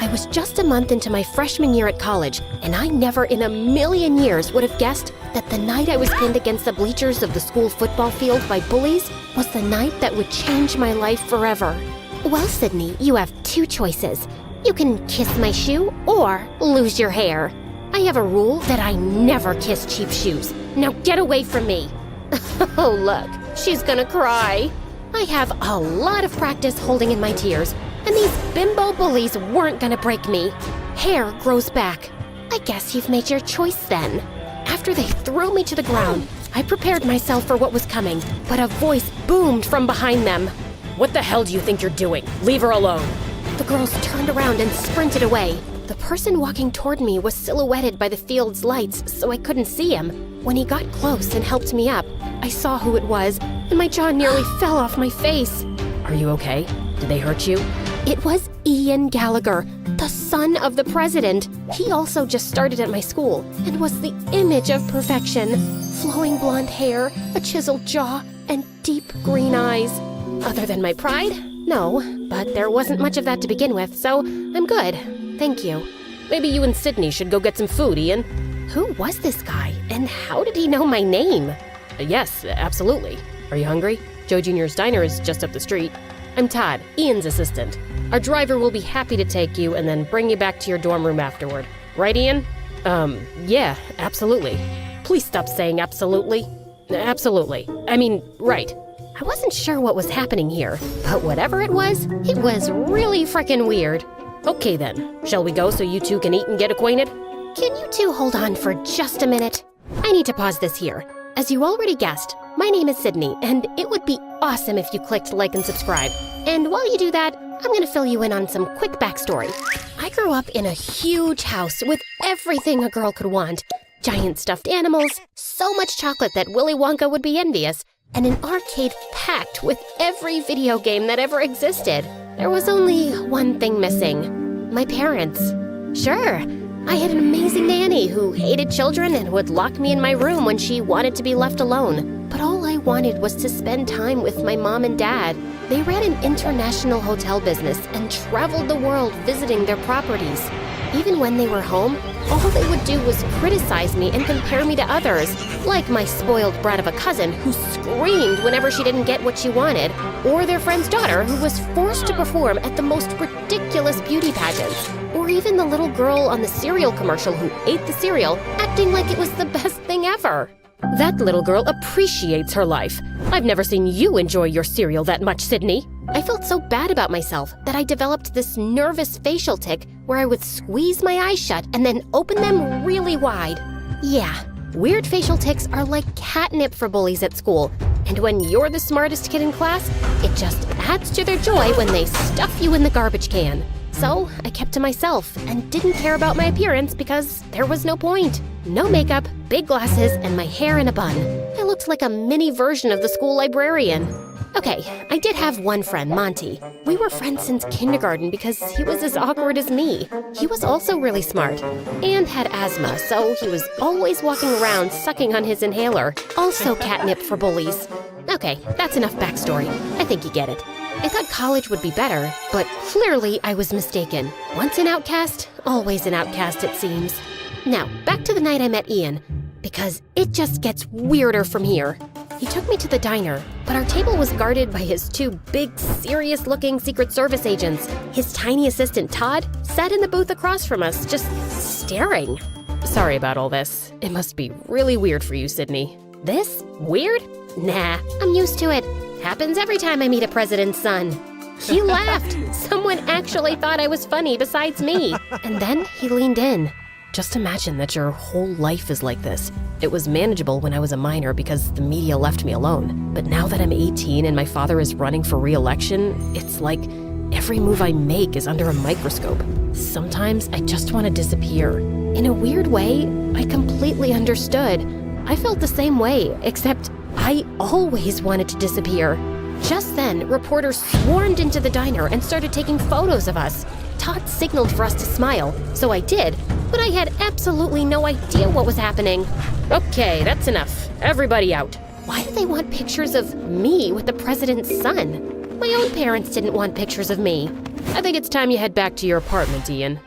I was just a month into my freshman year at college, and I never in a million years would have guessed that the night I was pinned against the bleachers of the school football field by bullies was the night that would change my life forever. Well, Sydney, you have two choices. You can kiss my shoe or lose your hair. I have a rule that I never kiss cheap shoes. Now get away from me. Oh, look, she's gonna cry. I have a lot of practice holding in my tears, and these bimbo bullies weren't gonna break me. Hair grows back. I guess you've made your choice then. After they threw me to the ground, I prepared myself for what was coming, but a voice boomed from behind them. What the hell do you think you're doing? Leave her alone. The girls turned around and sprinted away. The person walking toward me was silhouetted by the field's lights, so I couldn't see him. When he got close and helped me up, I saw who it was, and my jaw nearly fell off my face. Are you okay? Did they hurt you? It was Ian Gallagher, the son of the president. He also just started at my school and was the image of perfection. Flowing blonde hair, a chiseled jaw, and deep green eyes. Other than my pride? No, but there wasn't much of that to begin with, so I'm good. Thank you. Maybe you and Sydney should go get some food, Ian. Who was this guy, and how did he know my name? Yes, absolutely. Are you hungry? Joe Jr.'s Diner is just up the street. I'm Todd, Ian's assistant. Our driver will be happy to take you and then bring you back to your dorm room afterward. Right, Ian? Yeah, absolutely. Please stop saying absolutely. Absolutely. I mean, right. I wasn't sure what was happening here, but whatever it was really frickin' weird. Okay then, shall we go so you two can eat and get acquainted? Can you two hold on for just a minute? I need to pause this here. As you already guessed, my name is Sydney, and it would be awesome if you clicked like and subscribe. And while you do that, I'm going to fill you in on some quick backstory. I grew up in a huge house with everything a girl could want. Giant stuffed animals, so much chocolate that Willy Wonka would be envious, and an arcade packed with every video game that ever existed. There was only one thing missing: my parents. Sure, I had an amazing nanny who hated children and would lock me in my room when she wanted to be left alone. But all I wanted was to spend time with my mom and dad. They ran an international hotel business and traveled the world visiting their properties. Even when they were home, all they would do was criticize me and compare me to others, like my spoiled brat of a cousin who screamed whenever she didn't get what she wanted, or their friend's daughter who was forced to perform at the most ridiculous beauty pageants, or even the little girl on the cereal commercial who ate the cereal, acting like it was the best thing ever. That little girl appreciates her life. I've never seen you enjoy your cereal that much, Sydney. I felt so bad about myself that I developed this nervous facial tic where I would squeeze my eyes shut and then open them really wide. Yeah, weird facial tics are like catnip for bullies at school. And when you're the smartest kid in class, it just adds to their joy when they stuff you in the garbage can. So I kept to myself and didn't care about my appearance because there was no point. No makeup, big glasses, and my hair in a bun. I looked like a mini version of the school librarian. Okay, I did have one friend, Monty. We were friends since kindergarten because he was as awkward as me. He was also really smart and had asthma, so he was always walking around sucking on his inhaler. Also catnip for bullies. Okay, that's enough backstory. I think you get it. I thought college would be better, but clearly I was mistaken. Once an outcast, always an outcast, it seems. Now, back to the night I met Ian, because it just gets weirder from here. He took me to the diner, but our table was guarded by his two big, serious-looking Secret Service agents. His tiny assistant, Todd, sat in the booth across from us, just staring. Sorry about all this. It must be really weird for you, Sydney. This? Weird? Nah, I'm used to it. Happens every time I meet a president's son. He laughed. Someone actually thought I was funny besides me. And then he leaned in. Just imagine that your whole life is like this. It was manageable when I was a minor because the media left me alone. But now that I'm 18 and my father is running for re-election, it's like every move I make is under a microscope. Sometimes I just want to disappear. In a weird way, I completely understood. I felt the same way, except I always wanted to disappear. Just then, reporters swarmed into the diner and started taking photos of us. Todd signaled for us to smile, so I did, but I had absolutely no idea what was happening. Okay, that's enough. Everybody out. Why do they want pictures of me with the president's son? My own parents didn't want pictures of me. I think it's time you head back to your apartment, Ian.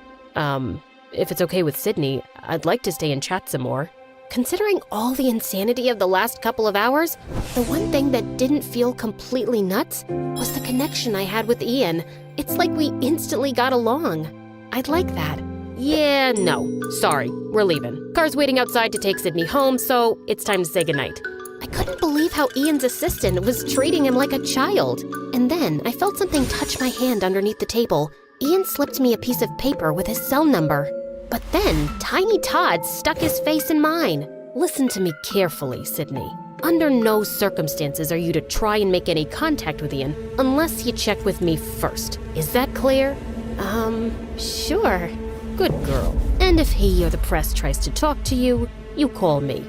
If it's okay with Sydney, I'd like to stay and chat some more. Considering all the insanity of the last couple of hours, the one thing that didn't feel completely nuts was the connection I had with Ian. It's like we instantly got along. I'd like that. Yeah, no. Sorry, we're leaving. Car's waiting outside to take Sydney home, so it's time to say goodnight. I couldn't believe how Ian's assistant was treating him like a child. And then I felt something touch my hand underneath the table. Ian slipped me a piece of paper with his cell number. But then, Tiny Todd stuck his face in mine. Listen to me carefully, Sydney. Under no circumstances are you to try and make any contact with Ian unless you check with me first. Is that clear? Sure. Good girl. And if he or the press tries to talk to you, you call me.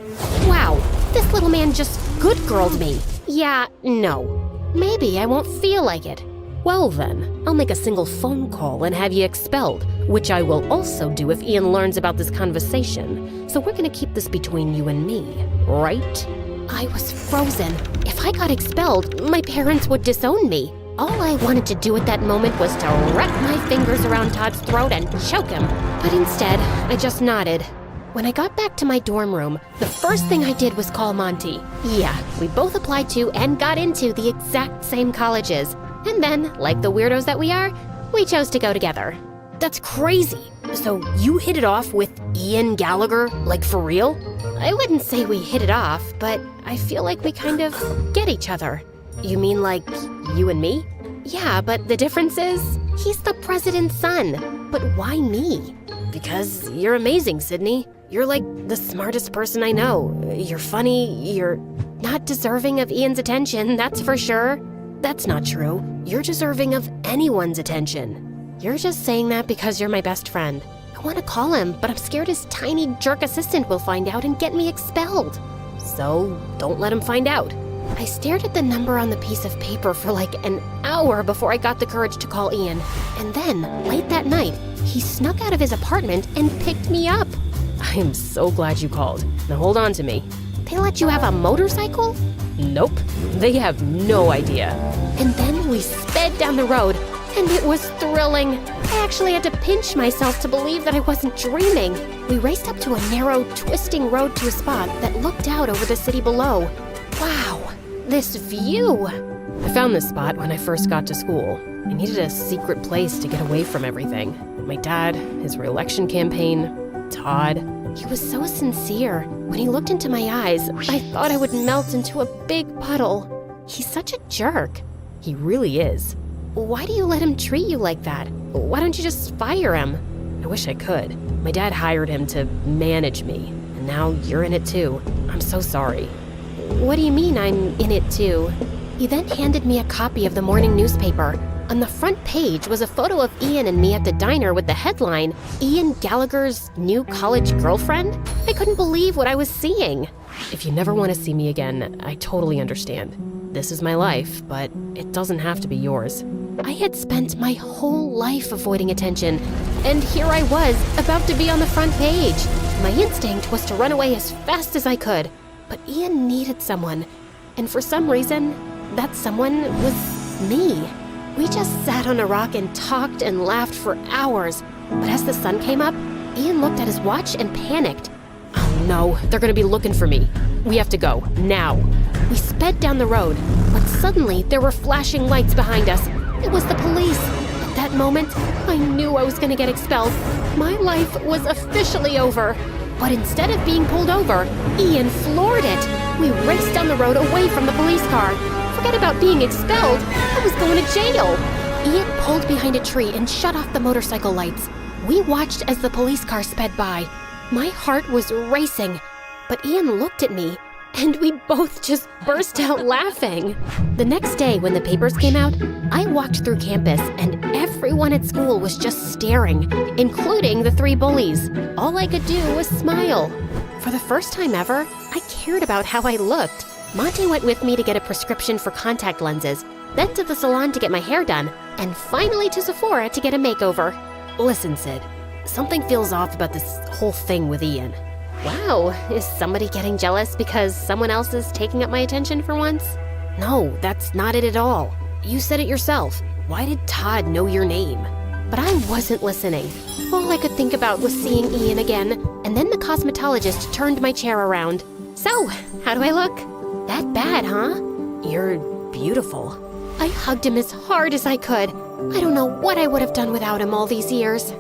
Wow, this little man just good-girled me. Yeah, no. Maybe I won't feel like it. Well then, I'll make a single phone call and have you expelled, which I will also do if Ian learns about this conversation. So we're gonna keep this between you and me, right? I was frozen. If I got expelled, my parents would disown me. All I wanted to do at that moment was to wrap my fingers around Todd's throat and choke him. But instead, I just nodded. When I got back to my dorm room, the first thing I did was call Monty. Yeah, we both applied to and got into the exact same colleges. And then, like the weirdos that we are, we chose to go together. That's crazy. So you hit it off with Ian Gallagher, like for real? I wouldn't say we hit it off, but I feel like we kind of get each other. You mean like you and me? Yeah, but the difference is, he's the president's son. But why me? Because you're amazing, Sydney. You're like the smartest person I know. You're funny, you're not deserving of Ian's attention, that's for sure. That's not true. You're deserving of anyone's attention. You're just saying that because you're my best friend. I want to call him, but I'm scared his tiny jerk assistant will find out and get me expelled. So don't let him find out. I stared at the number on the piece of paper for like an hour before I got the courage to call Ian. And then, late that night, he snuck out of his apartment and picked me up. I am so glad you called. Now hold on to me. They let you have a motorcycle? Nope. They have no idea. And then we sped down the road, and it was thrilling. I actually had to pinch myself to believe that I wasn't dreaming. We raced up to a narrow, twisting road to a spot that looked out over the city below. Wow, this view! I found this spot when I first got to school. I needed a secret place to get away from everything. My dad, his re-election campaign, Todd. He was so sincere. When he looked into my eyes, I thought I would melt into a big puddle. He's such a jerk. He really is. Why do you let him treat you like that? Why don't you just fire him? I wish I could. My dad hired him to manage me, and now you're in it too. I'm so sorry. What do you mean I'm in it too? He then handed me a copy of the morning newspaper. On the front page was a photo of Ian and me at the diner with the headline, Ian Gallagher's new college girlfriend? I couldn't believe what I was seeing. If you never want to see me again, I totally understand. This is my life, but it doesn't have to be yours. I had spent my whole life avoiding attention, and here I was, about to be on the front page. My instinct was to run away as fast as I could, but Ian needed someone, and for some reason, that someone was me. We just sat on a rock and talked and laughed for hours, but as the sun came up, Ian looked at his watch and panicked. Oh no, they're gonna be looking for me. We have to go, now. We sped down the road, but suddenly there were flashing lights behind us. It was the police. At that moment, I knew I was gonna get expelled. My life was officially over. But instead of being pulled over, Ian floored it. We raced down the road away from the police car. Forget about being expelled. I was going to jail. Ian pulled behind a tree and shut off the motorcycle lights. We watched as the police car sped by. My heart was racing, but Ian looked at me, and we both just burst out laughing. The next day, when the papers came out, I walked through campus, and everyone at school was just staring, including the 3 bullies. All I could do was smile. For the first time ever, I cared about how I looked. Monty went with me to get a prescription for contact lenses, then to the salon to get my hair done, and finally to Sephora to get a makeover. Listen, Sid, something feels off about this whole thing with Ian. Wow, is somebody getting jealous because someone else is taking up my attention for once? No, that's not it at all. You said it yourself. Why did Todd know your name? But I wasn't listening. All I could think about was seeing Ian again, and then the cosmetologist turned my chair around. So, how do I look? That bad, huh? You're beautiful. I hugged him as hard as I could. I don't know what I would have done without him all these years.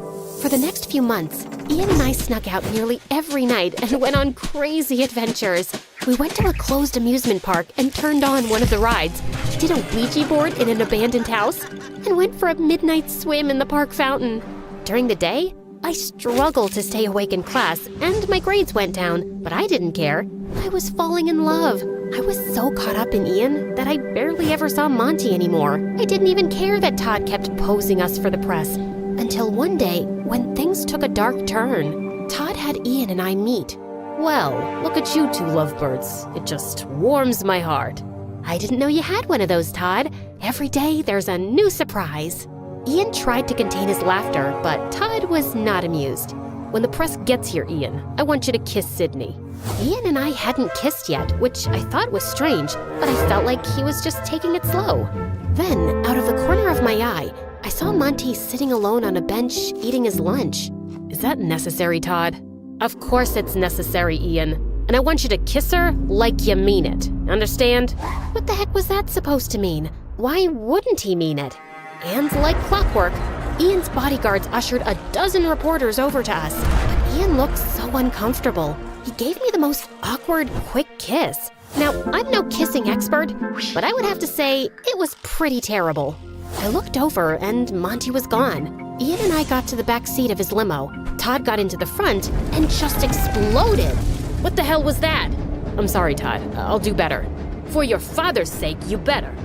For the next few months, Ian and I snuck out nearly every night and went on crazy adventures. We went to a closed amusement park and turned on one of the rides, did a Ouija board in an abandoned house, and went for a midnight swim in the park fountain. During the day, I struggled to stay awake in class and my grades went down, but I didn't care. I was falling in love. I was so caught up in Ian that I barely ever saw Monty anymore. I didn't even care that Todd kept posing us for the press. Until one day, when things took a dark turn, Todd had Ian and I meet. Well, look at you two lovebirds. It just warms my heart. I didn't know you had one of those, Todd. Every day there's a new surprise. Ian tried to contain his laughter, but Todd was not amused. When the press gets here, Ian, I want you to kiss Sydney. Ian and I hadn't kissed yet, which I thought was strange, but I felt like he was just taking it slow. Then, out of the corner of my eye, I saw Monty sitting alone on a bench eating his lunch. Is that necessary, Todd? Of course it's necessary, Ian. And I want you to kiss her like you mean it. Understand? What the heck was that supposed to mean? Why wouldn't he mean it? And like clockwork, Ian's bodyguards ushered a dozen reporters over to us. But Ian looked so uncomfortable. He gave me the most awkward, quick kiss. Now, I'm no kissing expert, but I would have to say it was pretty terrible. I looked over and Monty was gone. Ian and I got to the back seat of his limo. Todd got into the front and just exploded. What the hell was that? I'm sorry, Todd. I'll do better. For your father's sake, you better.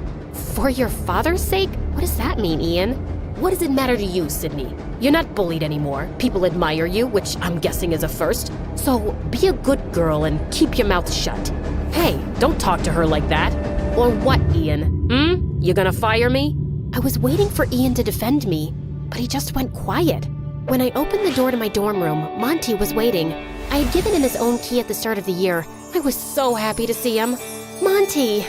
For your father's sake? What does that mean, Ian? What does it matter to you, Sydney? You're not bullied anymore. People admire you, which I'm guessing is a first. So be a good girl and keep your mouth shut. Hey, don't talk to her like that. Or what, Ian? You gonna fire me? I was waiting for Ian to defend me, but he just went quiet. When I opened the door to my dorm room, Monty was waiting. I had given him his own key at the start of the year. I was so happy to see him. Monty!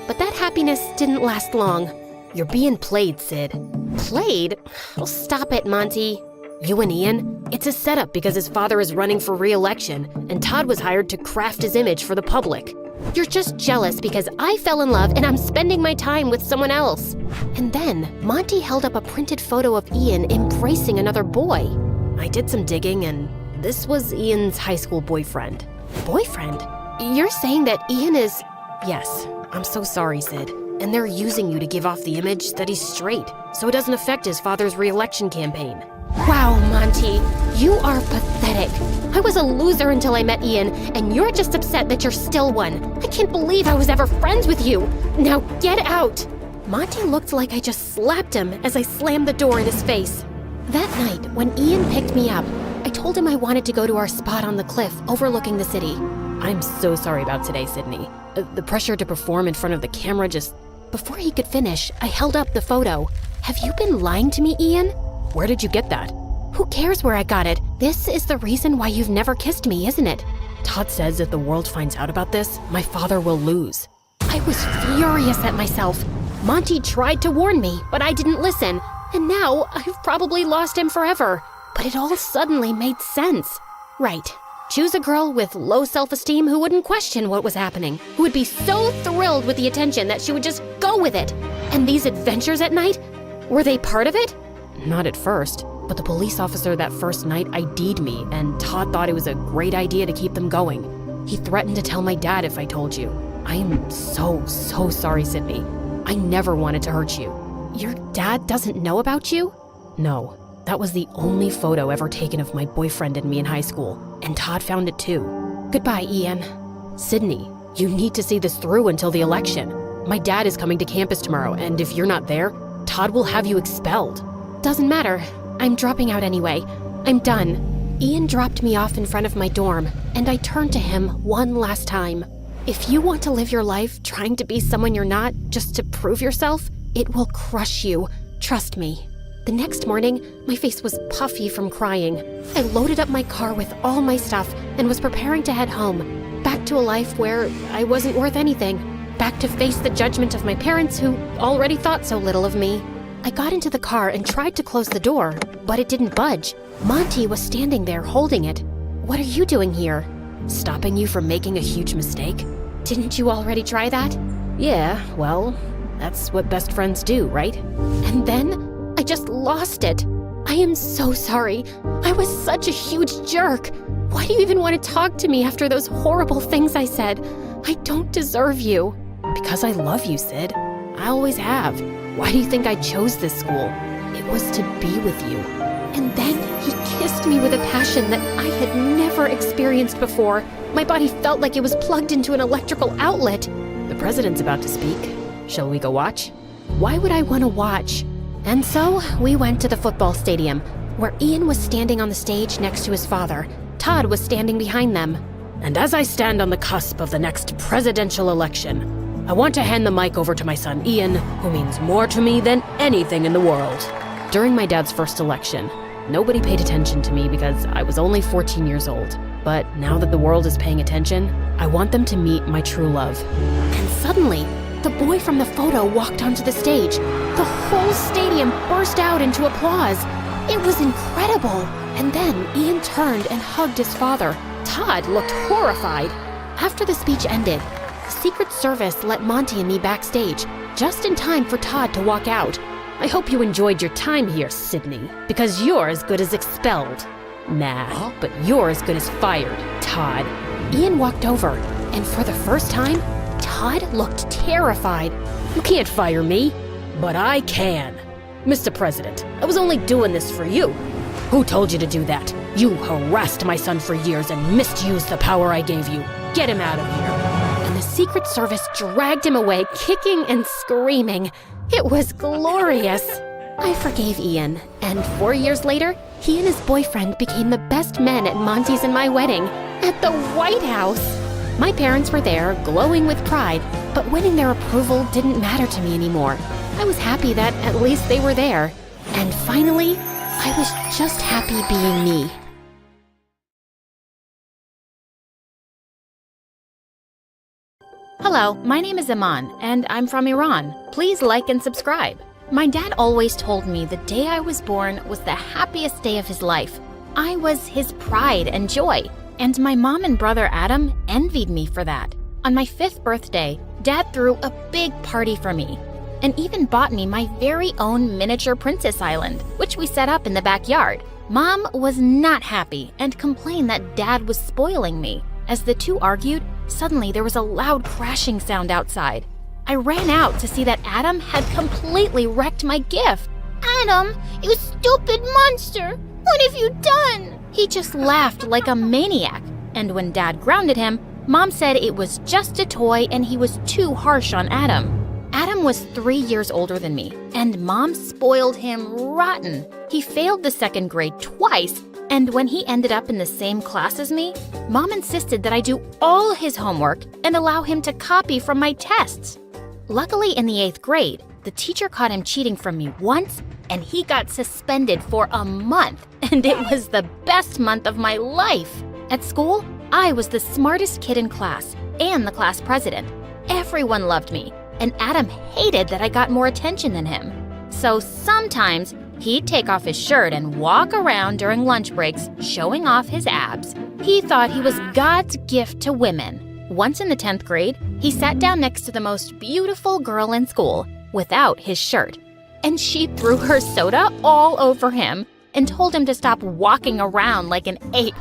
But that happiness didn't last long. You're being played, Sid. Played? Oh, stop it, Monty. You and Ian? It's a setup because his father is running for re-election, and Todd was hired to craft his image for the public. You're just jealous because I fell in love and I'm spending my time with someone else. And then, Monty held up a printed photo of Ian embracing another boy. I did some digging, and this was Ian's high school boyfriend. Boyfriend? You're saying that Ian is... Yes. I'm so sorry, Sid. And they're using you to give off the image that he's straight, so it doesn't affect his father's re-election campaign. Wow, Monty, you are pathetic. I was a loser until I met Ian, and you're just upset that you're still one. I can't believe I was ever friends with you. Now get out. Monty looked like I just slapped him as I slammed the door in his face. That night, when Ian picked me up, I told him I wanted to go to our spot on the cliff overlooking the city. I'm so sorry about today, Sydney. The pressure to perform in front of the camera just... Before he could finish, I held up the photo. Have you been lying to me, Ian? Where did you get that? Who cares where I got it? This is the reason why you've never kissed me, isn't it? Todd says if the world finds out about this, my father will lose. I was furious at myself. Monty tried to warn me, but I didn't listen. And now I've probably lost him forever. But it all suddenly made sense. Right. Choose a girl with low self-esteem who wouldn't question what was happening, who would be so thrilled with the attention that she would just go with it. And these adventures at night, were they part of it? Not at first, but the police officer that first night ID'd me, and Todd thought it was a great idea to keep them going. He threatened to tell my dad if I told you. I am so sorry, Sydney. I never wanted to hurt you. Your dad doesn't know about you? No. That was the only photo ever taken of my boyfriend and me in high school, and Todd found it too. Goodbye, Ian. Sydney, you need to see this through until the election. My dad is coming to campus tomorrow, and if you're not there, Todd will have you expelled. Doesn't matter. I'm dropping out anyway. I'm done. Ian dropped me off in front of my dorm, and I turned to him one last time. If you want to live your life trying to be someone you're not just to prove yourself, it will crush you. Trust me. The next morning, my face was puffy from crying. I loaded up my car with all my stuff and was preparing to head home, back to a life where I wasn't worth anything, back to face the judgment of my parents who already thought so little of me. I got into the car and tried to close the door, but it didn't budge. Monty was standing there holding it. What are you doing here? Stopping you from making a huge mistake? Didn't you already try that? Yeah, well, that's what best friends do, right? And then I just lost it. I am so sorry. I was such a huge jerk. Why do you even want to talk to me after those horrible things I said? I don't deserve you. Because I love you, Sid. I always have. Why do you think I chose this school? It was to be with you. And then he kissed me with a passion that I had never experienced before. My body felt like it was plugged into an electrical outlet. The president's about to speak. Shall we go watch? Why would I want to watch? And so we went to the football stadium, where Ian was standing on the stage next to his father. Todd was standing behind them. And as I stand on the cusp of the next presidential election, I want to hand the mic over to my son Ian, who means more to me than anything in the world. During my dad's first election, nobody paid attention to me because I was only 14 years old. But now that the world is paying attention, I want them to meet my true love. And suddenly, the boy from the photo walked onto the stage. The whole stadium burst out into applause. It was incredible. And then Ian turned and hugged his father. Todd looked horrified. After the speech ended, the Secret Service let Monty and me backstage, just in time for Todd to walk out. I hope you enjoyed your time here, Sydney, because you're as good as expelled. Nah, but you're as good as fired, Todd. Ian walked over, and for the first time, Todd looked terrified. You can't fire me, but I can. Mr. President, I was only doing this for you. Who told you to do that? You harassed my son for years and misused the power I gave you. Get him out of here. And the Secret Service dragged him away, kicking and screaming. It was glorious. I forgave Ian, and 4 years later, he and his boyfriend became the best men at Monty's and my wedding, at the White House. My parents were there, glowing with pride, but winning their approval didn't matter to me anymore. I was happy that at least they were there. And finally, I was just happy being me. Hello, my name is Iman, and I'm from Iran. Please like and subscribe. My dad always told me the day I was born was the happiest day of his life. I was his pride and joy, and my mom and brother Adam envied me for that. On my 5th birthday, Dad threw a big party for me, and even bought me my very own miniature Princess Island, which we set up in the backyard. Mom was not happy and complained that Dad was spoiling me. As the two argued, suddenly there was a loud crashing sound outside. I ran out to see that Adam had completely wrecked my gift. Adam, you stupid monster! What have you done? He just laughed like a maniac. And when Dad grounded him, Mom said it was just a toy and he was too harsh on Adam. Adam was 3 years older than me, and Mom spoiled him rotten. He failed the 2nd grade twice, and when he ended up in the same class as me, Mom insisted that I do all his homework and allow him to copy from my tests. Luckily, in the 8th grade, the teacher caught him cheating from me once, and he got suspended for a month, and it was the best month of my life. At school, I was the smartest kid in class and the class president. Everyone loved me, and Adam hated that I got more attention than him. So sometimes he'd take off his shirt and walk around during lunch breaks, showing off his abs. He thought he was God's gift to women. Once in the 10th grade, he sat down next to the most beautiful girl in school without his shirt, and she threw her soda all over him and told him to stop walking around like an ape.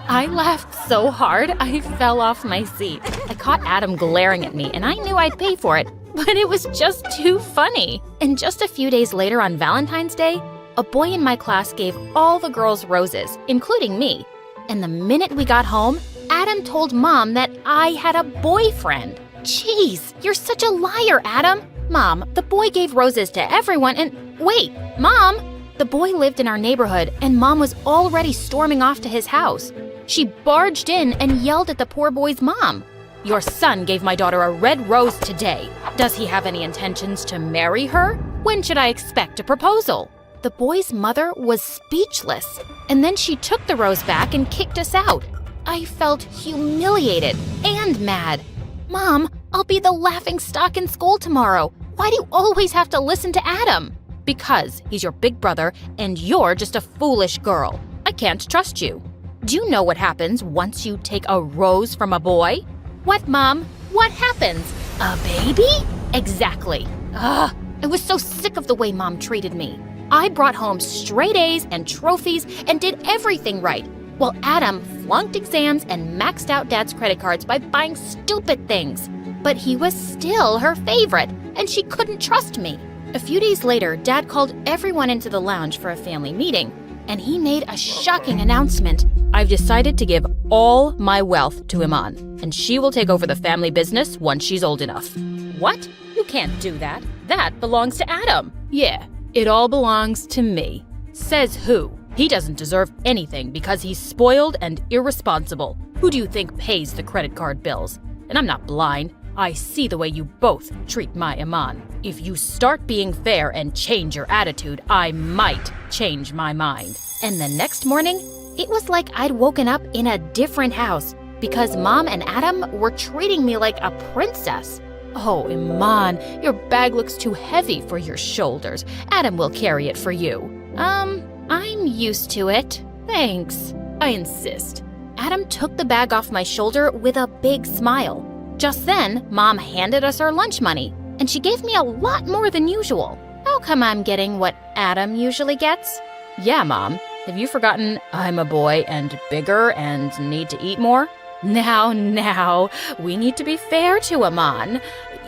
I laughed so hard I fell off my seat. I caught Adam glaring at me, and I knew I'd pay for it, but it was just too funny. And just a few days later on Valentine's Day, a boy in my class gave all the girls roses, including me. And the minute we got home, Adam told Mom that I had a boyfriend. Jeez, you're such a liar, Adam. Mom, the boy gave roses to everyone and— Wait, Mom! The boy lived in our neighborhood, and Mom was already storming off to his house. She barged in and yelled at the poor boy's mom. Your son gave my daughter a red rose today. Does he have any intentions to marry her? When should I expect a proposal? The boy's mother was speechless, and then she took the rose back and kicked us out. I felt humiliated and mad. Mom, I'll be the laughing stock in school tomorrow. Why do you always have to listen to Adam? Because he's your big brother and you're just a foolish girl. I can't trust you. Do you know what happens once you take a rose from a boy? What, Mom? What happens? A baby? Exactly. Ugh, I was so sick of the way Mom treated me. I brought home straight A's and trophies and did everything right, while Adam flunked exams and maxed out Dad's credit cards by buying stupid things. But he was still her favorite, and she couldn't trust me. A few days later, Dad called everyone into the lounge for a family meeting, and he made a shocking announcement. I've decided to give all my wealth to Iman, and she will take over the family business once she's old enough. What? You can't do that. That belongs to Adam. Yeah, it all belongs to me. Says who? He doesn't deserve anything because he's spoiled and irresponsible. Who do you think pays the credit card bills? And I'm not blind. I see the way you both treat my Iman. If you start being fair and change your attitude, I might change my mind. And the next morning, it was like I'd woken up in a different house because Mom and Adam were treating me like a princess. Oh, Iman, your bag looks too heavy for your shoulders. Adam will carry it for you. I'm used to it. Thanks. I insist. Adam took the bag off my shoulder with a big smile. Just then, Mom handed us our lunch money, and she gave me a lot more than usual. How come I'm getting what Adam usually gets? Yeah, Mom. Have you forgotten I'm a boy and bigger and need to eat more? Now, we need to be fair to Iman.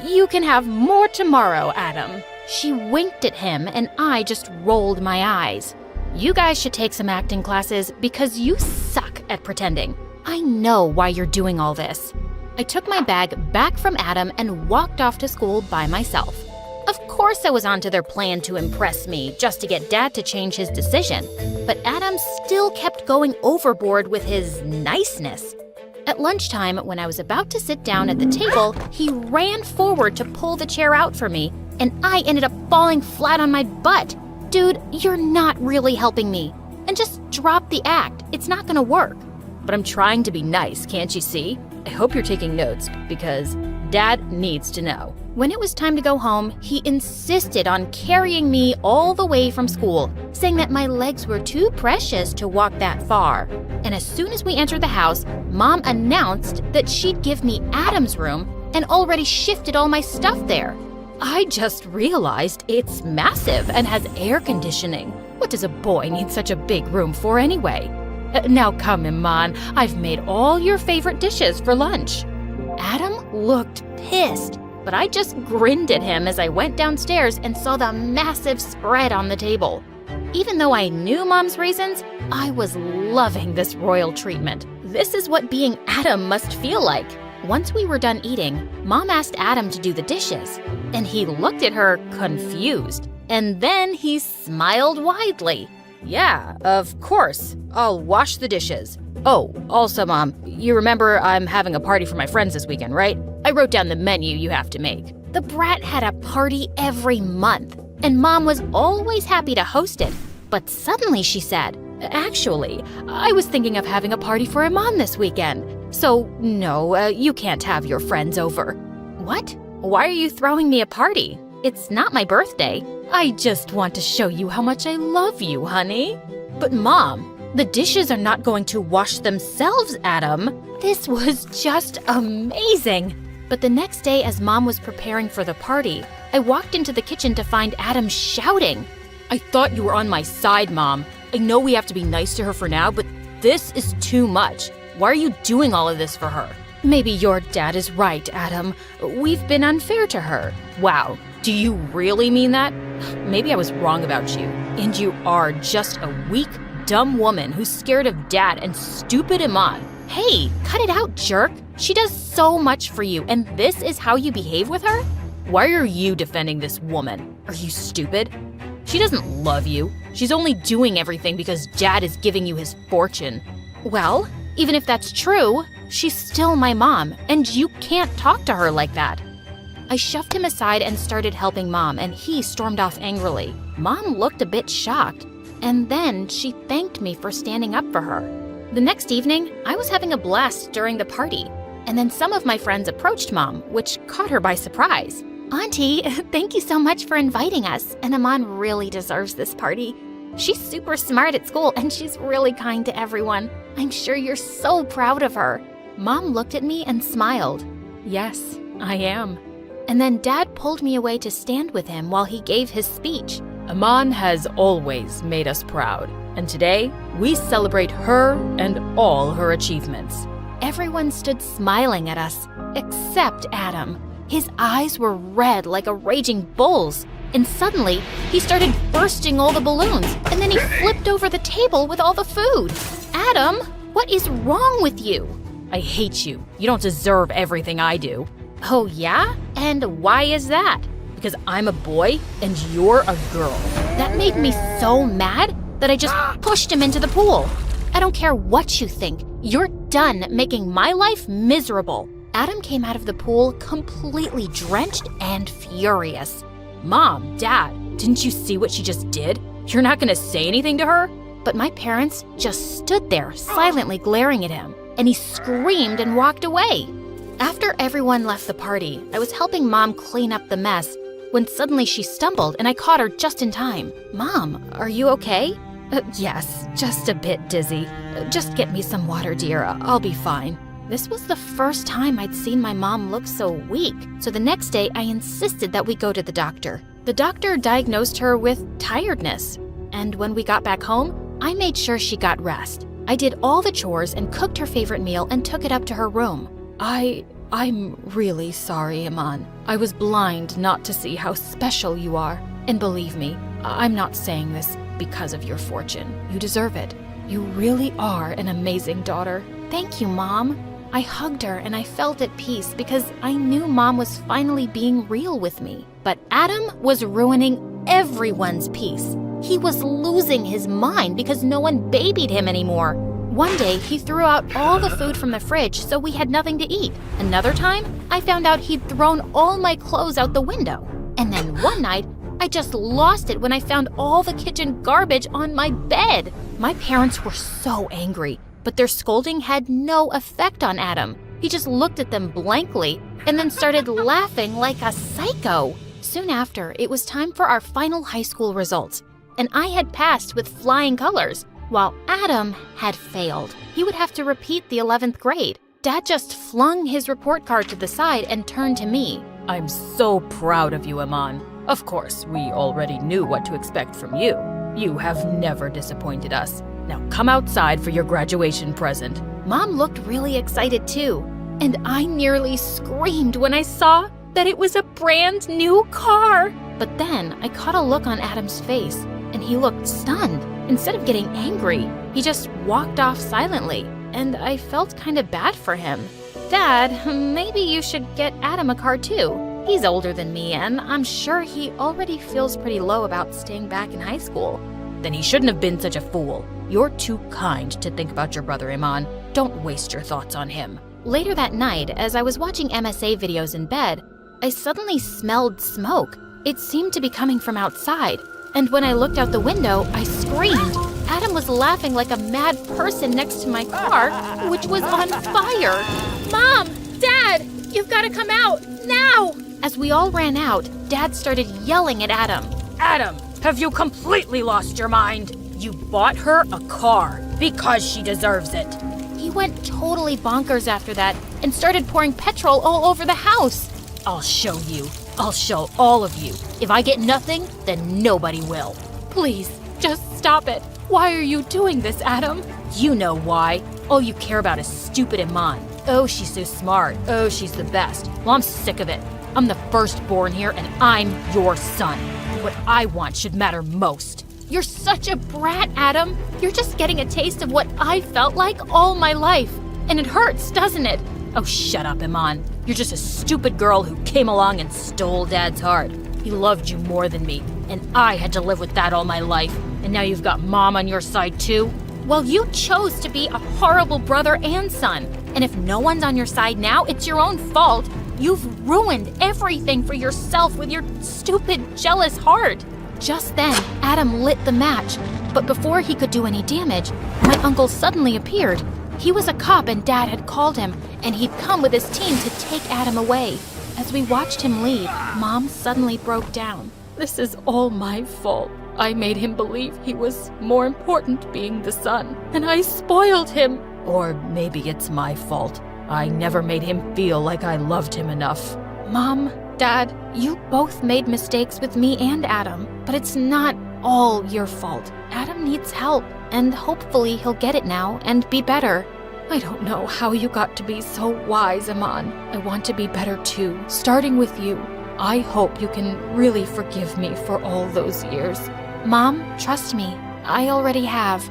You can have more tomorrow, Adam. She winked at him, and I just rolled my eyes. You guys should take some acting classes because you suck at pretending. I know why you're doing all this. I took my bag back from Adam and walked off to school by myself. Of course I was onto their plan to impress me just to get Dad to change his decision, but Adam still kept going overboard with his niceness. At lunchtime, when I was about to sit down at the table, he ran forward to pull the chair out for me, and I ended up falling flat on my butt. Dude, you're not really helping me. And just drop the act. It's not gonna work. But I'm trying to be nice, can't you see? I hope you're taking notes, because Dad needs to know. When it was time to go home, he insisted on carrying me all the way from school, saying that my legs were too precious to walk that far. And as soon as we entered the house, Mom announced that she'd give me Adam's room and already shifted all my stuff there. I just realized it's massive and has air conditioning. What does a boy need such a big room for anyway? Now come, Iman, I've made all your favorite dishes for lunch. Adam looked pissed, but I just grinned at him as I went downstairs and saw the massive spread on the table. Even though I knew Mom's reasons, I was loving this royal treatment. This is what being Adam must feel like. Once we were done eating, Mom asked Adam to do the dishes, and he looked at her confused, and then he smiled widely. Yeah, of course. I'll wash the dishes. Oh, also, Mom, you remember I'm having a party for my friends this weekend, right? I wrote down the menu you have to make. The brat had a party every month, and Mom was always happy to host it. But suddenly she said, actually, I was thinking of having a party for Iman this weekend. So, no, you can't have your friends over. What? Why are you throwing me a party? It's not my birthday. I just want to show you how much I love you, honey. But Mom, the dishes are not going to wash themselves, Adam. This was just amazing. But the next day, as Mom was preparing for the party, I walked into the kitchen to find Adam shouting. I thought you were on my side, Mom. I know we have to be nice to her for now, but this is too much. Why are you doing all of this for her? Maybe your dad is right, Adam. We've been unfair to her. Wow, do you really mean that? Maybe I was wrong about you. And you are just a weak, dumb woman who's scared of Dad and stupid Iman. Hey, cut it out, jerk. She does so much for you, and this is how you behave with her? Why are you defending this woman? Are you stupid? She doesn't love you. She's only doing everything because Dad is giving you his fortune. Well, even if that's true, she's still my mom, and you can't talk to her like that. I shoved him aside and started helping Mom, and he stormed off angrily. Mom looked a bit shocked, and then she thanked me for standing up for her. The next evening, I was having a blast during the party, and then some of my friends approached Mom, which caught her by surprise. Auntie, thank you so much for inviting us. And Aman really deserves this party. She's super smart at school and she's really kind to everyone. I'm sure you're so proud of her. Mom looked at me and smiled. Yes, I am. And then Dad pulled me away to stand with him while he gave his speech. Aman has always made us proud, and today we celebrate her and all her achievements. Everyone stood smiling at us, except Adam. His eyes were red like a raging bull's, and suddenly he started bursting all the balloons, and then he flipped over the table with all the food. Adam, what is wrong with you? I hate you. You don't deserve everything I do. Oh yeah? And why is that? Because I'm a boy and you're a girl. That made me so mad that I just pushed him into the pool. I don't care what you think. You're done making my life miserable. Adam came out of the pool completely drenched and furious. Mom, Dad, didn't you see what she just did? You're not gonna say anything to her? But my parents just stood there silently glaring at him, and he screamed and walked away. After everyone left the party, I was helping Mom clean up the mess when suddenly she stumbled and I caught her just in time. Mom, are you okay? Yes, just a bit dizzy. Just get me some water, dear. I'll be fine. This was the first time I'd seen my mom look so weak, so the next day I insisted that we go to the doctor. The doctor diagnosed her with tiredness, and when we got back home, I made sure she got rest. I did all the chores and cooked her favorite meal and took it up to her room. I'm really sorry, Aman. I was blind not to see how special you are. And believe me, I'm not saying this because of your fortune. You deserve it. You really are an amazing daughter. Thank you, Mom. I hugged her and I felt at peace because I knew Mom was finally being real with me. But Adam was ruining everyone's peace. He was losing his mind because no one babied him anymore. One day, he threw out all the food from the fridge so we had nothing to eat. Another time, I found out he'd thrown all my clothes out the window. And then one night, I just lost it when I found all the kitchen garbage on my bed. My parents were so angry, but their scolding had no effect on Adam. He just looked at them blankly and then started laughing like a psycho. Soon after, it was time for our final high school results, and I had passed with flying colors, while Adam had failed. He would have to repeat the 11th grade. Dad just flung his report card to the side and turned to me. I'm so proud of you, Aman. Of course, we already knew what to expect from you. You have never disappointed us. Now come outside for your graduation present. Mom looked really excited too, and I nearly screamed when I saw that it was a brand new car. But then I caught a look on Adam's face, and he looked stunned. Instead of getting angry, he just walked off silently, and I felt kind of bad for him. Dad, maybe you should get Adam a car too. He's older than me, and I'm sure he already feels pretty low about staying back in high school. Then he shouldn't have been such a fool. You're too kind to think about your brother, Iman. Don't waste your thoughts on him. Later that night, as I was watching MSA videos in bed, I suddenly smelled smoke. It seemed to be coming from outside. And when I looked out the window, I screamed. Adam was laughing like a mad person next to my car, which was on fire. Mom! Dad! You've got to come out! Now! As we all ran out, Dad started yelling at Adam. Adam, have you completely lost your mind? You bought her a car because she deserves it. He went totally bonkers after that and started pouring petrol all over the house. I'll show you. I'll show all of you. If I get nothing, then nobody will. Please, just stop it. Why are you doing this, Adam? You know why. All you care about is stupid Iman. Oh, she's so smart. Oh, she's the best. Well, I'm sick of it. I'm the firstborn here, and I'm your son. What I want should matter most. You're such a brat, Adam. You're just getting a taste of what I felt like all my life. And it hurts, doesn't it? Oh, shut up, Iman. You're just a stupid girl who came along and stole Dad's heart. He loved you more than me, and I had to live with that all my life. And now you've got Mom on your side, too? Well, you chose to be a horrible brother and son. And if no one's on your side now, it's your own fault. You've ruined everything for yourself with your stupid, jealous heart. Just then, Adam lit the match. But before he could do any damage, my uncle suddenly appeared. He was a cop and Dad had called him, and he'd come with his team to take Adam away. As we watched him leave, Mom suddenly broke down. This is all my fault. I made him believe he was more important being the son, and I spoiled him. Or maybe it's my fault. I never made him feel like I loved him enough. Mom, Dad, you both made mistakes with me and Adam, but it's not all your fault. Adam needs help, and hopefully he'll get it now and be better. I don't know how you got to be so wise, Aman. I want to be better too, starting with you. I hope you can really forgive me for all those years. Mom, trust me, I already have.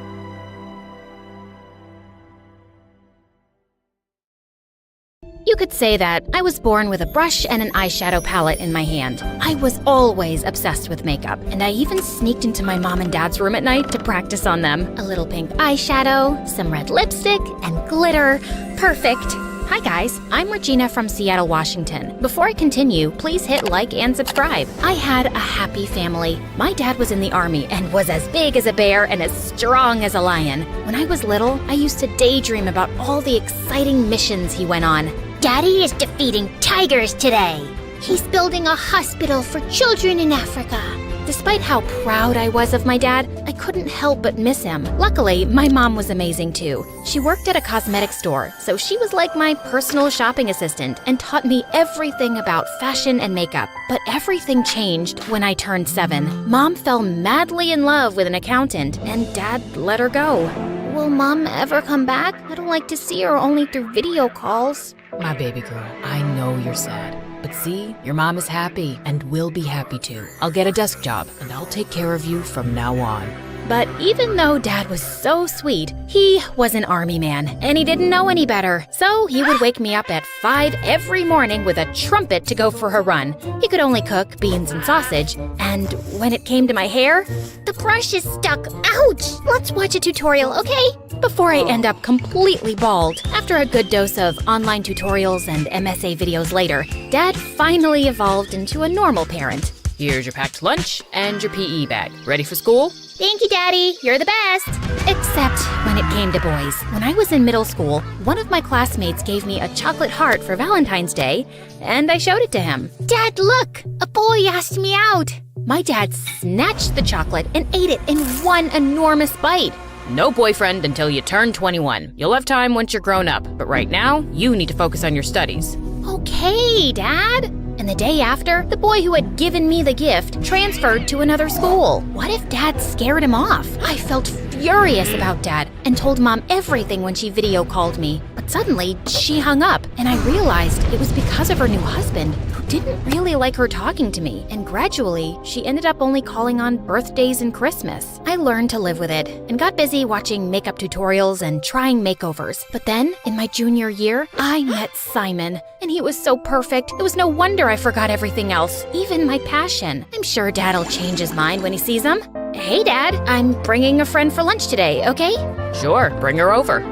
You could say that I was born with a brush and an eyeshadow palette in my hand. I was always obsessed with makeup, and I even sneaked into my mom and dad's room at night to practice on them. A little pink eyeshadow, some red lipstick, and glitter. Perfect. Hi guys, I'm Regina from Seattle, Washington. Before I continue, please hit like and subscribe. I had a happy family. My dad was in the army and was as big as a bear and as strong as a lion. When I was little, I used to daydream about all the exciting missions he went on. Daddy is defeating tigers today. He's building a hospital for children in Africa. Despite how proud I was of my dad, I couldn't help but miss him. Luckily, my mom was amazing too. She worked at a cosmetic store, so she was like my personal shopping assistant and taught me everything about fashion and makeup. But everything changed when I turned 7. Mom fell madly in love with an accountant, and Dad let her go. Will Mom ever come back? I don't like to see her only through video calls. My baby girl, I know you're sad. But see, your mom is happy and will be happy too. I'll get a desk job and I'll take care of you from now on. But even though Dad was so sweet, he was an army man, and he didn't know any better. So he would wake me up at 5 every morning with a trumpet to go for a run. He could only cook beans and sausage, and when it came to my hair, The brush is stuck. Ouch! Let's watch a tutorial, okay? before I end up completely bald. After a good dose of online tutorials and MSA videos later, Dad finally evolved into a normal parent. Here's your packed lunch and your PE bag. Ready for school? Thank you, Daddy. You're the best. Except when it came to boys. When I was in middle school, one of my classmates gave me a chocolate heart for Valentine's Day, and I showed it to him. Dad, look! A boy asked me out. My dad snatched the chocolate and ate it in one enormous bite. No boyfriend until you turn 21. You'll have time once you're grown up, but right now, you need to focus on your studies. Okay, Dad. And the day after, the boy who had given me the gift transferred to another school. What if Dad scared him off? I felt furious about Dad and told Mom everything when she video called me. But suddenly, she hung up, and I realized it was because of her new husband, who didn't really like her talking to me. And gradually, she ended up only calling on birthdays and Christmas. I learned to live with it and got busy watching makeup tutorials and trying makeovers. But then, in my junior year, I met Simon, and he was so perfect. It was no wonder I forgot everything else, even my passion. I'm sure Dad'll change his mind when he sees him. Hey, Dad, I'm bringing a friend for lunch today, okay? Sure, bring her over.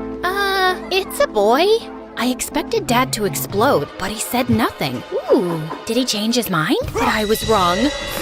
It's a boy. I expected Dad to explode, but he said nothing. Ooh, did he change his mind? But I was wrong.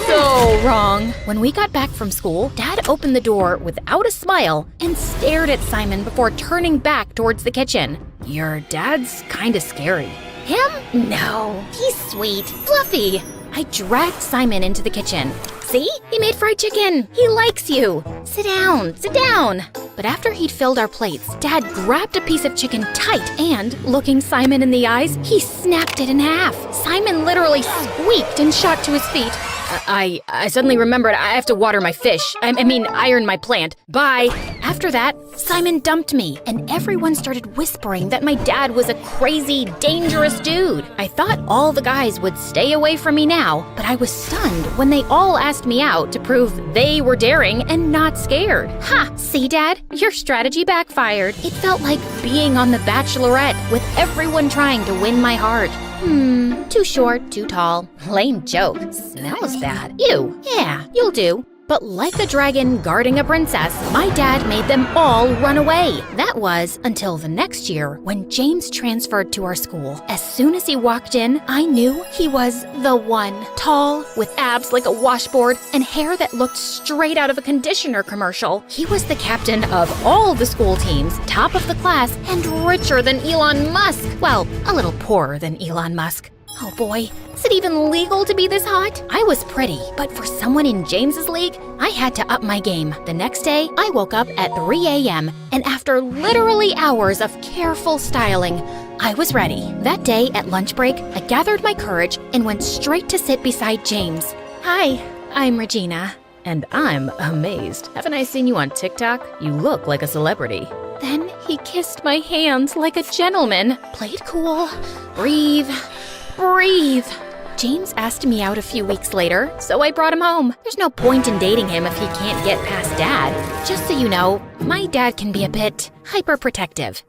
So wrong. When we got back from school, Dad opened the door without a smile and stared at Simon before turning back towards the kitchen. Your dad's kinda scary. Him? No, he's sweet. Fluffy. I dragged Simon into the kitchen. See? He made fried chicken. He likes you. Sit down, sit down. But after he'd filled our plates, Dad grabbed a piece of chicken tight and, looking Simon in the eyes, he snapped it in half. Simon literally squeaked and shot to his feet. I suddenly remembered I have to water my fish. I mean, iron my plant. Bye. After that, Simon dumped me, and everyone started whispering that my dad was a crazy, dangerous dude. I thought all the guys would stay away from me now, but I was stunned when they all asked me out to prove they were daring and not scared. Ha! See, Dad? Your strategy backfired. It felt like being on The Bachelorette, with everyone trying to win my heart. Too short, too tall. Lame joke. Smells bad. Ew. Yeah, you'll do. But like a dragon guarding a princess, my dad made them all run away. That was until the next year when James transferred to our school. As soon as he walked in, I knew he was the one. Tall, with abs like a washboard, and hair that looked straight out of a conditioner commercial. He was the captain of all the school teams, top of the class, and richer than Elon Musk. Well, a little poorer than Elon Musk. Oh boy, is it even legal to be this hot? I was pretty, but for someone in James's league, I had to up my game. The next day, I woke up at 3 a.m., and after literally hours of careful styling, I was ready. That day at lunch break, I gathered my courage and went straight to sit beside James. Hi, I'm Regina. And I'm amazed. Haven't I seen you on TikTok? You look like a celebrity. Then he kissed my hands like a gentleman. Play it cool. Breathe. Breathe. James asked me out a few weeks later, so I brought him home. There's no point in dating him if he can't get past Dad. Just so you know, my dad can be a bit hyperprotective.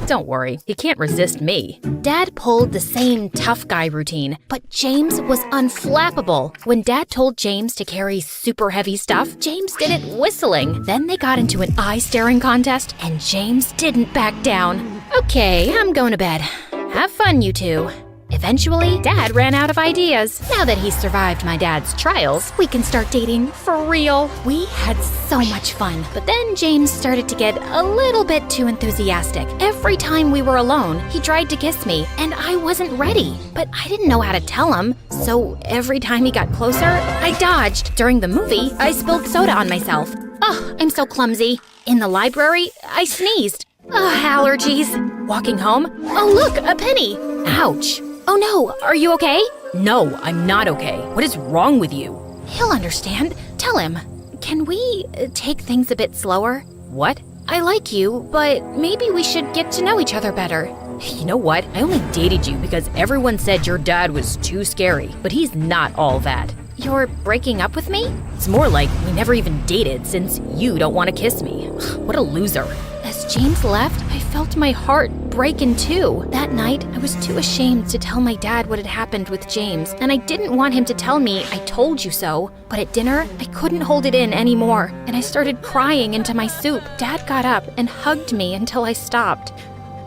Don't worry, he can't resist me. Dad pulled the same tough guy routine, but James was unflappable. When Dad told James to carry super heavy stuff, James did it whistling. Then they got into an eye-staring contest, and James didn't back down. Okay, I'm going to bed. Have fun, you two. Eventually, Dad ran out of ideas. Now that he's survived my dad's trials, we can start dating for real. We had so much fun, but then James started to get a little bit too enthusiastic. Every time we were alone, he tried to kiss me, and I wasn't ready. But I didn't know how to tell him, so every time he got closer, I dodged. During the movie, I spilled soda on myself. Oh, I'm so clumsy. In the library, I sneezed. Oh, allergies. Walking home, oh look, a penny. Ouch. Oh no, are you okay? No, I'm not okay. What is wrong with you? He'll understand. Tell him. Can we take things a bit slower? What? I like you, but maybe we should get to know each other better. You know what? I only dated you because everyone said your dad was too scary, but he's not all that. You're breaking up with me? It's more like we never even dated since you don't want to kiss me. What a loser. As James left, I felt my heart break in two. That night, I was too ashamed to tell my dad what had happened with James, and I didn't want him to tell me I told you so. But at dinner, I couldn't hold it in anymore, and I started crying into my soup. Dad got up and hugged me until I stopped.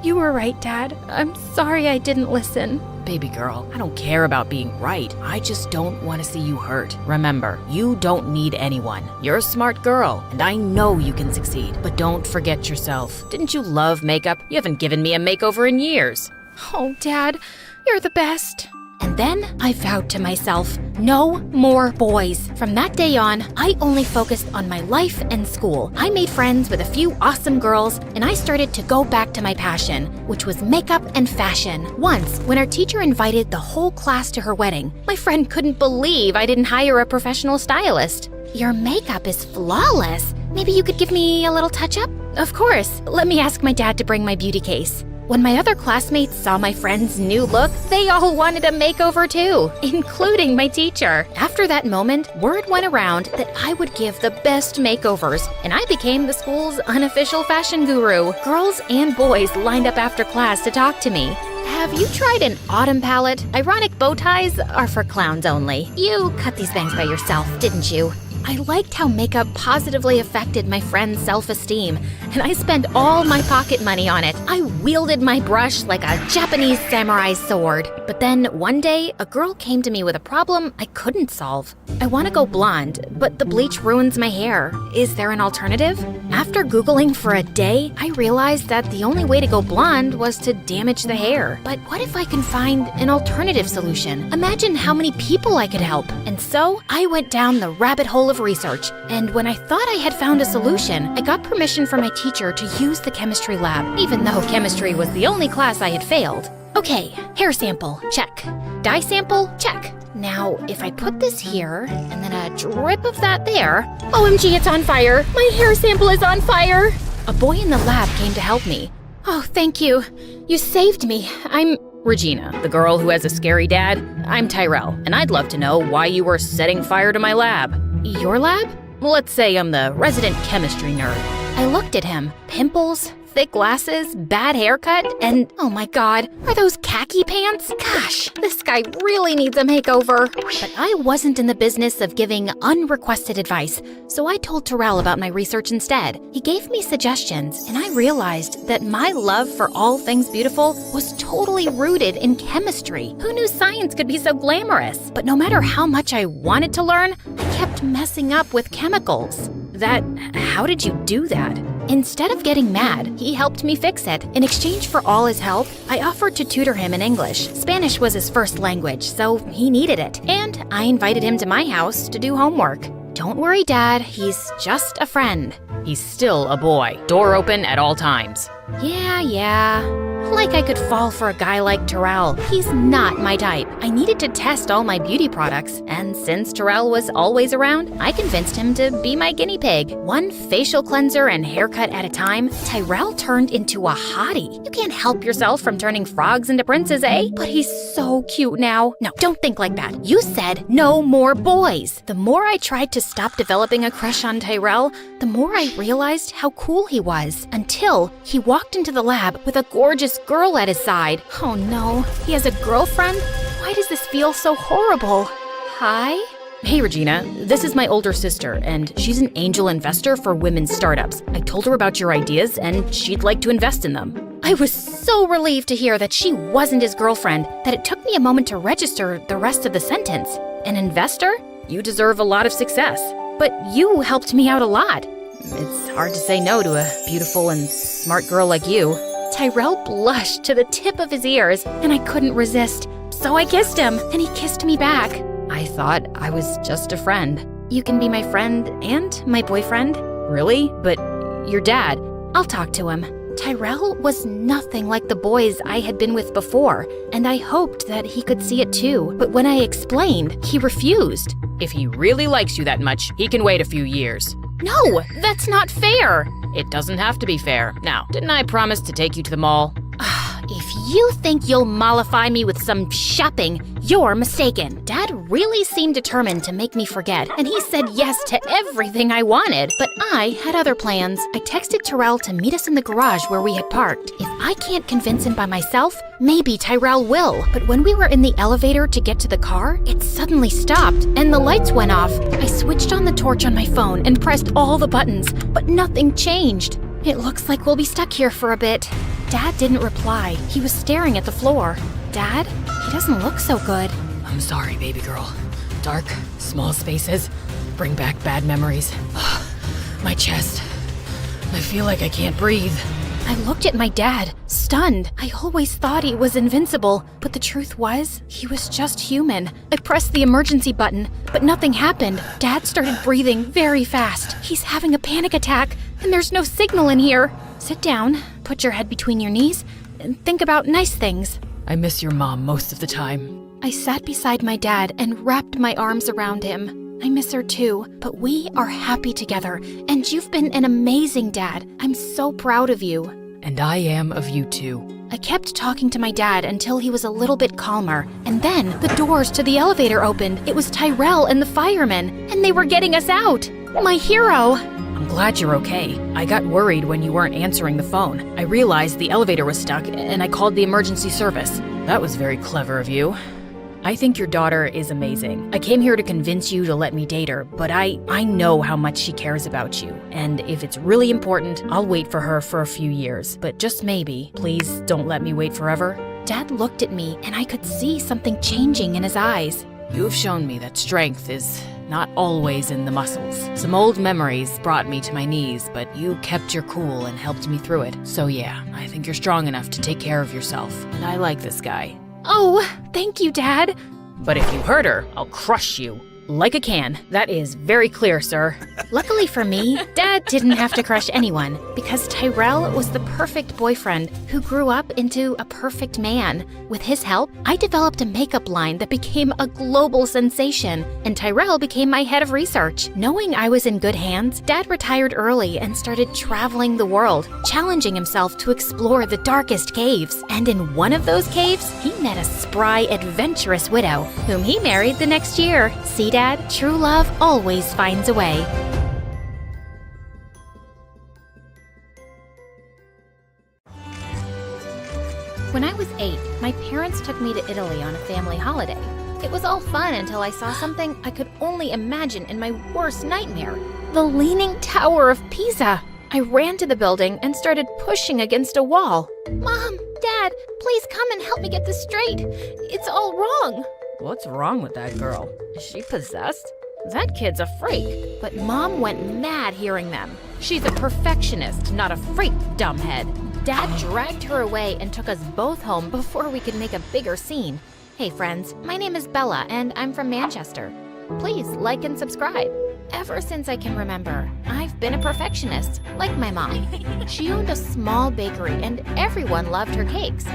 You were right, Dad. I'm sorry I didn't listen. Baby girl, I don't care about being right. I just don't want to see you hurt. Remember, you don't need anyone. You're a smart girl, and I know you can succeed. But don't forget yourself. Didn't you love makeup? You haven't given me a makeover in years. Oh, Dad, you're the best. And then I vowed to myself, no more boys. From that day on, I only focused on my life and school. I made friends with a few awesome girls, and I started to go back to my passion, which was makeup and fashion. Once, when our teacher invited the whole class to her wedding, my friend couldn't believe I didn't hire a professional stylist. Your makeup is flawless. Maybe you could give me a little touch-up? Of course. Let me ask my dad to bring my beauty case. When my other classmates saw my friend's new look, they all wanted a makeover too, including my teacher. After that moment, word went around that I would give the best makeovers, and I became the school's unofficial fashion guru. Girls and boys lined up after class to talk to me. Have you tried an autumn palette? Ironic bow ties are for clowns only. You cut these bangs by yourself, didn't you? I liked how makeup positively affected my friend's self-esteem, and I spent all my pocket money on it. I wielded my brush like a Japanese samurai sword. But then one day, a girl came to me with a problem I couldn't solve. I want to go blonde, but the bleach ruins my hair. Is there an alternative? After Googling for a day, I realized that the only way to go blonde was to damage the hair. But what if I can find an alternative solution? Imagine how many people I could help. And so, I went down the rabbit hole of research, and when I thought I had found a solution, I got permission from my teacher to use the chemistry lab, even though chemistry was the only class I had failed. Okay, hair sample, check. Dye sample, check. Now, if I put this here, and then a drip of that there, OMG, it's on fire! My hair sample is on fire! A boy in the lab came to help me. Oh, thank you. You saved me. I'm Regina, the girl who has a scary dad. I'm Tyrell, and I'd love to know why you were setting fire to my lab. Your lab? Let's say I'm the resident chemistry nerd. I looked at him. Pimples, thick glasses, bad haircut, and oh my god, are those khaki pants? Gosh, this guy really needs a makeover. But I wasn't in the business of giving unrequested advice, so I told Terrell about my research instead. He gave me suggestions, and I realized that my love for all things beautiful was totally rooted in chemistry. Who knew science could be so glamorous? But no matter how much I wanted to learn, I kept messing up with chemicals. How did you do that? Instead of getting mad, he helped me fix it. In exchange for all his help, I offered to tutor him in English. Spanish was his first language, so he needed it. And I invited him to my house to do homework. Don't worry, Dad, he's just a friend. He's still a boy. Door open at all times. Yeah. Like I could fall for a guy like Terrell. He's not my type. I needed to test all my beauty products, and since Terrell was always around, I convinced him to be my guinea pig. One facial cleanser and haircut at a time, Tyrell turned into a hottie. You can't help yourself from turning frogs into princes, eh? But he's so cute now. No, don't think like that. You said no more boys. The more I tried to stop developing a crush on Tyrell, the more I realized how cool he was, until he walked into the lab with a gorgeous girl at his side. Oh no, he has a girlfriend? Why does this feel so horrible? Hi? Hey, Regina. This is my older sister, and she's an angel investor for women's startups. I told her about your ideas, and she'd like to invest in them. I was so relieved to hear that she wasn't his girlfriend that it took me a moment to register the rest of the sentence. An investor? You deserve a lot of success. But you helped me out a lot. It's hard to say no to a beautiful and smart girl like you. Tyrell blushed to the tip of his ears, and I couldn't resist. So I kissed him, and he kissed me back. I thought I was just a friend. You can be my friend and my boyfriend. Really? But your dad. I'll talk to him. Tyrell was nothing like the boys I had been with before, and I hoped that he could see it too. But when I explained, he refused. If he really likes you that much, he can wait a few years. No, that's not fair. It doesn't have to be fair. Now, didn't I promise to take you to the mall? If you think you'll mollify me with some shopping, you're mistaken. Dad really seemed determined to make me forget, and he said yes to everything I wanted. But I had other plans. I texted Tyrell to meet us in the garage where we had parked. If I can't convince him by myself, maybe Tyrell will. But when we were in the elevator to get to the car, it suddenly stopped, and the lights went off. I switched on the torch on my phone and pressed all the buttons, but nothing changed. It looks like we'll be stuck here for a bit. Dad didn't reply. He was staring at the floor. Dad, he doesn't look so good. I'm sorry, baby girl. Dark, small spaces bring back bad memories. My chest. I feel like I can't breathe. I looked at my dad, stunned. I always thought he was invincible, but the truth was, he was just human. I pressed the emergency button, but nothing happened. Dad started breathing very fast. He's having a panic attack, and there's no signal in here. Sit down, put your head between your knees, and think about nice things. I miss your mom most of the time. I sat beside my dad and wrapped my arms around him. I miss her too, but we are happy together, and you've been an amazing dad. I'm so proud of you. And I am of you too. I kept talking to my dad until he was a little bit calmer, and then the doors to the elevator opened. It was Tyrell and the firemen, and they were getting us out. My hero! I'm glad you're okay. I got worried when you weren't answering the phone. I realized the elevator was stuck, and I called the emergency service. That was very clever of you. I think your daughter is amazing. I came here to convince you to let me date her, but I know how much she cares about you. And if it's really important, I'll wait for her for a few years. But just maybe, please don't let me wait forever. Dad looked at me, and I could see something changing in his eyes. You have shown me that strength is not always in the muscles. Some old memories brought me to my knees, but you kept your cool and helped me through it. So yeah, I think you're strong enough to take care of yourself. And I like this guy. Oh, thank you, Dad. But if you hurt her, I'll crush you. Like a can. That is very clear, sir. Luckily for me, Dad didn't have to crush anyone, because Tyrell was the perfect boyfriend who grew up into a perfect man. With his help, I developed a makeup line that became a global sensation, and Tyrell became my head of research. Knowing I was in good hands, Dad retired early and started traveling the world, challenging himself to explore the darkest caves. And in one of those caves, he met a spry, adventurous widow, whom he married the next year. See, Dad? True love always finds a way. When I was 8, my parents took me to Italy on a family holiday. It was all fun until I saw something I could only imagine in my worst nightmare. The Leaning Tower of Pisa. I ran to the building and started pushing against a wall. Mom, Dad, please come and help me get this straight. It's all wrong. What's wrong with that girl? Is she possessed? that kid's a freak. But Mom went mad hearing them. She's a perfectionist, not a freak, dumbhead. Dad dragged her away and took us both home before we could make a bigger scene. Hey friends, my name is Bella and I'm from Manchester. Please like and subscribe. Ever since I can remember, I've been a perfectionist, like my mom. She owned a small bakery and everyone loved her cakes.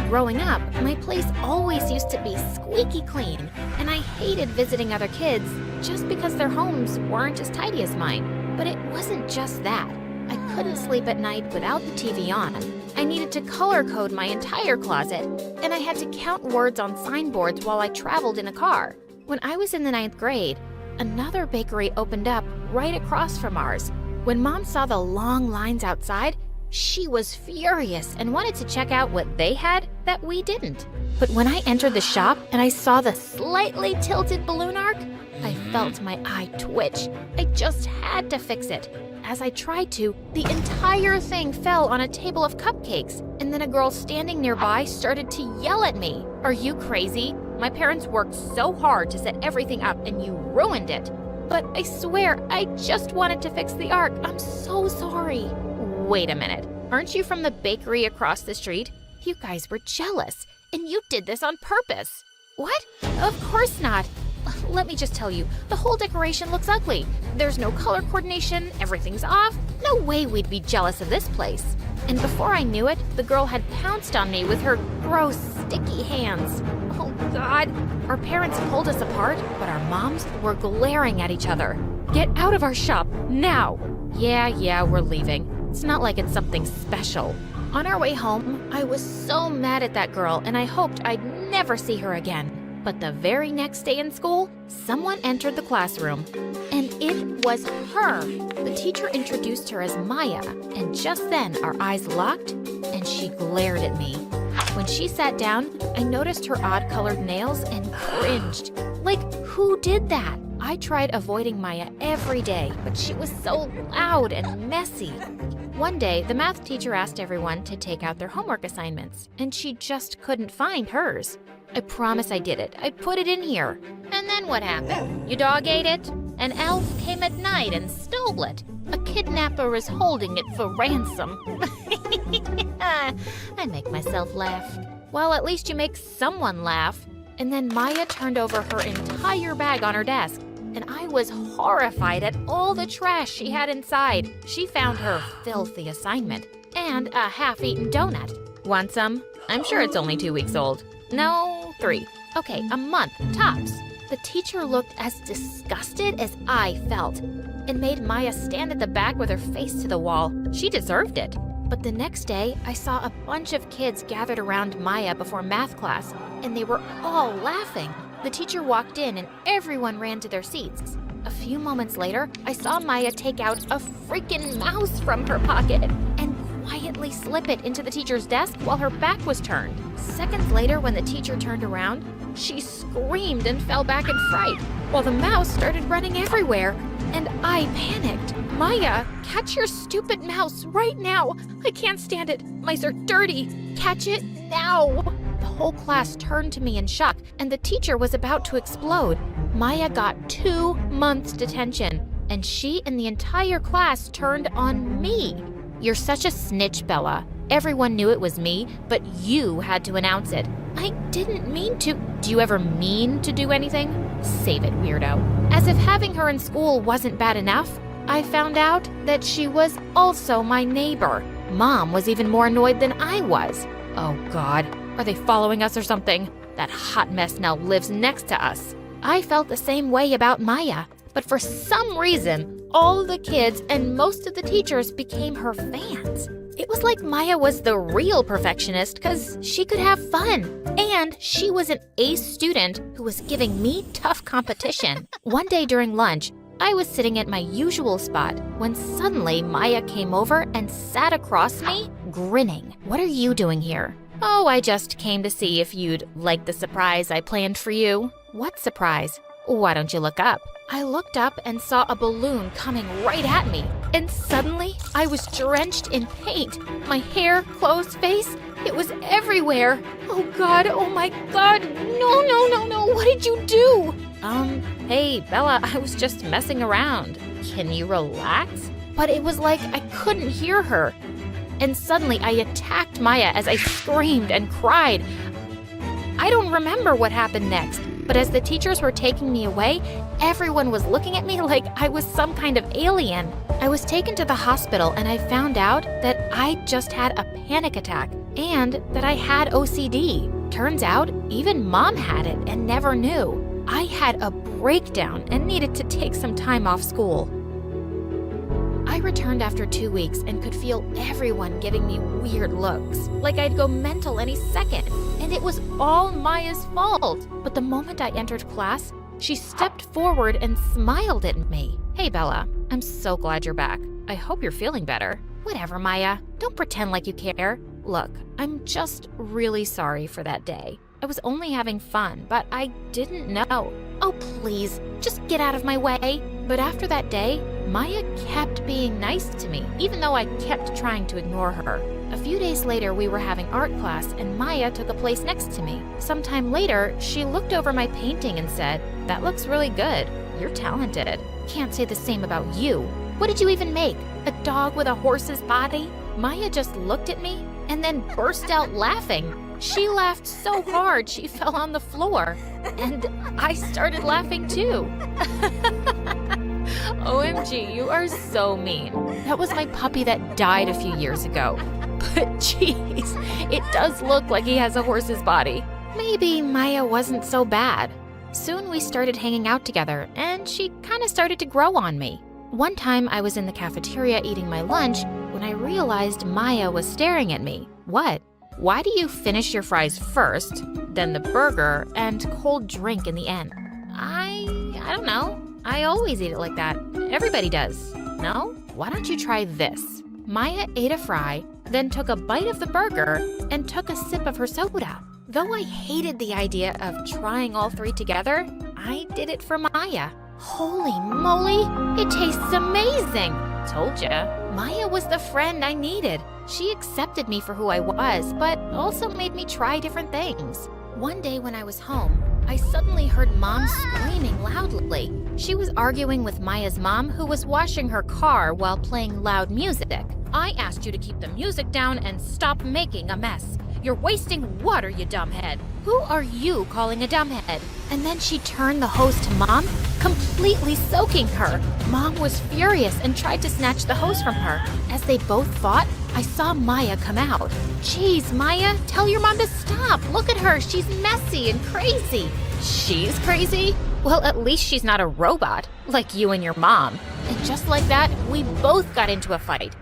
Growing up, my place always used to be squeaky clean, and I hated visiting other kids just because their homes weren't as tidy as mine. But it wasn't just that. I couldn't sleep at night without the TV on. I needed to color code my entire closet, and I had to count words on signboards while I traveled in a car. When I was in the 9th grade, another bakery opened up right across from ours. When Mom saw the long lines outside, she was furious and wanted to check out what they had that we didn't. But when I entered the shop and I saw the slightly tilted balloon arc, I felt my eye twitch. I just had to fix it. As I tried to, the entire thing fell on a table of cupcakes, and then a girl standing nearby started to yell at me. "Are you crazy? My parents worked so hard to set everything up and you ruined it." "But I swear, I just wanted to fix the arc. I'm so sorry." "Wait a minute. Aren't you from the bakery across the street? You guys were jealous, and you did this on purpose." "What? Of course not. Let me just tell you, the whole decoration looks ugly. There's no color coordination, everything's off. No way we'd be jealous of this place." And before I knew it, the girl had pounced on me with her gross, sticky hands. Oh God. Our parents pulled us apart, but our moms were glaring at each other. "Get out of our shop, now!" Yeah, we're leaving. It's not like it's something special. On our way home, I was so mad at that girl, and I hoped I'd never see her again. But the very next day in school, someone entered the classroom, and it was her. The teacher introduced her as Maya, and just then our eyes locked, and she glared at me. When she sat down, I noticed her odd-colored nails and cringed. Like, who did that? I tried avoiding Maya every day, but she was so loud and messy. One day, the math teacher asked everyone to take out their homework assignments, and she just couldn't find hers. I promise I did it. I put it in here. And then what happened? Your dog ate it? An elf came at night and stole it. A kidnapper is holding it for ransom. I make myself laugh. Well, at least you make someone laugh. And then Maya turned over her entire bag on her desk, and I was horrified at all the trash she had inside. She found her filthy assignment and a half-eaten donut. Want some? I'm sure it's only 2 weeks old. No, 3. Okay, a month, tops. The teacher looked as disgusted as I felt and made Maya stand at the back with her face to the wall. She deserved it. But the next day, I saw a bunch of kids gathered around Maya before math class, and they were all laughing. The teacher walked in and everyone ran to their seats. A few moments later, I saw Maya take out a freaking mouse from her pocket and quietly slip it into the teacher's desk while her back was turned. Seconds later, when the teacher turned around, she screamed and fell back in fright, while the mouse started running everywhere, and I panicked. "Maya, catch your stupid mouse right now! I can't stand it! Mice are dirty! Catch it now!" The whole class turned to me in shock, and the teacher was about to explode. Maya got 2 months detention, and she and the entire class turned on me. "You're such a snitch, Bella. Everyone knew it was me, but you had to announce it." "I didn't mean to." "Do you ever mean to do anything?" "Save it, weirdo." As if having her in school wasn't bad enough, I found out that she was also my neighbor. Mom was even more annoyed than I was. Oh God, are they following us or something? That hot mess now lives next to us. I felt the same way about Maya, but for some reason, all the kids and most of the teachers became her fans. It was like Maya was the real perfectionist because she could have fun. And she was an ace student who was giving me tough competition. One day during lunch, I was sitting at my usual spot when suddenly Maya came over and sat across me, grinning. "What are you doing here?" "Oh, I just came to see if you'd like the surprise I planned for you." "What surprise?" "Why don't you look up?" I looked up and saw a balloon coming right at me. And suddenly, I was drenched in paint. My hair, clothes, face, it was everywhere. Oh God, oh my God, no, what did you do? Hey, Bella, I was just messing around. Can you relax? But it was like I couldn't hear her. And suddenly I attacked Maya as I screamed and cried. I don't remember what happened next, but as the teachers were taking me away, everyone was looking at me like I was some kind of alien. I was taken to the hospital and I found out that I just had a panic attack and that I had OCD. Turns out, even Mom had it and never knew. I had a breakdown and needed to take some time off school. I returned after 2 weeks and could feel everyone giving me weird looks, like I'd go mental any second, and it was all Maya's fault. But the moment I entered class, she stepped forward and smiled at me. Hey, Bella, I'm so glad you're back. I hope you're feeling better. Whatever, Maya. Don't pretend like you care. Look, I'm just really sorry for that day. I was only having fun, but I didn't know. Oh, please, just get out of my way. But after that day, Maya kept being nice to me, even though I kept trying to ignore her. A few days later, we were having art class, and Maya took a place next to me. Sometime later, she looked over my painting and said, "That looks really good. You're talented. Can't say the same about you. What did you even make? A dog with a horse's body?" Maya just looked at me and then burst out laughing. She laughed so hard she fell on the floor, and I started laughing too. OMG, you are so mean. That was my puppy that died a few years ago. But geez, it does look like he has a horse's body. Maybe Maya wasn't so bad. Soon we started hanging out together, and she kind of started to grow on me. One time I was in the cafeteria eating my lunch when I realized Maya was staring at me. What? Why do you finish your fries first, then the burger, and cold drink in the end? I don't know. I always eat it like that. Everybody does. No? Why don't you try this? Maya ate a fry, then took a bite of the burger, and took a sip of her soda. Though I hated the idea of trying all three together, I did it for Maya. Holy moly, it tastes amazing! Told ya. Maya was the friend I needed. She accepted me for who I was, but also made me try different things. One day when I was home, I suddenly heard Mom screaming loudly. She was arguing with Maya's mom, who was washing her car while playing loud music. I asked you to keep the music down and stop making a mess. You're wasting water, you dumbhead. Who are you calling a dumbhead? And then she turned the hose to Mom, completely soaking her. Mom was furious and tried to snatch the hose from her. As they both fought, I saw Maya come out. Jeez, Maya, tell your mom to stop. Look at her, she's messy and crazy. She's crazy? Well, at least she's not a robot, like you and your mom. And just like that, we both got into a fight.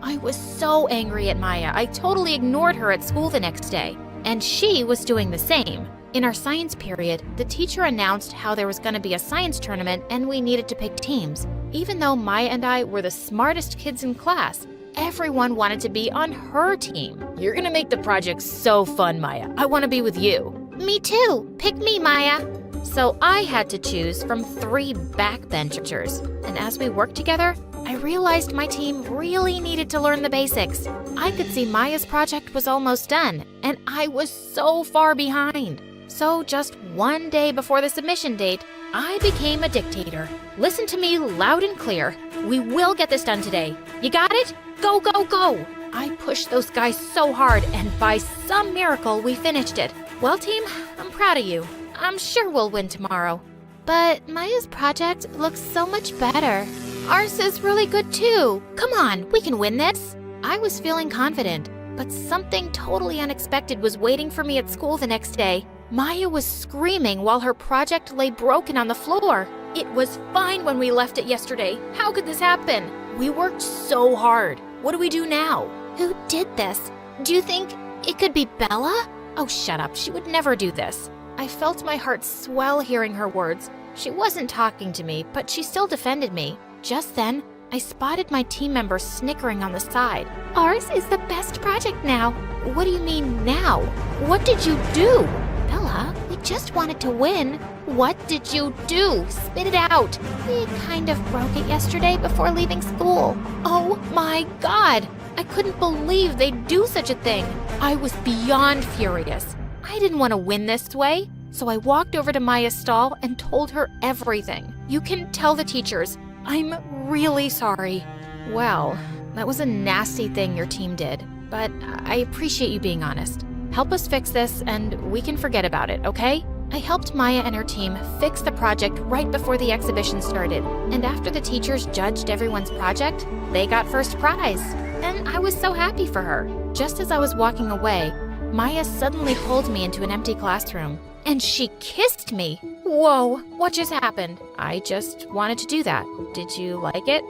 I was so angry at Maya, I totally ignored her at school the next day. And she was doing the same. In our science period, the teacher announced how there was going to be a science tournament and we needed to pick teams. Even though Maya and I were the smartest kids in class, everyone wanted to be on her team. You're going to make the project so fun, Maya. I want to be with you. Me too. Pick me, Maya. So I had to choose from 3 backbenchers. And as we worked together, I realized my team really needed to learn the basics. I could see Maya's project was almost done, and I was so far behind. So just one day before the submission date, I became a dictator. Listen to me loud and clear. We will get this done today. You got it? Go, go, go! I pushed those guys so hard, and by some miracle, we finished it. Well, team, I'm proud of you. I'm sure we'll win tomorrow. But Maya's project looks so much better. Ours is really good too. Come on, we can win this. I was feeling confident, but something totally unexpected was waiting for me at school the next day. Maya was screaming while her project lay broken on the floor. It was fine when we left it yesterday. How could this happen? We worked so hard. What do we do now? Who did this? Do you think it could be Bella? Oh, shut up. She would never do this. I felt my heart swell hearing her words. She wasn't talking to me, but she still defended me. Just then, I spotted my team member snickering on the side. Ours is the best project now. What do you mean now? What did you do? Bella, we just wanted to win. What did you do? Spit it out. We kind of broke it yesterday before leaving school. Oh my God! I couldn't believe they'd do such a thing. I was beyond furious. I didn't want to win this way. So I walked over to Maya's stall and told her everything. You can tell the teachers. I'm really sorry. Well, that was a nasty thing your team did, but I appreciate you being honest. Help us fix this and we can forget about it, okay? I helped Maya and her team fix the project right before the exhibition started, and after the teachers judged everyone's project, they got first prize. And I was so happy for her. Just as I was walking away, Maya suddenly pulled me into an empty classroom, and she kissed me. Whoa, what just happened? I just wanted to do that. Did you like it?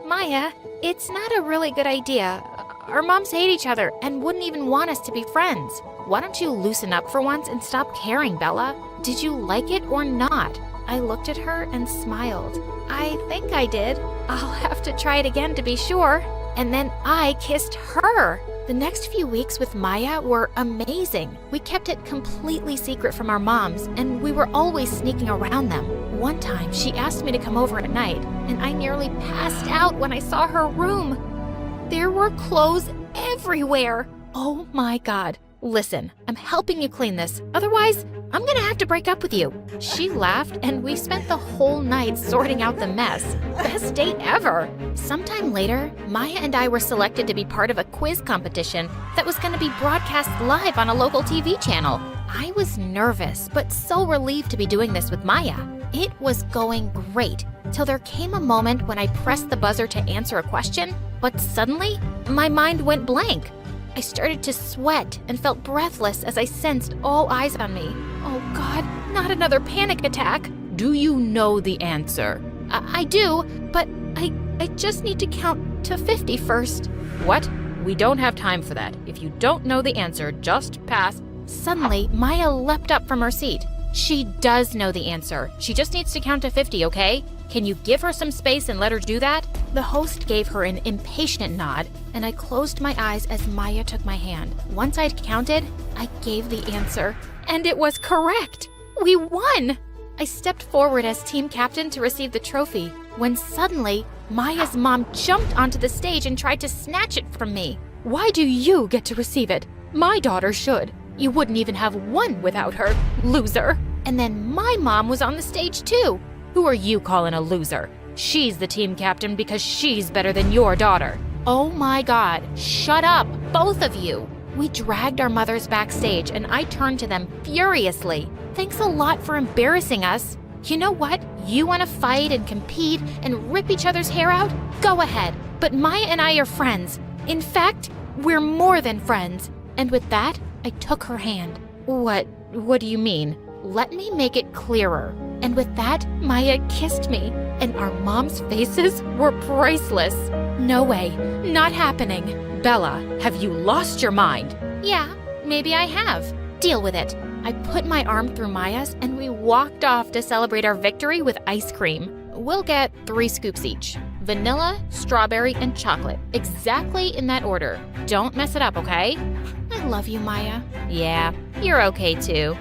Maya, it's not a really good idea. Our moms hate each other and wouldn't even want us to be friends. Why don't you loosen up for once and stop caring, Bella? Did you like it or not? I looked at her and smiled. I think I did. I'll have to try it again to be sure. And then I kissed her. The next few weeks with Maya were amazing. We kept it completely secret from our moms, and we were always sneaking around them. One time, she asked me to come over at night, and I nearly passed out when I saw her room. There were clothes everywhere. Oh my God. Listen, I'm helping you clean this. Otherwise, I'm gonna have to break up with you. She laughed, and we spent the whole night sorting out the mess. Best date ever. Sometime later, Maya and I were selected to be part of a quiz competition that was gonna be broadcast live on a local TV channel. I was nervous, but so relieved to be doing this with Maya. It was going great, till there came a moment when I pressed the buzzer to answer a question, but suddenly, my mind went blank. I started to sweat and felt breathless as I sensed all eyes on me. Oh God, not another panic attack. Do you know the answer? I do, but I just need to count to 50 first. What? We don't have time for that. If you don't know the answer, just pass. Suddenly, Maya leapt up from her seat. She does know the answer. She just needs to count to 50, okay? Can you give her some space and let her do that? The host gave her an impatient nod, and I closed my eyes as Maya took my hand. Once I'd counted, I gave the answer, and it was correct. We won! I stepped forward as team captain to receive the trophy, when suddenly, Maya's mom jumped onto the stage and tried to snatch it from me. Why do you get to receive it? My daughter should. You wouldn't even have won without her, loser. And then my mom was on the stage too. Who are you calling a loser? She's the team captain because she's better than your daughter. Oh my God, shut up, both of you. We dragged our mothers backstage and I turned to them furiously. Thanks a lot for embarrassing us. You know what? You want to fight and compete and rip each other's hair out? Go ahead. But Maya and I are friends. In fact, we're more than friends. And with that, I took her hand. What do you mean? Let me make it clearer. And with that, Maya kissed me, and our moms' faces were priceless. No way, not happening. Bella, have you lost your mind? Yeah, maybe I have. Deal with it. I put my arm through Maya's, and we walked off to celebrate our victory with ice cream. We'll get 3 scoops each. Vanilla, strawberry, and chocolate. Exactly in that order. Don't mess it up, okay? I love you, Maya. Yeah, you're okay too.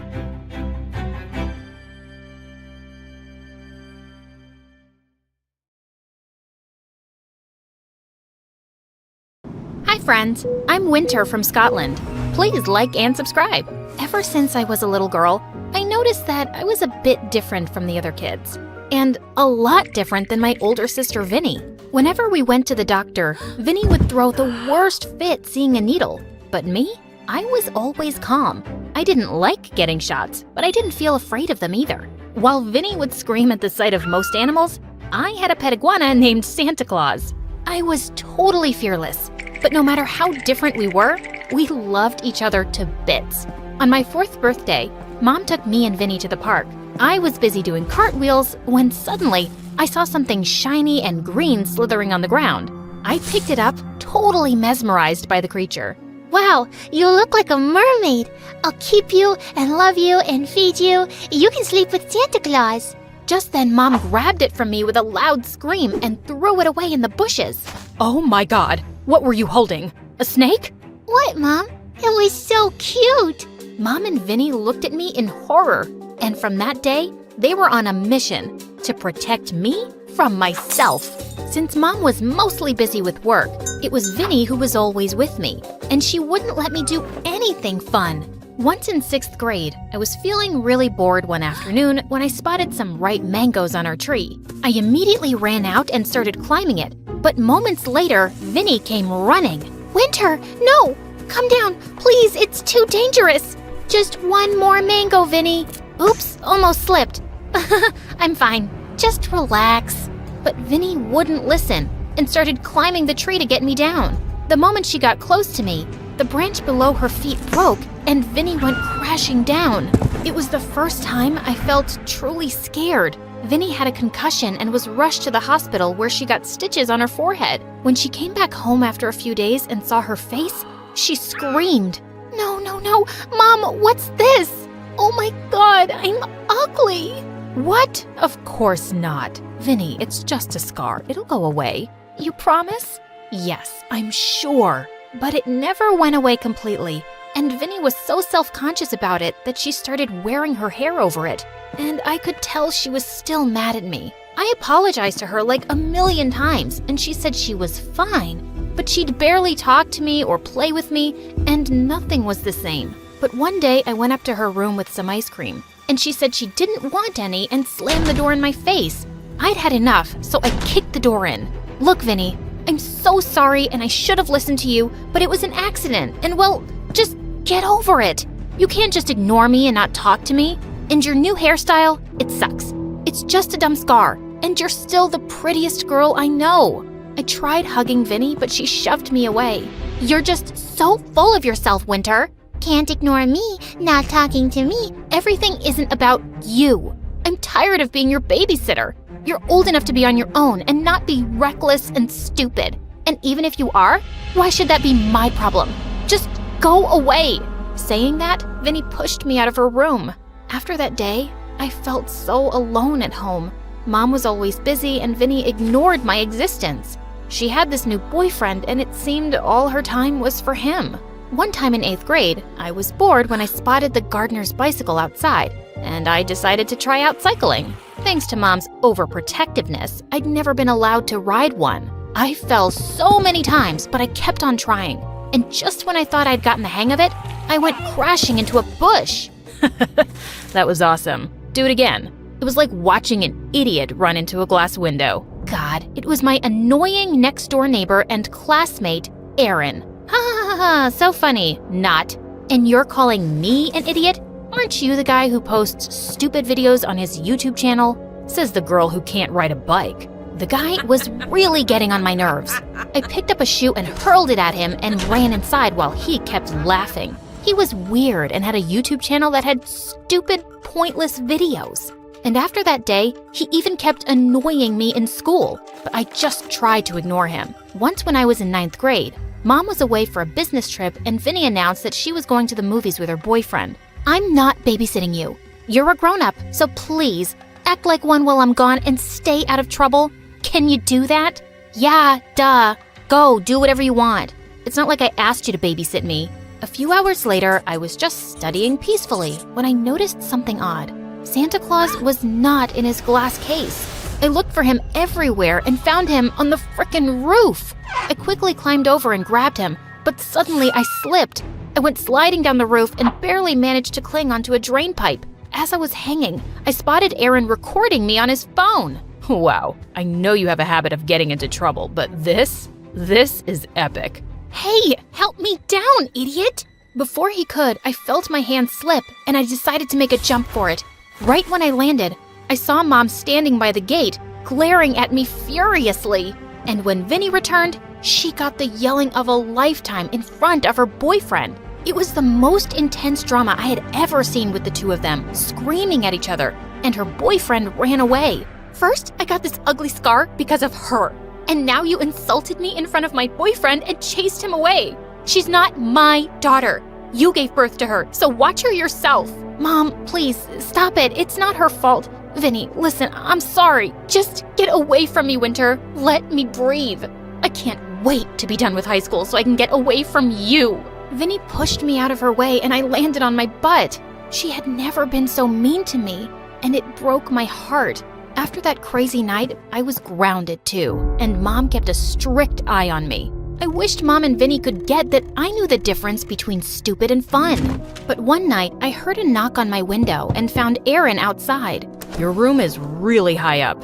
Hi friends, I'm Winter from Scotland. Please like and subscribe. Ever since I was a little girl, I noticed that I was a bit different from the other kids. And a lot different than my older sister Vinny. Whenever we went to the doctor, Vinny would throw the worst fit seeing a needle. But me? I was always calm. I didn't like getting shots, but I didn't feel afraid of them either. While Vinny would scream at the sight of most animals, I had a pet iguana named Santa Claus. I was totally fearless. But no matter how different we were, we loved each other to bits. On my 4th birthday, Mom took me and Vinny to the park. I was busy doing cartwheels when suddenly I saw something shiny and green slithering on the ground. I picked it up, totally mesmerized by the creature. Wow, you look like a mermaid. I'll keep you and love you and feed you. You can sleep with Santa Claus. Just then, Mom grabbed it from me with a loud scream and threw it away in the bushes. Oh my God, what were you holding? A snake? What, Mom? It was so cute. Mom and Vinny looked at me in horror. And from that day, they were on a mission to protect me from myself. Since Mom was mostly busy with work, it was Vinny who was always with me, and she wouldn't let me do anything fun. Once in 6th grade, I was feeling really bored one afternoon when I spotted some ripe mangoes on our tree. I immediately ran out and started climbing it, but moments later, Vinny came running. Winter, no! Come down, please, it's too dangerous. Just one more mango, Vinny. Oops, almost slipped. I'm fine, just relax. But Vinny wouldn't listen and started climbing the tree to get me down. The moment she got close to me, the branch below her feet broke and Vinny went crashing down. It was the first time I felt truly scared. Vinny had a concussion and was rushed to the hospital where she got stitches on her forehead. When she came back home after a few days and saw her face, she screamed. No, Mom, what's this? Oh my God, I'm ugly. What? Of course not. Vinny, it's just a scar. It'll go away. You promise? Yes, I'm sure. But it never went away completely, and Vinny was so self-conscious about it that she started wearing her hair over it, and I could tell she was still mad at me. I apologized to her like a million times, and she said she was fine, but she'd barely talk to me or play with me, and nothing was the same. But one day I went up to her room with some ice cream, and she said she didn't want any and slammed the door in my face. I'd had enough, so I kicked the door in. Look, Vinny, I'm so sorry and I should have listened to you, but it was an accident, and well, just get over it. You can't just ignore me and not talk to me. And your new hairstyle, it sucks. It's just a dumb scar, and you're still the prettiest girl I know. I tried hugging Vinny, but she shoved me away. You're just so full of yourself, Winter. Can't ignore me, not talking to me. Everything isn't about you. I'm tired of being your babysitter. You're old enough to be on your own and not be reckless and stupid. And even if you are, why should that be my problem? Just go away. Saying that, Vinny pushed me out of her room. After that day, I felt so alone at home. Mom was always busy and Vinny ignored my existence. She had this new boyfriend and it seemed all her time was for him. One time in 8th grade, I was bored when I spotted the gardener's bicycle outside, and I decided to try out cycling. Thanks to Mom's overprotectiveness, I'd never been allowed to ride one. I fell so many times, but I kept on trying. And just when I thought I'd gotten the hang of it, I went crashing into a bush. That was awesome. Do it again. It was like watching an idiot run into a glass window. God, it was my annoying next-door neighbor and classmate, Aaron. Ha ha ha ha, so funny. Not. And you're calling me an idiot? Aren't you the guy who posts stupid videos on his YouTube channel? Says the girl who can't ride a bike. The guy was really getting on my nerves. I picked up a shoe and hurled it at him and ran inside while he kept laughing. He was weird and had a YouTube channel that had stupid, pointless videos. And after that day, he even kept annoying me in school, but I just tried to ignore him. Once when I was in 9th grade, Mom was away for a business trip and Vinny announced that she was going to the movies with her boyfriend. I'm not babysitting you. You're a grown-up, so please, act like one while I'm gone and stay out of trouble. Can you do that? Yeah, duh. Go, do whatever you want. It's not like I asked you to babysit me. A few hours later, I was just studying peacefully when I noticed something odd. Santa Claus was not in his glass case. I looked for him everywhere and found him on the frickin' roof. I quickly climbed over and grabbed him, but suddenly I slipped. I went sliding down the roof and barely managed to cling onto a drain pipe. As I was hanging, I spotted Aaron recording me on his phone. Wow, I know you have a habit of getting into trouble, but this is epic. Hey, help me down, idiot! Before he could, I felt my hand slip and I decided to make a jump for it. Right when I landed, I saw Mom standing by the gate, glaring at me furiously. And when Vinny returned, she got the yelling of a lifetime in front of her boyfriend. It was the most intense drama I had ever seen with the two of them, screaming at each other, and her boyfriend ran away. First, I got this ugly scar because of her. And now you insulted me in front of my boyfriend and chased him away. She's not my daughter. You gave birth to her, so watch her yourself. Mom, please, stop it. It's not her fault. Vinny, listen, I'm sorry. Just get away from me, Winter. Let me breathe. I can't wait to be done with high school so I can get away from you. Vinny pushed me out of her way and I landed on my butt. She had never been so mean to me, and it broke my heart. After that crazy night, I was grounded too, and Mom kept a strict eye on me. I wished Mom and Vinny could get that I knew the difference between stupid and fun. But one night, I heard a knock on my window and found Aaron outside. Your room is really high up.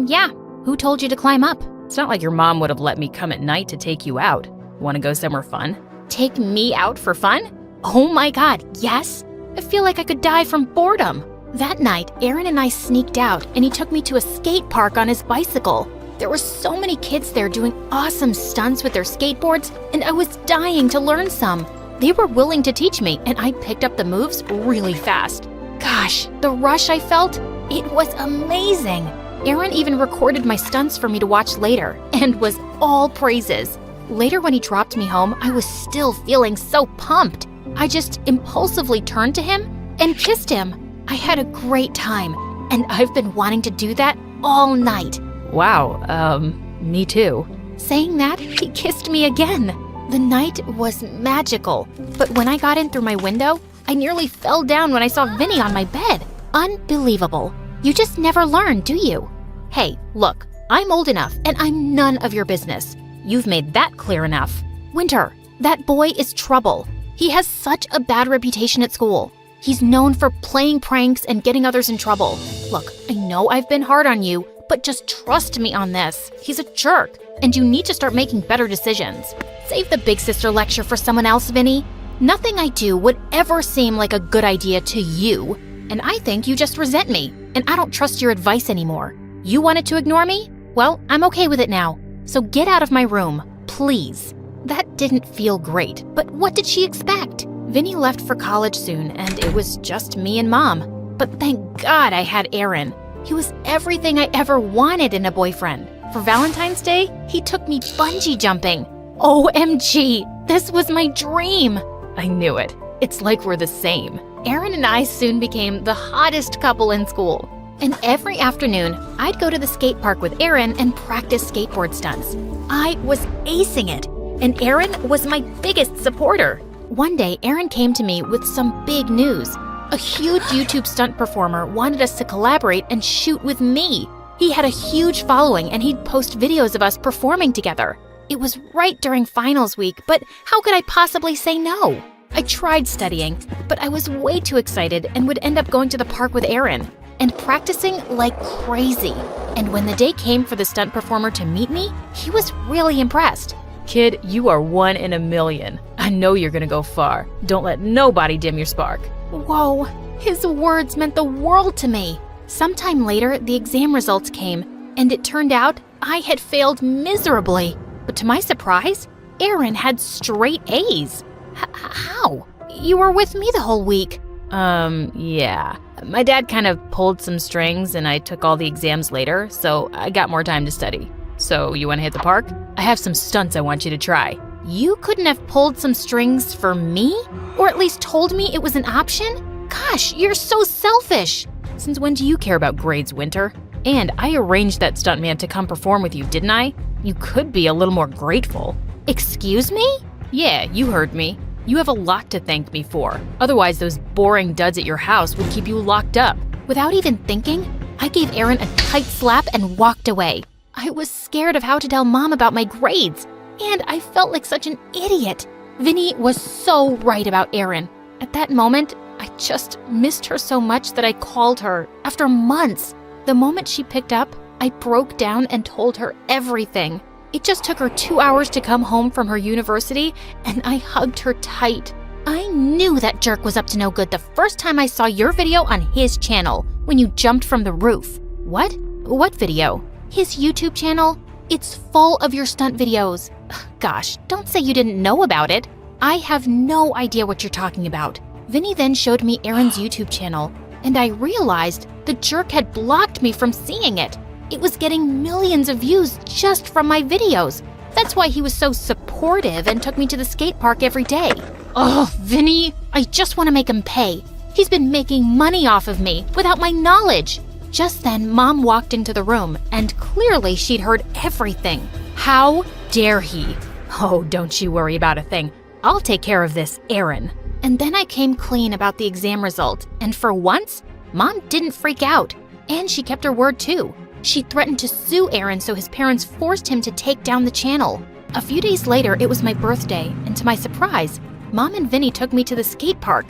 Yeah. Who told you to climb up? It's not like your mom would have let me come at night to take you out. Want to go somewhere fun? Take me out for fun? Oh my God, yes? I feel like I could die from boredom. That night, Aaron and I sneaked out and he took me to a skate park on his bicycle. There were so many kids there doing awesome stunts with their skateboards, and I was dying to learn some. They were willing to teach me, and I picked up the moves really fast. Gosh, the rush I felt, it was amazing. Aaron even recorded my stunts for me to watch later, and was all praises. Later when he dropped me home, I was still feeling so pumped. I just impulsively turned to him and kissed him. I had a great time, and I've been wanting to do that all night. Wow, me too. Saying that, he kissed me again. The night was magical, but when I got in through my window, I nearly fell down when I saw Vinny on my bed. Unbelievable. You just never learn, do you? Hey, look, I'm old enough and I'm none of your business. You've made that clear enough. Winter, that boy is trouble. He has such a bad reputation at school. He's known for playing pranks and getting others in trouble. Look, I know I've been hard on you, but just trust me on this. He's a jerk, and you need to start making better decisions. Save the big sister lecture for someone else, Vinny. Nothing I do would ever seem like a good idea to you, and I think you just resent me, and I don't trust your advice anymore. You wanted to ignore me? Well, I'm okay with it now. So get out of my room, please. That didn't feel great, but what did she expect? Vinny left for college soon, and it was just me and Mom. But thank God I had Aaron. He was everything I ever wanted in a boyfriend. For Valentine's Day, he took me bungee jumping. OMG, this was my dream. I knew it. It's like we're the same. Aaron and I soon became the hottest couple in school. And every afternoon, I'd go to the skate park with Aaron and practice skateboard stunts. I was acing it, and Aaron was my biggest supporter. One day, Aaron came to me with some big news. A huge YouTube stunt performer wanted us to collaborate and shoot with me. He had a huge following and he'd post videos of us performing together. It was right during finals week, but how could I possibly say no? I tried studying, but I was way too excited and would end up going to the park with Aaron and practicing like crazy. And when the day came for the stunt performer to meet me, he was really impressed. Kid, you are one in a million. I know you're gonna go far. Don't let nobody dim your spark. Whoa, his words meant the world to me. Sometime later, the exam results came, and it turned out I had failed miserably. But to my surprise, Aaron had straight A's. How? You were with me the whole week. Yeah. My dad kind of pulled some strings and I took all the exams later, so I got more time to study. So you want to hit the park? I have some stunts I want you to try. You couldn't have pulled some strings for me? Or at least told me it was an option? Gosh, you're so selfish. Since when do you care about grades, Winter? And I arranged that stuntman to come perform with you, didn't I? You could be a little more grateful. Excuse me? Yeah, you heard me. You have a lot to thank me for. Otherwise, those boring duds at your house would keep you locked up. Without even thinking, I gave Aaron a tight slap and walked away. I was scared of how to tell Mom about my grades, and I felt like such an idiot. Vinny was so right about Aaron. At that moment, I just missed her so much that I called her after months. The moment she picked up, I broke down and told her everything. It just took her 2 hours to come home from her university, and I hugged her tight. I knew that jerk was up to no good the first time I saw your video on his channel when you jumped from the roof. What? What video? His YouTube channel? It's full of your stunt videos. Gosh, don't say you didn't know about it. I have no idea what you're talking about. Vinny then showed me Aaron's YouTube channel, and I realized the jerk had blocked me from seeing it. It was getting millions of views just from my videos. That's why he was so supportive and took me to the skate park every day. Oh, Vinny, I just want to make him pay. He's been making money off of me without my knowledge. Just then, Mom walked into the room, and clearly she'd heard everything. How dare he? Oh, don't you worry about a thing. I'll take care of this, Aaron. And then I came clean about the exam result, and for once, Mom didn't freak out. And she kept her word too. She threatened to sue Aaron, so his parents forced him to take down the channel. A few days later, it was my birthday, and to my surprise, Mom and Vinny took me to the skate park.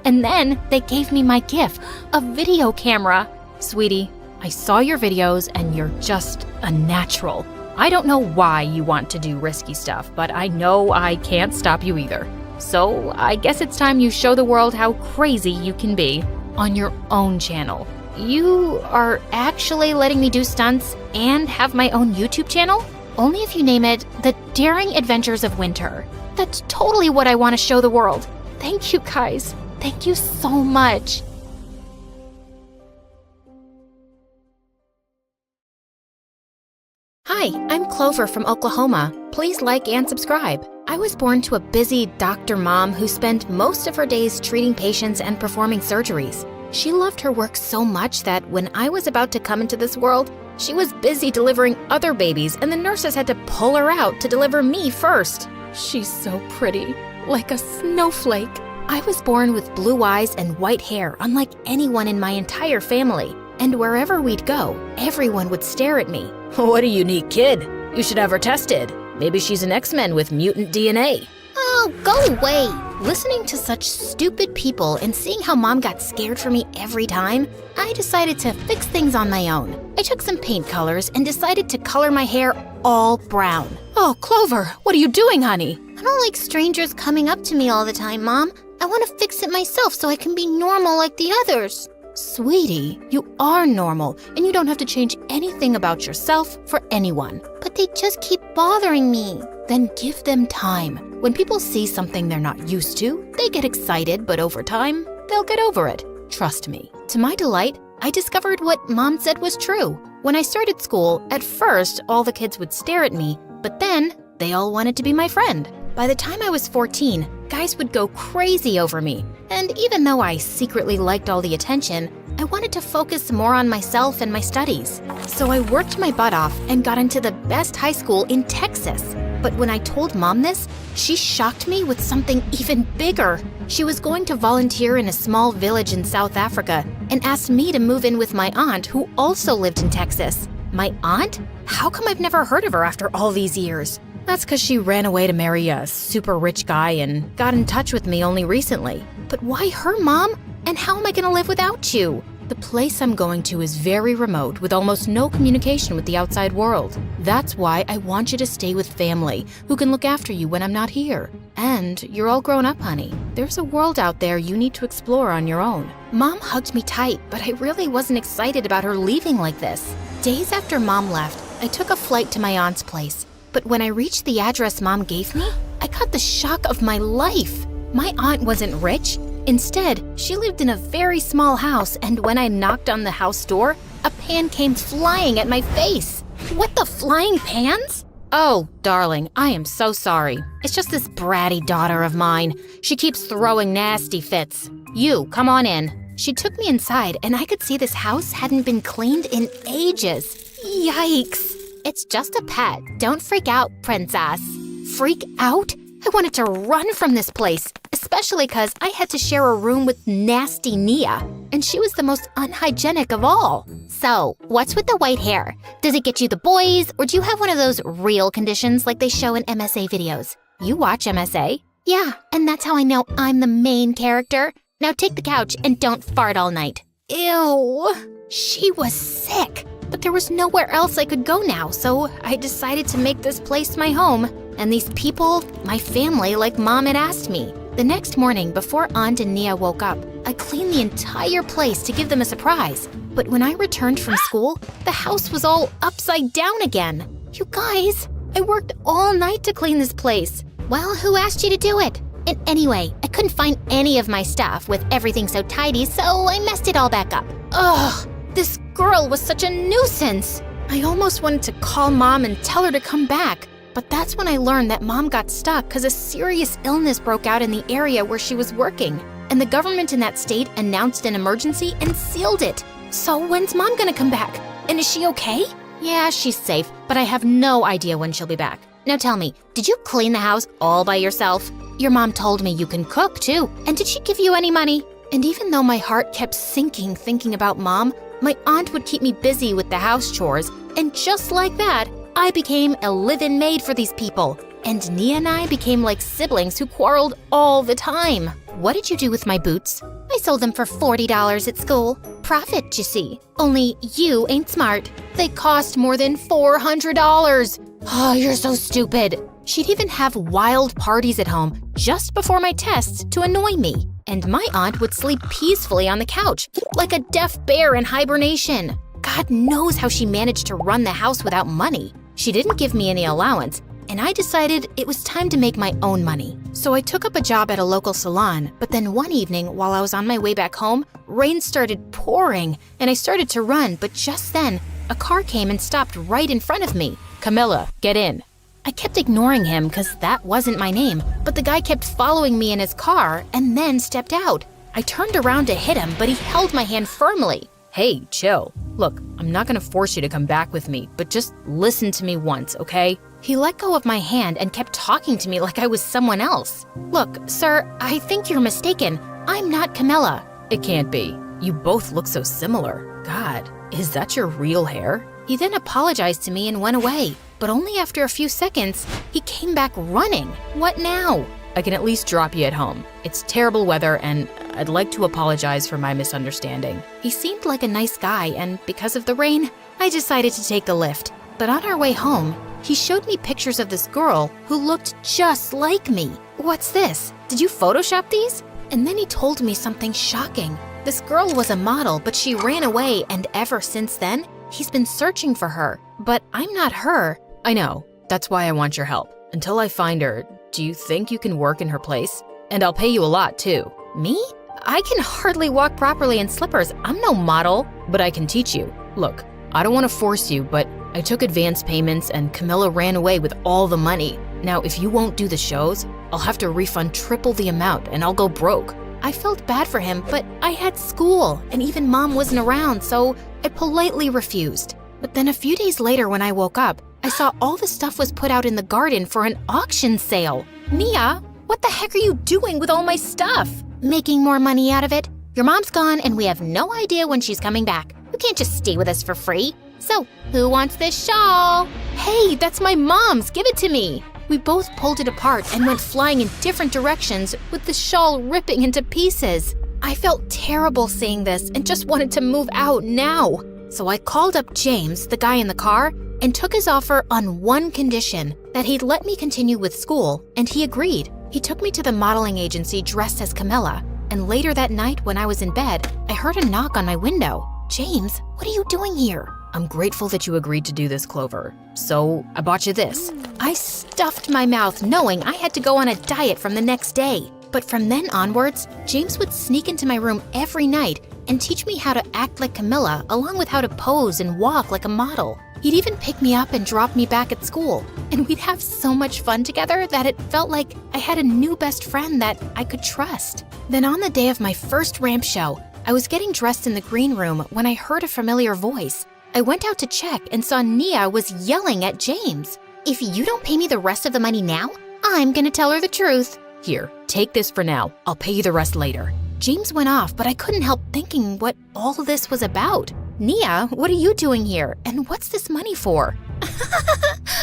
And then they gave me my gift, a video camera. Sweetie, I saw your videos and you're just a natural. I don't know why you want to do risky stuff, but I know I can't stop you either. So I guess it's time you show the world how crazy you can be on your own channel. You are actually letting me do stunts and have my own YouTube channel? Only if you name it The Daring Adventures of Winter. That's totally what I want to show the world. Thank you guys. Thank you so much. Hi, I'm Clover from Oklahoma. Please like and subscribe. I was born to a busy doctor mom who spent most of her days treating patients and performing surgeries. She loved her work so much that when I was about to come into this world, she was busy delivering other babies and the nurses had to pull her out to deliver me first. She's so pretty, like a snowflake. I was born with blue eyes and white hair, unlike anyone in my entire family. And wherever we'd go, everyone would stare at me. What a unique kid. You should have her tested. Maybe she's an X-Men with mutant DNA. Oh, go away! Listening to such stupid people and seeing how Mom got scared for me every time, I decided to fix things on my own. I took some paint colors and decided to color my hair all brown. Oh, Clover, what are you doing, honey? I don't like strangers coming up to me all the time, Mom. I want to fix it myself so I can be normal like the others. Sweetie, you are normal, and you don't have to change anything about yourself for anyone. But they just keep bothering me. Then give them time. When people see something they're not used to, they get excited, but over time, they'll get over it. Trust me. To my delight, I discovered what Mom said was true. When I started school, at first, all the kids would stare at me, but then they all wanted to be my friend. By the time I was 14, guys would go crazy over me. And even though I secretly liked all the attention, I wanted to focus more on myself and my studies. So I worked my butt off and got into the best high school in Texas. But when I told Mom this, she shocked me with something even bigger. She was going to volunteer in a small village in South Africa and asked me to move in with my aunt who also lived in Texas. My aunt? How come I've never heard of her after all these years? That's because she ran away to marry a super rich guy and got in touch with me only recently. But why her, Mom? And how am I going to live without you? The place I'm going to is very remote with almost no communication with the outside world. That's why I want you to stay with family who can look after you when I'm not here. And you're all grown up, honey. There's a world out there you need to explore on your own. Mom hugged me tight, but I really wasn't excited about her leaving like this. Days after Mom left, I took a flight to my aunt's place. But when I reached the address Mom gave me, I got the shock of my life. My aunt wasn't rich. Instead, she lived in a very small house, and when I knocked on the house door, a pan came flying at my face. What the flying pans? Oh, darling, I am so sorry. It's just this bratty daughter of mine. She keeps throwing nasty fits. You, come on in. She took me inside, and I could see this house hadn't been cleaned in ages. Yikes. It's just a pet. Don't freak out, princess. Freak out? I wanted to run from this place, especially because I had to share a room with nasty Nia, and she was the most unhygienic of all. So, what's with the white hair? Does it get you the boys, or do you have one of those real conditions like they show in MSA videos? You watch MSA? Yeah, and that's how I know I'm the main character. Now take the couch and don't fart all night. Ew. She was sick. But there was nowhere else I could go now, so I decided to make this place my home. And these people, my family, like Mom had asked me. The next morning, before Aunt and Nia woke up, I cleaned the entire place to give them a surprise. But when I returned from school, the house was all upside down again. You guys, I worked all night to clean this place. Well, who asked you to do it? And anyway, I couldn't find any of my stuff with everything so tidy, so I messed it all back up. Ugh, this girl was such a nuisance. I almost wanted to call Mom and tell her to come back. But that's when I learned that Mom got stuck because a serious illness broke out in the area where she was working. And the government in that state announced an emergency and sealed it. So when's Mom gonna come back? And is she okay? Yeah, she's safe, but I have no idea when she'll be back. Now tell me, did you clean the house all by yourself? Your mom told me you can cook too. And did she give you any money? And even though my heart kept sinking thinking about Mom, my aunt would keep me busy with the house chores. And just like that, I became a live-in maid for these people. and Nia and I became like siblings who quarreled all the time. What did you do with my boots? I sold them for $40 at school. Profit, you see. Only you ain't smart. They cost more than $400. Oh, you're so stupid. She'd even have wild parties at home just before my tests to annoy me. And my aunt would sleep peacefully on the couch, like a deaf bear in hibernation. God knows how she managed to run the house without money. She didn't give me any allowance, and I decided it was time to make my own money. So I took up a job at a local salon, but then one evening, while I was on my way back home, rain started pouring, and I started to run, but just then, a car came and stopped right in front of me. Camilla, get in. I kept ignoring him because that wasn't my name, but the guy kept following me in his car and then stepped out. I turned around to hit him, but he held my hand firmly. Hey, chill. Look, I'm not gonna force you to come back with me, but just listen to me once, okay? He let go of my hand and kept talking to me like I was someone else. Look, sir, I think you're mistaken. I'm not Camilla. It can't be. You both look so similar. God, is that your real hair? He then apologized to me and went away, but only after a few seconds, he came back running. What now? I can at least drop you at home. It's terrible weather and I'd like to apologize for my misunderstanding. He seemed like a nice guy, and because of the rain, I decided to take the lift. But on our way home, he showed me pictures of this girl who looked just like me. What's this? Did you Photoshop these? And then he told me something shocking. This girl was a model, but she ran away, and ever since then, he's been searching for her. But I'm not her. I know. That's why I want your help. Until I find her, do you think you can work in her place? And I'll pay you a lot, too. Me? I can hardly walk properly in slippers. I'm no model, but I can teach you. Look, I don't want to force you, but I took advance payments and Camilla ran away with all the money. Now, if you won't do the shows, I'll have to refund triple the amount and I'll go broke. I felt bad for him, but I had school and even mom wasn't around, so I politely refused. But then a few days later when I woke up, I saw all the stuff was put out in the garden for an auction sale. Nia, what the heck are you doing with all my stuff? Making more money out of it. Your mom's gone and we have no idea when she's coming back. You can't just stay with us for free. So, who wants this shawl? Hey, that's my mom's. Give it to me. We both pulled it apart and went flying in different directions with the shawl ripping into pieces. I felt terrible seeing this and just wanted to move out now. So I called up James, the guy in the car, and took his offer on one condition, that he'd let me continue with school, and he agreed. He took me to the modeling agency dressed as Camilla, and later that night when I was in bed, I heard a knock on my window. James, what are you doing here? I'm grateful that you agreed to do this, Clover. So I bought you this. I stuffed my mouth knowing I had to go on a diet from the next day. But from then onwards, James would sneak into my room every night and teach me how to act like Camilla, along with how to pose and walk like a model. He'd even pick me up and drop me back at school. And we'd have so much fun together that it felt like I had a new best friend that I could trust. Then on the day of my first ramp show, I was getting dressed in the green room when I heard a familiar voice. I went out to check and saw Nia was yelling at James. If you don't pay me the rest of the money now, I'm gonna tell her the truth. Here, take this for now. I'll pay you the rest later. James went off, but I couldn't help thinking what all this was about. Nia, what are you doing here? And what's this money for?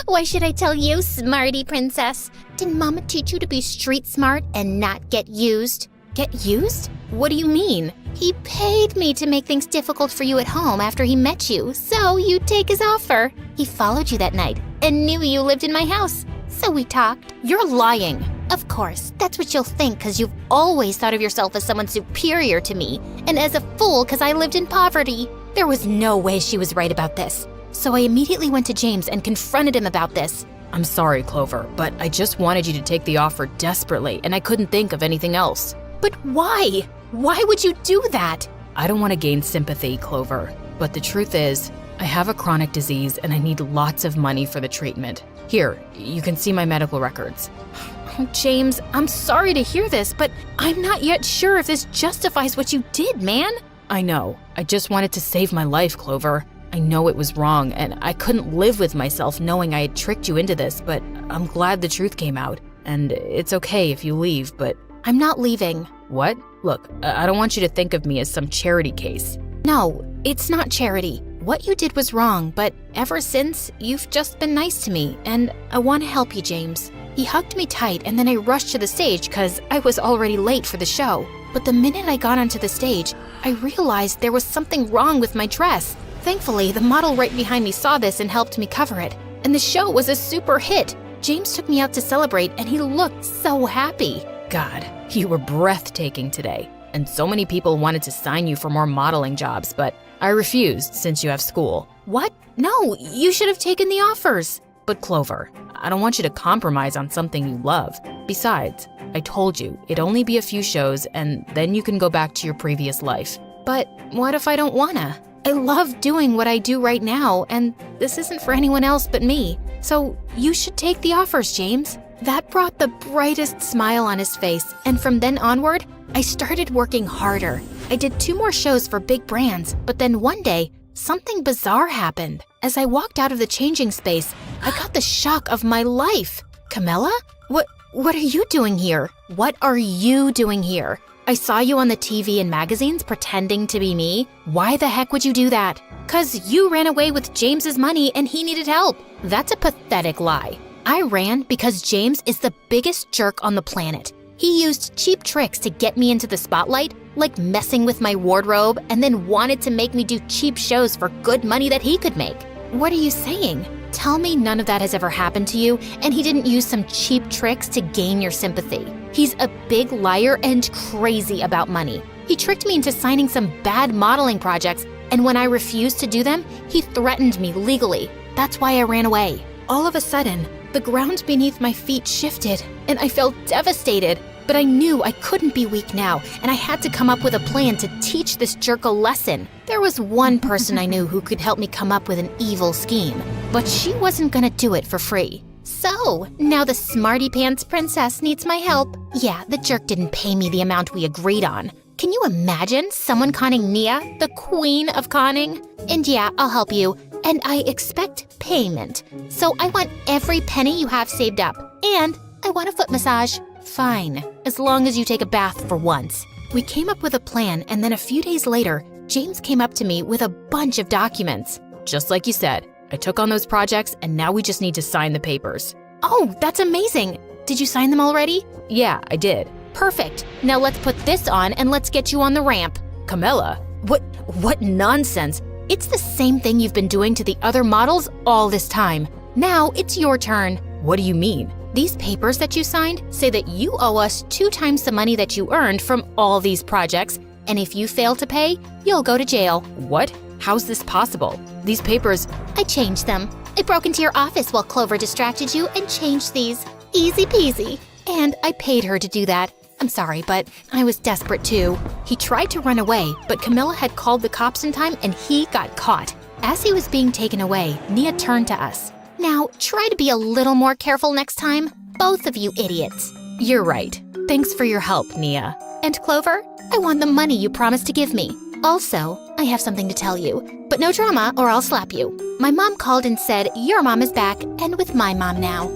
Why should I tell you, smarty princess? Did Mama teach you to be street smart and not get used? Get used? What do you mean? He paid me to make things difficult for you at home after he met you, so you'd take his offer. He followed you that night and knew you lived in my house, so we talked. You're lying. Of course, that's what you'll think because you've always thought of yourself as someone superior to me, and as a fool because I lived in poverty. There was no way she was right about this. So I immediately went to James and confronted him about this. I'm sorry, Clover, but I just wanted you to take the offer desperately, and I couldn't think of anything else. But why? Why would you do that? I don't want to gain sympathy, Clover, but the truth is, I have a chronic disease and I need lots of money for the treatment. Here, you can see my medical records. Oh, James, I'm sorry to hear this, but I'm not yet sure if this justifies what you did, man. I know. I just wanted to save my life, Clover. I know it was wrong, and I couldn't live with myself knowing I had tricked you into this, but I'm glad the truth came out. And it's okay if you leave, but I'm not leaving. What? Look, I don't want you to think of me as some charity case. No, it's not charity. What you did was wrong, but ever since, you've just been nice to me, and I want to help you, James. He hugged me tight and then I rushed to the stage because I was already late for the show. But the minute I got onto the stage, I realized there was something wrong with my dress. Thankfully, the model right behind me saw this and helped me cover it. And the show was a super hit. James took me out to celebrate and he looked so happy. God, you were breathtaking today. And so many people wanted to sign you for more modeling jobs, but I refused since you have school. What? No, you should have taken the offers. But Clover, I don't want you to compromise on something you love. Besides, I told you it'd only be a few shows and then you can go back to your previous life. But what if I don't wanna? I love doing what I do right now, and this isn't for anyone else but me. So you should take the offers, James. That brought the brightest smile on his face, and from then onward, I started working harder. I did 2 more shows for big brands, but then one day, something bizarre happened. As I walked out of the changing space, I got the shock of my life. Camilla? What are you doing here? What are you doing here? I saw you on the TV and magazines pretending to be me. Why the heck would you do that? 'Cause you ran away with James's money and he needed help. That's a pathetic lie. I ran because James is the biggest jerk on the planet. He used cheap tricks to get me into the spotlight, like messing with my wardrobe, and then wanted to make me do cheap shows for good money that he could make. What are you saying? Tell me none of that has ever happened to you, and he didn't use some cheap tricks to gain your sympathy. He's a big liar and crazy about money. He tricked me into signing some bad modeling projects, and when I refused to do them, he threatened me legally. That's why I ran away. All of a sudden, the ground beneath my feet shifted, and I felt devastated. But I knew I couldn't be weak now, and I had to come up with a plan to teach this jerk a lesson. There was one person I knew who could help me come up with an evil scheme, but she wasn't gonna do it for free. So, now the smarty pants princess needs my help. Yeah, the jerk didn't pay me the amount we agreed on. Can you imagine someone conning Nia, the queen of conning? And yeah, I'll help you, and I expect payment. So I want every penny you have saved up, and I want a foot massage. Fine, as long as you take a bath for once. We came up with a plan, and then a few days later, James came up to me with a bunch of documents. Just like you said, I took on those projects and now we just need to sign the papers. Oh, that's amazing. Did you sign them already? Yeah, I did. Perfect. Now let's put this on and let's get you on the ramp. Camilla, What nonsense. It's the same thing you've been doing to the other models all this time. Now it's your turn. what do you mean? These papers that you signed say that you owe us 2 times the money that you earned from all these projects, and if you fail to pay, you'll go to jail. What? How's this possible? These papers… I changed them. I broke into your office while Clover distracted you and changed these. Easy peasy. And I paid her to do that. I'm sorry, but I was desperate too. He tried to run away, but Camilla had called the cops in time and he got caught. As he was being taken away, Nia turned to us. Now, try to be a little more careful next time. Both of you idiots. You're right. Thanks for your help, Nia. And Clover, I want the money you promised to give me. Also, I have something to tell you, but no drama or I'll slap you. My mom called and said your mom is back and with my mom now.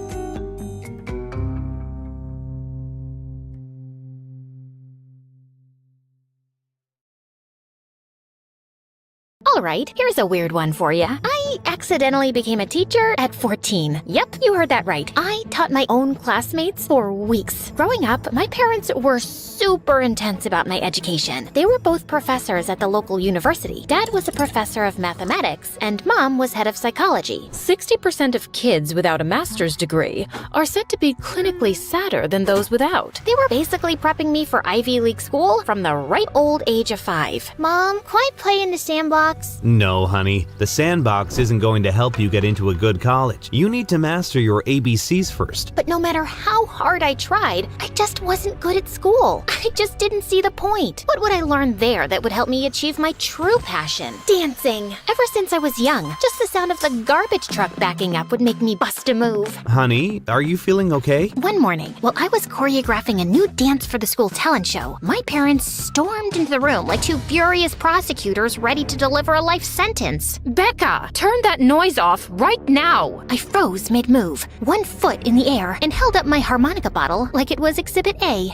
All right, here's a weird one for you. I accidentally became a teacher at 14. Yep, you heard that right. I taught my own classmates for weeks. Growing up, my parents were super intense about my education. They were both professors at the local university. Dad was a professor of mathematics, and Mom was head of psychology. 60% of kids without a master's degree are said to be clinically sadder than those without. They were basically prepping me for Ivy League school from the ripe old age of 5. Mom, can I play in the sandbox? No, honey. The sandbox isn't going to help you get into a good college. You need to master your ABCs first. But no matter how hard I tried, I just wasn't good at school. I just didn't see the point. What would I learn there that would help me achieve my true passion? Dancing. Ever since I was young, just the sound of the garbage truck backing up would make me bust a move. Honey, are you feeling okay? One morning, while I was choreographing a new dance for the school talent show, my parents stormed into the room like 2 furious prosecutors ready to deliver a life sentence. Becca, turn Turn that noise off right now. I froze mid-move, 1 foot in the air, and held up my harmonica bottle like it was Exhibit A.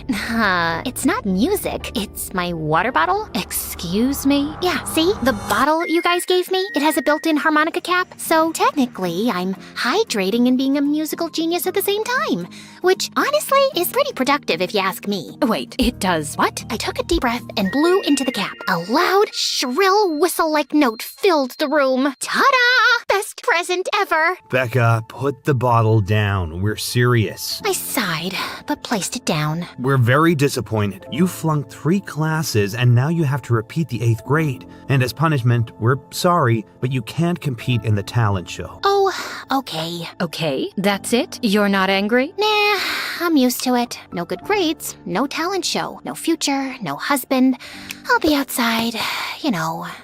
It's not music, it's my water bottle. Excuse me? Yeah, see? The bottle you guys gave me? It has a built-in harmonica cap, so technically I'm hydrating and being a musical genius at the same time, which honestly is pretty productive if you ask me. Wait, it does what? I took a deep breath and blew into the cap. A loud, shrill whistle-like note filled the room. Ta-da! Best present ever! Becca, put the bottle down. We're serious. I sighed, but placed it down. We're very disappointed. You flunked 3 classes and now you have to repeat the 8th grade. And as punishment, we're sorry, but you can't compete in the talent show. Oh, okay. Okay, that's it? You're not angry? Nah, I'm used to it. No good grades, no talent show, no future, no husband. I'll be outside,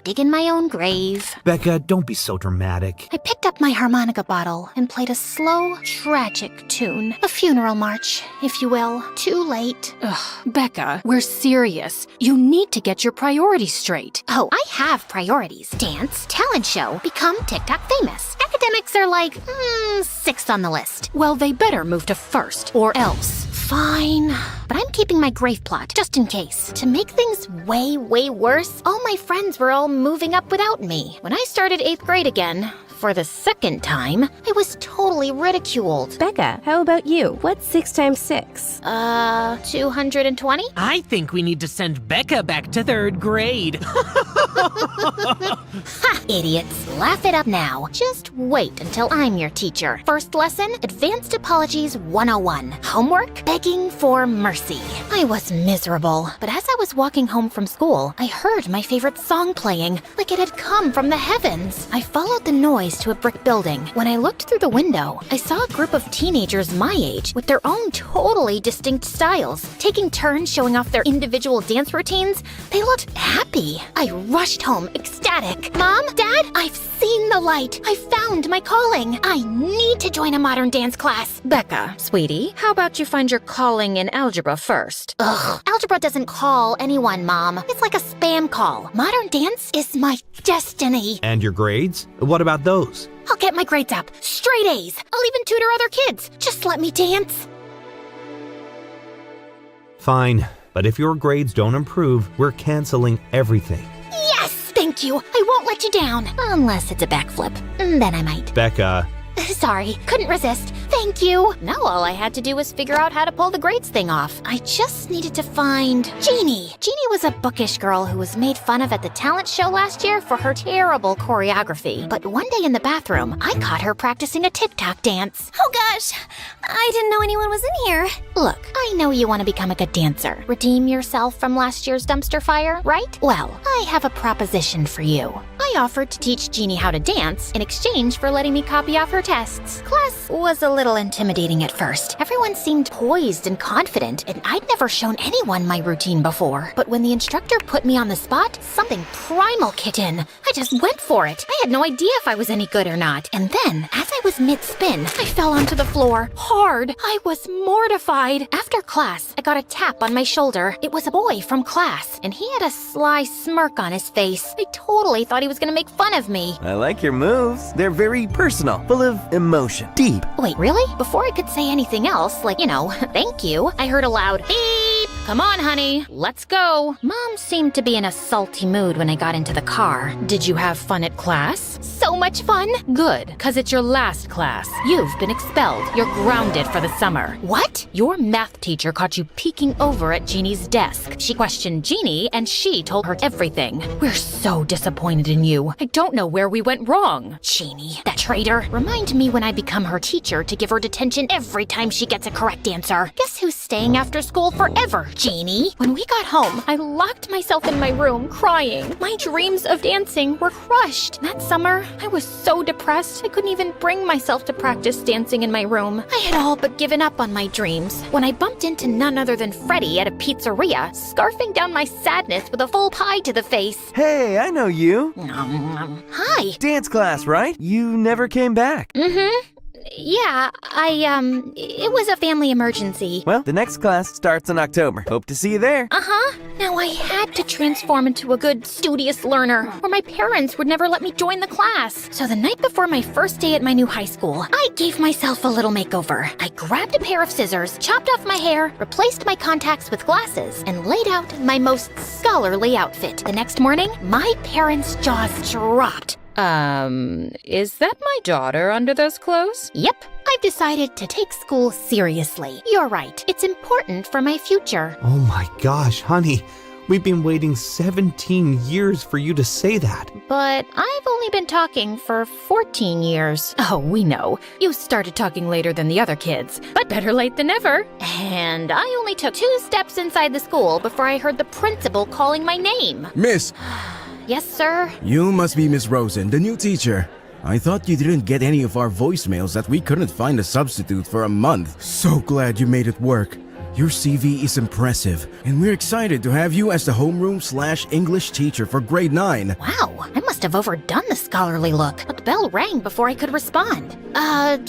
digging my own grave. Becca, don't be so dramatic. I picked up my harmonica bottle and played a slow, tragic tune. A funeral march, if you will. Too late. Ugh, Becca, we're serious. You need to get your priorities straight. Oh, I have priorities. Dance, talent show, become TikTok famous. Academics are like, 6th on the list. Well, they better move to first, or else. Fine, but I'm keeping my grave plot, just in case. To make things way, way worse, all my friends were all moving up without me. When I started 8th grade again, for the 2nd time, I was totally ridiculed. Becca, how about you? What's 6 times 6? 220? I think we need to send Becca back to 3rd grade. Ha, idiots. Laugh it up now. Just wait until I'm your teacher. First lesson, Advanced Apologies 101. Homework, begging for mercy. I was miserable, but as I was walking home from school, I heard my favorite song playing, like it had come from the heavens. I followed the noise to a brick building. When I looked through the window, I saw a group of teenagers my age with their own totally distinct styles, taking turns showing off their individual dance routines. They looked happy. I rushed home, ecstatic. Mom, Dad, I've seen the light. I found my calling. I need to join a modern dance class. Becca, sweetie, how about you find your calling in algebra first? Ugh, algebra doesn't call anyone, Mom. It's like a spam call. Modern dance is my destiny. And your grades? What about those? I'll get my grades up. Straight A's. I'll even tutor other kids. Just let me dance. Fine, but if your grades don't improve, we're canceling everything. Yes, thank you. I won't let you down. Unless it's a backflip. Then I might. Becca. Sorry, couldn't resist. Thank you. Now all I had to do was figure out how to pull the grades thing off. I just needed to find Jeannie. Jeannie was a bookish girl who was made fun of at the talent show last year for her terrible choreography. But one day in the bathroom, I caught her practicing a TikTok dance. Oh gosh, I didn't know anyone was in here. Look, I know you want to become a good dancer. Redeem yourself from last year's dumpster fire, right? Well, I have a proposition for you. I offered to teach Jeannie how to dance in exchange for letting me copy off her tests. Class was a little intimidating at first. Everyone seemed poised and confident, and I'd never shown anyone my routine before. But when the instructor put me on the spot, something primal kicked in. I just went for it. I had no idea if I was any good or not. And then, as I was mid-spin, I fell onto the floor, hard. I was mortified. After class, I got a tap on my shoulder. It was a boy from class, and he had a sly smirk on his face. I totally thought he was gonna make fun of me. I like your moves. They're very personal, full of emotion, deep. Wait, really? Before I could say anything else, like, thank you, I heard a loud beep. Come on, honey, let's go. Mom seemed to be in a salty mood when I got into the car. Did you have fun at class? So much fun. Good, 'cause it's your last class. You've been expelled. You're grounded for the summer. What? Your math teacher caught you peeking over at Jeannie's desk. She questioned Jeannie, and she told her everything. We're so disappointed in you. I don't know where we went wrong. Jeannie, that traitor. Remind me when I become her teacher to give her detention every time she gets a correct answer. Guess who's staying after school forever, Jeannie? When we got home, I locked myself in my room, crying. My dreams of dancing were crushed. That summer, I was so depressed, I couldn't even bring myself to practice dancing in my room. I had all but given up on my dreams when I bumped into none other than Freddie at a pizzeria, scarfing down my sadness with a full pie to the face. Hey, I know you. Hi. Dance class, right? You never came back. Mm-hmm. Yeah, it was a family emergency. Well, the next class starts in October. Hope to see you there. Uh-huh. Now I had to transform into a good, studious learner, or my parents would never let me join the class. So the night before my first day at my new high school, I gave myself a little makeover. I grabbed a pair of scissors, chopped off my hair, replaced my contacts with glasses, and laid out my most scholarly outfit. The next morning, my parents' jaws dropped. Is that my daughter under those clothes? Yep, I've decided to take school seriously. You're right, it's important for my future. Oh my gosh, honey. We've been waiting 17 years for you to say that. But I've only been talking for 14 years. Oh, we know. You started talking later than the other kids, but better late than never. And I only took 2 steps inside the school before I heard the principal calling my name. Miss, Yes, sir? you must be Miss Rosen, the new teacher. I thought you didn't get any of our voicemails that we couldn't find a substitute for a month. So glad you made it work. Your CV is impressive, and we're excited to have you as the homeroom/English teacher for grade 9. Wow, I must have overdone the scholarly look, but the bell rang before I could respond.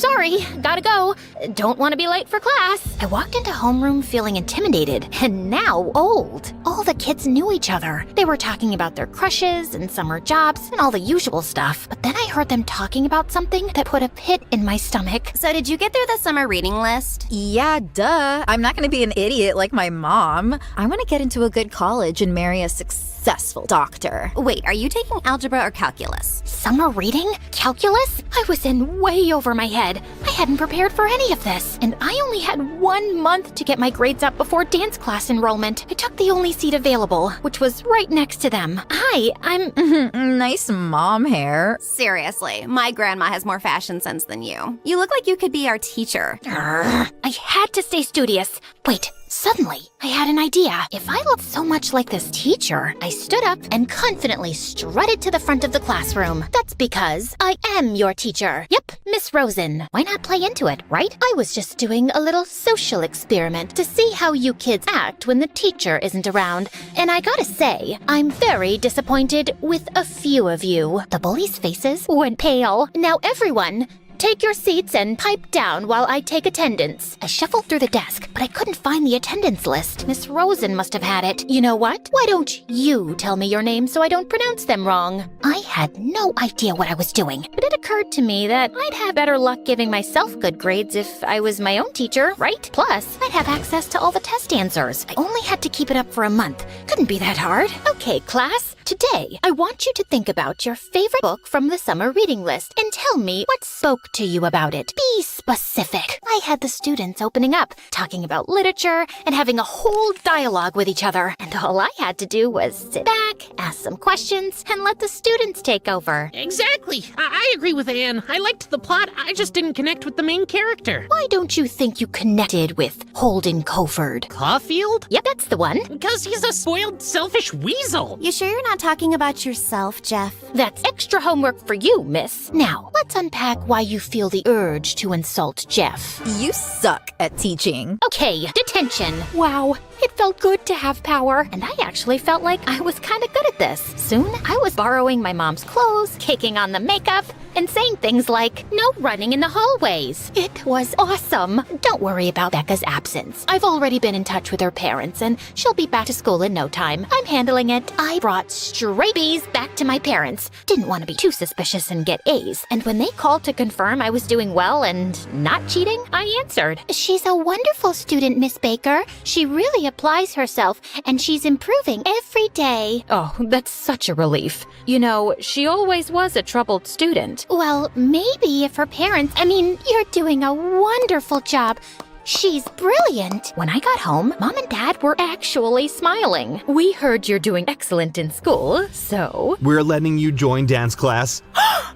Sorry, gotta go. Don't want to be late for class. I walked into homeroom feeling intimidated, and now old. All the kids knew each other. They were talking about their crushes and summer jobs and all the usual stuff. But then I heard them talking about something that put a pit in my stomach. So did you get through the summer reading list? Yeah, duh. I'm not gonna be an idiot like my mom. I want to get into a good college and marry a successful doctor. Wait, are you taking algebra or calculus? Summer reading? Calculus? I was in way over my head. I hadn't prepared for any of this, and I only had 1 month to get my grades up before dance class enrollment. I took the only seat available, which was right next to them. Hi, I'm... Nice mom hair. Seriously, my grandma has more fashion sense than you. You look like you could be our teacher. I had to stay studious. Wait, suddenly, I had an idea. If I looked so much like this teacher, I stood up and confidently strutted to the front of the classroom. That's because I am your teacher. Yep, Miss Rosen. Why not play into it, right? I was just doing a little social experiment to see how you kids act when the teacher isn't around. And I gotta say, I'm very disappointed with a few of you. The bullies' faces went pale. Now everyone, take your seats and pipe down while I take attendance. I shuffled through the desk, but I couldn't find the attendance list. Miss Rosen must have had it. You know what? Why don't you tell me your name so I don't pronounce them wrong? I had no idea what I was doing, but it occurred to me that I'd have better luck giving myself good grades if I was my own teacher, right? Plus, I'd have access to all the test answers. I only had to keep it up for a month. Couldn't be that hard. Okay, class. Today, I want you to think about your favorite book from the summer reading list and tell me what spoke to you about it. Be specific. I had the students opening up, talking about literature, and having a whole dialogue with each other. And all I had to do was sit back, ask some questions, and let the students take over. Exactly. I agree with Anne. I liked the plot. I just didn't connect with the main character. Why don't you think you connected with Holden Coford? Caulfield? Yep, that's the one. Because he's a spoiled, selfish weasel. You sure you're not talking about yourself, Jeff? That's extra homework for you, miss. Now, let's unpack why you feel the urge to insult Jeff. You suck at teaching. Okay, detention. Wow, it felt good to have power, and I actually felt like I was kind of good at this. Soon, I was borrowing my mom's clothes, kicking on the makeup, and saying things like, no running in the hallways. It was awesome. Don't worry about Becca's absence. I've already been in touch with her parents, and she'll be back to school in no time. I'm handling it. I brought straight B's back to my parents. Didn't want to be too suspicious and get A's. And when they called to confirm I was doing well and not cheating, I answered. She's a wonderful student, Miss Baker. She really applies herself, and she's improving every day. Oh, that's such a relief. You know, she always was a troubled student. Well, maybe if her parents... you're doing a wonderful job. She's brilliant. When I got home, Mom and Dad were actually smiling. We heard you're doing excellent in school, so... We're letting you join dance class.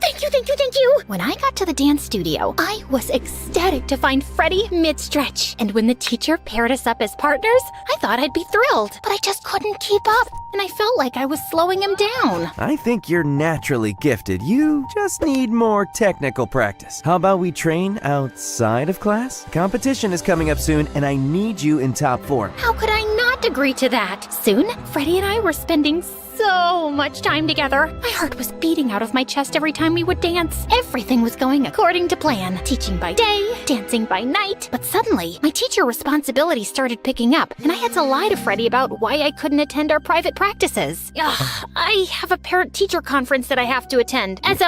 Thank you, thank you, thank you. When I got to the dance studio, I was ecstatic to find Freddie mid-stretch. And when the teacher paired us up as partners, I thought I'd be thrilled. But I just couldn't keep up, and I felt like I was slowing him down. I think you're naturally gifted. You just need more technical practice. How about we train outside of class? Competition is coming up soon, and I need you in top form. How could I not agree to that? Soon, Freddie and I were spending so much time together. My heart was beating out of my chest every time we would dance. Everything was going according to plan. Teaching by day, dancing by night. But suddenly, my teacher responsibilities started picking up, and I had to lie to Freddie about why I couldn't attend our private practices. Ugh, I have a parent-teacher conference that I have to attend. As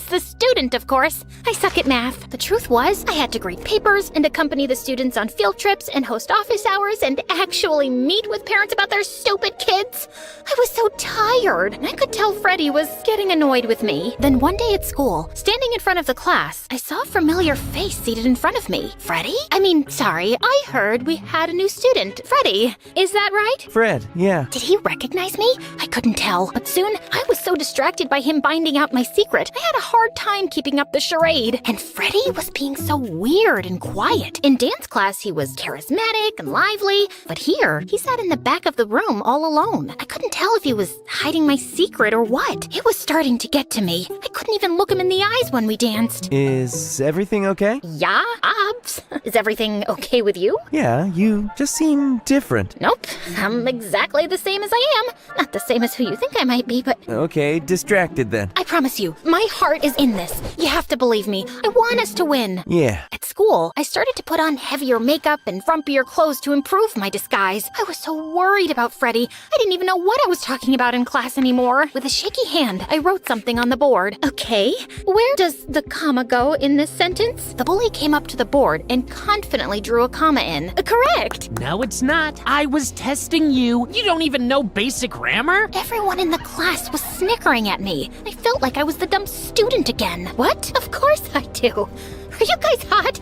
the student, of course. I suck at math. The truth was, I had to grade papers and accompany the students on field trips and host office hours and actually meet with parents about their stupid kids. I was so tired, and I could tell Freddie was getting annoyed with me. Then one day at school, standing in front of the class, I saw a familiar face seated in front of me. Freddie? I heard we had a new student. Freddie, is that right? Fred, yeah. Did he recognize me? I couldn't tell, but soon I was so distracted by him finding out my secret, I had a hard time keeping up the charade. And Freddie was being so weird and quiet. In dance class, he was charismatic and lively, but here, he sat in the back of the room all alone. I couldn't tell if he was hiding my secret or what. It was starting to get to me. I couldn't even look him in the eyes when we danced. Is everything okay? Yeah, Obs. Is everything okay with you? Yeah, you just seem different. Nope, I'm exactly the same as I am. Not the same as who you think I might be, but Okay, distracted then. I promise you, my heart is in this. You have to believe me. I want us to win. Yeah. At school, I started to put on heavier makeup and frumpier clothes to improve my disguise. I was so worried about Freddie. I didn't even know what I was talking about in class anymore. With a shaky hand, I wrote something on the board. Okay, where does the comma go in this sentence? The bully came up to the board and confidently drew a comma in. Correct! No, it's not. I was testing you. You don't even know basic grammar? Everyone in the class was snickering at me. I felt like I was the dumb student again. What? Of course I do. Are you guys hot?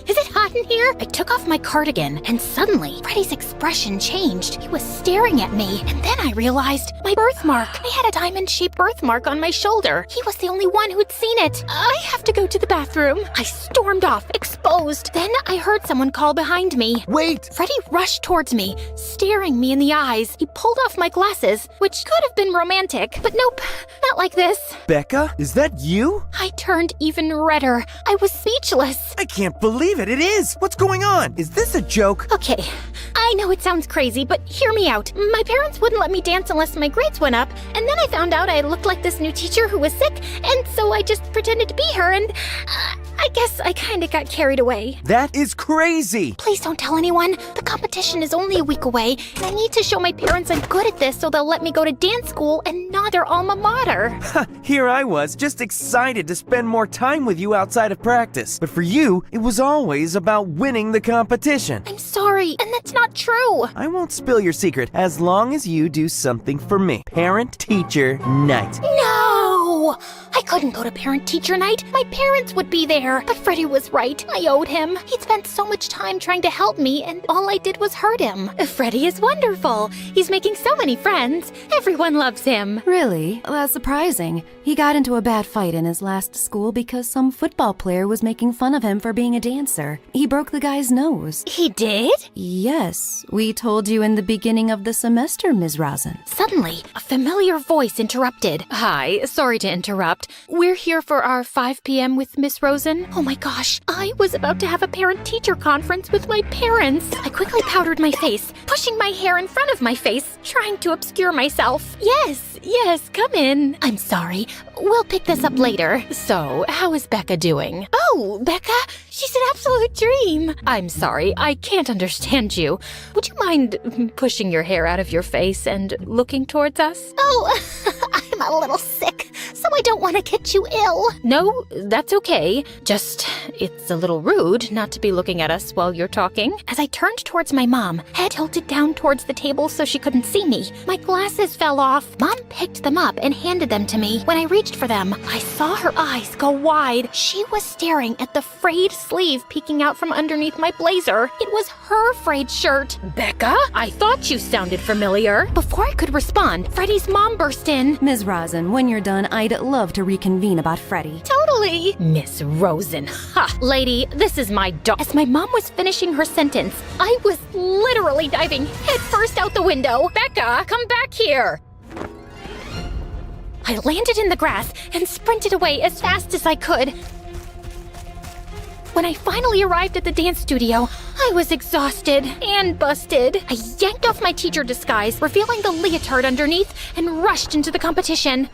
Is it hot in here? I took off my cardigan, and suddenly, Freddie's expression changed. He was staring at me, and then I realized my birthmark. I had a diamond-shaped birthmark on my shoulder. He was the only one who'd seen it. I have to go to the bathroom. I stormed off, exposed. Then I heard someone call behind me. Wait! Freddie rushed towards me, staring me in the eyes. He pulled off my glasses, which could have been romantic, but nope, not like this. Becca, is that you? I turned even redder. I was speechless. I can't believe it. It is. What's going on? Is this a joke? Okay, I know it sounds crazy, but hear me out. My parents wouldn't let me dance unless my grades went up, and then I found out I looked like this new teacher who was sick, and so I just pretended to be her, and I guess I kinda got carried away. That is crazy. Please don't tell anyone. The competition is only a week away, and I need to show my parents I'm good at this so they'll let me go to dance school and not their alma mater. Here I was, just excited to spend more time with you outside of practice. But for you, it was always about winning the competition. I'm sorry, and that's not true. I won't spill your secret as long as you do something for me. Parent-teacher night. No! I couldn't go to parent-teacher night. My parents would be there. But Freddie was right. I owed him. He'd spent so much time trying to help me, and all I did was hurt him. Freddie is wonderful. He's making so many friends. Everyone loves him. Really? That's surprising. He got into a bad fight in his last school because some football player was making fun of him for being a dancer. He broke the guy's nose. He did? Yes, we told you in the beginning of the semester, Ms. Rosen. Suddenly, a familiar voice interrupted. Hi, sorry to interrupt. We're here for our 5 p.m. with Miss Rosen. Oh my gosh, I was about to have a parent-teacher conference with my parents. I quickly powdered my face, pushing my hair in front of my face, trying to obscure myself. Yes, come in. I'm sorry. We'll pick this up later. So, how is Becca doing? Oh, Becca? She's an absolute dream. I'm sorry, I can't understand you. Would you mind pushing your hair out of your face and looking towards us? Oh, I'm a little sick, so I don't want to get you ill. No, that's okay. Just, it's a little rude not to be looking at us while you're talking. As I turned towards my mom, head tilted down towards the table so she couldn't see me, my glasses fell off. Mom picked them up and handed them to me. When I reached for them, I saw her eyes go wide. She was staring at the frayed sleeve peeking out from underneath my blazer. It was her frayed shirt. Becca, I thought you sounded familiar. Before I could respond, Freddie's mom burst in. Ms. Rosen, when you're done, I'd love to reconvene about Freddie. Totally. Miss Rosen. Ha! Lady, this is my dog. As my mom was finishing her sentence, I was literally diving headfirst out the window. Becca, come back here. I landed in the grass and sprinted away as fast as I could. When I finally arrived at the dance studio, I was exhausted and busted. I yanked off my teacher disguise, revealing the leotard underneath, and rushed into the competition.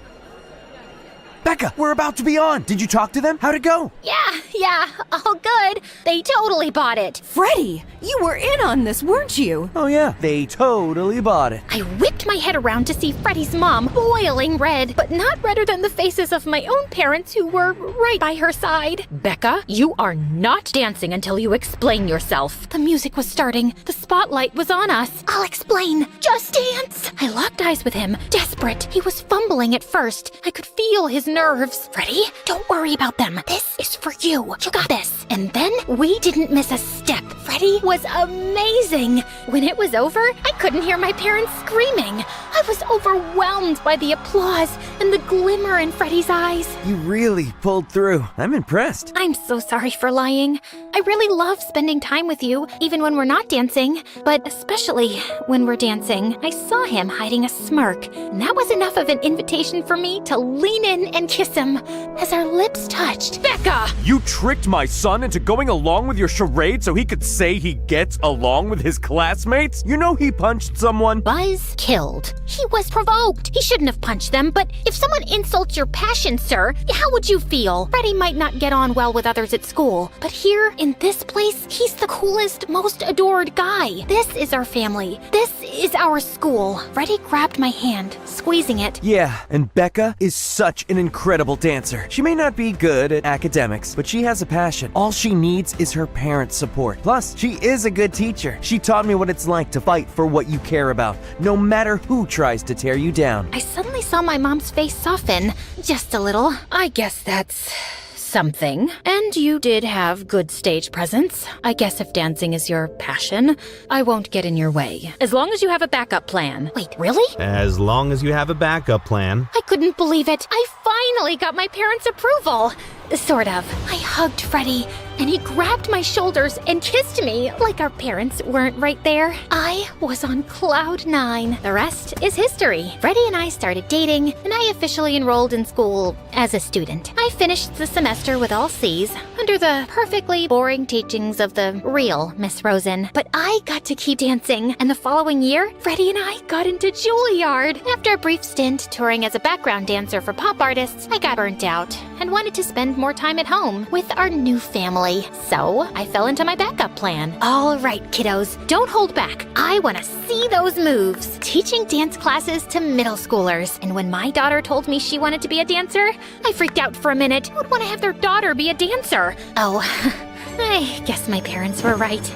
Becca, we're about to be on. Did you talk to them? How'd it go? Yeah, all good. They totally bought it. Freddie, you were in on this, weren't you? Oh yeah, they totally bought it. I whipped my head around to see Freddie's mom, boiling red, but not redder than the faces of my own parents who were right by her side. Becca, you are not dancing until you explain yourself. The music was starting. The spotlight was on us. I'll explain. Just dance. I locked eyes with him, desperate. He was fumbling at first. I could feel his nerves. Freddie, don't worry about them. This is for you. You got this. And then we didn't miss a step. Freddie was amazing. When it was over, I couldn't hear my parents screaming. I was overwhelmed by the applause and the glimmer in Freddie's eyes. You really pulled through. I'm impressed. I'm so sorry for lying. I really love spending time with you, even when we're not dancing, but especially when we're dancing. I saw him hiding a smirk, and that was enough of an invitation for me to lean in and kiss him as our lips touched. Becca! You tricked my son into going along with your charade so he could say he gets along with his classmates? You know he punched someone? Buzz killed. He was provoked. He shouldn't have punched them, but if someone insults your passion, sir, how would you feel? Freddie might not get on well with others at school, but here, in this place, he's the coolest, most adored guy. This is our family. This is our school. Freddie grabbed my hand, squeezing it. Yeah, and Becca is such an incredible dancer. She may not be good at academics, but she has a passion. All she needs is her parents' support. Plus, she is a good teacher. She taught me what it's like to fight for what you care about, no matter who tries to tear you down. I suddenly saw my mom's face soften, just a little. I guess that's something. And you did have good stage presence. I guess if dancing is your passion, I won't get in your way. As long as you have a backup plan. Wait, really? As long as you have a backup plan. I couldn't believe it. I finally got my parents' approval. Sort of. I hugged Freddie, and he grabbed my shoulders and kissed me like our parents weren't right there. I was on cloud 9. The rest is history. Freddie and I started dating, and I officially enrolled in school as a student. I finished the semester with all C's, under the perfectly boring teachings of the real Miss Rosen. But I got to keep dancing, and the following year, Freddie and I got into Juilliard. After a brief stint touring as a background dancer for pop artists, I got burnt out and wanted to spend more time at home with our new family. So I fell into my backup plan. All right, kiddos, don't hold back. I want to see those moves. Teaching dance classes to middle schoolers. And when my daughter told me she wanted to be a dancer, I freaked out for a minute. Who would want to have their daughter be a dancer? Oh, I guess my parents were right.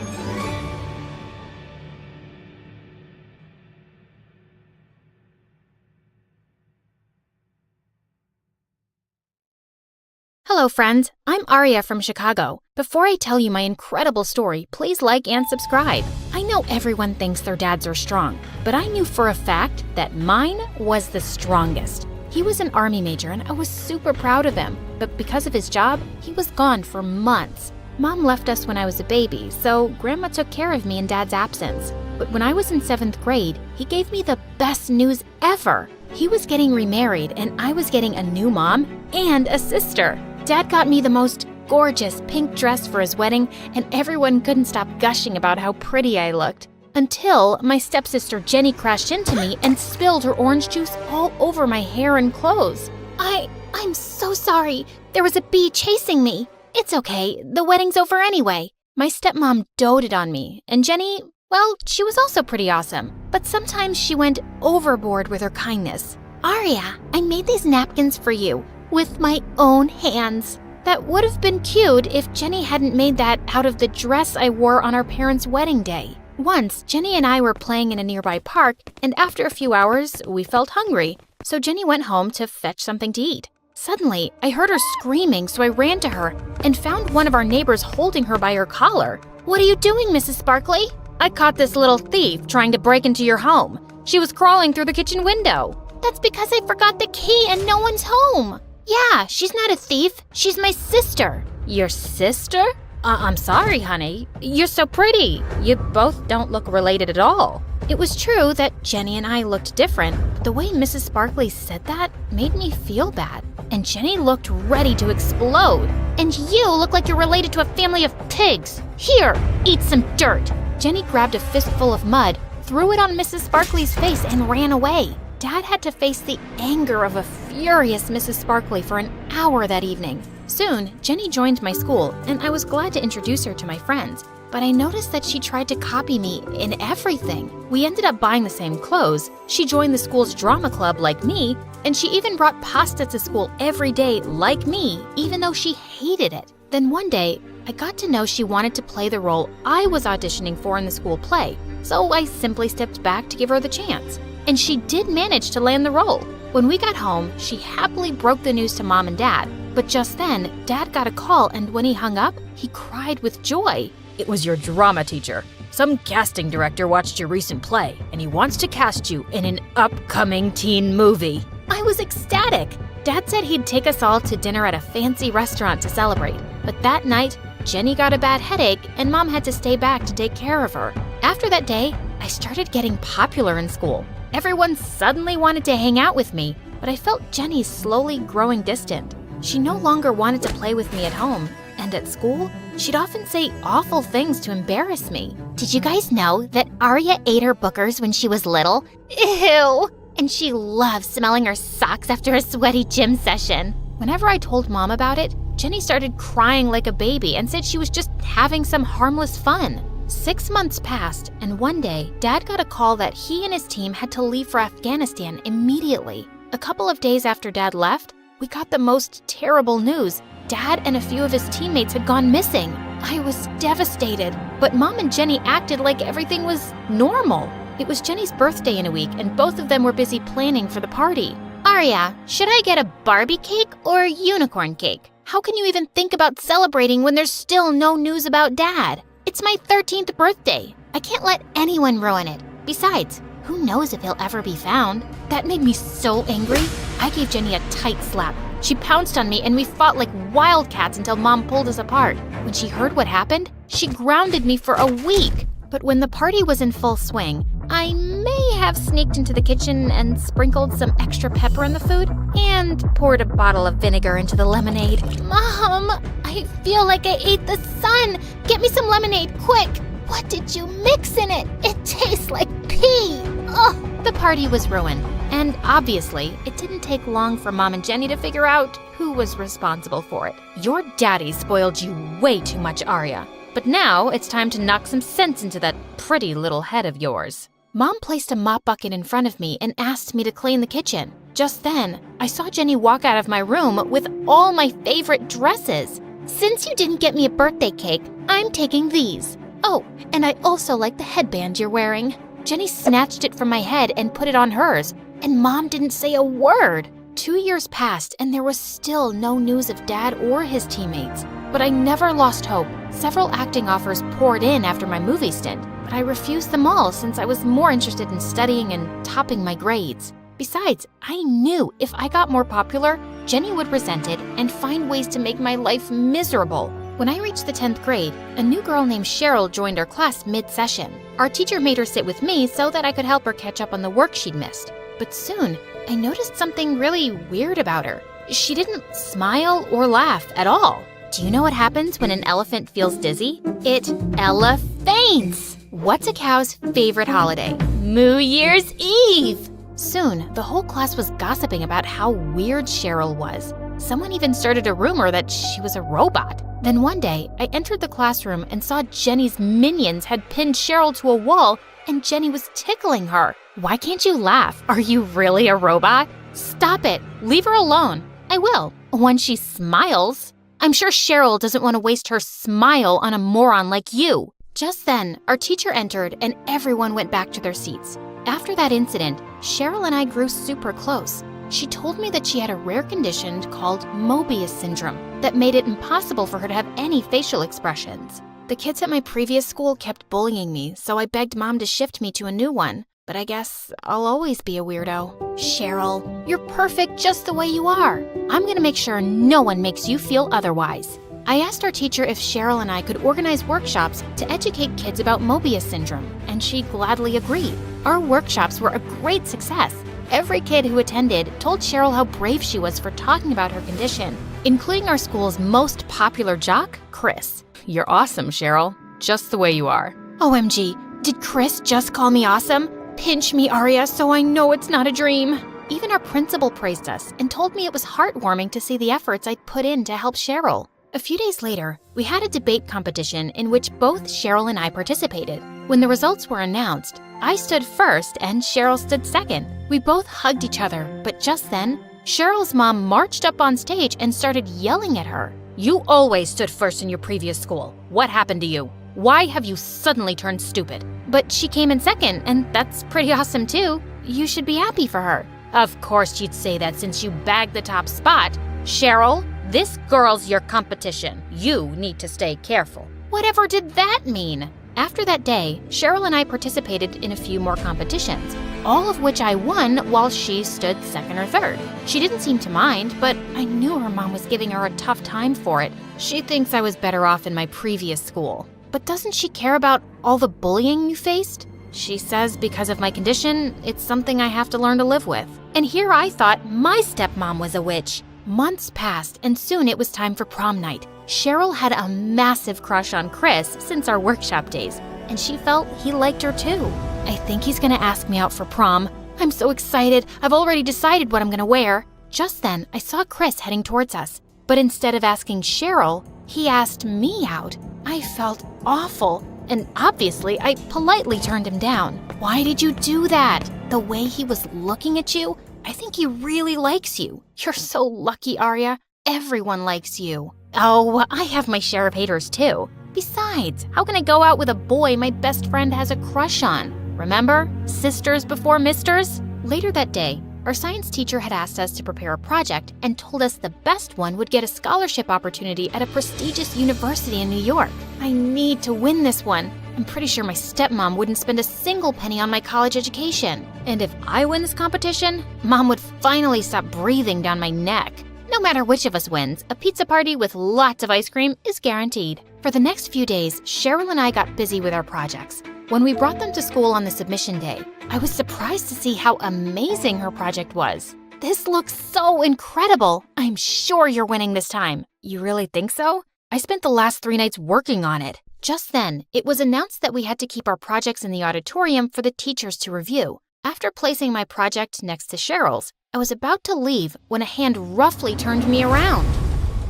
Hello, friends. I'm Aria from Chicago. Before I tell you my incredible story, please like and subscribe. I know everyone thinks their dads are strong, but I knew for a fact that mine was the strongest. He was an Army major, and I was super proud of him. But because of his job, he was gone for months. Mom left us when I was a baby, so Grandma took care of me in Dad's absence. But when I was in 7th grade, he gave me the best news ever. He was getting remarried, and I was getting a new mom and a sister. Dad got me the most gorgeous pink dress for his wedding, and everyone couldn't stop gushing about how pretty I looked. Until my stepsister Jenny crashed into me and spilled her orange juice all over my hair and clothes. I'm so sorry. There was a bee chasing me. It's okay. The wedding's over anyway. My stepmom doted on me, and Jenny, well, she was also pretty awesome. But sometimes she went overboard with her kindness. Aria, I made these napkins for you. With my own hands. That would have been cute if Jenny hadn't made that out of the dress I wore on our parents' wedding day. Once, Jenny and I were playing in a nearby park, and after a few hours, we felt hungry. So Jenny went home to fetch something to eat. Suddenly, I heard her screaming, so I ran to her and found one of our neighbors holding her by her collar. "What are you doing, Mrs. Sparkley?" "I caught this little thief trying to break into your home. She was crawling through the kitchen window." "That's because I forgot the key and no one's home." "Yeah, she's not a thief. She's my sister." "Your sister? I'm sorry, honey. You're so pretty. You both don't look related at all." It was true that Jenny and I looked different, but the way Mrs. Sparkley said that made me feel bad. and Jenny looked ready to explode. And you look like you're related to a family of pigs. Here, eat some dirt. Jenny grabbed a fistful of mud, threw it on Mrs. Sparkley's face, and ran away. Dad had to face the anger of a furious Mrs. Sparkley for an hour that evening. Soon, Jenny joined my school, and I was glad to introduce her to my friends. But I noticed that she tried to copy me in everything. We ended up buying the same clothes. She joined the school's drama club like me, and she even brought pasta to school every day like me, even though she hated it. Then one day, I got to know she wanted to play the role I was auditioning for in the school play, so I simply stepped back to give her the chance. And she did manage to land the role. When we got home, she happily broke the news to Mom and Dad. But just then, Dad got a call, and when he hung up, he cried with joy. It was your drama teacher. Some casting director watched your recent play, and he wants to cast you in an upcoming teen movie. I was ecstatic. Dad said he'd take us all to dinner at a fancy restaurant to celebrate. But that night, Jenny got a bad headache, and Mom had to stay back to take care of her. After that day, I started getting popular in school. Everyone suddenly wanted to hang out with me, but I felt Jenny slowly growing distant. She no longer wanted to play with me at home, and at school, she'd often say awful things to embarrass me. Did you guys know that Arya ate her bookers when she was little? Ew! And she loves smelling her socks after a sweaty gym session. Whenever I told Mom about it, Jenny started crying like a baby and said she was just having some harmless fun. 6 months passed, and one day, Dad got a call that he and his team had to leave for Afghanistan immediately. A couple of days after Dad left, we got the most terrible news. Dad and a few of his teammates had gone missing. I was devastated, but Mom and Jenny acted like everything was normal. It was Jenny's birthday in a week, and both of them were busy planning for the party. Arya, should I get a Barbie cake or a unicorn cake? How can you even think about celebrating when there's still no news about Dad? It's my 13th birthday. I can't let anyone ruin it. Besides, who knows if he'll ever be found? That made me so angry, I gave Jenny a tight slap. She pounced on me and we fought like wildcats until Mom pulled us apart. When she heard what happened, she grounded me for a week. But when the party was in full swing, I may have sneaked into the kitchen and sprinkled some extra pepper in the food and poured a bottle of vinegar into the lemonade. Mom, I feel like I ate the sun. Get me some lemonade, quick. What did you mix in it? It tastes like pee. Ugh. The party was ruined. And obviously, it didn't take long for Mom and Jenny to figure out who was responsible for it. Your daddy spoiled you way too much, Arya. But now it's time to knock some sense into that pretty little head of yours. Mom placed a mop bucket in front of me and asked me to clean the kitchen. Just then, I saw Jenny walk out of my room with all my favorite dresses. Since you didn't get me a birthday cake, I'm taking these. Oh, and I also like the headband you're wearing. Jenny snatched it from my head and put it on hers, and Mom didn't say a word. 2 years passed, and there was still no news of Dad or his teammates. But I never lost hope. Several acting offers poured in after my movie stint, but I refused them all since I was more interested in studying and topping my grades. Besides, I knew if I got more popular, Jenny would resent it and find ways to make my life miserable. When I reached the 10th grade, a new girl named Cheryl joined our class mid-session. Our teacher made her sit with me so that I could help her catch up on the work she'd missed. But soon, I noticed something really weird about her. She didn't smile or laugh at all. Do you know what happens when an elephant feels dizzy? It elefaints! What's a cow's favorite holiday? New Year's Eve! Soon, the whole class was gossiping about how weird Cheryl was. Someone even started a rumor that she was a robot. Then one day, I entered the classroom and saw Jenny's minions had pinned Cheryl to a wall and Jenny was tickling her. Why can't you laugh? Are you really a robot? Stop it. Leave her alone. I will, when she smiles. I'm sure Cheryl doesn't want to waste her smile on a moron like you. Just then, our teacher entered and everyone went back to their seats. After that incident, Cheryl and I grew super close. She told me that she had a rare condition called Mobius syndrome that made it impossible for her to have any facial expressions. The kids at my previous school kept bullying me, so I begged Mom to shift me to a new one. But I guess I'll always be a weirdo. Cheryl, you're perfect just the way you are. I'm gonna make sure no one makes you feel otherwise. I asked our teacher if Cheryl and I could organize workshops to educate kids about Mobius syndrome, and she gladly agreed. Our workshops were a great success. every kid who attended told Cheryl how brave she was for talking about her condition, including our school's most popular jock, Chris. You're awesome, Cheryl. Just the way you are. OMG, did Chris just call me awesome? Pinch me, Aria, so I know it's not a dream. Even our principal praised us and told me it was heartwarming to see the efforts I'd put in to help Cheryl. A few days later, we had a debate competition in which both Cheryl and I participated. When the results were announced, I stood first and Cheryl stood second. We both hugged each other, but just then, Cheryl's mom marched up on stage and started yelling at her. You always stood first in your previous school. What happened to you? Why have you suddenly turned stupid? But she came in second, and that's pretty awesome too. You should be happy for her. Of course you'd say that since you bagged the top spot. Cheryl, this girl's your competition. You need to stay careful. Whatever did that mean? After that day, Cheryl and I participated in a few more competitions, all of which I won while she stood second or third. She didn't seem to mind, but I knew her mom was giving her a tough time for it. She thinks I was better off in my previous school. But doesn't she care about all the bullying you faced? She says because of my condition, it's something I have to learn to live with. And here I thought my stepmom was a witch. Months passed, and soon it was time for prom night. Cheryl had a massive crush on Chris since our workshop days, and she felt he liked her too. I think he's gonna ask me out for prom. I'm so excited. I've already decided what I'm gonna wear. Just then, I saw Chris heading towards us. But instead of asking Cheryl, he asked me out. I felt awful, and obviously, I politely turned him down. Why did you do that? The way he was looking at you, I think he really likes you. You're so lucky, Aria. Everyone likes you. Oh, I have my share of haters too. Besides, how can I go out with a boy my best friend has a crush on? Remember? Sisters before misters? Later that day, our science teacher had asked us to prepare a project and told us the best one would get a scholarship opportunity at a prestigious university in New York. I need to win this one. I'm pretty sure my stepmom wouldn't spend a single penny on my college education. And if I win this competition, Mom would finally stop breathing down my neck. No matter which of us wins, a pizza party with lots of ice cream is guaranteed. For the next few days, Cheryl and I got busy with our projects. When we brought them to school on the submission day, I was surprised to see how amazing her project was. This looks so incredible. I'm sure you're winning this time. You really think so? I spent the last 3 nights working on it. Just then, it was announced that we had to keep our projects in the auditorium for the teachers to review. After placing my project next to Cheryl's, I was about to leave when a hand roughly turned me around.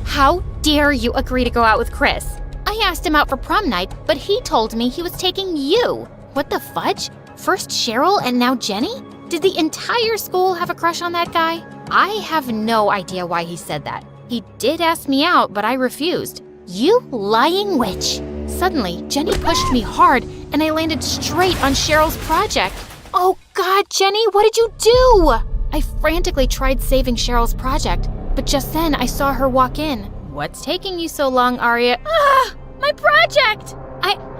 How dare you agree to go out with Chris? I asked him out for prom night, but he told me he was taking you. What the fudge? First Cheryl and now Jenny? Did the entire school have a crush on that guy? I have no idea why he said that. He did ask me out, but I refused. You lying witch. Suddenly, Jenny pushed me hard and I landed straight on Cheryl's project. Oh God, Jenny, what did you do? I frantically tried saving Cheryl's project, but just then I saw her walk in. What's taking you so long, Aria? Ah, my project!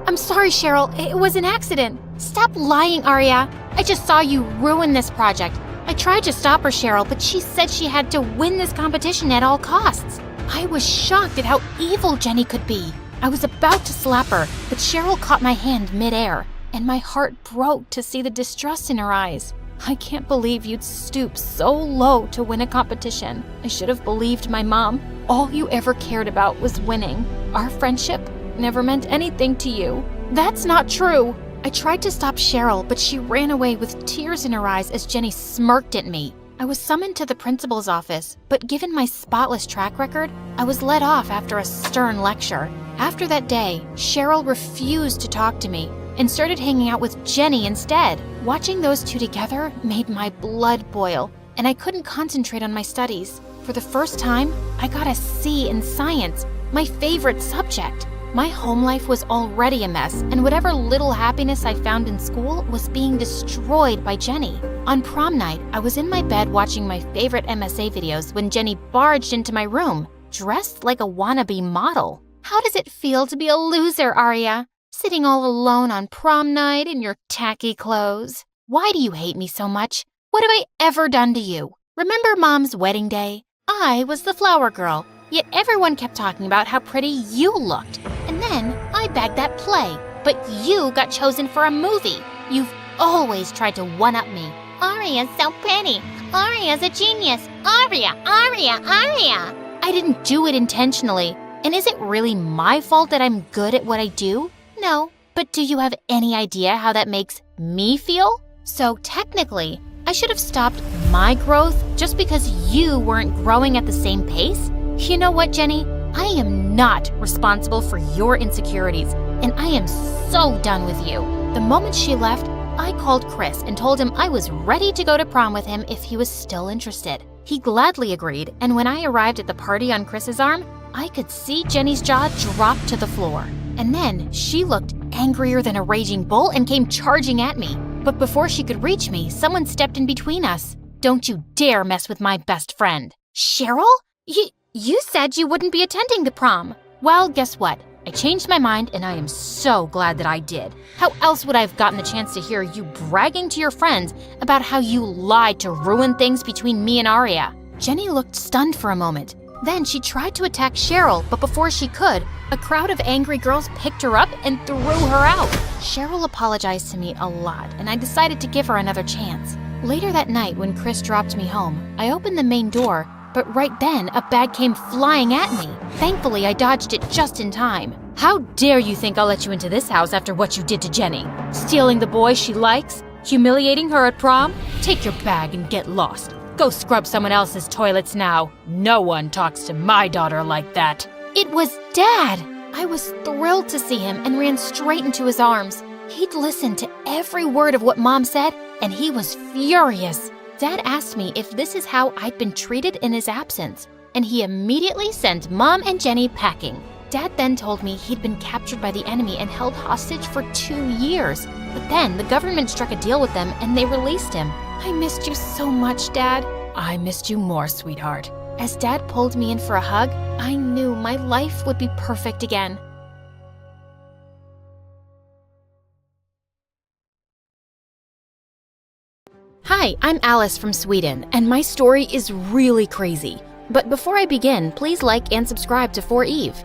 I'm sorry, Cheryl. It was an accident. Stop lying, Aria. I just saw you ruin this project. I tried to stop her, Cheryl, but she said she had to win this competition at all costs. I was shocked at how evil Jenny could be. I was about to slap her, but Cheryl caught my hand midair, and my heart broke to see the distrust in her eyes. I can't believe you'd stoop so low to win a competition. I should have believed my mom. All you ever cared about was winning. Our friendship never meant anything to you. That's not true. I tried to stop Cheryl, but she ran away with tears in her eyes as Jenny smirked at me. I was summoned to the principal's office, but given my spotless track record, I was let off after a stern lecture. After that day, Cheryl refused to talk to me and started hanging out with Jenny instead. Watching those two together made my blood boil, and I couldn't concentrate on my studies. For the first time, I got a C in science, my favorite subject. My home life was already a mess, and whatever little happiness I found in school was being destroyed by Jenny. On prom night, I was in my bed watching my favorite MSA videos when Jenny barged into my room, dressed like a wannabe model. How does it feel to be a loser, Aria? Sitting all alone on prom night in your tacky clothes? Why do you hate me so much? What have I ever done to you? Remember Mom's wedding day? I was the flower girl, yet everyone kept talking about how pretty you looked. And then I bagged that play, but you got chosen for a movie. You've always tried to one-up me. Aria's so pretty. Aria's a genius. Aria, Aria, Aria. I didn't do it intentionally. And is it really my fault that I'm good at what I do? No. But do you have any idea how that makes me feel? So technically, I should have stopped my growth just because you weren't growing at the same pace? You know what, Jenny? I am not responsible for your insecurities, and I am so done with you. The moment she left, I called Chris and told him I was ready to go to prom with him if he was still interested. He gladly agreed, and when I arrived at the party on Chris's arm, I could see Jenny's jaw drop to the floor. And then she looked angrier than a raging bull and came charging at me. But before she could reach me, someone stepped in between us. Don't you dare mess with my best friend. Cheryl? You said you wouldn't be attending the prom. Well, guess what? I changed my mind, and I am so glad that I did. How else would I have gotten the chance to hear you bragging to your friends about how you lied to ruin things between me and Aria? Jenny looked stunned for a moment. Then she tried to attack Cheryl, but before she could, a crowd of angry girls picked her up and threw her out. Cheryl apologized to me a lot, and I decided to give her another chance. Later that night, when Chris dropped me home, I opened the main door, but right then, a bag came flying at me. Thankfully, I dodged it just in time. How dare you think I'll let you into this house after what you did to Jenny? Stealing the boy she likes? Humiliating her at prom? Take your bag and get lost. Go scrub someone else's toilets now. No one talks to my daughter like that. It was Dad! I was thrilled to see him and ran straight into his arms. He'd listened to every word of what Mom said, and he was furious. Dad asked me if this is how I'd been treated in his absence, and he immediately sent Mom and Jenny packing. Dad then told me he'd been captured by the enemy and held hostage for 2 years. But then the government struck a deal with them and they released him. I missed you so much, Dad. I missed you more, sweetheart. As Dad pulled me in for a hug, I knew my life would be perfect again. Hi, I'm Alice from Sweden, and my story is really crazy. But before I begin, please like and subscribe to For Eve.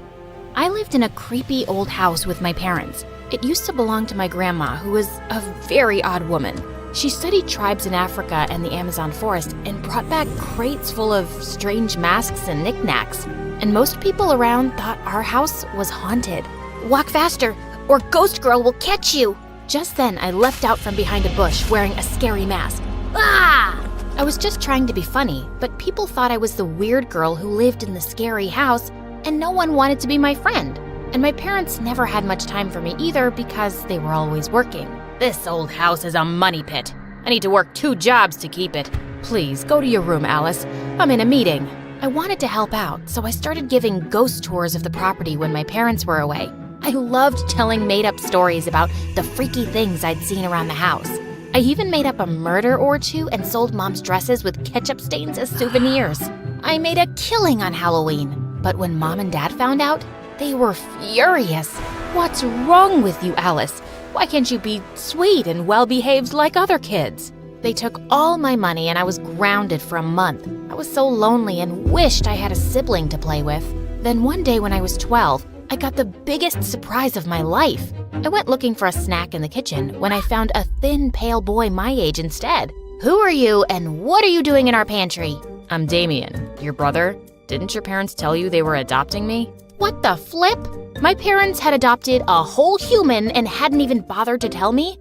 I lived in a creepy old house with my parents. It used to belong to my grandma, who was a very odd woman. She studied tribes in Africa and the Amazon forest and brought back crates full of strange masks and knickknacks. And most people around thought our house was haunted. Walk faster, or Ghost Girl will catch you! Just then, I leapt out from behind a bush wearing a scary mask. Ah! I was just trying to be funny, but people thought I was the weird girl who lived in the scary house, and no one wanted to be my friend. And my parents never had much time for me either because they were always working. This old house is a money pit. I need to work 2 jobs to keep it. Please, go to your room, Alice. I'm in a meeting. I wanted to help out, so I started giving ghost tours of the property when my parents were away. I loved telling made-up stories about the freaky things I'd seen around the house. I even made up a murder or 2 and sold Mom's dresses with ketchup stains as souvenirs. I made a killing on Halloween. But when Mom and Dad found out, they were furious. What's wrong with you, Alice? Why can't you be sweet and well-behaved like other kids? They took all my money and I was grounded for a month. I was so lonely and wished I had a sibling to play with. Then one day when I was 12, I got the biggest surprise of my life. I went looking for a snack in the kitchen when I found a thin, pale boy my age instead. Who are you and what are you doing in our pantry? I'm Damien, your brother. Didn't your parents tell you they were adopting me? What the flip? My parents had adopted a whole human and hadn't even bothered to tell me?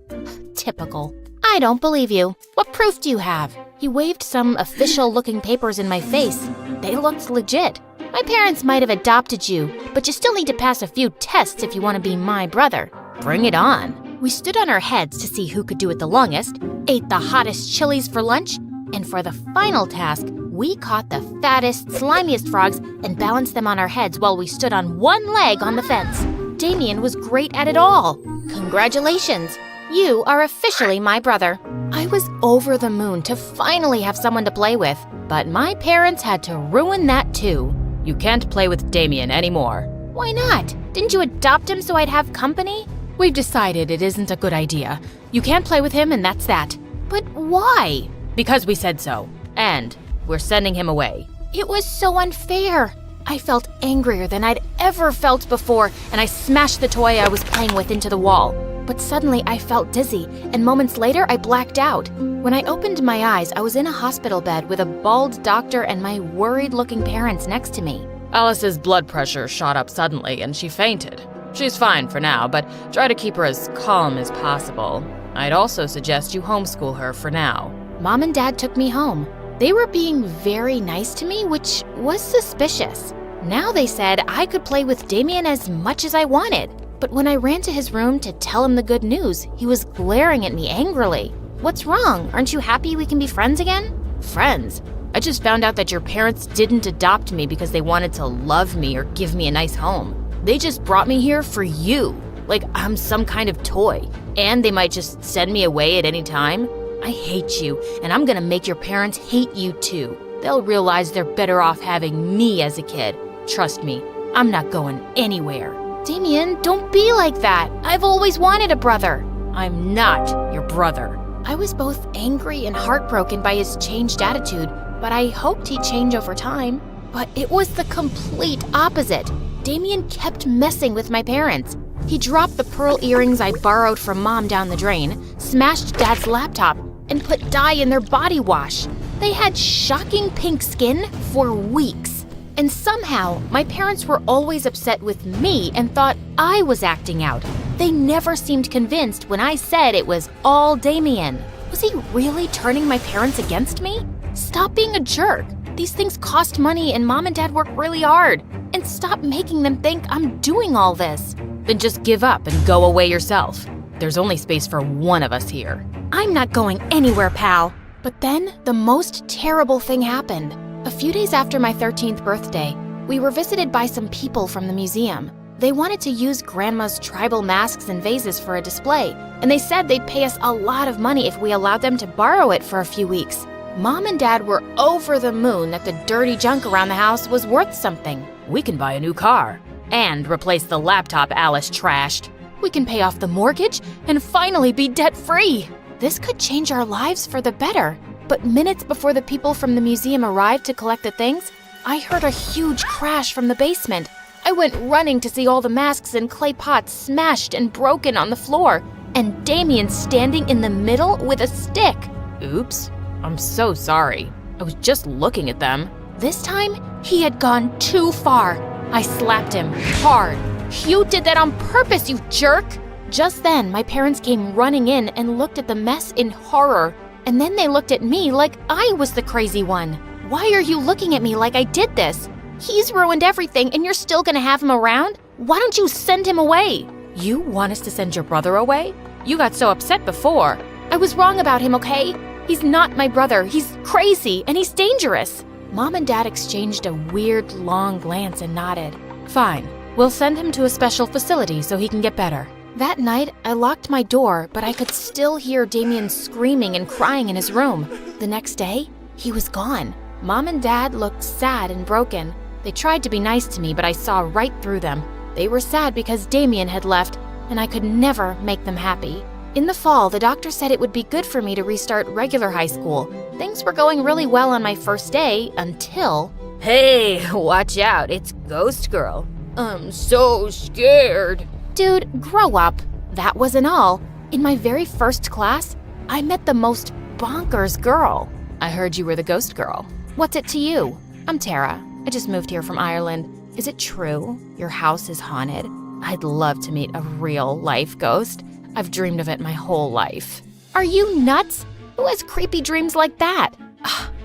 Typical. I don't believe you. What proof do you have? He waved some official-looking papers in my face. They looked legit. My parents might have adopted you, but you still need to pass a few tests if you want to be my brother. Bring it on. We stood on our heads to see who could do it the longest, ate the hottest chilies for lunch, and for the final task, we caught the fattest, slimiest frogs and balanced them on our heads while we stood on one leg on the fence. Damien was great at it all. Congratulations! You are officially my brother. I was over the moon to finally have someone to play with, but my parents had to ruin that too. You can't play with Damien anymore. Why not? Didn't you adopt him so I'd have company? We've decided it isn't a good idea. You can't play with him and that's that. But why? Because we said so. And we're sending him away. It was so unfair. I felt angrier than I'd ever felt before, and I smashed the toy I was playing with into the wall. but suddenly I felt dizzy, and moments later I blacked out. When I opened my eyes, I was in a hospital bed with a bald doctor and my worried-looking parents next to me. Alice's blood pressure shot up suddenly and she fainted. She's fine for now, but try to keep her as calm as possible. I'd also suggest you homeschool her for now. Mom and Dad took me home. They were being very nice to me, which was suspicious. Now they said I could play with Damien as much as I wanted. But when I ran to his room to tell him the good news, he was glaring at me angrily. What's wrong? Aren't you happy we can be friends again? Friends? I just found out that your parents didn't adopt me because they wanted to love me or give me a nice home. They just brought me here for you, like I'm some kind of toy. And they might just send me away at any time. I hate you, and I'm gonna make your parents hate you too. They'll realize they're better off having me as a kid. Trust me, I'm not going anywhere. Damien, don't be like that. I've always wanted a brother. I'm not your brother. I was both angry and heartbroken by his changed attitude, but I hoped he'd change over time. But it was the complete opposite. Damien kept messing with my parents. He dropped the pearl earrings I borrowed from Mom down the drain, smashed Dad's laptop, and put dye in their body wash. They had shocking pink skin for weeks. And somehow, my parents were always upset with me and thought I was acting out. They never seemed convinced when I said it was all Damien. Was he really turning my parents against me? Stop being a jerk. These things cost money and Mom and Dad work really hard. And stop making them think I'm doing all this. Then just give up and go away yourself. There's only space for one of us here. I'm not going anywhere, pal. But then, the most terrible thing happened. A few days after my 13th birthday, we were visited by some people from the museum. They wanted to use Grandma's tribal masks and vases for a display, and they said they'd pay us a lot of money if we allowed them to borrow it for a few weeks. Mom and Dad were over the moon that the dirty junk around the house was worth something. We can buy a new car and replace the laptop Alice trashed. We can pay off the mortgage and finally be debt-free. This could change our lives for the better. But minutes before the people from the museum arrived to collect the things, I heard a huge crash from the basement. I went running to see all the masks and clay pots smashed and broken on the floor, and Damien standing in the middle with a stick. Oops, I'm so sorry. I was just looking at them. This time, he had gone too far. I slapped him hard. You did that on purpose, you jerk! Just then, my parents came running in and looked at the mess in horror. And then they looked at me like I was the crazy one. Why are you looking at me like I did this? He's ruined everything and you're still gonna have him around? Why don't you send him away? You want us to send your brother away? You got so upset before. I was wrong about him, okay? He's not my brother. He's crazy and he's dangerous. Mom and Dad exchanged a weird, long glance and nodded. Fine. We'll send him to a special facility so he can get better. That night, I locked my door, but I could still hear Damien screaming and crying in his room. The next day, he was gone. Mom and Dad looked sad and broken. They tried to be nice to me, but I saw right through them. They were sad because Damien had left, and I could never make them happy. In the fall, the doctor said it would be good for me to restart regular high school. Things were going really well on my first day until... Hey, watch out, it's Ghost Girl. I'm so scared. Dude, grow up. That wasn't all. In my very first class, I met the most bonkers girl. I heard you were the ghost girl. What's it to you? I'm Tara. I just moved here from Ireland. Is it true your house is haunted? I'd love to meet a real-life ghost. I've dreamed of it my whole life. Are you nuts? Who has creepy dreams like that?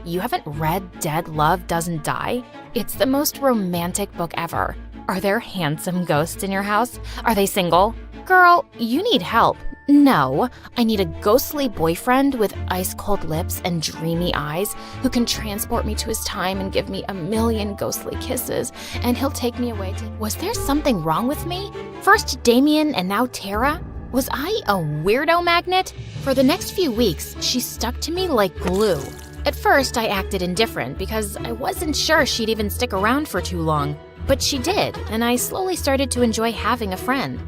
You haven't read Dead Love Doesn't Die? It's the most romantic book ever. Are there handsome ghosts in your house? Are they single? Girl, you need help. No, I need a ghostly boyfriend with ice-cold lips and dreamy eyes who can transport me to his time and give me a million ghostly kisses, and he'll take me away to... Was there something wrong with me? First Damien and now Tara? Was I a weirdo magnet? For the next few weeks, she stuck to me like glue. At first, I acted indifferent because I wasn't sure she'd even stick around for too long. But she did, and I slowly started to enjoy having a friend.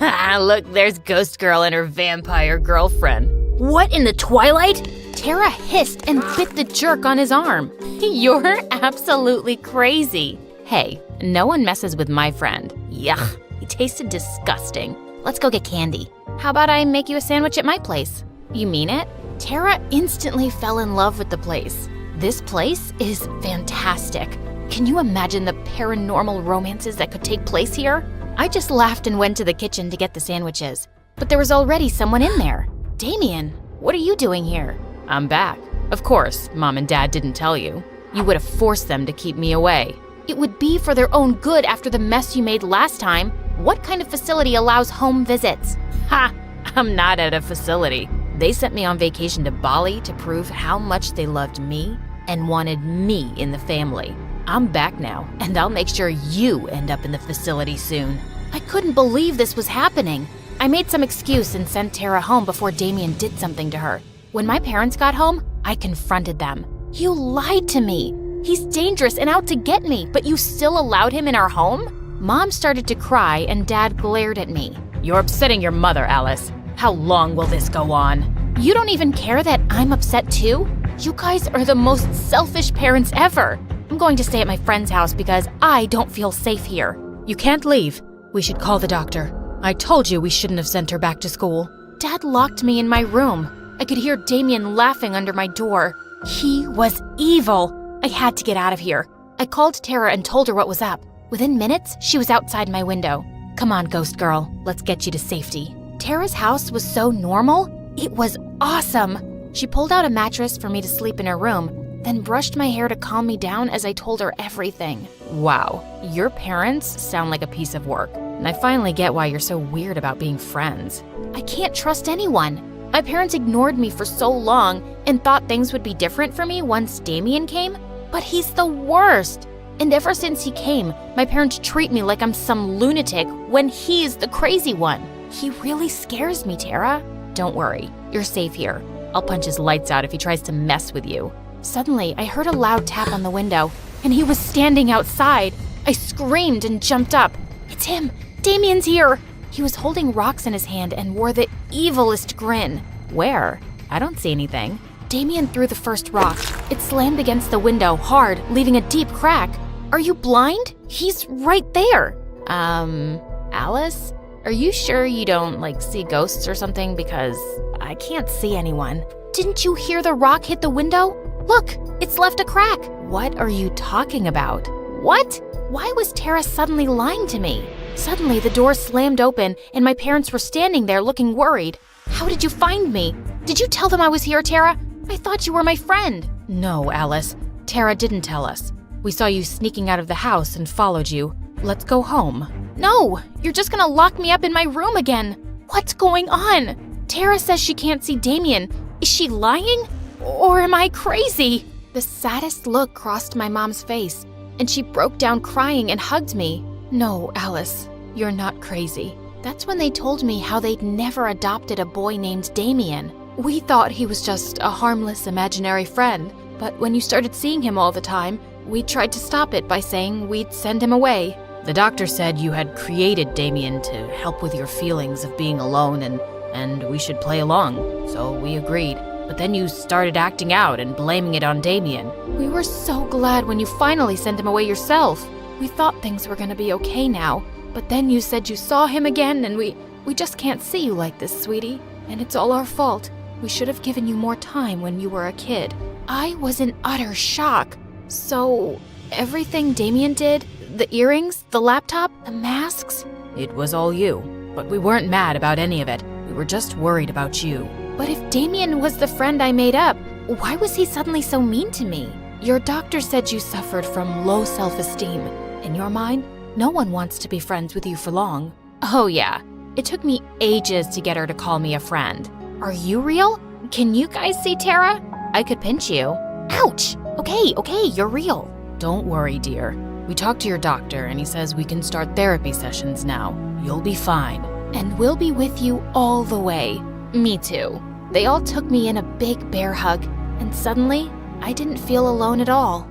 Look, there's Ghost Girl and her vampire girlfriend. What in the twilight? Tara hissed and bit the jerk on his arm. You're absolutely crazy. Hey, no one messes with my friend. Yuck, he tasted disgusting. Let's go get candy. How about I make you a sandwich at my place? You mean it? Tara instantly fell in love with the place. This place is fantastic. Can you imagine the paranormal romances that could take place here? I just laughed and went to the kitchen to get the sandwiches. But there was already someone in there. Damien, what are you doing here? I'm back. Of course, Mom and Dad didn't tell you. You would have forced them to keep me away. It would be for their own good after the mess you made last time. What kind of facility allows home visits? Ha! I'm not at a facility. They sent me on vacation to Bali to prove how much they loved me and wanted me in the family. I'm back now, and I'll make sure you end up in the facility soon. I couldn't believe this was happening. I made some excuse and sent Tara home before Damien did something to her. When my parents got home, I confronted them. You lied to me. He's dangerous and out to get me, but you still allowed him in our home? Mom started to cry and Dad glared at me. You're upsetting your mother, Alice. How long will this go on? You don't even care that I'm upset too? You guys are the most selfish parents ever. I'm going to stay at my friend's house because I don't feel safe here. You can't leave. We should call the doctor. I told you we shouldn't have sent her back to school. Dad locked me in my room. I could hear Damien laughing under my door. He was evil. I had to get out of here. I called Tara and told her what was up. Within minutes, she was outside my window. Come on, ghost girl. Let's get you to safety. Tara's house was so normal. It was awesome. She pulled out a mattress for me to sleep in her room, then brushed my hair to calm me down as I told her everything. Wow, your parents sound like a piece of work. And I finally get why you're so weird about being friends. I can't trust anyone. My parents ignored me for so long and thought things would be different for me once Damien came, but he's the worst. And ever since he came, my parents treat me like I'm some lunatic when he's the crazy one. He really scares me, Tara. Don't worry, you're safe here. I'll punch his lights out if he tries to mess with you. Suddenly, I heard a loud tap on the window, and he was standing outside. I screamed and jumped up. It's him! Damien's here! He was holding rocks in his hand and wore the evilest grin. Where? I don't see anything. Damien threw the first rock. It slammed against the window hard, leaving a deep crack. Are you blind? He's right there. Alice? Are you sure you don't, see ghosts or something? Because I can't see anyone. Didn't you hear the rock hit the window? Look, it's left a crack. What are you talking about? What? Why was Tara suddenly lying to me? Suddenly, the door slammed open, and my parents were standing there looking worried. How did you find me? Did you tell them I was here, Tara? I thought you were my friend. No, Alice. Tara didn't tell us. We saw you sneaking out of the house and followed you. Let's go home. No, you're just gonna lock me up in my room again. What's going on? Tara says she can't see Damien. Is she lying? Or am I crazy? The saddest look crossed my mom's face, and she broke down crying and hugged me. No, Alice, you're not crazy. That's when they told me how they'd never adopted a boy named Damien. We thought he was just a harmless imaginary friend, but when you started seeing him all the time, we tried to stop it by saying we'd send him away. The doctor said you had created Damien to help with your feelings of being alone and we should play along, so we agreed. But then you started acting out and blaming it on Damien. We were so glad when you finally sent him away yourself. We thought things were gonna be okay now, but then you said you saw him again and we just can't see you like this, sweetie. And it's all our fault. We should have given you more time when you were a kid. I was in utter shock. So, everything Damien did, the earrings, the laptop, the masks? It was all you, but we weren't mad about any of it. We were just worried about you. But if Damien was the friend I made up, why was he suddenly so mean to me? Your doctor said you suffered from low self-esteem. In your mind, no one wants to be friends with you for long. Oh yeah, it took me ages to get her to call me a friend. Are you real? Can you guys see Tara? I could pinch you. Ouch! Okay, you're real. Don't worry, dear. We talked to your doctor and he says we can start therapy sessions now. You'll be fine. And we'll be with you all the way. Me too. They all took me in a big bear hug, and suddenly, I didn't feel alone at all.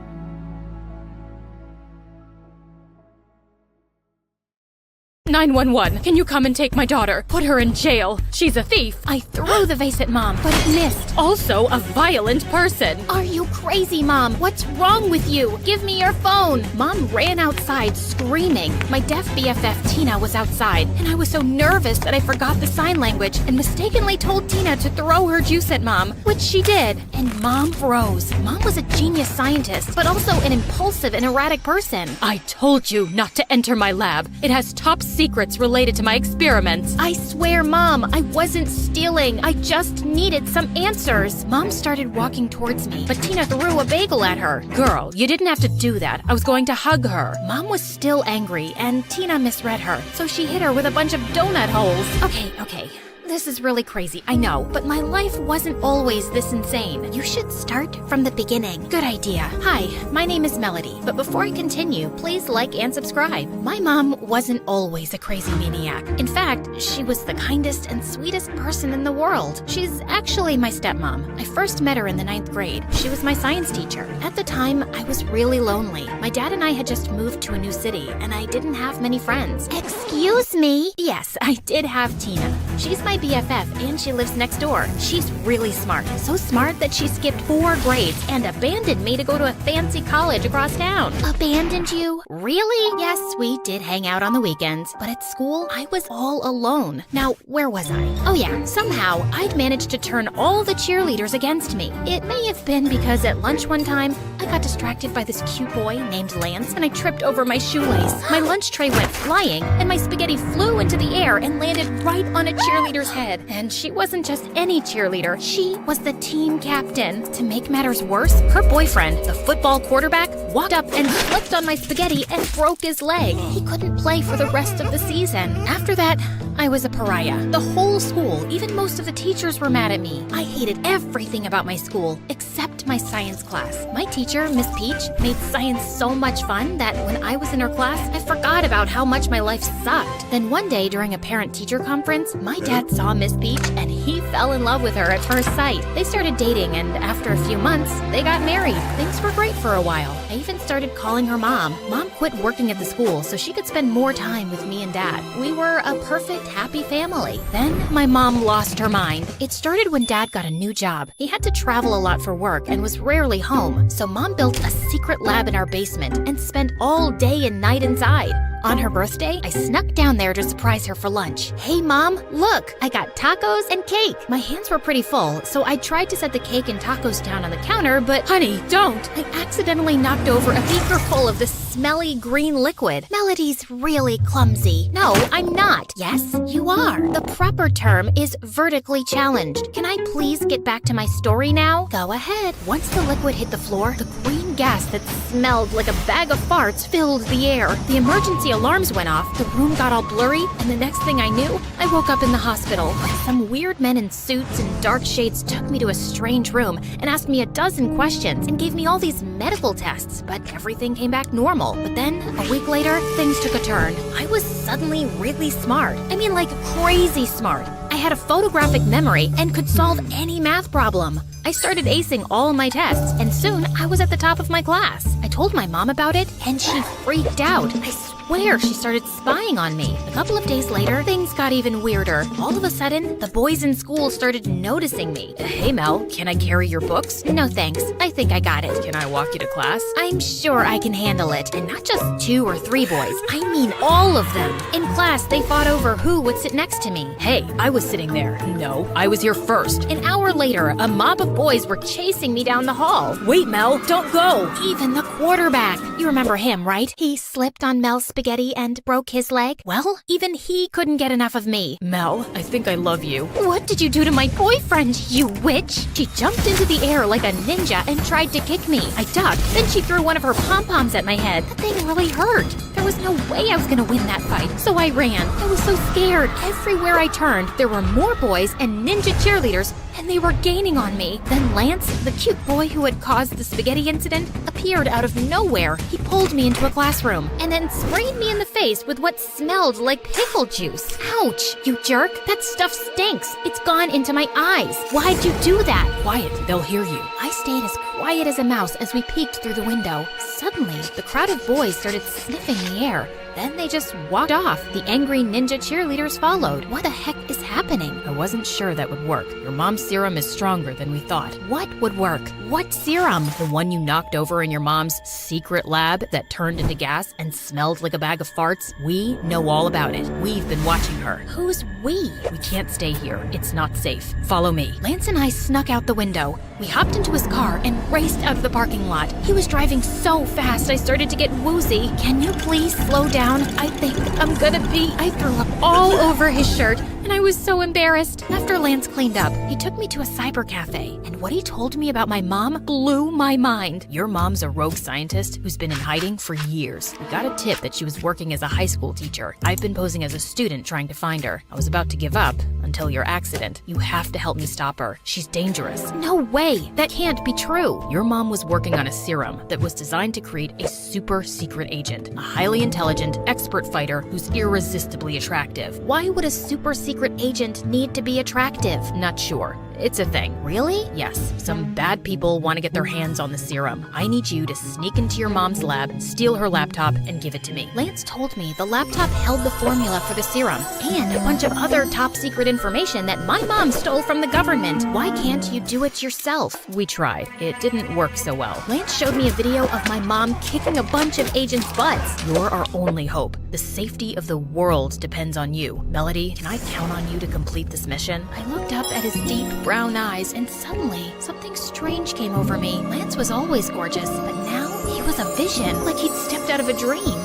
911. Can you come and take my daughter? Put her in jail. She's a thief. I threw the vase at Mom, but it missed. Also a violent person. Are you crazy, Mom? What's wrong with you? Give me your phone. Mom ran outside screaming. My deaf BFF Tina was outside, and I was so nervous that I forgot the sign language and mistakenly told Tina to throw her juice at Mom, which she did. And Mom froze. Mom was a genius scientist, but also an impulsive and erratic person. I told you not to enter my lab. It has top secrets related to my experiments. I swear, Mom, I wasn't stealing. I just needed some answers. Mom started walking towards me, but Tina threw a bagel at her. Girl, you didn't have to do that. I was going to hug her. Mom was still angry, and Tina misread her, so she hit her with a bunch of donut holes. Okay. This is really crazy, I know, but my life wasn't always this insane. You should start from the beginning. Good idea. Hi, my name is Melody, but before I continue, please like and subscribe. My mom wasn't always a crazy maniac. In fact, she was the kindest and sweetest person in the world. She's actually my stepmom. I first met her in the 9th grade. She was my science teacher. At the time, I was really lonely. My dad and I had just moved to a new city, and I didn't have many friends. Excuse me? Yes, I did have Tina. She's my BFF, and she lives next door. She's really smart. So smart that she skipped 4 grades and abandoned me to go to a fancy college across town. Abandoned you? Really? Yes, we did hang out on the weekends, but at school, I was all alone. Now, where was I? Oh yeah, somehow, I'd managed to turn all the cheerleaders against me. It may have been because at lunch one time, I got distracted by this cute boy named Lance, and I tripped over my shoelace. My lunch tray went flying, and my spaghetti flew into the air and landed right on a cheerleader's head. And she wasn't just any cheerleader, she was the team captain. To make matters worse, her boyfriend, the football quarterback, walked up and slipped on my spaghetti and broke his leg. He couldn't play for the rest of the season. After that, I was a pariah. The whole school, even most of the teachers were mad at me. I hated everything about my school, except my science class. My teacher, Miss Peach, made science so much fun that when I was in her class, I forgot about how much my life sucked. Then one day during a parent-teacher conference, my dad saw Miss Peach and he fell in love with her at first sight. They started dating, and after a few months, they got married. Things were great for a while. I even started calling her Mom. Mom quit working at the school so she could spend more time with me and Dad. We were a perfect, happy family. Then my mom lost her mind. It started when Dad got a new job. He had to travel a lot for work and was rarely home, so Mom built a secret lab in our basement and spent all day and night inside. On her birthday, I snuck down there to surprise her for lunch. Hey, Mom, look, I got tacos and cake. My hands were pretty full, so I tried to set the cake and tacos down on the counter, but honey, don't. I accidentally knocked over a beaker full of this smelly green liquid. Melody's really clumsy. No, I'm not. Yes, you are. The proper term is vertically challenged. Can I please get back to my story now? Go ahead. Once the liquid hit the floor, the green gas that smelled like a bag of farts filled the air. The emergency alarms went off, the room got all blurry, and the next thing I knew, I woke up in the hospital. Some weird men in suits and dark shades took me to a strange room and asked me a dozen questions and gave me all these medical tests, but everything came back normal. But then, a week later, things took a turn. I was suddenly really smart. I mean, like crazy smart. I had a photographic memory and could solve any math problem. I started acing all my tests, and soon I was at the top of my class. I told my mom about it, and she freaked out. I swear she started spying on me. A couple of days later, things got even weirder. All of a sudden, the boys in school started noticing me. Hey, Mel, can I carry your books? No thanks, I think I got it. Can I walk you to class? I'm sure I can handle it. And not just 2 or 3 boys, I mean all of them. In class, they fought over who would sit next to me. Hey, I was sitting there. No, I was here first. An hour later, a mob of boys were chasing me down the hall. Wait, Mel, don't go! Even the quarterback. You remember him, right? He slipped on Mel's spaghetti and broke his leg. Well, even he couldn't get enough of me. Mel, I think I love you. What did you do to my boyfriend, you witch? She jumped into the air like a ninja and tried to kick me. I ducked. Then she threw one of her pom-poms at my head. The thing really hurt. There was no way I was gonna win that fight, so I ran. I was so scared. Everywhere I turned, there were more boys and ninja cheerleaders, and they were gaining on me. Then Lance, the cute boy who had caused the spaghetti incident, appeared out of nowhere. He pulled me into a classroom and then sprayed me in the face with what smelled like pickle juice. Ouch, you jerk. That stuff stinks. It's gone into my eyes. Why'd you do that? Quiet, they'll hear you. I stayed as quiet as a mouse as we peeked through the window. Suddenly, the crowd of boys started sniffing the air. Then they just walked off. The angry ninja cheerleaders followed. What the heck is happening? I wasn't sure that would work. Your mom's serum is stronger than we thought. What would work? What serum? The one you knocked over in your mom's secret lab that turned into gas and smelled like a bag of farts? We know all about it. We've been watching her. Who's we? We can't stay here. It's not safe. Follow me. Lance and I snuck out the window. We hopped into his car and raced out of the parking lot. He was driving so fast I started to get woozy. Can you please slow down? I think I'm gonna pee. I threw up all over his shirt, and I was so embarrassed. After Lance cleaned up, he took me to a cyber cafe, and what he told me about my mom blew my mind. Your mom's a rogue scientist who's been in hiding for years. We got a tip that she was working as a high school teacher. I've been posing as a student trying to find her. I was about to give up until your accident. You have to help me stop her. She's dangerous. No way! That can't be true. Your mom was working on a serum that was designed to create a super secret agent, a highly intelligent, expert fighter who's irresistibly attractive. Why would a super secret agent need to be attractive? Not sure. It's a thing. Really? Yes. Some bad people want to get their hands on the serum. I need you to sneak into your mom's lab, steal her laptop, and give it to me. Lance told me the laptop held the formula for the serum and a bunch of other top secret information that my mom stole from the government. Why can't you do it yourself? We tried. It didn't work so well. Lance showed me a video of my mom kicking a bunch of agents' butts. You're our only hope. The safety of the world depends on you. Melody, can I count on you to complete this mission? I looked up at his deep brown eyes, and suddenly something strange came over me. Lance was always gorgeous, but now he was a vision, like he'd stepped out of a dream.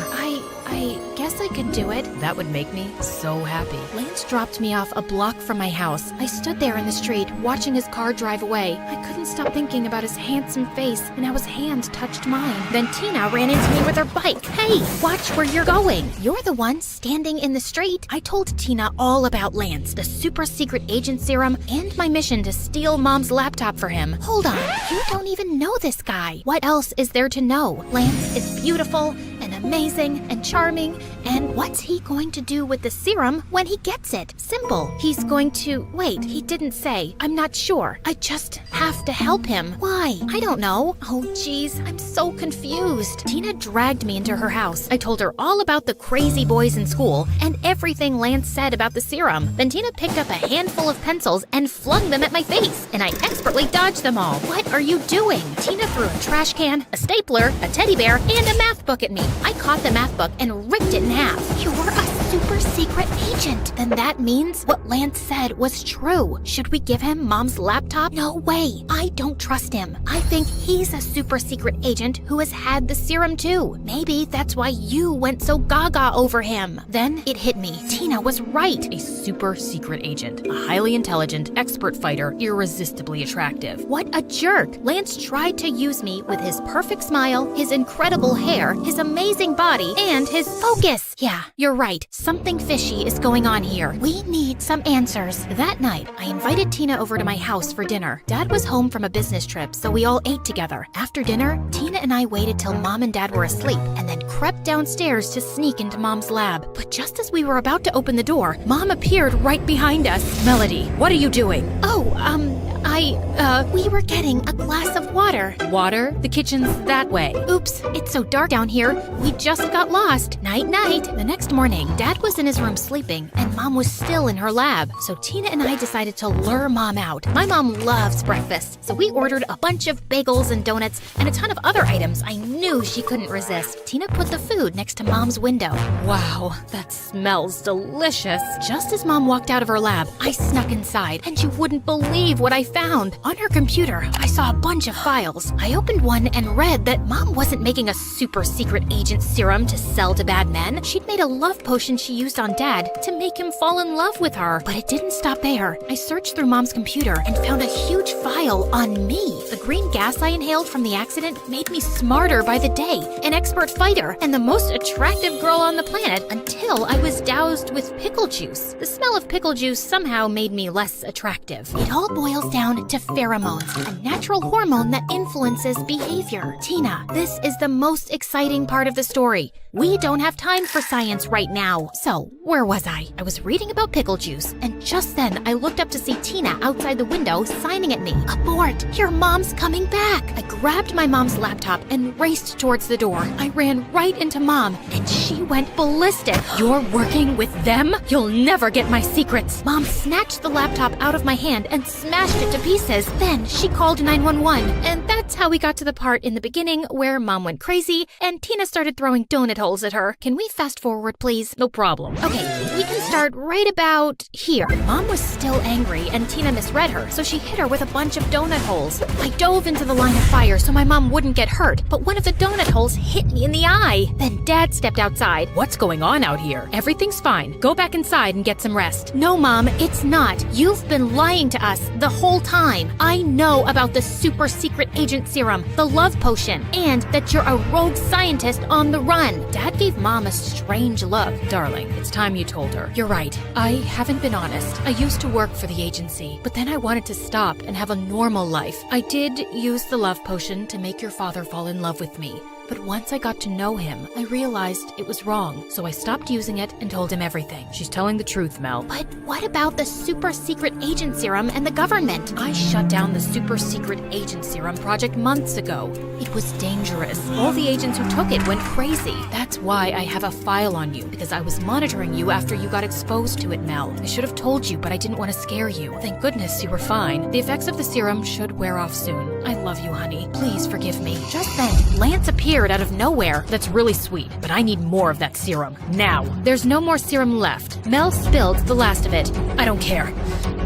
I guess I could do it. That would make me so happy. Lance dropped me off a block from my house. I stood there in the street, watching his car drive away. I couldn't stop thinking about his handsome face and how his hand touched mine. Then Tina ran into me with her bike. Hey, watch where you're going. You're the one standing in the street. I told Tina all about Lance, the super secret agent serum, and my mission to steal Mom's laptop for him. Hold on, you don't even know this guy. What else is there to know? Lance is beautiful and amazing and charming, and what's he going to do with the serum when he gets it? Simple. He's going to... Wait, he didn't say. I'm not sure. I just have to help him. Why? I don't know. Oh, geez, I'm so confused. Tina dragged me into her house. I told her all about the crazy boys in school and everything Lance said about the serum. Then Tina picked up a handful of pencils and flung them at my face, and I expertly dodged them all. What are you doing? Tina threw a trash can, a stapler, a teddy bear, and a math book at me. I caught the math book and ripped it in half. You're a super secret agent. Then that means what Lance said was true. Should we give him Mom's laptop? No way. I don't trust him. I think he's a super secret agent who has had the serum too. Maybe that's why you went so gaga over him. Then it hit me. Tina was right. A super secret agent, a highly intelligent, expert fighter, irresistibly attractive. What a jerk. Lance tried to use me with his perfect smile, his incredible hair, his amazing body, and his focus. Yeah, you're right. Something fishy is going on here. We need some answers. That night, I invited Tina over to my house for dinner. Dad was home from a business trip, so we all ate together. After dinner, Tina and I waited till Mom and Dad were asleep, and then crept downstairs to sneak into Mom's lab. But just as we were about to open the door, Mom appeared right behind us. Melody, what are you doing? We were getting a glass of water. Water? The kitchen's that way. Oops, it's so dark down here. We just got lost. Night-night. The next morning, Dad was in his room sleeping, and Mom was still in her lab. So Tina and I decided to lure Mom out. My mom loves breakfast, so we ordered a bunch of bagels and donuts and a ton of other items I knew she couldn't resist. Tina put the food next to Mom's window. Wow, that smells delicious. Just as Mom walked out of her lab, I snuck inside, and you wouldn't believe what I found. On her computer, I saw a bunch of files. I opened one and read that Mom wasn't making a super secret agent serum to sell to bad men. She'd made a love potion she used on Dad to make him fall in love with her. But it didn't stop there. I searched through Mom's computer and found a huge file on me. The green gas I inhaled from the accident made me smarter by the day, an expert fighter, and the most attractive girl on the planet until I was doused with pickle juice. The smell of pickle juice somehow made me less attractive. It all boils down to pheromones, a natural hormone that influences behavior. Tina, this is the most exciting part of the story. We don't have time for science right now. So, where was I? I was reading about pickle juice, and just then I looked up to see Tina outside the window signing at me. Abort! Your mom's coming back! I grabbed my mom's laptop and raced towards the door. I ran right into Mom, and she went ballistic. You're working with them? You'll never get my secrets. Mom snatched the laptop out of my hand and smashed it to pieces. Then she called 911, and that's how we got to the part in the beginning where Mom went crazy and Tina started throwing donut holes at her. Can we fast forward, please? No problem. Okay, we can start right about here. Mom was still angry and Tina misread her, so she hit her with a bunch of donut holes. I dove into the line of fire so my mom wouldn't get hurt, but one of the donut holes hit me in the eye. Then Dad stepped outside. What's going on out here? Everything's fine. Go back inside and get some rest. No, Mom, it's not. You've been lying to us the whole time. I know about the super secret agent serum, the love potion, and that you're a rogue scientist on the run. Dad gave Mom a strange look. Darling, it's time you told her. You're right. I haven't been honest. I used to work for the agency, but then I wanted to stop and have a normal life. I did use the love potion to make your father fall in love with me. But once I got to know him, I realized it was wrong, so I stopped using it and told him everything. She's telling the truth, Mel. But what about the super secret agent serum and the government? I shut down the super secret agent serum project months ago. It was dangerous. All the agents who took it went crazy. That's why I have a file on you, because I was monitoring you after you got exposed to it, Mel. I should have told you, but I didn't want to scare you. Thank goodness you were fine. The effects of the serum should wear off soon. I love you, honey. Please forgive me. Just then, Lance appeared out of nowhere. That's really sweet, but I need more of that serum. Now. There's no more serum left. Mel spilled the last of it. I don't care.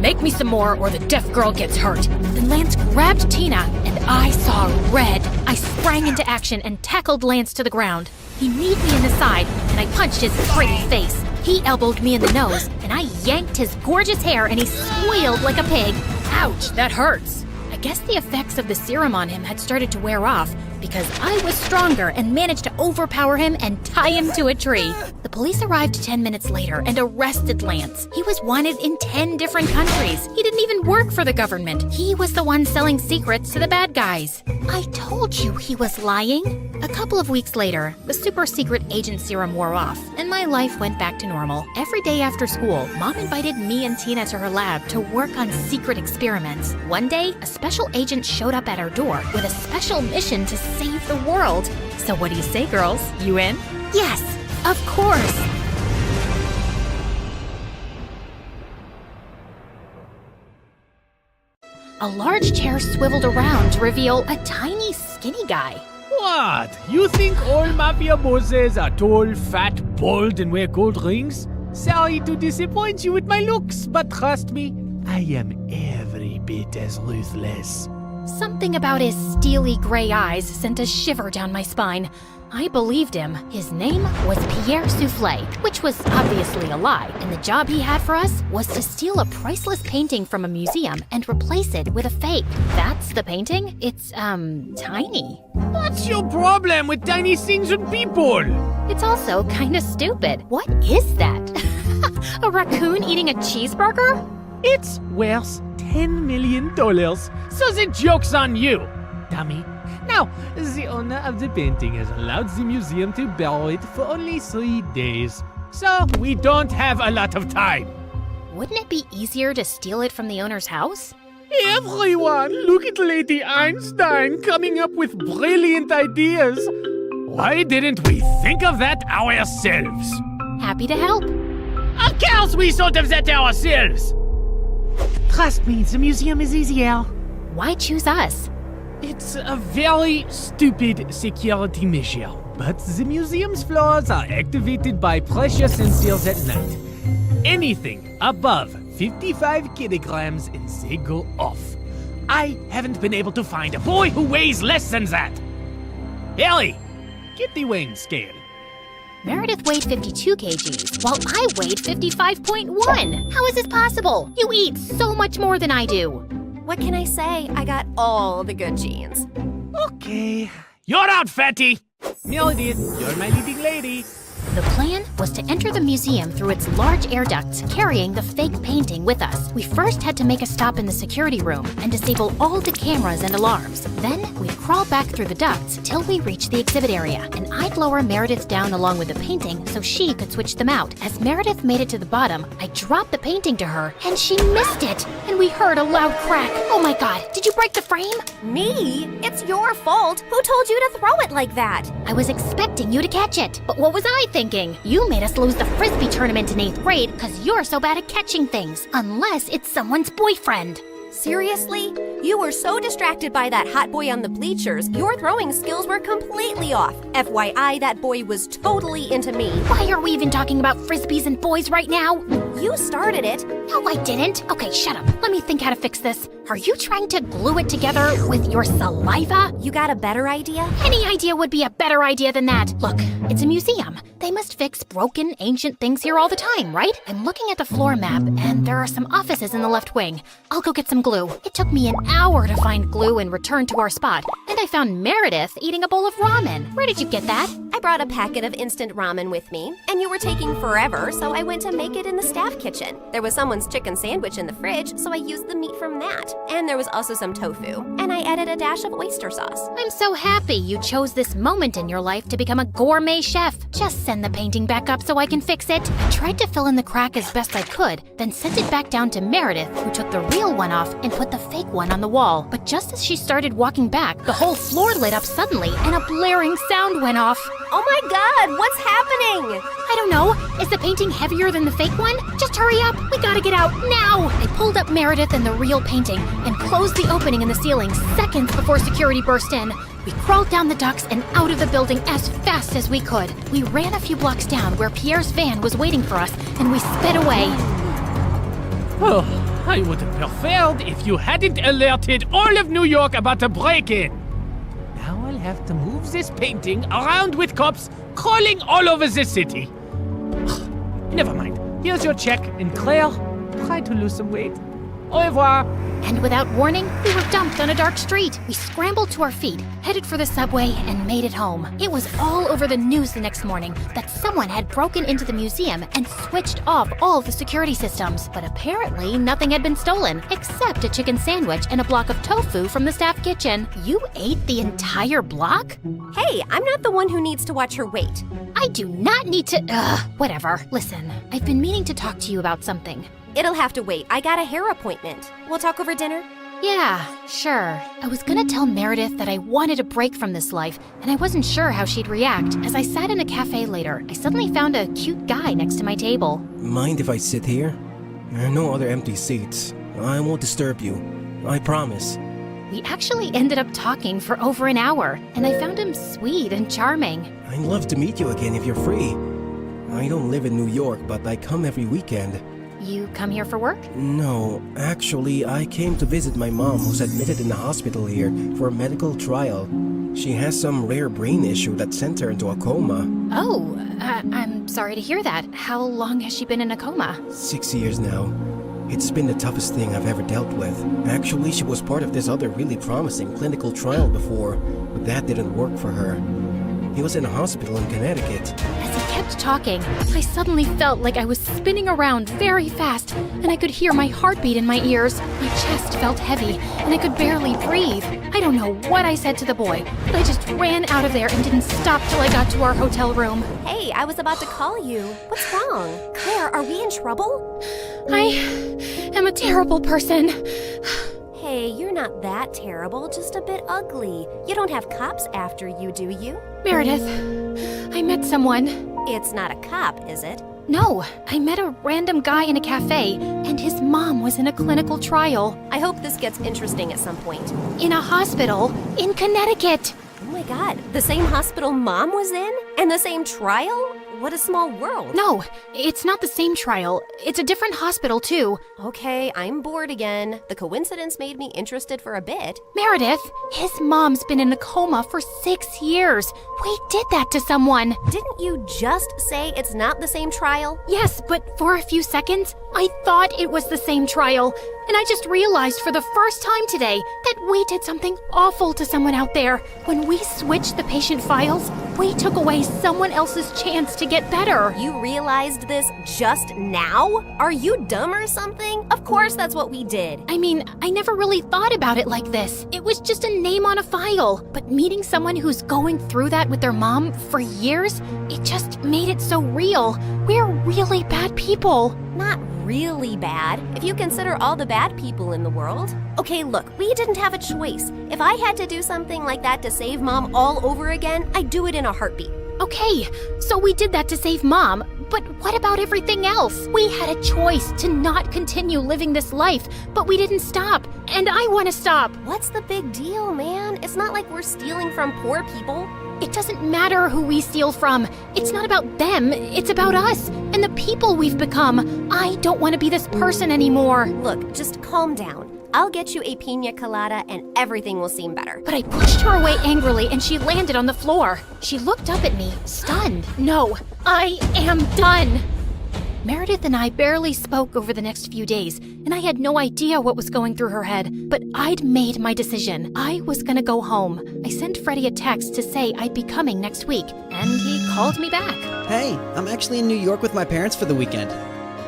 Make me some more or the deaf girl gets hurt. Then Lance grabbed Tina, and I saw red. I sprang into action and tackled Lance to the ground. He kneed me in the side, and I punched his pretty face. He elbowed me in the nose, and I yanked his gorgeous hair, and he squealed like a pig. Ouch, that hurts. I guess the effects of the serum on him had started to wear off, because I was stronger and managed to overpower him and tie him to a tree. The police arrived 10 minutes later and arrested Lance. He was wanted in 10 different countries. He didn't even work for the government. He was the one selling secrets to the bad guys. I told you he was lying. A couple of weeks later, the super secret agent serum wore off, and my life went back to normal. Every day after school, Mom invited me and Tina to her lab to work on secret experiments. One day, a special agent showed up at our door with a special mission to save the world. So what do you say, girls? You in? Yes, of course. A large chair swiveled around to reveal a tiny, skinny guy. What? You think all mafia bosses are tall, fat, bald, and wear gold rings? Sorry to disappoint you with my looks, but trust me, I am every bit as ruthless. Something about his steely gray eyes sent a shiver down my spine. I believed him. His name was Pierre Soufflet, which was obviously a lie, and the job he had for us was to steal a priceless painting from a museum and replace it with a fake. That's the painting? It's, tiny. What's your problem with tiny things and people? It's also kinda stupid. What is that? A raccoon eating a cheeseburger? It's worth $10 million, so the joke's on you, dummy. Now, the owner of the painting has allowed the museum to borrow it for only 3 days, so we don't have a lot of time. Wouldn't it be easier to steal it from the owner's house? Everyone, look at Lady Einstein coming up with brilliant ideas. Why didn't we think of that ourselves? Happy to help. Of course we thought of that ourselves! Trust me, the museum is easier. Why choose us? It's a very stupid security measure, but the museum's floors are activated by pressure sensors at night. Anything above 55 kilograms and they go off. I haven't been able to find a boy who weighs less than that. Ellie, get the weighing scale. Meredith weighed 52 kgs, while I weighed 55.1. How is this possible? You eat so much more than I do. What can I say? I got all the good genes. Okay. You're out, fatty! Meredith, you're my leading lady. The plan was to enter the museum through its large air ducts, carrying the fake painting with us. We first had to make a stop in the security room and disable all the cameras and alarms. Then we'd crawl back through the ducts till we reached the exhibit area, and I'd lower Meredith down along with the painting so she could switch them out. As Meredith made it to the bottom, I dropped the painting to her, and she missed it, and we heard a loud crack. Oh my god, did you break the frame? Me? It's your fault. Who told you to throw it like that? I was expecting you to catch it. But what was I thinking? You made us lose the frisbee tournament in 8th grade because you're so bad at catching things. Unless it's someone's boyfriend. Seriously? You were so distracted by that hot boy on the bleachers, your throwing skills were completely off. FYI, that boy was totally into me. Why are we even talking about frisbees and boys right now? You started it. No, I didn't. Okay, shut up. Let me think how to fix this. Are you trying to glue it together with your saliva? You got a better idea? Any idea would be a better idea than that. Look, it's a museum. They must fix broken, ancient things here all the time, right? I'm looking at the floor map, and there are some offices in the left wing. I'll go get some glue. It took me an hour to find glue and return to our spot, and I found Meredith eating a bowl of ramen. Where did you get that? I brought a packet of instant ramen with me, and you were taking forever, so I went to make it in the staff kitchen. There was someone's chicken sandwich in the fridge, so I used the meat from that. And there was also some tofu, and I added a dash of oyster sauce. I'm so happy you chose this moment in your life to become a gourmet chef. Just send the painting back up so I can fix it. I tried to fill in the crack as best I could, then sent it back down to Meredith, who took the real one off and put the fake one on the wall. But just as she started walking back, the whole floor lit up suddenly, and a blaring sound went off. Oh my god, what's happening? I don't know. Is the painting heavier than the fake one? Just hurry up. We gotta get out now. I pulled up Meredith and the real painting and closed the opening in the ceiling seconds before security burst in. We crawled down the ducts and out of the building as fast as we could. We ran a few blocks down where Pierre's van was waiting for us, and we sped away. Oh, I would have preferred if you hadn't alerted all of New York about a break-in. Now I'll have to move this painting around with cops crawling all over the city. Never mind. Here's your check, and Claire, try to lose some weight. Au revoir. And without warning, we were dumped on a dark street. We scrambled to our feet, headed for the subway, and made it home. It was all over the news the next morning that someone had broken into the museum and switched off all the security systems. But apparently, nothing had been stolen, except a chicken sandwich and a block of tofu from the staff kitchen. You ate the entire block? Hey, I'm not the one who needs to watch her weight. I do not need to. Whatever. Listen, I've been meaning to talk to you about something. It'll have to wait. I got a hair appointment. We'll talk over dinner? Yeah, sure. I was gonna tell Meredith that I wanted a break from this life, and I wasn't sure how she'd react. As I sat in a cafe later, I suddenly found a cute guy next to my table. Mind if I sit here? There are no other empty seats. I won't disturb you. I promise. We actually ended up talking for over an hour, and I found him sweet and charming. I'd love to meet you again if you're free. I don't live in New York, but I come every weekend. You come here for work? No, actually, I came to visit my mom who's admitted in the hospital here for a medical trial. She has some rare brain issue that sent her into a coma. Oh, I'm sorry to hear that. How long has she been in a coma? 6 years now. It's been the toughest thing I've ever dealt with. Actually, she was part of this other really promising clinical trial before, but that didn't work for her. He was in a hospital in Connecticut. As he kept talking, I suddenly felt like I was spinning around very fast, and I could hear my heartbeat in my ears. My chest felt heavy, and I could barely breathe. I don't know what I said to the boy, but I just ran out of there and didn't stop till I got to our hotel room. Hey, I was about to call you. What's wrong? Claire, are we in trouble? I am a terrible person. Hey, you're not that terrible, just a bit ugly. You don't have cops after you, do you? Meredith, I met someone. It's not a cop, is it? No, I met a random guy in a cafe, and his mom was in a clinical trial. I hope this gets interesting at some point. In a hospital in Connecticut. Oh my god, the same hospital Mom was in? And the same trial? What a small world. No, it's not the same trial. It's a different hospital, too. Okay, I'm bored again. The coincidence made me interested for a bit. Meredith, his mom's been in a coma for 6 years. We did that to someone. Didn't you just say it's not the same trial? Yes, but for a few seconds, I thought it was the same trial. And I just realized for the first time today that we did something awful to someone out there. When we switched the patient files, we took away someone else's chance to get better. You realized this just now? Are you dumb or something? Of course that's what we did. I mean, I never really thought about it like this. It was just a name on a file. But meeting someone who's going through that with their mom for years, it just made it so real. We're really bad people. Not really bad, if you consider all the bad people in the world. Okay, look, we didn't have a choice. If I had to do something like that to save Mom all over again, I'd do it in a heartbeat. Okay, so we did that to save Mom, but what about everything else? We had a choice to not continue living this life, but we didn't stop, and I want to stop. What's the big deal, man? It's not like we're stealing from poor people. It doesn't matter who we steal from. It's not about them, it's about us and the people we've become. I don't want to be this person anymore. Look, just calm down. I'll get you a pina colada and everything will seem better. But I pushed her away angrily and she landed on the floor. She looked up at me, stunned. No, I am done. Meredith and I barely spoke over the next few days, and I had no idea what was going through her head, but I'd made my decision. I was gonna go home. I sent Freddie a text to say I'd be coming next week, and he called me back. Hey, I'm actually in New York with my parents for the weekend.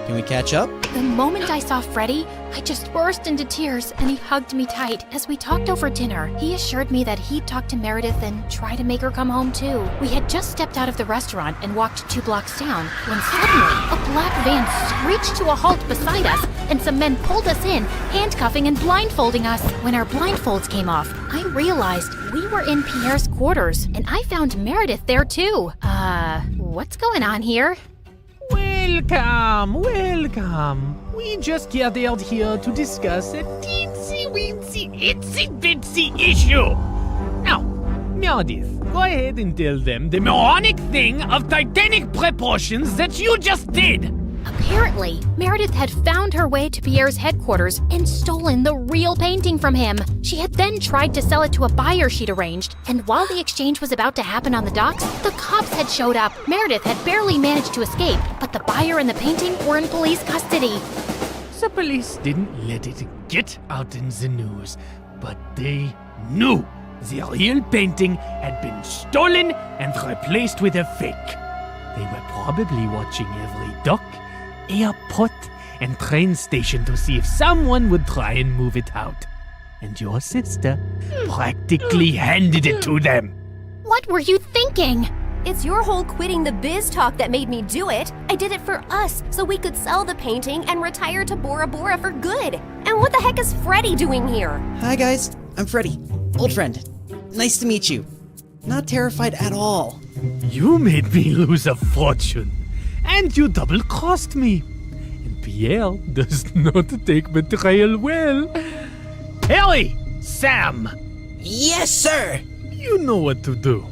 Can we catch up? The moment I saw Freddie, I just burst into tears and he hugged me tight. As we talked over dinner, he assured me that he'd talk to Meredith and try to make her come home too. We had just stepped out of the restaurant and walked 2 blocks down when suddenly a black van screeched to a halt beside us and some men pulled us in, handcuffing and blindfolding us. When our blindfolds came off, I realized we were in Pierre's quarters and I found Meredith there too. What's going on here? Welcome. We just gathered here to discuss a teensy-weensy, itsy-bitsy issue. Now, Meredith, go ahead and tell them the moronic thing of titanic proportions that you just did. Apparently, Meredith had found her way to Pierre's headquarters and stolen the real painting from him. She had then tried to sell it to a buyer she'd arranged, and while the exchange was about to happen on the docks, the cops had showed up. Meredith had barely managed to escape, but the buyer and the painting were in police custody. The police didn't let it get out in the news, but they knew the real painting had been stolen and replaced with a fake. They were probably watching every dock, airport, and train station to see if someone would try and move it out. And your sister practically handed it to them. What were you thinking? It's your whole quitting the biz talk that made me do it. I did it for us, so we could sell the painting and retire to Bora Bora for good. And what the heck is Freddie doing here? Hi guys, I'm Freddie, old friend. Nice to meet you. Not terrified at all. You made me lose a fortune, and you double-crossed me. And Pierre does not take betrayal well. Harry! Sam! Yes, sir! You know what to do.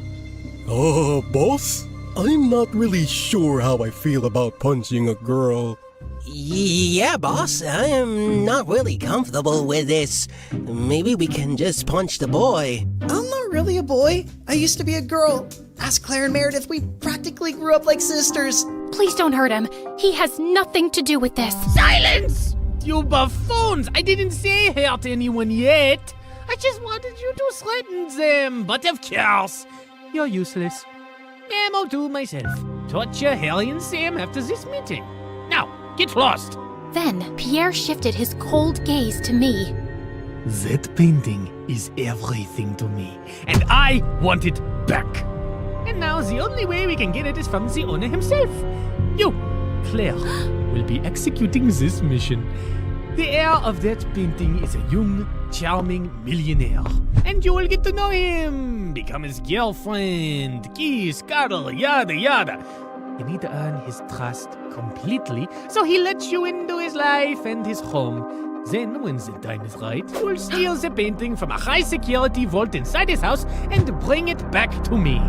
Boss? I'm not really sure how I feel about punching a girl. Yeah, boss, I am not really comfortable with this. Maybe we can just punch the boy. I'm not really a boy. I used to be a girl. Ask Claire and Meredith, we practically grew up like sisters. Please don't hurt him. He has nothing to do with this. Silence! You buffoons! I didn't say hurt anyone yet. I just wanted you to threaten them. But of course, you're useless. I'll do myself. Torture Harry and Sam after this meeting. Now, get lost. Then Pierre shifted his cold gaze to me. That painting is everything to me, and I want it back. And now the only way we can get it is from the owner himself. You, Claire, will be executing this mission. The heir of that painting is a young, charming millionaire. And you will get to know him, become his girlfriend, kiss, cuddle, yada yada. You need to earn his trust completely, so he lets you into his life and his home. Then, when the time is right, you'll steal the painting from a high-security vault inside his house and bring it back to me.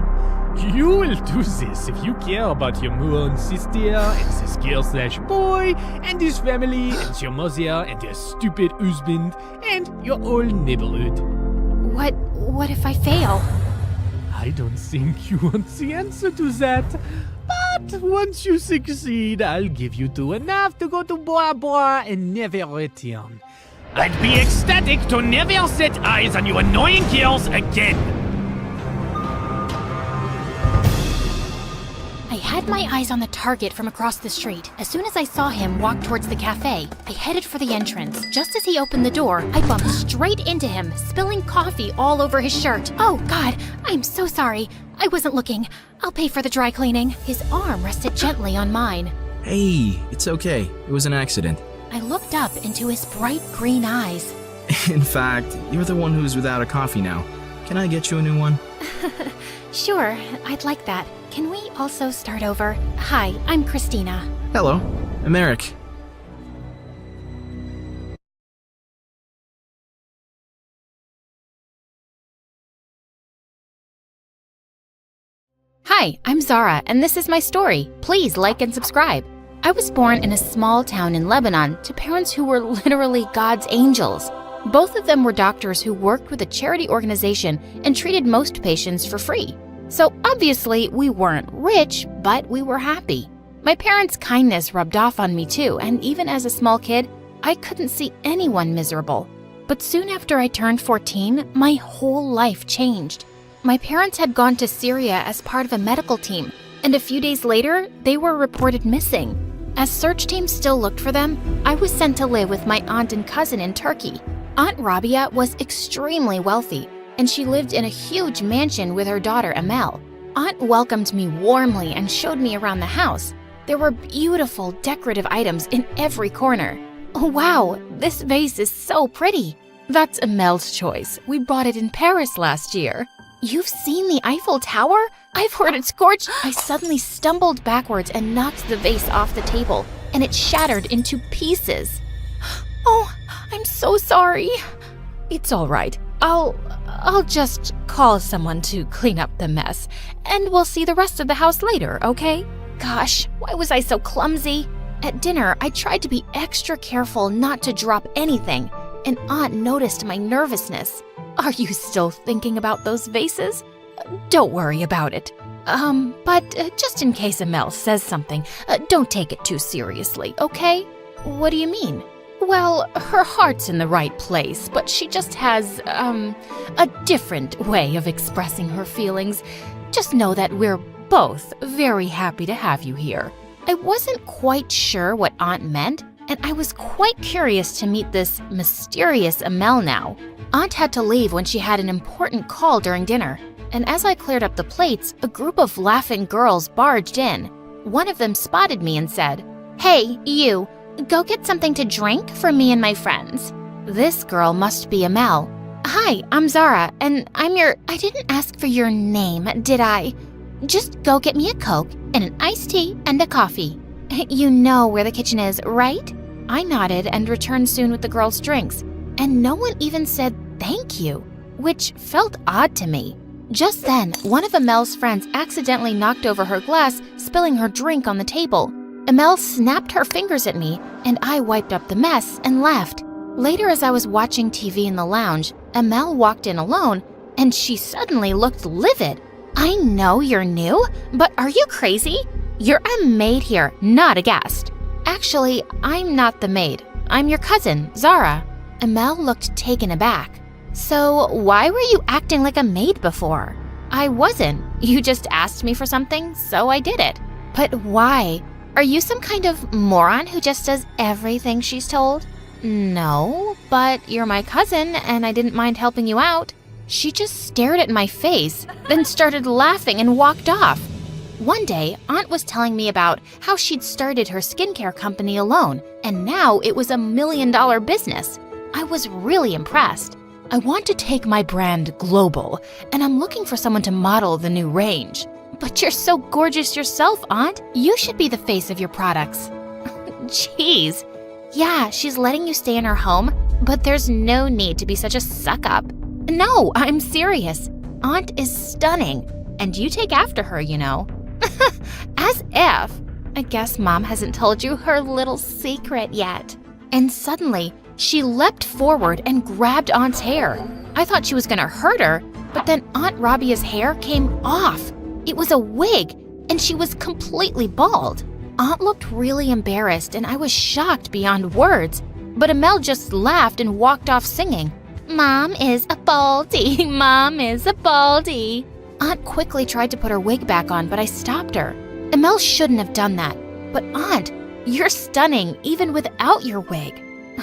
You will do this if you care about your moron sister and this girl/boy and his family and your mother and your stupid husband and your whole neighborhood. What if I fail? I don't think you want the answer to that. But once you succeed, I'll give you 2 enough to go to Bora Bora and never return. I'd be ecstatic to never set eyes on you annoying girls again. I had my eyes on the target from across the street. As soon as I saw him walk towards the cafe, I headed for the entrance. Just as he opened the door, I bumped straight into him, spilling coffee all over his shirt. Oh, God, I'm so sorry. I wasn't looking. I'll pay for the dry cleaning. His arm rested gently on mine. Hey, it's okay. It was an accident. I looked up into his bright green eyes. In fact, you're the one who's without a coffee now. Can I get you a new one? Sure, I'd like that. Can we also start over? Hi, I'm Christina. Hello, I'm Eric. Hi, I'm Zara, and this is my story. Please like and subscribe. I was born in a small town in Lebanon to parents who were literally God's angels. Both of them were doctors who worked with a charity organization and treated most patients for free. So obviously, we weren't rich, but we were happy. My parents' kindness rubbed off on me too, and even as a small kid, I couldn't see anyone miserable. But soon after I turned 14, my whole life changed. My parents had gone to Syria as part of a medical team, and a few days later, they were reported missing. As search teams still looked for them, I was sent to live with my aunt and cousin in Turkey. Aunt Rabia was extremely wealthy, and she lived in a huge mansion with her daughter Amel. Aunt welcomed me warmly and showed me around the house. There were beautiful decorative items in every corner. Oh wow, this vase is so pretty. That's Amel's choice. We bought it in Paris last year. You've seen the Eiffel Tower? I've heard it's gorgeous. I suddenly stumbled backwards and knocked the vase off the table, and it shattered into pieces. Oh, I'm so sorry. It's all right. I'll just call someone to clean up the mess, and we'll see the rest of the house later, okay? Gosh, why was I so clumsy? At dinner, I tried to be extra careful not to drop anything, and Aunt noticed my nervousness. Are you still thinking about those vases? Don't worry about it. But just in case Amel says something, don't take it too seriously, okay? What do you mean? Well, her heart's in the right place, but she just has, a different way of expressing her feelings. Just know that we're both very happy to have you here. I wasn't quite sure what Aunt meant, and I was quite curious to meet this mysterious Amel now. Aunt had to leave when she had an important call during dinner, and as I cleared up the plates, a group of laughing girls barged in. One of them spotted me and said, "Hey, you, go get something to drink for me and my friends." This girl must be Amel. "Hi, I'm Zara, and I didn't ask for your name, did I? Just go get me a Coke and an iced tea and a coffee. You know where the kitchen is, right?" I nodded and returned soon with the girls' drinks, and no one even said thank you, which felt odd to me. Just then, one of Amel's friends accidentally knocked over her glass, spilling her drink on the table. Amel snapped her fingers at me, and I wiped up the mess and left. Later, as I was watching TV in the lounge, Amel walked in alone, and she suddenly looked livid. "I know you're new, but are you crazy? You're a maid here, not a guest." "Actually, I'm not the maid. I'm your cousin, Zara." Amel looked taken aback. "So why were you acting like a maid before?" "I wasn't. You just asked me for something, so I did it." "But why? Are you some kind of moron who just does everything she's told?" "No, but you're my cousin, and I didn't mind helping you out." She just stared at my face, then started laughing and walked off. One day, Aunt was telling me about how she'd started her skincare company alone, and now it was $1 million business. I was really impressed. "I want to take my brand global, and I'm looking for someone to model the new range." "But you're so gorgeous yourself, Aunt. You should be the face of your products." Jeez. "Yeah, she's letting you stay in her home, but there's no need to be such a suck-up." "No, I'm serious. Aunt is stunning, and you take after her, you know." As if. "I guess Mom hasn't told you her little secret yet." And suddenly, she leapt forward and grabbed Aunt's hair. I thought she was gonna hurt her, but then Aunt Rabia's hair came off. It was a wig, and she was completely bald. Aunt looked really embarrassed, and I was shocked beyond words. but Amel just laughed and walked off singing, "Mom is a baldy, Mom is a baldy." Aunt quickly tried to put her wig back on, but I stopped her. Amel shouldn't have done that. But Aunt, you're stunning even without your wig.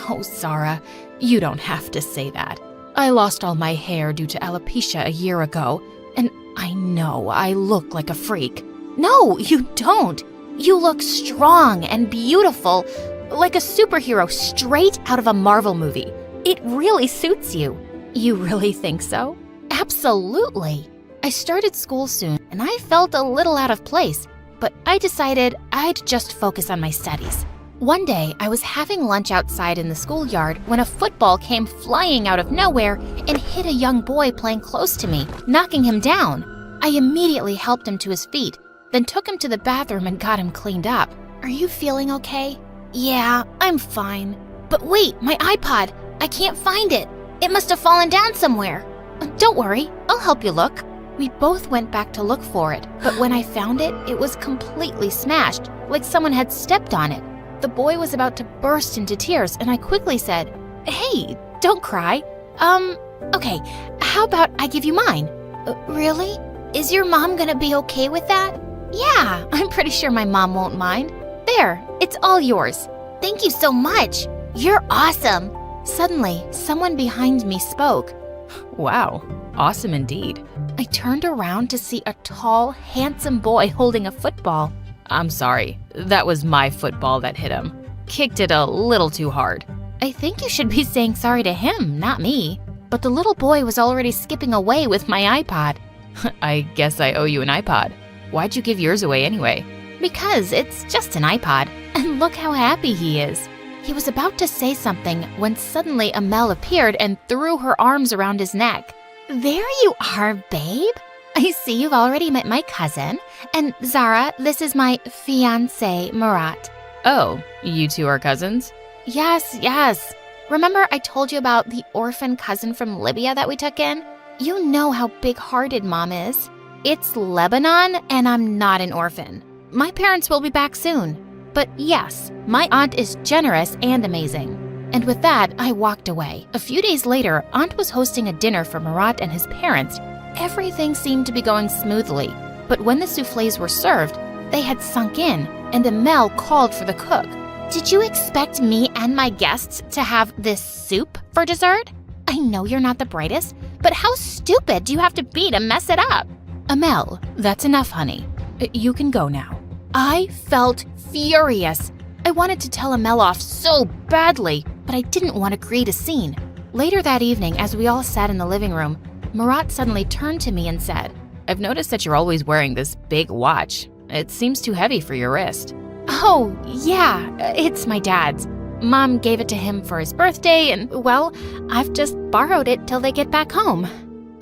Oh, Zara, you don't have to say that. I lost all my hair due to alopecia a year ago, and I know I look like a freak. No, you don't. You look strong and beautiful, like a superhero straight out of a Marvel movie. It really suits you. You really think so? Absolutely. I started school soon, and I felt a little out of place, but I decided I'd just focus on my studies. One day, I was having lunch outside in the schoolyard when a football came flying out of nowhere and hit a young boy playing close to me, knocking him down. I immediately helped him to his feet, then took him to the bathroom and got him cleaned up. Are you feeling okay? Yeah, I'm fine. But wait, my iPod! I can't find it. It must have fallen down somewhere. Don't worry, I'll help you look. We both went back to look for it, but when I found it, it was completely smashed, like someone had stepped on it. The boy was about to burst into tears, and I quickly said, "Hey, don't cry. Okay, how about I give you mine?" Really? Is your mom gonna be okay with that? Yeah, I'm pretty sure my mom won't mind. There, it's all yours. Thank you so much. You're awesome. Suddenly, someone behind me spoke. Wow, awesome indeed. I turned around to see a tall, handsome boy holding a football. I'm sorry, that was my football that hit him. Kicked it a little too hard. I think you should be saying sorry to him, not me. But the little boy was already skipping away with my iPod. I guess I owe you an iPod. Why'd you give yours away anyway? Because it's just an iPod, and look how happy he is. He was about to say something when suddenly Amel appeared and threw her arms around his neck. There you are, babe. I see you've already met my cousin. And Zara, this is my fiancé, Murat. Oh, you two are cousins? Yes. Remember I told you about the orphan cousin from Libya that we took in? You know how big-hearted Mom is. It's Lebanon, and I'm not an orphan. My parents will be back soon. But yes, my aunt is generous and amazing. And with that, I walked away. A few days later, Aunt was hosting a dinner for Murat and his parents. Everything seemed to be going smoothly. But when the soufflés were served, they had sunk in, and Amel called for the cook. Did you expect me and my guests to have this soup for dessert? I know you're not the brightest, but how stupid do you have to be to mess it up? Amel, that's enough, honey. You can go now. I felt furious. I wanted to tell Amel off so badly, but I didn't want to create a scene. Later that evening, as we all sat in the living room, Murat suddenly turned to me and said, "I've noticed that you're always wearing this big watch. It seems too heavy for your wrist." Oh, yeah, it's my dad's. Mom gave it to him for his birthday, and, well, I've just borrowed it till they get back home.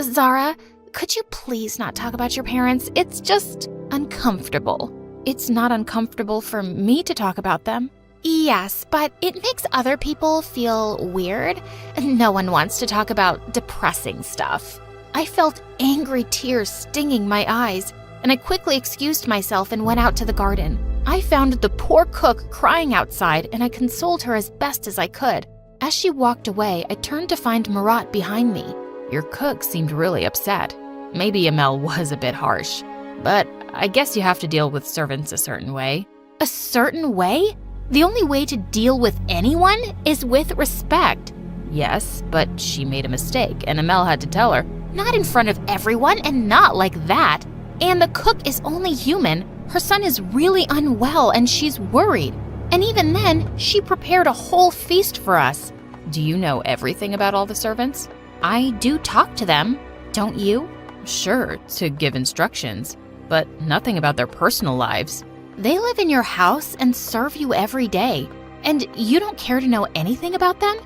Zara, could you please not talk about your parents? It's just uncomfortable. It's not uncomfortable for me to talk about them. Yes, but it makes other people feel weird. No one wants to talk about depressing stuff. I felt angry tears stinging my eyes, and I quickly excused myself and went out to the garden. I found the poor cook crying outside, and I consoled her as best as I could. As she walked away, I turned to find Murat behind me. Your cook seemed really upset. Maybe Amel was a bit harsh, but I guess you have to deal with servants a certain way. A certain way? The only way to deal with anyone is with respect. Yes, but she made a mistake, and Amel had to tell her. Not in front of everyone, and not like that. And the cook is only human. Her son is really unwell, and she's worried. And even then, she prepared a whole feast for us. Do you know everything about all the servants? I do talk to them. Don't you? Sure, to give instructions, but nothing about their personal lives. They live in your house and serve you every day. And you don't care to know anything about them?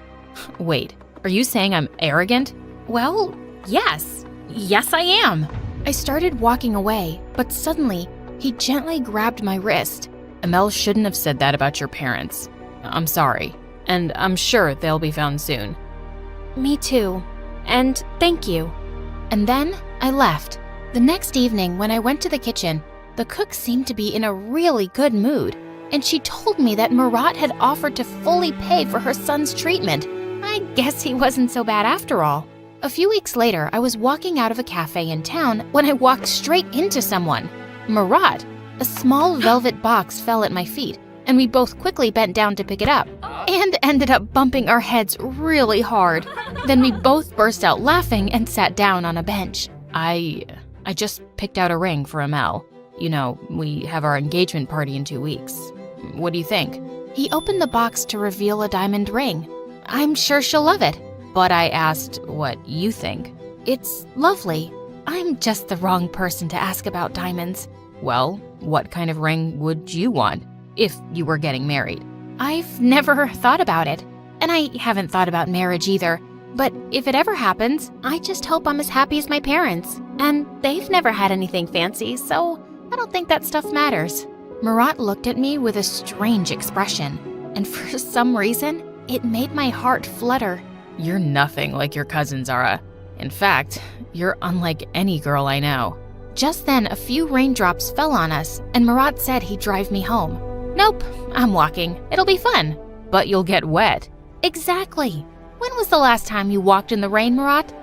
Wait, are you saying I'm arrogant? Well, yes. Yes, I am. I started walking away, but suddenly, he gently grabbed my wrist. Amel shouldn't have said that about your parents. I'm sorry, and I'm sure they'll be found soon. Me too. And thank you. And then I left. The next evening, when I went to the kitchen, the cook seemed to be in a really good mood. and she told me that Murat had offered to fully pay for her son's treatment. I guess he wasn't so bad after all. A few weeks later, I was walking out of a cafe in town when I walked straight into someone. Murat. A small velvet box fell at my feet, and we both quickly bent down to pick it up, and ended up bumping our heads really hard. Then we both burst out laughing and sat down on a bench. I just picked out a ring for Amel. You know, we have our engagement party in 2 weeks. What do you think? He opened the box to reveal a diamond ring. I'm sure she'll love it. But I asked what you think. It's lovely. I'm just the wrong person to ask about diamonds. Well, what kind of ring would you want if you were getting married? I've never thought about it. And I haven't thought about marriage either. But if it ever happens, I just hope I'm as happy as my parents. And they've never had anything fancy, so I don't think that stuff matters. Murat looked at me with a strange expression. And for some reason, it made my heart flutter. You're nothing like your cousin, Zara. In fact, you're unlike any girl I know. Just then, a few raindrops fell on us, and Murat said he'd drive me home. Nope, I'm walking. It'll be fun. But you'll get wet. Exactly. When was the last time you walked in the rain, Murat?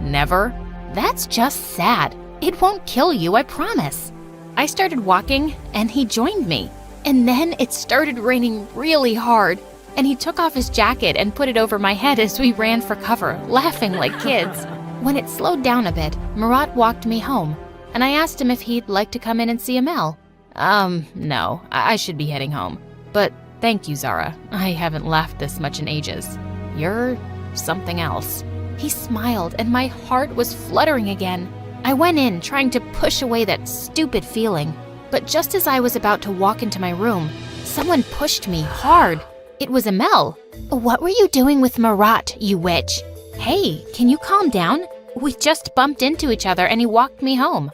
Never. That's just sad. It won't kill you, I promise. I started walking, and he joined me. And then it started raining really hard. And he took off his jacket and put it over my head as we ran for cover, laughing like kids. When it slowed down a bit, Murat walked me home, and I asked him if he'd like to come in and see Amel. No, I should be heading home. But thank you, Zara. I haven't laughed this much in ages. You're something else. He smiled, and my heart was fluttering again. I went in, trying to push away that stupid feeling. But just as I was about to walk into my room, someone pushed me hard. It was Amel. What were you doing with Murat, you witch? Hey, can you calm down? We just bumped into each other and he walked me home.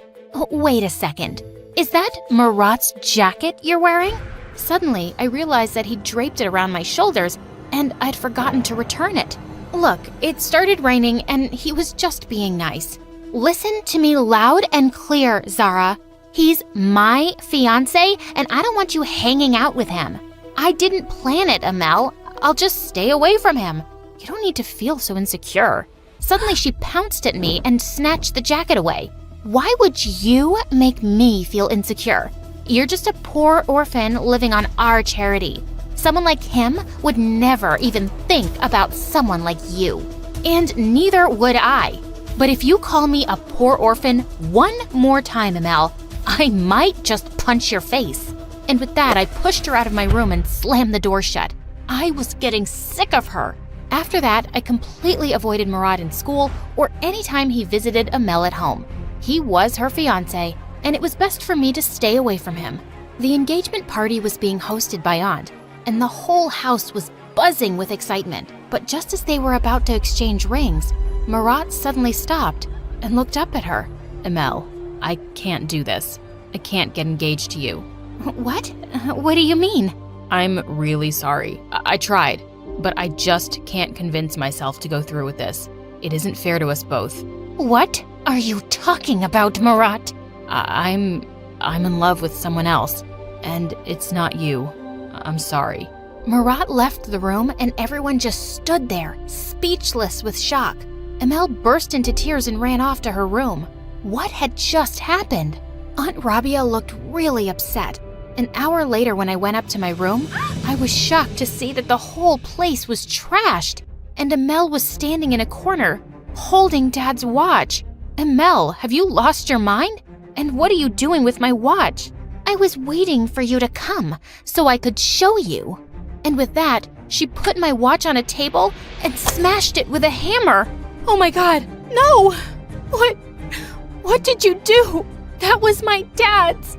Wait a second. Is that Murat's jacket you're wearing? Suddenly, I realized that he draped it around my shoulders and I'd forgotten to return it. Look, it started raining and he was just being nice. Listen to me loud and clear, Zara. He's my fiancé and I don't want you hanging out with him. I didn't plan it, Amel. I'll just stay away from him. You don't need to feel so insecure. Suddenly she pounced at me and snatched the jacket away. Why would you make me feel insecure? You're just a poor orphan living on our charity. Someone like him would never even think about someone like you. And neither would I. But if you call me a poor orphan one more time, Amel, I might just punch your face. And with that, I pushed her out of my room and slammed the door shut. I was getting sick of her. After that, I completely avoided Murat in school or any time he visited Amel at home. He was her fiancé, and it was best for me to stay away from him. The engagement party was being hosted by Aunt, and the whole house was buzzing with excitement. But just as they were about to exchange rings, Murat suddenly stopped and looked up at her. Amel, I can't do this. I can't get engaged to you. What? What do you mean? I'm really sorry. I tried, but I just can't convince myself to go through with this. It isn't fair to us both. What are you talking about, Murat? I'm in love with someone else, and it's not you. I'm sorry. Murat left the room, and everyone just stood there, speechless with shock. Amel burst into tears and ran off to her room. What had just happened? Aunt Rabia looked really upset. An hour later, when I went up to my room, I was shocked to see that the whole place was trashed, and Amel was standing in a corner, holding Dad's watch. Amel, have you lost your mind? And what are you doing with my watch? I was waiting for you to come so I could show you. And with that, she put my watch on a table and smashed it with a hammer. Oh my God, no! What did you do? That was my dad's.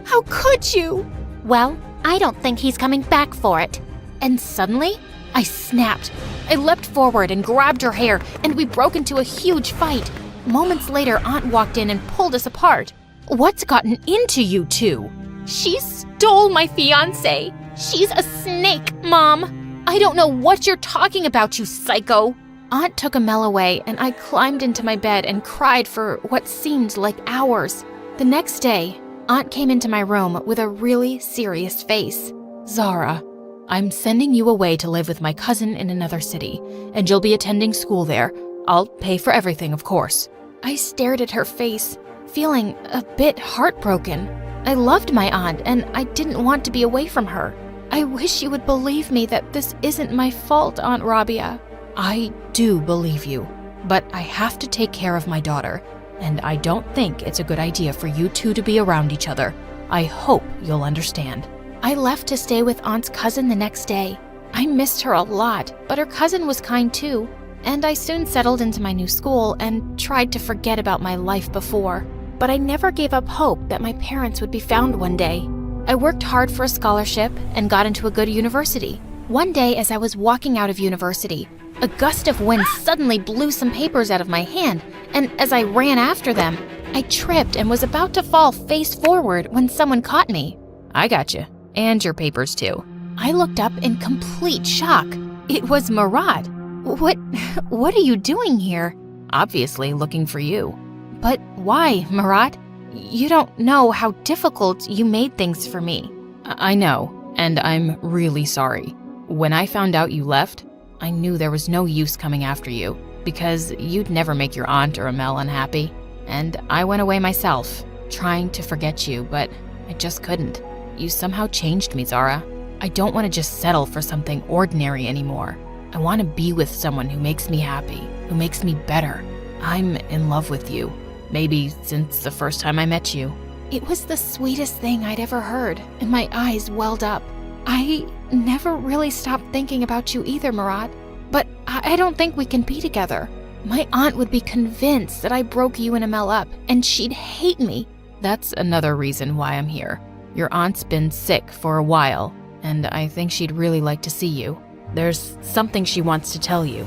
How could you? Well, I don't think he's coming back for it. And suddenly, I snapped. I leapt forward and grabbed her hair, and we broke into a huge fight. Moments later, Aunt walked in and pulled us apart. What's gotten into you two? She stole my fiancé. She's a snake, Mom. I don't know what you're talking about, you psycho. Aunt took Amel away, and I climbed into my bed and cried for what seemed like hours. The next day, Aunt came into my room with a really serious face. "Zara, I'm sending you away to live with my cousin in another city, and you'll be attending school there. I'll pay for everything, of course." I stared at her face, feeling a bit heartbroken. I loved my aunt, and I didn't want to be away from her. "I wish you would believe me that this isn't my fault, Aunt Rabia." "I do believe you, but I have to take care of my daughter, and I don't think it's a good idea for you two to be around each other. I hope you'll understand." I left to stay with Aunt's cousin the next day. I missed her a lot, but her cousin was kind too, and I soon settled into my new school and tried to forget about my life before. But I never gave up hope that my parents would be found one day. I worked hard for a scholarship and got into a good university. One day, as I was walking out of university, a gust of wind suddenly blew some papers out of my hand, and as I ran after them, I tripped and was about to fall face forward when someone caught me. "I got you, and your papers too." I looked up in complete shock. It was Murat. What are you doing here?" "Obviously looking for you." "But why, Murat? You don't know how difficult you made things for me." I know, and I'm really sorry. When I found out you left, I knew there was no use coming after you, because you'd never make your aunt or Amel unhappy. And I went away myself, trying to forget you, but I just couldn't. You somehow changed me, Zara. I don't want to just settle for something ordinary anymore. I want to be with someone who makes me happy, who makes me better. I'm in love with you. Maybe since the first time I met you. It was the sweetest thing I'd ever heard, and my eyes welled up. I never really stopped thinking about you either, Murat. But I don't think we can be together. My aunt would be convinced that I broke you and Amel up, and she'd hate me. That's another reason why I'm here. Your aunt's been sick for a while, and I think she'd really like to see you. There's something she wants to tell you.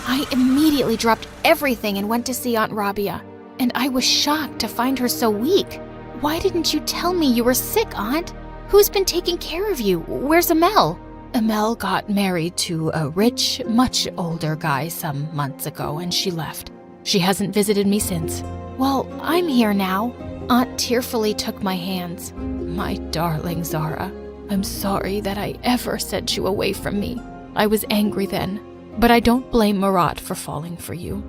I immediately dropped everything and went to see Aunt Rabia, and I was shocked to find her so weak. Why didn't you tell me you were sick, Aunt? Who's been taking care of you? Where's Amel? Amel got married to a rich, much older guy some months ago, and she left. She hasn't visited me since. Well, I'm here now. Aunt tearfully took my hands. My darling Zara, I'm sorry that I ever sent you away from me. I was angry then, but I don't blame Murat for falling for you.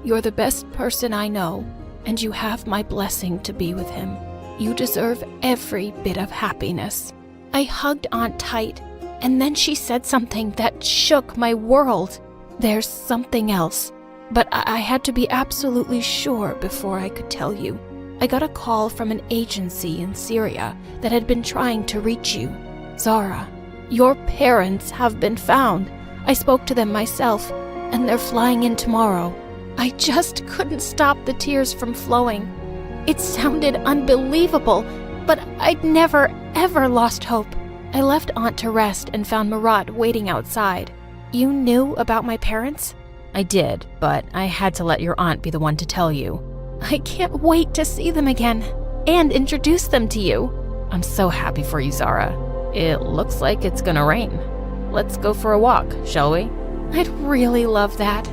You're the best person I know, and you have my blessing to be with him. You deserve every bit of happiness. I hugged Aunt tight, and then she said something that shook my world. There's something else, but I had to be absolutely sure before I could tell you. I got a call from an agency in Syria that had been trying to reach you. Zara, your parents have been found. I spoke to them myself, and they're flying in tomorrow. I just couldn't stop the tears from flowing. It sounded unbelievable, but I'd never, ever lost hope. I left Aunt to rest and found Murat waiting outside. You knew about my parents? I did, but I had to let your aunt be the one to tell you. I can't wait to see them again and introduce them to you. I'm so happy for you, Zara. It looks like it's gonna rain. Let's go for a walk, shall we? I'd really love that.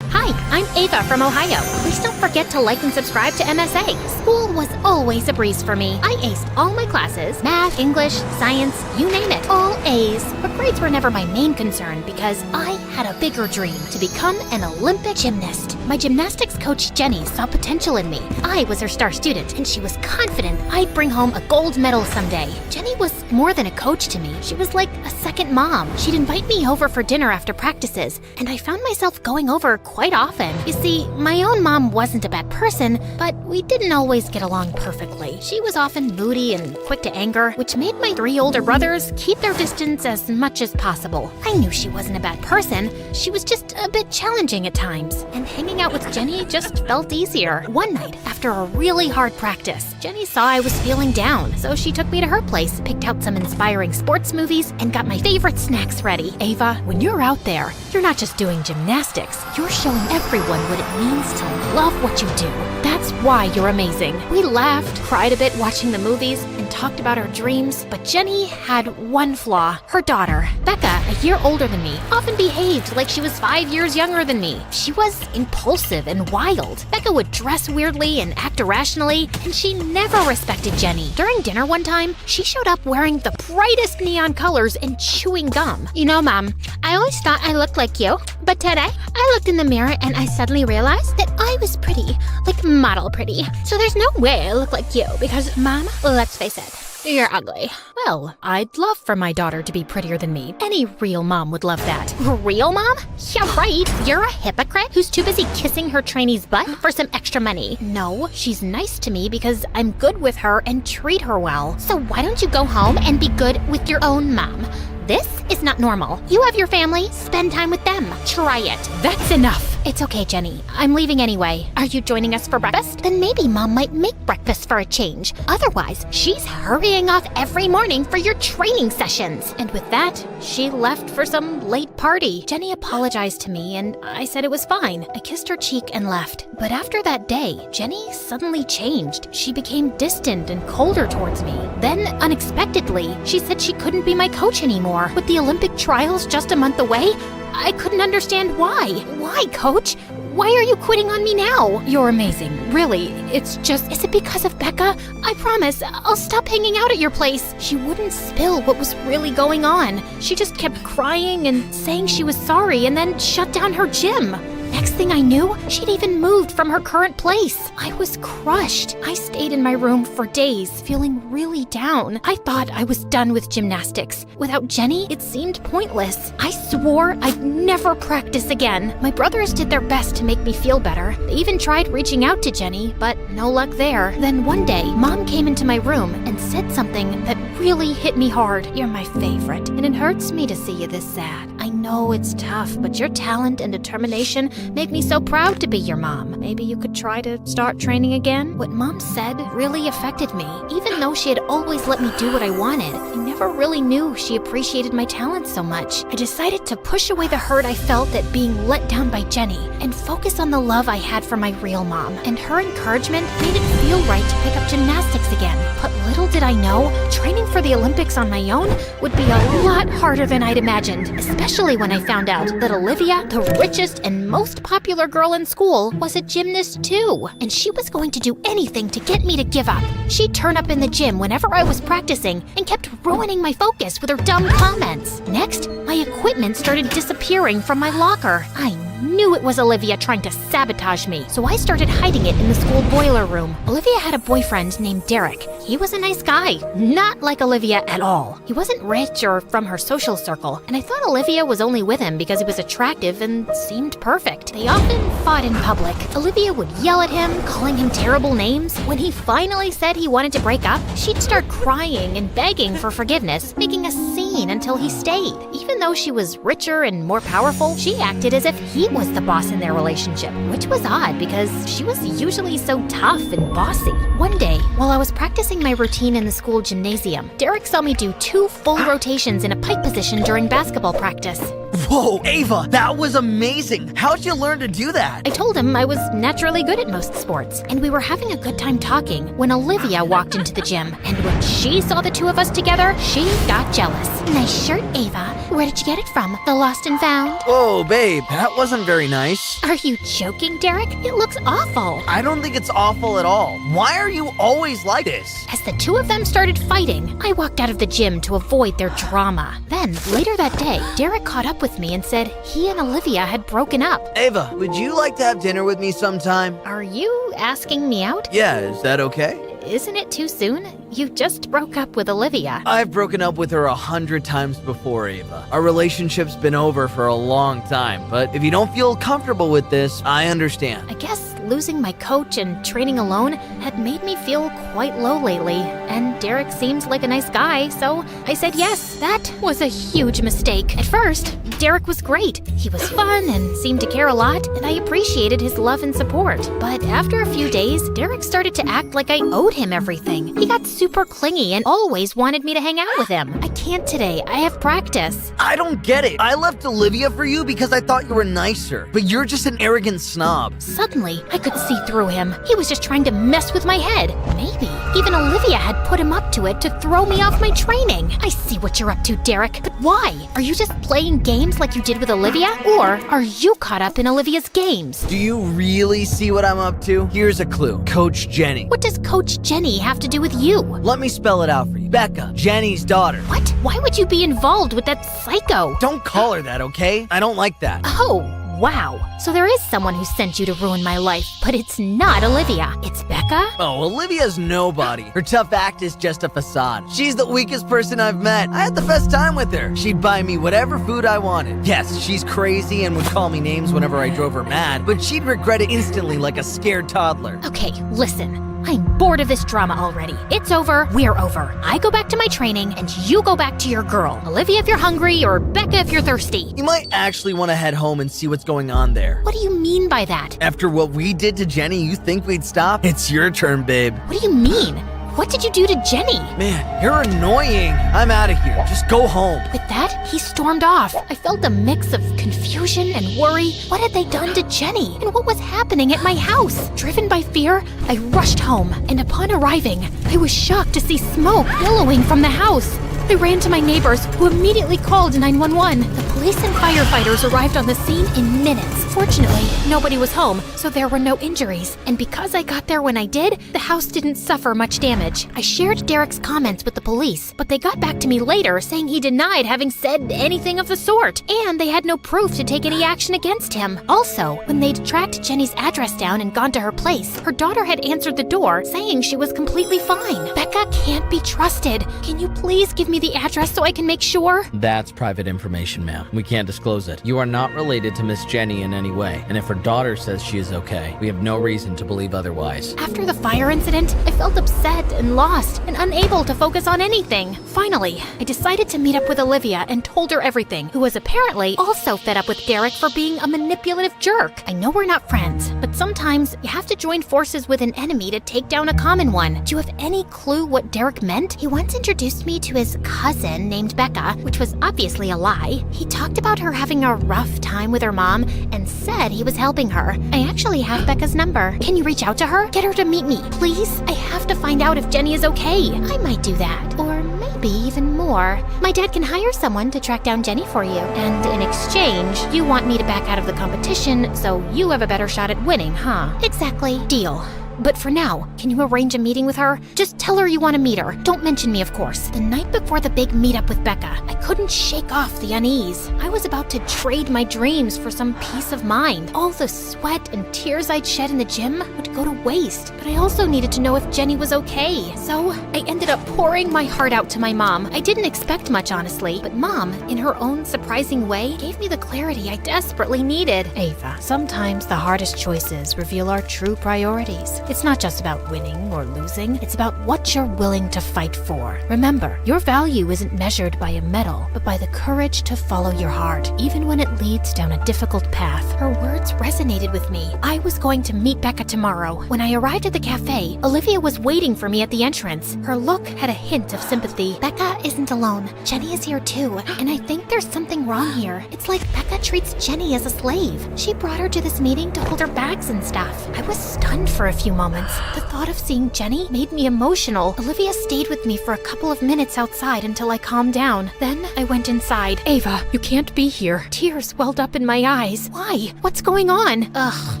Hi, I'm Ava from Ohio. Please don't forget to like and subscribe to MSA. School was always a breeze for me. I aced all my classes, math, English, science, you name it, all A's. But grades were never my main concern because I had a bigger dream, to become an Olympic gymnast. My gymnastics coach Jenny saw potential in me. I was her star student, and she was confident I'd bring home a gold medal someday. Jenny was more than a coach to me. She was like a second mom. She'd invite me over for dinner after practices, and I found myself going over quite often. You see, my own mom wasn't a bad person, but we didn't always get along perfectly. She was often moody and quick to anger, which made my 3 older brothers keep their distance as much as possible. I knew she wasn't a bad person. She was just a bit challenging at times, and hanging out with Jenny just felt easier. One night, after a really hard practice, Jenny saw I was feeling down, so she took me to her place, picked out some inspiring sports movies, and got my favorite snacks ready. Ava, when you're out there, you're not just doing gymnastics, you're showing everyone what it means to love what you do. That's why you're amazing. We laughed, cried a bit watching the movies, and and talked about our dreams, but Jenny had one flaw. Her daughter, Becca, a year older than me, often behaved like she was 5 years younger than me. She was impulsive and wild. Becca would dress weirdly and act irrationally, and she never respected Jenny. During dinner one time, she showed up wearing the brightest neon colors and chewing gum. You know, Mom, I always thought I looked like you, but today I looked in the mirror and I suddenly realized that I was pretty, like model pretty. So there's no way I look like you because, Mom, let's face it, you're ugly. Well, I'd love for my daughter to be prettier than me. Any real mom would love that. Real mom? Yeah, right. You're a hypocrite who's too busy kissing her trainee's butt for some extra money. No, she's nice to me because I'm good with her and treat her well. So why don't you go home and be good with your own mom? This is not normal. You have your family, spend time with them. Try it. That's enough. It's okay, Jenny. I'm leaving anyway. Are you joining us for breakfast? Then maybe Mom might make breakfast for a change. Otherwise, she's hurrying off every morning for your training sessions. And with that, she left for some late party. Jenny apologized to me and I said it was fine. I kissed her cheek and left. But after that day, Jenny suddenly changed. She became distant and colder towards me. Then, unexpectedly, she said she couldn't be my coach anymore. With the Olympic trials just a month away, I couldn't understand why. Why, Coach? Why are you quitting on me now? You're amazing. Really, it's just... Is it because of Becca? I promise, I'll stop hanging out at your place. She wouldn't spill what was really going on. She just kept crying and saying she was sorry and then shut down her gym. Next thing I knew, she'd even moved from her current place. I was crushed. I stayed in my room for days, feeling really down. I thought I was done with gymnastics. Without Jenny, it seemed pointless. I swore I'd never practice again. My brothers did their best to make me feel better. They even tried reaching out to Jenny, but no luck there. Then one day, Mom came into my room and said something that really hit me hard. You're my favorite, and it hurts me to see you this sad. I know it's tough, but your talent and determination make me so proud to be your mom. Maybe you could try to start training again? What Mom said really affected me. Even though she had always let me do what I wanted, I never really knew she appreciated my talent so much. I decided to push away the hurt I felt at being let down by Jenny and focus on the love I had for my real mom. And her encouragement made it feel right to pick up gymnastics again. But little did I know, training for the Olympics on my own would be a lot harder than I'd imagined, especially when I found out that Olivia, the richest and most popular girl in school, was a gymnast too, and she was going to do anything to get me to give up. She'd turn up in the gym whenever I was practicing and kept ruining my focus with her dumb comments. Next, my equipment started disappearing from my locker. I knew it was Olivia trying to sabotage me, so I started hiding it in the school boiler room. Olivia had a boyfriend named Derek. He was a nice guy, not like Olivia at all. He wasn't rich or from her social circle, and I thought Olivia was only with him because he was attractive and seemed perfect. They often fought in public. Olivia would yell at him, calling him terrible names. When he finally said he wanted to break up, she'd start crying and begging for forgiveness, making a scene until he stayed. Even though she was richer and more powerful, she acted as if he was the boss in their relationship, which was odd because she was usually so tough and bossy. One day, while I was practicing my routine in the school gymnasium, Derek saw me do 2 full rotations in a pike position during basketball practice. Whoa, Ava, that was amazing! How'd you learn to do that? I told him I was naturally good at most sports, and we were having a good time talking when Olivia walked into the gym. And when she saw the two of us together, she got jealous. Nice shirt, Ava. Where did you get it from? The Lost and Found? Whoa, babe, that wasn't very nice. Are you joking, Derek? It looks awful. I don't think it's awful at all. Why are you always like this? As the two of them started fighting, I walked out of the gym to avoid their drama. Then, later that day, Derek caught up with me and said he and Olivia had broken up. Ava, would you like to have dinner with me sometime? Are you asking me out? Yeah, is that okay? Isn't it too soon? You just broke up with Olivia. I've broken up with her 100 times before, Ava. Our relationship's been over for a long time, but if you don't feel comfortable with this, I understand. I guess losing my coach and training alone had made me feel quite low lately, and Derek seems like a nice guy, so I said yes. That was a huge mistake. At first, Derek was great. He was fun and seemed to care a lot, and I appreciated his love and support. But after a few days, Derek started to act like I owed him everything. He got super clingy and always wanted me to hang out with him. I can't today. I have practice. I don't get it. I left Olivia for you because I thought you were nicer, but you're just an arrogant snob. Suddenly, I could see through him. He was just trying to mess with my head. Maybe even Olivia had put him up to it to throw me off my training. I see what you're up to, Derek. But why? Are you just playing games like you did with Olivia? Or are you caught up in Olivia's games? Do you really see what I'm up to? Here's a clue. Coach Jenny. What does Coach Jenny have to do with you? Let me spell it out for you. Becca, Jenny's daughter. What? Why would you be involved with that psycho? Don't call her that, okay? I don't like that. Oh, wow. So there is someone who sent you to ruin my life, but it's not Olivia. It's Becca? Oh, Olivia's nobody. Her tough act is just a facade. She's the weakest person I've met. I had the best time with her. She'd buy me whatever food I wanted. Yes, she's crazy and would call me names whenever I drove her mad, but she'd regret it instantly like a scared toddler. Okay, listen. I'm bored of this drama already. It's over, we're over. I go back to my training, and you go back to your girl. Olivia if you're hungry, or Becca if you're thirsty. You might actually want to head home and see what's going on there. What do you mean by that? After what we did to Jenny, you think we'd stop? It's your turn, babe. What do you mean? What did you do to Jenny? Man, you're annoying. I'm out of here. Just go home. With that, he stormed off. I felt a mix of confusion and worry. What had they done to Jenny? And what was happening at my house? Driven by fear, I rushed home. And upon arriving, I was shocked to see smoke billowing from the house. I ran to my neighbors, who immediately called 911. The police and firefighters arrived on the scene in minutes. Fortunately, nobody was home, so there were no injuries. And because I got there when I did, the house didn't suffer much damage. I shared Derek's comments with the police, but they got back to me later saying he denied having said anything of the sort, and they had no proof to take any action against him. Also, when they'd tracked Jenny's address down and gone to her place, her daughter had answered the door, saying she was completely fine. Becca can't be trusted. Can you please give me the address so I can make sure? That's private information, ma'am. We can't disclose it. You are not related to Miss Jenny in any way, and if her daughter says she is okay, we have no reason to believe otherwise. After the fire incident, I felt upset and lost and unable to focus on anything. Finally, I decided to meet up with Olivia and told her everything, who was apparently also fed up with Derek for being a manipulative jerk. I know we're not friends, but sometimes you have to join forces with an enemy to take down a common one. Do you have any clue what Derek meant? He once introduced me to his cousin named Becca, which was obviously a lie. He talked about her having a rough time with her mom and said he was helping her. I actually have Becca's number. Can you reach out to her? Get her to meet me, please? I have to find out if Jenny is okay. I might do that, or maybe even more. My dad can hire someone to track down Jenny for you, and in exchange, you want me to back out of the competition so you have a better shot at winning, huh? Exactly. Deal. But for now, can you arrange a meeting with her? Just tell her you want to meet her. Don't mention me, of course. The night before the big meetup with Becca, I couldn't shake off the unease. I was about to trade my dreams for some peace of mind. All the sweat and tears I'd shed in the gym would go to waste. But I also needed to know if Jenny was okay. So I ended up pouring my heart out to my mom. I didn't expect much, honestly. But Mom, in her own surprising way, gave me the clarity I desperately needed. Ava, sometimes the hardest choices reveal our true priorities. It's not just about winning or losing, it's about what you're willing to fight for. Remember, your value isn't measured by a medal, but by the courage to follow your heart, even when it leads down a difficult path. Her words resonated with me. I was going to meet Becca tomorrow. When I arrived at the cafe, Olivia was waiting for me at the entrance. Her look had a hint of sympathy. Becca isn't alone. Jenny is here too, and I think there's something wrong here. It's like Becca treats Jenny as a slave. She brought her to this meeting to hold her bags and stuff. I was stunned for a few moments. The thought of seeing Jenny made me emotional. Olivia stayed with me for a couple of minutes outside until I calmed down. Then I went inside. Ava, you can't be here. Tears welled up in my eyes. Why? What's going on? Ugh,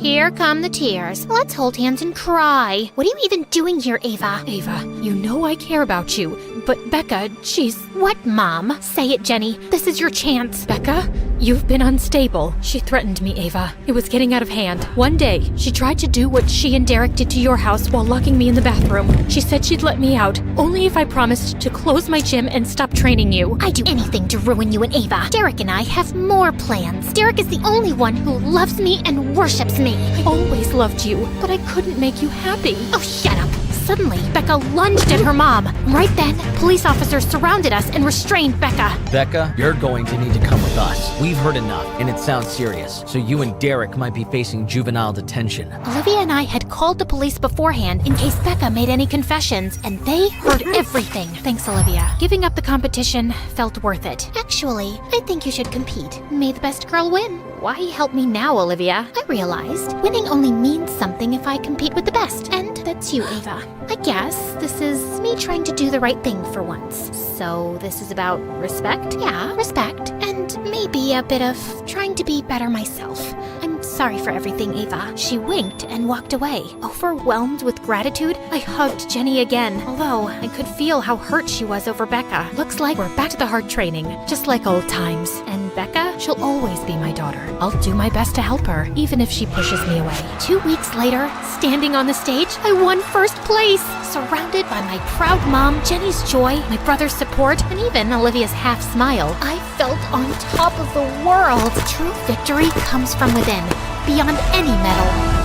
here come the tears. Let's hold hands and cry. What are you even doing here, Ava? Ava, you know I care about you, but Becca, she's... What, Mom? Say it, Jenny. This is your chance. Becca, you've been unstable. She threatened me, Ava. It was getting out of hand. One day, she tried to do what she and Derek did to your house while locking me in the bathroom. She said she'd let me out, only if I promised to close my gym and stop training you. I'd do anything to ruin you and Ava. Derek and I have more plans. Derek is the only one who loves me and worships me. I always loved you, but I couldn't make you happy. Oh, shut up. Suddenly, Becca lunged at her mom. Right then, police officers surrounded us and restrained Becca. Becca, you're going to need to come with us. We've heard enough, and it sounds serious, so you and Derek might be facing juvenile detention. Olivia and I had called the police beforehand in case Becca made any confessions, and they heard everything. Thanks, Olivia. Giving up the competition felt worth it. Actually, I think you should compete. May the best girl win. Why help me now, Olivia? I realized winning only means something if I compete with the best, and that That's you, Ava. I guess this is me trying to do the right thing for once. So this is about respect? Yeah, respect. And maybe a bit of trying to be better myself. I'm sorry for everything, Ava. She winked and walked away. Overwhelmed with gratitude, I hugged Jenny again, although I could feel how hurt she was over Becca. Looks like we're back to the hard training, just like old times. And Becca, she'll always be my daughter. I'll do my best to help her, even if she pushes me away. 2 weeks later, standing on the stage, I won first place, surrounded by my proud mom, Jenny's joy, my brother's support, and even Olivia's half smile. I felt on top of the world. True victory comes from within, beyond any medal.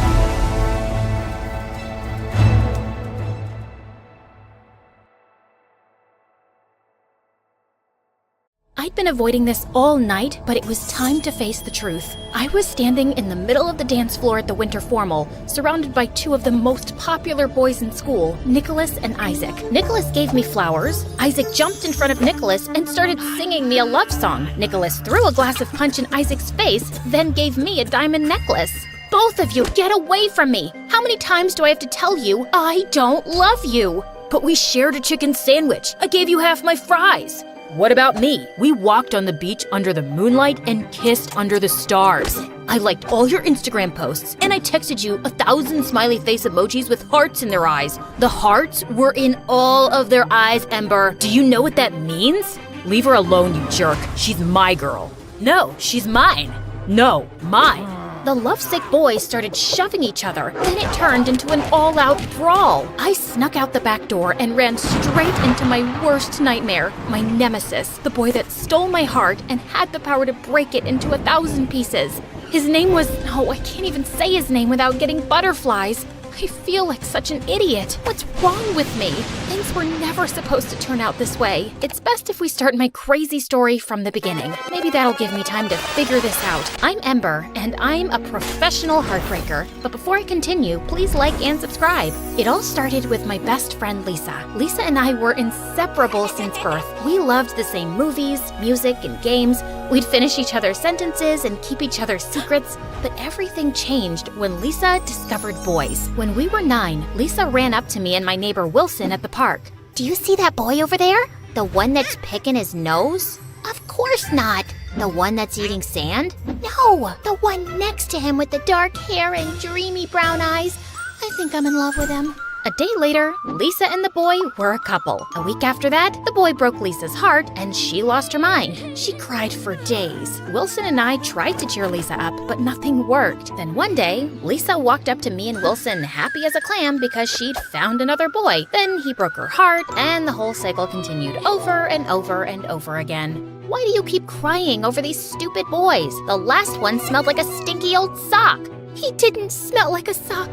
I'd been avoiding this all night, but it was time to face the truth. I was standing in the middle of the dance floor at the winter formal, surrounded by two of the most popular boys in school, Nicholas and Isaac. Nicholas gave me flowers. Isaac jumped in front of Nicholas and started singing me a love song. Nicholas threw a glass of punch in Isaac's face, then gave me a diamond necklace. Both of you, get away from me! How many times do I have to tell you, I don't love you? But we shared a chicken sandwich. I gave you half my fries. What about me? We walked on the beach under the moonlight and kissed under the stars. I liked all your Instagram posts, and I texted you 1,000 smiley face emojis with hearts in their eyes. The hearts were in all of their eyes, Ember. Do you know what that means? Leave her alone, you jerk. She's my girl. No, she's mine. No, mine. The lovesick boys started shoving each other. Then it turned into an all-out brawl. I snuck out the back door and ran straight into my worst nightmare, my nemesis, the boy that stole my heart and had the power to break it into 1,000 pieces. His name was... Oh, I can't even say his name without getting butterflies. I feel like such an idiot. What's wrong with me? Things were never supposed to turn out this way. It's best if we start my crazy story from the beginning. Maybe that'll give me time to figure this out. I'm Ember, and I'm a professional heartbreaker. But before I continue, please like and subscribe. It all started with my best friend Lisa. Lisa and I were inseparable since birth. We loved the same movies, music, and games. We'd finish each other's sentences and keep each other's secrets. But everything changed when Lisa discovered boys. When we were 9, Lisa ran up to me and my neighbor Wilson at the park. Do you see that boy over there? The one that's picking his nose? Of course not. The one that's eating sand? No, the one next to him with the dark hair and dreamy brown eyes. I think I'm in love with him. A day later, Lisa and the boy were a couple. A week after that, the boy broke Lisa's heart and she lost her mind. She cried for days. Wilson and I tried to cheer Lisa up, but nothing worked. Then one day, Lisa walked up to me and Wilson happy as a clam because she'd found another boy. Then he broke her heart and the whole cycle continued over and over and over again. Why do you keep crying over these stupid boys? The last one smelled like a stinky old sock. He didn't smell like a sock.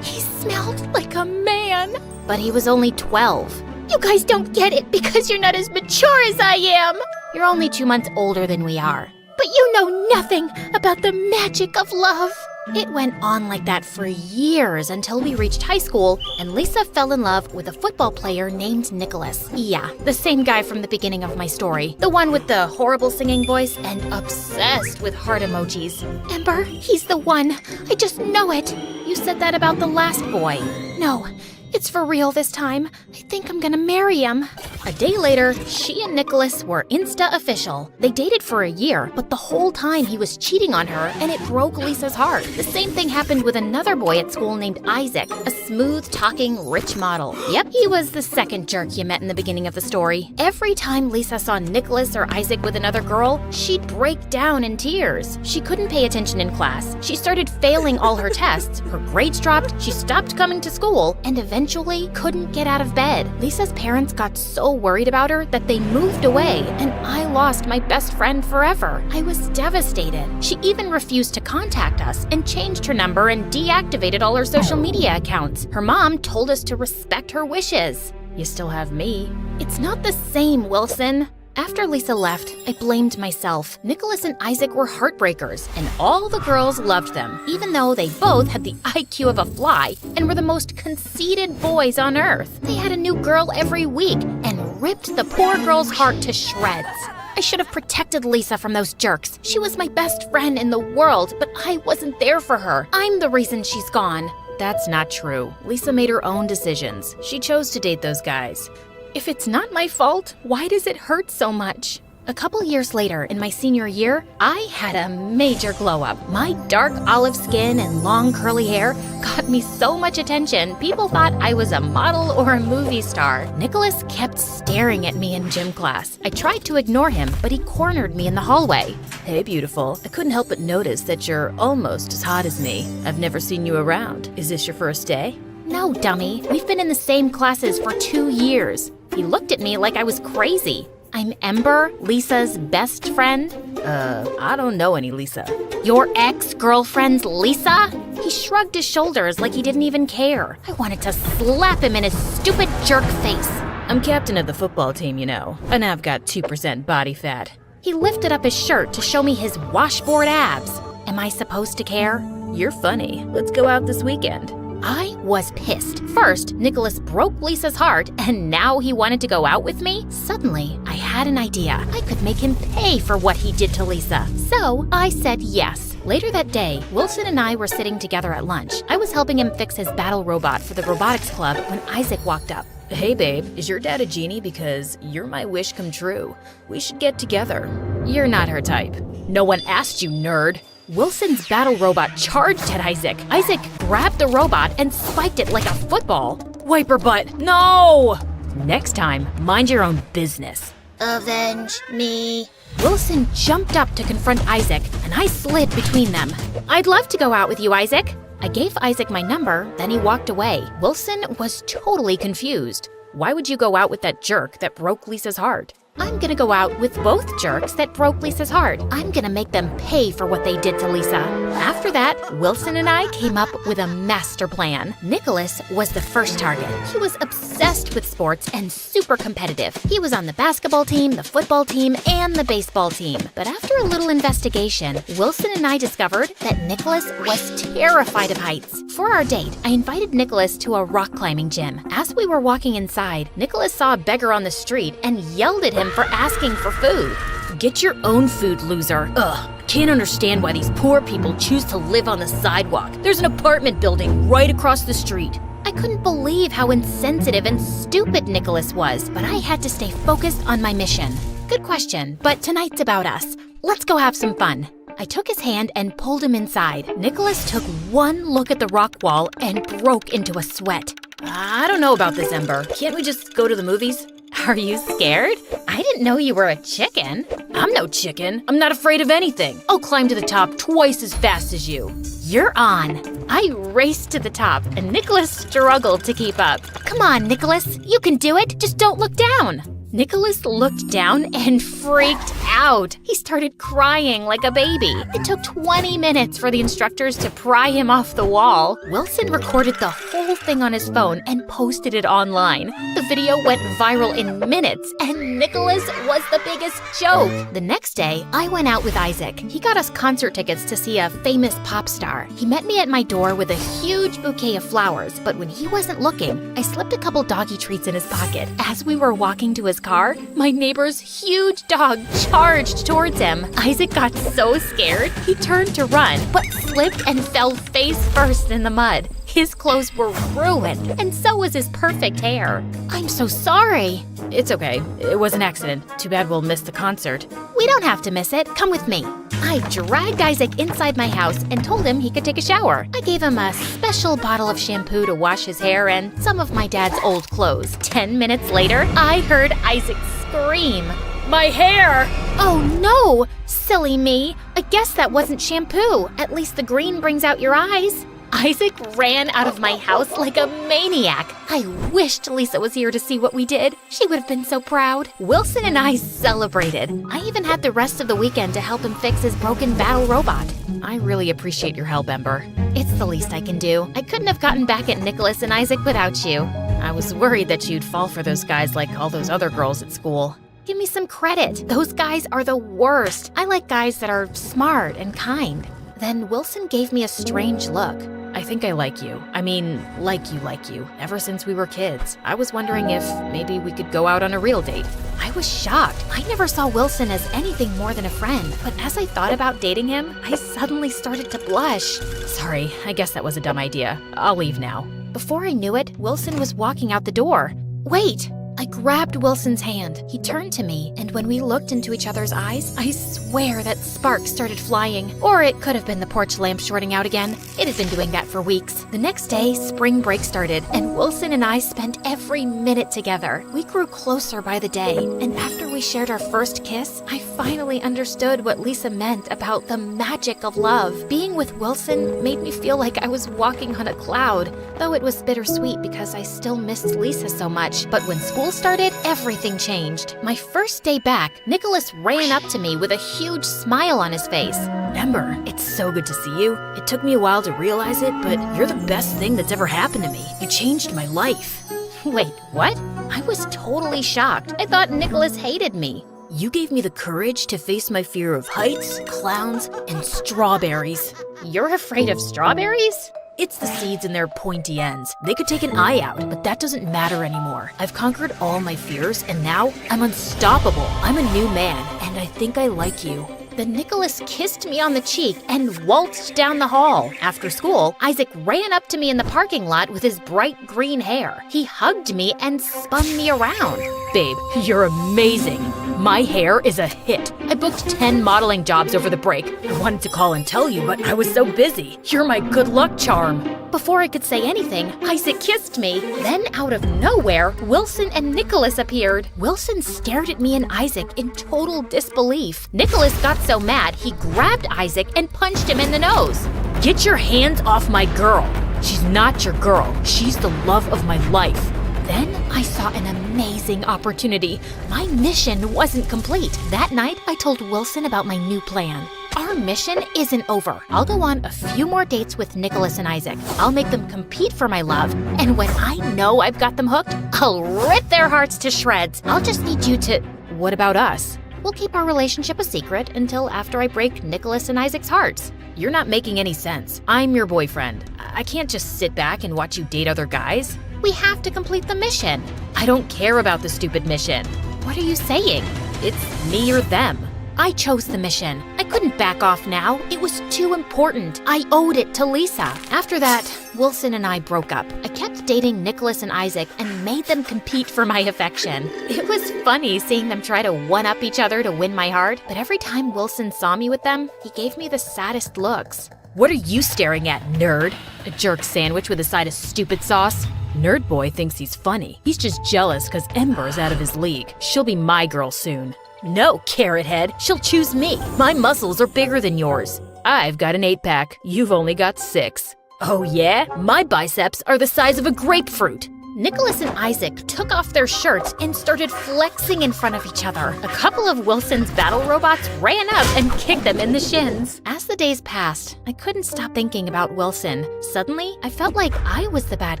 He smelled like a man. But he was only 12. You guys don't get it because you're not as mature as I am. You're only 2 months older than we are. But you know nothing about the magic of love. It went on like that for years until we reached high school and Lisa fell in love with a football player named Nicholas. Yeah, the same guy from the beginning of my story. The one with the horrible singing voice and obsessed with heart emojis. Ember, he's the one. I just know it. You said that about the last boy. No, it's for real this time. I think I'm gonna marry him. A day later, she and Nicholas were Insta official. They dated for a year, but the whole time he was cheating on her and it broke Lisa's heart. The same thing happened with another boy at school named Isaac, a smooth-talking, rich model. Yep, he was the second jerk you met in the beginning of the story. Every time Lisa saw Nicholas or Isaac with another girl, she'd break down in tears. She couldn't pay attention in class. She started failing all her tests. Her grades dropped, she stopped coming to school, and eventually couldn't get out of bed. Lisa's parents got so worried about her that they moved away, and I lost my best friend forever. I was devastated. She even refused to contact us and changed her number and deactivated all her social media accounts. Her mom told us to respect her wishes. You still have me. It's not the same, Wilson. After Lisa left, I blamed myself. Nicholas and Isaac were heartbreakers, and all the girls loved them, even though they both had the IQ of a fly and were the most conceited boys on earth. They had a new girl every week and ripped the poor girl's heart to shreds. I should have protected Lisa from those jerks. She was my best friend in the world, but I wasn't there for her. I'm the reason she's gone. That's not true. Lisa made her own decisions. She chose to date those guys. If it's not my fault, why does it hurt so much? A couple years later, in my senior year, I had a major glow up. My dark olive skin and long curly hair got me so much attention, people thought I was a model or a movie star. Nicholas kept staring at me in gym class. I tried to ignore him, but he cornered me in the hallway. Hey, beautiful. I couldn't help but notice that you're almost as hot as me. I've never seen you around. Is this your first day? No, dummy. We've been in the same classes for 2 years. He looked at me like I was crazy. I'm Ember, Lisa's best friend. I don't know any Lisa. Your ex-girlfriend's Lisa? He shrugged his shoulders like he didn't even care. I wanted to slap him in his stupid jerk face. I'm captain of the football team, you know, and I've got 2% body fat. He lifted up his shirt to show me his washboard abs. Am I supposed to care? You're funny. Let's go out this weekend. I was pissed. First, Nicholas broke Lisa's heart, and now he wanted to go out with me? Suddenly, I had an idea. I could make him pay for what he did to Lisa. So, I said yes. Later that day, Wilson and I were sitting together at lunch. I was helping him fix his battle robot for the robotics club when Isaac walked up. Hey, babe, is your dad a genie? Because you're my wish come true. We should get together. You're not her type. No one asked you, nerd. Wilson's battle robot charged at Isaac. Isaac grabbed the robot and spiked it like a football. Wiper butt, no! Next time, mind your own business. Avenge me. Wilson jumped up to confront Isaac, and I slid between them. I'd love to go out with you, Isaac. I gave Isaac my number, then he walked away. Wilson was totally confused. Why would you go out with that jerk that broke Lisa's heart? I'm gonna go out with both jerks that broke Lisa's heart. I'm gonna make them pay for what they did to Lisa. After that, Wilson and I came up with a master plan. Nicholas was the first target. He was obsessed with sports and super competitive. He was on the basketball team, the football team, and the baseball team. But after a little investigation, Wilson and I discovered that Nicholas was terrified of heights. For our date, I invited Nicholas to a rock climbing gym. As we were walking inside, Nicholas saw a beggar on the street and yelled at him for asking for food. Get your own food, loser. Ugh, can't understand why these poor people choose to live on the sidewalk. There's an apartment building right across the street. I couldn't believe how insensitive and stupid Nicholas was, but I had to stay focused on my mission. Good question, but tonight's about us. Let's go have some fun. I took his hand and pulled him inside. Nicholas took one look at the rock wall and broke into a sweat. I don't know about this, Ember. Can't we just go to the movies? Are you scared? I didn't know you were a chicken. I'm no chicken. I'm not afraid of anything. I'll climb to the top twice as fast as you. You're on. I raced to the top, and Nicholas struggled to keep up. Come on, Nicholas. You can do it. Just don't look down. Nicholas looked down and freaked out. He started crying like a baby. It took 20 minutes for the instructors to pry him off the wall. Wilson recorded the whole thing on his phone and posted it online. The video went viral in minutes, and Nicholas was the biggest joke. The next day, I went out with Isaac. He got us concert tickets to see a famous pop star. He met me at my door with a huge bouquet of flowers, but when he wasn't looking, I slipped a couple doggy treats in his pocket. As we were walking to his car, my neighbor's huge dog charged towards him. Isaac got so scared, he turned to run, but slipped and fell face first in the mud. His clothes were ruined, and so was his perfect hair. I'm so sorry. It's okay. It was an accident. Too bad we'll miss the concert. We don't have to miss it. Come with me. I dragged Isaac inside my house and told him he could take a shower. I gave him a special bottle of shampoo to wash his hair and some of my dad's old clothes. 10 minutes later, I heard Isaac scream. My hair! Oh no! Silly me. I guess that wasn't shampoo. At least the green brings out your eyes. Isaac ran out of my house like a maniac. I wished Lisa was here to see what we did. She would have been so proud. Wilson and I celebrated. I even had the rest of the weekend to help him fix his broken battle robot. I really appreciate your help, Ember. It's the least I can do. I couldn't have gotten back at Nicholas and Isaac without you. I was worried that you'd fall for those guys like all those other girls at school. Give me some credit. Those guys are the worst. I like guys that are smart and kind. Then Wilson gave me a strange look. I think think I like you. I mean, like you, ever since we were kids. I was wondering if maybe we could go out on a real date. I was shocked. I never saw Wilson as anything more than a friend. But as I thought about dating him, I suddenly started to blush. Sorry, I guess that was a dumb idea. I'll leave now. Before I knew it, Wilson was walking out the door. Wait! I grabbed Wilson's hand. He turned to me, and when we looked into each other's eyes, I swear that sparks started flying. Or it could have been the porch lamp shorting out again. It had been doing that for weeks. The next day, spring break started, and Wilson and I spent every minute together. We grew closer by the day, and after we shared our first kiss, I finally understood what Lisa meant about the magic of love. Being with Wilson made me feel like I was walking on a cloud, though it was bittersweet because I still missed Lisa so much. But when school started, everything changed. My first day back, Nicholas ran up to me with a huge smile on his face. Ember, it's so good to see you. It took me a while to realize it, but you're the best thing that's ever happened to me. You changed my life. Wait, what? I was totally shocked. I thought Nicholas hated me. You gave me the courage to face my fear of heights, clowns, and strawberries. You're afraid of strawberries? It's the seeds and their pointy ends. They could take an eye out, but that doesn't matter anymore. I've conquered all my fears, and now I'm unstoppable. I'm a new man, and I think I like you. Then Nicholas kissed me on the cheek and waltzed down the hall. After school, Isaac ran up to me in the parking lot with his bright green hair. He hugged me and spun me around. Babe, you're amazing. My hair is a hit. I booked 10 modeling jobs over the break. I wanted to call and tell you, but I was so busy. You're my good luck charm. Before I could say anything, Isaac kissed me. Then out of nowhere, Wilson and Nicholas appeared. Wilson stared at me and Isaac in total disbelief. Nicholas got so mad, he grabbed Isaac and punched him in the nose. Get your hands off my girl. She's not your girl. She's the love of my life. Then I saw an amazing opportunity. My mission wasn't complete. That night, I told Wilson about my new plan. Our mission isn't over. I'll go on a few more dates with Nicholas and Isaac. I'll make them compete for my love. And when I know I've got them hooked, I'll rip their hearts to shreds. I'll just need you to... What about us? We'll keep our relationship a secret until after I break Nicholas and Isaac's hearts. You're not making any sense. I'm your boyfriend. I can't just sit back and watch you date other guys. We have to complete the mission. I don't care about the stupid mission. What are you saying? It's me or them. I chose the mission. I couldn't back off now. It was too important. I owed it to Lisa. After that, Wilson and I broke up. I kept dating Nicholas and Isaac and made them compete for my affection. It was funny seeing them try to one-up each other to win my heart, but every time Wilson saw me with them, he gave me the saddest looks. What are you staring at, nerd? A jerk sandwich with a side of stupid sauce? Nerd boy thinks he's funny. He's just jealous because Ember's out of his league. She'll be my girl soon. No, carrot head. She'll choose me. My muscles are bigger than yours. I've got an 8-pack. You've only got 6. Oh yeah? My biceps are the size of a grapefruit. Nicholas and Isaac took off their shirts and started flexing in front of each other. A couple of Wilson's battle robots ran up and kicked them in the shins. As the days passed, I couldn't stop thinking about Wilson. Suddenly, I felt like I was the bad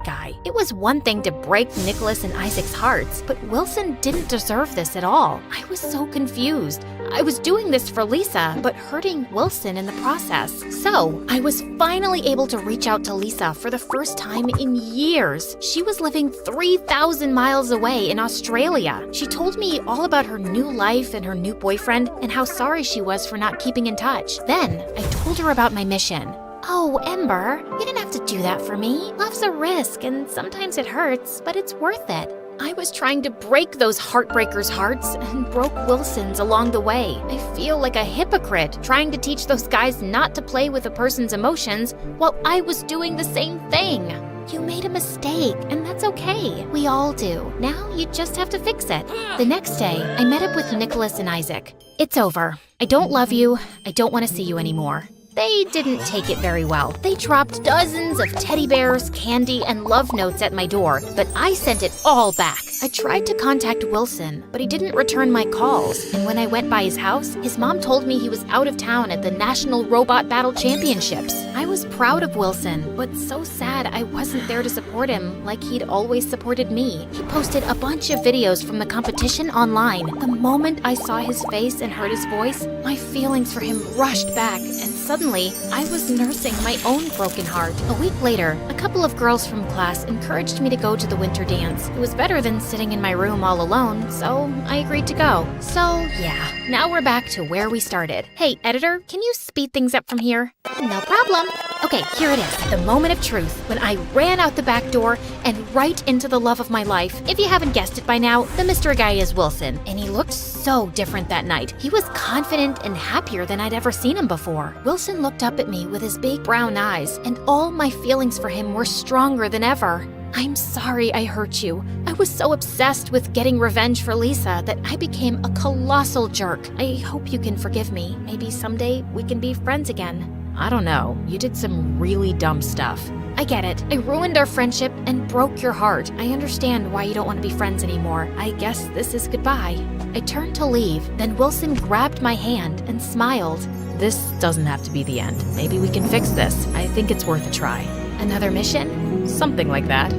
guy. It was one thing to break Nicholas and Isaac's hearts, but Wilson didn't deserve this at all. I was so confused. I was doing this for Lisa, but hurting Wilson in the process. So, I was finally able to reach out to Lisa for the first time in years. She was living 3,000 miles away in Australia. She told me all about her new life and her new boyfriend and how sorry she was for not keeping in touch. Then, I told her about my mission. Oh, Ember, you didn't have to do that for me. Love's a risk, and sometimes it hurts, but it's worth it. I was trying to break those heartbreakers' hearts and broke Wilson's along the way. I feel like a hypocrite trying to teach those guys not to play with a person's emotions while I was doing the same thing. You made a mistake, and that's okay. We all do. Now you just have to fix it. The next day, I met up with Nicholas and Isaac. It's over. I don't love you. I don't want to see you anymore. They didn't take it very well. They dropped dozens of teddy bears, candy, and love notes at my door, but I sent it all back. I tried to contact Wilson, but he didn't return my calls. And when I went by his house, his mom told me he was out of town at the National Robot Battle Championships. I was proud of Wilson, but so sad I wasn't there to support him like he'd always supported me. He posted a bunch of videos from the competition online. The moment I saw his face and heard his voice, my feelings for him rushed back, and suddenly, I was nursing my own broken heart. A week later, a couple of girls from class encouraged me to go to the winter dance. It was better than sitting in my room all alone, so I agreed to go. So, yeah, now we're back to where we started. Hey, editor, can you speed things up from here? No problem. Okay, here it is, the moment of truth, when I ran out the back door and right into the love of my life. If you haven't guessed it by now, the mystery guy is Wilson, and he looked so different that night. He was confident and happier than I'd ever seen him before. Wilson looked up at me with his big brown eyes, and all my feelings for him were stronger than ever. I'm sorry I hurt you. I was so obsessed with getting revenge for Lisa that I became a colossal jerk. I hope you can forgive me. Maybe someday we can be friends again. I don't know. You did some really dumb stuff. I get it. I ruined our friendship and broke your heart. I understand why you don't want to be friends anymore. I guess this is goodbye. I turned to leave, then Wilson grabbed my hand and smiled. This doesn't have to be the end. Maybe we can fix this. I think it's worth a try. Another mission? Something like that.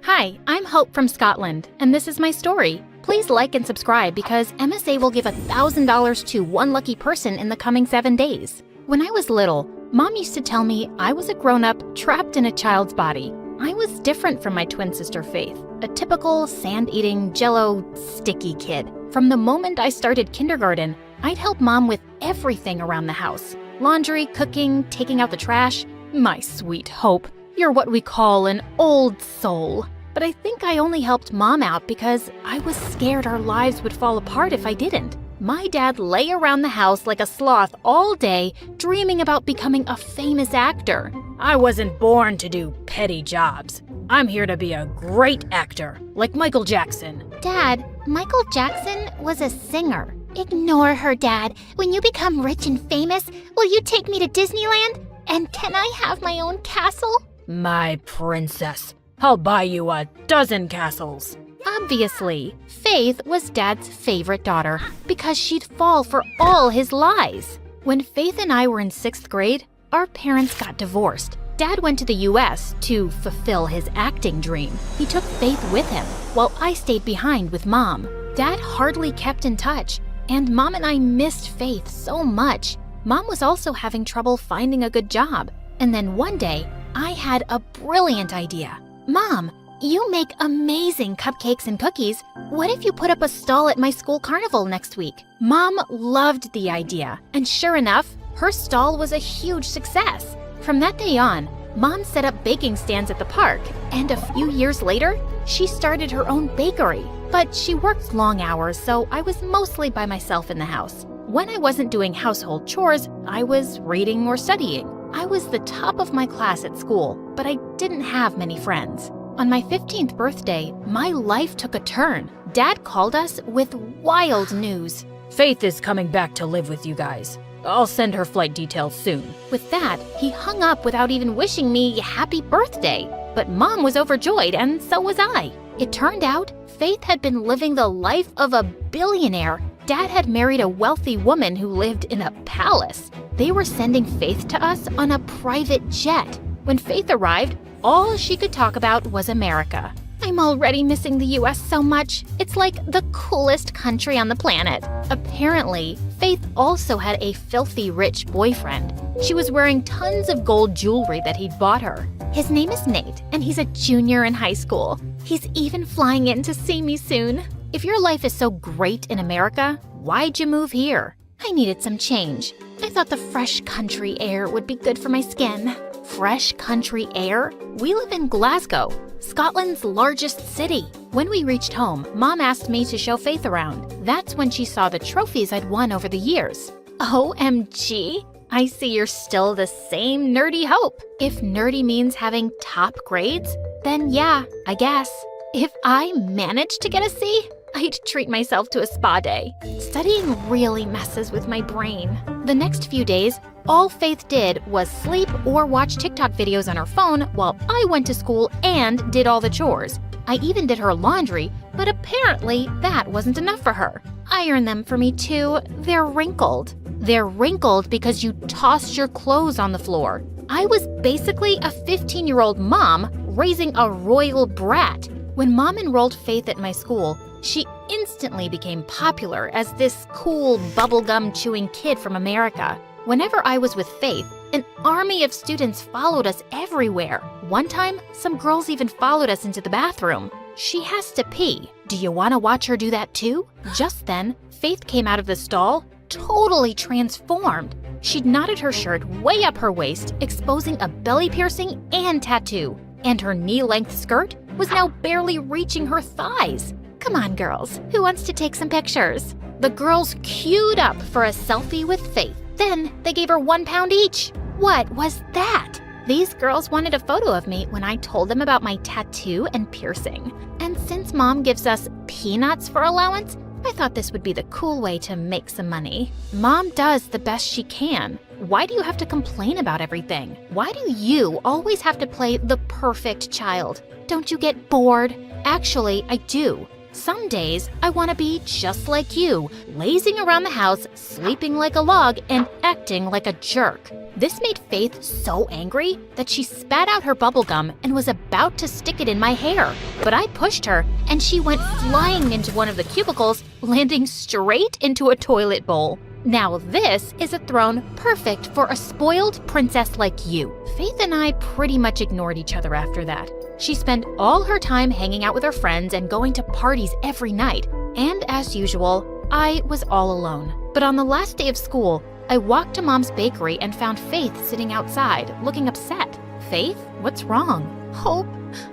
Hi, I'm Hope from Scotland, and this is my story. Please like and subscribe because MSA will give $1,000 to one lucky person in the coming 7 days. When I was little, Mom used to tell me I was a grown-up trapped in a child's body. I was different from my twin sister Faith, a typical sand-eating, jello, sticky kid. From the moment I started kindergarten, I'd help Mom with everything around the house. Laundry, cooking, taking out the trash. My sweet Hope, you're what we call an old soul. But I think I only helped Mom out because I was scared our lives would fall apart if I didn't. My dad lay around the house like a sloth all day, dreaming about becoming a famous actor. I wasn't born to do petty jobs. I'm here to be a great actor, like Michael Jackson. Dad, Michael Jackson was a singer. Ignore her, Dad. When you become rich and famous, will you take me to Disneyland? And can I have my own castle? My princess. I'll buy you 12 castles. Obviously, Faith was Dad's favorite daughter because she'd fall for all his lies. When Faith and I were in 6th grade, our parents got divorced. Dad went to the US to fulfill his acting dream. He took Faith with him, while I stayed behind with Mom. Dad hardly kept in touch, and Mom and I missed Faith so much. Mom was also having trouble finding a good job. And then one day, I had a brilliant idea. Mom, you make amazing cupcakes and cookies. What if you put up a stall at my school carnival next week? Mom loved the idea, and sure enough, her stall was a huge success. From that day on, Mom set up baking stands at the park, and a few years later, she started her own bakery. But she worked long hours, so I was mostly by myself in the house. When I wasn't doing household chores, I was reading or studying. I was the top of my class at school, but I didn't have many friends. On my 15th birthday, my life took a turn. Dad called us with wild news. Faith is coming back to live with you guys. I'll send her flight details soon. With that, he hung up without even wishing me happy birthday. But Mom was overjoyed, and so was I. It turned out Faith had been living the life of a billionaire. Dad had married a wealthy woman who lived in a palace. They were sending Faith to us on a private jet. When Faith arrived, all she could talk about was America. I'm already missing the US so much. It's like the coolest country on the planet. Apparently, Faith also had a filthy rich boyfriend. She was wearing tons of gold jewelry that he'd bought her. His name is Nate, and he's a junior in high school. He's even flying in to see me soon. If your life is so great in America, why'd you move here? I needed some change. I thought the fresh country air would be good for my skin. Fresh country air? We live in Glasgow, Scotland's largest city. When we reached home, Mom asked me to show Faith around. That's when she saw the trophies I'd won over the years. OMG! I see you're still the same nerdy Hope. If nerdy means having top grades, then yeah, I guess. If I managed to get a C, I'd treat myself to a spa day. Studying really messes with my brain. The next few days, all Faith did was sleep or watch TikTok videos on her phone while I went to school and did all the chores. I even did her laundry, but apparently that wasn't enough for her. Iron them for me too. They're wrinkled. They're wrinkled because you tossed your clothes on the floor. I was basically a 15-year-old mom raising a royal brat. When Mom enrolled Faith at my school, She instantly became popular as this cool bubblegum chewing kid from America. Whenever I was with Faith, an army of students followed us everywhere. One time, some girls even followed us into the bathroom. She has to pee. Do you want to watch her do that too? Just then, Faith came out of the stall, totally transformed. She'd knotted her shirt way up her waist, exposing a belly piercing and tattoo. And her knee-length skirt was now barely reaching her thighs. Come on, girls. Who wants to take some pictures? The girls queued up for a selfie with Faith. Then they gave her £1 each. What was that? These girls wanted a photo of me when I told them about my tattoo and piercing. And since Mom gives us peanuts for allowance, I thought this would be the cool way to make some money. Mom does the best she can. Why do you have to complain about everything? Why do you always have to play the perfect child? Don't you get bored? Actually, I do. Some days, I want to be just like you, lazing around the house, sleeping like a log, and acting like a jerk. This made Faith so angry that she spat out her bubblegum and was about to stick it in my hair. But I pushed her, and she went flying into one of the cubicles, landing straight into a toilet bowl. Now this is a throne perfect for a spoiled princess like you. Faith and I pretty much ignored each other after that. She spent all her time hanging out with her friends and going to parties every night. And as usual, I was all alone. But on the last day of school, I walked to Mom's bakery and found Faith sitting outside, looking upset. Faith, what's wrong? Hope,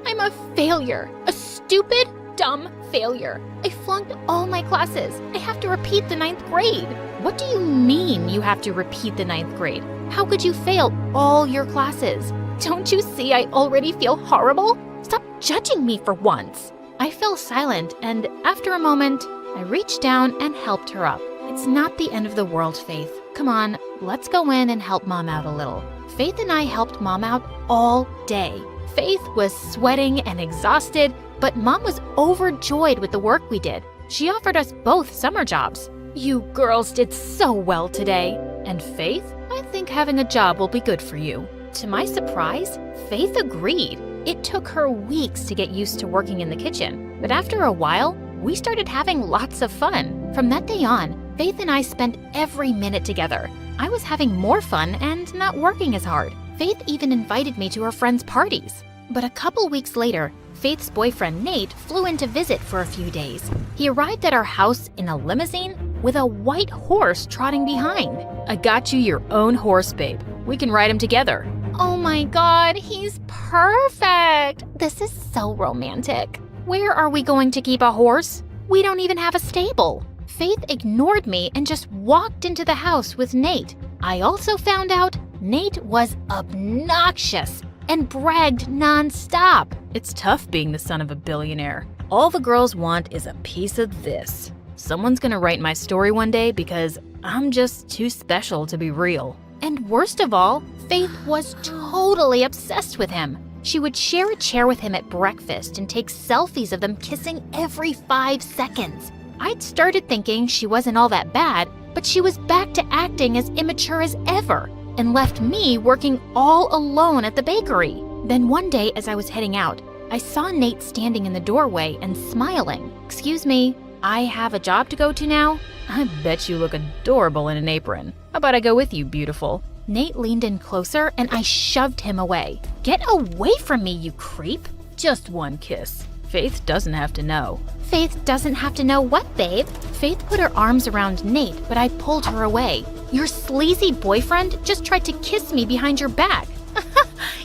I'm a failure. A stupid, dumb failure. I flunked all my classes. I have to repeat the 9th grade. What do you mean you have to repeat the 9th grade? How could you fail all your classes? Don't you see I already feel horrible? Stop judging me for once. I fell silent, and after a moment, I reached down and helped her up. It's not the end of the world, Faith. Come on, let's go in and help Mom out a little. Faith and I helped Mom out all day. Faith was sweating and exhausted, but Mom was overjoyed with the work we did. She offered us both summer jobs. You girls did so well today. And Faith, I think having a job will be good for you. To my surprise, Faith agreed. It took her weeks to get used to working in the kitchen, but after a while, we started having lots of fun. From that day on, Faith and I spent every minute together. I was having more fun and not working as hard. Faith even invited me to her friends' parties. But a couple weeks later, Faith's boyfriend Nate flew in to visit for a few days. He arrived at our house in a limousine with a white horse trotting behind. I got you your own horse, babe. We can ride him together. Oh my God, he's perfect! This is so romantic. Where are we going to keep a horse? We don't even have a stable. Faith ignored me and just walked into the house with Nate. I also found out Nate was obnoxious and bragged nonstop. It's tough being the son of a billionaire. All the girls want is a piece of this. Someone's gonna write my story one day because I'm just too special to be real. And worst of all, Faith was totally obsessed with him. She would share a chair with him at breakfast and take selfies of them kissing every 5 seconds. I'd started thinking she wasn't all that bad, but she was back to acting as immature as ever and left me working all alone at the bakery. Then one day as I was heading out, I saw Nate standing in the doorway and smiling. Excuse me, I have a job to go to now? I bet you look adorable in an apron. How about I go with you, beautiful? Nate leaned in closer and I shoved him away. Get away from me, you creep. Just one kiss. Faith doesn't have to know. Faith doesn't have to know what, babe? Faith put her arms around Nate, but I pulled her away. Your sleazy boyfriend just tried to kiss me behind your back.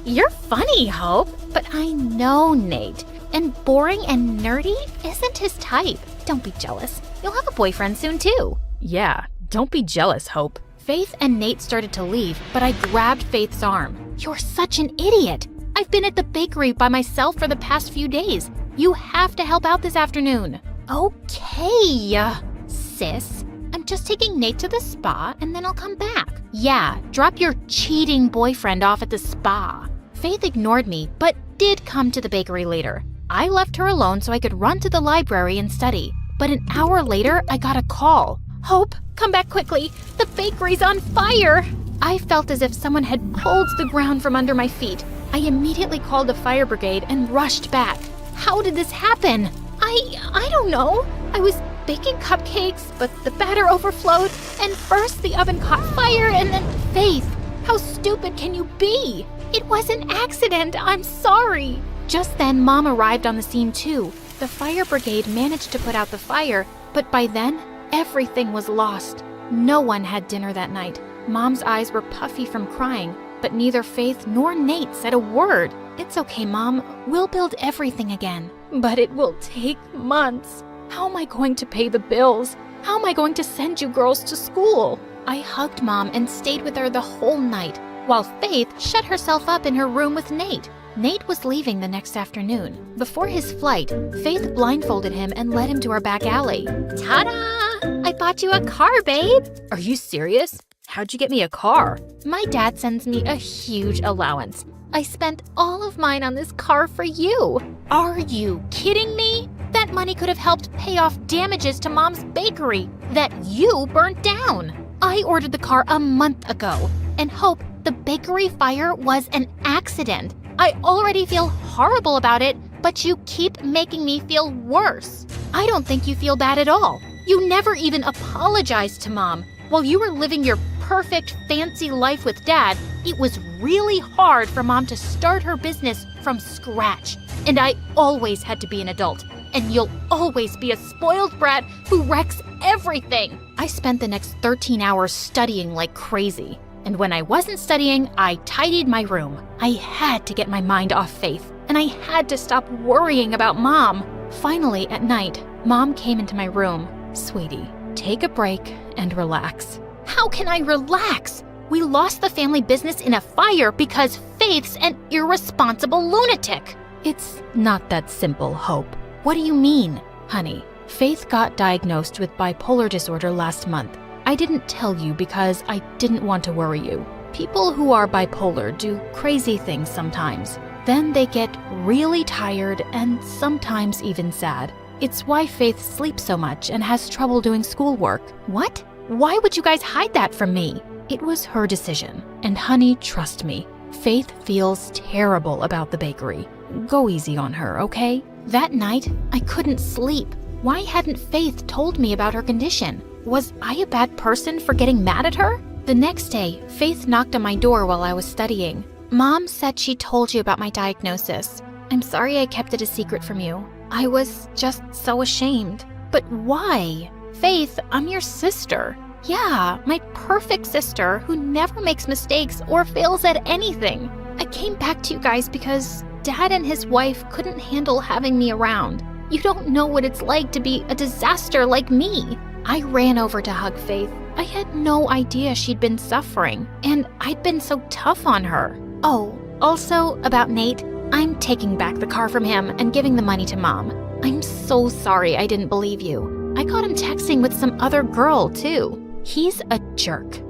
You're funny, Hope. But I know Nate, and boring and nerdy isn't his type. Don't be jealous. You'll have a boyfriend soon, too. Yeah, don't be jealous, Hope. Faith and Nate started to leave, but I grabbed Faith's arm. You're such an idiot. I've been at the bakery by myself for the past few days. You have to help out this afternoon. Okay, sis. I'm just taking Nate to the spa and then I'll come back. Yeah, drop your cheating boyfriend off at the spa. Faith ignored me, but did come to the bakery later. I left her alone so I could run to the library and study. But an hour later, I got a call. Hope, come back quickly. The bakery's on fire. I felt as if someone had pulled the ground from under my feet. I immediately called the fire brigade and rushed back. How did this happen? I don't know. I was baking cupcakes, but the batter overflowed, and first the oven caught fire, and then Faith, how stupid can you be? It was an accident, I'm sorry. Just then, Mom arrived on the scene too. The fire brigade managed to put out the fire, but by then, everything was lost. No one had dinner that night. Mom's eyes were puffy from crying, but neither Faith nor Nate said a word. It's okay, Mom. We'll build everything again. But it will take months. How am I going to pay the bills? How am I going to send you girls to school? I hugged Mom and stayed with her the whole night, while Faith shut herself up in her room with Nate. Nate was leaving the next afternoon. Before his flight, Faith blindfolded him and led him to our back alley. Ta-da! I bought you a car, babe. Are you serious? How'd you get me a car? My dad sends me a huge allowance. I spent all of mine on this car for you. Are you kidding me? That money could have helped pay off damages to Mom's bakery that you burnt down. I ordered the car a month ago and hope the bakery fire was an accident. I already feel horrible about it, but you keep making me feel worse. I don't think you feel bad at all. You never even apologized to Mom. While you were living your perfect, fancy life with Dad, it was really hard for Mom to start her business from scratch. And I always had to be an adult. And you'll always be a spoiled brat who wrecks everything. I spent the next 13 hours studying like crazy. And when I wasn't studying, I tidied my room. I had to get my mind off Faith, and I had to stop worrying about Mom. Finally, at night, Mom came into my room. Sweetie, take a break and relax. How can I relax? We lost the family business in a fire because Faith's an irresponsible lunatic. It's not that simple, Hope. What do you mean? Honey, Faith got diagnosed with bipolar disorder last month. I didn't tell you because I didn't want to worry you. People who are bipolar do crazy things sometimes. Then they get really tired and sometimes even sad. It's why Faith sleeps so much and has trouble doing schoolwork. What? Why would you guys hide that from me? It was her decision. And honey, trust me, Faith feels terrible about the bakery. Go easy on her, okay? That night, I couldn't sleep. Why hadn't Faith told me about her condition? Was I a bad person for getting mad at her? The next day, Faith knocked on my door while I was studying. Mom said she told you about my diagnosis. I'm sorry I kept it a secret from you. I was just so ashamed. But why? Faith, I'm your sister. Yeah, my perfect sister who never makes mistakes or fails at anything. I came back to you guys because Dad and his wife couldn't handle having me around. You don't know what it's like to be a disaster like me. I ran over to hug Faith. I had no idea she'd been suffering, and I'd been so tough on her. Oh, also about Nate, I'm taking back the car from him and giving the money to Mom. I'm so sorry I didn't believe you. I caught him texting with some other girl, too. He's a jerk.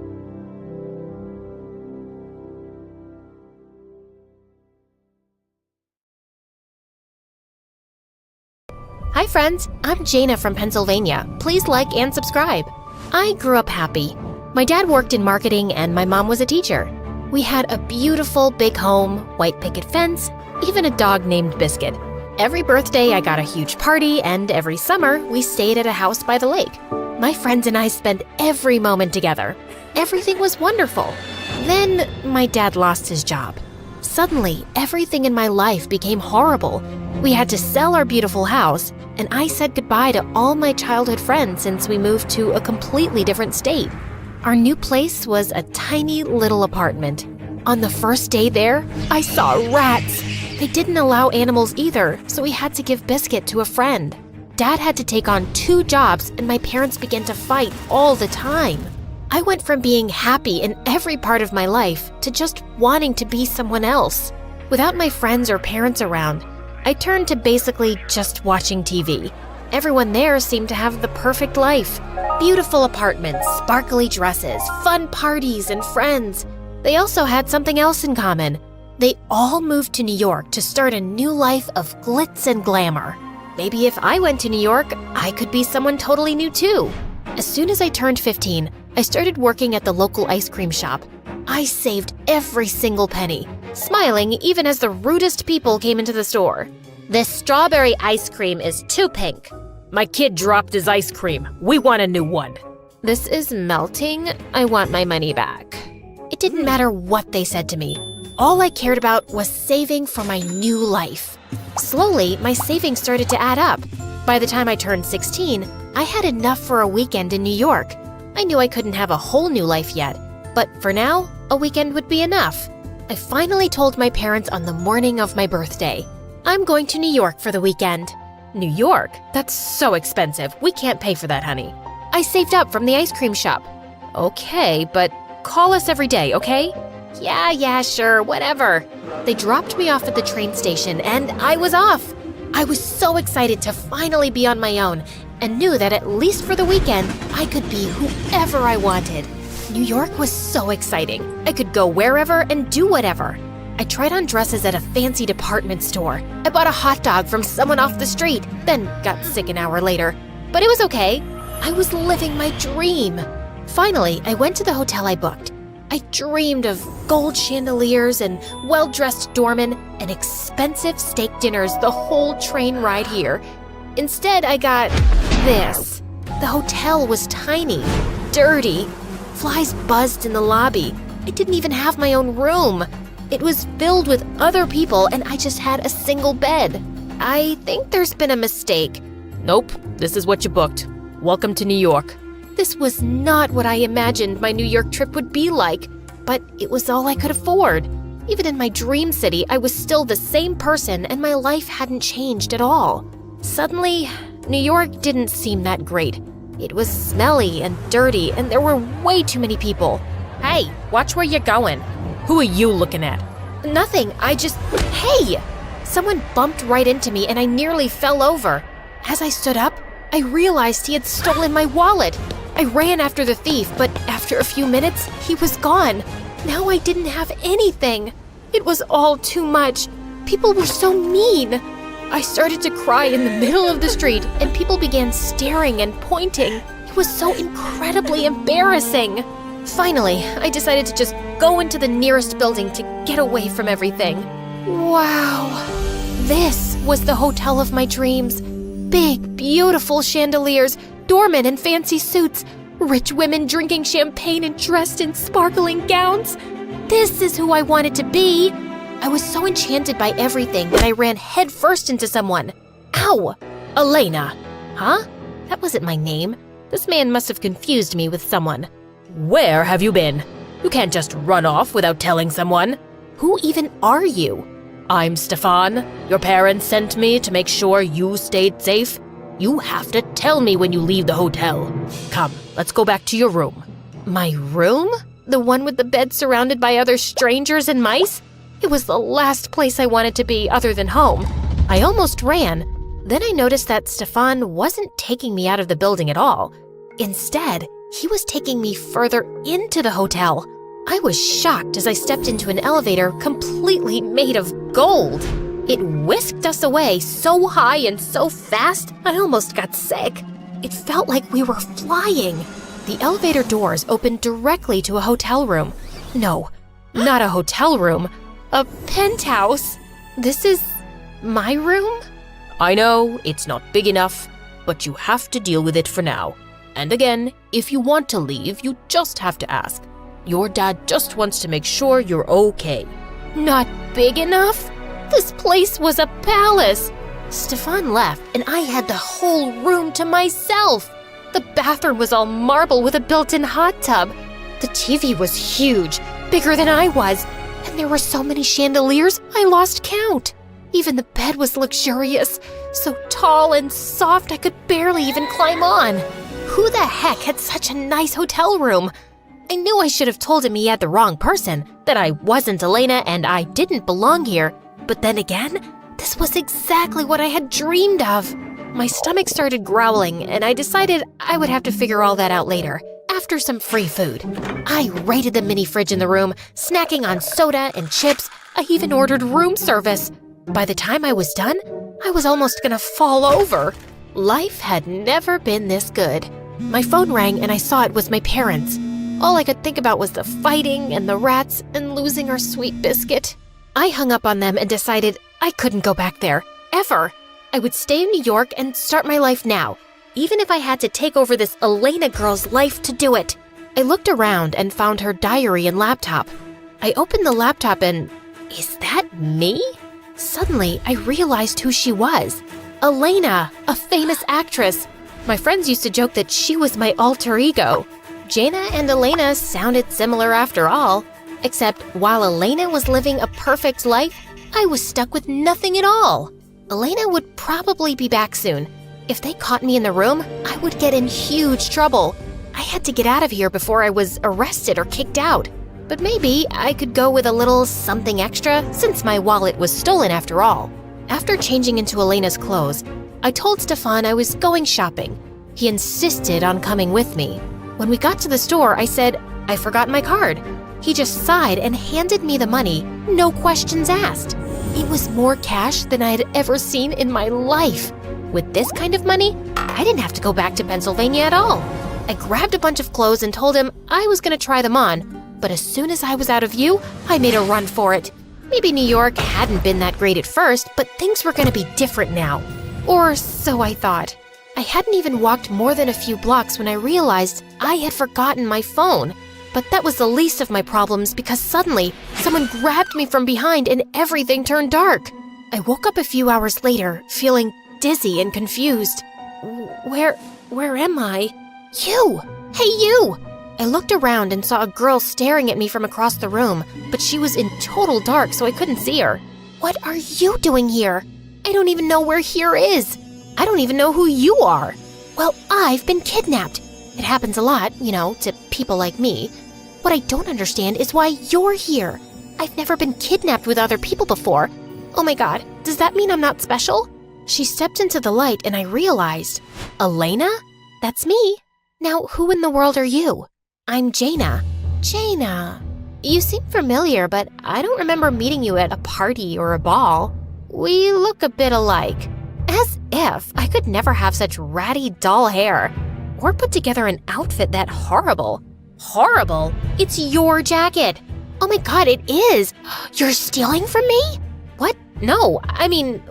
Hi friends, I'm Jaina from Pennsylvania. Please like and subscribe. I grew up happy. My dad worked in marketing and my mom was a teacher. We had a beautiful big home, white picket fence, even a dog named Biscuit. Every birthday I got a huge party, and every summer we stayed at a house by the lake. My friends and I spent every moment together. Everything was wonderful. Then my dad lost his job. Suddenly, everything in my life became horrible. We had to sell our beautiful house, and I said goodbye to all my childhood friends since we moved to a completely different state. Our new place was a tiny little apartment. On the first day there, I saw rats. They didn't allow animals either, so we had to give Biscuit to a friend. Dad had to take on 2 jobs, and my parents began to fight all the time. I went from being happy in every part of my life to just wanting to be someone else. Without my friends or parents around, I turned to basically just watching TV. Everyone there seemed to have the perfect life. Beautiful apartments, sparkly dresses, fun parties, and friends. They also had something else in common. They all moved to New York to start a new life of glitz and glamour. Maybe if I went to New York, I could be someone totally new too. As soon as I turned 15, I started working at the local ice cream shop. I saved every single penny, smiling even as the rudest people came into the store. This strawberry ice cream is too pink. My kid dropped his ice cream. We want a new one. This is melting. I want my money back. It didn't matter what they said to me. All I cared about was saving for my new life. Slowly, my savings started to add up. By the time I turned 16, I had enough for a weekend in New York. I knew I couldn't have a whole new life yet, but for now, a weekend would be enough. I finally told my parents on the morning of my birthday. I'm going to New York for the weekend. New York? That's so expensive. We can't pay for that, honey. I saved up from the ice cream shop. Okay, but call us every day, okay? Yeah, sure, whatever. They dropped me off at the train station and I was off. I was so excited to finally be on my own and knew that at least for the weekend, I could be whoever I wanted. New York was so exciting. I could go wherever and do whatever. I tried on dresses at a fancy department store. I bought a hot dog from someone off the street, then got sick an hour later. But it was okay. I was living my dream. Finally, I went to the hotel I booked. I dreamed of gold chandeliers and well-dressed doormen and expensive steak dinners the whole train ride here. Instead, I got this. The hotel was tiny, dirty. Flies buzzed in the lobby. I didn't even have my own room. It was filled with other people and I just had a single bed. I think there's been a mistake. Nope, this is what you booked. Welcome to New York. This was not what I imagined my New York trip would be like, but it was all I could afford. Even in my dream city, I was still the same person and my life hadn't changed at all. Suddenly, New York didn't seem that great. It was smelly and dirty and there were way too many people. Hey, watch where you're going. Who are you looking at? Nothing, Hey! Someone bumped right into me and I nearly fell over. As I stood up, I realized he had stolen my wallet. I ran after the thief, but after a few minutes, he was gone. Now I didn't have anything. It was all too much. People were so mean. I started to cry in the middle of the street, and people began staring and pointing. It was so incredibly embarrassing. Finally, I decided to just go into the nearest building to get away from everything. Wow. This was the hotel of my dreams. Big, beautiful chandeliers, doormen in fancy suits, rich women drinking champagne and dressed in sparkling gowns. This is who I wanted to be. I was so enchanted by everything that I ran headfirst into someone. Ow! Elena. Huh? That wasn't my name. This man must have confused me with someone. Where have you been? You can't just run off without telling someone. Who even are you? I'm Stefan. Your parents sent me to make sure you stayed safe. You have to tell me when you leave the hotel. Come, let's go back to your room. My room? The one with the bed surrounded by other strangers and mice? It was the last place I wanted to be other than home. I almost ran. Then I noticed that Stefan wasn't taking me out of the building at all. Instead, he was taking me further into the hotel. I was shocked as I stepped into an elevator completely made of gold. It whisked us away so high and so fast, I almost got sick. It felt like we were flying. The elevator doors opened directly to a hotel room. No, not a hotel room, a penthouse. This is my room? I know, it's not big enough, but you have to deal with it for now. And again, if you want to leave, you just have to ask. Your dad just wants to make sure you're okay. Not big enough? This place was a palace. Stefan left, and I had the whole room to myself. The bathroom was all marble with a built-in hot tub. The TV was huge, bigger than I was, and there were so many chandeliers, I lost count. Even the bed was luxurious, so tall and soft I could barely even climb on. Who the heck had such a nice hotel room? I knew I should have told him he had the wrong person, that I wasn't Elena and I didn't belong here. But then again, this was exactly what I had dreamed of. My stomach started growling, and I decided I would have to figure all that out later, after some free food. I raided the mini fridge in the room, snacking on soda and chips. I even ordered room service. By the time I was done, I was almost gonna fall over. Life had never been this good. My phone rang and I saw it was my parents. All I could think about was the fighting and the rats and losing our sweet biscuit. I hung up on them and decided I couldn't go back there. forever. I would stay in New York and start my life now, even if I had to take over this Elena girl's life to do it. I looked around and found her diary and laptop. I opened the laptop and, is that me? Suddenly, I realized who she was. Elena, a famous actress. My friends used to joke that she was my alter ego. Jaina and Elena sounded similar after all, except while Elena was living a perfect life, I was stuck with nothing at all. Elena would probably be back soon. If they caught me in the room, I would get in huge trouble. I had to get out of here before I was arrested or kicked out. But maybe I could go with a little something extra since my wallet was stolen after all. After changing into Elena's clothes, I told Stefan I was going shopping. He insisted on coming with me. When we got to the store, I said, I forgot my card. He just sighed and handed me the money, no questions asked. It was more cash than I had ever seen in my life. With this kind of money, I didn't have to go back to Pennsylvania at all. I grabbed a bunch of clothes and told him I was going to try them on, but as soon as I was out of view, I made a run for it. Maybe New York hadn't been that great at first, but things were going to be different now. Or so I thought. I hadn't even walked more than a few blocks when I realized I had forgotten my phone. But that was the least of my problems because suddenly, someone grabbed me from behind and everything turned dark. I woke up a few hours later, feeling dizzy and confused. Where am I? You! Hey, you! I looked around and saw a girl staring at me from across the room, but she was in total dark, so I couldn't see her. What are you doing here? I don't even know where here is. I don't even know who you are. Well, I've been kidnapped. It happens a lot, to people like me. What I don't understand is why you're here. I've never been kidnapped with other people before. Oh my God, does that mean I'm not special? She stepped into the light and I realized, Elena? That's me. Now, who in the world are you? I'm Jaina. Jaina. You seem familiar, but I don't remember meeting you at a party or a ball. We look a bit alike. As if I could never have such ratty, dull hair. Or put together an outfit that horrible. Horrible? It's your jacket. Oh my God, it is. You're stealing from me? What? No,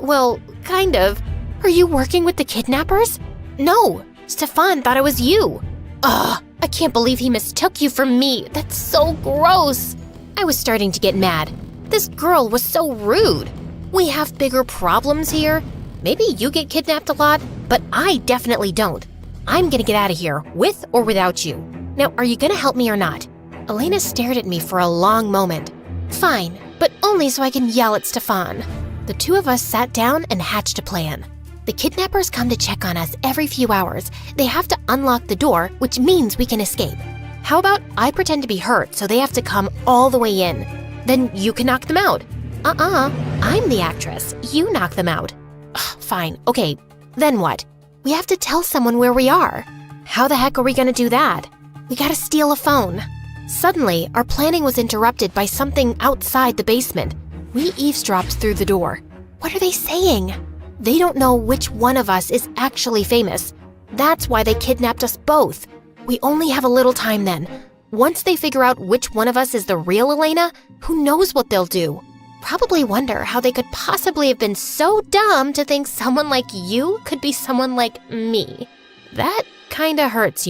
well, kind of. Are you working with the kidnappers? No, Stefan thought it was you. Ugh, I can't believe he mistook you for me. That's so gross. I was starting to get mad. This girl was so rude. We have bigger problems here. Maybe you get kidnapped a lot, but I definitely don't. I'm gonna get out of here, with or without you. Now, are you gonna help me or not? Elena stared at me for a long moment. Fine, but only so I can yell at Stefan. The two of us sat down and hatched a plan. The kidnappers come to check on us every few hours. They have to unlock the door, which means we can escape. How about I pretend to be hurt so they have to come all the way in? Then you can knock them out. I'm the actress. You knock them out. Ugh, fine, okay, then what? We have to tell someone where we are. How the heck are we gonna do that? We gotta steal a phone. Suddenly, our planning was interrupted by something outside the basement. We eavesdropped through the door. What are they saying? They don't know which one of us is actually famous. That's why they kidnapped us both. We only have a little time then. Once they figure out which one of us is the real Elena, who knows what they'll do? Probably wonder how they could possibly have been so dumb to think someone like you could be someone like me. That kinda hurts,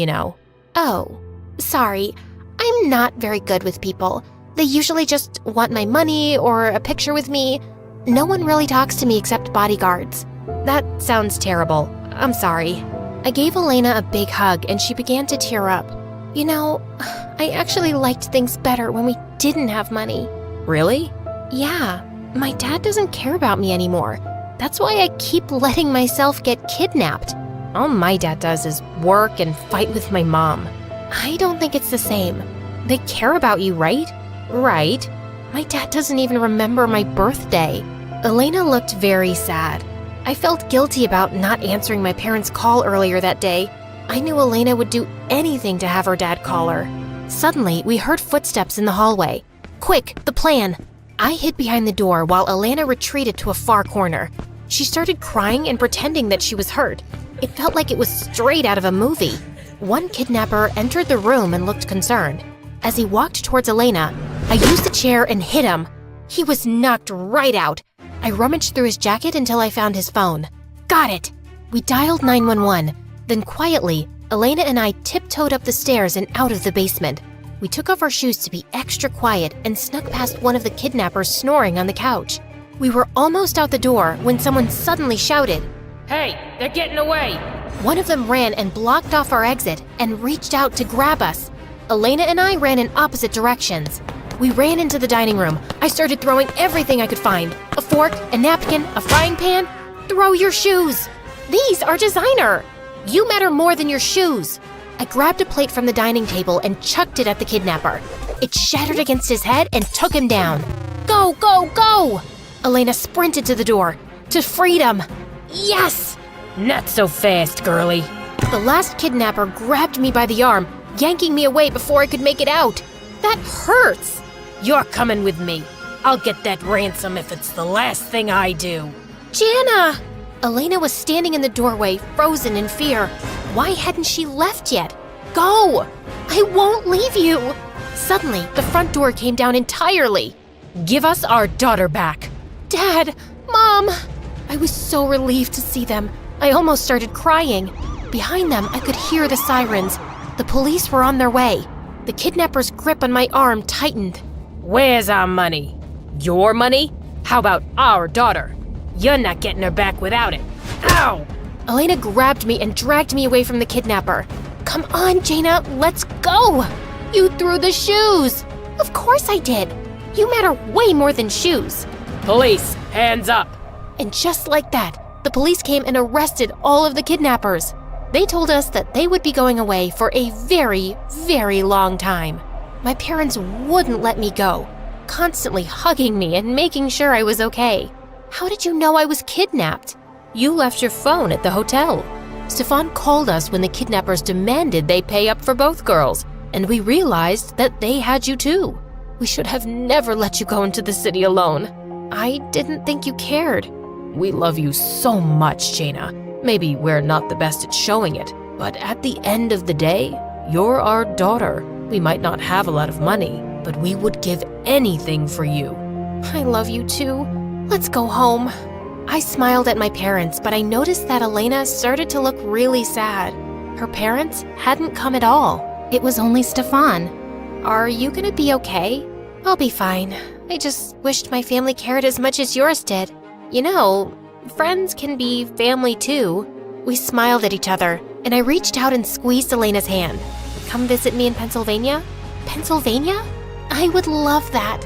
Oh, sorry. I'm not very good with people. They usually just want my money or a picture with me. No one really talks to me except bodyguards. That sounds terrible. I'm sorry. I gave Elena a big hug and she began to tear up. I actually liked things better when we didn't have money. Really? Yeah, my dad doesn't care about me anymore. That's why I keep letting myself get kidnapped. All my dad does is work and fight with my mom. I don't think it's the same. They care about you, right? Right. My dad doesn't even remember my birthday. Elena looked very sad. I felt guilty about not answering my parents' call earlier that day. I knew Elena would do anything to have her dad call her. Suddenly, we heard footsteps in the hallway. Quick, the plan. I hid behind the door while Elena retreated to a far corner. She started crying and pretending that she was hurt. It felt like it was straight out of a movie. One kidnapper entered the room and looked concerned. As he walked towards Elena, I used a chair and hit him. He was knocked right out. I rummaged through his jacket until I found his phone. Got it! We dialed 911. Then quietly, Elena and I tiptoed up the stairs and out of the basement. We took off our shoes to be extra quiet and snuck past one of the kidnappers snoring on the couch. We were almost out the door when someone suddenly shouted, Hey, they're getting away! One of them ran and blocked off our exit and reached out to grab us. Elena and I ran in opposite directions. We ran into the dining room. I started throwing everything I could find. A fork, a napkin, a frying pan. Throw your shoes! These are designer! You matter more than your shoes! I grabbed a plate from the dining table and chucked it at the kidnapper. It shattered against his head and took him down. Go, go, go! Elena sprinted to the door. To freedom! Yes! Not so fast, girlie. The last kidnapper grabbed me by the arm, yanking me away before I could make it out. That hurts! You're coming with me. I'll get that ransom if it's the last thing I do. Jana! Elena was standing in the doorway, frozen in fear. Why hadn't she left yet? Go! I won't leave you! Suddenly, the front door came down entirely. Give us our daughter back. Dad! Mom! I was so relieved to see them. I almost started crying. Behind them, I could hear the sirens. The police were on their way. The kidnapper's grip on my arm tightened. Where's our money? Your money? How about our daughter? You're not getting her back without it. Ow! Elena grabbed me and dragged me away from the kidnapper. Come on, Jana, let's go! You threw the shoes! Of course I did. You matter way more than shoes. Police, hands up! And just like that, the police came and arrested all of the kidnappers. They told us that they would be going away for a very, very long time. My parents wouldn't let me go, constantly hugging me and making sure I was okay. How did you know I was kidnapped? You left your phone at the hotel. Stefan called us when the kidnappers demanded they pay up for both girls, and we realized that they had you too. We should have never let you go into the city alone. I didn't think you cared. We love you so much, Jana. Maybe we're not the best at showing it, but at the end of the day, you're our daughter. We might not have a lot of money, but we would give anything for you. I love you too. Let's go home. I smiled at my parents, but I noticed that Elena started to look really sad. Her parents hadn't come at all. It was only Stefan. Are you gonna be okay? I'll be fine. I just wished my family cared as much as yours did. You know, friends can be family too. We smiled at each other, and I reached out and squeezed Elena's hand. Come visit me in Pennsylvania? Pennsylvania? I would love that.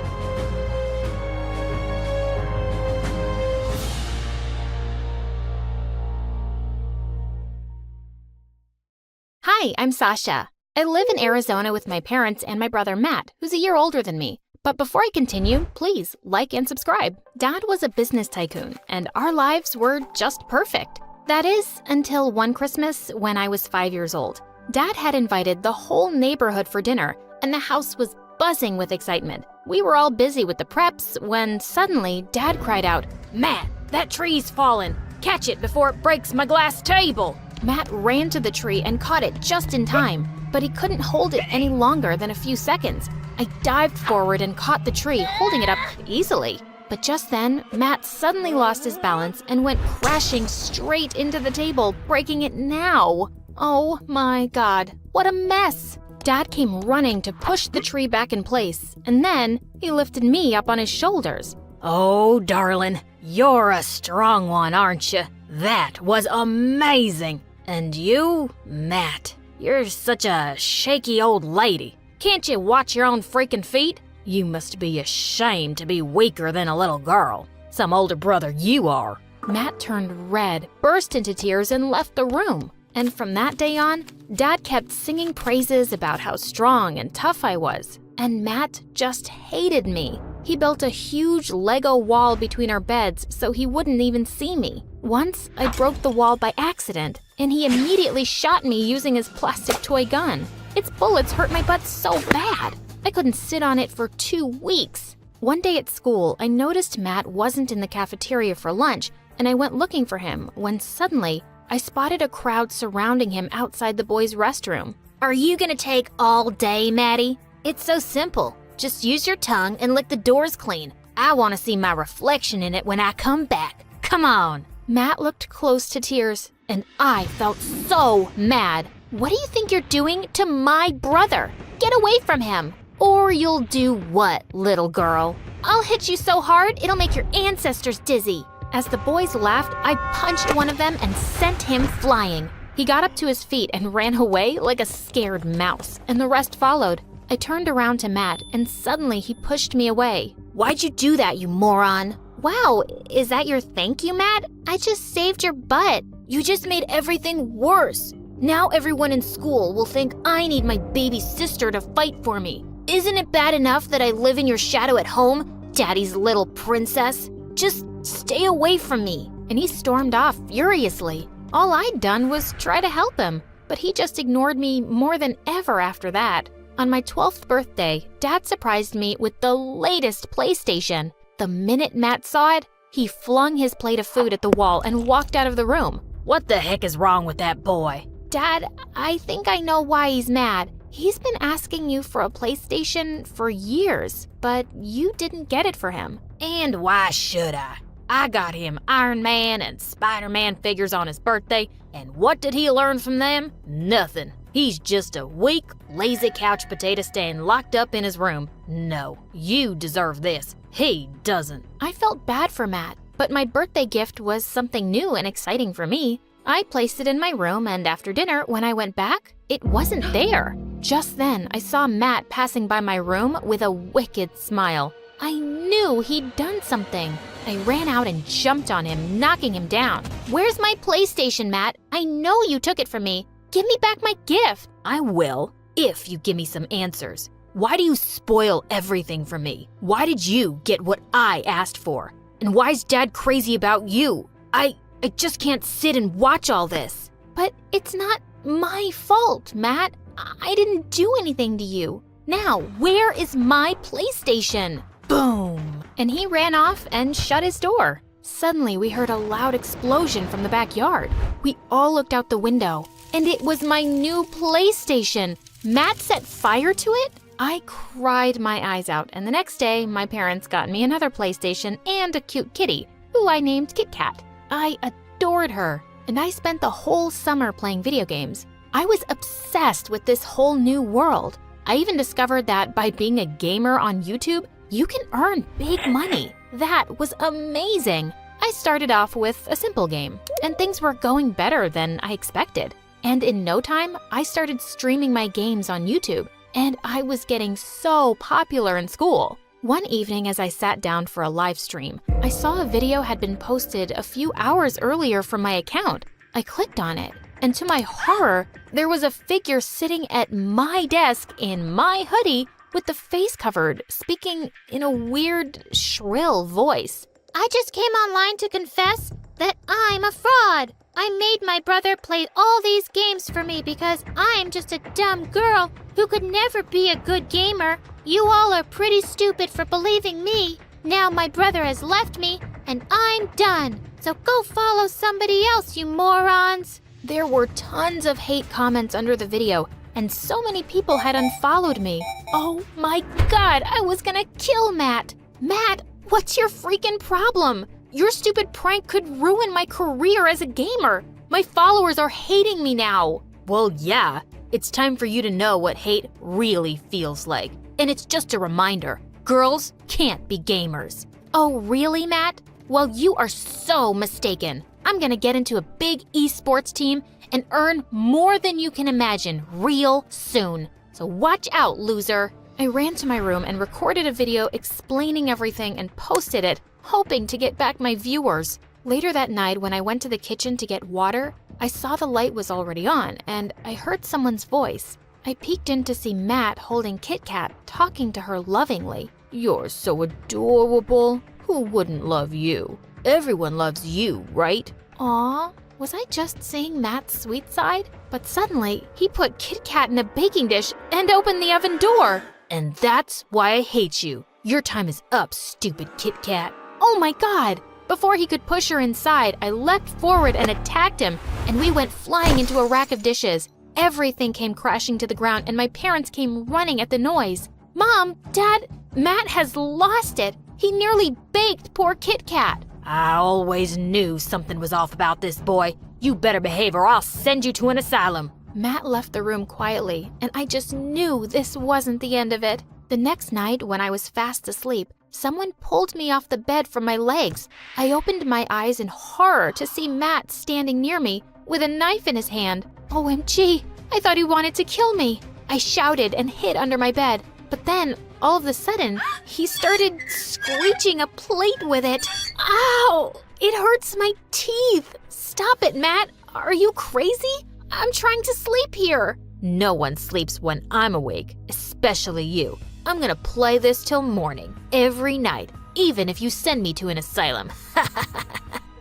Hi, I'm Sasha. I live in Arizona with my parents and my brother Matt, who's a year older than me. But before I continue, please like and subscribe. Dad was a business tycoon, and our lives were just perfect. That is, until one Christmas when I was 5 years old. Dad had invited the whole neighborhood for dinner, and the house was buzzing with excitement. We were all busy with the preps when suddenly Dad cried out, Matt, that tree's fallen. Catch it before it breaks my glass table. Matt ran to the tree and caught it just in time, but he couldn't hold it any longer than a few seconds. I dived forward and caught the tree, holding it up easily. But just then, Matt suddenly lost his balance and went crashing straight into the table, breaking it now. Oh my God, what a mess! Dad came running to push the tree back in place, and then he lifted me up on his shoulders. Oh, darling, you're a strong one, aren't you? That was amazing. And you, Matt, you're such a shaky old lady. Can't you watch your own freaking feet? You must be ashamed to be weaker than a little girl. Some older brother you are. Matt turned red, burst into tears, and left the room. And from that day on, Dad kept singing praises about how strong and tough I was. And Matt just hated me. He built a huge Lego wall between our beds so he wouldn't even see me. Once, I broke the wall by accident, and he immediately shot me using his plastic toy gun. Its bullets hurt my butt so bad. I couldn't sit on it for 2 weeks. One day at school, I noticed Matt wasn't in the cafeteria for lunch, and I went looking for him when suddenly I spotted a crowd surrounding him outside the boys' restroom. Are you gonna take all day, Maddie? It's so simple. Just use your tongue and lick the doors clean. I want to see my reflection in it when I come back. Come on. Matt looked close to tears, and I felt so mad. What do you think you're doing to my brother? Get away from him. Or you'll do what, little girl? I'll hit you so hard, it'll make your ancestors dizzy. As the boys laughed, I punched one of them and sent him flying. He got up to his feet and ran away like a scared mouse, and the rest followed. I turned around to Matt, and suddenly he pushed me away. Why'd you do that, you moron? Wow, is that your thank you, Matt? I just saved your butt. You just made everything worse. Now everyone in school will think I need my baby sister to fight for me. Isn't it bad enough that I live in your shadow at home, Daddy's little princess? Just stay away from me. And he stormed off furiously. All I'd done was try to help him, but he just ignored me more than ever after that. On my 12th birthday, Dad surprised me with the latest PlayStation. The minute Matt saw it, he flung his plate of food at the wall and walked out of the room. What the heck is wrong with that boy? Dad, I think I know why he's mad. He's been asking you for a PlayStation for years, but you didn't get it for him. And why should I? I got him Iron Man and Spider-Man figures on his birthday, and what did he learn from them? Nothing. He's just a weak, lazy couch potato staying locked up in his room. No, you deserve this. He doesn't. I felt bad for Matt, but my birthday gift was something new and exciting for me. I placed it in my room, and after dinner, when I went back, it wasn't there. Just then, I saw Matt passing by my room with a wicked smile. I knew he'd done something. I ran out and jumped on him, knocking him down. Where's my PlayStation, Matt? I know you took it from me. Give me back my gift. I will, if you give me some answers. Why do you spoil everything for me? Why did you get what I asked for? And why's Dad crazy about you? I just can't sit and watch all this. But it's not my fault, Matt. I didn't do anything to you. Now, where is my PlayStation? Boom! And he ran off and shut his door. Suddenly, we heard a loud explosion from the backyard. We all looked out the window, and it was my new PlayStation. Matt set fire to it? I cried my eyes out, and the next day, my parents got me another PlayStation and a cute kitty, who I named Kit Kat. I adored her, and I spent the whole summer playing video games. I was obsessed with this whole new world. I even discovered that by being a gamer on YouTube, you can earn big money. That was amazing. I started off with a simple game, and things were going better than I expected. And in no time, I started streaming my games on YouTube, and I was getting so popular in school. One evening as I sat down for a live stream, I saw a video had been posted a few hours earlier from my account. I clicked on it, and to my horror, there was a figure sitting at my desk in my hoodie with the face covered, speaking in a weird, shrill voice. I just came online to confess that I'm a fraud. I made my brother play all these games for me because I'm just a dumb girl who could never be a good gamer. You all are pretty stupid for believing me. Now my brother has left me and I'm done. So go follow somebody else, you morons. There were tons of hate comments under the video, and so many people had unfollowed me. Oh my God, I was gonna kill Matt. Matt, what's your freaking problem? Your stupid prank could ruin my career as a gamer. My followers are hating me now. Well, yeah, it's time for you to know what hate really feels like. And it's just a reminder, girls can't be gamers. Oh, really, Matt? Well, you are so mistaken. I'm gonna get into a big esports team and earn more than you can imagine real soon. So watch out, loser. I ran to my room and recorded a video explaining everything and posted it, hoping to get back my viewers. Later that night, when I went to the kitchen to get water, I saw the light was already on, and I heard someone's voice. I peeked in to see Matt holding Kit Kat, talking to her lovingly. You're so adorable. Who wouldn't love you? Everyone loves you, right? Aw, was I just seeing Matt's sweet side? But suddenly, he put Kit Kat in a baking dish and opened the oven door. And that's why I hate you. Your time is up, stupid Kit Kat. Oh my God! Before he could push her inside, I leapt forward and attacked him, and we went flying into a rack of dishes. Everything came crashing to the ground, and my parents came running at the noise. Mom, Dad, Matt has lost it. He nearly baked poor Kit Kat. I always knew something was off about this boy. You better behave or I'll send you to an asylum. Matt left the room quietly, and I just knew this wasn't the end of it. The next night, when I was fast asleep, someone pulled me off the bed from my legs. I opened my eyes in horror to see Matt standing near me with a knife in his hand. OMG, I thought he wanted to kill me. I shouted and hid under my bed, but then, all of a sudden, he started screeching a plate with it. Ow! It hurts my teeth. Stop it, Matt. Are you crazy? I'm trying to sleep here. No one sleeps when I'm awake, especially you. I'm gonna play this till morning, every night, even if you send me to an asylum.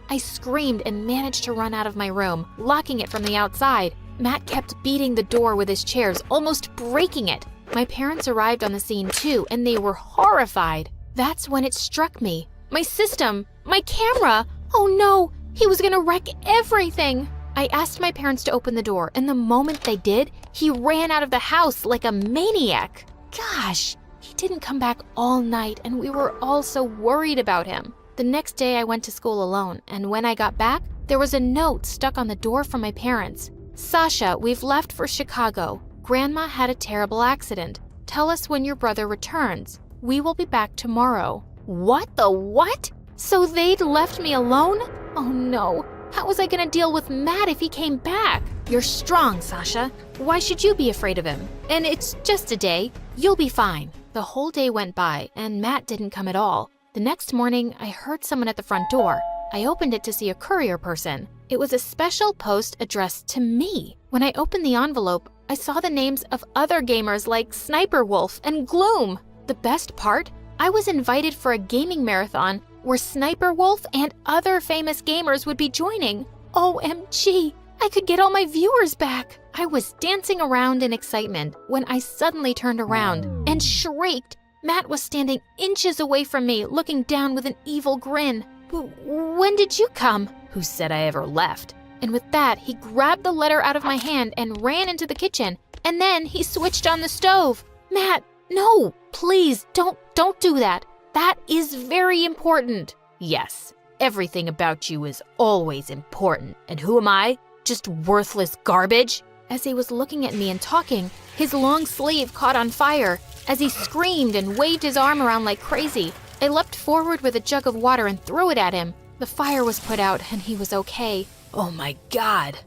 I screamed and managed to run out of my room, locking it from the outside. Matt kept beating the door with his chairs, almost breaking it. My parents arrived on the scene too, and they were horrified. That's when it struck me. My system, my camera. Oh no, he was gonna wreck everything. I asked my parents to open the door, and the moment they did, he ran out of the house like a maniac. Gosh, he didn't come back all night, and we were all so worried about him. The next day I went to school alone, and when I got back, there was a note stuck on the door from my parents. Sasha, we've left for Chicago. Grandma had a terrible accident. Tell us when your brother returns. We will be back tomorrow. What the what? So they'd left me alone? Oh no. How was I gonna deal with Matt if he came back? You're strong, Sasha. Why should you be afraid of him? And it's just a day. You'll be fine. The whole day went by, and Matt didn't come at all. The next morning, I heard someone at the front door. I opened it to see a courier person. It was a special post addressed to me. When I opened the envelope, I saw the names of other gamers like Sniper Wolf and Gloom. The best part? I was invited for a gaming marathon where Sniper Wolf and other famous gamers would be joining. OMG, I could get all my viewers back. I was dancing around in excitement when I suddenly turned around and shrieked. Matt was standing inches away from me, looking down with an evil grin. When did you come? Who said I ever left? And with that, he grabbed the letter out of my hand and ran into the kitchen. And then he switched on the stove. Matt, no, please, don't do that. That is very important. Yes, everything about you is always important. And who am I? Just worthless garbage? As he was looking at me and talking, his long sleeve caught on fire. As he screamed and waved his arm around like crazy, I leapt forward with a jug of water and threw it at him. The fire was put out and he was okay. Oh my God.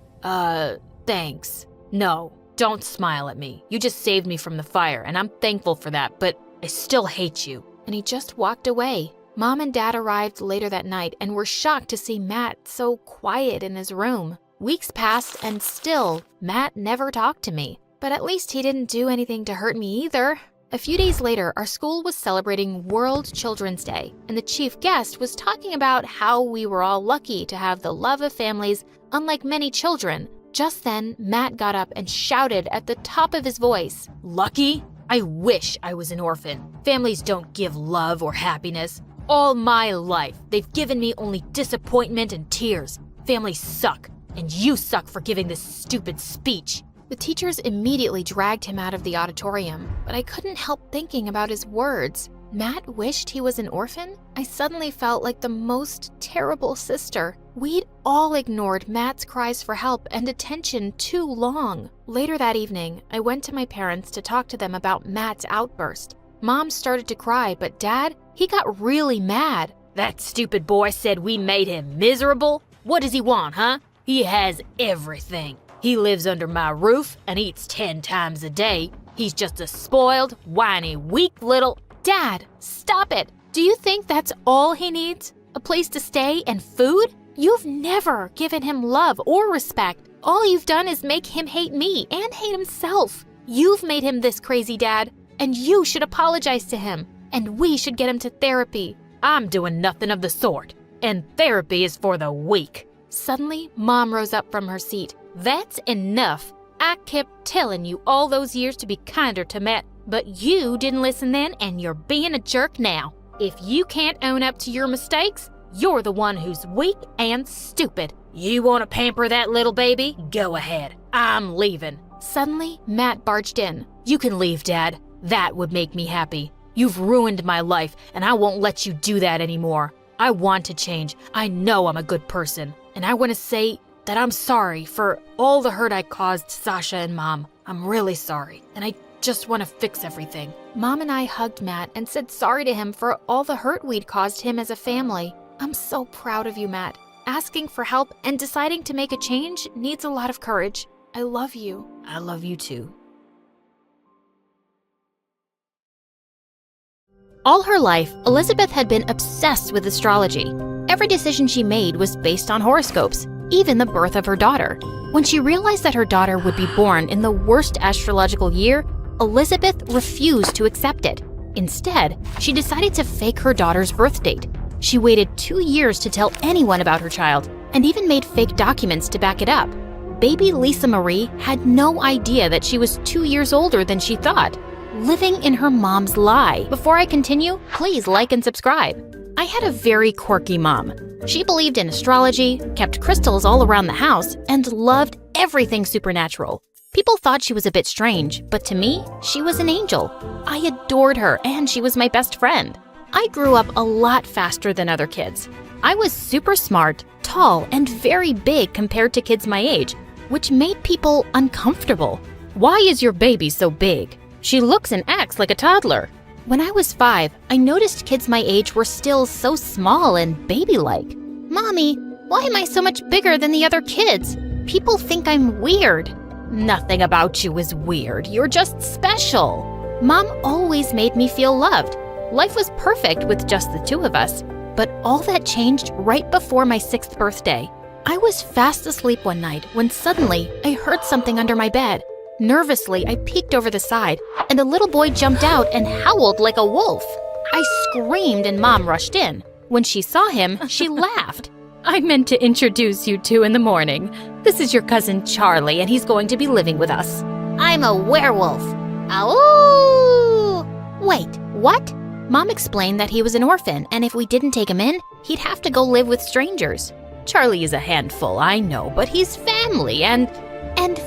Thanks. No, don't smile at me. You just saved me from the fire, and I'm thankful for that, but I still hate you. And he just walked away. Mom and Dad arrived later that night and were shocked to see Matt so quiet in his room. Weeks passed and still, Matt never talked to me. But at least he didn't do anything to hurt me either. A few days later, our school was celebrating World Children's Day, and the chief guest was talking about how we were all lucky to have the love of families, unlike many children. Just then, Matt got up and shouted at the top of his voice, "Lucky? I wish I was an orphan. Families don't give love or happiness. All my life, they've given me only disappointment and tears. Families suck, and you suck for giving this stupid speech." The teachers immediately dragged him out of the auditorium, but I couldn't help thinking about his words. Matt wished he was an orphan? I suddenly felt like the most terrible sister. We'd all ignored Matt's cries for help and attention too long. Later that evening, I went to my parents to talk to them about Matt's outburst. Mom started to cry, but Dad, he got really mad. That stupid boy said we made him miserable? What does he want, huh? He has everything. He lives under my roof and eats 10 times a day. He's just a spoiled, whiny, weak little... Dad, stop it. Do you think that's all he needs? A place to stay and food? You've never given him love or respect. All you've done is make him hate me and hate himself. You've made him this crazy, Dad, and you should apologize to him, and we should get him to therapy. I'm doing nothing of the sort, and therapy is for the weak. Suddenly, Mom rose up from her seat. That's enough. I kept telling you all those years to be kinder to Matt, but you didn't listen then, and you're being a jerk now. If you can't own up to your mistakes, you're the one who's weak and stupid. You want to pamper that little baby? Go ahead. I'm leaving. Suddenly, Matt barged in. You can leave, Dad. That would make me happy. You've ruined my life, and I won't let you do that anymore. I want to change. I know I'm a good person. And I want to say that I'm sorry for all the hurt I caused Sasha and Mom. I'm really sorry, and I just want to fix everything. Mom and I hugged Matt and said sorry to him for all the hurt we'd caused him as a family. I'm so proud of you, Matt. Asking for help and deciding to make a change needs a lot of courage. I love you. I love you too. All her life, Elizabeth had been obsessed with astrology. Every decision she made was based on horoscopes, even the birth of her daughter. When she realized that her daughter would be born in the worst astrological year, Elizabeth refused to accept it. Instead, she decided to fake her daughter's birth date. She waited 2 years to tell anyone about her child, and even made fake documents to back it up. Baby Lisa Marie had no idea that she was 2 years older than she thought, living in her mom's lie. Before I continue, please like and subscribe. I had a very quirky mom. She believed in astrology, kept crystals all around the house, and loved everything supernatural. People thought she was a bit strange, but to me, she was an angel. I adored her, and she was my best friend. I grew up a lot faster than other kids. I was super smart, tall, and very big compared to kids my age, which made people uncomfortable. Why is your baby so big? She looks and acts like a toddler. When I was 5, I noticed kids my age were still so small and baby-like. Mommy, why am I so much bigger than the other kids? People think I'm weird. Nothing about you is weird. You're just special. Mom always made me feel loved. Life was perfect with just the two of us. But all that changed right before my 6th birthday. I was fast asleep one night when suddenly I heard something under my bed. Nervously, I peeked over the side, and a little boy jumped out and howled like a wolf. I screamed and Mom rushed in. When she saw him, she laughed. I meant to introduce you two in the morning. This is your cousin Charlie, and he's going to be living with us. I'm a werewolf. Ow! Wait, what? Mom explained that he was an orphan, and if we didn't take him in, he'd have to go live with strangers. Charlie is a handful, I know, but he's family, and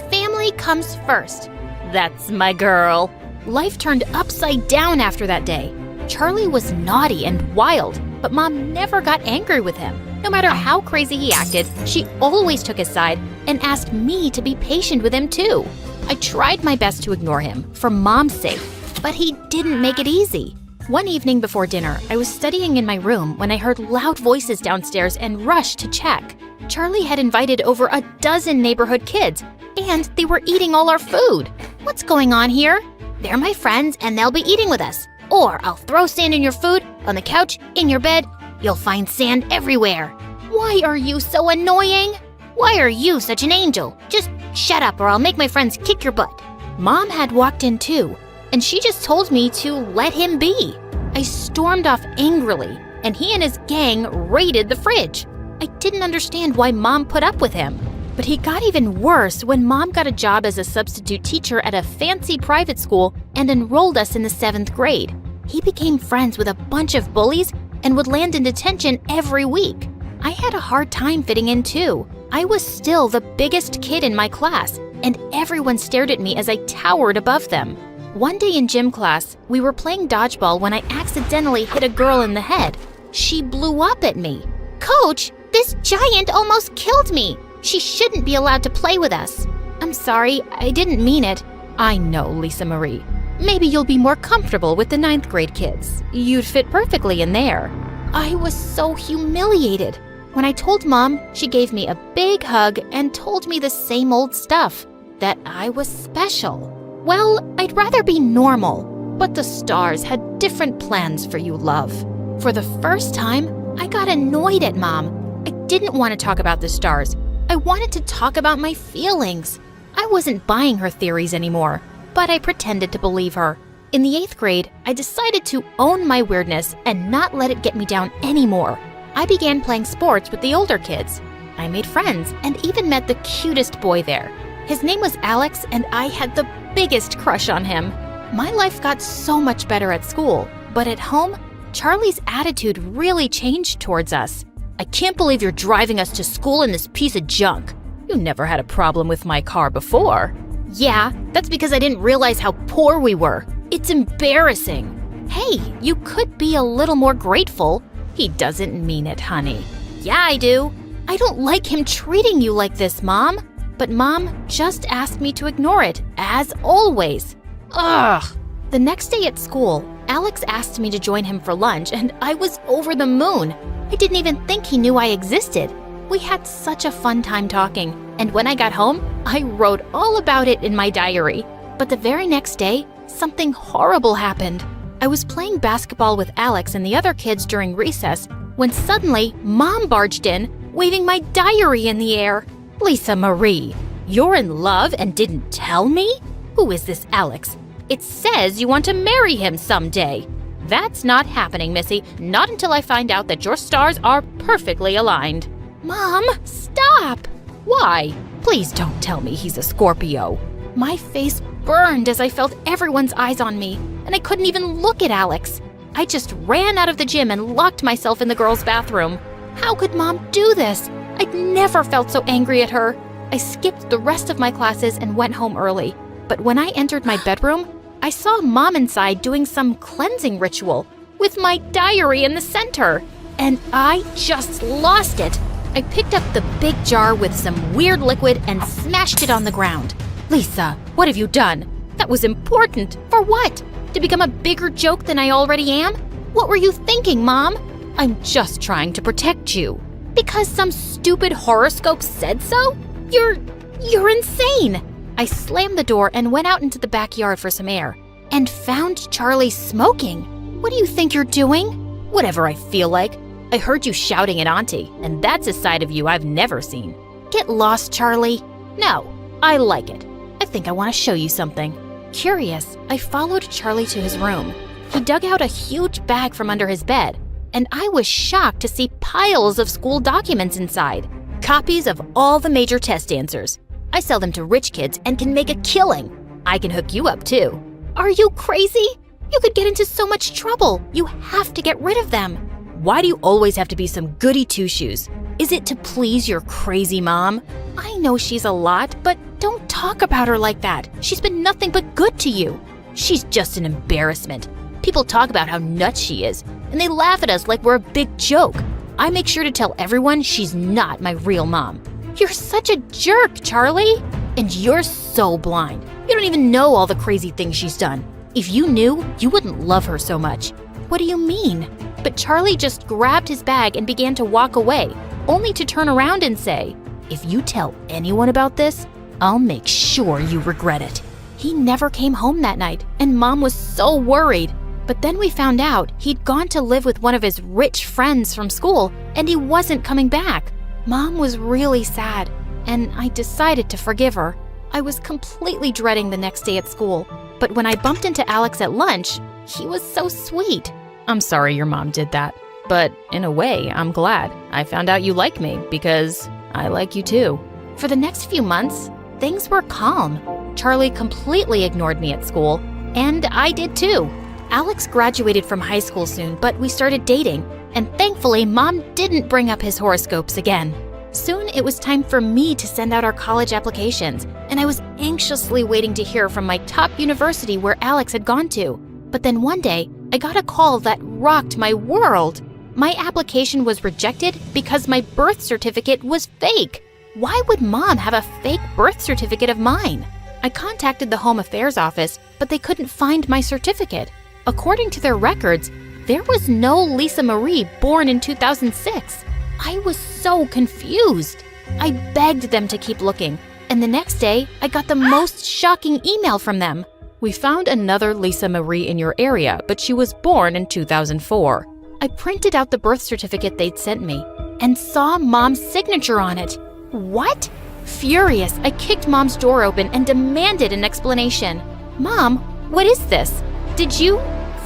family comes first. That's my girl. Life turned upside down after that day. Charlie was naughty and wild, but Mom never got angry with him. No matter how crazy he acted, she always took his side and asked me to be patient with him too. I tried my best to ignore him, for Mom's sake, but he didn't make it easy. One evening before dinner, I was studying in my room when I heard loud voices downstairs and rushed to check. Charlie had invited over a dozen neighborhood kids, and they were eating all our food. What's going on here? They're my friends and they'll be eating with us. Or I'll throw sand in your food, on the couch, in your bed. You'll find sand everywhere. Why are you so annoying? Why are you such an angel? Just shut up or I'll make my friends kick your butt. Mom had walked in too, and she just told me to let him be. I stormed off angrily, and he and his gang raided the fridge. I didn't understand why Mom put up with him. But he got even worse when Mom got a job as a substitute teacher at a fancy private school and enrolled us in the 7th grade. He became friends with a bunch of bullies and would land in detention every week. I had a hard time fitting in too. I was still the biggest kid in my class, and everyone stared at me as I towered above them. One day in gym class, we were playing dodgeball when I accidentally hit a girl in the head. She blew up at me. Coach, this giant almost killed me. She shouldn't be allowed to play with us. I'm sorry, I didn't mean it. I know, Lisa Marie. Maybe you'll be more comfortable with the 9th grade kids. You'd fit perfectly in there. I was so humiliated. When I told Mom, she gave me a big hug and told me the same old stuff, that I was special. Well, I'd rather be normal, but the stars had different plans for you, love. For the first time, I got annoyed at Mom. I didn't want to talk about the stars. I wanted to talk about my feelings. I wasn't buying her theories anymore, but I pretended to believe her. In the 8th grade, I decided to own my weirdness and not let it get me down anymore. I began playing sports with the older kids. I made friends and even met the cutest boy there. His name was Alex, and I had the biggest crush on him. My life got so much better at school, but at home, Charlie's attitude really changed towards us. I can't believe you're driving us to school in this piece of junk. You never had a problem with my car before. Yeah, that's because I didn't realize how poor we were. It's embarrassing. Hey, you could be a little more grateful. He doesn't mean it, honey. Yeah, I do. I don't like him treating you like this, Mom. But Mom just asked me to ignore it, as always. Ugh. The next day at school, Alex asked me to join him for lunch, and I was over the moon. I didn't even think he knew I existed. We had such a fun time talking, and when I got home, I wrote all about it in my diary. But the very next day, something horrible happened. I was playing basketball with Alex and the other kids during recess when suddenly Mom barged in, waving my diary in the air. Lisa Marie, you're in love and didn't tell me? Who is this Alex? It says you want to marry him someday. That's not happening, Missy. Not until I find out that your stars are perfectly aligned. Mom, stop! Why? Please don't tell me he's a Scorpio. My face burned as I felt everyone's eyes on me, and I couldn't even look at Alex. I just ran out of the gym and locked myself in the girls' bathroom. How could Mom do this? I'd never felt so angry at her. I skipped the rest of my classes and went home early. But when I entered my bedroom, I saw Mom inside doing some cleansing ritual with my diary in the center. And I just lost it. I picked up the big jar with some weird liquid and smashed it on the ground. Lisa, what have you done? That was important. For what? To become a bigger joke than I already am? What were you thinking, Mom? I'm just trying to protect you. Because some stupid horoscope said so? You're insane. I slammed the door and went out into the backyard for some air and found Charlie smoking. What do you think you're doing? Whatever I feel like. I heard you shouting at Auntie, and that's a side of you I've never seen. Get lost, Charlie. No, I like it. I think I want to show you something. Curious, I followed Charlie to his room. He dug out a huge bag from under his bed, and I was shocked to see piles of school documents inside. Copies of all the major test answers. I sell them to rich kids and can make a killing. I can hook you up too. Are you crazy? You could get into so much trouble. You have to get rid of them. Why do you always have to be some goody two-shoes? Is it to please your crazy mom? I know she's a lot, but don't talk about her like that. She's been nothing but good to you. She's just an embarrassment. People talk about how nuts she is, and they laugh at us like we're a big joke. I make sure to tell everyone she's not my real mom. You're such a jerk, Charlie. And you're so blind. You don't even know all the crazy things she's done. If you knew, you wouldn't love her so much. What do you mean? But Charlie just grabbed his bag and began to walk away, only to turn around and say, if you tell anyone about this, I'll make sure you regret it. He never came home that night, and Mom was so worried. But then we found out he'd gone to live with one of his rich friends from school, and he wasn't coming back. Mom was really sad, and I decided to forgive her. I was completely dreading the next day at school, but when I bumped into Alex at lunch, he was so sweet. I'm sorry your mom did that, but in a way, I'm glad. I found out you like me because I like you too. For the next few months, things were calm. Charlie completely ignored me at school, and I did too. Alex graduated from high school soon, but we started dating, and thankfully, Mom didn't bring up his horoscopes again. Soon, it was time for me to send out our college applications, and I was anxiously waiting to hear from my top university where Alex had gone to. But then one day, I got a call that rocked my world. My application was rejected because my birth certificate was fake. Why would Mom have a fake birth certificate of mine? I contacted the Home Affairs office, but they couldn't find my certificate. According to their records, there was no Lisa Marie born in 2006. I was so confused. I begged them to keep looking, and the next day, I got the most shocking email from them. We found another Lisa Marie in your area, but she was born in 2004. I printed out the birth certificate they'd sent me and saw Mom's signature on it. What? Furious, I kicked Mom's door open and demanded an explanation. Mom, what is this? Did you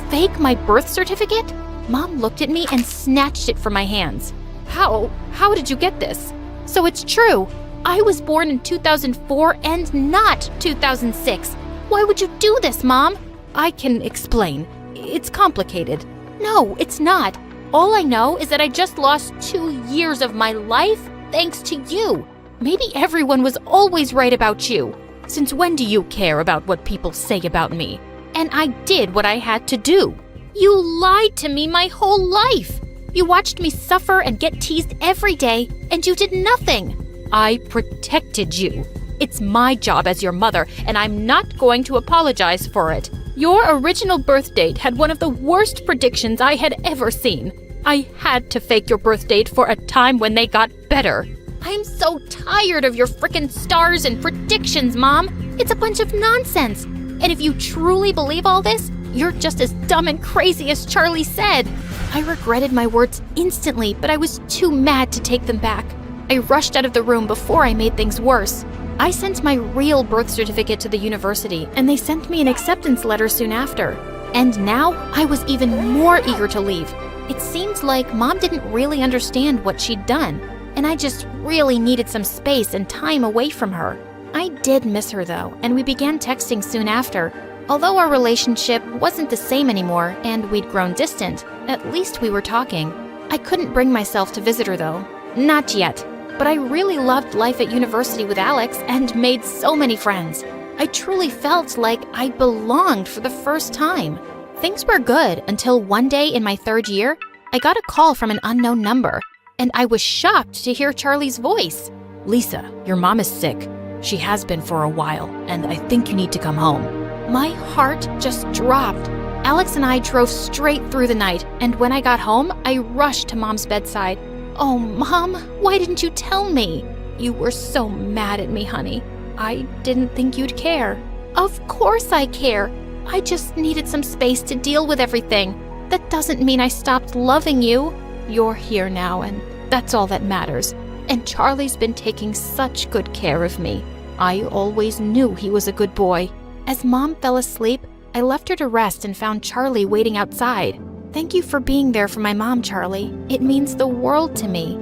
fake my birth certificate? Mom looked at me and snatched it from my hands. How did you get this? So it's true. I was born in 2004 and not 2006. Why would you do this, Mom? I can explain. It's complicated. No, it's not. All I know is that I just lost 2 years of my life thanks to you. Maybe everyone was always right about you. Since when do you care about what people say about me? And I did what I had to do. You lied to me my whole life. You watched me suffer and get teased every day, and you did nothing. I protected you. It's my job as your mother, and I'm not going to apologize for it. Your original birth date had one of the worst predictions I had ever seen. I had to fake your birth date for a time when they got better. I'm so tired of your frickin' stars and predictions, Mom. It's a bunch of nonsense. And if you truly believe all this, you're just as dumb and crazy as Charlie said. I regretted my words instantly, but I was too mad to take them back. I rushed out of the room before I made things worse. I sent my real birth certificate to the university, and they sent me an acceptance letter soon after. And now I was even more eager to leave. It seemed like Mom didn't really understand what she'd done, and I just really needed some space and time away from her. I did miss her though, and we began texting soon after. Although our relationship wasn't the same anymore and we'd grown distant, at least we were talking. I couldn't bring myself to visit her though. Not yet. But I really loved life at university with Alex and made so many friends. I truly felt like I belonged for the first time. Things were good until one day in my 3rd year, I got a call from an unknown number, and I was shocked to hear Charlie's voice. Lisa, your mom is sick. She has been for a while, and I think you need to come home. My heart just dropped. Alex and I drove straight through the night, and when I got home, I rushed to Mom's bedside. Oh, Mom, why didn't you tell me? You were so mad at me, honey. I didn't think you'd care. Of course I care. I just needed some space to deal with everything. That doesn't mean I stopped loving you. You're here now, and that's all that matters. And Charlie's been taking such good care of me. I always knew he was a good boy. As Mom fell asleep, I left her to rest and found Charlie waiting outside. Thank you for being there for my mom, Charlie. It means the world to me.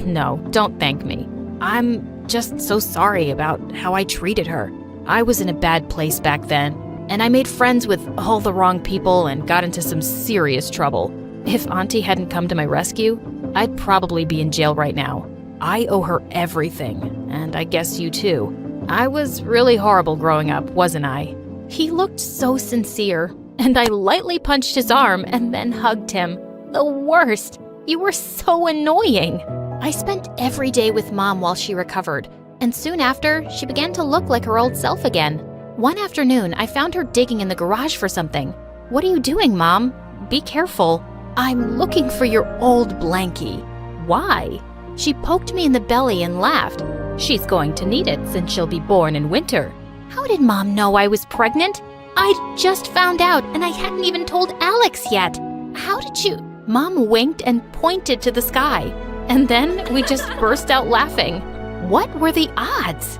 No, don't thank me. I'm just so sorry about how I treated her. I was in a bad place back then, and I made friends with all the wrong people and got into some serious trouble. If Auntie hadn't come to my rescue, I'd probably be in jail right now. I owe her everything, and I guess you too. I was really horrible growing up, wasn't I? He looked so sincere, and I lightly punched his arm and then hugged him. The worst! You were so annoying! I spent every day with Mom while she recovered, and soon after, she began to look like her old self again. One afternoon, I found her digging in the garage for something. What are you doing, Mom? Be careful. I'm looking for your old blankie. Why? She poked me in the belly and laughed. She's going to need it since she'll be born in winter. How did Mom know I was pregnant? I'd just found out and I hadn't even told Alex yet. How did you? Mom winked and pointed to the sky. And then we just burst out laughing. What were the odds?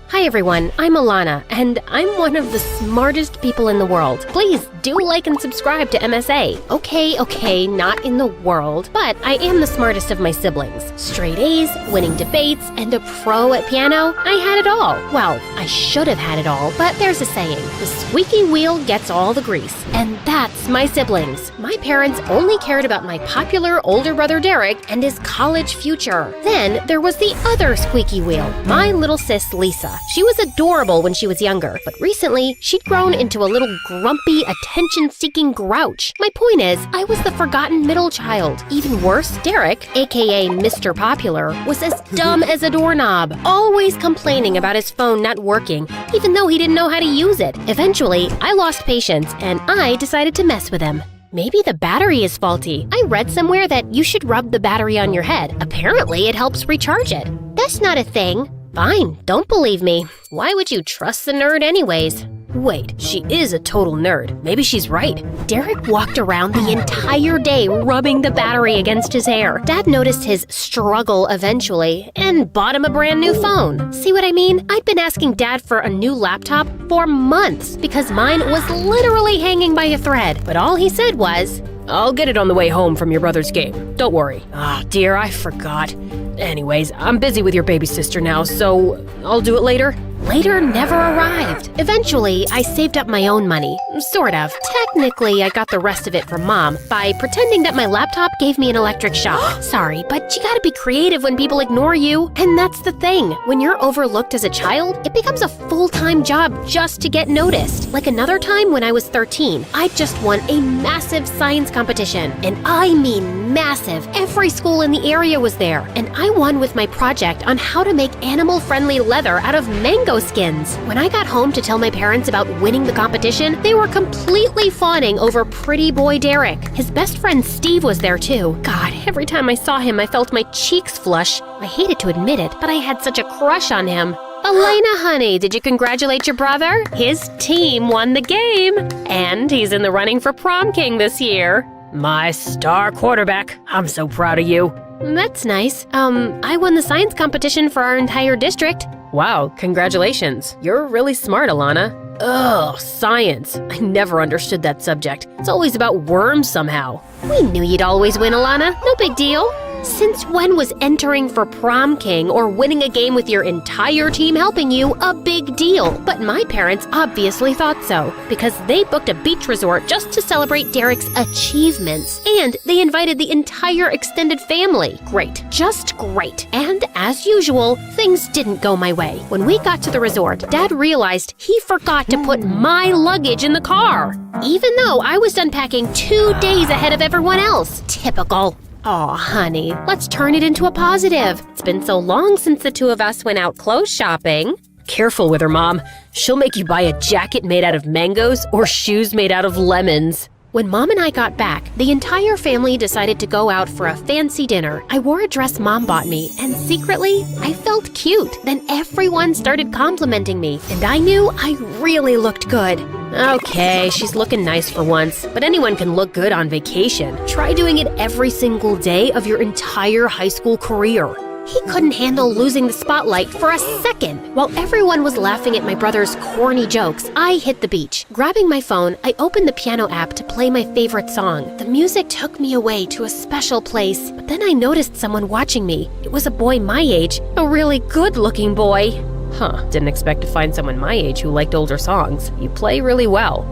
Hi everyone, I'm Alana, and I'm one of the smartest people in the world. Please do like and subscribe to MSA. Okay, not in the world, but I am the smartest of my siblings. Straight A's, winning debates, and a pro at piano. I had it all. Well, I should have had it all, but there's a saying, the squeaky wheel gets all the grease. And that's my siblings. My parents only cared about my popular older brother Derek and his college future. Then there was the other squeaky wheel, my little sis Lisa. She was adorable when she was younger, but recently she'd grown into a little grumpy, attention-seeking grouch. My point is, I was the forgotten middle child. Even worse, Derek, aka Mr. Popular, was as dumb as a doorknob, always complaining about his phone not working, even though he didn't know how to use it. Eventually, I lost patience and I decided to mess with him. Maybe the battery is faulty. I read somewhere that you should rub the battery on your head. Apparently, it helps recharge it. That's not a thing. Fine, don't believe me. Why would you trust the nerd anyways? Wait, she is a total nerd. Maybe she's right. Derek walked around the entire day rubbing the battery against his hair. Dad noticed his struggle eventually and bought him a brand new phone. See what I mean? I'd been asking Dad for a new laptop for months because mine was literally hanging by a thread. But all he said was, I'll get it on the way home from your brother's game. Don't worry. Ah, dear, I forgot. Anyways, I'm busy with your baby sister now, so I'll do it later. later never arrived. Eventually, I saved up my own money. Sort of. Technically, I got the rest of it from Mom by pretending that my laptop gave me an electric shock. Sorry, but you gotta be creative when people ignore you. And that's the thing. When you're overlooked as a child, it becomes a full-time job just to get noticed. Like another time when I was 13, I just won a massive science competition. And I mean massive. Every school in the area was there. And I won with my project on how to make animal-friendly leather out of mango skins. When I got home to tell my parents about winning the competition, they were completely fawning over pretty boy Derek. His best friend Steve was there too. God, every time I saw him, I felt my cheeks flush. I hated to admit it, but I had such a crush on him. Elena, honey, did you congratulate your brother? His team won the game. And he's in the running for prom king this year. My star quarterback. I'm so proud of you. That's nice. I won the science competition for our entire district. Wow, congratulations. You're really smart, Alana. Ugh, science. I never understood that subject. It's always about worms somehow. We knew you'd always win, Alana. No big deal. Since when was entering for prom king or winning a game with your entire team helping you a big deal? But my parents obviously thought so, because they booked a beach resort just to celebrate Derek's achievements. And they invited the entire extended family. Great. Just great. And as usual, things didn't go my way. When we got to the resort, Dad realized he forgot to put my luggage in the car, even though I was done packing 2 days ahead of everyone else. Typical. Aw, honey, let's turn it into a positive. It's been so long since the two of us went out clothes shopping. Careful with her, Mom. She'll make you buy a jacket made out of mangoes or shoes made out of lemons. When Mom and I got back, the entire family decided to go out for a fancy dinner. I wore a dress Mom bought me, and secretly, I felt cute. Then everyone started complimenting me, and I knew I really looked good. Okay, she's looking nice for once, but anyone can look good on vacation. Try doing it every single day of your entire high school career. He couldn't handle losing the spotlight for a second. While everyone was laughing at my brother's corny jokes, I hit the beach. Grabbing my phone, I opened the piano app to play my favorite song. The music took me away to a special place, but then I noticed someone watching me. It was a boy my age, a really good-looking boy. Huh, didn't expect to find someone my age who liked older songs. You play really well.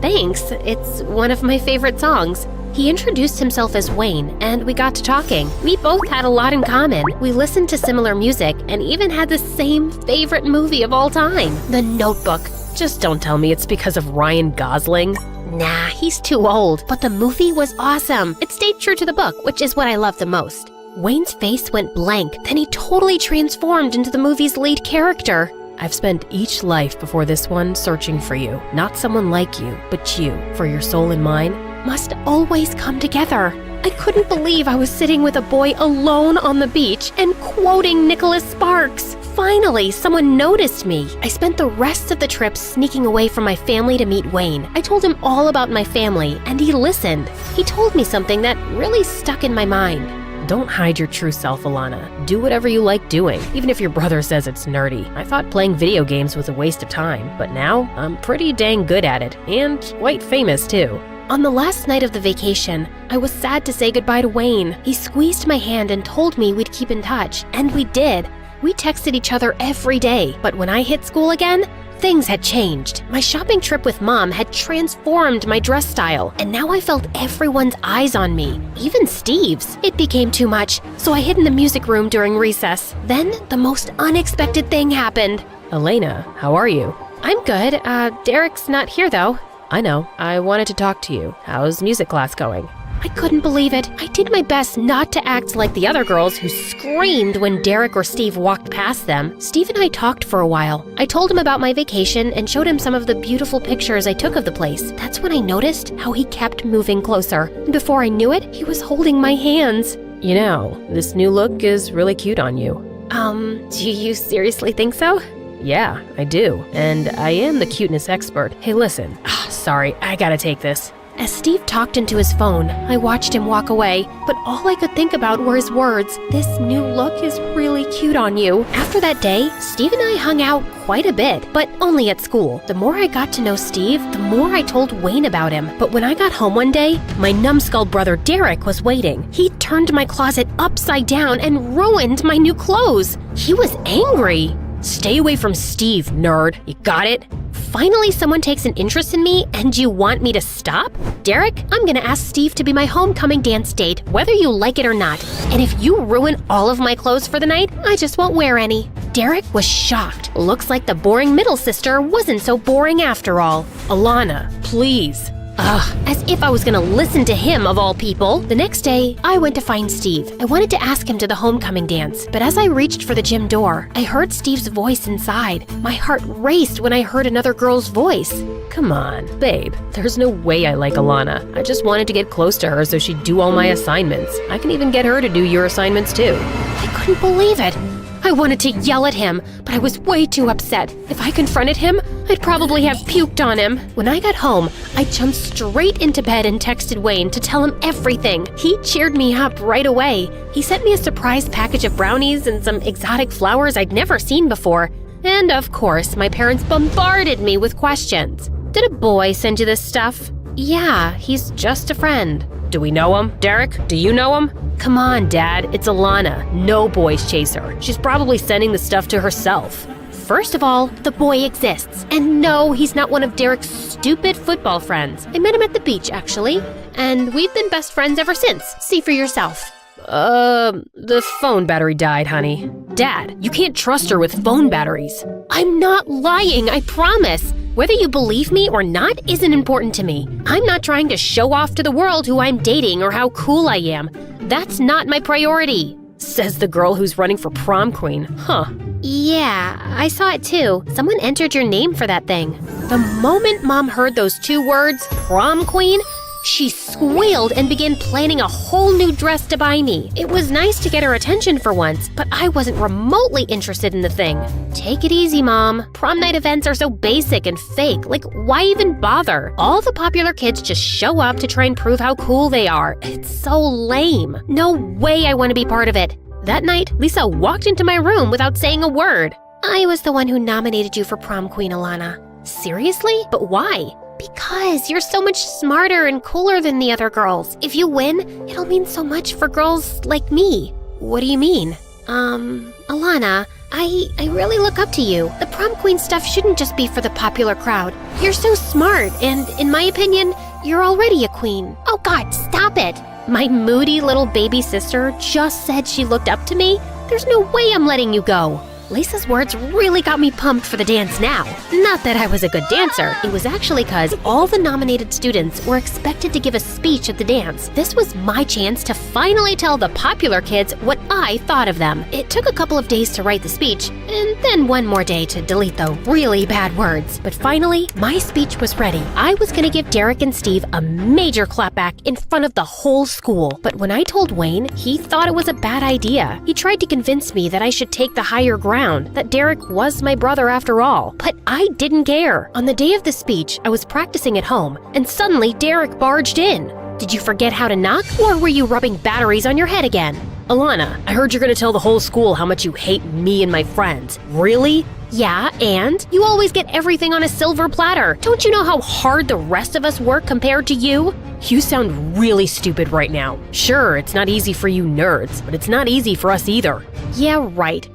Thanks. It's one of my favorite songs. He introduced himself as Wayne, and we got to talking. We both had a lot in common. We listened to similar music and even had the same favorite movie of all time, The Notebook. Just don't tell me it's because of Ryan Gosling. Nah, he's too old, but the movie was awesome. It stayed true to the book, which is what I love the most. Wayne's face went blank, then he totally transformed into the movie's lead character. I've spent each life before this one searching for you. Not someone like you, but you, for your soul and mine, must always come together. I couldn't believe I was sitting with a boy alone on the beach and quoting Nicholas Sparks. Finally, someone noticed me. I spent the rest of the trip sneaking away from my family to meet Wayne. I told him all about my family, and he listened. He told me something that really stuck in my mind. Don't hide your true self, Alana. Do whatever you like doing, even if your brother says it's nerdy. I thought playing video games was a waste of time, but now I'm pretty dang good at it, and quite famous too. On the last night of the vacation, I was sad to say goodbye to Wayne. He squeezed my hand and told me we'd keep in touch, and we did. We texted each other every day, but when I hit school again, things had changed. My shopping trip with Mom had transformed my dress style, and now I felt everyone's eyes on me, even Steve's. It became too much, so I hid in the music room during recess. Then, the most unexpected thing happened. Elena, how are you? I'm good. Derek's not here though. I know. I wanted to talk to you. How's music class going? I couldn't believe it. I did my best not to act like the other girls who screamed when Derek or Steve walked past them. Steve and I talked for a while. I told him about my vacation and showed him some of the beautiful pictures I took of the place. That's when I noticed how he kept moving closer. And before I knew it, he was holding my hands. You know, this new look is really cute on you. Do you seriously think so? Yeah, I do. And I am the cuteness expert. Hey, listen. Sorry, I gotta take this. As Steve talked into his phone, I watched him walk away, but all I could think about were his words. This new look is really cute on you. After that day, Steve and I hung out quite a bit, but only at school. The more I got to know Steve, the more I told Wayne about him. But when I got home one day, my numbskull brother Derek was waiting. He turned my closet upside down and ruined my new clothes. He was angry. Stay away from Steve, nerd. You got it? Finally, someone takes an interest in me, and you want me to stop? Derek, I'm gonna ask Steve to be my homecoming dance date, whether you like it or not. And if you ruin all of my clothes for the night, I just won't wear any. Derek was shocked. Looks like the boring middle sister wasn't so boring after all. Alana, please. Ugh, as if I was gonna listen to him of all people. The next day, I went to find Steve. I wanted to ask him to the homecoming dance, but as I reached for the gym door, I heard Steve's voice inside. My heart raced when I heard another girl's voice. Come on, babe. There's no way I like Alana. I just wanted to get close to her so she'd do all my assignments. I can even get her to do your assignments too. I couldn't believe it. I wanted to yell at him, but I was way too upset. If I confronted him, I'd probably have puked on him. When I got home, I jumped straight into bed and texted Wayne to tell him everything. He cheered me up right away. He sent me a surprise package of brownies and some exotic flowers I'd never seen before. And of course, my parents bombarded me with questions. Did a boy send you this stuff? Yeah, he's just a friend. Do we know him? Derek, do you know him? Come on, Dad, it's Alana. No boys chase her. She's probably sending the stuff to herself. First of all, the boy exists. And no, he's not one of Derek's stupid football friends. I met him at the beach, actually. And we've been best friends ever since. See for yourself. The phone battery died, honey. Dad, you can't trust her with phone batteries. I'm not lying, I promise. Whether you believe me or not isn't important to me. I'm not trying to show off to the world who I'm dating or how cool I am. That's not my priority. Says the girl who's running for prom queen. Huh. Yeah, I saw it too. Someone entered your name for that thing. The moment Mom heard those two words, prom queen, she squealed and began planning a whole new dress to buy me. It was nice to get her attention for once, but I wasn't remotely interested in the thing. Take it easy, Mom. Prom night events are so basic and fake. Like, why even bother? All the popular kids just show up to try and prove how cool they are. It's so lame. No way I want to be part of it. That night, Lisa walked into my room without saying a word. I was the one who nominated you for prom queen, Alana. Seriously? But why? Because you're so much smarter and cooler than the other girls. If you win, it'll mean so much for girls like me. What do you mean? Alana, I really look up to you. The prom queen stuff shouldn't just be for the popular crowd. You're so smart, and in my opinion, you're already a queen. Oh God, stop it. My moody little baby sister just said she looked up to me. There's no way I'm letting you go. Lisa's words really got me pumped for the dance now. Not that I was a good dancer. It was actually because all the nominated students were expected to give a speech at the dance. This was my chance to finally tell the popular kids what I thought of them. It took a couple of days to write the speech, and then one more day to delete the really bad words. But finally, my speech was ready. I was gonna give Derek and Steve a major clapback in front of the whole school. But when I told Wayne, he thought it was a bad idea. He tried to convince me that I should take the higher ground, that Derek was my brother after all. But I didn't care. On the day of the speech, I was practicing at home, and suddenly Derek barged in. Did you forget how to knock, or were you rubbing batteries on your head again? Alana, I heard you're gonna tell the whole school how much you hate me and my friends. Really? Yeah, and? You always get everything on a silver platter. Don't you know how hard the rest of us work compared to you? You sound really stupid right now. Sure, it's not easy for you nerds, but it's not easy for us either. Yeah, right.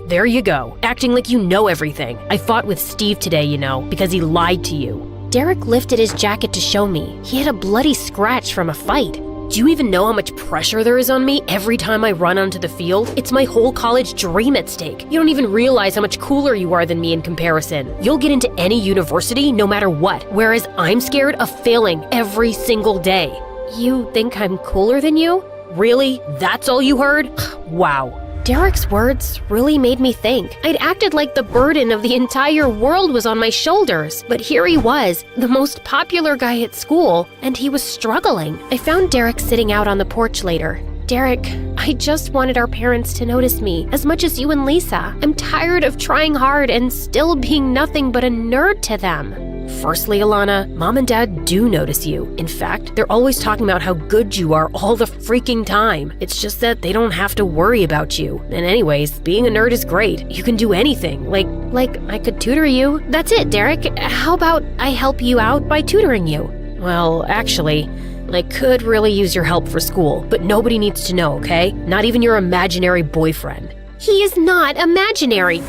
There you go, acting like you know everything. I fought with Steve today, you know, because he lied to you. Derek lifted his jacket to show me. He had a bloody scratch from a fight. Do you even know how much pressure there is on me every time I run onto the field? It's my whole college dream at stake. You don't even realize how much cooler you are than me in comparison. You'll get into any university no matter what, whereas I'm scared of failing every single day. You think I'm cooler than you? Really? That's all you heard? Wow. Derek's words really made me think. I'd acted like the burden of the entire world was on my shoulders, but here he was, the most popular guy at school, and he was struggling. I found Derek sitting out on the porch later. Derek, I just wanted our parents to notice me as much as you and Lisa. I'm tired of trying hard and still being nothing but a nerd to them. Firstly, Alana, Mom and Dad do notice you. In fact, they're always talking about how good you are all the freaking time. It's just that they don't have to worry about you. And anyways, being a nerd is great. You can do anything. Like I could tutor you. That's it, Derek. How about I help you out by tutoring you? Well, actually, I could really use your help for school, but nobody needs to know, okay? Not even your imaginary boyfriend. He is not imaginary.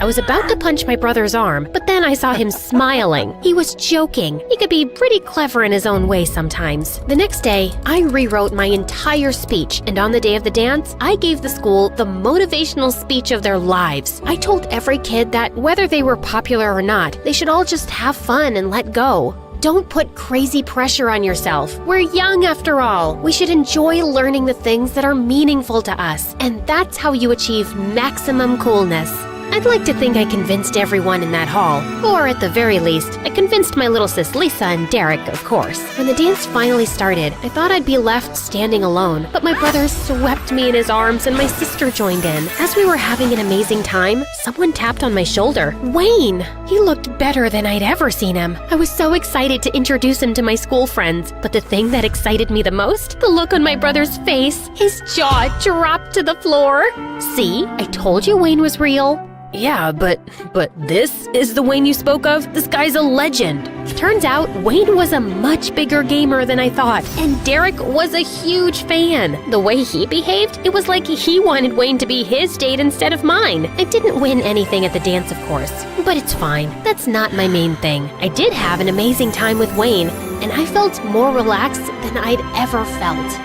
I was about to punch my brother's arm, but then I saw him smiling. He was joking. He could be pretty clever in his own way sometimes. The next day, I rewrote my entire speech, and on the day of the dance, I gave the school the motivational speech of their lives. I told every kid that whether they were popular or not, they should all just have fun and let go. Don't put crazy pressure on yourself. We're young after all. We should enjoy learning the things that are meaningful to us, and that's how you achieve maximum coolness. I'd like to think I convinced everyone in that hall, or at the very least, I convinced my little sis Lisa and Derek, of course. When the dance finally started, I thought I'd be left standing alone, but my brother swept me in his arms and my sister joined in. As we were having an amazing time, someone tapped on my shoulder. Wayne! He looked better than I'd ever seen him. I was so excited to introduce him to my school friends, but the thing that excited me the most? The look on my brother's face. His jaw dropped to the floor. See? I told you Wayne was real. Yeah, but this is the Wayne you spoke of? This guy's a legend. Turns out, Wayne was a much bigger gamer than I thought, and Derek was a huge fan. The way he behaved, it was like he wanted Wayne to be his date instead of mine. I didn't win anything at the dance, of course, but it's fine. That's not my main thing. I did have an amazing time with Wayne, and I felt more relaxed than I'd ever felt.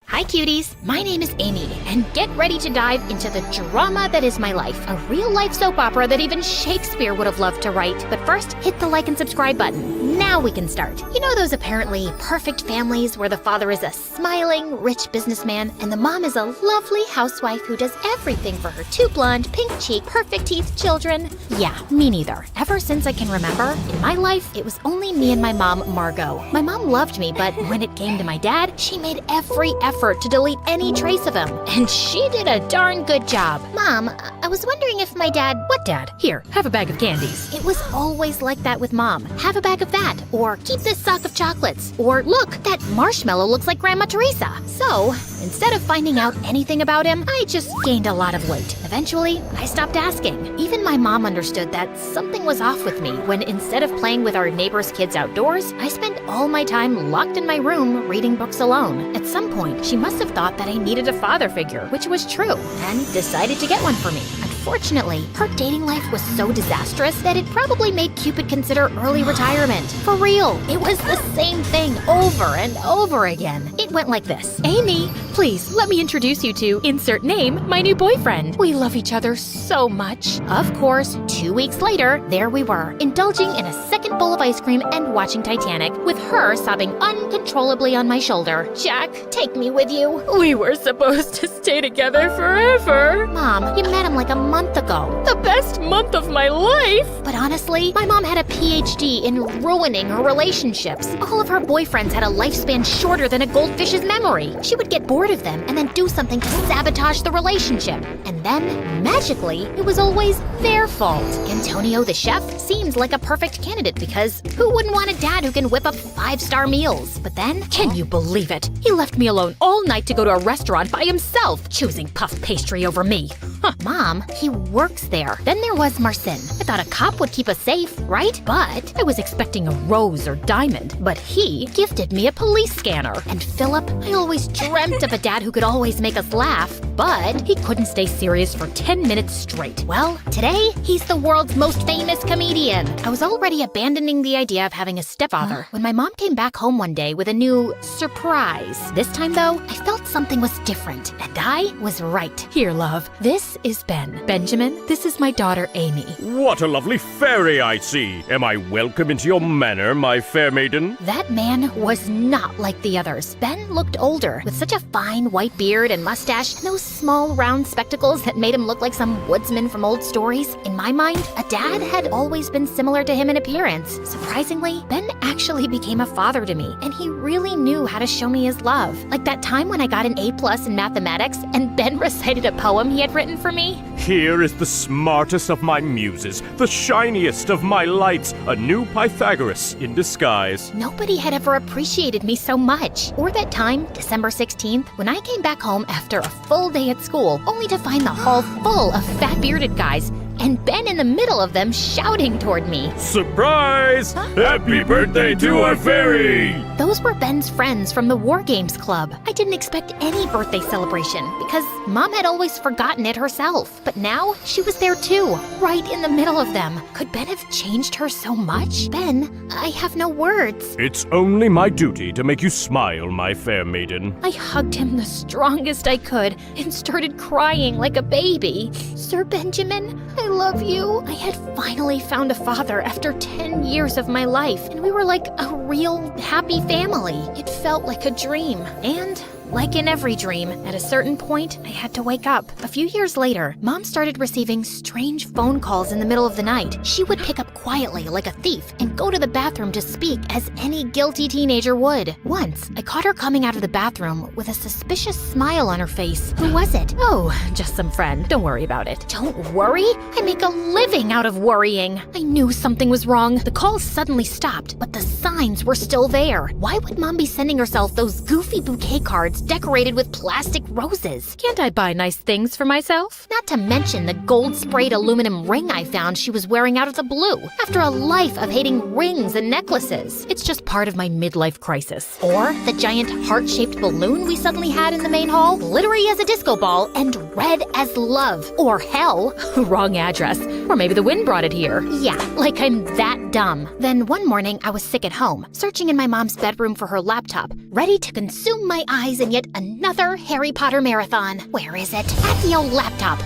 Hi cuties, my name is Amy, and get ready to dive into the drama that is my life. A real-life soap opera that even Shakespeare would have loved to write. But first, hit the like and subscribe button. Now we can start. You know those apparently perfect families where the father is a smiling, rich businessman, and the mom is a lovely housewife who does everything for her two blonde, pink-cheeked, perfect-teeth children? Yeah, me neither. Ever since I can remember, in my life, it was only me and my mom, Margot. My mom loved me, but when it came to my dad, she made every effort to delete any trace of him. And she did a darn good job. Mom, I was wondering if my dad... What dad? Here, have a bag of candies. It was always like that with Mom. Have a bag of that. Or keep this sock of chocolates. Or look, that marshmallow looks like Grandma Teresa. So, instead of finding out anything about him, I just gained a lot of weight. Eventually, I stopped asking. Even my mom understood that something was off with me when instead of playing with our neighbor's kids outdoors, I spent all my time locked in my room reading books alone. At some point, she must have thought that I needed a father figure, which was true, and decided to get one for me. Unfortunately, her dating life was so disastrous that it probably made Cupid consider early retirement. For real, it was the same thing over and over again. It went like this. Amy, please let me introduce you to insert name, my new boyfriend. We love each other so much. Of course, 2 weeks later, there we were, indulging in a second bowl of ice cream and watching Titanic, with her sobbing uncontrollably on my shoulder. Jack, take me with you. We were supposed to stay together forever. Mom, you met him like a month ago. The best month of my life. But honestly, my mom had a PhD in ruining her relationships. All of her boyfriends had a lifespan shorter than a goldfish's memory. She would get bored of them and then do something to sabotage the relationship. And then, magically, it was always their fault. Antonio the chef seemed like a perfect candidate because who wouldn't want a dad who can whip up 5-star meals? But then... Can you believe it? He left me alone all night to go to a restaurant by himself, choosing puff pastry over me. Huh. Mom, he works there. Then there was Marcin. I thought a cop would keep us safe, right? But I was expecting a rose or diamond, but he gifted me a police scanner. And Philip, I always dreamt of a dad who could always make us laugh, but he couldn't stay serious for 10 minutes straight. Well, today, he's the world's most famous comedian. I was already abandoning the idea of having a stepfather when my mom came back home one day with a new surprise. This time, though, I felt something was different, and I was right. Here, love, this is Ben. Benjamin, this is my daughter, Amy. What a lovely fairy I see. Am I welcome into your manor, my fair maiden? That man was not like the others. Ben looked older, with such a fine white beard and mustache, and those small round spectacles that made him look like some woodsman from old stories. In my mind, a dad had always been similar to him in appearance. Surprisingly, Ben actually became a father to me, and he really knew how to show me his love. Like that time when I got an A+ in mathematics, and Ben recited a poem he had written for me. Here is the smartest of my muses, the shiniest of my lights, a new Pythagoras in disguise. Nobody had ever appreciated me so much. Or that time, December 16th, when I came back home after a full day at school, only to find the hall full of fat bearded guys and Ben in the middle of them shouting toward me. Surprise! Happy birthday to our fairy! Those were Ben's friends from the War Games Club. I didn't expect any birthday celebration because Mom had always forgotten it herself. But now she was there too, right in the middle of them. Could Ben have changed her so much? Ben, I have no words. It's only my duty to make you smile, my fair maiden. I hugged him the strongest I could and started crying like a baby. Sir Benjamin, I love you. I had finally found a father after 10 years of my life, and we were like a real happy family. It felt like a dream. And like in every dream, at a certain point, I had to wake up. A few years later, Mom started receiving strange phone calls in the middle of the night. She would pick up quietly like a thief and go to the bathroom to speak as any guilty teenager would. Once, I caught her coming out of the bathroom with a suspicious smile on her face. Who was it? Oh, just some friend. Don't worry about it. Don't worry? I make a living out of worrying. I knew something was wrong. The calls suddenly stopped, but the signs were still there. Why would Mom be sending herself those goofy bouquet cards decorated with plastic roses? Can't I buy nice things for myself? Not to mention the gold-sprayed aluminum ring I found she was wearing out of the blue. After a life of hating rings and necklaces. It's just part of my midlife crisis. Or the giant heart-shaped balloon we suddenly had in the main hall, glittery as a disco ball and red as love. Or hell. Wrong address. Or maybe the wind brought it here. Yeah, like I'm that dumb. Then one morning I was sick at home, searching in my mom's bedroom for her laptop, ready to consume my eyes in yet another Harry Potter marathon. Where is it? At the old laptop.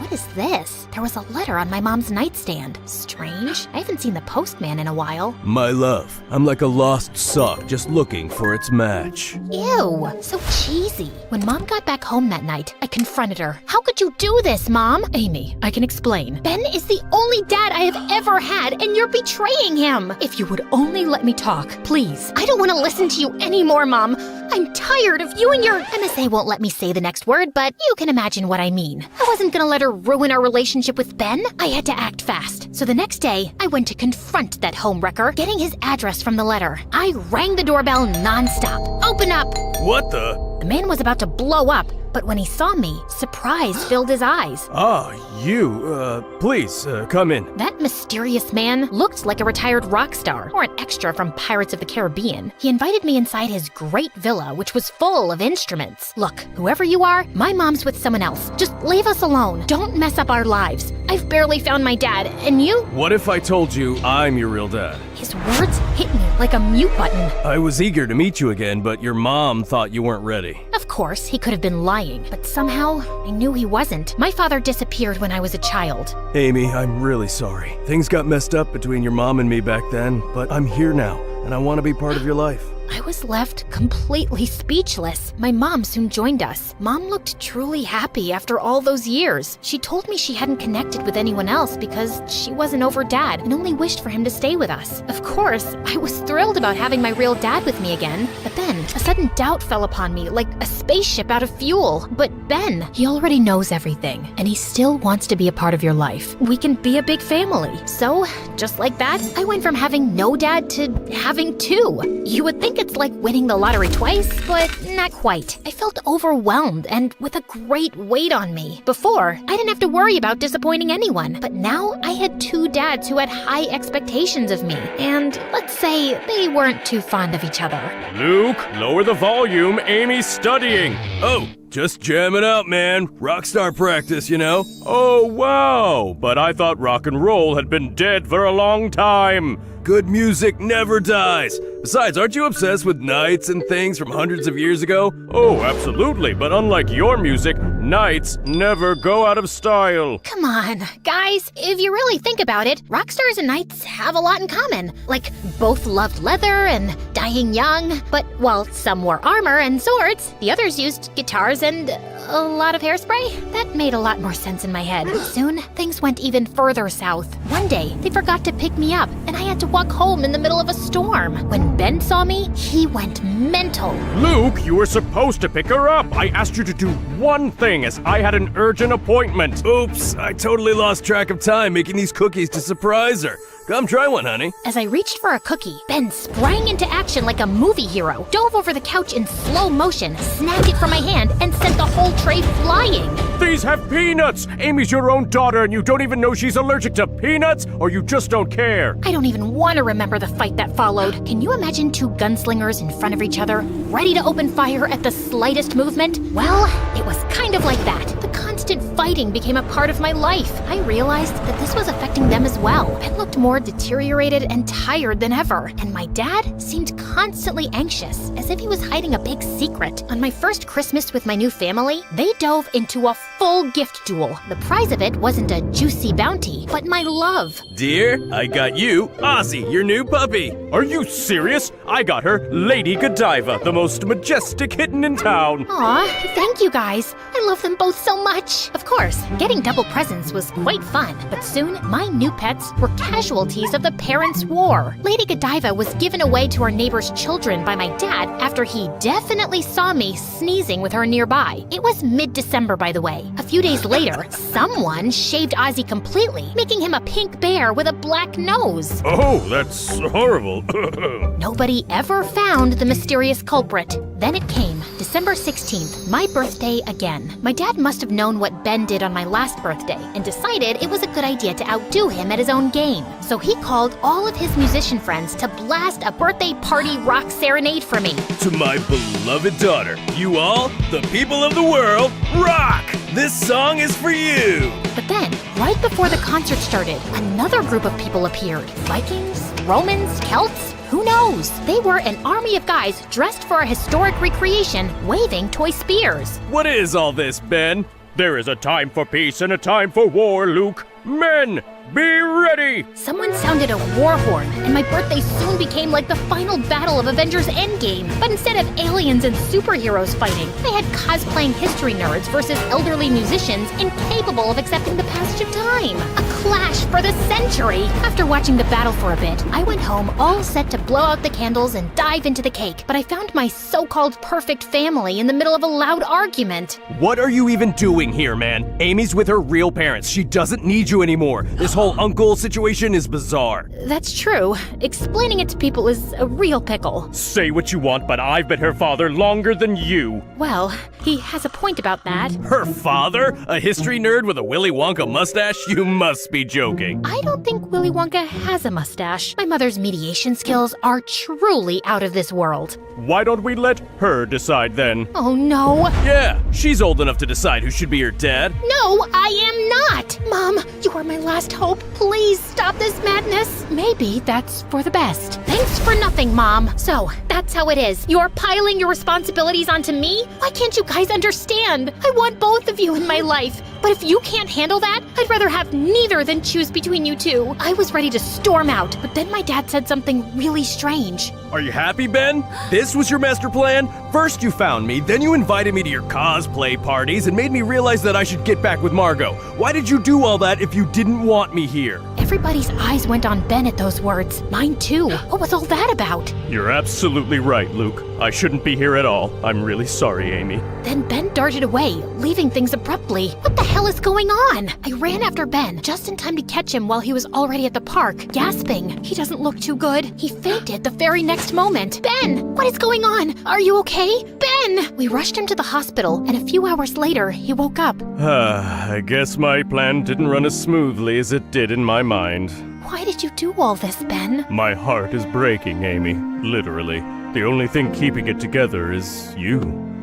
What is this? There was a letter on my mom's nightstand. Strange. I haven't seen the postman in a while. My love, I'm like a lost sock just looking for its match. Ew, so cheesy. When Mom got back home that night, I confronted her. How could you do this, Mom? Amy, I can explain. Ben is the only dad I have ever had, and you're betraying him. If you would only let me talk, please. I don't want to listen to you anymore, Mom. I'm tired of you and your... MSA won't let me say the next word, but you can imagine what I mean. I wasn't gonna let her ruin our relationship with Ben. I had to act fast. So the next day, I went to confront that homewrecker, getting his address from the letter. I rang the doorbell nonstop. Open up! What the? The man was about to blow up, but when he saw me, surprise filled his eyes. Ah, you, please, come in. That mysterious man looked like a retired rock star, or an extra from Pirates of the Caribbean. He invited me inside his great villa, which was full of instruments. Look, whoever you are, my mom's with someone else. Just leave us alone. Don't mess up our lives. I've barely found my dad, and you? What if I told you I'm your real dad? His words hit me like a mute button. I was eager to meet you again, but your mom thought you weren't ready. Of course, he could have been lying, but somehow I knew he wasn't. My father disappeared when I was a child. Amy, I'm really sorry. Things got messed up between your mom and me back then, but I'm here now, and I want to be part of your life. I was left completely speechless. My mom soon joined us. Mom looked truly happy after all those years. She told me she hadn't connected with anyone else because she wasn't over Dad and only wished for him to stay with us. Of course, I was thrilled about having my real dad with me again. But then, a sudden doubt fell upon me like a spaceship out of fuel. But Ben, he already knows everything, and he still wants to be a part of your life. We can be a big family. So, just like that, I went from having no dad to having two. You would think it's like winning the lottery twice, but not quite. I felt overwhelmed and with a great weight on me. Before, I didn't have to worry about disappointing anyone, but now I had two dads who had high expectations of me, and let's say they weren't too fond of each other. Luke, lower the volume. Amy's studying. Oh, just jam it out, man. Rockstar practice, you know? Oh, wow. But I thought rock and roll had been dead for a long time. Good music never dies. Besides, aren't you obsessed with knights and things from hundreds of years ago? Oh, absolutely. But unlike your music, knights never go out of style. Come on, guys. If you really think about it, rock stars and knights have a lot in common. Like, both loved leather and dying young. But while some wore armor and swords, the others used guitars and a lot of hairspray. That made a lot more sense in my head. Soon, things went even further south. One day, they forgot to pick me up, and I had to walk home in the middle of a storm. When Ben saw me, he went mental. Luke, you were supposed to pick her up. I asked you to do one thing as I had an urgent appointment. Oops, I totally lost track of time making these cookies to surprise her. Come try one, honey. As I reached for a cookie, Ben sprang into action like a movie hero, dove over the couch in slow motion, snagged it from my hand, and sent the whole tray flying. These have peanuts! Amy's your own daughter and you don't even know she's allergic to peanuts, or you just don't care. I don't even want to remember the fight that followed. Can you imagine two gunslingers in front of each other, ready to open fire at the slightest movement? Well, it was kind of like that. The constant fighting became a part of my life. I realized that this was affecting them as well. Ben looked more deteriorated and tired than ever, and my dad seemed constantly anxious, as if he was hiding a big secret. On my first Christmas with my new family, they dove into a full gift duel. The prize of it wasn't a juicy bounty, but my love. Dear, I got you, Ozzy, your new puppy. Are you serious? I got her Lady Godiva, the most majestic kitten in town. Aw, thank you guys. I love them both so much. Of course, getting double presents was quite fun, but soon my new pets were casualties of the parents' war. Lady Godiva was given away to our neighbor's children by my dad after he definitely saw me sneezing with her nearby. It was mid-December, by the way. A few days later, someone shaved Ozzy completely, making him a pink bear with a black nose. Oh, that's horrible. Nobody ever found the mysterious culprit. Then it came, December 16th, my birthday again. My dad must have known what Ben did on my last birthday and decided it was a good idea to outdo him at his own game. So he called all of his musician friends to blast a birthday party rock serenade for me. To my beloved daughter, you all, the people of the world, rock! This song is for you! But then, right before the concert started, another group of people appeared. Vikings, Romans, Celts, who knows? They were an army of guys dressed for a historic recreation, waving toy spears. What is all this, Ben? There is a time for peace and a time for war, Luke. Men, be ready! Someone sounded a war horn, and my birthday soon became like the final battle of Avengers Endgame. But instead of aliens and superheroes fighting, I had cosplaying history nerds versus elderly musicians incapable of accepting the passage of time. A clash for the century! After watching the battle for a bit, I went home all set to blow out the candles and dive into the cake. But I found my so-called perfect family in the middle of a loud argument. What are you even doing here, man? Amy's with her real parents. She doesn't need you anymore. This whole uncle situation is bizarre. That's true. Explaining it to people is a real pickle. Say what you want, but I've been her father longer than you. Well, he has a point about that. Her father? A history nerd with a Willy Wonka mustache? You must be joking. I don't think Willy Wonka has a mustache. My mother's mediation skills are truly out of this world. Why don't we let her decide then? Oh no. Yeah, she's old enough to decide who should be her dad. No, I am not! Mom, you are my last hope. Please stop this madness. Maybe that's for the best. Thanks for nothing, Mom. So, that's how it is. You're piling your responsibilities onto me? Why can't you guys understand? I want both of you in my life. But if you can't handle that, I'd rather have neither than choose between you two. I was ready to storm out, but then my dad said something really strange. Are you happy, Ben? This was your master plan? First you found me, then you invited me to your cosplay parties and made me realize that I should get back with Margot. Why did you do all that if you didn't want me here? Everybody's eyes went on Ben at those words. Mine too. What was all that about? You're absolutely right, Luke. I shouldn't be here at all. I'm really sorry, Amy. Then Ben darted away, leaving things abruptly. What the hell is going on? I ran after Ben, just in time to catch him while he was already at the park, gasping. He doesn't look too good. He fainted the very next moment. Ben, what is going on? Are you okay? Ben! We rushed him to the hospital, and a few hours later, he woke up. I guess my plan didn't run as smoothly as it did in my mind. Why did you do all this, Ben? My heart is breaking, Amy. Literally. The only thing keeping it together is you.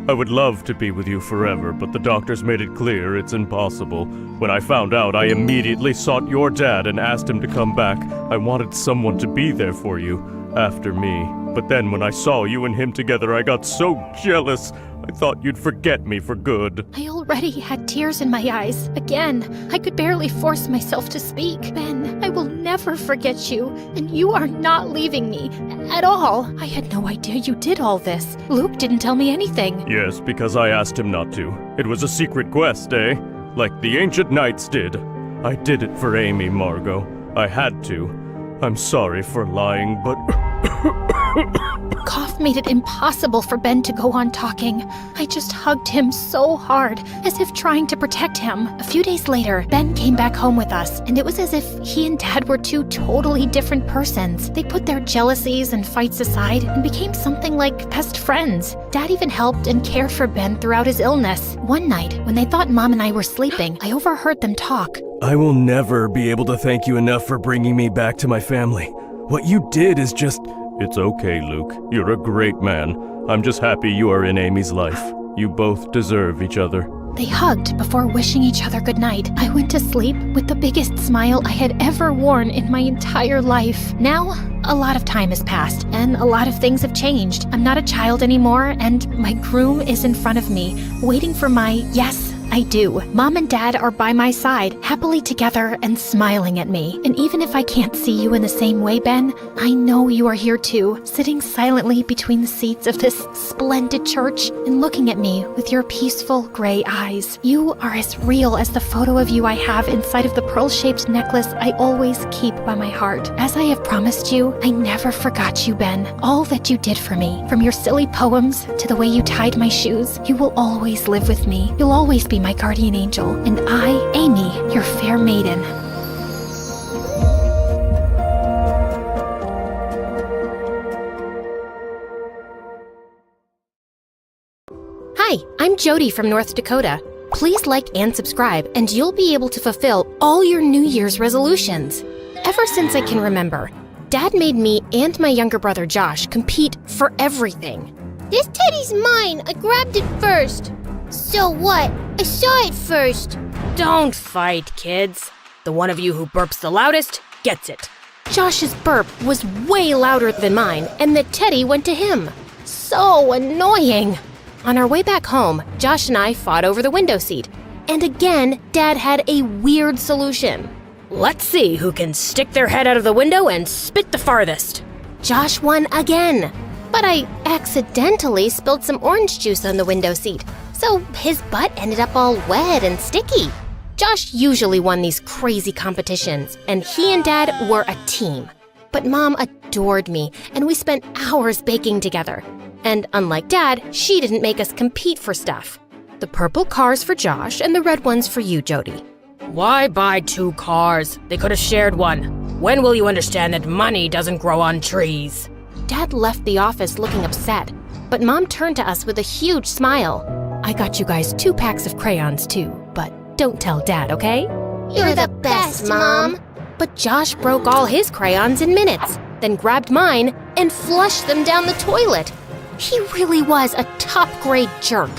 I would love to be with you forever, but the doctors made it clear it's impossible. When I found out, I immediately sought your dad and asked him to come back. I wanted someone to be there for you, after me. But then when I saw you and him together, I got so jealous. I thought you'd forget me for good. I already had tears in my eyes. Again, I could barely force myself to speak. Ben, I will never forget you, and you are not leaving me. At all. I had no idea you did all this. Luke didn't tell me anything. Yes, because I asked him not to. It was a secret quest, eh? Like the ancient knights did. I did it for Amy, Margot. I had to. I'm sorry for lying, but Cough made it impossible for Ben to go on talking. I just hugged him so hard, as if trying to protect him. A few days later, Ben came back home with us, and it was as if he and Dad were two totally different persons. They put their jealousies and fights aside and became something like best friends. Dad even helped and cared for Ben throughout his illness. One night, when they thought Mom and I were sleeping, I overheard them talk. I will never be able to thank you enough for bringing me back to my family. What you did is just... It's okay, Luke. You're a great man. I'm just happy you are in Amy's life. You both deserve each other. They hugged before wishing each other goodnight. I went to sleep with the biggest smile I had ever worn in my entire life. Now, a lot of time has passed, and a lot of things have changed. I'm not a child anymore, and my groom is in front of me, waiting for my yes, I do. Mom and Dad are by my side, happily together and smiling at me. And even if I can't see you in the same way, Ben, I know you are here too, sitting silently between the seats of this splendid church and looking at me with your peaceful gray eyes. You are as real as the photo of you I have inside of the pearl-shaped necklace I always keep by my heart. As I have promised you, I never forgot you, Ben. All that you did for me, from your silly poems to the way you tied my shoes, you will always live with me. You'll always be my guardian angel, and I, Amy, your fair maiden. Hi, I'm Jody from North Dakota. Please like and subscribe, and you'll be able to fulfill all your New Year's resolutions. Ever since I can remember, Dad made me and my younger brother Josh compete for everything. This teddy's mine. I grabbed it first. So what? I saw it first. Don't fight, kids. The one of you who burps the loudest gets it. Josh's burp was way louder than mine, and the teddy went to him. So annoying. On our way back home, Josh and I fought over the window seat. And again, Dad had a weird solution. Let's see who can stick their head out of the window and spit the farthest. Josh won again. But I accidentally spilled some orange juice on the window seat, so his butt ended up all wet and sticky. Josh usually won these crazy competitions, and he and Dad were a team. But Mom adored me, and we spent hours baking together. And unlike Dad, she didn't make us compete for stuff. The purple cars for Josh and the red ones for you, Jody. Why buy 2 cars? They could have shared one. When will you understand that money doesn't grow on trees? Dad left the office looking upset, but Mom turned to us with a huge smile. I got you guys 2 packs of crayons too, but don't tell Dad, okay? You're the best, Mom. But Josh broke all his crayons in minutes, then grabbed mine and flushed them down the toilet. He really was a top-grade jerk.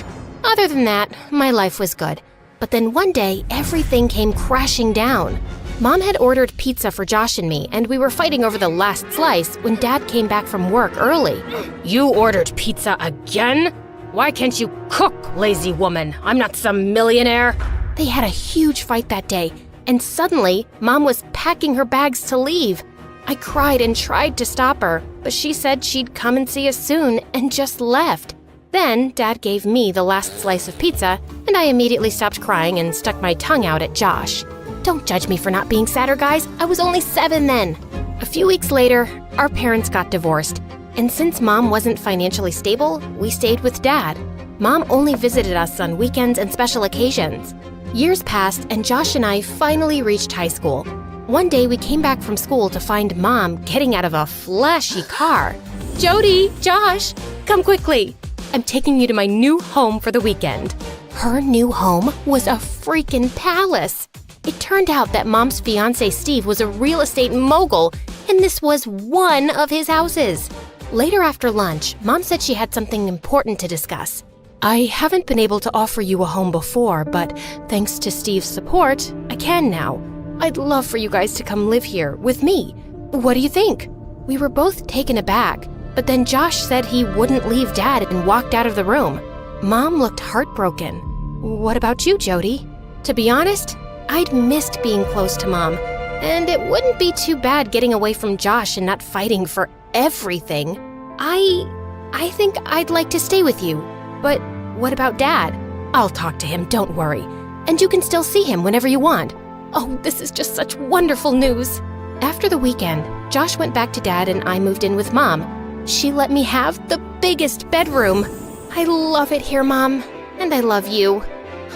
Other than that, my life was good. But then one day, everything came crashing down. Mom had ordered pizza for Josh and me, and we were fighting over the last slice when Dad came back from work early. You ordered pizza again? Why can't you cook, lazy woman? I'm not some millionaire. They had a huge fight that day, and suddenly, Mom was packing her bags to leave. I cried and tried to stop her, but she said she'd come and see us soon and just left. Then, Dad gave me the last slice of pizza, and I immediately stopped crying and stuck my tongue out at Josh. Don't judge me for not being sadder, guys. I was only 7 then. A few weeks later, our parents got divorced, and since Mom wasn't financially stable, we stayed with Dad. Mom only visited us on weekends and special occasions. Years passed, and Josh and I finally reached high school. One day, we came back from school to find Mom getting out of a flashy car. Jody, Josh, come quickly. I'm taking you to my new home for the weekend. Her new home was a freaking palace. It turned out that Mom's fiancé Steve was a real estate mogul, and this was one of his houses. Later after lunch, Mom said she had something important to discuss. I haven't been able to offer you a home before, but thanks to Steve's support, I can now. I'd love for you guys to come live here with me. What do you think? We were both taken aback, but then Josh said he wouldn't leave Dad and walked out of the room. Mom looked heartbroken. What about you, Jody? To be honest, I'd missed being close to Mom, and it wouldn't be too bad getting away from Josh and not fighting for everything. I think I'd like to stay with you, but what about Dad? I'll talk to him, don't worry, and you can still see him whenever you want. Oh, this is just such wonderful news. After the weekend, Josh went back to Dad and I moved in with Mom. She let me have the biggest bedroom. I love it here, Mom, and I love you.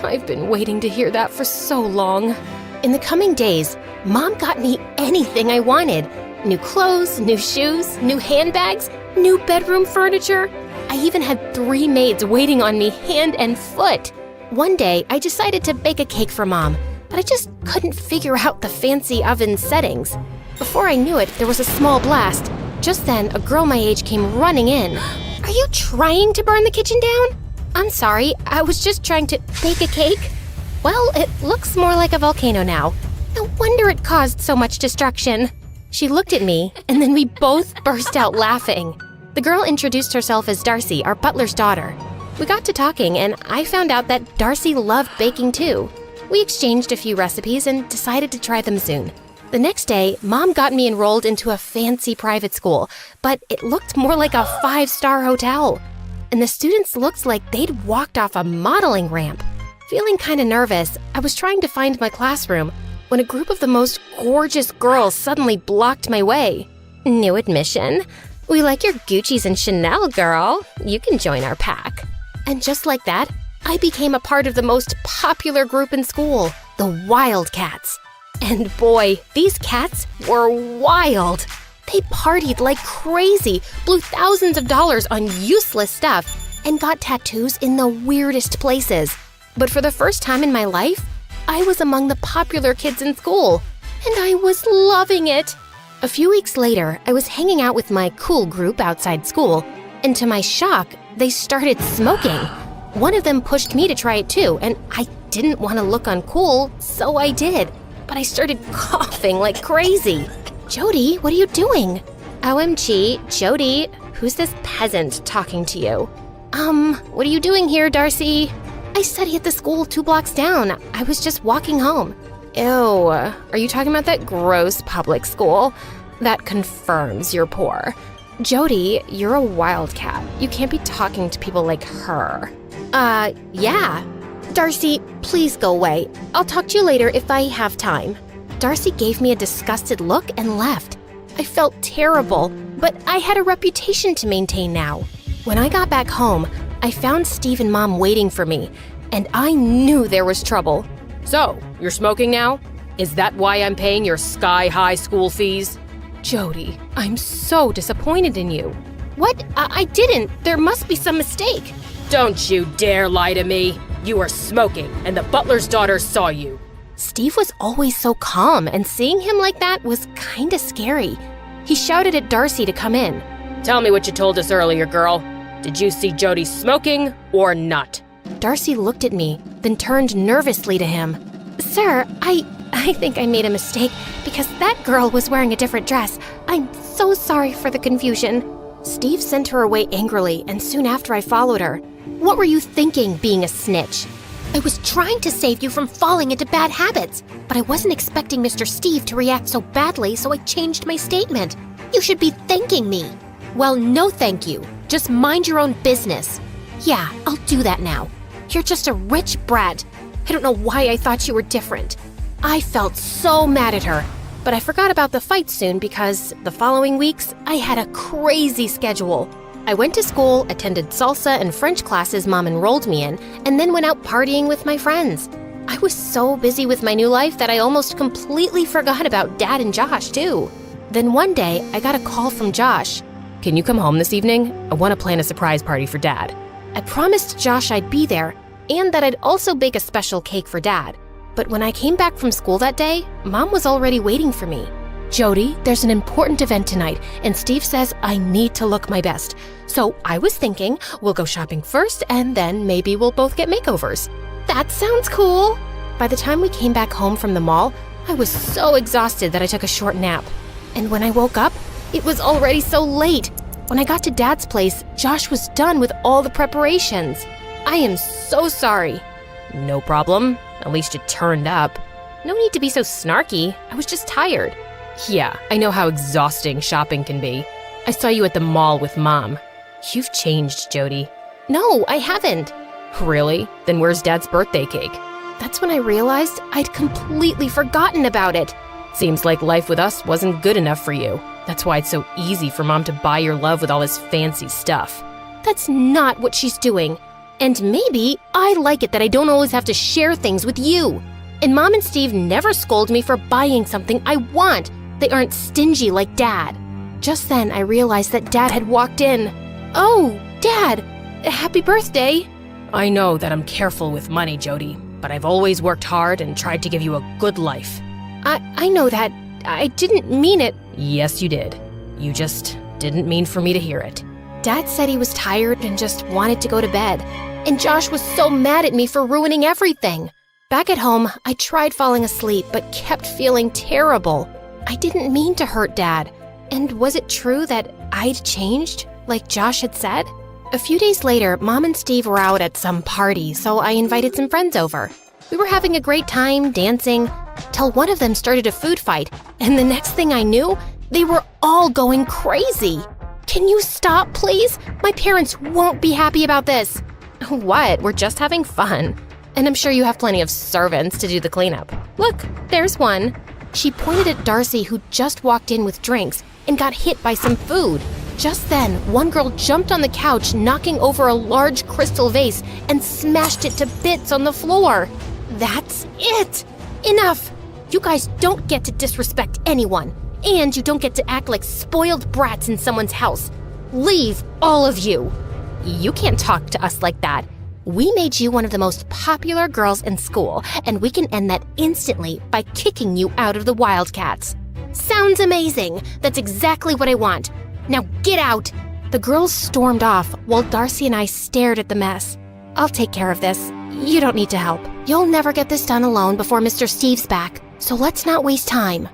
I've been waiting to hear that for so long. In the coming days, Mom got me anything I wanted. New clothes, new shoes, new handbags, new bedroom furniture. I even had 3 maids waiting on me hand and foot. One day, I decided to bake a cake for Mom, but I just couldn't figure out the fancy oven settings. Before I knew it, there was a small blast. Just then, a girl my age came running in. Are you trying to burn the kitchen down? I'm sorry, I was just trying to bake a cake. Well, it looks more like a volcano now. No wonder it caused so much destruction. She looked at me, and then we both burst out laughing. The girl introduced herself as Darcy, our butler's daughter. We got to talking, and I found out that Darcy loved baking too. We exchanged a few recipes and decided to try them soon. The next day, Mom got me enrolled into a fancy private school, but it looked more like a 5-star hotel. And the students looked like they'd walked off a modeling ramp. Feeling kind of nervous, I was trying to find my classroom when a group of the most gorgeous girls suddenly blocked my way. New admission. We like your Gucci's and Chanel, girl. You can join our pack. And just like that, I became a part of the most popular group in school, the Wildcats. And boy, these cats were wild. They partied like crazy, blew thousands of dollars on useless stuff, and got tattoos in the weirdest places. But for the first time in my life, I was among the popular kids in school, and I was loving it. A few weeks later, I was hanging out with my cool group outside school, and to my shock, they started smoking. One of them pushed me to try it too, and I didn't want to look uncool, so I did. But I started coughing like crazy. Jody, what are you doing? OMG, Jody, who's this peasant talking to you? What are you doing here, Darcy? I study at the school 2 blocks down. I was just walking home. Ew, are you talking about that gross public school? That confirms you're poor. Jody, you're a wildcat. You can't be talking to people like her. Yeah. Darcy, please go away. I'll talk to you later if I have time. Darcy gave me a disgusted look and left. I felt terrible, but I had a reputation to maintain now. When I got back home, I found Steve and Mom waiting for me, and I knew there was trouble. So, you're smoking now? Is that why I'm paying your sky-high school fees? Jody, I'm so disappointed in you. What? I didn't. There must be some mistake. Don't you dare lie to me. You were smoking, and the butler's daughter saw you. Steve was always so calm, and seeing him like that was kinda scary. He shouted at Darcy to come in. Tell me what you told us earlier, girl. Did you see Jody smoking or not? Darcy looked at me, then turned nervously to him. Sir, I think I made a mistake because that girl was wearing a different dress. I'm so sorry for the confusion. Steve sent her away angrily, and soon after I followed her. What were you thinking, being a snitch? I was trying to save you from falling into bad habits, but I wasn't expecting Mr. Steve to react so badly, so I changed my statement. You should be thanking me. Well, no thank you. Just mind your own business. Yeah, I'll do that now. You're just a rich brat. I don't know why I thought you were different. I felt so mad at her, but I forgot about the fight soon because the following weeks, I had a crazy schedule. I went to school, attended salsa and French classes Mom enrolled me in, and then went out partying with my friends. I was so busy with my new life that I almost completely forgot about Dad and Josh, too. Then one day, I got a call from Josh. Can you come home this evening? I want to plan a surprise party for Dad. I promised Josh I'd be there, and that I'd also bake a special cake for Dad. But when I came back from school that day, Mom was already waiting for me. Jody, there's an important event tonight, and Steve says I need to look my best. So I was thinking we'll go shopping first, and then maybe we'll both get makeovers. That sounds cool. By the time we came back home from the mall, I was so exhausted that I took a short nap. And when I woke up, it was already so late. When I got to Dad's place, Josh was done with all the preparations. I am so sorry. No problem. At least you turned up. No need to be so snarky. I was just tired. Yeah, I know how exhausting shopping can be. I saw you at the mall with Mom. You've changed, Jody. No, I haven't. Really? Then where's Dad's birthday cake? That's when I realized I'd completely forgotten about it. Seems like life with us wasn't good enough for you. That's why it's so easy for Mom to buy your love with all this fancy stuff. That's not what she's doing. And maybe I like it that I don't always have to share things with you. And Mom and Steve never scold me for buying something I want. They aren't stingy like Dad. Just then, I realized that Dad had walked in. Oh, Dad, happy birthday. I know that I'm careful with money, Jody, but I've always worked hard and tried to give you a good life. I know that. I didn't mean it. Yes, you did. You just didn't mean for me to hear it. Dad said he was tired and just wanted to go to bed. And Josh was so mad at me for ruining everything. Back at home, I tried falling asleep but kept feeling terrible. I didn't mean to hurt Dad. And was it true that I'd changed, like Josh had said? A few days later, Mom and Steve were out at some party, so I invited some friends over. We were having a great time, dancing, till one of them started a food fight, and the next thing I knew, they were all going crazy. Can you stop, please? My parents won't be happy about this. What? We're just having fun. And I'm sure you have plenty of servants to do the cleanup. Look, there's one. She pointed at Darcy, who just walked in with drinks and got hit by some food. Just then, one girl jumped on the couch, knocking over a large crystal vase and smashed it to bits on the floor. That's it! Enough! You guys don't get to disrespect anyone, and you don't get to act like spoiled brats in someone's house. Leave, all of you! You can't talk to us like that. We made you one of the most popular girls in school, and we can end that instantly by kicking you out of the Wildcats. Sounds amazing! That's exactly what I want. Now get out! The girls stormed off while Darcy and I stared at the mess. I'll take care of this. You don't need to help. You'll never get this done alone before Mr. Steve's back, so let's not waste time.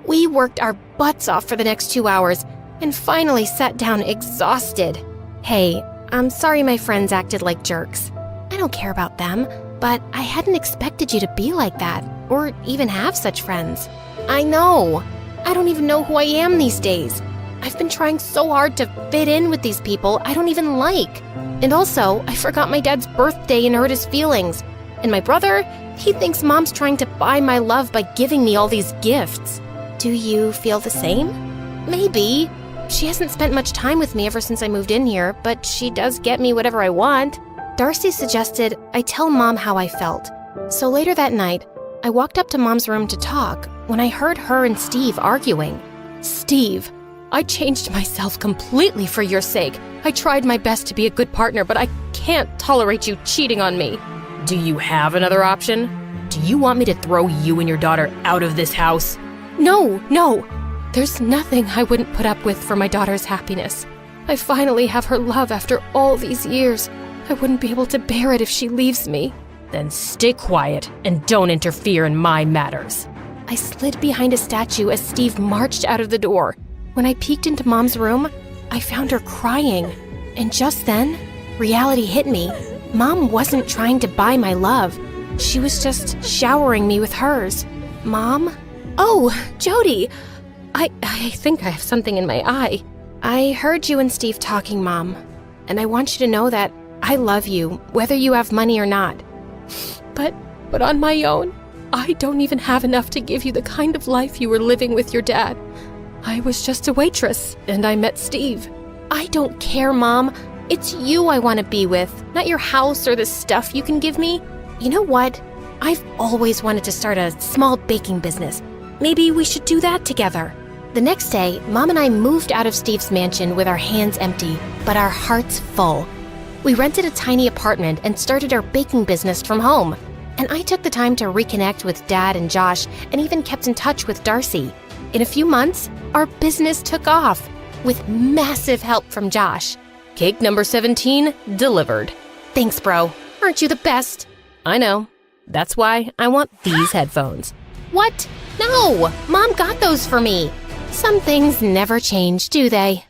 We worked our butts off for the next 2 hours and finally sat down exhausted. Hey, I'm sorry my friends acted like jerks. I don't care about them, but I hadn't expected you to be like that, or even have such friends. I know. I don't even know who I am these days. I've been trying so hard to fit in with these people I don't even like. And also, I forgot my dad's birthday and hurt his feelings. And my brother, he thinks Mom's trying to buy my love by giving me all these gifts. Do you feel the same? Maybe. She hasn't spent much time with me ever since I moved in here, but she does get me whatever I want. Darcy suggested I tell Mom how I felt. So later that night, I walked up to Mom's room to talk when I heard her and Steve arguing. Steve, I changed myself completely for your sake. I tried my best to be a good partner, but I can't tolerate you cheating on me. Do you have another option? Do you want me to throw you and your daughter out of this house? No. There's nothing I wouldn't put up with for my daughter's happiness. I finally have her love after all these years. I wouldn't be able to bear it if she leaves me. Then stay quiet and don't interfere in my matters. I slid behind a statue as Steve marched out of the door. When I peeked into Mom's room, I found her crying. And just then, reality hit me. Mom wasn't trying to buy my love. She was just showering me with hers. Mom? Oh, Jody! I think I have something in my eye. I heard you and Steve talking, Mom. And I want you to know that I love you, whether you have money or not. But on my own, I don't even have enough to give you the kind of life you were living with your dad. I was just a waitress, and I met Steve. I don't care, Mom. It's you I want to be with, not your house or the stuff you can give me. You know what? I've always wanted to start a small baking business. Maybe we should do that together. The next day, Mom and I moved out of Steve's mansion with our hands empty, but our hearts full. We rented a tiny apartment and started our baking business from home. And I took the time to reconnect with Dad and Josh and even kept in touch with Darcy. In a few months, our business took off with massive help from Josh. Cake number 17 delivered. Thanks, bro. Aren't you the best? I know. That's why I want these headphones. What? No! Mom got those for me. Some things never change, do they?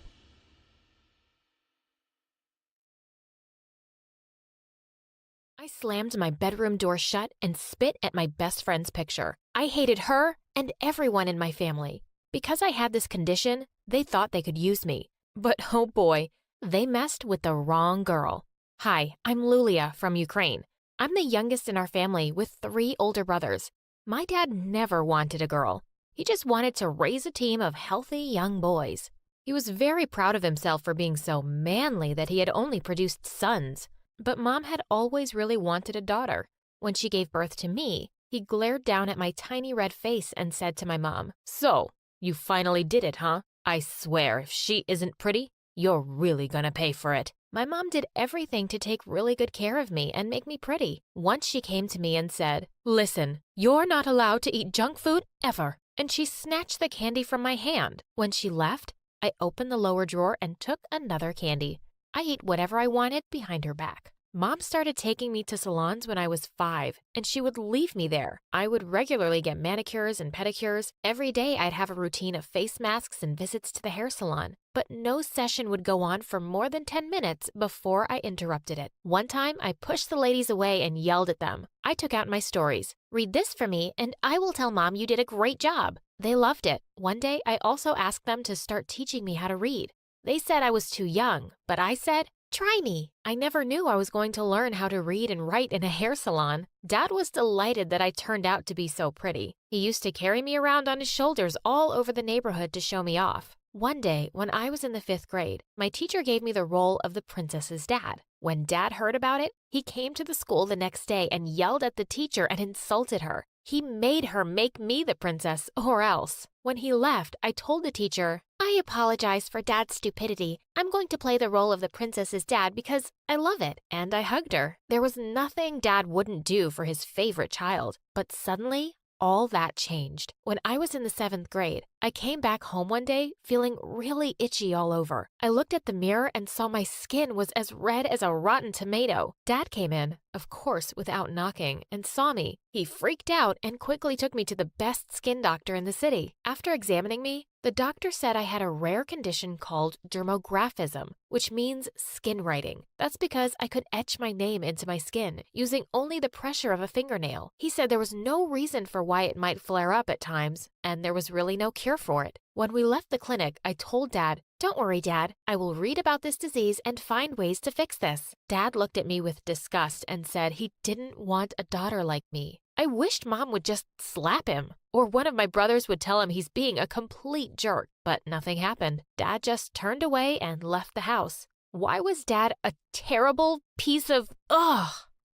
I slammed my bedroom door shut and spit at my best friend's picture. I hated her and everyone in my family. Because I had this condition, they thought they could use me. But oh boy, they messed with the wrong girl. Hi, I'm Lulia from Ukraine. I'm the youngest in our family with 3 older brothers. My dad never wanted a girl. He just wanted to raise a team of healthy young boys. He was very proud of himself for being so manly that he had only produced sons. But Mom had always really wanted a daughter. When she gave birth to me, he glared down at my tiny red face and said to my mom, "So, you finally did it, huh? I swear, if she isn't pretty, you're really gonna pay for it." My mom did everything to take really good care of me and make me pretty. Once she came to me and said, "Listen, you're not allowed to eat junk food ever." And she snatched the candy from my hand. When she left, I opened the lower drawer and took another candy. I ate whatever I wanted behind her back. Mom started taking me to salons when I was 5, and she would leave me there. I would regularly get manicures and pedicures. Every day I'd have a routine of face masks and visits to the hair salon. But no session would go on for more than 10 minutes before I interrupted it. One time, I pushed the ladies away and yelled at them. I took out my stories. "Read this for me, and I will tell Mom you did a great job." They loved it. One day, I also asked them to start teaching me how to read. They said I was too young, but I said, "Try me." I never knew I was going to learn how to read and write in a hair salon. Dad was delighted that I turned out to be so pretty. He used to carry me around on his shoulders all over the neighborhood to show me off. One day, when I was in the 5th grade, my teacher gave me the role of the princess's dad. When Dad heard about it, he came to the school the next day and yelled at the teacher and insulted her. He made her make me the princess, or else. When he left, I told the teacher, "I apologize for Dad's stupidity. I'm going to play the role of the princess's dad because I love it." And I hugged her. There was nothing Dad wouldn't do for his favorite child. But suddenly, all that changed. When I was in the 7th grade, I came back home one day feeling really itchy all over. I looked at the mirror and saw my skin was as red as a rotten tomato. Dad came in, of course without knocking, and saw me. He freaked out and quickly took me to the best skin doctor in the city. After examining me, the doctor said I had a rare condition called dermographism, which means skin writing. That's because I could etch my name into my skin using only the pressure of a fingernail. He said there was no reason for why it might flare up at times, and there was really no cure for it. When we left the clinic, I told Dad, "Don't worry, Dad. I will read about this disease and find ways to fix this." Dad looked at me with disgust and said he didn't want a daughter like me. I wished Mom would just slap him, or one of my brothers would tell him he's being a complete jerk. But nothing happened. Dad just turned away and left the house. Why was Dad a terrible piece of ugh?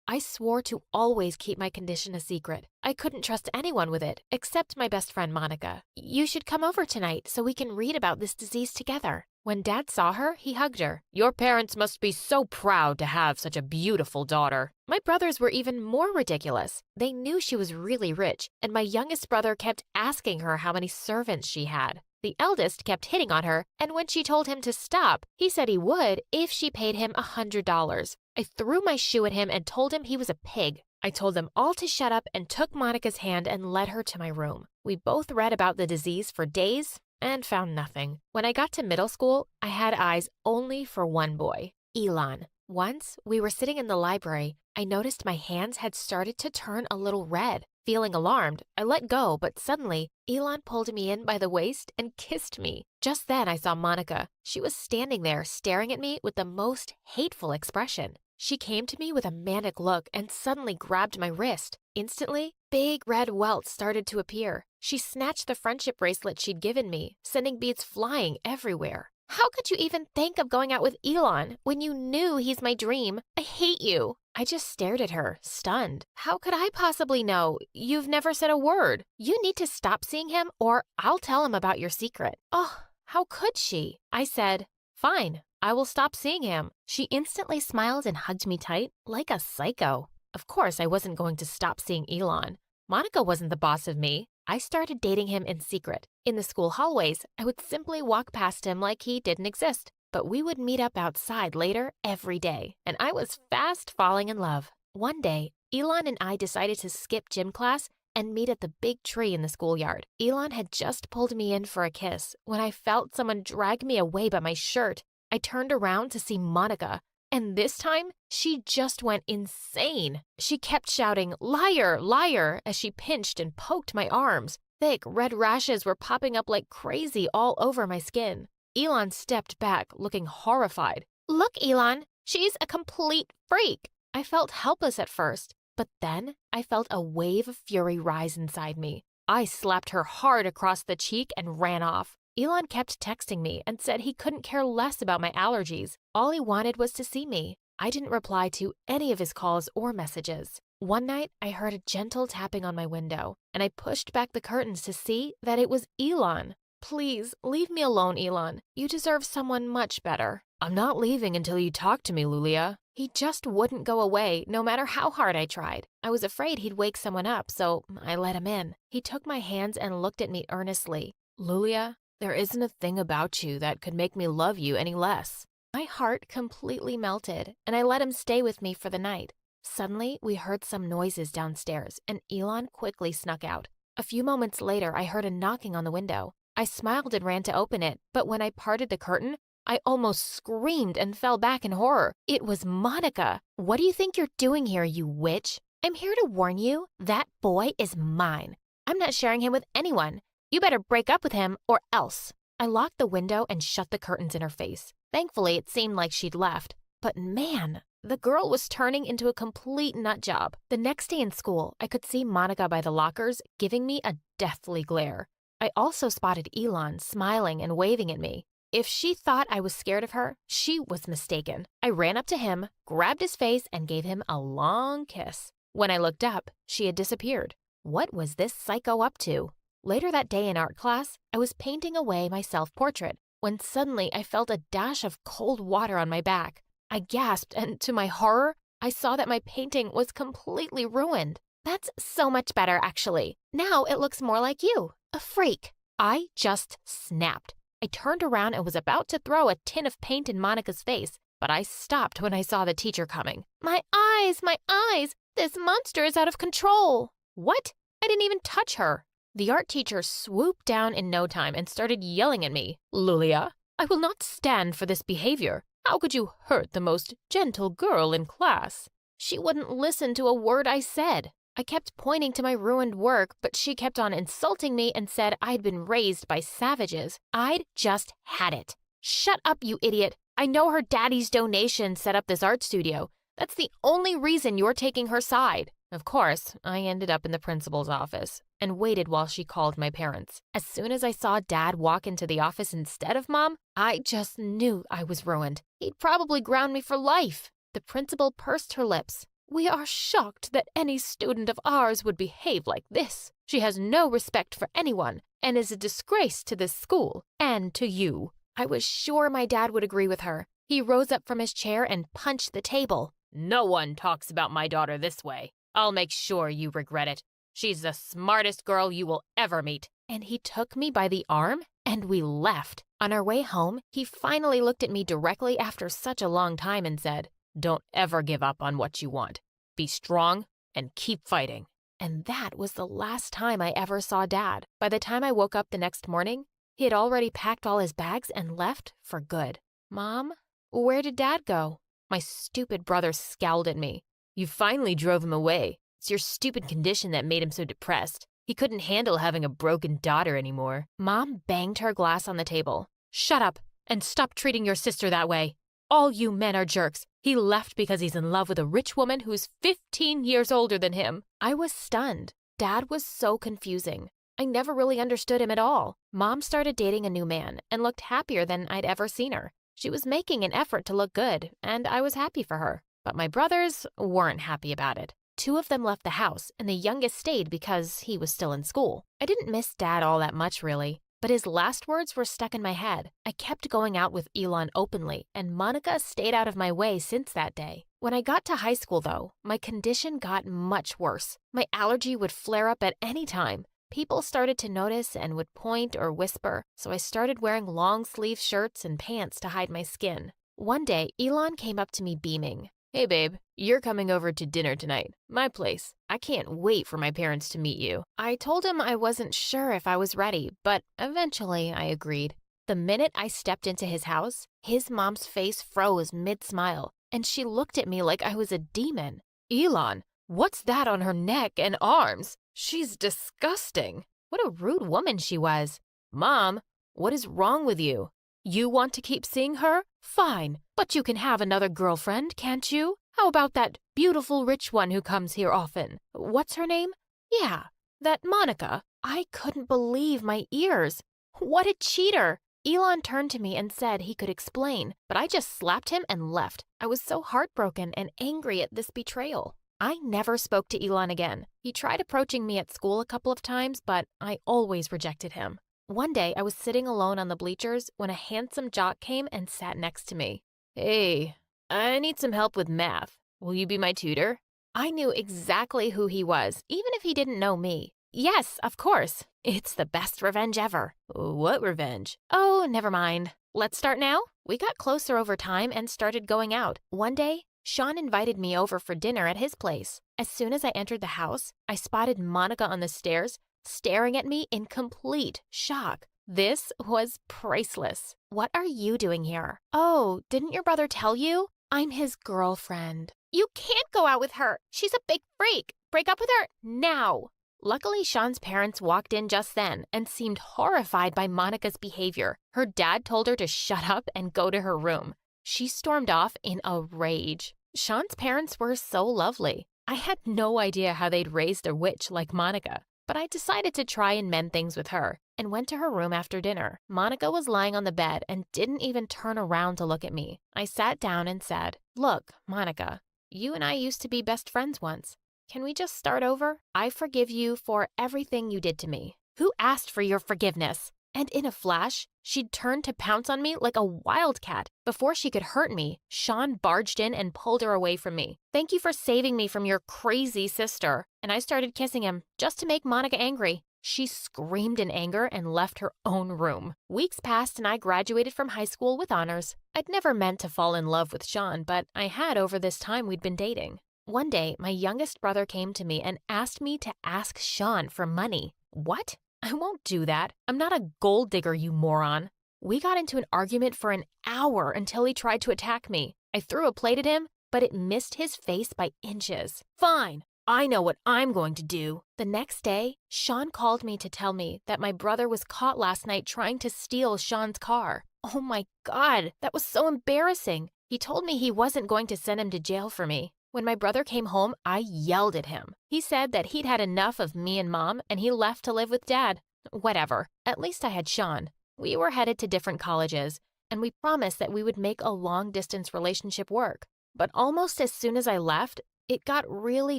I swore to always keep my condition a secret. I couldn't trust anyone with it, except my best friend Monica. "You should come over tonight so we can read about this disease together." When Dad saw her, he hugged her. "Your parents must be so proud to have such a beautiful daughter." My brothers were even more ridiculous. They knew she was really rich, and my youngest brother kept asking her how many servants she had. The eldest kept hitting on her, and when she told him to stop, he said he would if she paid him $100. I threw my shoe at him and told him he was a pig. I told them all to shut up and took Monica's hand and led her to my room. We both read about the disease for days and found nothing. When I got to middle school, I had eyes only for one boy, Elon. Once, we were sitting in the library. I noticed my hands had started to turn a little red. Feeling alarmed, I let go, but suddenly, Elon pulled me in by the waist and kissed me. Just then, I saw Monica. She was standing there, staring at me with the most hateful expression. She came to me with a manic look and suddenly grabbed my wrist. Instantly, big red welts started to appear. She snatched the friendship bracelet she'd given me, sending beads flying everywhere. "How could you even think of going out with Elon when you knew he's my dream? I hate you." I just stared at her, stunned. "How could I possibly know? You've never said a word. You need to stop seeing him or I'll tell him about your secret." "Oh, how could she?" I said, "Fine, I will stop seeing him." She instantly smiled and hugged me tight, like a psycho. Of course, I wasn't going to stop seeing Elon. Monica wasn't the boss of me. I started dating him in secret. In the school hallways, I would simply walk past him like he didn't exist. But we would meet up outside later every day, and I was fast falling in love. One day, Elon and I decided to skip gym class and meet at the big tree in the schoolyard. Elon had just pulled me in for a kiss when I felt someone drag me away by my shirt. I turned around to see Monica, and this time, she just went insane. She kept shouting, "Liar, liar," as she pinched and poked my arms. Thick red rashes were popping up like crazy all over my skin. Elon stepped back, looking horrified. "Look, Elon, she's a complete freak." I felt helpless at first, but then I felt a wave of fury rise inside me. I slapped her hard across the cheek and ran off. Elon kept texting me and said he couldn't care less about my allergies. All he wanted was to see me. I didn't reply to any of his calls or messages. One night, I heard a gentle tapping on my window, and I pushed back the curtains to see that it was Elon. Please, leave me alone, Elon. You deserve someone much better. I'm not leaving until you talk to me, Lulia. He just wouldn't go away, no matter how hard I tried. I was afraid he'd wake someone up, so I let him in. He took my hands and looked at me earnestly. Lulia, there isn't a thing about you that could make me love you any less. My heart completely melted, and I let him stay with me for the night. Suddenly, we heard some noises downstairs, and Elon quickly snuck out. A few moments later, I heard a knocking on the window. I smiled and ran to open it, but when I parted the curtain, I almost screamed and fell back in horror. It was Monica. What do you think you're doing here, you witch? I'm here to warn you, that boy is mine. I'm not sharing him with anyone. You better break up with him or else. I locked the window and shut the curtains in her face. Thankfully, it seemed like she'd left. But man, the girl was turning into a complete nut job. The next day in school, I could see Monica by the lockers giving me a deathly glare. I also spotted Elon smiling and waving at me. If she thought I was scared of her, she was mistaken. I ran up to him, grabbed his face, and gave him a long kiss. When I looked up, she had disappeared. What was this psycho up to? Later that day in art class, I was painting away my self-portrait when suddenly I felt a dash of cold water on my back. I gasped, and to my horror, I saw that my painting was completely ruined. That's so much better, actually. Now it looks more like you, a freak. I just snapped. I turned around and was about to throw a tin of paint in Monica's face, but I stopped when I saw the teacher coming. My eyes, my eyes! This monster is out of control! What? I didn't even touch her. The art teacher swooped down in no time and started yelling at me. Lulia, I will not stand for this behavior. How could you hurt the most gentle girl in class? She wouldn't listen to a word I said. I kept pointing to my ruined work, but she kept on insulting me and said I'd been raised by savages. I'd just had it. Shut up, you idiot. I know her daddy's donation set up this art studio. That's the only reason you're taking her side. Of course, I ended up in the principal's office and waited while she called my parents. As soon as I saw Dad walk into the office instead of Mom, I just knew I was ruined. He'd probably ground me for life. The principal pursed her lips. We are shocked that any student of ours would behave like this. She has no respect for anyone and is a disgrace to this school and to you. I was sure my dad would agree with her. He rose up from his chair and punched the table. No one talks about my daughter this way. I'll make sure you regret it. She's the smartest girl you will ever meet. And he took me by the arm and we left. On our way home, he finally looked at me directly after such a long time and said, Don't ever give up on what you want. Be strong and keep fighting. And that was the last time I ever saw Dad. By the time I woke up the next morning, he had already packed all his bags and left for good. Mom, where did Dad go? My stupid brother scowled at me. You finally drove him away. It's your stupid condition that made him so depressed. He couldn't handle having a broken daughter anymore. Mom banged her glass on the table. Shut up and stop treating your sister that way. All you men are jerks. He left because he's in love with a rich woman who's 15 years older than him. I was stunned. Dad was so confusing. I never really understood him at all. Mom started dating a new man and looked happier than I'd ever seen her. She was making an effort to look good, and I was happy for her. But my brothers weren't happy about it. 2 of them left the house, and the youngest stayed because he was still in school. I didn't miss Dad all that much, really. But his last words were stuck in my head. I kept going out with Elon openly, and Monica stayed out of my way since that day. When I got to high school, though, my condition got much worse. My allergy would flare up at any time. People started to notice and would point or whisper, so I started wearing long-sleeve shirts and pants to hide my skin. One day, Elon came up to me beaming. Hey, babe, you're coming over to dinner tonight. My place. I can't wait for my parents to meet you. I told him I wasn't sure if I was ready, but eventually I agreed. The minute I stepped into his house, his mom's face froze mid-smile, and she looked at me like I was a demon. Elon, what's that on her neck and arms? She's disgusting. What a rude woman she was. Mom, what is wrong with you? You want to keep seeing her? Fine, but you can have another girlfriend, can't you? How about that beautiful rich one who comes here often? What's her name? Yeah, that Monica. I couldn't believe my ears. What a cheater! Elon turned to me and said he could explain, but I just slapped him and left. I was so heartbroken and angry at this betrayal. I never spoke to Elon again. He tried approaching me at school a couple of times, but I always rejected him. One day, I was sitting alone on the bleachers when a handsome jock came and sat next to me. "Hey, I need some help with math. Will you be my tutor?" I knew exactly who he was, even if he didn't know me. Yes, of course. It's the best revenge ever. What revenge? Oh, never mind. Let's start now. We got closer over time and started going out. One day, Sean invited me over for dinner at his place. As soon as I entered the house, I spotted Monica on the stairs, staring at me in complete shock. This was priceless. What are you doing here? Oh, didn't your brother tell you? I'm his girlfriend. You can't go out with her. She's a big freak. Break up with her now. Luckily, Sean's parents walked in just then and seemed horrified by Monica's behavior. Her dad told her to shut up and go to her room. She stormed off in a rage. Sean's parents were so lovely. I had no idea how they'd raised a witch like Monica, but I decided to try and mend things with her and went to her room after dinner. Monica was lying on the bed and didn't even turn around to look at me. I sat down and said, "Look, Monica, you and I used to be best friends once. Can we just start over? I forgive you for everything you did to me." Who asked for your forgiveness? And in a flash, she'd turned to pounce on me like a wildcat. Before she could hurt me, Sean barged in and pulled her away from me. "Thank you for saving me from your crazy sister." And I started kissing him just to make Monica angry. She screamed in anger and left her own room. Weeks passed and I graduated from high school with honors. I'd never meant to fall in love with Sean, but I had over this time we'd been dating. One day, my youngest brother came to me and asked me to ask Sean for money. What? I won't do that. I'm not a gold digger, you moron. We got into an argument for an hour until he tried to attack me. I threw a plate at him, but it missed his face by inches. Fine, I know what I'm going to do. The next day, Sean called me to tell me that my brother was caught last night trying to steal Sean's car. Oh my God, that was so embarrassing. He told me he wasn't going to send him to jail for me. When my brother came home, I yelled at him. He said that he'd had enough of me and Mom, and he left to live with Dad. Whatever. At least I had Sean. We were headed to different colleges, and we promised that we would make a long-distance relationship work. But almost as soon as I left, it got really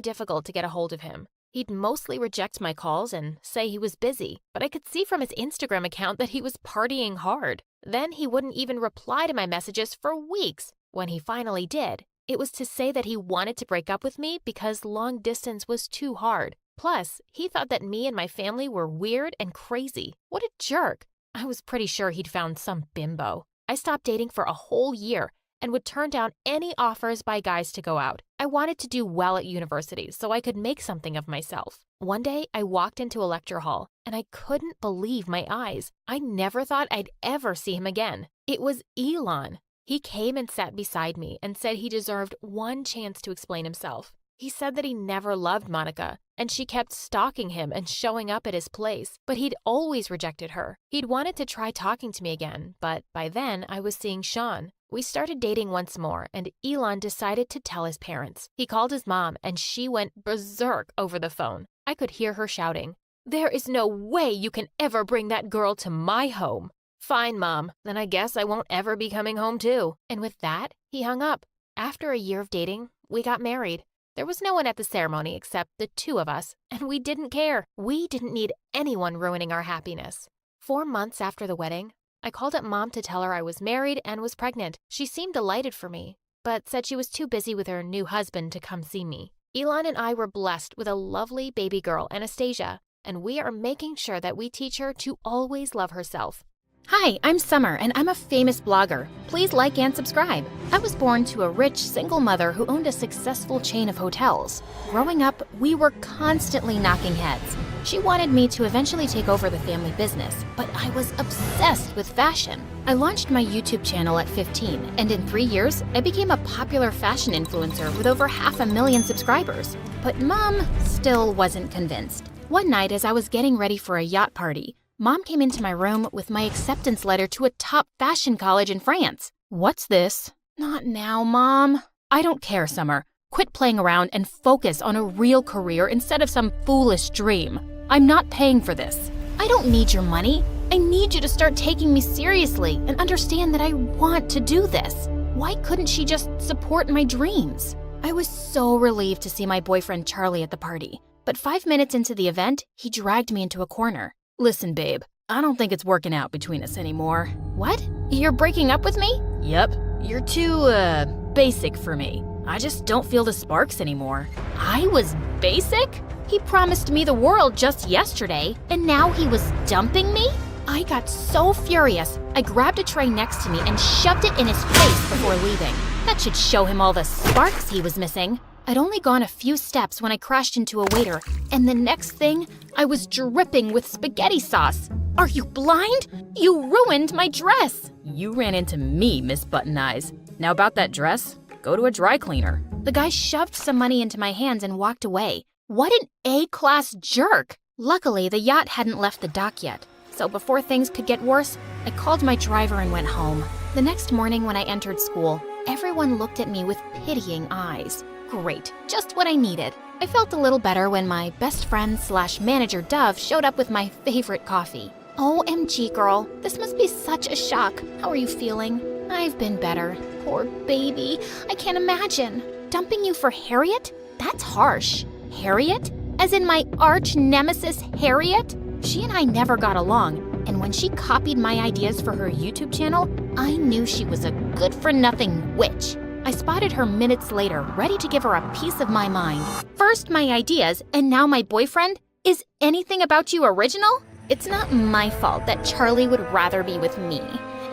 difficult to get a hold of him. He'd mostly reject my calls and say he was busy, but I could see from his Instagram account that he was partying hard. Then he wouldn't even reply to my messages for weeks. When he finally did, it was to say that he wanted to break up with me because long distance was too hard. Plus, he thought that me and my family were weird and crazy. What a jerk. I was pretty sure he'd found some bimbo. I stopped dating for a whole year and would turn down any offers by guys to go out. I wanted to do well at university so I could make something of myself. One day, I walked into a lecture hall and I couldn't believe my eyes. I never thought I'd ever see him again. It was Elon. He came and sat beside me and said he deserved one chance to explain himself. He said that he never loved Monica, and she kept stalking him and showing up at his place, but he'd always rejected her. He'd wanted to try talking to me again, but by then I was seeing Sean. We started dating once more, and Elon decided to tell his parents. He called his mom, and she went berserk over the phone. I could hear her shouting, "There is no way you can ever bring that girl to my home." "Fine, Mom. Then I guess I won't ever be coming home too." And with that, he hung up. After a year of dating, we got married. There was no one at the ceremony except the two of us, and we didn't care. We didn't need anyone ruining our happiness. 4 months after the wedding, I called up Mom to tell her I was married and was pregnant. She seemed delighted for me, but said she was too busy with her new husband to come see me. Elon and I were blessed with a lovely baby girl, Anastasia, and we are making sure that we teach her to always love herself. Hi, I'm Summer, and I'm a famous blogger. Please like and subscribe. I was born to a rich single mother who owned a successful chain of hotels. Growing up, we were constantly knocking heads. She wanted me to eventually take over the family business, but I was obsessed with fashion. I launched my YouTube channel at 15, and in 3 years, I became a popular fashion influencer with over 500,000 subscribers. But Mom still wasn't convinced. One night, as I was getting ready for a yacht party, Mom came into my room with my acceptance letter to a top fashion college in France. "What's this?" "Not now, Mom." "I don't care, Summer. Quit playing around and focus on a real career instead of some foolish dream. I'm not paying for this. I don't need your money. I need you to start taking me seriously and understand that I want to do this. Why couldn't she just support my dreams? I was so relieved to see my boyfriend Charlie at the party. But 5 minutes into the event, he dragged me into a corner. Listen, babe, I don't think it's working out between us anymore. What? You're breaking up with me? Yep. You're too, basic for me. I just don't feel the sparks anymore. I was basic? He promised me the world just yesterday, and now he was dumping me? I got so furious, I grabbed a tray next to me and shoved it in his face before leaving. That should show him all the sparks he was missing. I'd only gone a few steps when I crashed into a waiter, and the next thing, I was dripping with spaghetti sauce. Are you blind? You ruined my dress! You ran into me, Miss Button Eyes. Now about that dress, go to a dry cleaner. The guy shoved some money into my hands and walked away. What an A-class jerk! Luckily, the yacht hadn't left the dock yet, so before things could get worse, I called my driver and went home. The next morning when I entered school, everyone looked at me with pitying eyes. Great, just what I needed. I felt a little better when my best friend / manager Dove showed up with my favorite coffee. OMG, girl, this must be such a shock. How are you feeling? I've been better. Poor baby, I can't imagine. Dumping you for Harriet? That's harsh. Harriet? As in my arch nemesis, Harriet? She and I never got along, and when she copied my ideas for her YouTube channel, I knew she was a good-for-nothing witch. I spotted her minutes later, ready to give her a piece of my mind. First my ideas, and now my boyfriend? Is anything about you original? It's not my fault that Charlie would rather be with me.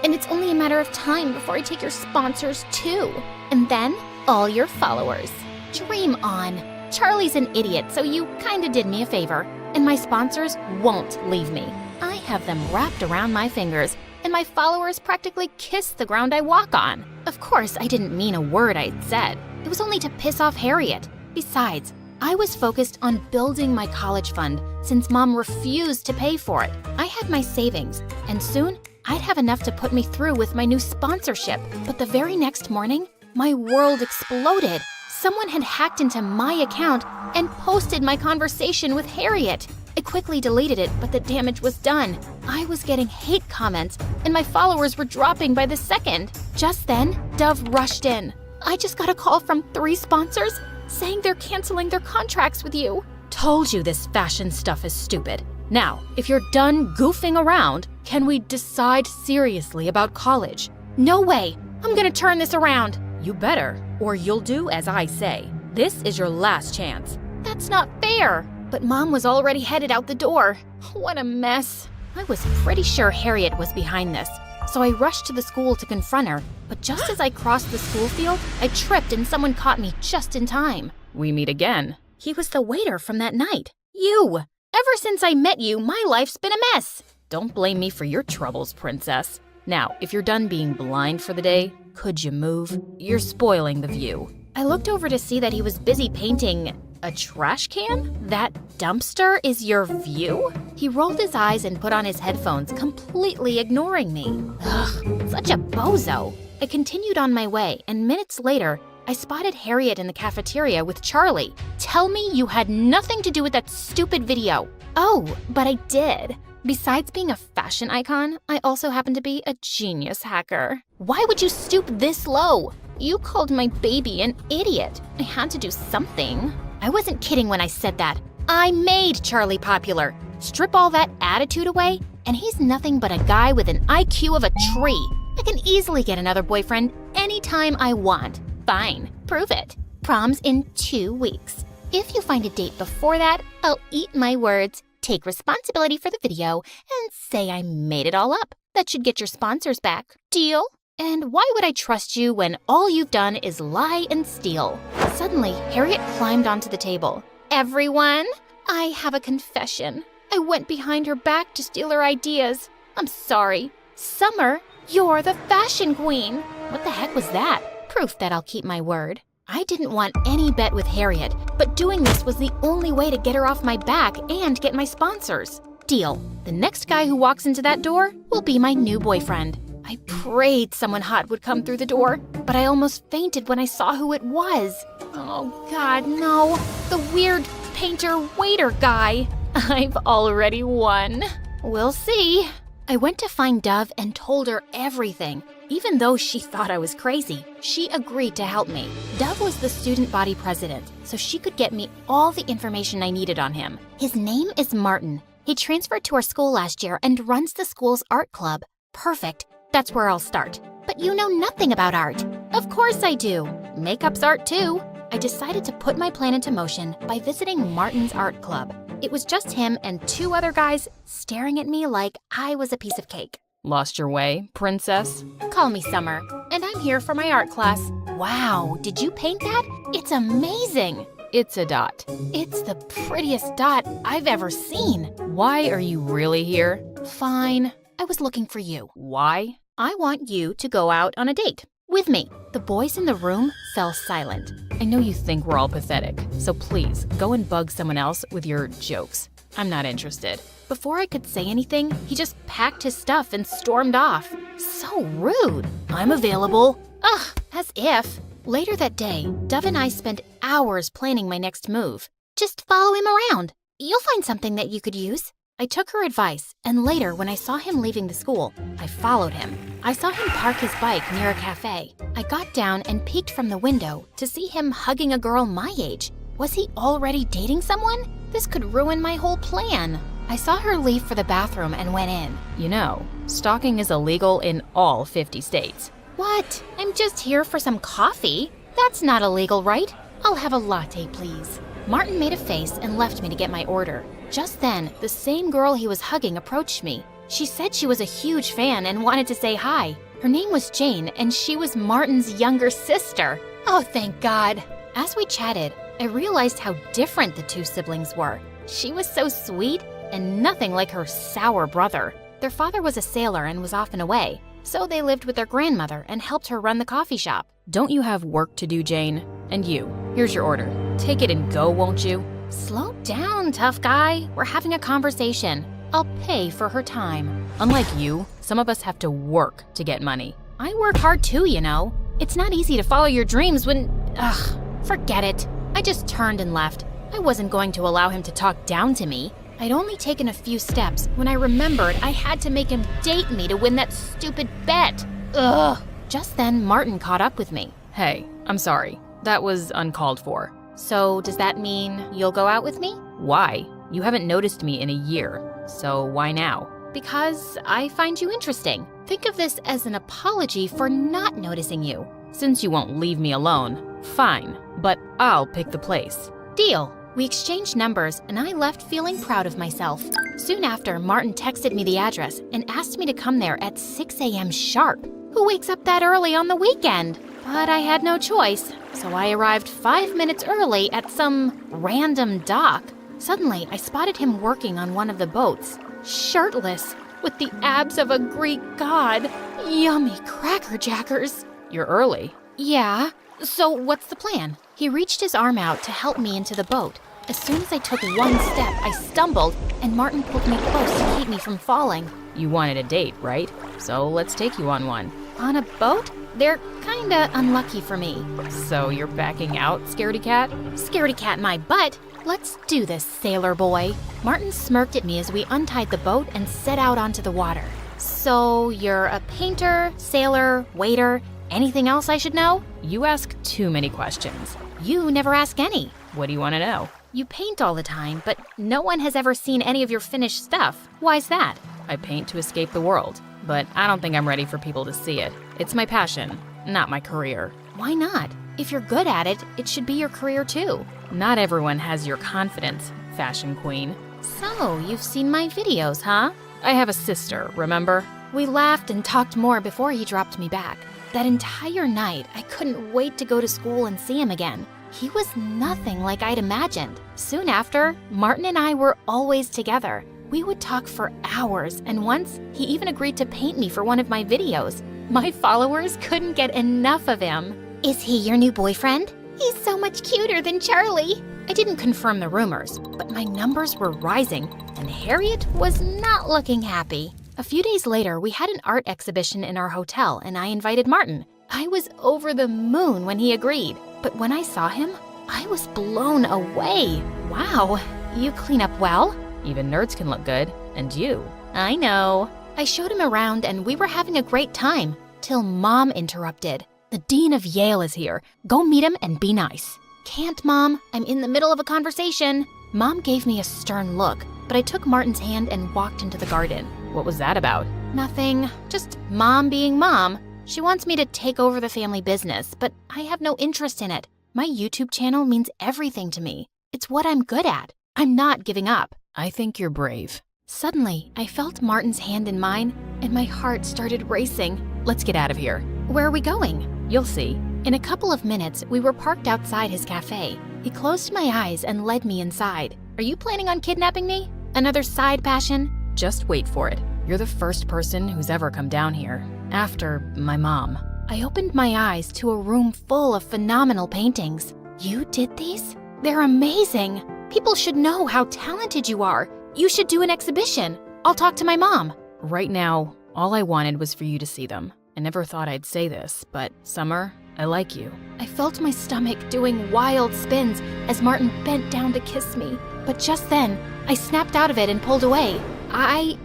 And it's only a matter of time before I take your sponsors too. And then, all your followers. Dream on. Charlie's an idiot, so you kinda did me a favor. And my sponsors won't leave me. I have them wrapped around my fingers, and my followers practically kiss the ground I walk on. Of course, I didn't mean a word I'd said. It was only to piss off Harriet. Besides, I was focused on building my college fund since Mom refused to pay for it. I had my savings, and soon I'd have enough to put me through with my new sponsorship. But the very next morning, my world exploded. Someone had hacked into my account and posted my conversation with Harriet. I quickly deleted it, but the damage was done. I was getting hate comments, and my followers were dropping by the second. Just then, Dove rushed in. I just got a call from 3 sponsors saying they're canceling their contracts with you. Told you this fashion stuff is stupid. Now, if you're done goofing around, can we decide seriously about college? No way! I'm gonna turn this around. You better, or you'll do as I say. This is your last chance. That's not fair. But Mom was already headed out the door. What a mess. I was pretty sure Harriet was behind this, so I rushed to the school to confront her. But just as I crossed the school field, I tripped and someone caught me just in time. We meet again. He was the waiter from that night. You! Ever since I met you, my life's been a mess. Don't blame me for your troubles, princess. Now, if you're done being blind for the day, could you move? You're spoiling the view. I looked over to see that he was busy painting a trash can? That dumpster is your view? He rolled his eyes and put on his headphones, completely ignoring me. Ugh, such a bozo. I continued on my way, and minutes later, I spotted Harriet in the cafeteria with Charlie. Tell me you had nothing to do with that stupid video. Oh, but I did. Besides being a fashion icon, I also happen to be a genius hacker. Why would you stoop this low? You called my baby an idiot. I had to do something. I wasn't kidding when I said that. I made Charlie popular. Strip all that attitude away, and he's nothing but a guy with an IQ of a tree. I can easily get another boyfriend anytime I want. Fine, prove it. Prom's in 2 weeks. If you find a date before that, I'll eat my words, take responsibility for the video, and say I made it all up. That should get your sponsors back. Deal? And why would I trust you when all you've done is lie and steal? Suddenly, Harriet climbed onto the table. Everyone, I have a confession. I went behind her back to steal her ideas. I'm sorry. Summer, you're the fashion queen. What the heck was that? Proof that I'll keep my word. I didn't want any bet with Harriet, but doing this was the only way to get her off my back and get my sponsors. Deal. The next guy who walks into that door will be my new boyfriend. I prayed someone hot would come through the door, but I almost fainted when I saw who it was. Oh God, no. The weird painter-waiter guy. I've already won. We'll see. I went to find Dove and told her everything. Even though she thought I was crazy, she agreed to help me. Dove was the student body president, so she could get me all the information I needed on him. His name is Martin. He transferred to our school last year and runs the school's art club. Perfect. That's where I'll start. But you know nothing about art. Of course I do. Makeup's art too. I decided to put my plan into motion by visiting Martin's art club. It was just him and 2 other guys staring at me like I was a piece of cake. Lost your way, princess? Call me Summer, and I'm here for my art class. Wow, did you paint that? It's amazing. It's a dot. It's the prettiest dot I've ever seen. Why are you really here? Fine. I was looking for you. Why? I want you to go out on a date with me. The boys in the room fell silent. I know you think we're all pathetic, so please go and bug someone else with your jokes. I'm not interested. Before I could say anything, he just packed his stuff and stormed off. So rude. I'm available. Ugh, as if. Later that day, Dove and I spent hours planning my next move. Just follow him around. You'll find something that you could use. I took her advice, and later when I saw him leaving the school, I followed him. I saw him park his bike near a cafe. I got down and peeked from the window to see him hugging a girl my age. Was he already dating someone? This could ruin my whole plan. I saw her leave for the bathroom and went in. You know, stalking is illegal in all 50 states. What? I'm just here for some coffee. That's not illegal, right? I'll have a latte, please. Martin made a face and left me to get my order. Just then, the same girl he was hugging approached me. She said she was a huge fan and wanted to say hi. Her name was Jane, and she was Martin's younger sister. Oh, thank God. As we chatted, I realized how different the 2 siblings were. She was so sweet and nothing like her sour brother. Their father was a sailor and was often away, so they lived with their grandmother and helped her run the coffee shop. Don't you have work to do, Jane? And you, here's your order. Take it and go, won't you? Slow down, tough guy. We're having a conversation. I'll pay for her time. Unlike you, some of us have to work to get money. I work hard too, you know. It's not easy to follow your dreams when... Ugh, forget it. I just turned and left. I wasn't going to allow him to talk down to me. I'd only taken a few steps when I remembered I had to make him date me to win that stupid bet. Ugh. Just then, Martin caught up with me. Hey, I'm sorry. That was uncalled for. So does that mean you'll go out with me? Why? You haven't noticed me in a year, so why now? Because I find you interesting. Think of this as an apology for not noticing you. Since you won't leave me alone, fine, but I'll pick the place. Deal. We exchanged numbers, and I left feeling proud of myself. Soon after, Martin texted me the address and asked me to come there at 6 a.m. sharp. Who wakes up that early on the weekend? But I had no choice, so I arrived 5 minutes early at some random dock. Suddenly, I spotted him working on one of the boats, shirtless, with the abs of a Greek god. Yummy crackerjackers. You're early. Yeah. So what's the plan? He reached his arm out to help me into the boat. As soon as I took one step, I stumbled, and Martin pulled me close to keep me from falling. You wanted a date, right? So let's take you on one. On a boat? They're kinda unlucky for me. So you're backing out, scaredy cat? Scaredy cat my butt. Let's do this, sailor boy. Martin smirked at me as we untied the boat and set out onto the water. So you're a painter, sailor, waiter, anything else I should know? You ask too many questions. You never ask any. What do you want to know? You paint all the time, but no one has ever seen any of your finished stuff. Why's that? I paint to escape the world, but I don't think I'm ready for people to see it. It's my passion, not my career. Why not? If you're good at it, it should be your career too. Not everyone has your confidence, fashion queen. So, you've seen my videos, huh? I have a sister, remember? We laughed and talked more before he dropped me back. That entire night, I couldn't wait to go to school and see him again. He was nothing like I'd imagined. Soon after, Martin and I were always together. We would talk for hours, and once, he even agreed to paint me for one of my videos. My followers couldn't get enough of him. Is he your new boyfriend? He's so much cuter than Charlie. I didn't confirm the rumors, but my numbers were rising, and Harriet was not looking happy. A few days later, we had an art exhibition in our hotel, and I invited Martin. I was over the moon when he agreed, but when I saw him, I was blown away. Wow, you clean up well. Even nerds can look good. And you. I know. I showed him around and we were having a great time, till Mom interrupted. The Dean of Yale is here. Go meet him and be nice. Can't, Mom. I'm in the middle of a conversation. Mom gave me a stern look, but I took Martin's hand and walked into the garden. What was that about? Nothing. Just Mom being Mom. She wants me to take over the family business, but I have no interest in it. My YouTube channel means everything to me. It's what I'm good at. I'm not giving up. I think you're brave. Suddenly, I felt Martin's hand in mine, and my heart started racing. Let's get out of here. Where are we going? You'll see. In a couple of minutes, we were parked outside his cafe. He closed my eyes and led me inside. Are you planning on kidnapping me? Another side passion? Just wait for it. You're the first person who's ever come down here. After my mom. I opened my eyes to a room full of phenomenal paintings. You did these? They're amazing. People should know how talented you are. You should do an exhibition. I'll talk to my mom. Right now, all I wanted was for you to see them. I never thought I'd say this, but Summer, I like you. I felt my stomach doing wild spins as Martin bent down to kiss me. But just then, I snapped out of it and pulled away. I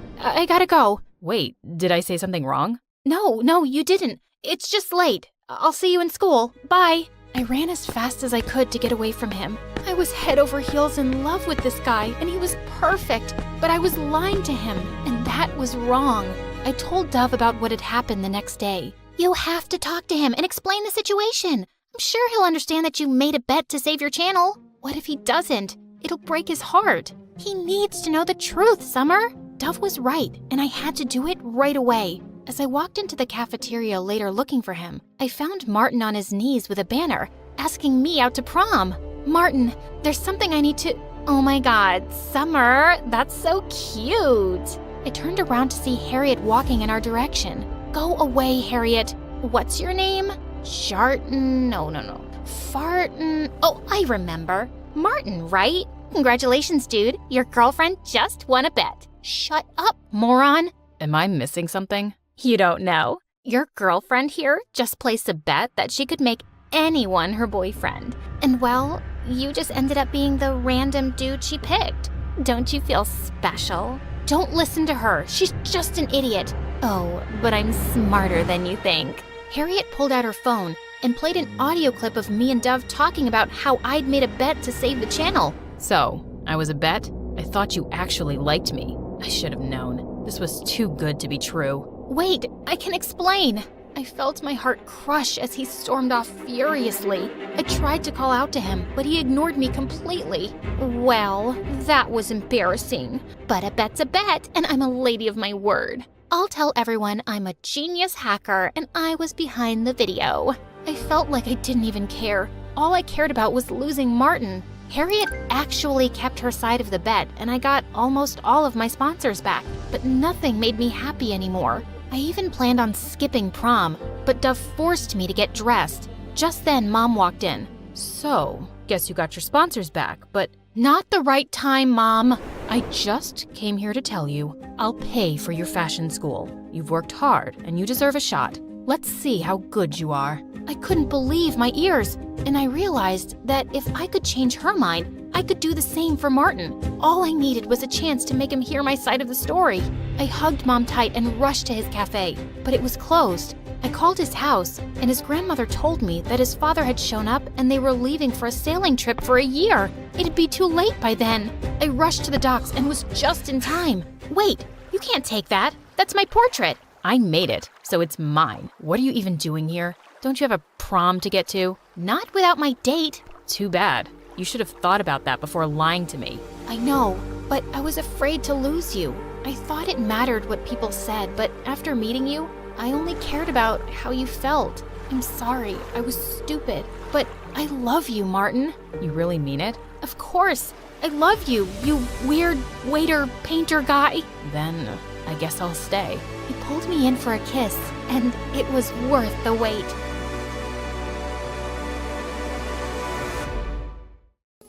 gotta go. Wait, did I say something wrong? No, you didn't. It's just late. I'll see you in school. Bye. I ran as fast as I could to get away from him. I was head over heels in love with this guy, and he was perfect. But I was lying to him, and that was wrong. I told Dove about what had happened the next day. You have to talk to him and explain the situation. I'm sure he'll understand that you made a bet to save your channel. What if he doesn't? It'll break his heart. He needs to know the truth, Summer. Dove was right, and I had to do it right away. As I walked into the cafeteria later looking for him, I found Martin on his knees with a banner, asking me out to prom. Martin, there's something I need to... Oh my God, Summer, that's so cute. I turned around to see Harriet walking in our direction. Go away, Harriet. What's your name? Sharton? No. Farton? Oh, I remember. Martin, right? Congratulations, dude. Your girlfriend just won a bet. Shut up, moron. Am I missing something? You don't know. Your girlfriend here just placed a bet that she could make anyone her boyfriend. And well, you just ended up being the random dude she picked. Don't you feel special? Don't listen to her. She's just an idiot. Oh, but I'm smarter than you think. Harriet pulled out her phone and played an audio clip of me and Dove talking about how I'd made a bet to save the channel. So, I was a bet? I thought you actually liked me. I should have known. This was too good to be true. Wait, I can explain. I felt my heart crush as he stormed off furiously. I tried to call out to him, but he ignored me completely. Well, that was embarrassing. But a bet's a bet, and I'm a lady of my word. I'll tell everyone I'm a genius hacker and I was behind the video. I felt like I didn't even care. All I cared about was losing Martin. Harriet actually kept her side of the bet, and I got almost all of my sponsors back, but nothing made me happy anymore. I even planned on skipping prom, but Dove forced me to get dressed. Just then, Mom walked in. So, guess you got your sponsors back, but not the right time, Mom. I just came here to tell you, I'll pay for your fashion school. You've worked hard, and you deserve a shot. Let's see how good you are. I couldn't believe my ears, and I realized that if I could change her mind, I could do the same for Martin. All I needed was a chance to make him hear my side of the story. I hugged Mom tight and rushed to his cafe, but it was closed. I called his house, and his grandmother told me that his father had shown up and they were leaving for a sailing trip for a year. It'd be too late by then. I rushed to the docks and was just in time. Wait, you can't take that. That's my portrait. I made it, so it's mine. What are you even doing here? Don't you have a prom to get to? Not without my date. Too bad. You should have thought about that before lying to me. I know, but I was afraid to lose you. I thought it mattered what people said, but after meeting you, I only cared about how you felt. I'm sorry, I was stupid, but I love you, Martin. You really mean it? Of course. I love you, you weird waiter painter guy. Then I guess I'll stay. He pulled me in for a kiss, and it was worth the wait.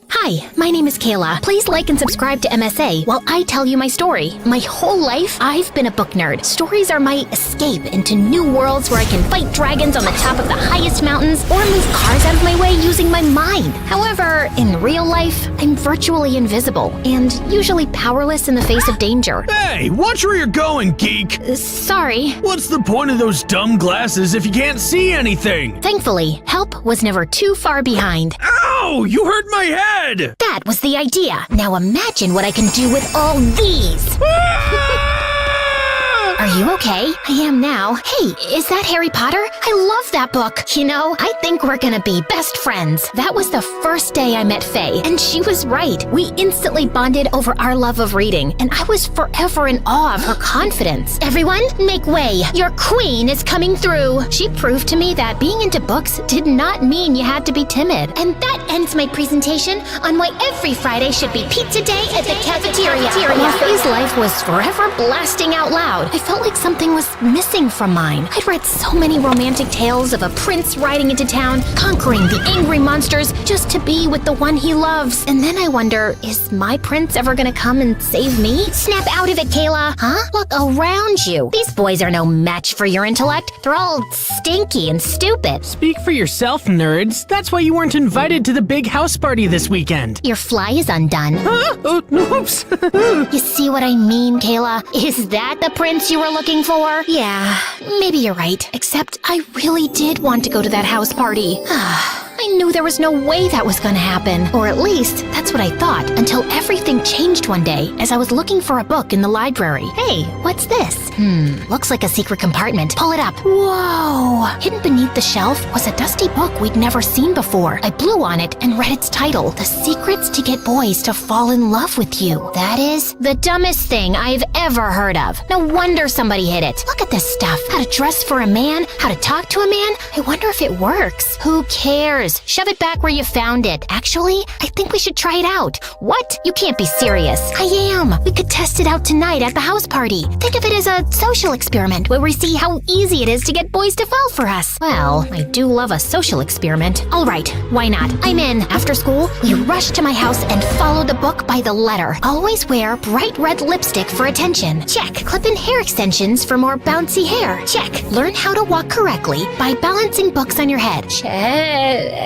Hi, Hi, my name is Kayla. Please like and subscribe to MSA while I tell you my story. My whole life, I've been a book nerd. Stories are my escape into new worlds where I can fight dragons on the top of the highest mountains or move cars out of my way using my mind. However, in real life, I'm virtually invisible and usually powerless in the face of danger. Hey, watch where you're going, geek! Sorry. What's the point of those dumb glasses if you can't see anything? Thankfully, help was never too far behind. Ow! You hurt my head! That was the idea. Now imagine what I can do with all these. Are you okay? I am now. Hey, is that Harry Potter? I love that book. You know, I think we're gonna be best friends. That was the first day I met Faye, and she was right. We instantly bonded over our love of reading, and I was forever in awe of her confidence. Everyone, make way. Your queen is coming through. She proved to me that being into books did not mean you had to be timid. And that ends my presentation on why every Friday should be pizza day at the cafeteria. While Faye's life was forever blasting out loud, I felt like something was missing from mine. I'd read so many romantic tales of a prince riding into town, conquering the angry monsters just to be with the one he loves. And then I wonder, is my prince ever gonna come and save me? Snap out of it, Kayla. Huh? Look around you. These boys are no match for your intellect. They're all stinky and stupid. Speak for yourself, nerds. That's why you weren't invited to the big house party this weekend. Your fly is undone. Huh? Oh, oops. You see what I mean, Kayla? Is that the prince you were looking for? Yeah, maybe you're right. Except I really did want to go to that house party. I knew there was no way that was gonna happen. Or at least, that's what I thought, until everything changed one day as I was looking for a book in the library. Hey, what's this? Looks like a secret compartment. Pull it up. Whoa! Hidden beneath the shelf was a dusty book we'd never seen before. I blew on it and read its title, The Secrets to Get Boys to Fall in Love with You. That is the dumbest thing I've ever heard of. No wonder somebody hid it. Look at this stuff. How to dress for a man, how to talk to a man. I wonder if it works. Who cares? Shove it back where you found it. Actually, I think we should try it out. What? You can't be serious. I am. We could test it out tonight at the house party. Think of it as a social experiment where we see how easy it is to get boys to fall for us. Well, I do love a social experiment. All right, why not? I'm in. After school, we rush to my house and follow the book by the letter. Always wear bright red lipstick for attention. Check. Clip in hair extensions for more bouncy hair. Check. Learn how to walk correctly by balancing books on your head. Check.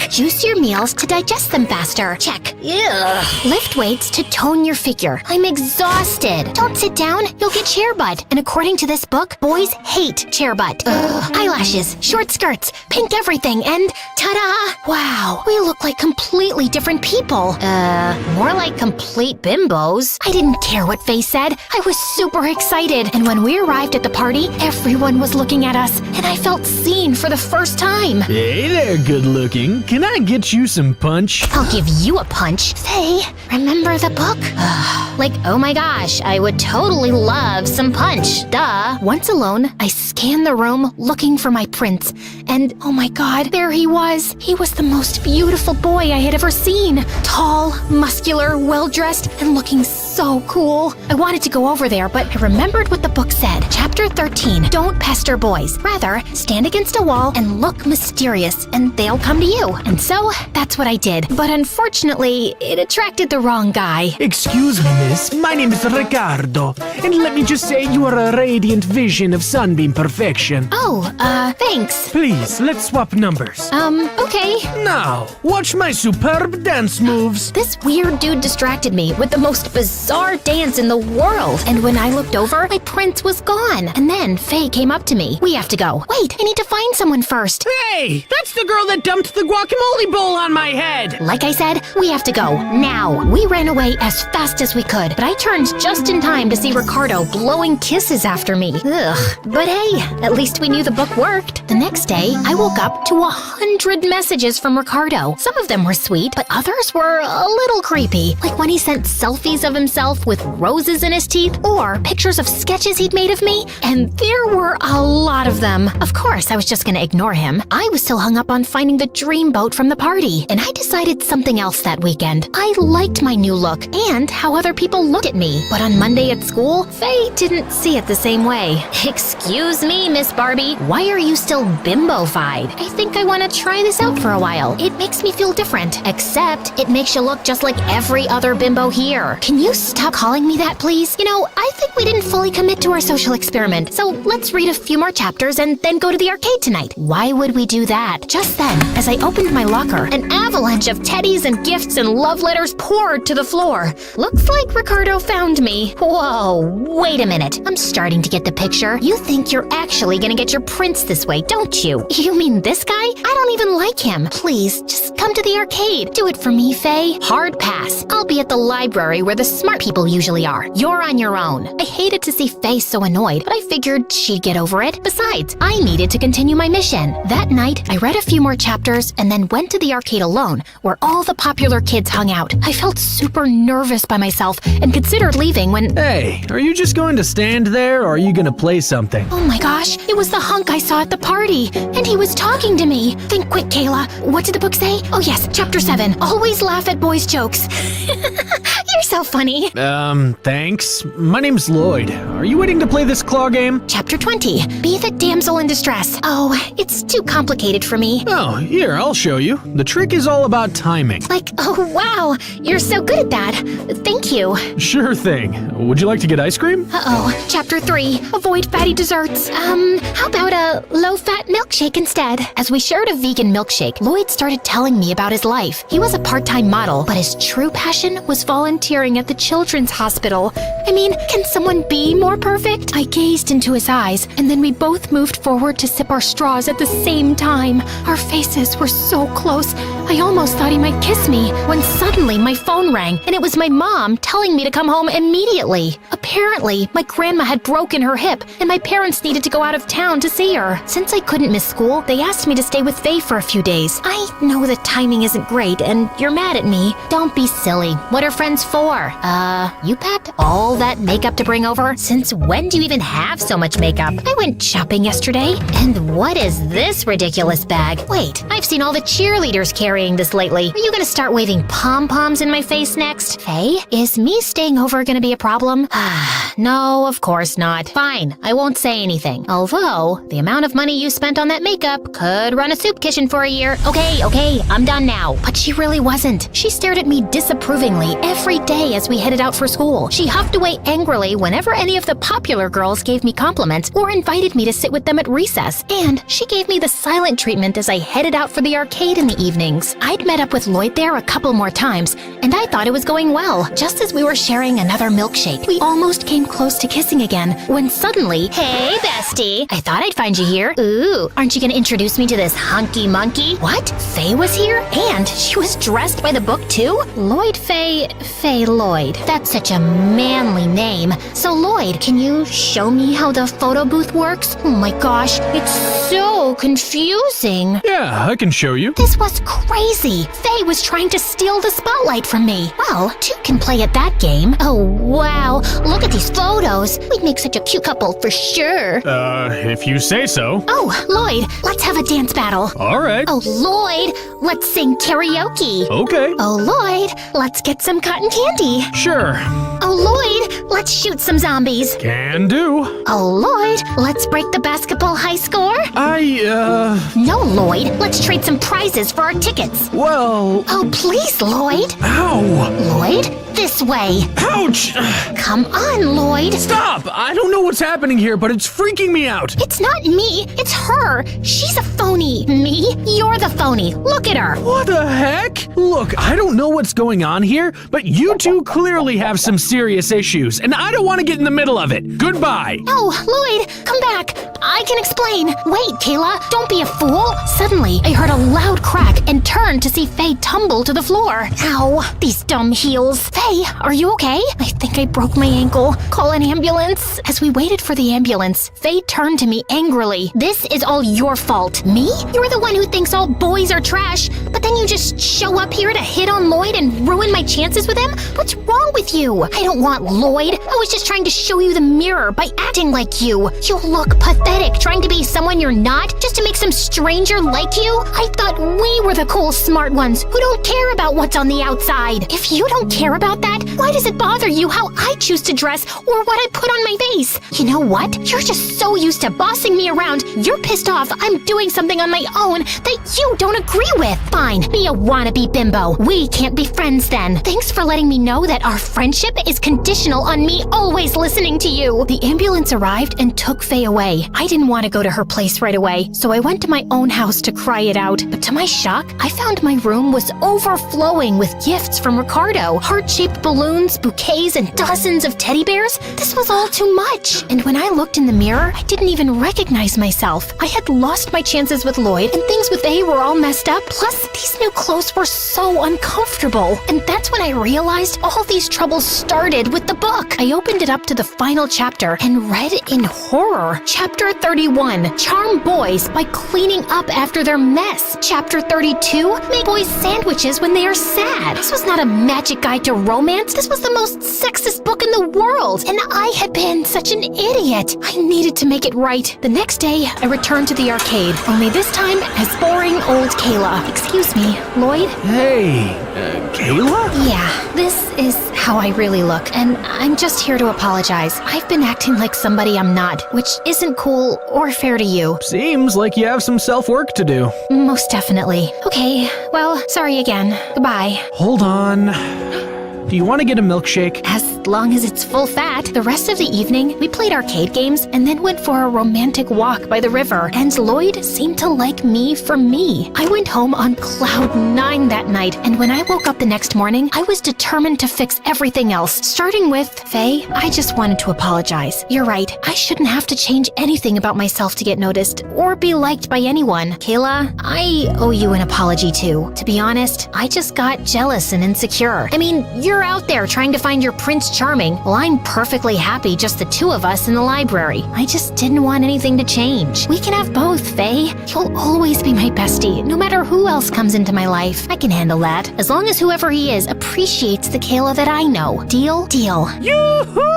Juice your meals to digest them faster. Check. Ugh. Lift weights to tone your figure. I'm exhausted. Don't sit down, you'll get chair butt. And according to this book, boys hate chair butt. Eyelashes, short skirts, pink everything, and ta-da! Wow, we look like completely different people. More like complete bimbos. I didn't care what Faye said. I was super excited. And when we arrived at the party, everyone was looking at us, and I felt seen for the first time. Hey there, good looking. Can I get you some punch? I'll give you a punch. Faye, remember the book? Like, oh my gosh, I would totally love some punch. Duh. Once alone, I scanned the room looking for my prince. And oh my god, there he was. He was the most beautiful boy I had ever seen. Tall, muscular, well-dressed, and looking so cool. I wanted to go over there, but I remembered what the book said. Chapter 13, don't pester boys. Rather, stand against a wall and look mysterious, and they'll come to you. And so, that's what I did. But unfortunately, it attracted the wrong guy. Excuse me, miss. My name is Ricardo. And let me just say you are a radiant vision of sunbeam perfection. Oh, thanks. Please, let's swap numbers. Okay. Now, watch my superb dance moves. This weird dude distracted me with the most bizarre dance in the world. And when I looked over, my prince was gone. And then Faye came up to me. We have to go. Wait, I need to find someone first. Hey, that's the girl that dumped the guacamole bowl on my head. Like I said, we have to go now. We ran away as fast as we could, but I turned just in time to see Ricardo blowing kisses after me. Ugh. But hey, at least we knew the book worked. The next day, I woke up to 100 messages from Ricardo. Some of them were sweet, but others were a little creepy. Like when he sent selfies of himself with roses in his teeth, or pictures of sketches he'd made of me, and and there were a lot of them. Of course, I was just gonna ignore him. I was still hung up on finding the dream boat from the party, and I decided something else that weekend. I liked my new look and how other people looked at me. But on Monday at school, Faye didn't see it the same way. Excuse me, Miss Barbie, why are you still bimbo-fied? I think I want to try this out for a while. It makes me feel different, except it makes you look just like every other bimbo here. Can you stop calling me that, please? You know, I think we didn't fully commit to our social experiment, so let's read a few more chapters and then go to the arcade tonight. Why would we do that? Just then, as I opened my locker, an avalanche of teddies and gifts and love letters poured to the floor. Looks like Ricardo found me. Whoa, wait a minute. I'm starting to get the picture. You think you're actually gonna get your prince this way, don't you? You mean this guy? I don't even like him. Please, just come to the arcade. Do it for me, Faye. Hard pass. I'll be at the library where the smart people usually are. You're on your own. I hated to see Faye so annoyed, but I figured she'd get over it. Besides, I needed to continue my mission. That night, I read a few more chapters and then went to the arcade alone, where all the popular kids hung out. I felt super nervous by myself and considered leaving when— Hey, are you just going to stand there or are you going to play something? Oh my gosh, it was the hunk I saw at the party, and he was talking to me. Think quick, Kayla. What did the book say? Oh yes, chapter 7. Always laugh at boys' jokes. You're so funny. Thanks. My name's Lloyd. Are you waiting to play this claw game? Chapter 20. Be the damsel in distress. Oh, it's too complicated for me. Oh, here, I'll show you. The trick is all about timing. Like, oh wow, you're so good at that. Thank you. Sure thing. Would you like to get ice cream? Uh-oh. Chapter 3. Avoid fatty desserts. How about a low-fat milkshake instead? As we shared a vegan milkshake, Lloyd started telling me about his life. He was a part-time model, but his true passion was volunteering at the children's hospital. I mean, can someone be more perfect? I gazed into his eyes, and then we both moved forward to sip our straws at the same time. Our faces were so close, I almost thought he might kiss me, when suddenly my phone rang, and it was my mom telling me to come home immediately. Apparently, my grandma had broken her hip, and my parents needed to go out of town to see her. Since I couldn't miss school, they asked me to stay with Faye for a few days. I know the timing isn't great, and you're mad at me. Don't be silly. What are friends for? You packed all that makeup to bring over? Since when do you even have so much makeup? I went shopping yesterday. And what is this ridiculous bag? Wait, I've seen all the cheerleaders carrying this lately. Are you gonna start waving pom-poms in my face next? Faye, is me staying over gonna be a problem? No, of course not. Fine, I won't say anything. Although, the amount of money you spent on that makeup could run a soup kitchen for a year. Okay, I'm done now. But she really wasn't. She stared at me disapprovingly every day as we headed out for school. She huffed away angrily whenever any of the popular girls gave me compliments or invited me to sit with them at recess. And she gave me the silent treatment as I headed out for the arcade in the evenings. I'd met up with Lloyd there a couple more times, and I thought it was going well. Just as we were sharing another milkshake, we almost came close to kissing again, when suddenly— Hey, bestie! I thought I'd find you here. Ooh, aren't you gonna introduce me to this hunky monkey? What? Faye was here? And she was dressed by the book too? Lloyd Faye Lloyd. That's such a manly name. So Lloyd, can you show me how the photo booth works? Oh my gosh, it's so confusing. Yeah, I can show you. This was crazy. Faye was trying to steal the spotlight from me. Well, two can play at that game. Oh wow, look at these photos. We'd make such a cute couple for sure. If you say so. Oh, Lloyd, let's have a dance battle. All right. Oh, Lloyd, let's sing karaoke. Okay. Oh, Lloyd, let's get some cotton candy. Sure. Oh, Lloyd, let's shoot some zombies. Can do. Oh, Lloyd, let's break the basketball high score. No, Lloyd, let's trade some prizes for our tickets. Well... Oh, please, Lloyd. Ow! Lloyd, this way. Ouch! Come on, Lloyd. Stop! I don't know what's happening here, but it's freaking me out. It's not me, it's her. She's a phony. Me? You're the phony. Look at her. What the heck? Look, I don't know what's going on here, but you two clearly have some serious issues, and I don't want to get in the middle of it. Goodbye. No, Lloyd, come back. I can explain. Wait, Kayla, don't be a fool. Suddenly, I heard a loud crack and turned to see Faye tumble to the floor. Ow, these dumb heels. Faye, are you okay? I think I broke my ankle. Call an ambulance. As we waited for the ambulance, Faye turned to me angrily. This is all your fault. Me? You're the one who thinks all boys are trash, but then you just show up here to hit on Lloyd and ruin my chances with him? What's wrong with you? I don't want Lloyd. I was just trying to show you the mirror by acting like you. You look pathetic trying to be someone you're not just to make some stranger like you. I thought we were the cool, smart ones who don't care about what's on the outside. If you don't care about that, why does it bother you how I choose to dress or what I put on my face? You know what? You're just so used to bossing me around, you're pissed off I'm doing something on my own that you don't agree with. Fine, be a wannabe bimbo. We can't be friends then. Thanks for letting me know that our friendship is conditional on me always listening to you. The ambulance arrived and took Faye away. I didn't want to go to her place right away, so I went to my own house to cry it out. But to my shock, I found my room was overflowing with gifts from Ricardo. Heart-shaped balloons, bouquets, and dozens of teddy bears. This was all too much. And when I looked in the mirror, I didn't even recognize myself. I had lost my chances with Lloyd, and things with Faye were all messed up. Plus, these new clothes were so uncomfortable. And that's when I realized all these troubles started with the book. I opened it up to the final chapter and read in horror. Chapter 31, Charm Boys by cleaning up after their mess. Chapter 32, make boys sandwiches when they are sad. This was not a magic guide to romance. This was the most sexist book in the world. And I had been such an idiot. I needed to make it right. The next day, I returned to the arcade, only this time as boring old Kayla. Excuse me, Lloyd? Hey, Kayla? Yeah, this is how I really look, and I'm just here to apologize. I've been acting like somebody I'm not, which isn't cool or fair to you. Seems like you have some self-work to do. Most definitely. Okay, well, sorry again. Goodbye. Hold on. Do you want to get a milkshake? As long as it's full fat. The rest of the evening, we played arcade games and then went for a romantic walk by the river. And Lloyd seemed to like me for me. I went home on cloud 9 that night, and when I woke up the next morning, I was determined to fix everything else. Starting with, Faye, I just wanted to apologize. You're right, I shouldn't have to change anything about myself to get noticed or be liked by anyone. Kayla, I owe you an apology too. To be honest, I just got jealous and insecure. I mean, you're out there trying to find your Prince Charming, while I'm perfectly happy just the two of us in the library. I just didn't want anything to change. We can have both, Faye. You'll always be my bestie, no matter who else comes into my life. I can handle that, as long as whoever he is appreciates the Kayla that I know. Deal? Deal. Yoo-hoo!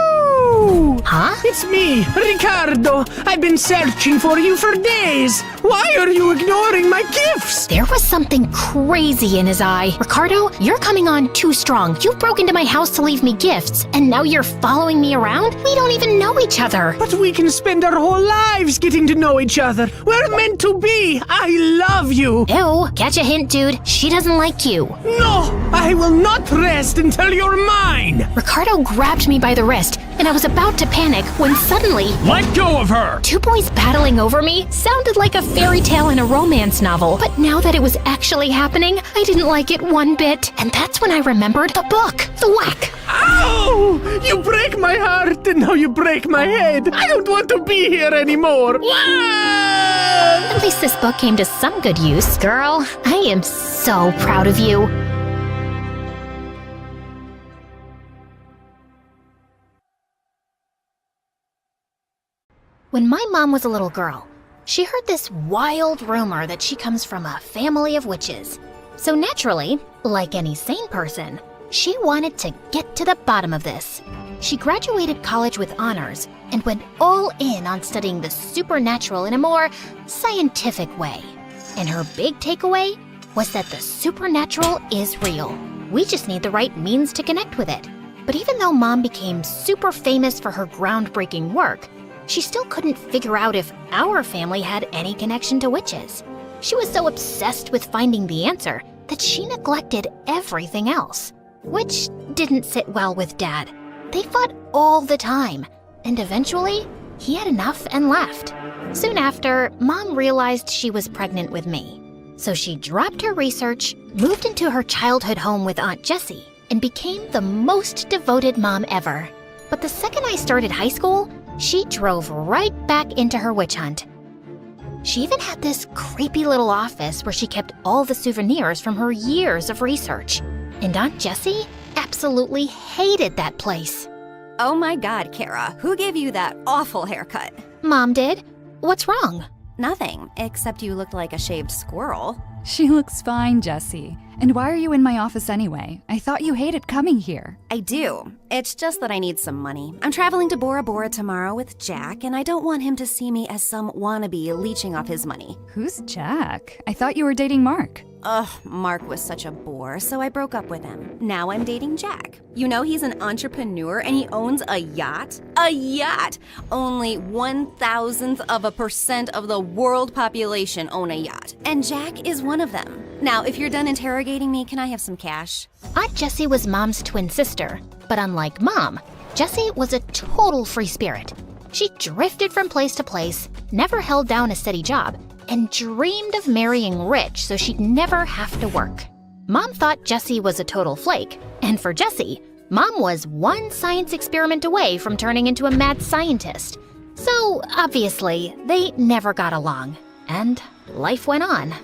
Huh? It's me, Ricardo. I've been searching for you for days. Why are you ignoring my gifts? There was something crazy in his eye. Ricardo, you're coming on too strong. You broke into my house to leave me gifts, and now you're following me around? We don't even know each other. But we can spend our whole lives getting to know each other. We're meant to be. I love you. Ew, catch a hint, dude. She doesn't like you. No, I will not rest until you're mine. Ricardo grabbed me by the wrist, and I was about to panic when suddenly... Let go of her! Two boys battling over me sounded like a fairy tale in a romance novel. But now that it was actually happening, I didn't like it one bit. And that's when I remembered the book. The whack. Ow! You break my heart, and now you break my head. I don't want to be here anymore. At least this book came to some good use. Girl, I am so proud of you. When my mom was a little girl, she heard this wild rumor that she comes from a family of witches. So naturally, like any sane person, she wanted to get to the bottom of this. She graduated college with honors and went all in on studying the supernatural in a more scientific way. And her big takeaway was that the supernatural is real. We just need the right means to connect with it. But even though Mom became super famous for her groundbreaking work, she still couldn't figure out if our family had any connection to witches. She was so obsessed with finding the answer that she neglected everything else, which didn't sit well with Dad. They fought all the time, and eventually, he had enough and left. Soon after, Mom realized she was pregnant with me. So she dropped her research, moved into her childhood home with Aunt Jessie, and became the most devoted mom ever. But the second I started high school, she drove right back into her witch hunt. She even had this creepy little office where she kept all the souvenirs from her years of research. And Aunt Jessie absolutely hated that place. Oh my God, Kara, who gave you that awful haircut? Mom did. What's wrong? Nothing, except you looked like a shaved squirrel. She looks fine, Jessie. And why are you in my office anyway? I thought you hated coming here. I do. It's just that I need some money. I'm traveling to Bora Bora tomorrow with Jack, and I don't want him to see me as some wannabe leeching off his money. Who's Jack? I thought you were dating Mark. Ugh, Mark was such a bore, so I broke up with him. Now I'm dating Jack. You know he's an entrepreneur and he owns a yacht? A yacht! Only 1,000% of the world population own a yacht, and Jack is one of them. Now, if you're done interrogating me, can I have some cash? Aunt Jessie was Mom's twin sister, but unlike Mom, Jessie was a total free spirit. She drifted from place to place, never held down a steady job, and dreamed of marrying rich so she'd never have to work. Mom thought Jessie was a total flake, and for Jessie, Mom was one science experiment away from turning into a mad scientist. So, obviously, they never got along, and life went on.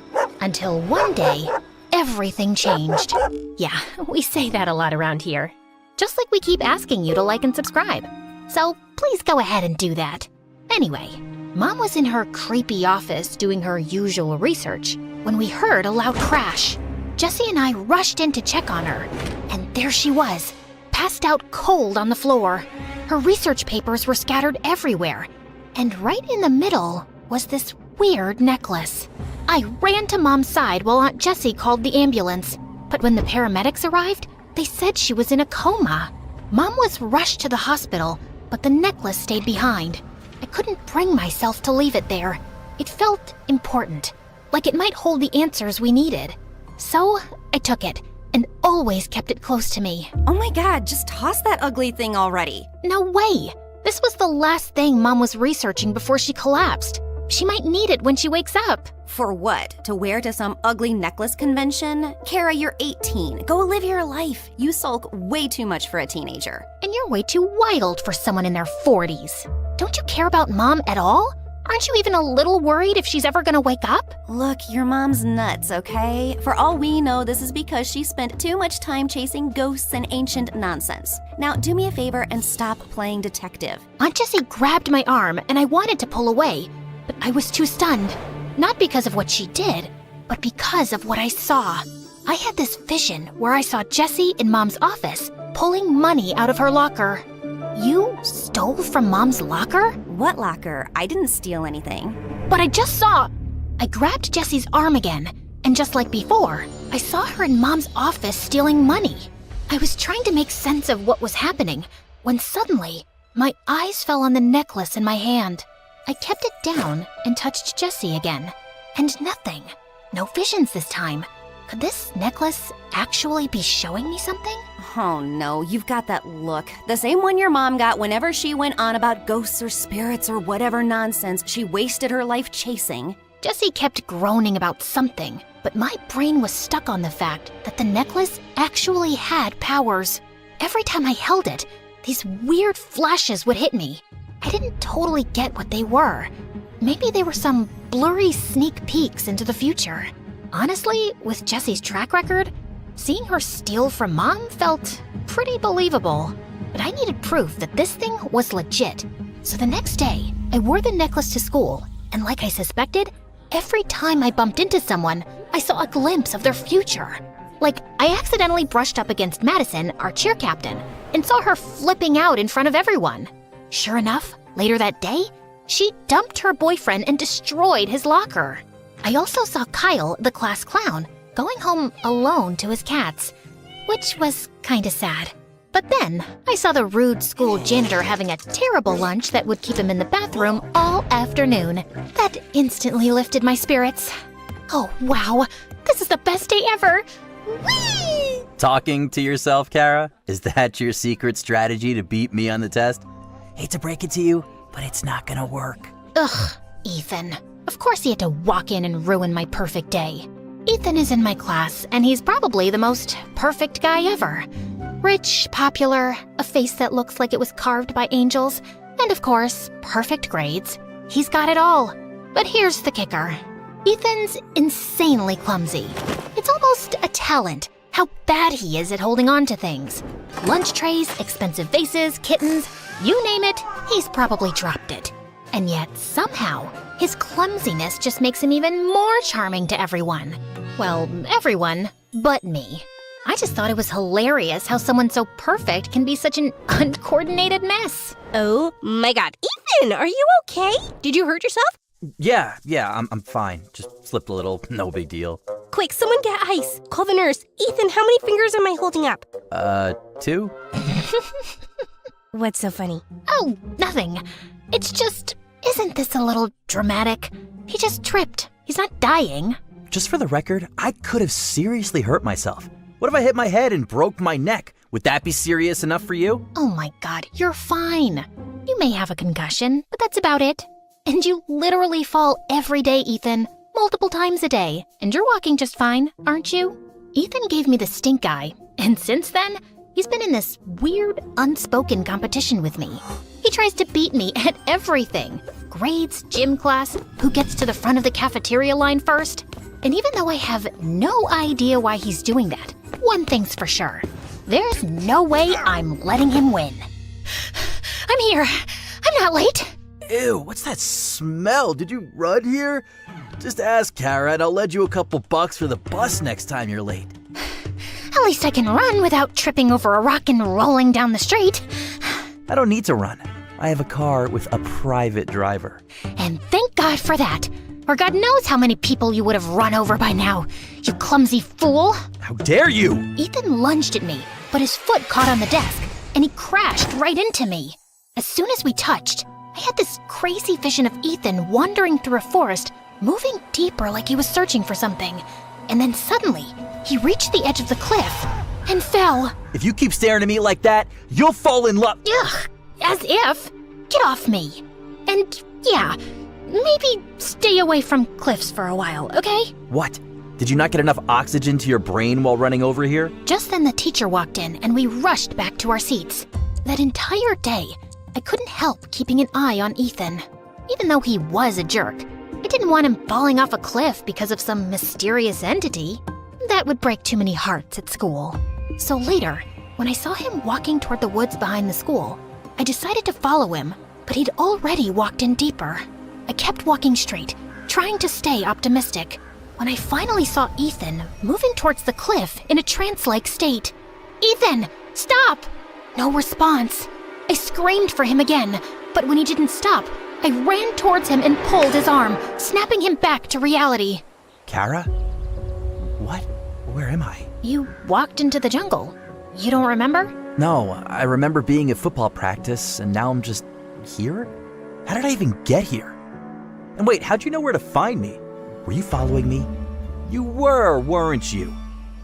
Until one day, everything changed. Yeah, we say that a lot around here. Just like we keep asking you to like and subscribe. So please go ahead and do that. Anyway, Mom was in her creepy office doing her usual research when we heard a loud crash. Jessie and I rushed in to check on her, and there she was, passed out cold on the floor. Her research papers were scattered everywhere, and right in the middle was this weird necklace. I ran to Mom's side while Aunt Jessie called the ambulance, but when the paramedics arrived, they said she was in a coma. Mom was rushed to the hospital, but the necklace stayed behind. I couldn't bring myself to leave it there. It felt important, like it might hold the answers we needed. So I took it and always kept it close to me. Oh my God, just toss that ugly thing already. No way! This was the last thing Mom was researching before she collapsed. She might need it when she wakes up. For what? To wear to some ugly necklace convention? Kara, you're 18. Go live your life. You sulk way too much for a teenager. And you're way too wild for someone in their 40s. Don't you care about Mom at all? Aren't you even a little worried if she's ever gonna wake up? Look, your mom's nuts, okay? For all we know, this is because she spent too much time chasing ghosts and ancient nonsense. Now, do me a favor and stop playing detective. Aunt Jessie grabbed my arm and I wanted to pull away, but I was too stunned. Not because of what she did, but because of what I saw. I had this vision where I saw Jessie in Mom's office, pulling money out of her locker. You stole from Mom's locker? What locker? I didn't steal anything. But I just saw... I grabbed Jessie's arm again, and just like before, I saw her in Mom's office stealing money. I was trying to make sense of what was happening, when suddenly, my eyes fell on the necklace in my hand. I kept it down and touched Jessie again, and nothing. No visions this time. Could this necklace actually be showing me something? Oh no, you've got that look. The same one your mom got whenever she went on about ghosts or spirits or whatever nonsense she wasted her life chasing. Jessie kept groaning about something, but my brain was stuck on the fact that the necklace actually had powers. Every time I held it, these weird flashes would hit me. I didn't totally get what they were. Maybe they were some blurry sneak peeks into the future. Honestly, with Jessie's track record, seeing her steal from Mom felt pretty believable. But I needed proof that this thing was legit. So the next day, I wore the necklace to school, and like I suspected, every time I bumped into someone, I saw a glimpse of their future. Like, I accidentally brushed up against Madison, our cheer captain, and saw her flipping out in front of everyone. Sure enough, later that day, she dumped her boyfriend and destroyed his locker. I also saw Kyle, the class clown, going home alone to his cats, which was kinda sad. But then, I saw the rude school janitor having a terrible lunch that would keep him in the bathroom all afternoon. That instantly lifted my spirits. Oh wow, this is the best day ever! Whee! Talking to yourself, Kara? Is that your secret strategy to beat me on the test? Hate to break it to you, but it's not gonna work. Ugh, Ethan. Of course he had to walk in and ruin my perfect day. Ethan is in my class, and he's probably the most perfect guy ever. Rich, popular, a face that looks like it was carved by angels, And of course, perfect grades. He's got it all. But here's the kicker. Ethan's insanely clumsy. It's almost a talent, how bad he is at holding on to things. Lunch trays, expensive vases, kittens, you name it, he's probably dropped it. And yet, somehow, his clumsiness just makes him even more charming to everyone. Well, everyone but me. I just thought it was hilarious how someone so perfect can be such an uncoordinated mess. Oh my god. Ethan, are you okay? Did you hurt yourself? Yeah, I'm fine. Just slipped a little, no big deal. Quick, someone get ice. Call the nurse. Ethan, how many fingers am I holding up? 2? What's so funny? Oh, nothing. It's just, isn't this a little dramatic? He just tripped. He's not dying. Just for the record, I could have seriously hurt myself. What if I hit my head and broke my neck? Would that be serious enough for you? Oh my god, you're fine. You may have a concussion, but that's about it. And you literally fall every day, Ethan. Multiple times a day. And you're walking just fine, aren't you? Ethan gave me the stink eye. And since then, he's been in this weird, unspoken competition with me. He tries to beat me at everything. Grades, gym class, who gets to the front of the cafeteria line first. And even though I have no idea why he's doing that, one thing's for sure. There's no way I'm letting him win. I'm here. I'm not late. Ew, what's that smell? Did you run here? Just ask Kara and I'll lend you a couple bucks for the bus next time you're late. At least I can run without tripping over a rock and rolling down the street. I don't need to run. I have a car with a private driver. And thank God for that. Or God knows how many people you would have run over by now, you clumsy fool. How dare you! Ethan lunged at me, but his foot caught on the desk, and he crashed right into me. As soon as we touched, I had this crazy vision of Ethan wandering through a forest, moving deeper like he was searching for something. And then suddenly, he reached the edge of the cliff and fell. If you keep staring at me like that, you'll fall in love. Ugh, as if. Get off me. And yeah, maybe stay away from cliffs for a while, okay? What? Did you not get enough oxygen to your brain while running over here? Just then the teacher walked in and we rushed back to our seats. That entire day, I couldn't help keeping an eye on Ethan. Even though he was a jerk, I didn't want him falling off a cliff because of some mysterious entity. That would break too many hearts at school. So later, when I saw him walking toward the woods behind the school, I decided to follow him, but he'd already walked in deeper. I kept walking straight, trying to stay optimistic, when I finally saw Ethan moving towards the cliff in a trance-like state. Ethan, stop! No response. I screamed for him again, but when he didn't stop, I ran towards him and pulled his arm, snapping him back to reality. Kara? What? Where am I? You walked into the jungle. You don't remember? No, I remember being at football practice, and now I'm just here? How did I even get here? And wait, how'd you know where to find me? Were you following me? You were, weren't you?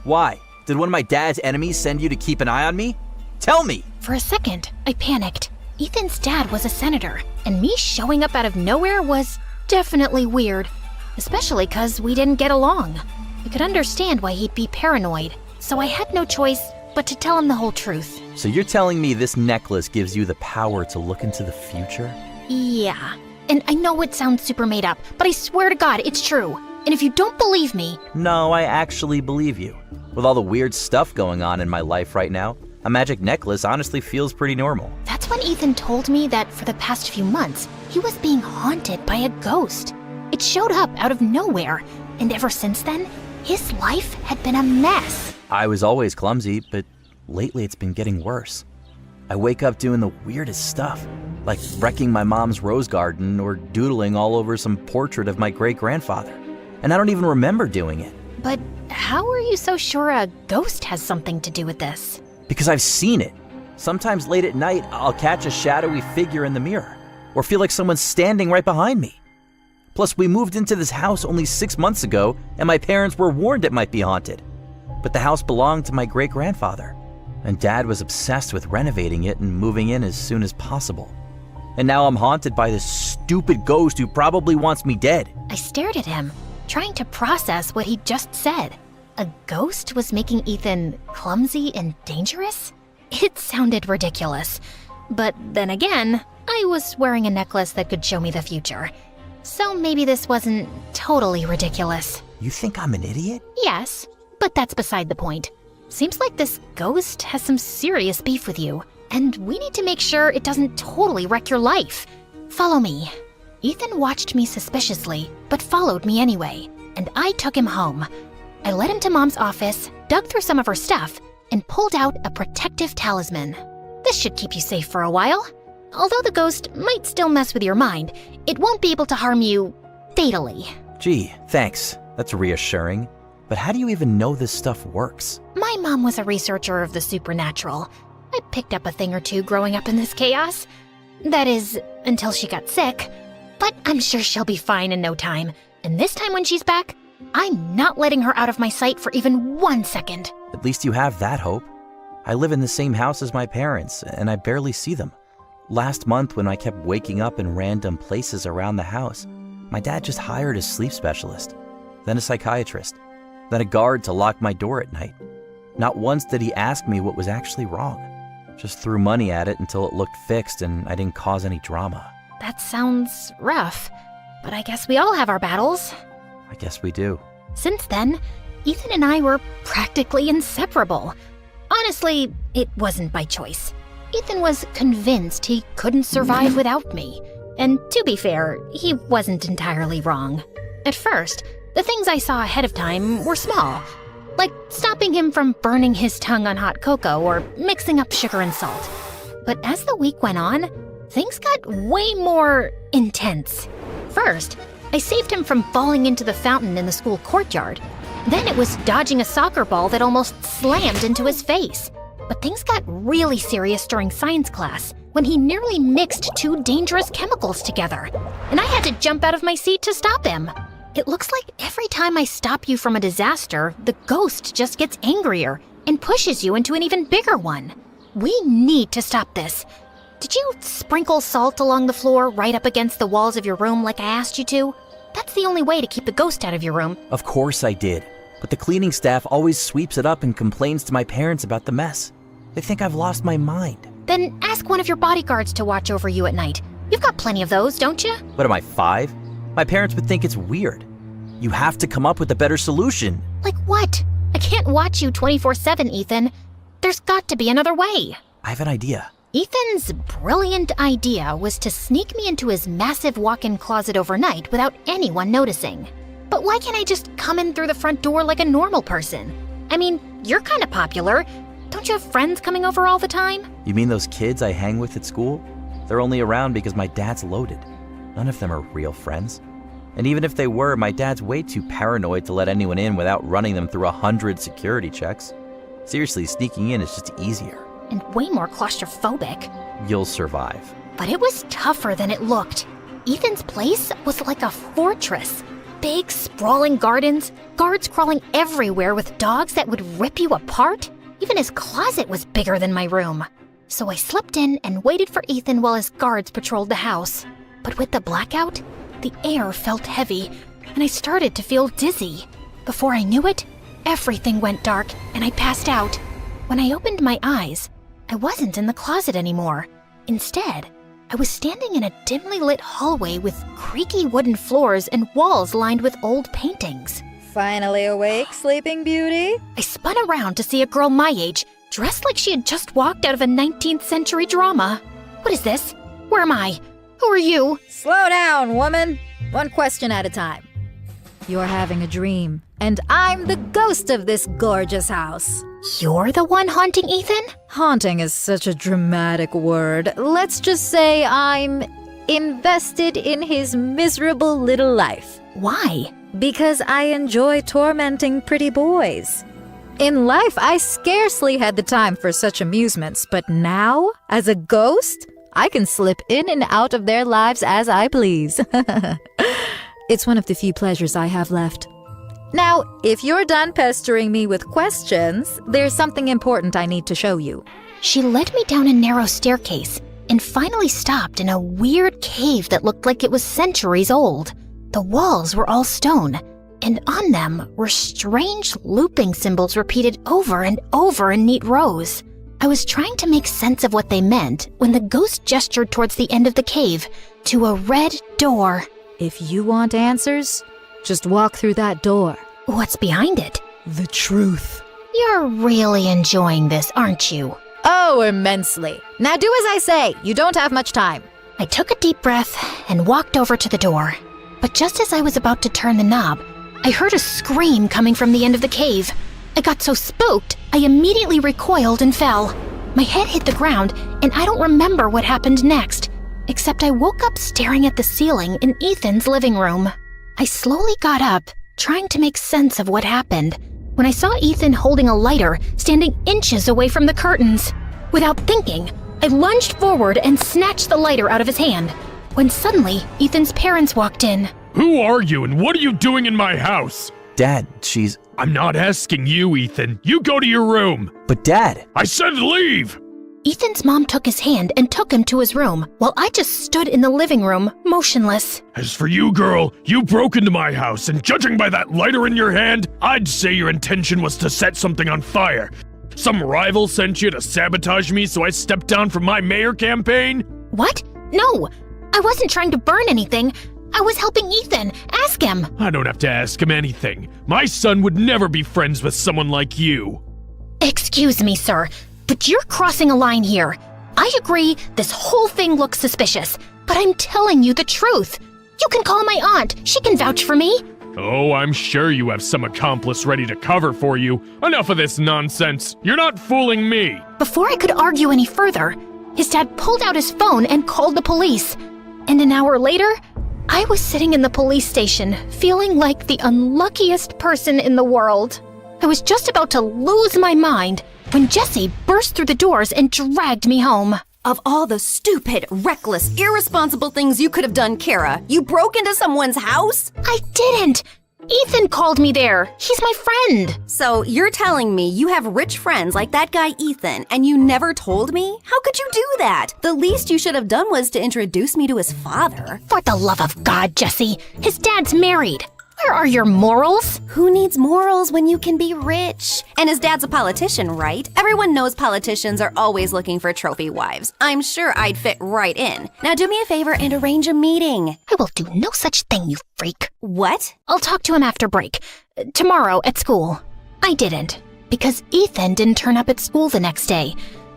Why? Did one of my dad's enemies send you to keep an eye on me? Tell me! For a second, I panicked. Ethan's dad was a senator, and me showing up out of nowhere was definitely weird, especially because we didn't get along. I could understand why he'd be paranoid, so I had no choice but to tell him the whole truth. So you're telling me this necklace gives you the power to look into the future? Yeah. And I know it sounds super made up, but I swear to God, it's true. And if you don't believe me... No, I actually believe you. With all the weird stuff going on in my life right now, a magic necklace honestly feels pretty normal. That's when Ethan told me that for the past few months, he was being haunted by a ghost. It showed up out of nowhere, and ever since then, his life had been a mess. I was always clumsy, but lately it's been getting worse. I wake up doing the weirdest stuff, like wrecking my mom's rose garden or doodling all over some portrait of my great-grandfather. And I don't even remember doing it. But how are you so sure a ghost has something to do with this? Because I've seen it. Sometimes late at night, I'll catch a shadowy figure in the mirror, or feel like someone's standing right behind me. Plus, we moved into this house only 6 months ago, and my parents were warned it might be haunted. But the house belonged to my great-grandfather, and Dad was obsessed with renovating it and moving in as soon as possible. And now I'm haunted by this stupid ghost who probably wants me dead. I stared at him, trying to process what he just said. A ghost was making Ethan clumsy and dangerous? It sounded ridiculous. But then again, I was wearing a necklace that could show me the future. So maybe this wasn't totally ridiculous. You think I'm an idiot? Yes, but that's beside the point. Seems like this ghost has some serious beef with you, and we need to make sure it doesn't totally wreck your life. Follow me. Ethan watched me suspiciously, but followed me anyway, and I took him home. I led him to Mom's office, dug through some of her stuff, and pulled out a protective talisman. This should keep you safe for a while. Although the ghost might still mess with your mind, it won't be able to harm you fatally. Gee, thanks. That's reassuring. But how do you even know this stuff works? My mom was a researcher of the supernatural. I picked up a thing or two growing up in this chaos. That is, until she got sick. But I'm sure she'll be fine in no time. And this time when she's back, I'm not letting her out of my sight for even 1 second. At least you have that hope. I live in the same house as my parents, and I barely see them. Last month, when I kept waking up in random places around the house, my dad just hired a sleep specialist, then a psychiatrist, then a guard to lock my door at night. Not once did he ask me what was actually wrong. Just threw money at it until it looked fixed and I didn't cause any drama. That sounds rough, but I guess we all have our battles. I guess we do. Since then, Ethan and I were practically inseparable. Honestly, it wasn't by choice. Ethan was convinced he couldn't survive without me. And to be fair, he wasn't entirely wrong. At first, the things I saw ahead of time were small, like stopping him from burning his tongue on hot cocoa or mixing up sugar and salt. But as the week went on, things got way more intense. First, I saved him from falling into the fountain in the school courtyard. Then it was dodging a soccer ball that almost slammed into his face. But things got really serious during science class when he nearly mixed 2 dangerous chemicals together, and I had to jump out of my seat to stop him. It looks like every time I stop you from a disaster, the ghost just gets angrier and pushes you into an even bigger one. We need to stop this. Did you sprinkle salt along the floor right up against the walls of your room like I asked you to? That's the only way to keep the ghost out of your room. Of course I did, but the cleaning staff always sweeps it up and complains to my parents about the mess. They think I've lost my mind. Then ask one of your bodyguards to watch over you at night. You've got plenty of those, don't you? What am I, 5? My parents would think it's weird. You have to come up with a better solution. Like what? I can't watch you 24/7, Ethan. There's got to be another way. I have an idea. Ethan's brilliant idea was to sneak me into his massive walk-in closet overnight without anyone noticing. But why can't I just come in through the front door like a normal person? I mean, you're kind of popular. Don't you have friends coming over all the time? You mean those kids I hang with at school? They're only around because my dad's loaded. None of them are real friends. And even if they were, my dad's way too paranoid to let anyone in without running them through 100 security checks. Seriously, sneaking in is just easier. And way more claustrophobic. You'll survive. But it was tougher than it looked. Ethan's place was like a fortress. Big, sprawling gardens, guards crawling everywhere with dogs that would rip you apart. Even his closet was bigger than my room. So I slipped in and waited for Ethan while his guards patrolled the house. But with the blackout, the air felt heavy, and I started to feel dizzy. Before I knew it, everything went dark, and I passed out. When I opened my eyes, I wasn't in the closet anymore. Instead, I was standing in a dimly lit hallway with creaky wooden floors and walls lined with old paintings. Finally awake, Sleeping Beauty? I spun around to see a girl my age, dressed like she had just walked out of a 19th century drama. What is this? Where am I? Who are you? Slow down, woman. One question at a time. You're having a dream, and I'm the ghost of this gorgeous house. You're the one haunting Ethan? Haunting is such a dramatic word. Let's just say I'm invested in his miserable little life. Why? Because I enjoy tormenting pretty boys. In life, I scarcely had the time for such amusements, but now, as a ghost, I can slip in and out of their lives as I please. It's one of the few pleasures I have left. Now, if you're done pestering me with questions, there's something important I need to show you. She led me down a narrow staircase and finally stopped in a weird cave that looked like it was centuries old. The walls were all stone, and on them were strange looping symbols repeated over and over in neat rows. I was trying to make sense of what they meant when the ghost gestured towards the end of the cave, to a red door. If you want answers, just walk through that door. What's behind it? The truth. You're really enjoying this, aren't you? Oh, immensely. Now do as I say. You don't have much time. I took a deep breath and walked over to the door. But just as I was about to turn the knob, I heard a scream coming from the end of the cave. I got so spooked, I immediately recoiled and fell. My head hit the ground, and I don't remember what happened next, except I woke up staring at the ceiling in Ethan's living room. I slowly got up, trying to make sense of what happened, when I saw Ethan holding a lighter, standing inches away from the curtains. Without thinking, I lunged forward and snatched the lighter out of his hand, when suddenly Ethan's parents walked in. Who are you and what are you doing in my house? Dad, I'm not asking you, Ethan. You go to your room. But Dad! I said leave! Ethan's mom took his hand and took him to his room, while I just stood in the living room, motionless. As for you, girl, you broke into my house, and judging by that lighter in your hand, I'd say your intention was to set something on fire. Some rival sent you to sabotage me, so I stepped down from my mayor campaign? What? No! I wasn't trying to burn anything. I was helping Ethan. Ask him. I don't have to ask him anything. My son would never be friends with someone like you. Excuse me, sir, but you're crossing a line here. I agree this whole thing looks suspicious, but I'm telling you the truth. You can call my aunt. She can vouch for me. Oh, I'm sure you have some accomplice ready to cover for you. Enough of this nonsense. You're not fooling me. Before I could argue any further, his dad pulled out his phone and called the police. And an hour later, I was sitting in the police station, feeling like the unluckiest person in the world. I was just about to lose my mind when Jesse burst through the doors and dragged me home. Of all the stupid, reckless, irresponsible things you could have done, Kara, you broke into someone's house? I didn't! Ethan called me there. He's my friend. So you're telling me you have rich friends like that guy Ethan, and you never told me? How could you do that? The least you should have done was to introduce me to his father. For the love of God, Jesse, his dad's married. Where are your morals? Who needs morals when you can be rich? And his dad's a politician, right? Everyone knows politicians are always looking for trophy wives. I'm sure I'd fit right in. Now do me a favor and arrange a meeting. I will do no such thing, you freak. What? I'll talk to him after break. Tomorrow at school. I didn't, because Ethan didn't turn up at school the next day,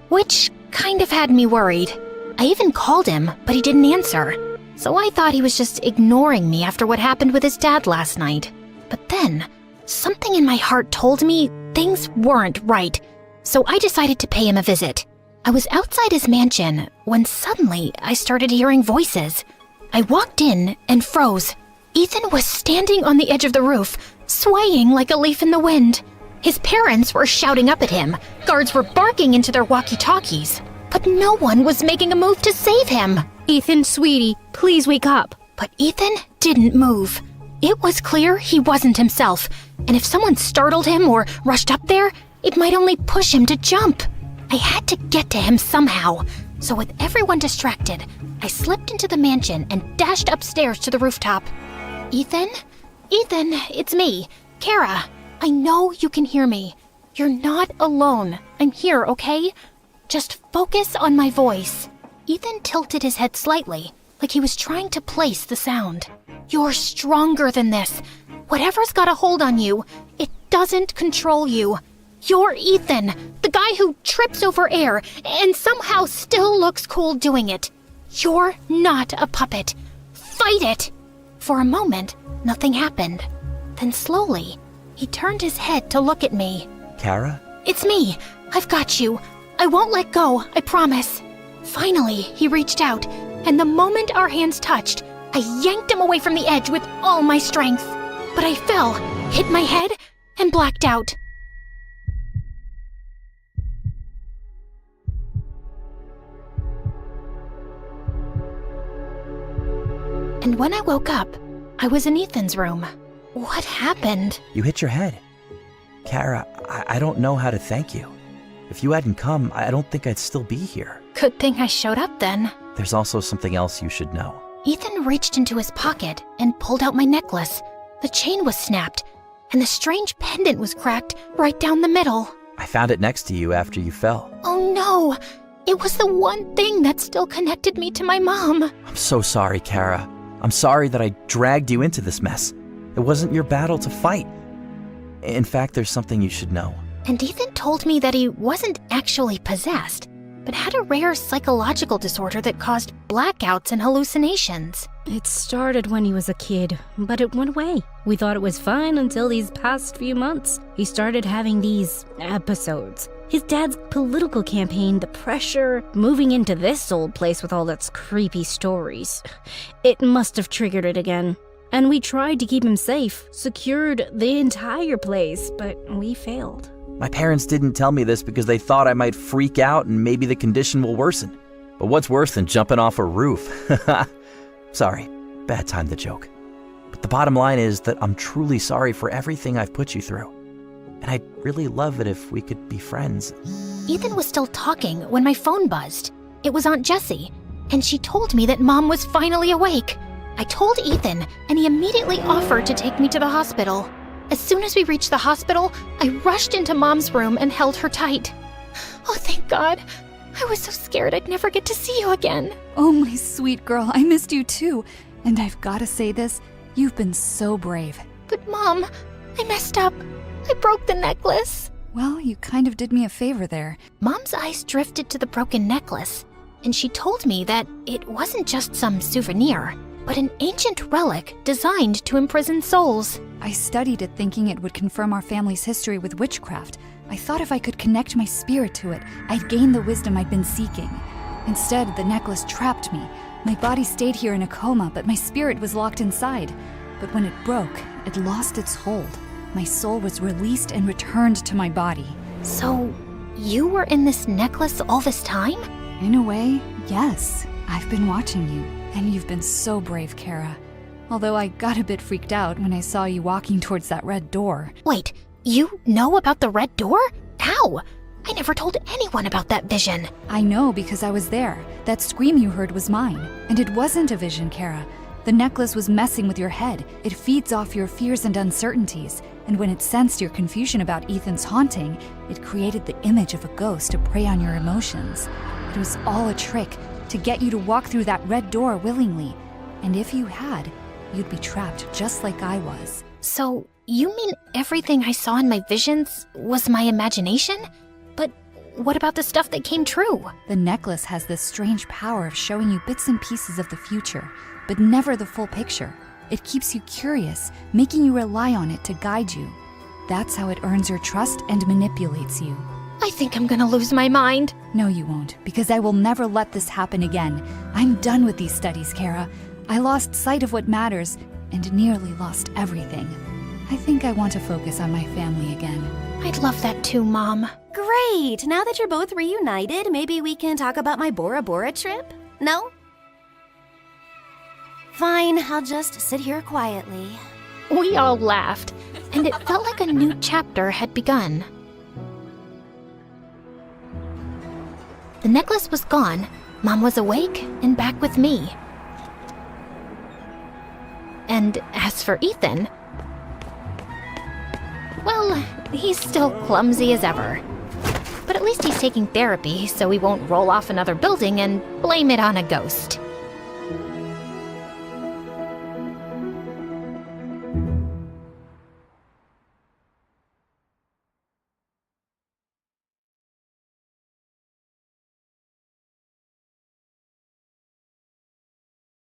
which kind of had me worried. I even called him, but he didn't answer. So I thought he was just ignoring me after what happened with his dad last night. But then, something in my heart told me things weren't right, so I decided to pay him a visit. I was outside his mansion when suddenly I started hearing voices. I walked in and froze. Ethan was standing on the edge of the roof, swaying like a leaf in the wind. His parents were shouting up at him. Guards were barking into their walkie-talkies. But no one was making a move to save him. Ethan, sweetie, please wake up. But Ethan didn't move. It was clear he wasn't himself, and if someone startled him or rushed up there, it might only push him to jump. I had to get to him somehow, so with everyone distracted, I slipped into the mansion and dashed upstairs to the rooftop. Ethan? Ethan, it's me, Kara. I know you can hear me. You're not alone. I'm here, okay? Just focus on my voice. Ethan tilted his head slightly, like he was trying to place the sound. You're stronger than this. Whatever's got a hold on you, it doesn't control you. You're Ethan, the guy who trips over air and somehow still looks cool doing it. You're not a puppet. Fight it! For a moment, nothing happened. Then slowly, he turned his head to look at me. Kara? It's me. I've got you. I won't let go, I promise. Finally, he reached out, and the moment our hands touched, I yanked him away from the edge with all my strength. But I fell, hit my head, and blacked out. And when I woke up, I was in Ethan's room. What happened? You hit your head. Kara, I don't know how to thank you. If you hadn't come, I don't think I'd still be here. Good thing I showed up then. There's also something else you should know. Ethan reached into his pocket and pulled out my necklace. The chain was snapped, and the strange pendant was cracked right down the middle. I found it next to you after you fell. Oh no! It was the one thing that still connected me to my mom. I'm so sorry, Kara. I'm sorry that I dragged you into this mess. It wasn't your battle to fight. In fact, there's something you should know. And Ethan told me that he wasn't actually possessed, but had a rare psychological disorder that caused blackouts and hallucinations. It started when he was a kid, but it went away. We thought it was fine until these past few months. He started having these episodes. His dad's political campaign, the pressure, moving into this old place with all its creepy stories. It must have triggered it again. And we tried to keep him safe, secured the entire place, but we failed. My parents didn't tell me this because they thought I might freak out and maybe the condition will worsen. But what's worse than jumping off a roof? Sorry, bad time to joke. But the bottom line is that I'm truly sorry for everything I've put you through. And I'd really love it if we could be friends. Ethan was still talking when my phone buzzed. It was Aunt Jessie, and she told me that Mom was finally awake. I told Ethan, and he immediately offered to take me to the hospital. As soon as we reached the hospital, I rushed into Mom's room and held her tight. Oh, thank God. I was so scared I'd never get to see you again. Oh, my sweet girl, I missed you too. And I've got to say this, you've been so brave. But Mom, I messed up. I broke the necklace. Well, you kind of did me a favor there. Mom's eyes drifted to the broken necklace, and she told me that it wasn't just some souvenir, but an ancient relic designed to imprison souls. I studied it thinking it would confirm our family's history with witchcraft. I thought if I could connect my spirit to it, I'd gain the wisdom I'd been seeking. Instead, the necklace trapped me. My body stayed here in a coma, but my spirit was locked inside. But when it broke, it lost its hold. My soul was released and returned to my body. So, you were in this necklace all this time? In a way, yes. I've been watching you, and you've been so brave, Kara. Although I got a bit freaked out when I saw you walking towards that red door. Wait, you know about the red door? How? I never told anyone about that vision. I know because I was there. That scream you heard was mine. And it wasn't a vision, Kara. The necklace was messing with your head. It feeds off your fears and uncertainties. And when it sensed your confusion about Ethan's haunting, it created the image of a ghost to prey on your emotions. It was all a trick to get you to walk through that red door willingly. And if you had, you'd be trapped just like I was. So, you mean everything I saw in my visions was my imagination? But what about the stuff that came true? The necklace has this strange power of showing you bits and pieces of the future, but never the full picture. It keeps you curious, making you rely on it to guide you. That's how it earns your trust and manipulates you. I think I'm gonna lose my mind. No, you won't, because I will never let this happen again. I'm done with these studies, Kara. I lost sight of what matters and nearly lost everything. I think I want to focus on my family again. I'd love that too, Mom. Great! Now that you're both reunited, maybe we can talk about my Bora Bora trip? No? Fine, I'll just sit here quietly. We all laughed, and it felt like a new chapter had begun. The necklace was gone, Mom was awake and back with me. And as for Ethan, well, he's still clumsy as ever. But at least he's taking therapy, so he won't roll off another building and blame it on a ghost.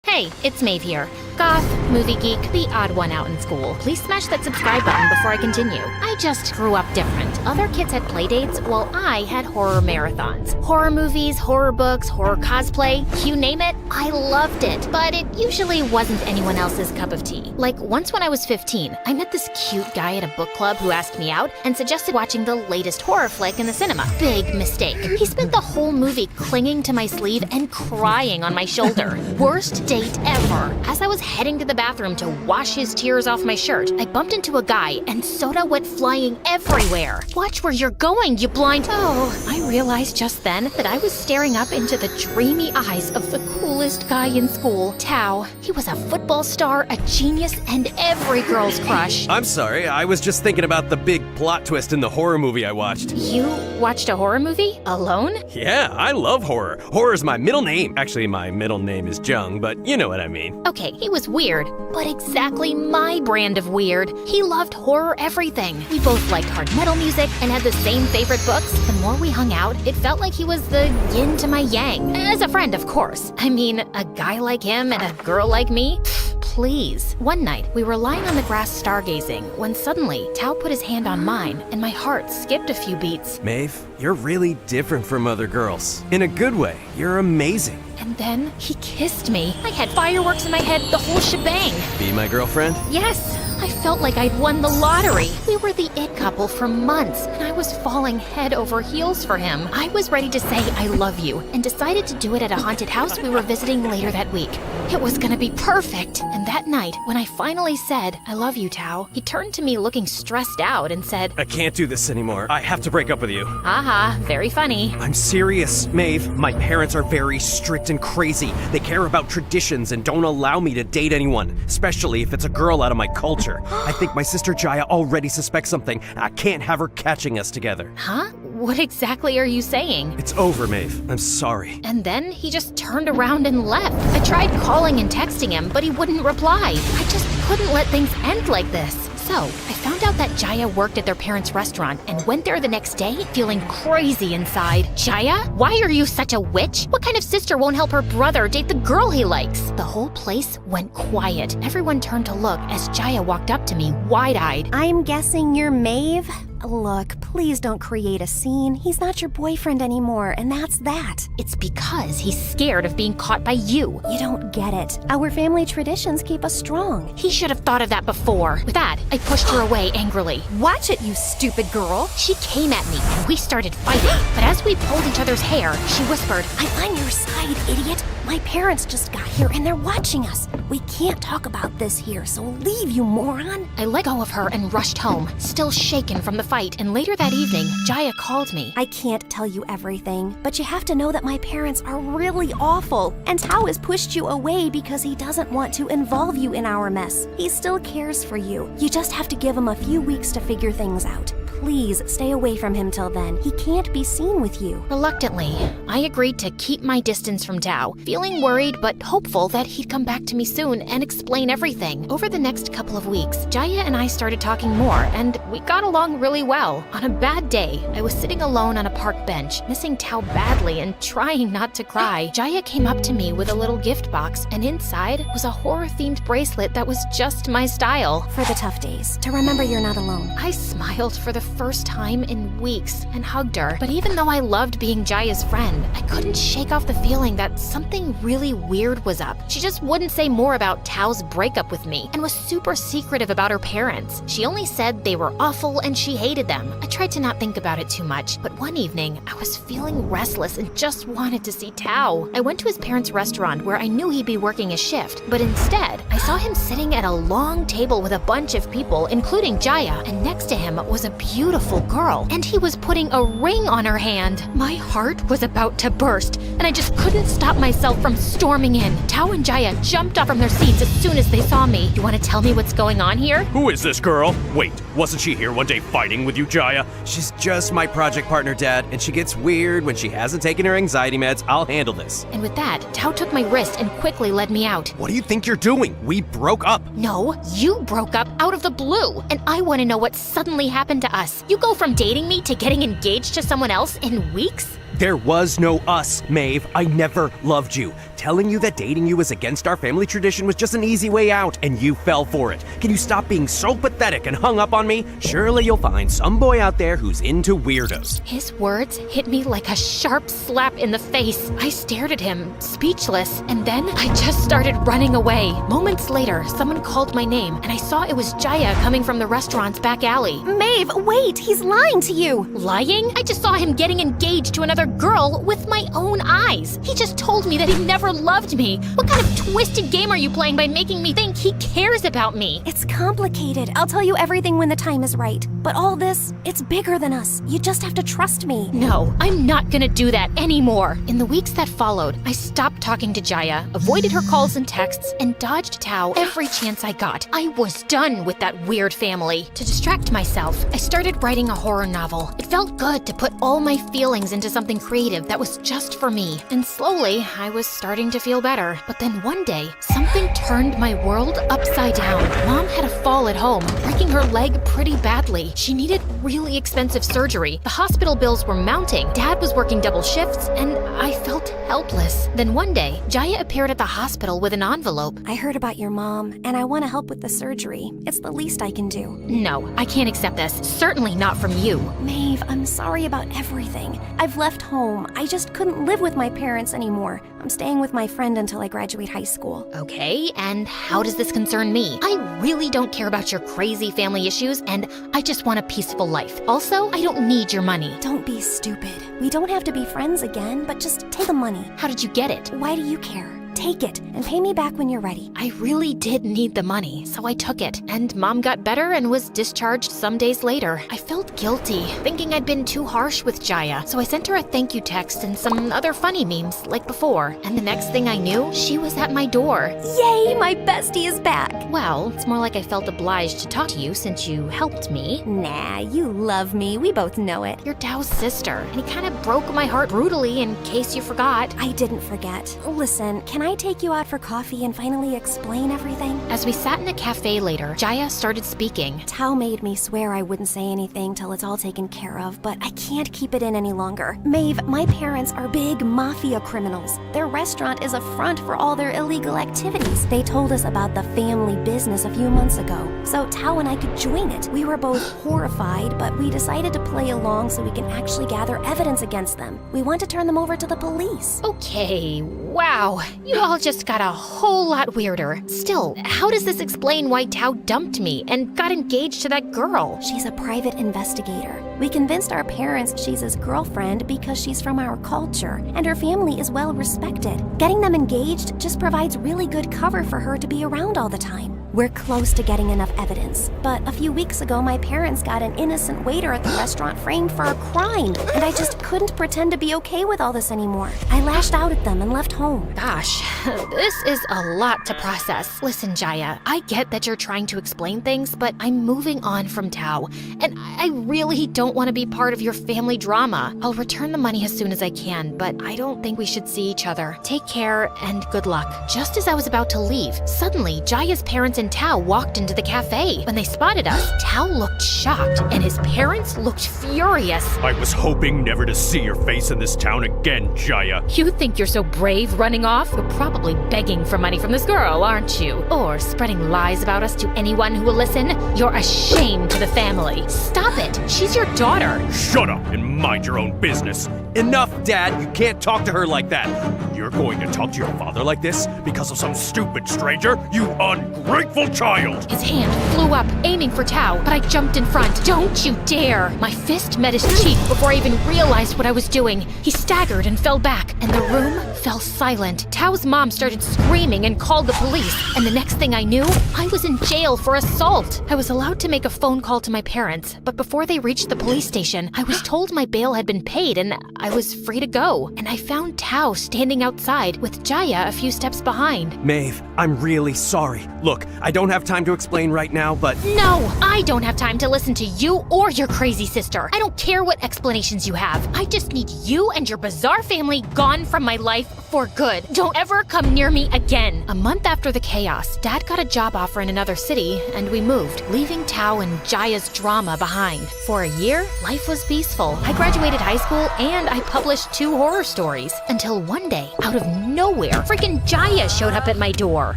Hey, it's Maeve here. Goth, movie geek, the odd one out in school. Please smash that subscribe button before I continue. I just grew up different. Other kids had playdates, while I had horror marathons. Horror movies, horror books, horror cosplay, you name it, I loved it. But it usually wasn't anyone else's cup of tea. Like once when I was 15, I met this cute guy at a book club who asked me out and suggested watching the latest horror flick in the cinema. Big mistake. He spent the whole movie clinging to my sleeve and crying on my shoulder. Worst date ever. As I was heading to the bathroom to wash his tears off my shirt, I bumped into a guy and soda went flying everywhere. Watch where you're going, you blind— Oh, I realized just then that I was staring up into the dreamy eyes of the coolest guy in school, Tao. He was a football star, a genius, and every girl's crush. I'm sorry, I was just thinking about the big plot twist in the horror movie I watched. You watched a horror movie? Alone? Yeah, I love horror. Horror's my middle name. Actually, my middle name is Jung, but you know what I mean. Okay, he was weird, but exactly my brand of weird. He loved horror everything. We both liked hard metal music and had the same favorite books. The more we hung out, it felt like he was the yin to my yang. As a friend, of course. I mean, a guy like him and a girl like me? Please. One night, we were lying on the grass stargazing when suddenly Tao put his hand on mine and my heart skipped a few beats. Maeve, you're really different from other girls. In a good way. You're amazing. And then he kissed me. I had fireworks in my head, the whole shebang. Be my girlfriend? Yes. I felt like I'd won the lottery. We were the it couple for months, and I was falling head over heels for him. I was ready to say I love you, and decided to do it at a haunted house we were visiting later that week. It was gonna be perfect. And that night, when I finally said, I love you, Tao, he turned to me looking stressed out and said, I can't do this anymore. I have to break up with you. Haha, very funny. I'm serious, Maeve. My parents are very strict and crazy. They care about traditions and don't allow me to date anyone, especially if it's a girl out of my culture. I think my sister Jaya already suspects something. I can't have her catching us together. Huh? What exactly are you saying? It's over, Maeve. I'm sorry. And then he just turned around and left. I tried calling and texting him, but he wouldn't reply. I just couldn't let things end like this. So, I found out that Jaya worked at their parents' restaurant and went there the next day feeling crazy inside. Jaya, why are you such a witch? What kind of sister won't help her brother date the girl he likes? The whole place went quiet. Everyone turned to look as Jaya walked up to me wide-eyed. I'm guessing you're Maeve? Look, please don't create a scene. He's not your boyfriend anymore, and that's that. It's because he's scared of being caught by you. You don't get it. Our family traditions keep us strong. He should have thought of that before. With that, I pushed her away angrily. Watch it, you stupid girl. She came at me, and we started fighting. But as we pulled each other's hair, she whispered, I'm on your side, idiot. My parents just got here, and they're watching us. We can't talk about this here, so leave, you moron. I let go of her and rushed home, still shaken from the fight. And later that evening, Jaya called me. I can't tell you everything, but you have to know that my parents are really awful. And Tao has pushed you away because he doesn't want to involve you in our mess. He still cares for you. You just have to give him a few weeks to figure things out. Please stay away from him till then. He can't be seen with you. Reluctantly, I agreed to keep my distance from Tao, feeling worried but hopeful that he'd come back to me soon and explain everything. Over the next couple of weeks, Jaya and I started talking more, and we got along really well. On a bad day, I was sitting alone on a park bench, missing Tao badly and trying not to cry. Jaya came up to me with a little gift box, and inside was a horror-themed bracelet that was just my style. For the tough days, to remember you're not alone. I smiled for the first time in weeks and hugged her. But even though I loved being Jaya's friend, I couldn't shake off the feeling that something really weird was up. She just wouldn't say more about Tao's breakup with me and was super secretive about her parents. She only said they were awful and she hated them. I tried to not think about it too much, but one evening I was feeling restless and just wanted to see Tao. I went to his parents' restaurant where I knew he'd be working a shift, but instead I saw him sitting at a long table with a bunch of people, including Jaya, and next to him was a beautiful girl, and he was putting a ring on her hand. My heart was about to burst, and I just couldn't stop myself from storming in. Tao and Jaya jumped up from their seats as soon as they saw me. You want to tell me what's going on here? Who is this girl? Wait, wasn't she here one day fighting with you, Jaya? She's just my project partner, Dad, and she gets weird when she hasn't taken her anxiety meds. I'll handle this. And with that, Tao took my wrist and quickly led me out. What do you think you're doing? We broke up. No, you broke up out of the blue, and I want to know what suddenly happened to us. You go from dating me to getting engaged to someone else in weeks? There was no us, Maeve. I never loved you. Telling you that dating you is against our family tradition was just an easy way out, and you fell for it. Can you stop being so pathetic and hung up on me? Surely you'll find some boy out there who's into weirdos. His words hit me like a sharp slap in the face. I stared at him, speechless, and then I just started running away. Moments later, someone called my name, and I saw it was Jaya coming from the restaurant's back alley. Maeve, wait! He's lying to you! Lying? I just saw him getting engaged to another girl with my own eyes. He just told me that he'd never never loved me. What kind of twisted game are you playing by making me think he cares about me? It's complicated. I'll tell you everything when the time is right. But all this, it's bigger than us. You just have to trust me. No, I'm not gonna do that anymore. In the weeks that followed, I stopped talking to Jaya, avoided her calls and texts, and dodged Tao every chance I got. I was done with that weird family. To distract myself, I started writing a horror novel. It felt good to put all my feelings into something creative that was just for me. And slowly, I was starting to feel better. But then one day, something turned my world upside down. Mom had a fall at home, breaking her leg pretty badly. She needed really expensive surgery. The hospital bills were mounting. Dad was working double shifts, and I felt helpless. Then one day, Jaya appeared at the hospital with an envelope. I heard about your mom, and I want to help with the surgery. It's the least I can do. No, I can't accept this. Certainly not from you. Maeve, I'm sorry about everything. I've left home. I just couldn't live with my parents anymore. I'm staying with my friend until I graduate high school. Okay, and how does this concern me? I really don't care about your crazy family issues, and I just want a peaceful life. Also, I don't need your money. Don't be stupid. We don't have to be friends again, but just take the money. How did you get it? Why do you care? Take it and pay me back when you're ready. I really did need the money, so I took it. And Mom got better and was discharged some days later. I felt guilty, thinking I'd been too harsh with Jaya, so I sent her a thank you text and some other funny memes like before. And the next thing I knew, she was at my door. Yay, my bestie is back. Well, it's more like I felt obliged to talk to you since you helped me. Nah, you love me. We both know it. You're Tao's sister, and he kind of broke my heart brutally in case you forgot. I didn't forget. Listen, can I take you out for coffee and finally explain everything? As we sat in a cafe later, Jaya started speaking. Tao made me swear I wouldn't say anything till it's all taken care of, but I can't keep it in any longer. Maeve, my parents are big mafia criminals. Their restaurant is a front for all their illegal activities. They told us about the family business a few months ago, so Tao and I could join it. We were both horrified, but we decided to play along so we can actually gather evidence against them. We want to turn them over to the police. Okay, wow. You all just got a whole lot weirder. Still, how does this explain why Tao dumped me and got engaged to that girl? She's a private investigator. We convinced our parents she's his girlfriend because she's from our culture, and her family is well respected. Getting them engaged just provides really good cover for her to be around all the time. We're close to getting enough evidence, but a few weeks ago my parents got an innocent waiter at the restaurant framed for a crime, and I just couldn't pretend to be okay with all this anymore. I lashed out at them and left home. Gosh, this is a lot to process. Listen, Jaya, I get that you're trying to explain things, but I'm moving on from Tao, and I really don't want to be part of your family drama. I'll return the money as soon as I can, but I don't think we should see each other. Take care and good luck. Just as I was about to leave, suddenly Jaya's parents and Tao walked into the cafe. When they spotted us, Tao looked shocked, and his parents looked furious. I was hoping never to see your face in this town again, Jaya. You think you're so brave running off? You're probably begging for money from this girl, aren't you? Or spreading lies about us to anyone who will listen? You're a shame to the family. Stop it! She's your daughter. Shut up and mind your own business. Enough, Dad. You can't talk to her like that. You're going to talk to your father like this because of some stupid stranger? You ungrateful child! His hand flew up, aiming for Tao, but I jumped in front. Don't you dare! My fist met his cheek before I even realized what I was doing. He staggered and fell back, and the room fell silent. Tao's mom started screaming and called the police, and the next thing I knew, I was in jail for assault. I was allowed to make a phone call to my parents, but before they reached the police station, I was told my bail had been paid and I was free to go. And I found Tao standing outside with Jaya a few steps behind. Maeve, I'm really sorry. Look, I don't have time to explain right now, but... No, I don't have time to listen to you or your crazy sister. I don't care what explanations you have. I just need you and your bizarre family gone from my life for good. Don't ever come near me again. A month after the chaos, Dad got a job offer in another city, and we moved, leaving Tao and Jaya's drama behind. For a year, life was peaceful. I graduated high school and I published 2 horror stories. Until one day, out of nowhere, freaking Jaya showed up at my door.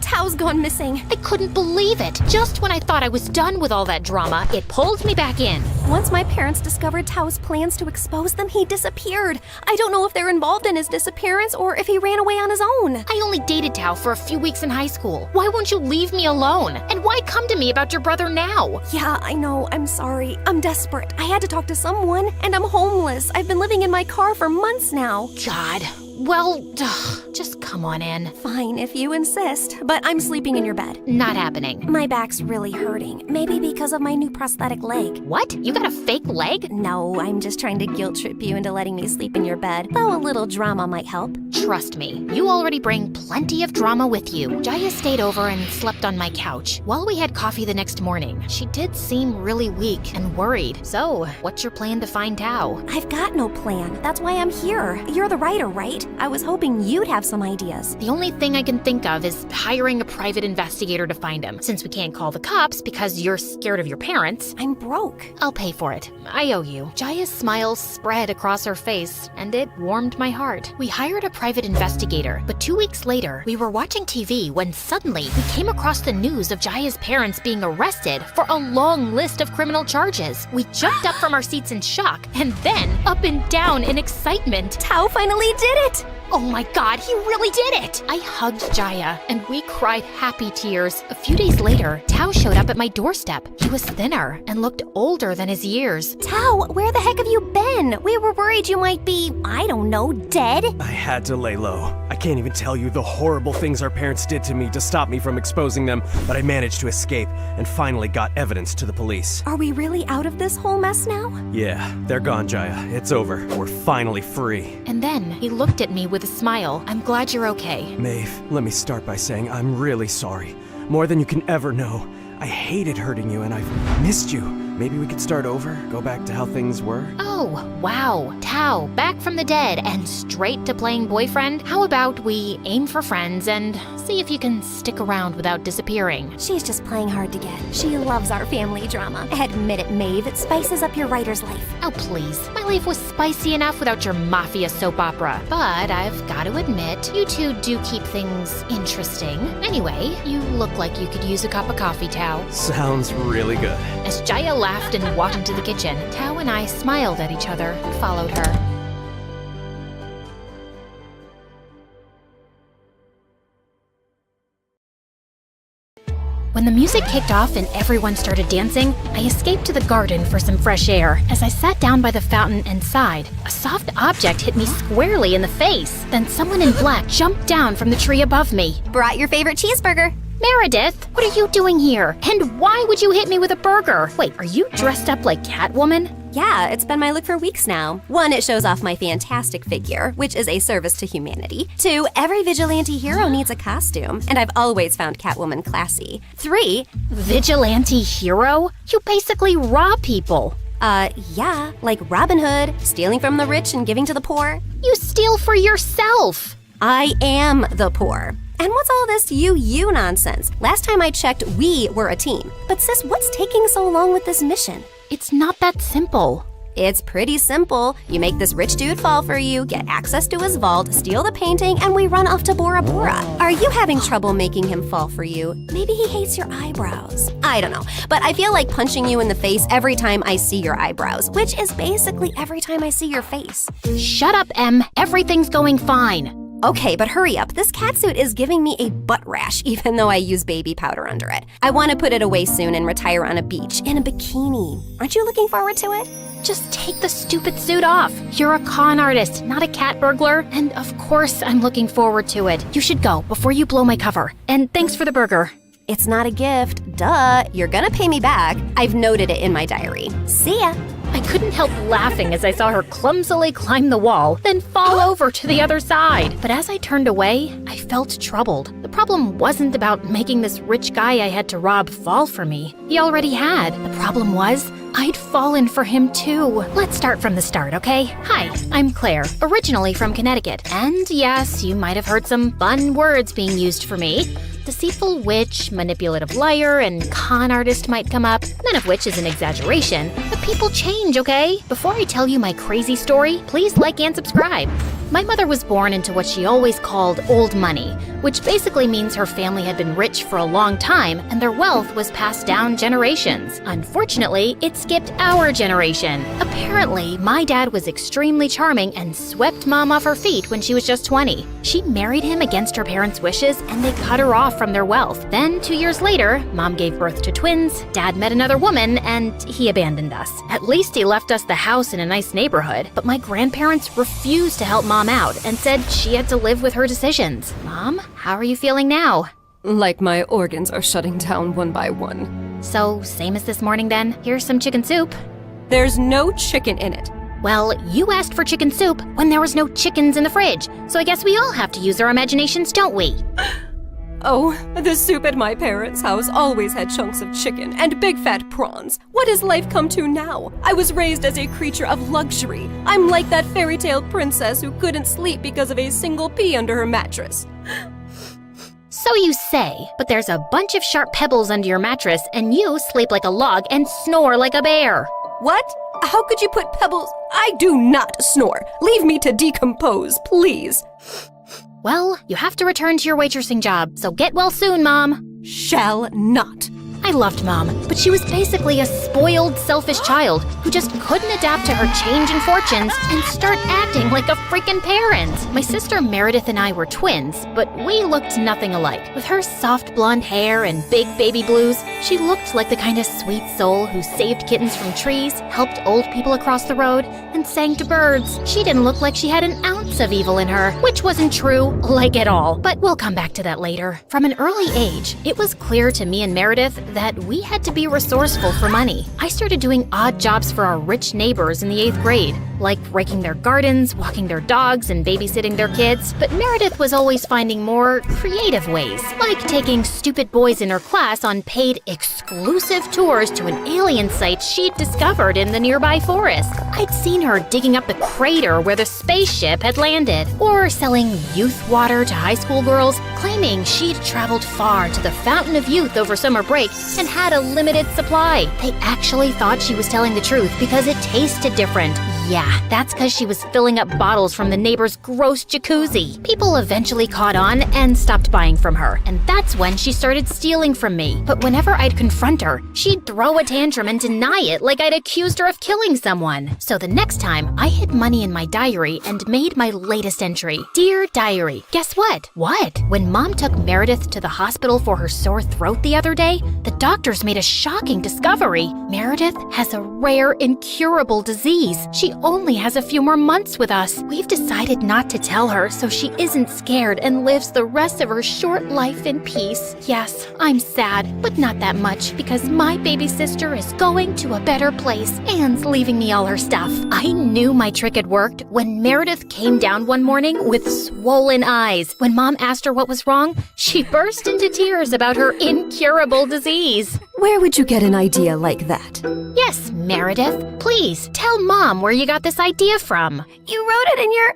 Tao's gone missing. I couldn't believe it. Just when I thought I was done with all that drama, it pulled me back in. Once my parents discovered Tao's plans to expose them, he disappeared. I don't know if they're involved in his disappearance or if he ran away on his own. I only dated Tao for a few weeks in high school. Why won't you leave me alone? And why come to me about your brother now? Yeah, I know. I'm sorry. I'm desperate. I had to talk to someone, and I'm homeless. I've been living in my car for months now. God, Well, just come on in. Fine, if you insist, but I'm sleeping in your bed. Not happening. My back's really hurting. Maybe because of my new prosthetic leg. What? You got a fake leg? No, I'm just trying to guilt trip you into letting me sleep in your bed, though a little drama might help. Trust me, you already bring plenty of drama with you. Jaya stayed over and slept on my couch. While we had coffee the next morning, she did seem really weak and worried. So, what's your plan to find Tao? I've got no plan. That's why I'm here. You're the writer, right? I was hoping you'd have some ideas. The only thing I can think of is hiring a private investigator to find him. Since we can't call the cops because you're scared of your parents, I'm broke. I'll pay for it. I owe you. Jaya's smile spread across her face, and it warmed my heart. We hired a private investigator, but 2 weeks later, we were watching TV when suddenly we came across the news of Jaya's parents being arrested for a long list of criminal charges. We jumped up from our seats in shock, and then up and down in excitement. Tao finally did it! Oh my God, he really did it! I hugged Jaya, and we cried happy tears. A few days later, Tao showed up at my doorstep. He was thinner and looked older than his years. Tao, where the heck have you been? We were worried you might be, I don't know, dead? I had to lay low. I can't even tell you the horrible things our parents did to me to stop me from exposing them, but I managed to escape and finally got evidence to the police. Are we really out of this whole mess now? Yeah, they're gone, Jaya. It's over. We're finally free. And then he looked at me with a smile. I'm glad you're okay. Maeve, let me start by saying I'm really sorry. More than you can ever know. I hated hurting you and I've missed you. Maybe we could start over, go back to how things were? Oh, wow. Tao, back from the dead and straight to playing boyfriend? How about we aim for friends and see if you can stick around without disappearing? She's just playing hard to get. She loves our family drama. Admit it, Maeve, it spices up your writer's life. Oh, please. My life was spicy enough without your mafia soap opera. But I've got to admit, you two do keep things interesting. Anyway, you look like you could use a cup of coffee, Tao. Sounds really good. As Jaya laughed and walked into the kitchen, Tao and I smiled at each other and followed her. When the music kicked off and everyone started dancing, I escaped to the garden for some fresh air. As I sat down by the fountain and sighed, a soft object hit me squarely in the face. Then someone in black jumped down from the tree above me. Brought your favorite cheeseburger. Meredith, what are you doing here? And why would you hit me with a burger? Wait, are you dressed up like Catwoman? Yeah, it's been my look for weeks now. 1, it shows off my fantastic figure, which is a service to humanity. 2, every vigilante hero needs a costume, and I've always found Catwoman classy. 3, vigilante hero? You basically rob people. Yeah, like Robin Hood, stealing from the rich and giving to the poor. You steal for yourself. I am the poor. And what's all this you nonsense? Last time I checked, we were a team. But sis, what's taking so long with this mission? It's not that simple. It's pretty simple. You make this rich dude fall for you, get access to his vault, steal the painting, and we run off to Bora Bora. Are you having trouble making him fall for you? Maybe he hates your eyebrows. I don't know, but I feel like punching you in the face every time I see your eyebrows, which is basically every time I see your face. Shut up, Em. Everything's going fine. Okay, but hurry up. This catsuit is giving me a butt rash, even though I use baby powder under it. I want to put it away soon and retire on a beach in a bikini. Aren't you looking forward to it? Just take the stupid suit off. You're a con artist, not a cat burglar. And of course, I'm looking forward to it. You should go before you blow my cover. And thanks for the burger. It's not a gift. Duh. You're gonna pay me back. I've noted it in my diary. See ya. I couldn't help laughing as I saw her clumsily climb the wall, then fall over to the other side. But as I turned away, I felt troubled. The problem wasn't about making this rich guy I had to rob fall for me. He already had. The problem was, I'd fallen for him too. Let's start from the start, okay? Hi, I'm Claire, originally from Connecticut. And yes, you might have heard some fun words being used for me. Deceitful witch, manipulative liar, and con artist might come up, none of which is an exaggeration. But people change, okay? Before I tell you my crazy story, please like and subscribe. My mother was born into what she always called old money. which basically means her family had been rich for a long time and their wealth was passed down generations. Unfortunately, it skipped our generation. Apparently, my dad was extremely charming and swept Mom off her feet when she was just 20. She married him against her parents' wishes and they cut her off from their wealth. Then, 2 years later, Mom gave birth to twins, Dad met another woman, and he abandoned us. At least he left us the house in a nice neighborhood, but my grandparents refused to help Mom out and said she had to live with her decisions. Mom, how are you feeling now? Like my organs are shutting down one by one. So, same as this morning then? Here's some chicken soup. There's no chicken in it. Well, you asked for chicken soup when there was no chickens in the fridge, so I guess we all have to use our imaginations, don't we? Oh, the soup at my parents' house always had chunks of chicken and big fat prawns. What has life come to now? I was raised as a creature of luxury. I'm like that fairy tale princess who couldn't sleep because of a single pea under her mattress. So you say, but there's a bunch of sharp pebbles under your mattress and you sleep like a log and snore like a bear. What? How could you put pebbles? I do not snore. Leave me to decompose, please. Well, you have to return to your waitressing job, so get well soon, Mom. Shall not. I loved Mom, but she was basically a spoiled, selfish child who just couldn't adapt to her changing fortunes and start acting like a freaking parent. My sister Meredith and I were twins, but we looked nothing alike. With her soft blonde hair and big baby blues, she looked like the kind of sweet soul who saved kittens from trees, helped old people across the road, and sang to birds. She didn't look like she had an ounce of evil in her, which wasn't true, like at all. But we'll come back to that later. From an early age, it was clear to me and Meredith that we had to be resourceful for money. I started doing odd jobs for our rich neighbors in the 8th grade, like raking their gardens, walking their dogs, and babysitting their kids. But Meredith was always finding more creative ways, like taking stupid boys in her class on paid exclusive tours to an alien site she'd discovered in the nearby forest. I'd seen her digging up the crater where the spaceship had landed, or selling youth water to high school girls, claiming she'd traveled far to the Fountain of Youth over summer break and had a limited supply. They actually thought she was telling the truth because it tasted different. Yeah, that's because she was filling up bottles from the neighbor's gross jacuzzi. People eventually caught on and stopped buying from her, and that's when she started stealing from me. But whenever I'd confront her, she'd throw a tantrum and deny it like I'd accused her of killing someone. So the next time, I hid money in my diary and made my latest entry. Dear Diary, guess what? What? When Mom took Meredith to the hospital for her sore throat the other day, the doctors made a shocking discovery. Meredith has a rare, incurable disease. She only has a few more months with us. We've decided not to tell her so she isn't scared and lives the rest of her short life in peace. Yes, I'm sad, but not that much because my baby sister is going to a better place and leaving me all her stuff. I knew my trick had worked when Meredith came down one morning with swollen eyes. When Mom asked her what was wrong, she burst into tears about her incurable disease. Where would you get an idea like that? Yes, Meredith. Please, tell Mom where you got this idea from. You wrote it in your...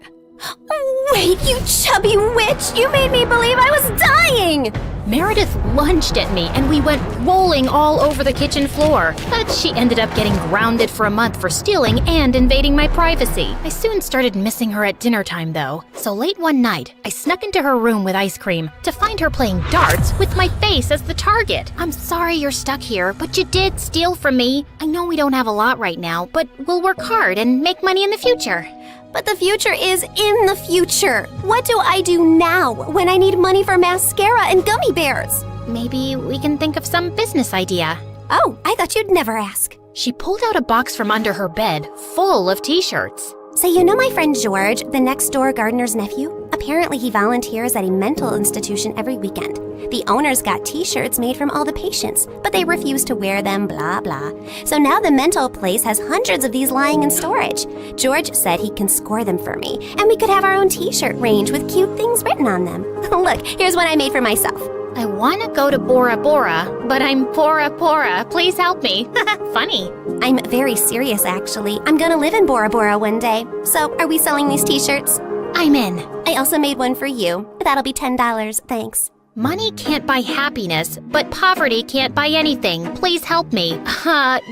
Wait, you chubby witch! You made me believe I was dying! Meredith lunged at me and we went rolling all over the kitchen floor. But she ended up getting grounded for a month for stealing and invading my privacy. I soon started missing her at dinner time though. So late one night, I snuck into her room with ice cream to find her playing darts with my face as the target. I'm sorry you're stuck here, but you did steal from me. I know we don't have a lot right now, but we'll work hard and make money in the future. But the future is in the future. What do I do now when I need money for mascara and gummy bears? Maybe we can think of some business idea. Oh, I thought you'd never ask. She pulled out a box from under her bed full of t-shirts. So you know my friend George, the next door gardener's nephew? Apparently he volunteers at a mental institution every weekend. The owners got t-shirts made from all the patients, but they refuse to wear them, blah, blah. So now the mental place has hundreds of these lying in storage. George said he can score them for me, and we could have our own t-shirt range with cute things written on them. Look, here's one I made for myself. I want to go to Bora Bora, but I'm Bora Bora. Please help me. Funny. I'm very serious, actually. I'm gonna live in Bora Bora one day. So, are we selling these t-shirts? I'm in. I also made one for you. That'll be $10, thanks. Money can't buy happiness, but poverty can't buy anything. Please help me.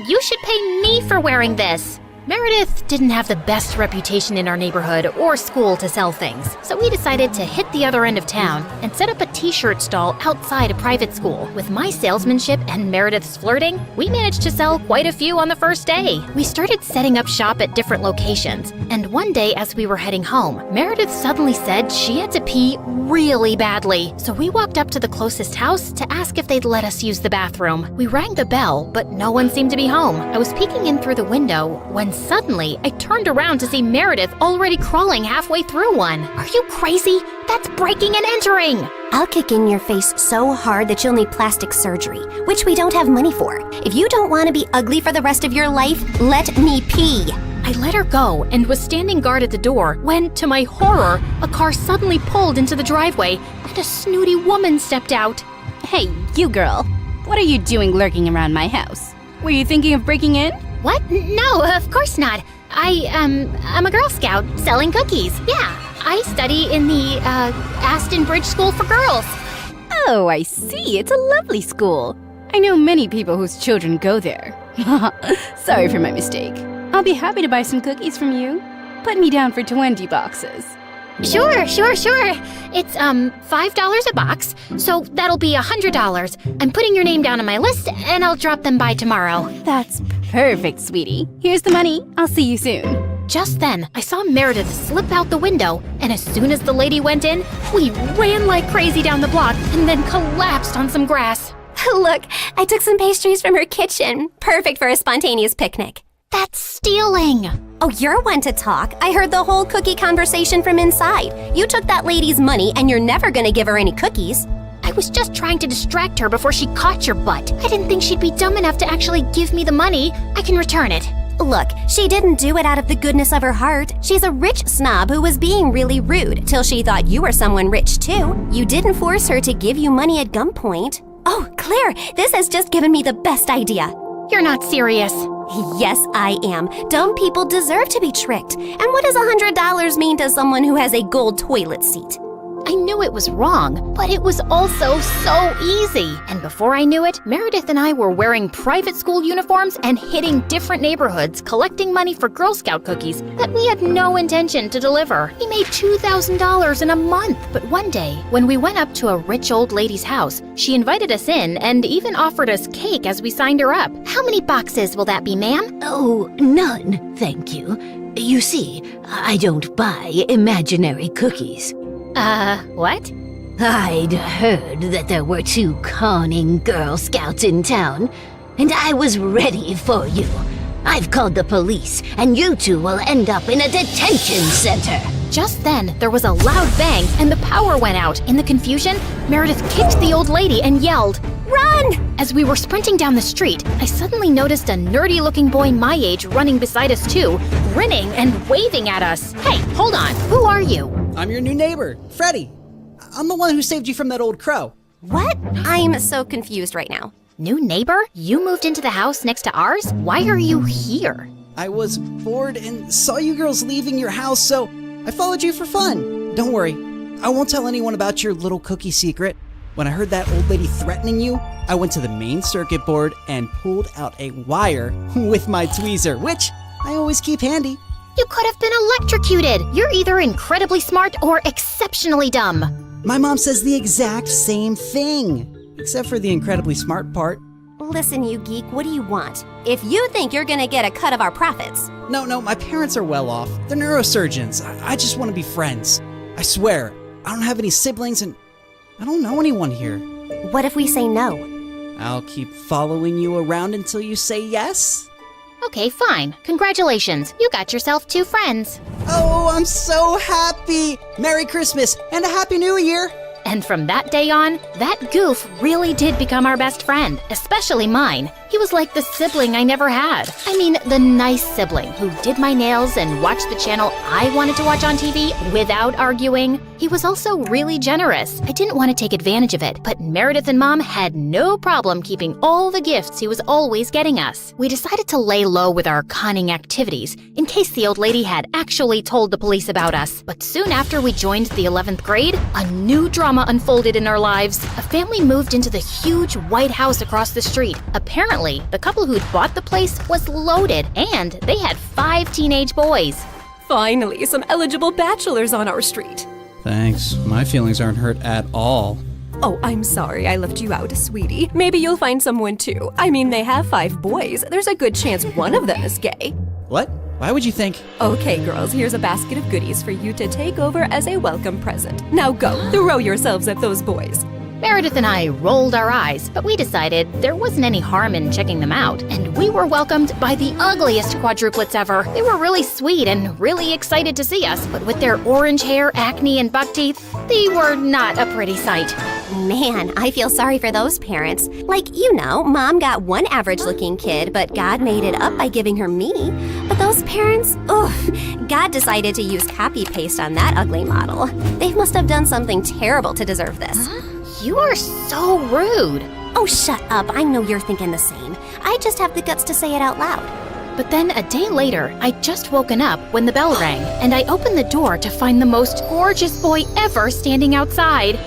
You should pay me for wearing this. Meredith didn't have the best reputation in our neighborhood or school to sell things, so we decided to hit the other end of town and set up a t-shirt stall outside a private school. With my salesmanship and Meredith's flirting, we managed to sell quite a few on the first day. We started setting up shop at different locations, and one day as we were heading home, Meredith suddenly said she had to pee really badly. So we walked up to the closest house to ask if they'd let us use the bathroom. We rang the bell, but no one seemed to be home. I was peeking in through the window when suddenly I turned around to see Meredith already crawling halfway through one. Are you crazy? That's breaking and entering! I'll kick in your face so hard that you'll need plastic surgery, which we don't have money for. If you don't want to be ugly for the rest of your life, let me pee. I let her go and was standing guard at the door when, to my horror, a car suddenly pulled into the driveway and a snooty woman stepped out. Hey, you girl. What are you doing lurking around my house? Were you thinking of breaking in? What? No, of course not. I'm a Girl Scout selling cookies. Yeah, I study in the, Aston Bridge School for Girls. Oh, I see. It's a lovely school. I know many people whose children go there. Sorry for my mistake. I'll be happy to buy some cookies from you. Put me down for 20 boxes. Sure. It's, $5 a box, so that'll be $100. I'm putting your name down on my list, and I'll drop them by tomorrow. That's perfect, sweetie. Here's the money. I'll see you soon. Just then, I saw Meredith slip out the window, and as soon as the lady went in, we ran like crazy down the block and then collapsed on some grass. Look, I took some pastries from her kitchen. Perfect for a spontaneous picnic. That's stealing. Oh, you're one to talk. I heard the whole cookie conversation from inside. You took that lady's money and you're never gonna give her any cookies. I was just trying to distract her before she caught your butt. I didn't think she'd be dumb enough to actually give me the money. I can return it. Look, she didn't do it out of the goodness of her heart. She's a rich snob who was being really rude till she thought you were someone rich too. You didn't force her to give you money at gunpoint. Oh, Claire, this has just given me the best idea. You're not serious. Yes, I am. Dumb people deserve to be tricked. And what does $100 mean to someone who has a gold toilet seat? I knew it was wrong, but it was also so easy. And before I knew it, Meredith and I were wearing private school uniforms and hitting different neighborhoods collecting money for Girl Scout cookies that we had no intention to deliver. We made $2,000 in a month. But one day, when we went up to a rich old lady's house, she invited us in and even offered us cake as we signed her up. How many boxes will that be, ma'am? Oh, none, thank you. You see, I don't buy imaginary cookies. What? I'd heard that there were 2 conning Girl Scouts in town, and I was ready for you. I've called the police, and you 2 will end up in a detention center. Just then, there was a loud bang and the power went out. In the confusion, Meredith kicked the old lady and yelled, "Run!" As we were sprinting down the street, I suddenly noticed a nerdy-looking boy my age running beside us too, grinning and waving at us. Hey, hold on. Who are you? I'm your new neighbor, Freddie. I'm the one who saved you from that old crow. What? I'm so confused right now. New neighbor? You moved into the house next to ours? Why are you here? I was bored and saw you girls leaving your house, so I followed you for fun. Don't worry, I won't tell anyone about your little cookie secret. When I heard that old lady threatening you, I went to the main circuit board and pulled out a wire with my tweezer, which I always keep handy. You could have been electrocuted. You're either incredibly smart or exceptionally dumb. My mom says the exact same thing, except for the incredibly smart part. Listen, you geek, what do you want? If you think you're gonna get a cut of our profits. No, my parents are well off. They're neurosurgeons. I just want to be friends. I swear, I don't have any siblings and I don't know anyone here. What if we say no? I'll keep following you around until you say yes? Okay, fine. Congratulations. You got yourself 2 friends. Oh, I'm so happy! Merry Christmas and a Happy New Year! And from that day on, that goof really did become our best friend, especially mine. He was like the sibling I never had. I mean, the nice sibling who did my nails and watched the channel I wanted to watch on TV without arguing. He was also really generous. I didn't want to take advantage of it, but Meredith and Mom had no problem keeping all the gifts he was always getting us. We decided to lay low with our conning activities in case the old lady had actually told the police about us. But soon after we joined the 11th grade, a new drama unfolded in our lives. A family moved into the huge white house across the street. Apparently, the couple who'd bought the place was loaded, and they had 5 teenage boys. Finally, some eligible bachelors on our street. Thanks. My feelings aren't hurt at all. Oh, I'm sorry I left you out, sweetie. Maybe you'll find someone too. I mean, they have 5 boys. There's a good chance one of them is gay. What? Why would you think? Okay, girls, here's a basket of goodies for you to take over as a welcome present. Now go, throw yourselves at those boys. Meredith and I rolled our eyes, but we decided there wasn't any harm in checking them out, and we were welcomed by the ugliest quadruplets ever. They were really sweet and really excited to see us, but with their orange hair, acne, and buck teeth, they were not a pretty sight. Man, I feel sorry for those parents. Like, Mom got one average-looking kid, but God made it up by giving her me. But those parents, God decided to use copy-paste on that ugly model. They must have done something terrible to deserve this. You are so rude. Oh, shut up. I know you're thinking the same. I just have the guts to say it out loud. But then a day later, I'd just woken up when the bell rang, and I opened the door to find the most gorgeous boy ever standing outside.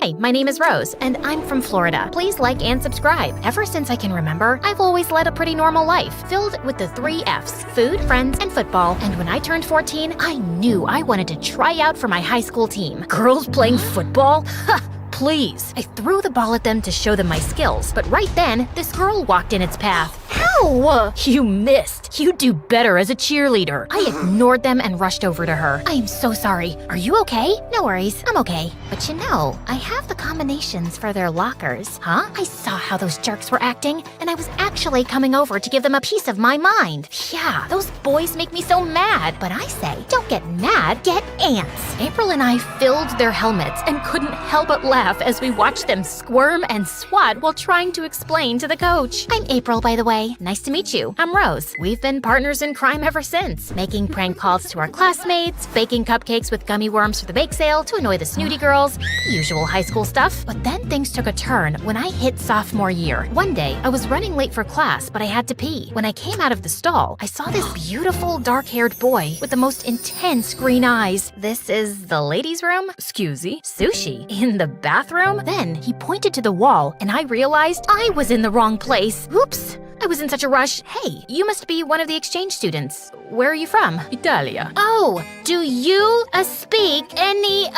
Hi, my name is Rose, and I'm from Florida. Please like and subscribe. Ever since I can remember, I've always led a pretty normal life, filled with the 3 F's: food, friends, and football. And when I turned 14, I knew I wanted to try out for my high school team. Girls playing football? Ha! Please. I threw the ball at them to show them my skills, but right then, this girl walked in its path. Ow! You missed. You do better as a cheerleader. I ignored them and rushed over to her. I am so sorry. Are you okay? No worries. I'm okay. But I have the combinations for their lockers. Huh? I saw how those jerks were acting, and I was actually coming over to give them a piece of my mind. Yeah, those boys make me so mad. But I say, don't get mad, get ants. April and I filled their helmets and couldn't help but laugh as we watched them squirm and swat while trying to explain to the coach. I'm April, by the way. Nice to meet you. I'm Rose. We've been partners in crime ever since, making prank calls to our classmates, baking cupcakes with gummy worms for the bake sale to annoy the snooty girls, the usual high school stuff. But then things took a turn when I hit sophomore year. One day, I was running late for class, but I had to pee. When I came out of the stall, I saw this beautiful dark-haired boy with the most intense green eyes. This is the ladies' room? Excusey. Sushi? In the bathroom? Then he pointed to the wall, and I realized I was in the wrong place. Oops. I was in such a rush. Hey, you must be one of the exchange students. Where are you from? Italia. Oh, do you speak any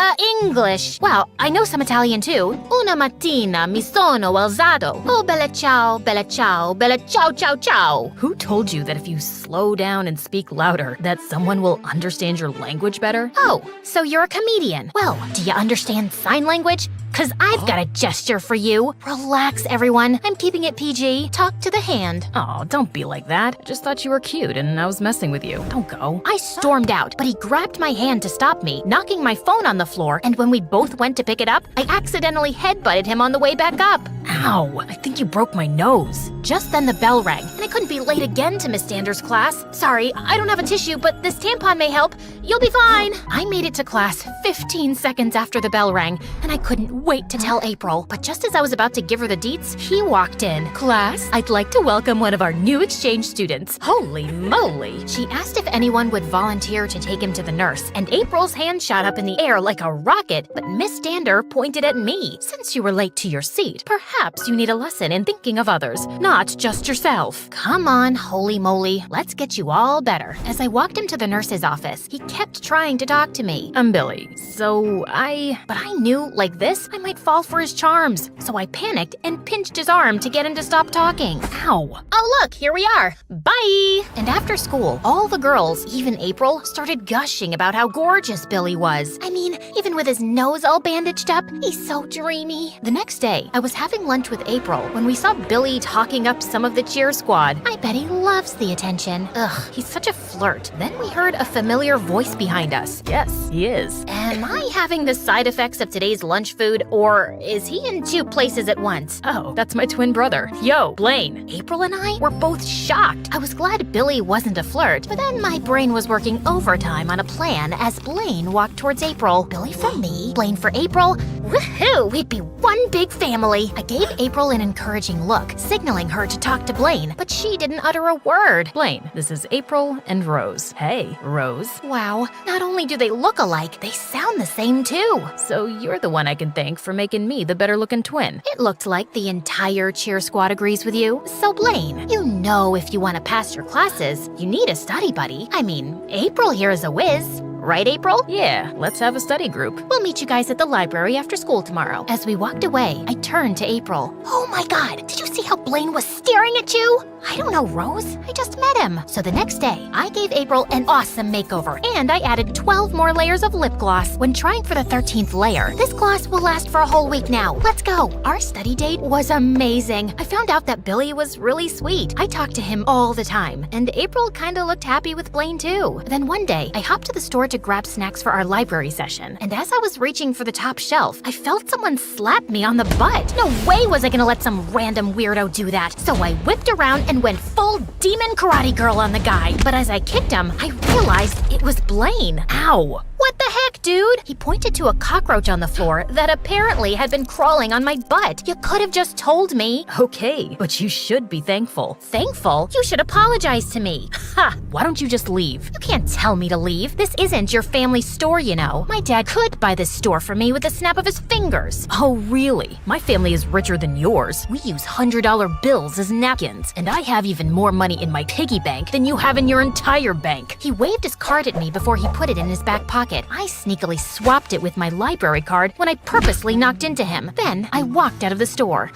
English? Well, I know some Italian too. Una mattina mi sono alzato. Oh, bella ciao, bella ciao, bella ciao, ciao, ciao. Who told you that if you slow down and speak louder, that someone will understand your language better? Oh, so you're a comedian. Well, do you understand sign language? 'Cause I've got a gesture for you. Relax, everyone. I'm keeping it PG. Talk to the hand. Oh, don't be like that. I just thought you were cute and I was messing with you. Don't go. I stormed out, but he grabbed my hand to stop me, knocking my phone on the floor, and when we both went to pick it up, I accidentally headbutted him on the way back up. Ow, I think you broke my nose. Just then the bell rang, and I couldn't be late again to Miss Sanders' class. Sorry, I don't have a tissue, but this tampon may help. You'll be fine. I made it to class 15 seconds after the bell rang, and I couldn't wait to tell April. But just as I was about to give her the deets, he walked in. Class, I'd like to welcome one of our new exchange students. Holy moly. She asked if anyone would volunteer to take him to the nurse, and April's hand shot up in the air like a rocket, but Miss Stander pointed at me. Since you were late to your seat, perhaps you need a lesson in thinking of others, not just yourself. Come on, holy moly, let's get you all better. As I walked him to the nurse's office, he kept trying to talk to me. I'm Billy. But I knew, like this, I might fall for his charms. So I panicked and pinched his arm to get him to stop talking. Ow. Oh look, here we are. Bye! And after school, all the girls, even April, started gushing about how gorgeous Billy was. I mean, even with his nose all bandaged up, he's so dreamy. The next day, I was having lunch with April when we saw Billy talking up some of the cheer squad. I bet he loves the attention. Ugh, he's such a flirt. Then we heard a familiar voice behind us. Yes, he is. Am I having the side effects of today's lunch food, or is he in 2 places at once? Oh, that's my twin brother. Yo, Blaine. April and I were both shocked. I was glad Billy wasn't a flirt, but then my brain was working overtime on a plan as Blaine walked towards April. Billy for me, Blaine for April. Woohoo! We'd be one big family. I gave April an encouraging look, signaling her to talk to Blaine, but she didn't utter a word. Blaine, this is April and Rose. Hey, Rose. Wow, not only do they look alike, they sound the same too. So you're the one I can thank for making me the better-looking twin. It looked like the entire cheer squad agrees with you. So Blaine, you know if you want to pass your classes, you need a study buddy. I mean, April here is a whiz. Right, April? Yeah, let's have a study group. We'll meet you guys at the library after school tomorrow. As we walked away, I turned to April. Oh my God, did you see how Blaine was staring at you? I don't know, Rose. I just met him. So the next day, I gave April an awesome makeover, and I added 12 more layers of lip gloss when trying for the 13th layer. This gloss will last for a whole week now. Let's go. Our study date was amazing. I found out that Billy was really sweet. I talked to him all the time, and April kinda looked happy with Blaine too. Then one day, I hopped to the store to grab snacks for our library session, and as I was reaching for the top shelf, I felt someone slap me on the butt. No way was I gonna let some random weirdo do that, so I whipped around and went full demon karate girl on the guy. But as I kicked him, I realized it was Blaine. Ow. What the heck, dude? He pointed to a cockroach on the floor that apparently had been crawling on my butt. You could have just told me. Okay, but you should be thankful. Thankful? You should apologize to me. Ha! Why don't you just leave? You can't tell me to leave. This isn't your family store, you know. My dad could buy this store for me with a snap of his fingers. Oh, really? My family is richer than yours. We use $100 bills as napkins, and I have even more money in my piggy bank than you have in your entire bank. He waved his card at me before he put it in his back pocket. I sneakily swapped it with my library card when I purposely knocked into him. Then I walked out of the store.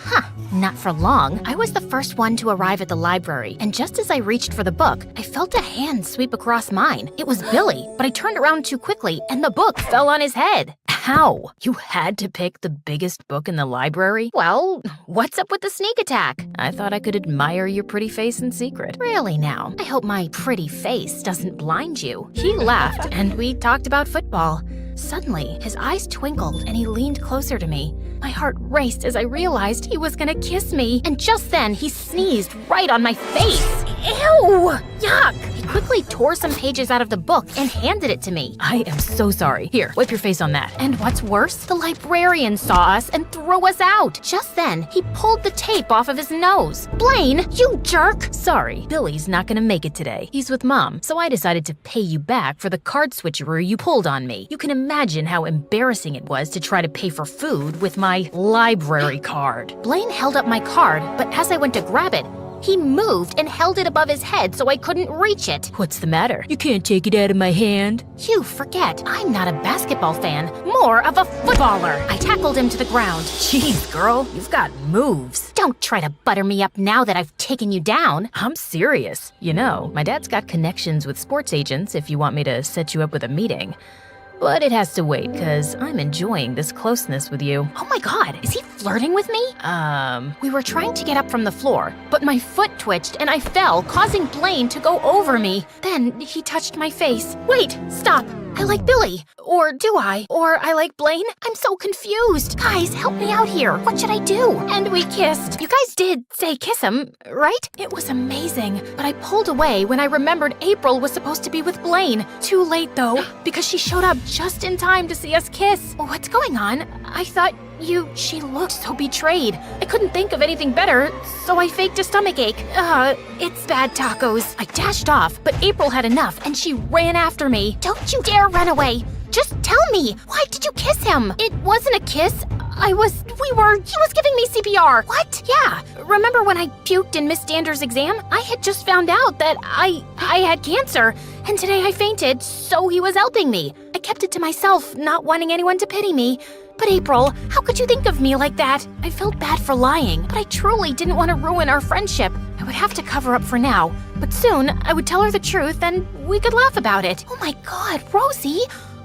Not for long. I was the first one to arrive at the library, and just as I reached for the book, I felt a hand sweep across mine. It was Billy, but I turned around too quickly, and the book fell on his head. How? You had to pick the biggest book in the library? Well, what's up with the sneak attack? I thought I could admire your pretty face in secret. Really now? I hope my pretty face doesn't blind you. He laughed, and we talked about football. Suddenly, his eyes twinkled, and he leaned closer to me. My heart raced as I realized he was gonna kiss me, and just then he sneezed right on my face. Ew! Yuck! He quickly tore some pages out of the book and handed it to me. I am so sorry. Here, wipe your face on that. And what's worse, the librarian saw us and threw us out. Just then, he pulled the tape off of his nose. Blaine, you jerk! Sorry, Billy's not gonna make it today. He's with Mom, so I decided to pay you back for the card switcheroo you pulled on me. You can imagine how embarrassing it was to try to pay for food with my library card. Blaine held up my card, but as I went to grab it, he moved and held it above his head so I couldn't reach it. What's the matter? You can't take it out of my hand. You forget, I'm not a basketball fan, more of a footballer. I tackled him to the ground. Jeez, girl, you've got moves. Don't try to butter me up now that I've taken you down. I'm serious. You know, my dad's got connections with sports agents if you want me to set you up with a meeting. But it has to wait, because I'm enjoying this closeness with you. Oh my God, is he flirting with me? We were trying to get up from the floor, but my foot twitched and I fell, causing Blaine to go over me. Then he touched my face. Wait, stop. I like Billy. Or do I? Or I like Blaine? I'm so confused. Guys, help me out here. What should I do? And we kissed. You guys did say kiss him, right? It was amazing. But I pulled away when I remembered April was supposed to be with Blaine. Too late though, because she showed up just in time to see us kiss. What's going on? I thought she looked so betrayed. I couldn't think of anything better, so I faked a stomachache. It's bad tacos. I dashed off, but April had enough and she ran after me. Don't you dare run away. Just tell me, why did you kiss him? It wasn't a kiss. He was giving me CPR. What? Yeah. Remember when I puked in Miss Dander's exam? I had just found out that I had cancer, and today I fainted, so he was helping me. I kept it to myself, not wanting anyone to pity me. But April, how could you think of me like that? I felt bad for lying, but I truly didn't want to ruin our friendship. I would have to cover up for now, but soon I would tell her the truth and we could laugh about it. Oh my God, Rosie!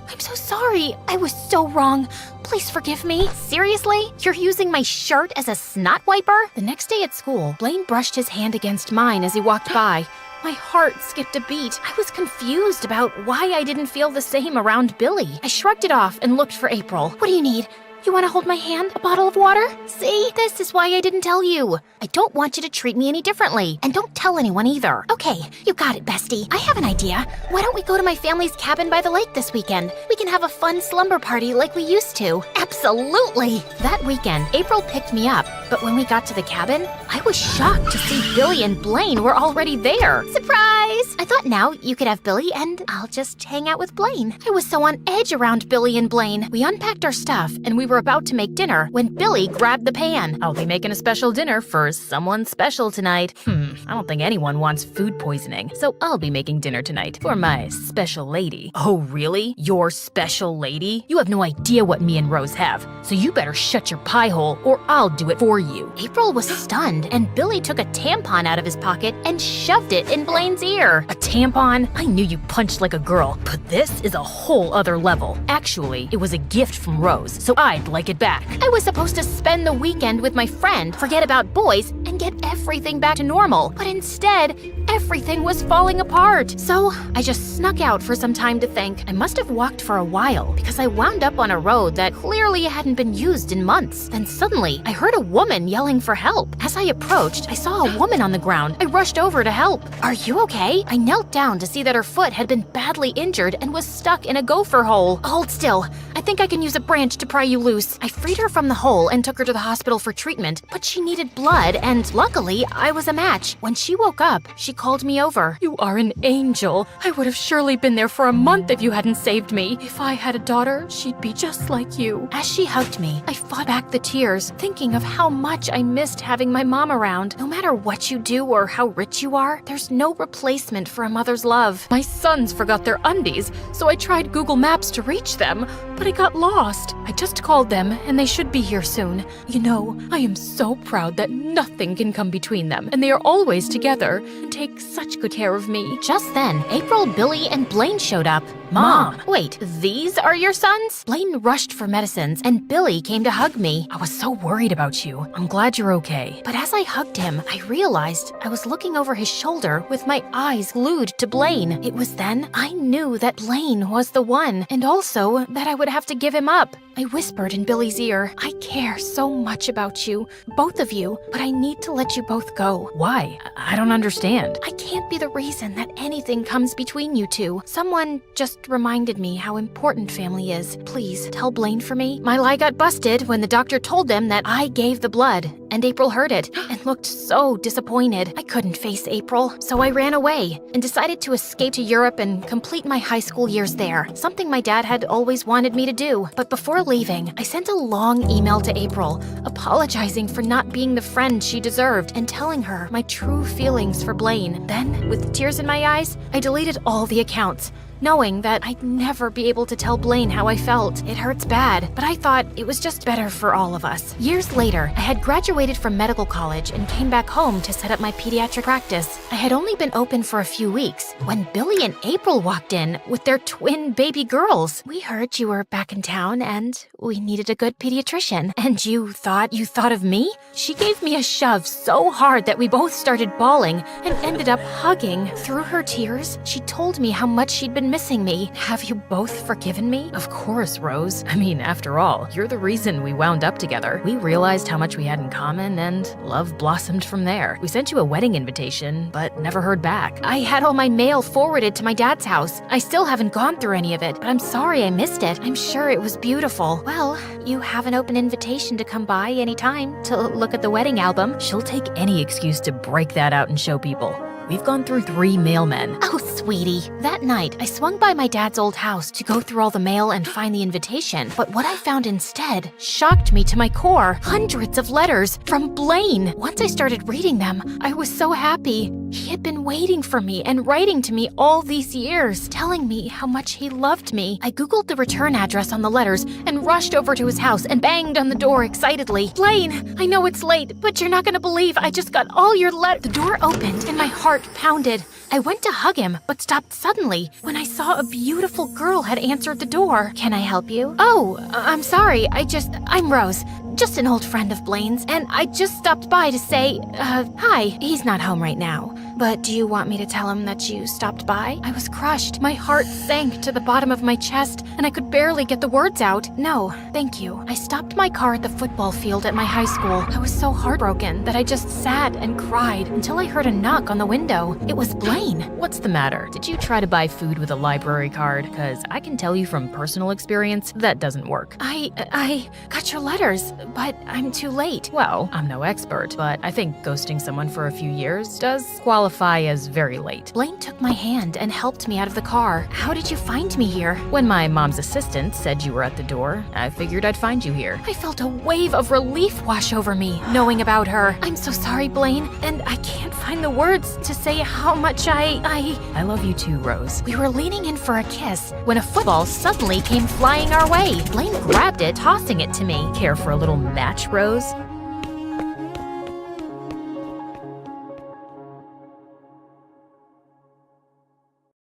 I'm so sorry. I was so wrong. Please forgive me. Seriously? You're using my shirt as a snot wiper? The next day at school, Blaine brushed his hand against mine as he walked by. My heart skipped a beat. I was confused about why I didn't feel the same around Billy. I shrugged it off and looked for April. What do you need? You want to hold my hand? A bottle of water? See, this is why I didn't tell you. I don't want you to treat me any differently. And don't tell anyone either. Okay, you got it, bestie. I have an idea. Why don't we go to my family's cabin by the lake this weekend? We can have a fun slumber party like we used to. Absolutely! That weekend, April picked me up, but when we got to the cabin, I was shocked to see Billy and Blaine were already there. Surprise! I thought now you could have Billy and I'll just hang out with Blaine. I was so on edge around Billy and Blaine. We unpacked our stuff and we were about to make dinner when Billy grabbed the pan. I'll be making a special dinner for someone special tonight. I don't think anyone wants food poisoning, so I'll be making dinner tonight for my special lady. Oh, really? Your special lady? You have no idea what me and Rose have, so you better shut your pie hole or I'll do it for you. April was stunned and Billy took a tampon out of his pocket and shoved it in Blaine's ear. A tampon? I knew you punched like a girl, but this is a whole other level. Actually, it was a gift from Rose, so I'd like it back. I was supposed to spend the weekend with my friend, forget about boys, and get everything back to normal. But instead, everything was falling apart. So I just snuck out for some time to think. I must have walked for a while because I wound up on a road that clearly hadn't been used in months. Then suddenly, I heard a woman yelling for help. As I approached, I saw a woman on the ground. I rushed over to help. Are you okay? I knelt down to see that her foot had been badly injured and was stuck in a gopher hole. Hold still. I think I can use a branch to pry you loose. I freed her from the hole and took her to the hospital for treatment, but she needed blood, and luckily, I was a match. When she woke up, she called me over. You are an angel. I would have surely been there for a month if you hadn't saved me. If I had a daughter, she'd be just like you. As she hugged me, I fought back the tears, thinking of how much I missed having my mom around. No matter what you do or how rich you are, there's no replacement for a mother's love. My sons forgot their undies, so I tried Google Maps to reach them, but I got lost. I just called them, and they should be here soon. You know, I am so proud that nothing can come between them, and they are always together and take such good care of me. Just then, April, Billy, and Blaine showed up. Mom! Wait, these are your sons? Blaine rushed for medicines, and Billy came to hug me. I was so worried about you. I'm glad you're okay. But as I hugged him, I realized I was looking over his shoulder with my eyes glued to Blaine. It was then I knew that Blaine was the one, and also that I would have to give him up. I whispered in Billy's ear, I care so much about you, both of you, but I need to let you both go. Why? I don't understand. I can't be the reason that anything comes between you two. Someone just reminded me how important family is. Please, tell Blaine for me. My lie got busted when the doctor told them that I gave the blood, and April heard it and looked so disappointed. I couldn't face April, so I ran away and decided to escape to Europe and complete my high school years there, something my dad had always wanted me to do. But before leaving, I sent a long email to April, apologizing for not being the friend she deserved and telling her my true feelings for Blaine. Then, with tears in my eyes, I deleted all the accounts, knowing that I'd never be able to tell Blaine how I felt. It hurts bad, but I thought it was just better for all of us. Years later, I had graduated from medical college and came back home to set up my pediatric practice. I had only been open for a few weeks when Billy and April walked in with their twin baby girls. We heard you were back in town and we needed a good pediatrician. And you thought of me? She gave me a shove so hard that we both started bawling and ended up hugging. Through her tears, she told me how much she'd been missing me. Have you both forgiven me? Of course, Rose. I mean, after all, you're the reason we wound up together. We realized how much we had in common, and love blossomed from there. We sent you a wedding invitation, but never heard back. I had all my mail forwarded to my dad's house. I still haven't gone through any of it, but I'm sorry I missed it. I'm sure it was beautiful. Well, you have an open invitation to come by anytime to look at the wedding album. She'll take any excuse to break that out and show people. We've gone through 3 mailmen. Oh, sweetie. That night, I swung by my dad's old house to go through all the mail and find the invitation. But what I found instead shocked me to my core. Hundreds of letters from Blaine. Once I started reading them, I was so happy. He had been waiting for me and writing to me all these years, telling me how much he loved me. I Googled the return address on the letters and rushed over to his house and banged on the door excitedly. Blaine, I know it's late, but you're not gonna believe I just got all your letters. The door opened and my heart pounded. I went to hug him, but stopped suddenly when I saw a beautiful girl had answered the door. Can I help you? Oh, I'm sorry. I'm Rose. Just an old friend of Blaine's, and I just stopped by to say, hi. He's not home right now. But do you want me to tell him that you stopped by? I was crushed. My heart sank to the bottom of my chest, and I could barely get the words out. No, thank you. I stopped my car at the football field at my high school. I was so heartbroken that I just sat and cried until I heard a knock on the window. It was Blaine. What's the matter? Did you try to buy food with a library card? Because I can tell you from personal experience that doesn't work. I got your letters, but I'm too late. Well, I'm no expert, but I think ghosting someone for a few years does qualify as very late. Blaine took my hand and helped me out of the car. How did you find me here? When my mom's assistant said you were at the door, I figured I'd find you here. I felt a wave of relief wash over me, knowing about her. I'm so sorry, Blaine, and I can't find the words to say how much I love you too, Rose. We were leaning in for a kiss when a football suddenly came flying our way. Blaine grabbed it, tossing it to me. Care for a little match, Rose?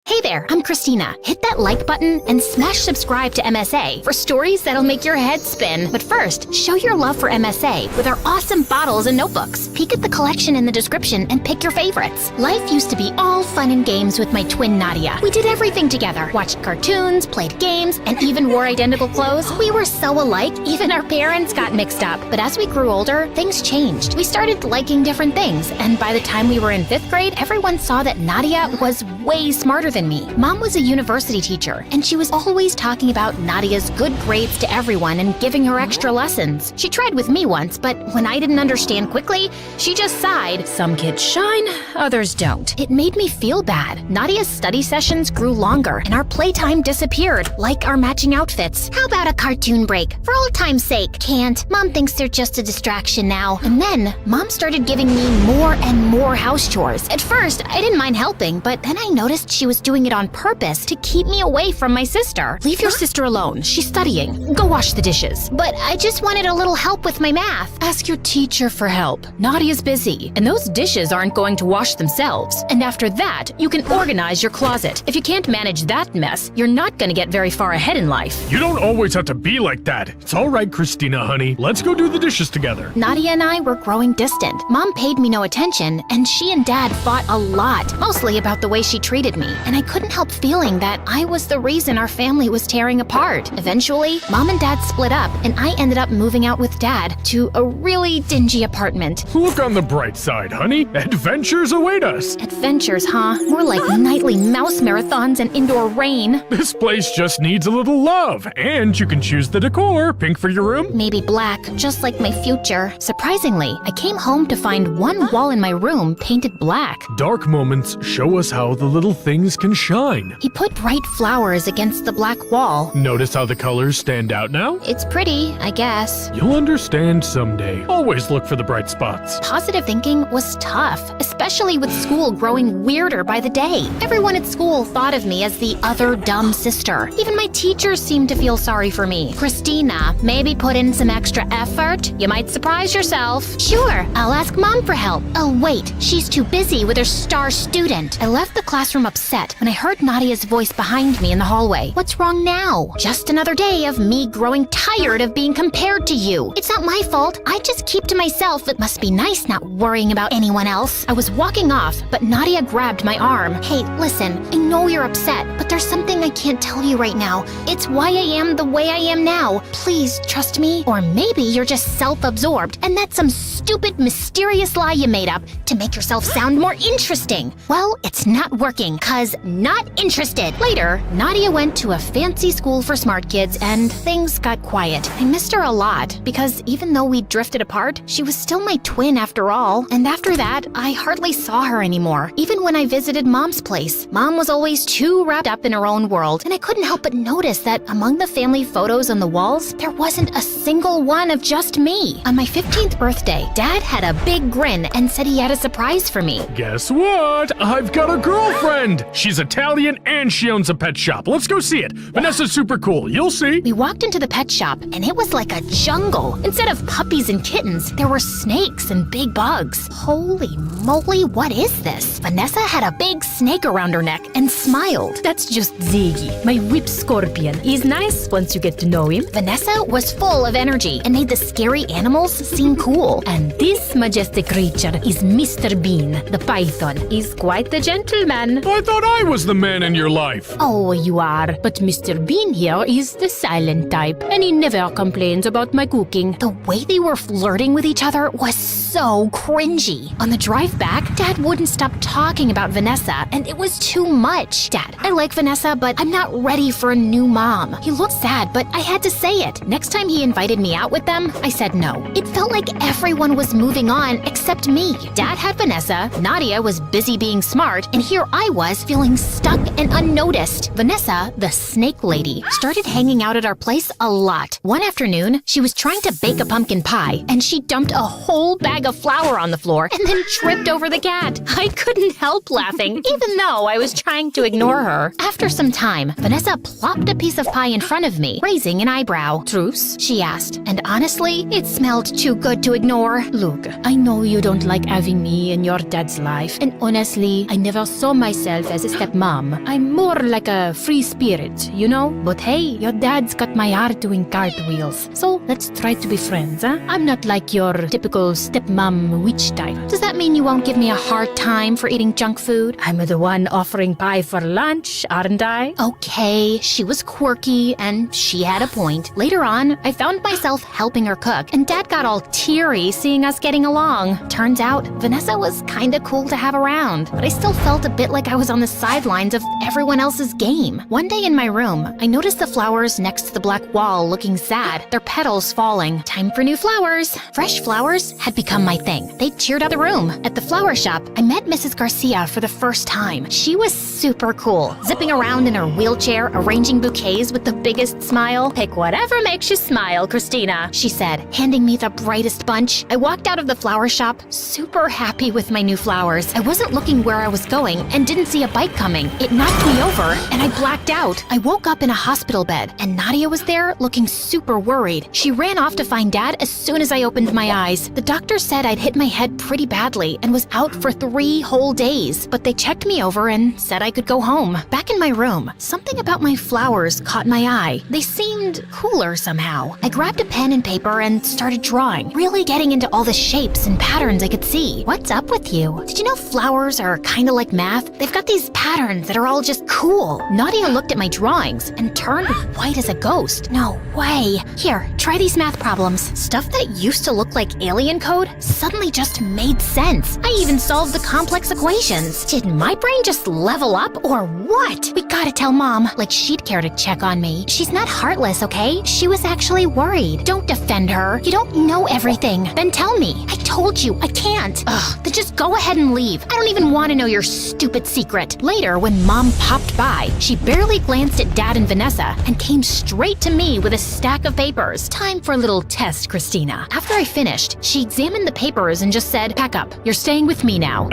Hey there, I'm Christina. Hit that like button and smash subscribe to MSA for stories that'll make your head spin. But first, show your love for MSA with our awesome bottles and notebooks. Peek at the collection in the description and pick your favorites. Life used to be all fun and games with my twin Nadia. We did everything together. Watched cartoons, played games, and even wore identical clothes. We were so alike, even our parents got mixed up. But as we grew older, things changed. We started liking different things, and by the time we were in 5th grade, everyone saw that Nadia was way smarter than me. Mom was a university teacher, and she was always talking about Nadia's good grades to everyone and giving her extra lessons. She tried with me once, but when I didn't understand quickly, she just sighed. Some kids shine, others don't. It made me feel bad. Nadia's study sessions grew longer, and our playtime disappeared, like our matching outfits. How about a cartoon break? For old time's sake. Can't. Mom thinks they're just a distraction now. And then, Mom started giving me more and more house chores. At first, I didn't mind helping, but then I noticed she was doing it on purpose to keep me away from my sister. Leave your sister alone. She's studying. Go wash the dishes. But I just wanted a little help with my math. Ask your teacher for help. Nadia's busy, and those dishes aren't going to wash themselves. And after that, you can organize your closet. If you can't manage that mess, you're not going to get very far ahead in life. You don't always have to be like that. It's all right, Christina, honey. Let's go do the dishes together. Nadia and I were growing distant. Mom paid me no attention, and she and Dad fought a lot, mostly about the way she treated me. And I couldn't help feeling that I was the reason our family was tearing apart. Eventually, Mom and Dad split up, and I ended up moving out with Dad to a really dingy apartment. Look on the bright side, honey. Adventures await us. Adventures, huh? More like nightly mouse marathons and indoor rain. This place just needs a little love, and you can choose the decor. Pink for your room? Maybe black, just like my future. Surprisingly, I came home to find one wall in my room painted black. Dark moments show us how the little things can shine. He put bright flowers against the black wall. Notice how the colors stand out now? It's pretty, I guess. You'll understand someday. Always look for the bright spots. Positive thinking was tough, especially with school growing weirder by the day. Everyone at school thought of me as the other dumb sister. Even my teachers seemed to feel sorry for me. Christina, maybe put in some extra effort? You might surprise yourself. Sure, I'll ask Mom for help. Oh wait, she's too busy with her star student. I left the classroom upset when I heard Nadia's voice behind me in the hallway. What's wrong now? Just another day of me growing tired of being compared to you. It's not my fault. I just keep to myself. It must be nice not worrying about anyone else. I was walking off, but Nadia grabbed my arm. Hey, listen, I know you're upset, but there's something I can't tell you right now. It's why I am the way I am now. Please trust me. Or maybe you're just self-absorbed, and that's some stupid, mysterious lie you made up to make yourself sound more interesting. Well, it's not working, 'cause not interested. Later, Nadia went to a fancy school for smart kids, and things got quiet. I missed her a lot, because even though we drifted apart, she was still my twin after all. And after that, I hardly saw her anymore. Even when I visited Mom's place, Mom was always too wrapped up in her own world, and I couldn't help but notice that among the family photos on the walls, there wasn't a single one of just me. On my 15th birthday, Dad had a big grin and said he had a surprise for me. Guess what? I've got a girlfriend! She's Italian and she owns a pet shop. Let's go see it. Vanessa's super cool. You'll see. We walked into the pet shop, and it was like a jungle. Instead of puppies and kittens, there were snakes and big bugs. Holy moly, what is this? Vanessa had a big snake around her neck and smiled. That's just Ziggy, my whip scorpion. He's nice once you get to know him. Vanessa was full of energy and made the scary animals seem cool. And this majestic creature is Mr. Bean, the python. He's quite the gentleman. I thought I was the man in your life. Oh, you are. But Mr. Bean here is the silent type, and he never complains about my cooking. The way they were flirting with each other was so cringy. On the drive back, Dad wouldn't stop talking about Vanessa, and it was too much. Dad, I like Vanessa, but I'm not ready for a new mom. He looked sad, but I had to say it. Next time he invited me out with them, I said no. It felt like everyone was moving on except me. Dad had Vanessa, Nadia was busy being smart, and here I was feeling stuck and unnoticed. Vanessa, the snake lady, started hanging out at our place a lot. One afternoon, she was trying to bake a pumpkin pie, and she dumped a whole bag of flour on the floor and then tripped over the cat. I couldn't help laughing, even though I was trying to ignore her. After some time, Vanessa plopped a piece of pie in front of me, raising an eyebrow. Truce? She asked, and honestly, it smelled too good to ignore. Look, I know you don't like having me in your dad's life, and honestly, I never saw myself as a stepmom. I'm more like a free spirit, you know? But hey, your dad's got my heart doing cartwheels, so let's try to be friends, huh? I'm not like your typical stepmom witch type. Does that mean you won't give me a hard time for eating junk food? I'm the one offering pie for lunch, aren't I? Okay, she was quirky, and she had a point. Later on, I found myself helping her cook, and Dad got all teary seeing us getting along. Turns out, Vanessa was kinda cool to have around, but I still felt a bit like I was on the sidelines of everyone else's game. One day in my room, I noticed the flowers next to the black wall looking sad, their petals falling. Time for new flowers. Fresh flowers had become my thing. They cheered up the room. At the flower shop, I met Mrs. Garcia for the first time. She was super cool, zipping around in her wheelchair, arranging bouquets with the biggest smile. Pick whatever makes you smile, Christina, she said, handing me the brightest bunch. I walked out of the flower shop, super happy with my new flowers. I wasn't looking where I was going and didn't see a bike coming. It knocked me over, and I blacked out. I woke up in a hospital bed, and Nadia was there looking super worried. She ran off to find Dad as soon as I opened my eyes. The doctor said I'd hit my head pretty badly and was out for 3 whole days, but they checked me over and said I could go home. Back in my room, something about my flowers caught my eye. They seemed cooler somehow. I grabbed a pen and paper and started drawing, really getting into all the shapes and patterns I could see. What's up with you? Did you know flowers are kinda like math? They've got these patterns that are all just cool. Nadia looked at my drawings and turned white as a ghost. No way. Here, try these math problems. Stuff that used to look like alien code suddenly just made sense. I even solved the complex equations. Did my brain just level up or what? We gotta tell Mom, like she'd care to check on me. She's not heartless, okay? She was actually worried. Don't defend her. You don't know everything. Then tell me. I told you, I can't. Ugh, then just go ahead and leave. I don't even want to know your stupid secret. Later, when Mom popped by, she barely glanced at Dad and Vanessa and came straight to me with a stack of papers. Time for a little test, Christina. After I finished, she examined the papers and just said, pack up. You're staying with me now.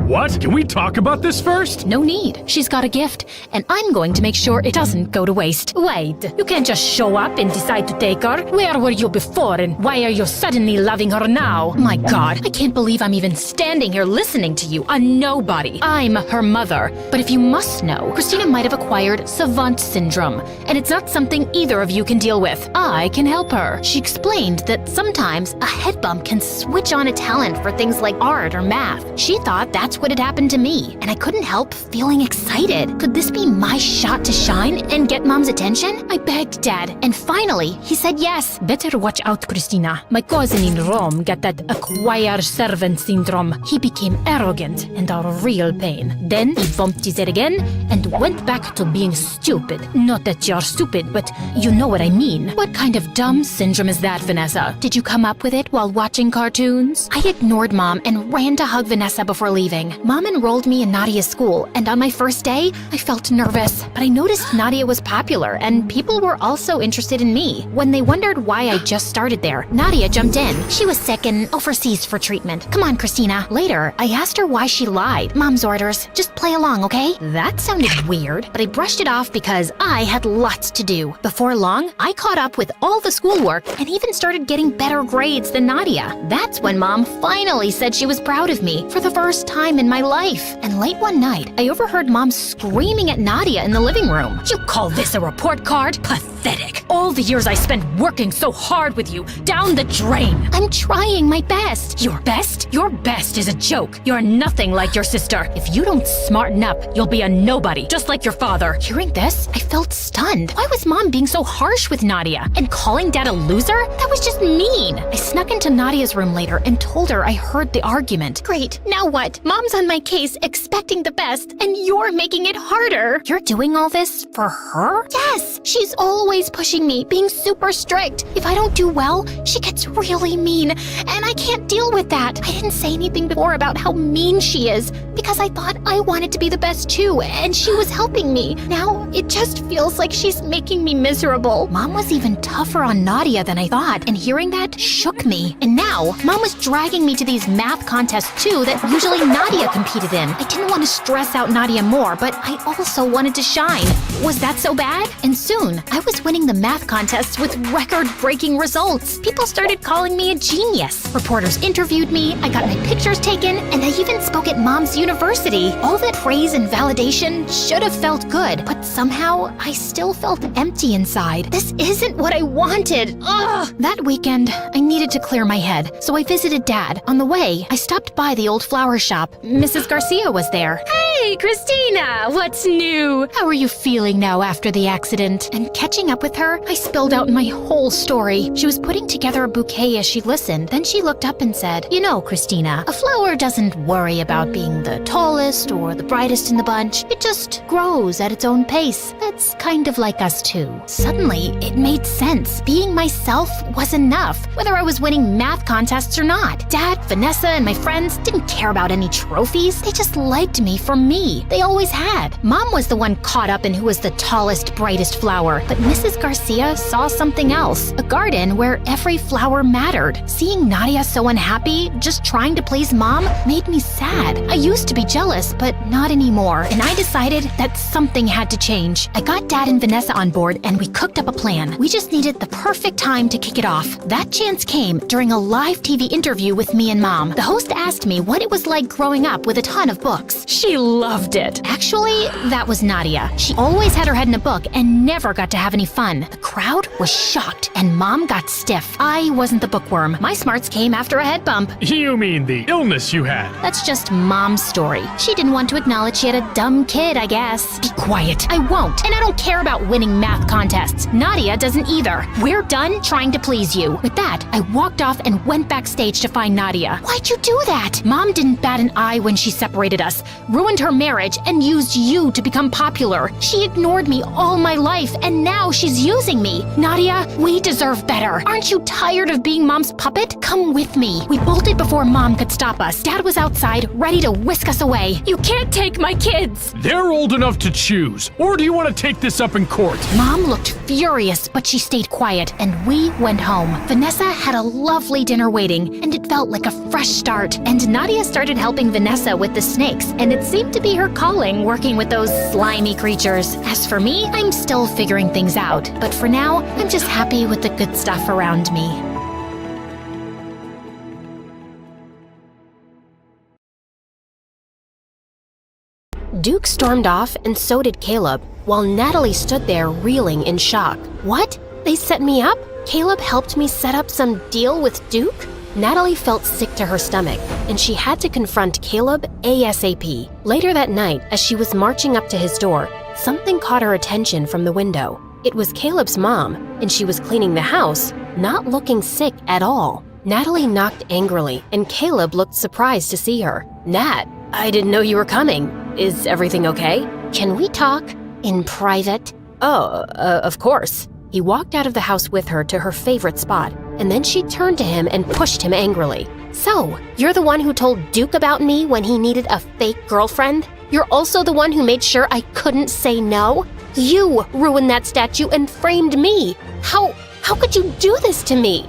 What? Can we talk about this first? No need. She's got a gift, and I'm going to make sure it doesn't go to waste. Wait, you can't just show up and decide to take her. Where were you before, and why are you suddenly loving her now? My God, I can't believe I'm even standing here listening to you, a nobody. I'm her mother. But if you must know, Christina might have acquired savant syndrome, and it's not something either of you can deal with. I can help her. She explained that sometimes a head bump can switch on a talent for things like art or math. She thought that's what had happened to me, and I couldn't help feeling excited. Could this be my shot to shine and get Mom's attention? I begged Dad, and finally, he said yes. Better watch out, Christina. My cousin in Rome got that acquire servant syndrome. He became arrogant and a real pain. Then he bumped his head again and went back to being stupid. Not that you're stupid, but you know what I mean. What kind of dumb syndrome is that, Vanessa? Did you come up with it while watching cartoons? I ignored Mom and ran to hug Vanessa before leaving. Mom enrolled me in Nadia's school, and on my first day, I felt nervous. But I noticed Nadia was popular, and people were also interested in me. When they wondered why I just started there, Nadia jumped in. She was sick and overseas for treatment. Come on, Christina. Later, I asked her why she lied. Mom's orders. Just play along, okay? That sounded weird, but I brushed it off because I had lots to do. Before long, I caught up with all the school schoolwork and even started getting better grades than Nadia. That's when Mom finally said she was proud of me for the first time in my life. And late one night, I overheard Mom screaming at Nadia in the living room. You call this a report card? Pathetic. All the years I spent working so hard with you, down the drain. I'm trying my best. Your best? Your best is a joke. You're nothing like your sister. If you don't smarten up, you'll be a nobody, just like your father. Hearing this, I felt stunned. Why was Mom being so harsh with Nadia? And calling Dad a loser? That was just mean. I snuck into Nadia's room later and told her I heard the argument. Great, now what? Mom's on my case, expecting the best, and you're making it harder. You're doing all this for her? Yes, she's always pushing me, being super strict. If I don't do well, she gets really mean, and I can't deal with that. I didn't say anything before about how mean she is, because I thought I wanted to be the best too, and she was helping me. Now, it just feels like she's making me miserable. Mom was even tougher on Nadia than I thought, and hearing that shook me. And now, Mom was dragging me to these math contests too that usually Nadia competed in. I didn't want to stress out Nadia more, but I also wanted to shine. Was that so bad? And soon, I was winning the math contests with record-breaking results. People started calling me a genius. Reporters interviewed me, I got my pictures taken, and I even spoke at Mom's university. All that praise and validation should have felt good, but somehow I still felt empty inside. This isn't what I wanted. Ugh! That weekend, I needed to clear my head, so I visited Dad. On the way, I stopped by the old flower shop. Mrs. Garcia was there. Hey, Christina, what's new? How are you feeling now after the accident? And catching up with her, I spilled out my whole story. She was putting together a bouquet as she listened. Then she looked up and said, "You know, Christina, a flower doesn't worry about being the tallest or the brightest in the bunch. It just grows at its own pace. That's kind of like us too." Suddenly, it made sense. Being myself was enough, whether I was winning math contests or not. Dad, Vanessa, and my friends didn't care about any trophies. They just liked me for me. They always had. Mom was the one caught up in who was the tallest, brightest flower. But Mrs. Garcia saw something else. A garden where every flower mattered. Seeing Nadia so unhappy, just trying to please Mom, made me sad. I used to be jealous, but not anymore. And I decided that something had to change. I got Dad and Vanessa on board, and we cooked up a plan. We just needed the perfect time to kick it off. That chance came during a live TV interview with me and Mom. The host asked me what it was like growing up with a ton of books. She loved it. Actually, that was Nadia. She always had her head in a book and never got to have any fun. The crowd was shocked, and Mom got stiff. I wasn't the bookworm. My smarts came after a head bump. You mean the illness you had? That's just Mom's story. She didn't want to acknowledge she had a dumb kid, I guess. Be quiet. I won't, and I don't care about winning math contests. Nadia doesn't either. We're done trying to please you. With that, I walked off and went backstage to find Nadia. Why'd you do that? Mom didn't bat an eye when she separated us, ruined her marriage, and used you to become popular. She ignored me all my life, and now she's using me. Nadia, we deserve better. Aren't you tired of being Mom's puppet? Come with me. We bolted before Mom could stop us. Dad was outside, ready to whisk us away. You can't take my kids. They're old enough to choose. Or do you want to take this up in court? Mom looked furious, but she stayed quiet, and we went home. Vanessa had a lovely dinner waiting, and it felt like a fresh start. And Nadia started helping Vanessa with the snakes, and it seemed to be her calling, working with those slimy creatures. As for me, I'm still figuring things out, but for now, I'm just happy with the good stuff around me. Duke stormed off, and so did Caleb, while Natalie stood there reeling in shock. What? They set me up? Caleb helped me set up some deal with Duke? Natalie felt sick to her stomach, and she had to confront Caleb ASAP. Later that night, as she was marching up to his door, something caught her attention from the window. It was Caleb's mom, and she was cleaning the house, not looking sick at all. Natalie knocked angrily, and Caleb looked surprised to see her. Nat, I didn't know you were coming. Is everything okay? Can we talk in private? Oh, of course. He walked out of the house with her to her favorite spot, and then she turned to him and pushed him angrily. So, you're the one who told Duke about me when he needed a fake girlfriend? You're also the one who made sure I couldn't say no? You ruined that statue and framed me. How could you do this to me?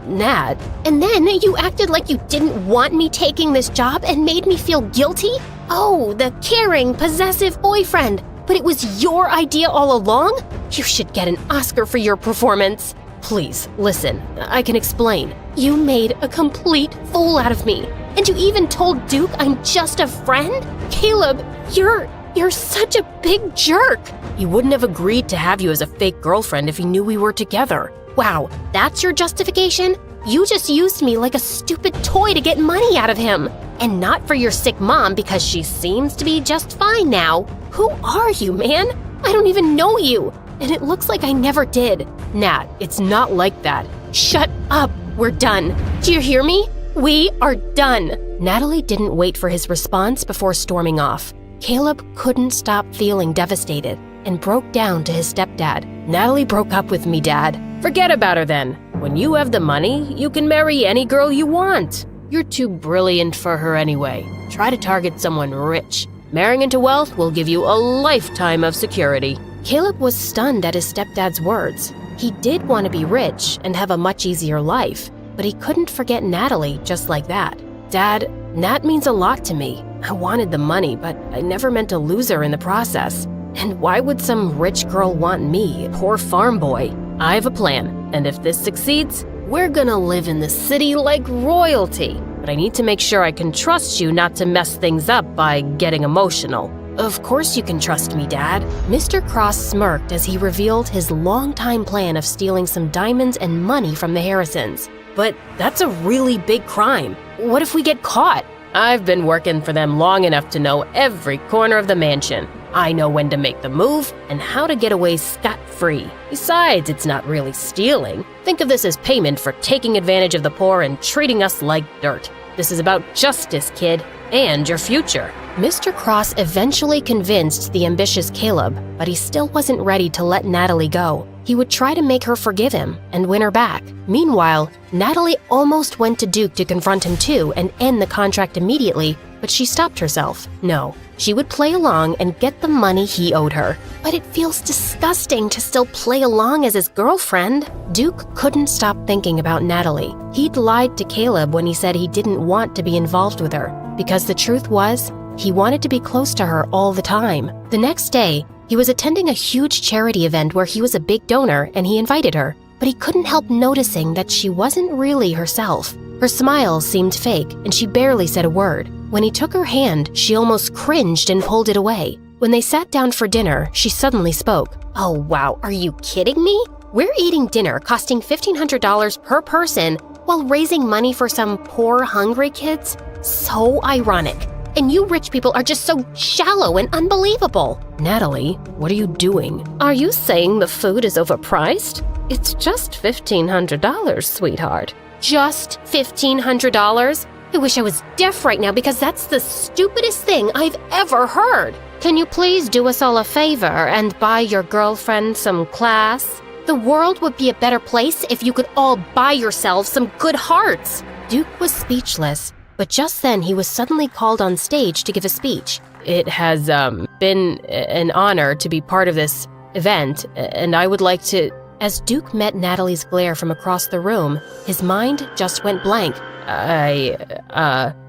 Nat. And then you acted like you didn't want me taking this job and made me feel guilty? Oh, the caring, possessive boyfriend. But it was your idea all along? You should get an Oscar for your performance. Please, listen. I can explain. You made a complete fool out of me. And you even told Duke I'm just a friend? Caleb, you're such a big jerk. He wouldn't have agreed to have you as a fake girlfriend if he knew we were together. Wow, that's your justification? You just used me like a stupid toy to get money out of him. And not for your sick mom because she seems to be just fine now. Who are you, man? I don't even know you. And it looks like I never did. Nat, it's not like that. Shut up. We're done. Do you hear me? We are done. Natalie didn't wait for his response before storming off. Caleb couldn't stop feeling devastated and broke down to his stepdad. Natalie broke up with me, Dad. Forget about her then. When you have the money, you can marry any girl you want. You're too brilliant for her anyway. Try to target someone rich. Marrying into wealth will give you a lifetime of security. Caleb was stunned at his stepdad's words. He did want to be rich and have a much easier life, but he couldn't forget Natalie just like that. Dad, Nat means a lot to me. I wanted the money, but I never meant to lose her in the process. And why would some rich girl want me, a poor farm boy? I have a plan, and if this succeeds, we're gonna live in the city like royalty. But I need to make sure I can trust you not to mess things up by getting emotional. Of course you can trust me, Dad. Mr. Cross smirked as he revealed his long-time plan of stealing some diamonds and money from the Harrisons. But that's a really big crime. What if we get caught? I've been working for them long enough to know every corner of the mansion. I know when to make the move and how to get away scot-free. Besides, it's not really stealing. Think of this as payment for taking advantage of the poor and treating us like dirt. This is about justice, kid, and your future. Mr. Cross eventually convinced the ambitious Caleb, but he still wasn't ready to let Natalie go. He would try to make her forgive him and win her back. Meanwhile, Natalie almost went to Duke to confront him too and end the contract immediately, but she stopped herself. No, she would play along and get the money he owed her. But it feels disgusting to still play along as his girlfriend. Duke couldn't stop thinking about Natalie. He'd lied to Caleb when he said he didn't want to be involved with her, because the truth was, he wanted to be close to her all the time. The next day, he was attending a huge charity event where he was a big donor and he invited her, but he couldn't help noticing that she wasn't really herself. Her smile seemed fake and she barely said a word. When he took her hand, she almost cringed and pulled it away. When they sat down for dinner, she suddenly spoke. Oh wow, are you kidding me? We're eating dinner costing $1,500 per person while raising money for some poor, hungry kids? So ironic. And you rich people are just so shallow and unbelievable. Natalie, what are you doing? Are you saying the food is overpriced? It's just $1,500, sweetheart. Just $1,500? I wish I was deaf right now because that's the stupidest thing I've ever heard. Can you please do us all a favor and buy your girlfriend some class? The world would be a better place if you could all buy yourselves some good hearts. Duke was speechless. But just then, he was suddenly called on stage to give a speech. It has been an honor to be part of this event, and I would like to... As Duke met Natalie's glare from across the room, his mind just went blank.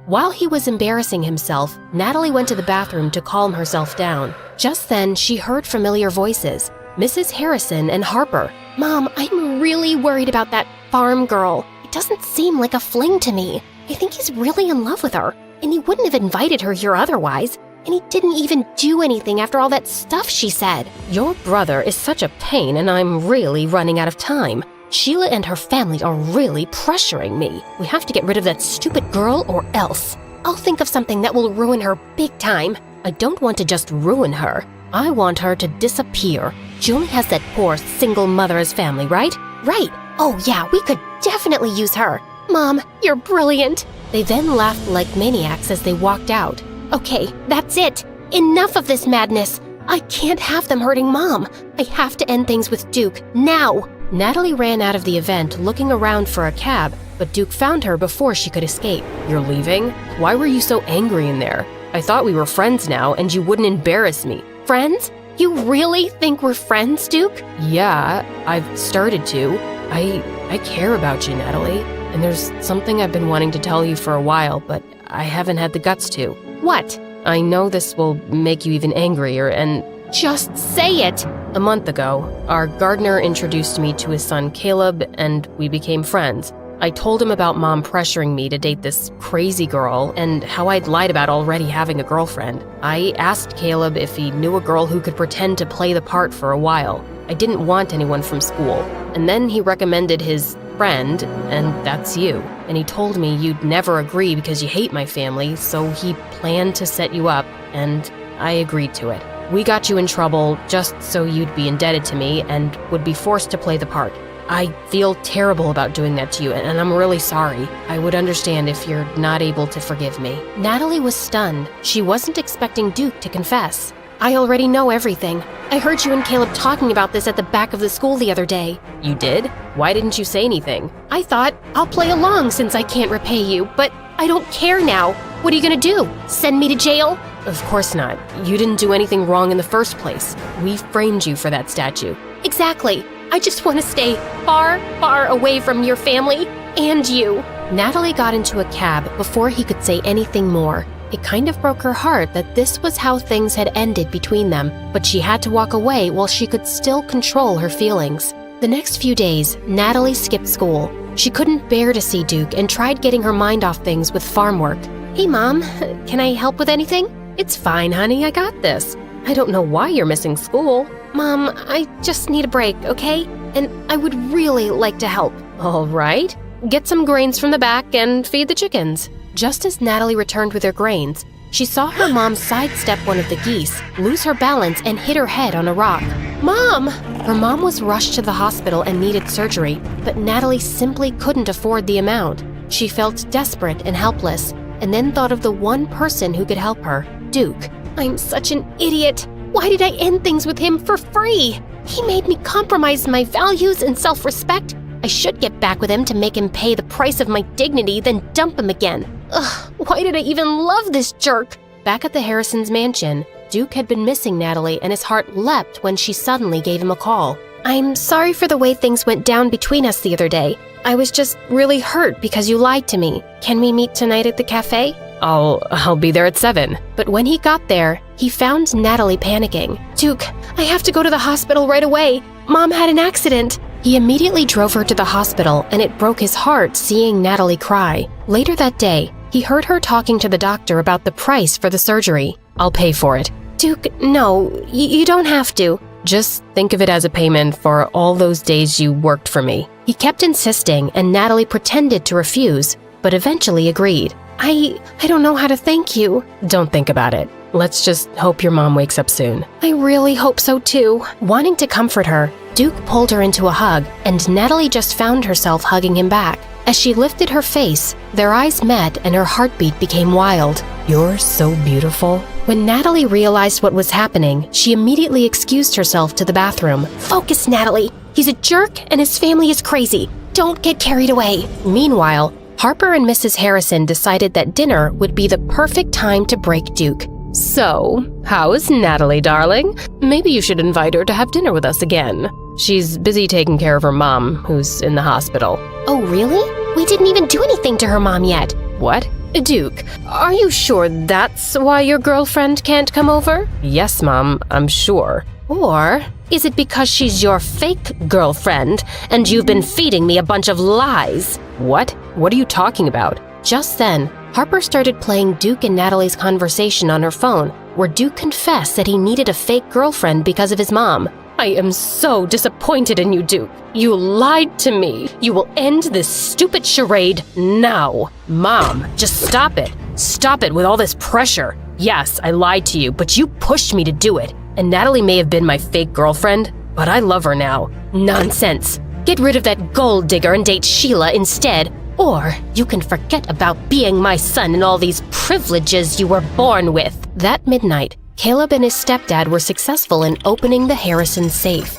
While he was embarrassing himself, Natalie went to the bathroom to calm herself down. Just then, she heard familiar voices. Mrs. Harrison and Harper. Mom, I'm really worried about that farm girl. It doesn't seem like a fling to me. I think he's really in love with her, and he wouldn't have invited her here otherwise, and he didn't even do anything after all that stuff she said. Your brother is such a pain, and I'm really running out of time. Sheila and her family are really pressuring me. We have to get rid of that stupid girl or else. I'll think of something that will ruin her big time. I don't want to just ruin her. I want her to disappear. She only has that poor single mother as family, right? Right. Oh yeah, we could definitely use her. Mom, you're brilliant. They then laughed like maniacs as they walked out. Okay, that's it. Enough of this madness. I can't have them hurting Mom. I have to end things with Duke, now. Natalie ran out of the event looking around for a cab, but Duke found her before she could escape. You're leaving? Why were you so angry in there? I thought we were friends now and you wouldn't embarrass me. Friends? You really think we're friends, Duke? Yeah, I've started to. I care about you, Natalie. And there's something I've been wanting to tell you for a while, but I haven't had the guts to. What? I know this will make you even angrier, and Just say it! A month ago, our gardener introduced me to his son Caleb, and we became friends. I told him about Mom pressuring me to date this crazy girl and how I'd lied about already having a girlfriend. I asked Caleb if he knew a girl who could pretend to play the part for a while. I didn't want anyone from school. And then he recommended his friend, and that's you. And he told me you'd never agree because you hate my family, so he planned to set you up, and I agreed to it. We got you in trouble just so you'd be indebted to me and would be forced to play the part. I feel terrible about doing that to you, and I'm really sorry. I would understand if you're not able to forgive me. Natalie was stunned. She wasn't expecting Duke to confess. I already know everything. I heard you and Caleb talking about this at the back of the school the other day. You did? Why didn't you say anything? I thought, I'll play along since I can't repay you, but I don't care now. What are you gonna do? Send me to jail? Of course not. You didn't do anything wrong in the first place. We framed you for that statue. Exactly. I just want to stay far, far away from your family and you. Natalie got into a cab before he could say anything more. It kind of broke her heart that this was how things had ended between them, but she had to walk away while she could still control her feelings. The next few days, Natalie skipped school. She couldn't bear to see Duke and tried getting her mind off things with farm work. Hey, Mom, can I help with anything? It's fine, honey, I got this. I don't know why you're missing school. Mom, I just need a break, okay? And I would really like to help. All right. Get some grains from the back and feed the chickens. Just as Natalie returned with her grains, she saw her mom sidestep one of the geese, lose her balance, and hit her head on a rock. Mom! Her mom was rushed to the hospital and needed surgery, but Natalie simply couldn't afford the amount. She felt desperate and helpless, and then thought of the one person who could help her, Duke. I'm such an idiot. Why did I end things with him for free? He made me compromise my values and self-respect. I should get back with him to make him pay the price of my dignity, then dump him again. Ugh, why did I even love this jerk? Back at the Harrisons' mansion, Duke had been missing Natalie, and his heart leapt when she suddenly gave him a call. I'm sorry for the way things went down between us the other day. I was just really hurt because you lied to me. Can we meet tonight at the cafe? I'll be there at 7. But when he got there, he found Natalie panicking. Duke, I have to go to the hospital right away. Mom had an accident. He immediately drove her to the hospital, and it broke his heart seeing Natalie cry. Later that day, he heard her talking to the doctor about the price for the surgery. I'll pay for it. Duke, no, you don't have to. Just think of it as a payment for all those days you worked for me. He kept insisting, and Natalie pretended to refuse, but eventually agreed. I don't know how to thank you. Don't think about it. Let's just hope your mom wakes up soon. I really hope so too. Wanting to comfort her, Duke pulled her into a hug, and Natalie just found herself hugging him back. As she lifted her face, their eyes met and her heartbeat became wild. You're so beautiful. When Natalie realized what was happening, she immediately excused herself to the bathroom. Focus, Natalie. He's a jerk and his family is crazy. Don't get carried away. Meanwhile, Harper and Mrs. Harrison decided that dinner would be the perfect time to break Duke. So, how is Natalie, darling? Maybe you should invite her to have dinner with us again. She's busy taking care of her mom, who's in the hospital. Oh, really? We didn't even do anything to her mom yet. What? Duke, are you sure that's why your girlfriend can't come over? Yes, Mom, I'm sure. Or is it because she's your fake girlfriend and you've been feeding me a bunch of lies? What? What are you talking about? Just then, Harper started playing Duke and Natalie's conversation on her phone, where Duke confessed that he needed a fake girlfriend because of his mom. I am so disappointed in you, Duke. You lied to me. You will end this stupid charade now. Mom, just stop it. Stop it with all this pressure. Yes, I lied to you, but you pushed me to do it. And Natalie may have been my fake girlfriend, but I love her now. Nonsense. Get rid of that gold digger and date Sheila instead. Or you can forget about being my son and all these privileges you were born with. That midnight, Caleb and his stepdad were successful in opening the Harrison safe.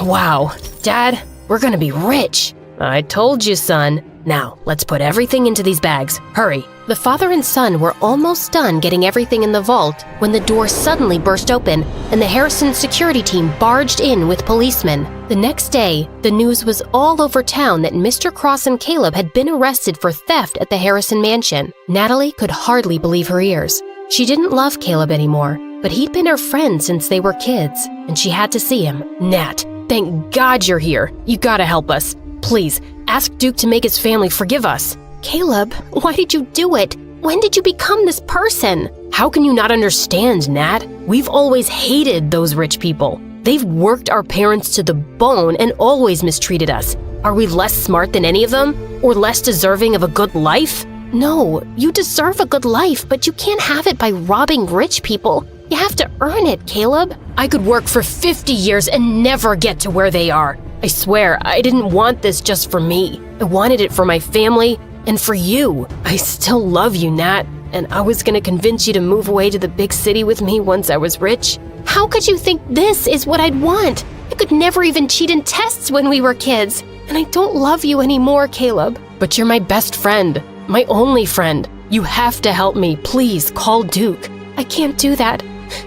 Wow. Dad, we're gonna be rich. I told you, son. Now, let's put everything into these bags. Hurry. The father and son were almost done getting everything in the vault when the door suddenly burst open and the Harrison security team barged in with policemen. The next day, the news was all over town that Mr. Cross and Caleb had been arrested for theft at the Harrison mansion. Natalie could hardly believe her ears. She didn't love Caleb anymore, but he'd been her friend since they were kids, and she had to see him. Nat, thank God you're here. You gotta help us. Please, ask Duke to make his family forgive us. Caleb, why did you do it? When did you become this person? How can you not understand, Nat? We've always hated those rich people. They've worked our parents to the bone and always mistreated us. Are we less smart than any of them? Or less deserving of a good life? No, you deserve a good life, but you can't have it by robbing rich people. You have to earn it, Caleb. I could work for 50 years and never get to where they are. I swear, I didn't want this just for me. I wanted it for my family and for you. I still love you, Nat, and I was gonna convince you to move away to the big city with me once I was rich. How could you think this is what I'd want? I could never even cheat in tests when we were kids. And I don't love you anymore, Caleb. But you're my best friend, my only friend. You have to help me. Please, call Duke. I can't do that.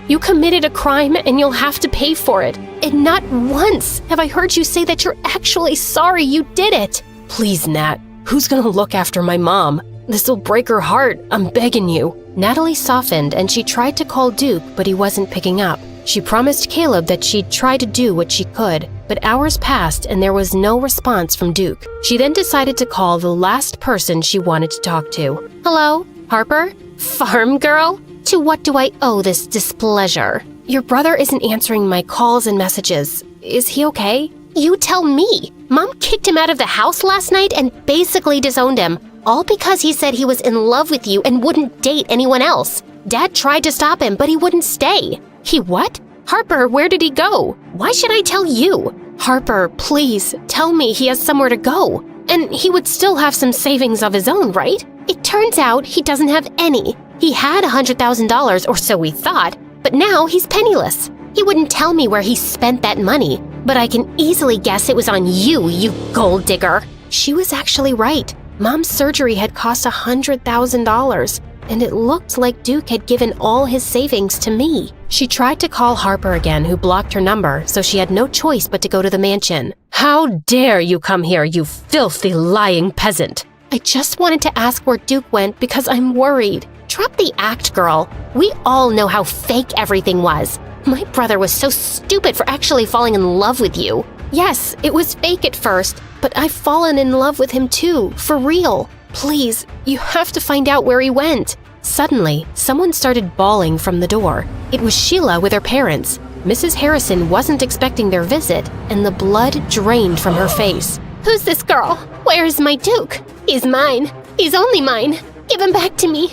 You committed a crime and you'll have to pay for it. And not once have I heard you say that you're actually sorry you did it. Please, Nat. Who's gonna look after my mom? This'll break her heart. I'm begging you. Natalie softened and she tried to call Duke, but he wasn't picking up. She promised Caleb that she'd try to do what she could, but hours passed and there was no response from Duke. She then decided to call the last person she wanted to talk to. Hello, Harper? Farm girl? To what do I owe this displeasure? Your brother isn't answering my calls and messages. Is he okay? You tell me. Mom kicked him out of the house last night and basically disowned him, all because he said he was in love with you and wouldn't date anyone else. Dad tried to stop him, but he wouldn't stay. He what? Harper, where did he go? Why should I tell you? Harper, please, tell me he has somewhere to go. And he would still have some savings of his own, right? It turns out he doesn't have any. He had $100,000, or so we thought, but now he's penniless. He wouldn't tell me where he spent that money, but I can easily guess it was on you, you gold digger. She was actually right. Mom's surgery had cost $100,000, and it looked like Duke had given all his savings to me. She tried to call Harper again, who blocked her number, so she had no choice but to go to the mansion. How dare you come here, you filthy, lying peasant! I just wanted to ask where Duke went because I'm worried. Drop the act, girl. We all know how fake everything was. My brother was so stupid for actually falling in love with you. Yes, it was fake at first, but I've fallen in love with him too, for real. Please, you have to find out where he went. Suddenly, someone started bawling from the door. It was Sheila with her parents. Mrs. Harrison wasn't expecting their visit, and the blood drained from her face. Who's this girl? Where's my Duke? He's mine. He's only mine. Give him back to me.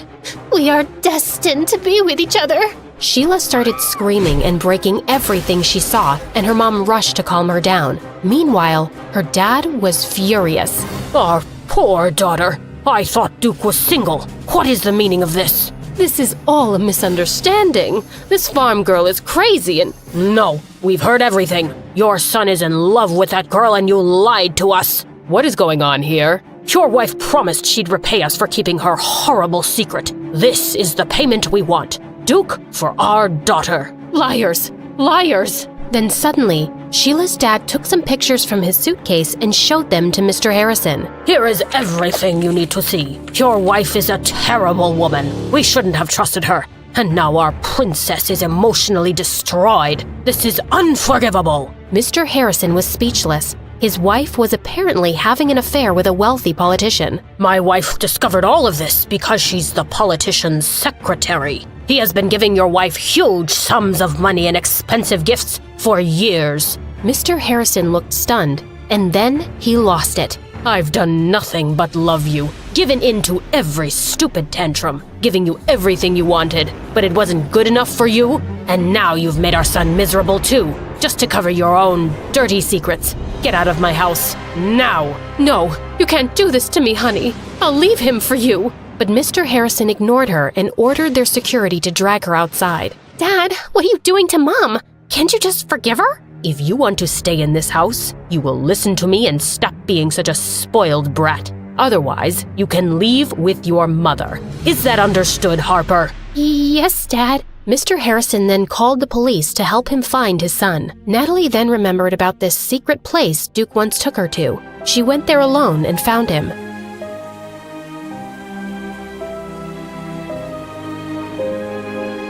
We are destined to be with each other. Sheila started screaming and breaking everything she saw, and her mom rushed to calm her down. Meanwhile, her dad was furious. Our poor daughter. I thought Duke was single. What is the meaning of this? This is all a misunderstanding. This farm girl is crazy and— No, we've heard everything. Your son is in love with that girl and you lied to us. What is going on here? Your wife promised she'd repay us for keeping her horrible secret. This is the payment we want. Duke for our daughter. Liars! Liars! Then suddenly, Sheila's dad took some pictures from his suitcase and showed them to Mr. Harrison. Here is everything you need to see. Your wife is a terrible woman. We shouldn't have trusted her. And now our princess is emotionally destroyed. This is unforgivable. Mr. Harrison was speechless. His wife was apparently having an affair with a wealthy politician. My wife discovered all of this because she's the politician's secretary. He has been giving your wife huge sums of money and expensive gifts for years. Mr. Harrison looked stunned, and then he lost it. I've done nothing but love you, given in to every stupid tantrum, giving you everything you wanted, but it wasn't good enough for you, and now you've made our son miserable too, just to cover your own dirty secrets. Get out of my house, now! No, you can't do this to me, honey. I'll leave him for you. But Mr. Harrison ignored her and ordered their security to drag her outside. Dad, what are you doing to Mom? Can't you just forgive her? If you want to stay in this house, you will listen to me and stop being such a spoiled brat. Otherwise, you can leave with your mother. Is that understood, Harper? Yes, Dad. Mr. Harrison then called the police to help him find his son. Natalie then remembered about this secret place Duke once took her to. She went there alone and found him.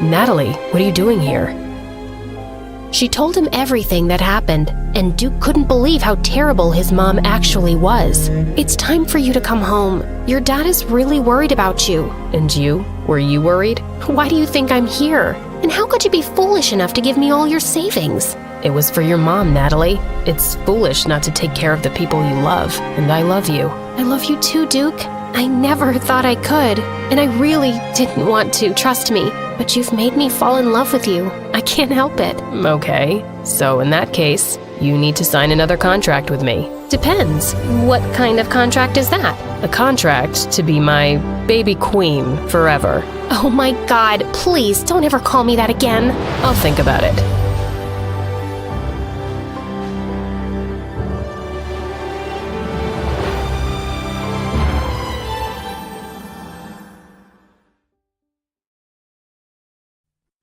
Natalie, what are you doing here? She told him everything that happened, and Duke couldn't believe how terrible his mom actually was. It's time for you to come home. Your dad is really worried about you. And you? Were you worried? Why do you think I'm here? And how could you be foolish enough to give me all your savings? It was for your mom, Natalie. It's foolish not to take care of the people you love, and I love you. I love you too, Duke. I never thought I could, and I really didn't want to, trust me. But you've made me fall in love with you. I can't help it. Okay, so in that case, you need to sign another contract with me. Depends. What kind of contract is that? A contract to be my baby queen forever. Oh my God, please don't ever call me that again. I'll think about it.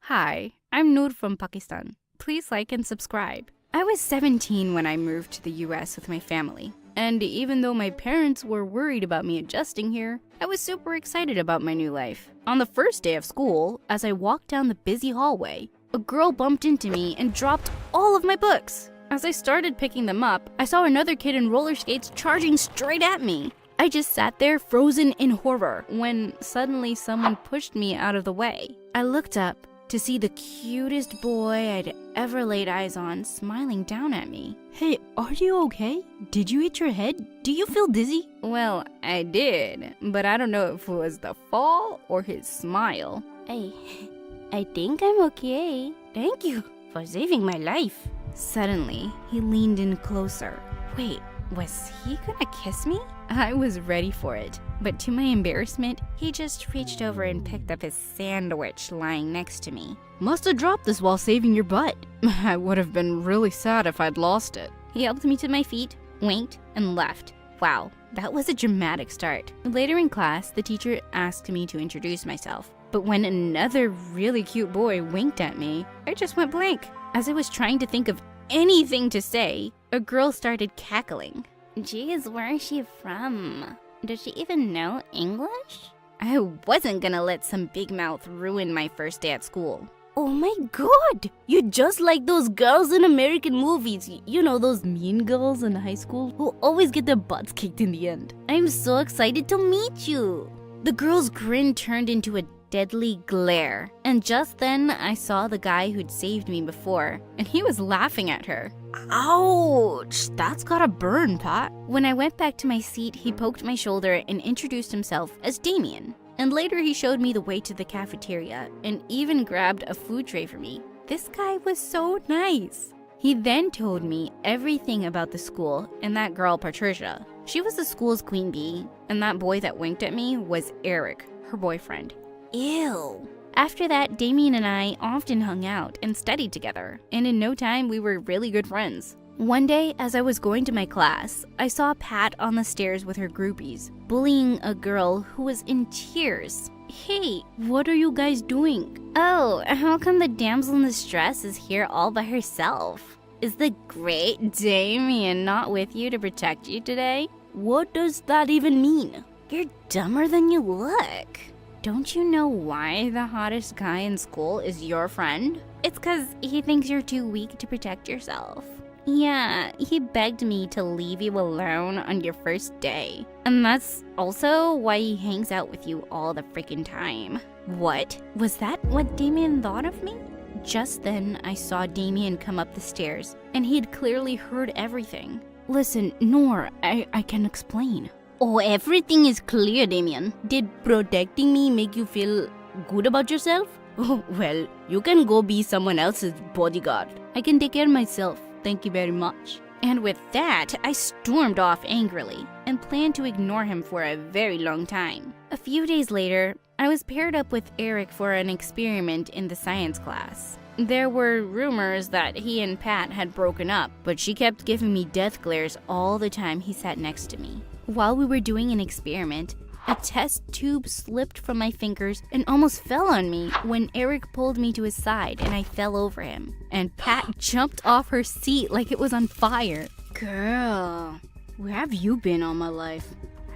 Hi, I'm Noor from Pakistan. Please like and subscribe. I was 17 when I moved to the US with my family. And even though my parents were worried about me adjusting here, I was super excited about my new life. On the first day of school, as I walked down the busy hallway, a girl bumped into me and dropped all of my books. As I started picking them up, I saw another kid in roller skates charging straight at me. I just sat there frozen in horror when suddenly someone pushed me out of the way. I looked up to see the cutest boy I'd ever laid eyes on smiling down at me. Hey, are you okay? Did you hit your head? Do you feel dizzy? Well, I did, but I don't know if it was the fall or his smile. I think I'm okay. Thank you for saving my life. Suddenly, he leaned in closer. Wait, was he gonna kiss me? I was ready for it, but to my embarrassment, he just reached over and picked up his sandwich lying next to me. Must have dropped this while saving your butt. I would have been really sad if I'd lost it. He helped me to my feet, winked, and left. Wow, that was a dramatic start. Later in class, the teacher asked me to introduce myself, but when another really cute boy winked at me, I just went blank. As I was trying to think of anything to say, a girl started cackling. Geez, where is she from? Does she even know English? I wasn't gonna let some big mouth ruin my first day at school. Oh my god! You're just like those girls in American movies. You know, those mean girls in high school who always get their butts kicked in the end. I'm so excited to meet you. The girl's grin turned into a deadly glare, and just then I saw the guy who'd saved me before, and he was laughing at her. Ouch! That's gotta burn, Pat. When I went back to my seat, he poked my shoulder and introduced himself as Damien. And later he showed me the way to the cafeteria and even grabbed a food tray for me. This guy was so nice. He then told me everything about the school and that girl Patricia. She was the school's queen bee, and that boy that winked at me was Eric, her boyfriend. Ew. After that, Damien and I often hung out and studied together, and in no time we were really good friends. One day, as I was going to my class, I saw Pat on the stairs with her groupies, bullying a girl who was in tears. Hey, what are you guys doing? Oh, how come the damsel in distress is here all by herself? Is the great Damien not with you to protect you today? What does that even mean? You're dumber than you look. Don't you know why the hottest guy in school is your friend? It's 'cause he thinks you're too weak to protect yourself. Yeah, he begged me to leave you alone on your first day. And that's also why he hangs out with you all the freaking time. What? Was that what Damien thought of me? Just then, I saw Damien come up the stairs, and he'd clearly heard everything. Listen, Noor, I can explain. Oh, everything is clear, Damien. Did protecting me make you feel good about yourself? Oh, well, you can go be someone else's bodyguard. I can take care of myself. Thank you very much. And with that, I stormed off angrily and planned to ignore him for a very long time. A few days later, I was paired up with Eric for an experiment in the science class. There were rumors that he and Pat had broken up, but she kept giving me death glares all the time he sat next to me. While we were doing an experiment, a test tube slipped from my fingers and almost fell on me when Eric pulled me to his side and I fell over him. And Pat jumped off her seat like it was on fire. Girl, where have you been all my life?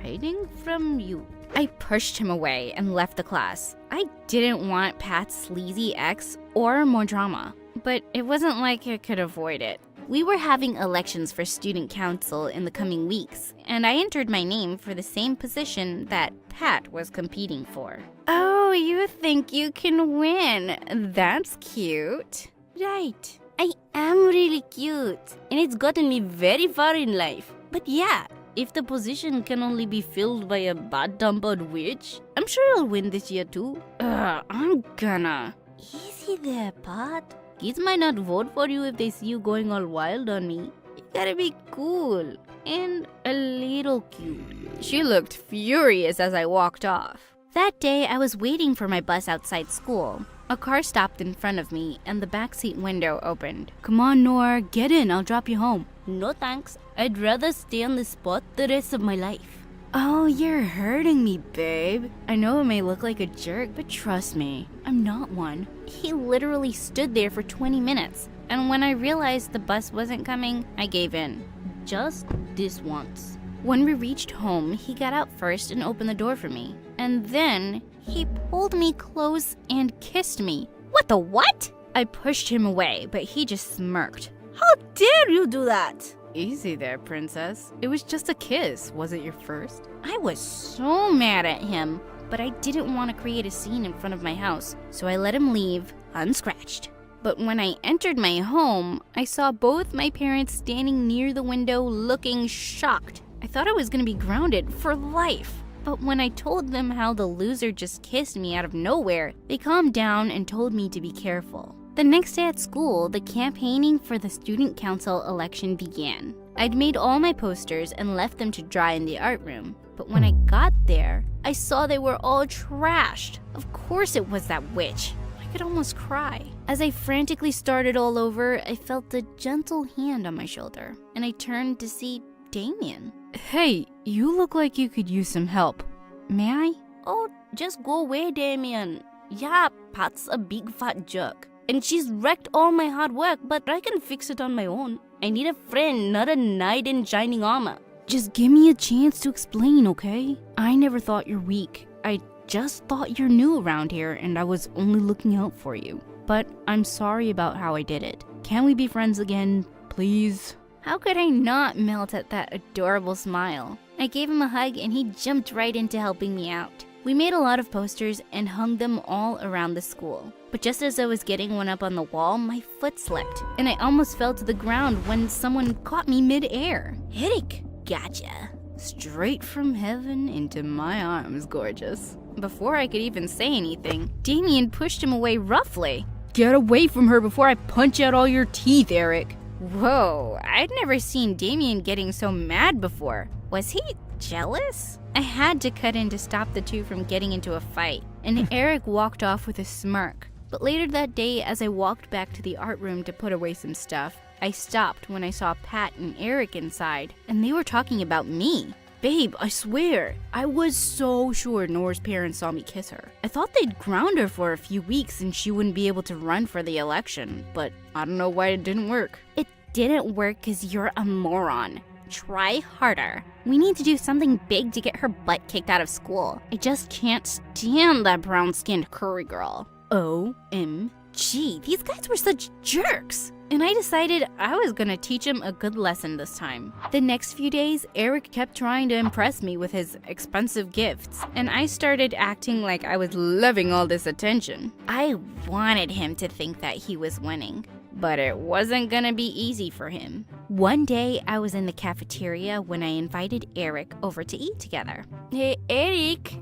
Hiding from you I pushed him away and left the class. I didn't want Pat's sleazy ex or more drama, but it wasn't like I could avoid it. We were having elections for student council in the coming weeks, and I entered my name for the same position that Pat was competing for. Oh, you think you can win? That's cute. Right. I am really cute, and it's gotten me very far in life. But yeah, if the position can only be filled by a bad-tempered witch, I'm sure I'll win this year too. I'm gonna. Easy there, Pat. Kids might not vote for you if they see you going all wild on me. You gotta be cool and a little cute. She looked furious as I walked off. That day, I was waiting for my bus outside school. A car stopped in front of me and the backseat window opened. Come on, Noor, get in, I'll drop you home. No thanks, I'd rather stay on this spot the rest of my life. Oh, you're hurting me, babe. I know it may look like a jerk, but trust me, I'm not one. He literally stood there for 20 minutes, and when I realized the bus wasn't coming, I gave in. Just this once. When we reached home, he got out first and opened the door for me. And then, he pulled me close and kissed me. What the what? I pushed him away, but he just smirked. How dare you do that? Easy there, princess. It was just a kiss. Was it your first? I was so mad at him, but I didn't want to create a scene in front of my house, so I let him leave unscratched. But when I entered my home, I saw both my parents standing near the window looking shocked. I thought I was going to be grounded for life. But when I told them how the loser just kissed me out of nowhere, they calmed down and told me to be careful. The next day at school, the campaigning for the student council election began. I'd made all my posters and left them to dry in the art room. But when I got there, I saw they were all trashed. Of course it was that witch. I could almost cry. As I frantically started all over, I felt a gentle hand on my shoulder, and I turned to see Damien. Hey, you look like you could use some help. May I? Oh, just go away, Damien. Yeah, Pat's a big fat jerk. And she's wrecked all my hard work, but I can fix it on my own. I need a friend, not a knight in shining armor. Just give me a chance to explain, okay? I never thought you're weak. I just thought you're new around here and I was only looking out for you. But I'm sorry about how I did it. Can we be friends again, please? How could I not melt at that adorable smile? I gave him a hug and he jumped right into helping me out. We made a lot of posters and hung them all around the school. But just as I was getting one up on the wall, my foot slipped, and I almost fell to the ground when someone caught me mid-air. Eric, gotcha. Straight from heaven into my arms, gorgeous. Before I could even say anything, Damien pushed him away roughly. Get away from her before I punch out all your teeth, Eric. Whoa, I'd never seen Damien getting so mad before. Was he jealous? I had to cut in to stop the two from getting into a fight, and Eric walked off with a smirk. But later that day, as I walked back to the art room to put away some stuff, I stopped when I saw Pat and Eric inside, and they were talking about me. Babe, I swear, I was so sure Nora's parents saw me kiss her. I thought they'd ground her for a few weeks and she wouldn't be able to run for the election, but I don't know why it didn't work. It didn't work because you're a moron. Try harder. We need to do something big to get her butt kicked out of school. I just can't stand that brown-skinned curry girl. OMG, these guys were such jerks. And I decided I was gonna teach him a good lesson this time. The next few days, Eric kept trying to impress me with his expensive gifts, and I started acting like I was loving all this attention. I wanted him to think that he was winning, but it wasn't gonna be easy for him. One day, I was in the cafeteria when I invited Eric over to eat together. Hey, Eric,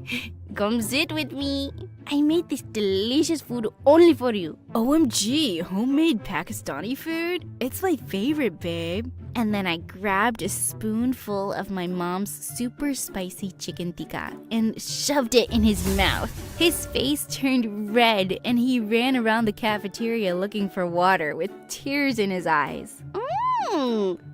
come sit with me. I made this delicious food only for you. OMG, homemade Pakistani food? It's my favorite, babe. And then I grabbed a spoonful of my mom's super spicy chicken tikka and shoved it in his mouth. His face turned red and he ran around the cafeteria looking for water with tears in his eyes.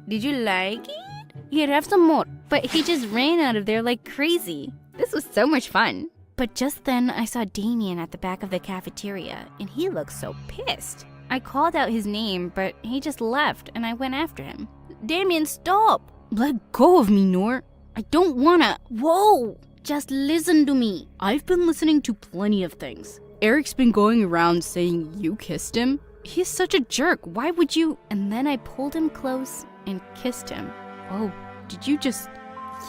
Did you like it? Here, have some more. But he just ran out of there like crazy. This was so much fun. But just then, I saw Damien at the back of the cafeteria, and he looked so pissed. I called out his name, but he just left, and I went after him. Damien, stop! Let go of me, Noor. I don't wanna. Whoa! just listen to me. I've been listening to plenty of things. Eric's been going around saying you kissed him. He's such a jerk. Why would you? And then I pulled him close and kissed him. Oh, did you just...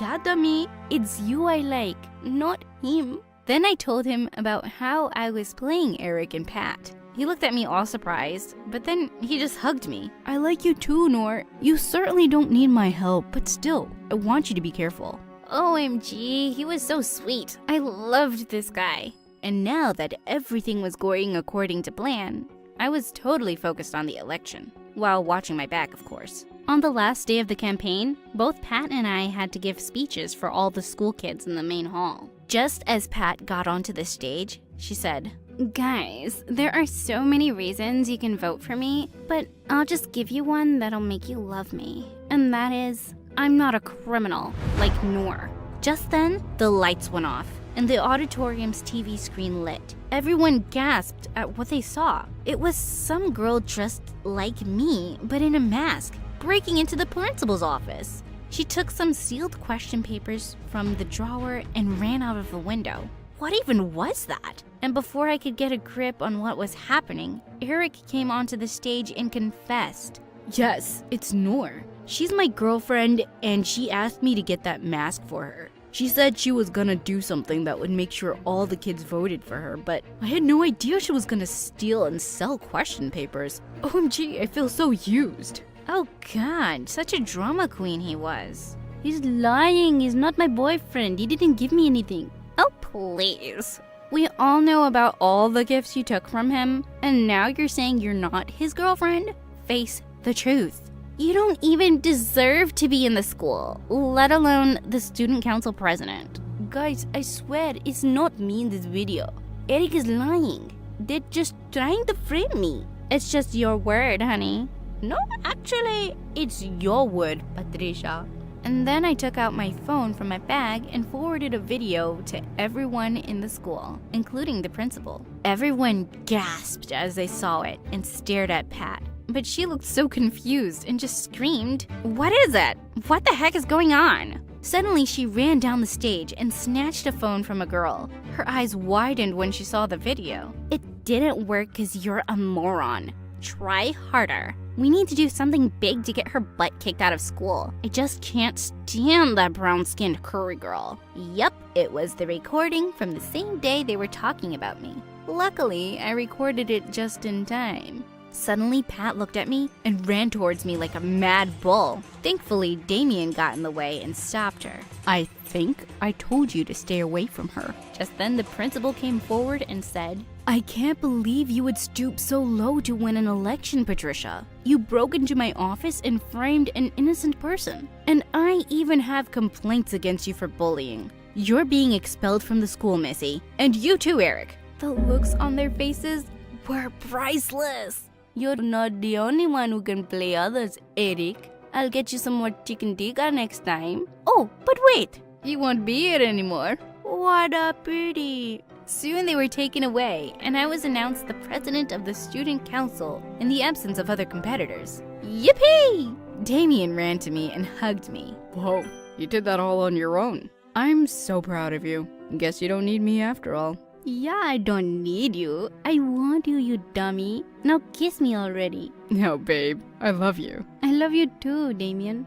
Yeah, dummy. It's you I like, not him. Then I told him about how I was playing Eric and Pat. He looked at me all surprised, but then he just hugged me. I like you too, Noor. You certainly don't need my help, but still, I want you to be careful. OMG, he was so sweet. I loved this guy. And now that everything was going according to plan, I was totally focused on the election, while watching my back, of course. On the last day of the campaign, both Pat and I had to give speeches for all the school kids in the main hall. Just as Pat got onto the stage, she said, "Guys, there are so many reasons you can vote for me, but I'll just give you one that'll make you love me. And that is, I'm not a criminal like Noor." Just then, the lights went off, and the auditorium's TV screen lit. Everyone gasped at what they saw. It was some girl dressed like me, but in a mask, breaking into the principal's office. She took some sealed question papers from the drawer and ran out of the window. What even was that? And before I could get a grip on what was happening, Eric came onto the stage and confessed. Yes, it's Noor. She's my girlfriend, and she asked me to get that mask for her. She said she was gonna do something that would make sure all the kids voted for her, but I had no idea she was gonna steal and sell question papers. OMG, I feel so used. Oh God, such a drama queen he was. He's lying, he's not my boyfriend, he didn't give me anything. Oh please. We all know about all the gifts you took from him, and now you're saying you're not his girlfriend? Face the truth. You don't even deserve to be in the school, let alone the student council president. Guys, I swear it's not me in this video. Eric is lying. They're just trying to frame me. It's just your word, honey. No, actually, it's your word, Patricia. And then I took out my phone from my bag and forwarded a video to everyone in the school, including the principal. Everyone gasped as they saw it and stared at Pat. But she looked so confused and just screamed, "What is it? What the heck is going on?" Suddenly, she ran down the stage and snatched a phone from a girl. Her eyes widened when she saw the video. "It didn't work because you're a moron. Try harder. We need to do something big to get her butt kicked out of school. I just can't stand that brown-skinned curry girl." Yep, it was the recording from the same day they were talking about me. Luckily, I recorded it just in time. Suddenly, Pat looked at me and ran towards me like a mad bull. Thankfully, Damien got in the way and stopped her. I think I told you to stay away from her. Just then, the principal came forward and said, "I can't believe you would stoop so low to win an election, Patricia. You broke into my office and framed an innocent person. And I even have complaints against you for bullying. You're being expelled from the school, Missy. And you too, Eric." The looks on their faces were priceless. "You're not the only one who can play others, Eric. I'll get you some more chicken tikka next time. Oh, but wait, you won't be here anymore. What a pity." Soon they were taken away, and I was announced the president of the student council in the absence of other competitors. Yippee! Damien ran to me and hugged me. Whoa, you did that all on your own. I'm so proud of you. Guess you don't need me after all. Yeah, I don't need you. I want you, you dummy. Now kiss me already. No, babe. I love you. I love you too, Damien.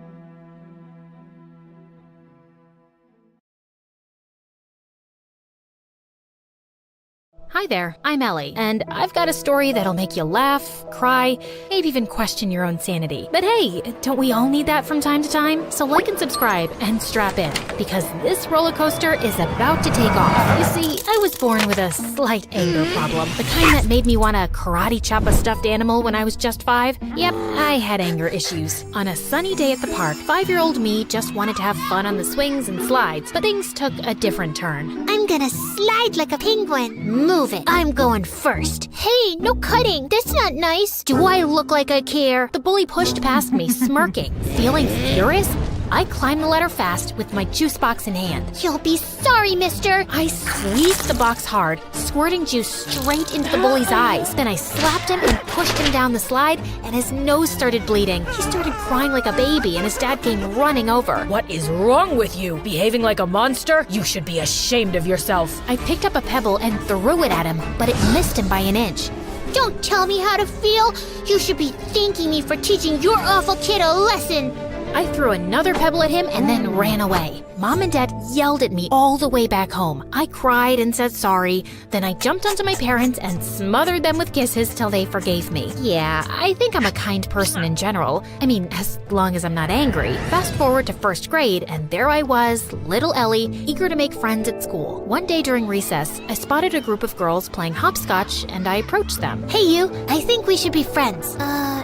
Hi there, I'm Ellie, and I've got a story that'll make you laugh, cry, maybe even question your own sanity. But hey, don't we all need that from time to time? So like and subscribe and strap in, because this roller coaster is about to take off. You see, I was born with a slight anger problem, the kind that made me want to karate chop a stuffed animal when I was just 5. Yep, I had anger issues. On a sunny day at the park, 5-year-old me just wanted to have fun on the swings and slides, but things took a different turn. I'm gonna slide like a penguin. Move it. I'm going first. Hey, no cutting. That's not nice. Do I look like I care? The bully pushed past me, smirking. Feeling furious? I climbed the ladder fast with my juice box in hand. You'll be sorry, mister. I squeezed the box hard, squirting juice straight into the bully's eyes. Then I slapped him and pushed him down the slide, and his nose started bleeding. He started crying like a baby, and his dad came running over. What is wrong with you? Behaving like a monster? You should be ashamed of yourself. I picked up a pebble and threw it at him, but it missed him by an inch. Don't tell me how to feel. You should be thanking me for teaching your awful kid a lesson. I threw another pebble at him and then ran away. Mom and Dad yelled at me all the way back home. I cried and said sorry. Then I jumped onto my parents and smothered them with kisses till they forgave me. Yeah, I think I'm a kind person in general. I mean, as long as I'm not angry. Fast forward to first grade, and there I was, little Ellie, eager to make friends at school. One day during recess, I spotted a group of girls playing hopscotch, and I approached them. Hey you, I think we should be friends.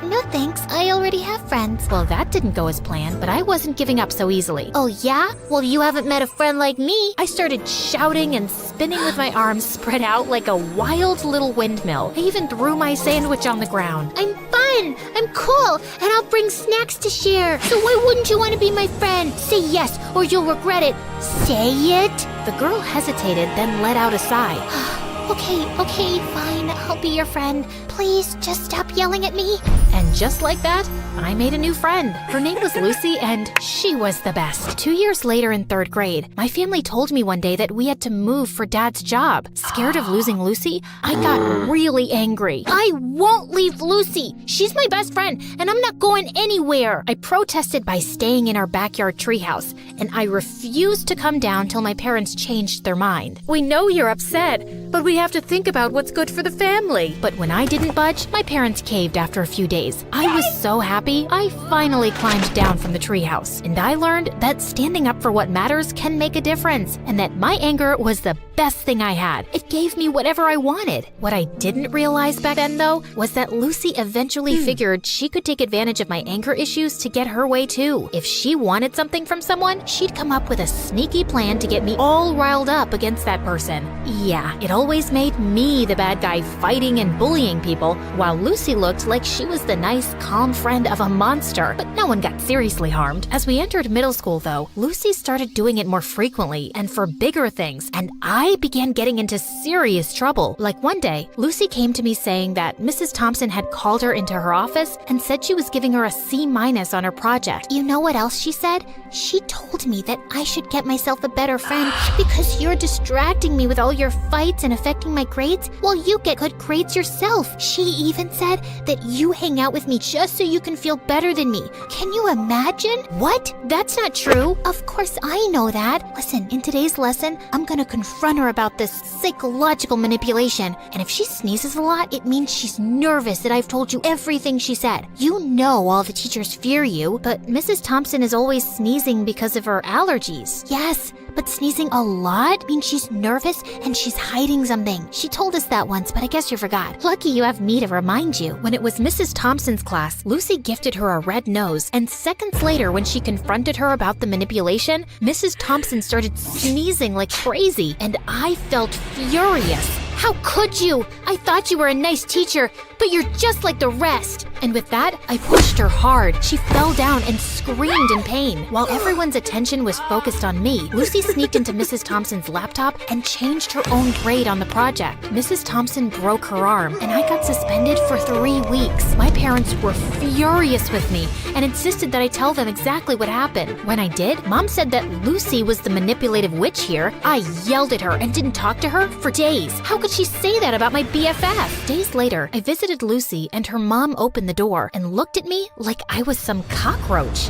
No thanks, I already have friends. Well, that didn't go as planned, but I wasn't giving up so easily. Oh yeah? Well, you haven't met a friend like me. I started shouting and spinning with my arms spread out like a wild little windmill. I even threw my sandwich on the ground. I'm fun, I'm cool, and I'll bring snacks to share. So why wouldn't you want to be my friend? Say yes, or you'll regret it. Say it. The girl hesitated, then let out a sigh. Okay, fine, I'll be your friend. Please, just stop yelling at me. And just like that, I made a new friend. Her name was Lucy, and she was the best. 2 years later in third grade, my family told me one day that we had to move for Dad's job. Scared of losing Lucy, I got really angry. I won't leave Lucy. She's my best friend, and I'm not going anywhere. I protested by staying in our backyard treehouse, and I refused to come down till my parents changed their mind. We know you're upset, but we have to think about what's good for the family. But when I didn't budge, my parents caved after a few days. I was so happy, I finally climbed down from the treehouse, and I learned that standing up for what matters can make a difference, and that my anger was the best thing I had. It gave me whatever I wanted. What I didn't realize back then, though, was that Lucy eventually figured she could take advantage of my anger issues to get her way too. If she wanted something from someone, she'd come up with a sneaky plan to get me all riled up against that person. Yeah, it always made me the bad guy fighting and bullying people, while Lucy looked like she was the nice, calm friend of a monster. But no one got seriously harmed. As we entered middle school, though, Lucy started doing it more frequently and for bigger things, and I began getting into serious trouble. Like one day, Lucy came to me saying that Mrs. Thompson had called her into her office and said she was giving her a C- on her project. You know what else she said? She told me that I should get myself a better friend because you're distracting me with all your fights and affecting my grades while you get good grades yourself. She even said that you hang out with me just so you can feel better than me. Can you imagine? What? That's not true. Of course I know that. Listen, in today's lesson, I'm gonna confront her about this psychological manipulation. And if she sneezes a lot, it means she's nervous that I've told you everything she said. You know all the teachers fear you, but Mrs. Thompson is always sneezing because of her allergies. Yes, but sneezing a lot means she's nervous and she's hiding something. She told us that once, but I guess you forgot. Lucky you have me to remind you. When it was Mrs. Thompson's class, Lucy gifted her a red nose, and seconds later, when she confronted her about the manipulation, Mrs. Thompson started sneezing like crazy, and I felt furious. How could you? I thought you were a nice teacher, but you're just like the rest. And with that, I pushed her hard. She fell down and screamed in pain. While everyone's attention was focused on me, Lucy sneaked into Mrs. Thompson's laptop and changed her own grade on the project. Mrs. Thompson broke her arm, and I got suspended for 3 weeks. My parents were furious with me and insisted that I tell them exactly what happened. When I did, Mom said that Lucy was the manipulative witch here. I yelled at her and didn't talk to her for days. How could she say that about my BFF? Days later, I visited Lucy, and her mom opened the door and looked at me like I was some cockroach.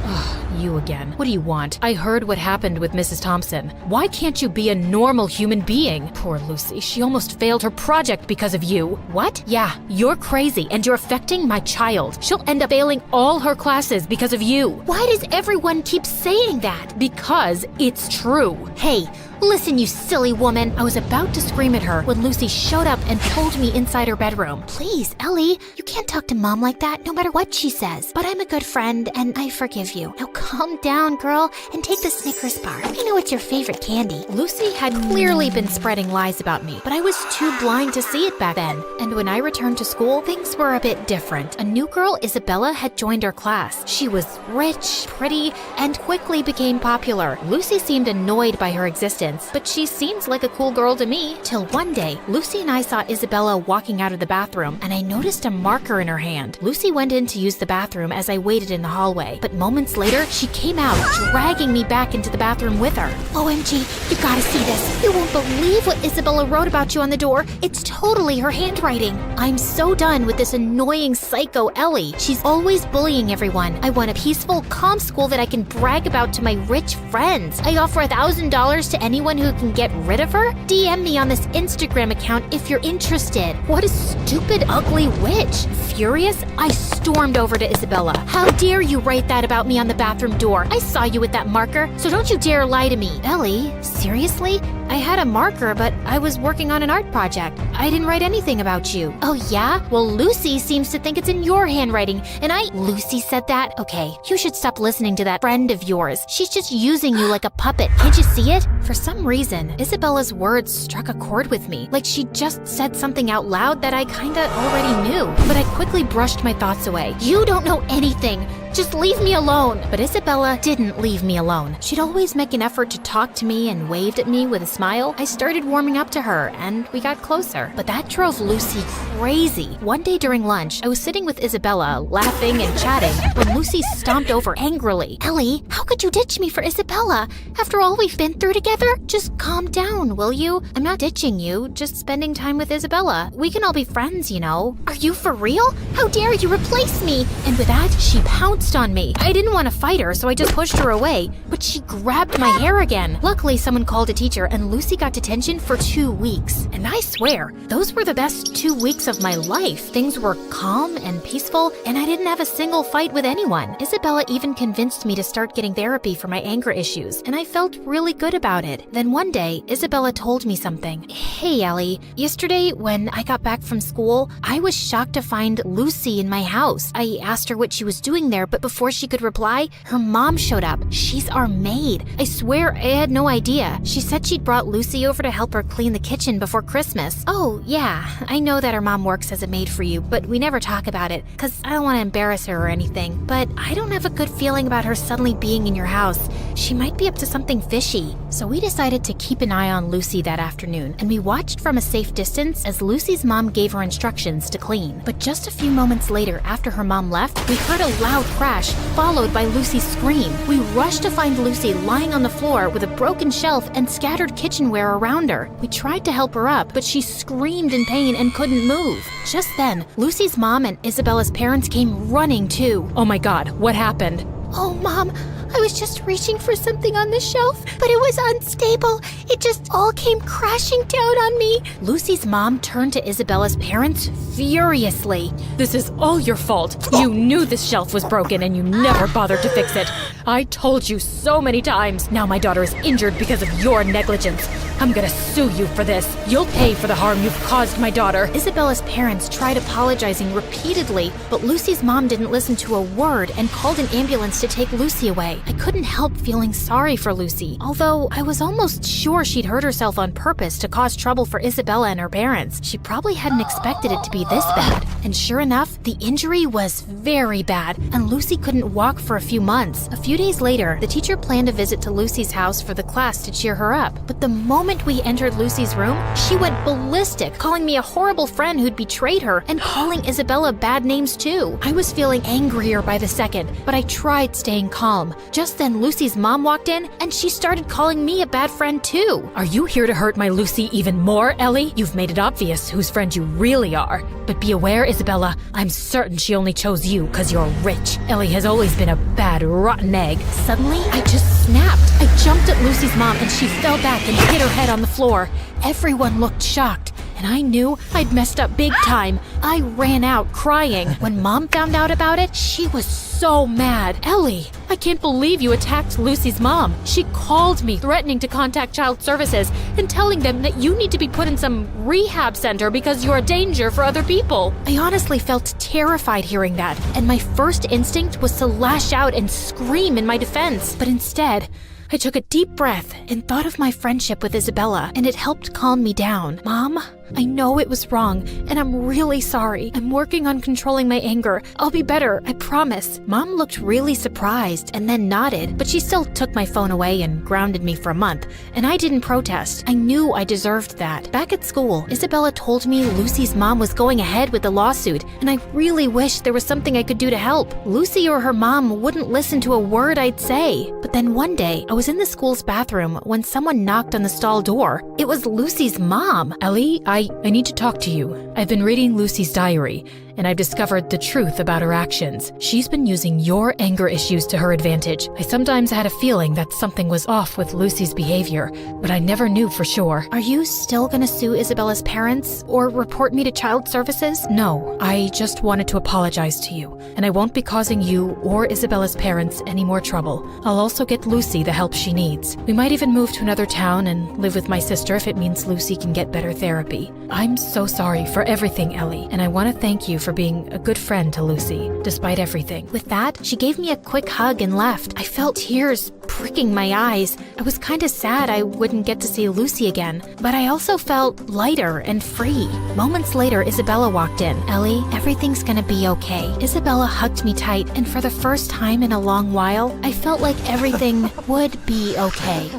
You again. What do you want? I heard what happened with Mrs. Thompson. Why can't you be a normal human being? Poor Lucy, she almost failed her project because of you. What? Yeah, you're crazy and you're affecting my child. She'll end up failing all her classes because of you. Why does everyone keep saying that? Because it's true. Hey, Listen, you silly woman. I was about to scream at her when Lucy showed up and pulled me inside her bedroom. Please, Ellie, you can't talk to Mom like that no matter what she says. But I'm a good friend and I forgive you. Now calm down, girl, and take the Snickers bar. I know it's your favorite candy. Lucy had clearly been spreading lies about me, but I was too blind to see it back then. And when I returned to school, things were a bit different. A new girl, Isabella, had joined our class. She was rich, pretty, and quickly became popular. Lucy seemed annoyed by her existence, but she seems like a cool girl to me. Till one day, Lucy and I saw Isabella walking out of the bathroom, and I noticed a marker in her hand. Lucy went in to use the bathroom as I waited in the hallway, but moments later, she came out, dragging me back into the bathroom with her. OMG, you gotta see this. You won't believe what Isabella wrote about you on the door. It's totally her handwriting. I'm so done with this annoying psycho Ellie. She's always bullying everyone. I want a peaceful, calm school that I can brag about to my rich friends. I offer $1,000 to anyone who can get rid of her. DM me on this Instagram account if you're interested. What a stupid, ugly witch. Furious, I stormed over to Isabella. How dare you write that about me on the bathroom door? I saw you with that marker, so don't you dare lie to me. Ellie, seriously? I had a marker, but I was working on an art project. I didn't write anything about you. Oh yeah? Well, Lucy seems to think it's in your handwriting, and Lucy said that? Okay, you should stop listening to that friend of yours. She's just using you like a puppet. Can't you see it? For some reason, Isabella's words struck a chord with me, like she just said something out loud that I kinda already knew. But I quickly brushed my thoughts away. You don't know anything. Just leave me alone. But Isabella didn't leave me alone. She'd always make an effort to talk to me and waved at me with a smile. I started warming up to her and we got closer. But that drove Lucy crazy. One day during lunch, I was sitting with Isabella, laughing and chatting, when Lucy stomped over angrily. Ellie, how could you ditch me for Isabella? After all we've been through together? Just calm down, will you? I'm not ditching you, just spending time with Isabella. We can all be friends, you know. Are you for real? How dare you replace me? And with that, she pounced on me. I didn't want to fight her, so I just pushed her away, but she grabbed my hair again. Luckily, someone called a teacher and Lucy got detention for 2 weeks. And I swear, those were the best 2 weeks of my life. Things were calm and peaceful, and I didn't have a single fight with anyone. Isabella even convinced me to start getting therapy for my anger issues, and I felt really good about it. Then one day, Isabella told me something. Hey, Ellie, yesterday when I got back from school, I was shocked to find Lucy in my house. I asked her what she was doing there, but before she could reply, her mom showed up. She's our maid. I swear I had no idea. She said she'd brought Lucy over to help her clean the kitchen before Christmas. Oh, yeah, I know that her mom works as a maid for you, but we never talk about it, because I don't want to embarrass her or anything. But I don't have a good feeling about her suddenly being in your house. She might be up to something fishy. So we decided to keep an eye on Lucy that afternoon, and we watched from a safe distance as Lucy's mom gave her instructions to clean. But just a few moments later, after her mom left, we heard a loud crash, followed by Lucy's scream. We rushed to find Lucy lying on the floor with a broken shelf and scattered kitchenware around her. We tried to help her up, but she screamed in pain and couldn't move. Just then, Lucy's mom and Isabella's parents came running too. Oh my God, what happened? Oh, Mom, I was just reaching for something on the shelf, but it was unstable. It just all came crashing down on me. Lucy's mom turned to Isabella's parents furiously. This is all your fault. You knew this shelf was broken and you never bothered to fix it. I told you so many times. Now my daughter is injured because of your negligence. I'm gonna sue you for this. You'll pay for the harm you've caused my daughter. Isabella's parents tried apologizing repeatedly, but Lucy's mom didn't listen to a word and called an ambulance to take Lucy away. I couldn't help feeling sorry for Lucy, although I was almost sure she'd hurt herself on purpose to cause trouble for Isabella and her parents. She probably hadn't expected it to be this bad. And sure enough, the injury was very bad, and Lucy couldn't walk for a few months. A few days later, the teacher planned a visit to Lucy's house for the class to cheer her up. But the moment we entered Lucy's room, she went ballistic, calling me a horrible friend who'd betrayed her and calling Isabella bad names too. I was feeling angrier by the second, but I tried staying calm. Just then, Lucy's mom walked in and she started calling me a bad friend too. Are you here to hurt my Lucy even more, Ellie? You've made it obvious whose friend you really are. But be aware, Isabella, I'm certain she only chose you because you're rich. Ellie has always been a bad, rotten egg. Suddenly, I just snapped. I jumped at Lucy's mom and she fell back and hit her head on the floor. Everyone looked shocked. and I knew I'd messed up big time. I ran out crying. When Mom found out about it, she was so mad. Ellie, I can't believe you attacked Lucy's mom. She called me, threatening to contact Child Services and telling them that you need to be put in some rehab center because you're a danger for other people. I honestly felt terrified hearing that, and my first instinct was to lash out and scream in my defense. But instead, I took a deep breath and thought of my friendship with Isabella, and it helped calm me down. Mom, I know it was wrong, and I'm really sorry. I'm working on controlling my anger. I'll be better, I promise. Mom looked really surprised and then nodded, but she still took my phone away and grounded me for a month, and I didn't protest. I knew I deserved that. Back at school, Isabella told me Lucy's mom was going ahead with the lawsuit, and I really wished there was something I could do to help. Lucy or her mom wouldn't listen to a word I'd say. But then one day, I was in the school's bathroom when someone knocked on the stall door. It was Lucy's mom. Ellie, I need to talk to you. I've been reading Lucy's diary, and I've discovered the truth about her actions. She's been using your anger issues to her advantage. I sometimes had a feeling that something was off with Lucy's behavior, but I never knew for sure. Are you still gonna sue Isabella's parents or report me to Child Services? No, I just wanted to apologize to you, and I won't be causing you or Isabella's parents any more trouble. I'll also get Lucy the help she needs. We might even move to another town and live with my sister if it means Lucy can get better therapy. I'm so sorry for everything, Ellie, and I want to thank you for being a good friend to Lucy, despite everything. With that, she gave me a quick hug and left. I felt tears pricking my eyes. I was kind of sad I wouldn't get to see Lucy again, but I also felt lighter and free. Moments later, Isabella walked in. Ellie, everything's gonna be okay. Isabella hugged me tight, and for the first time in a long while, I felt like everything would be okay.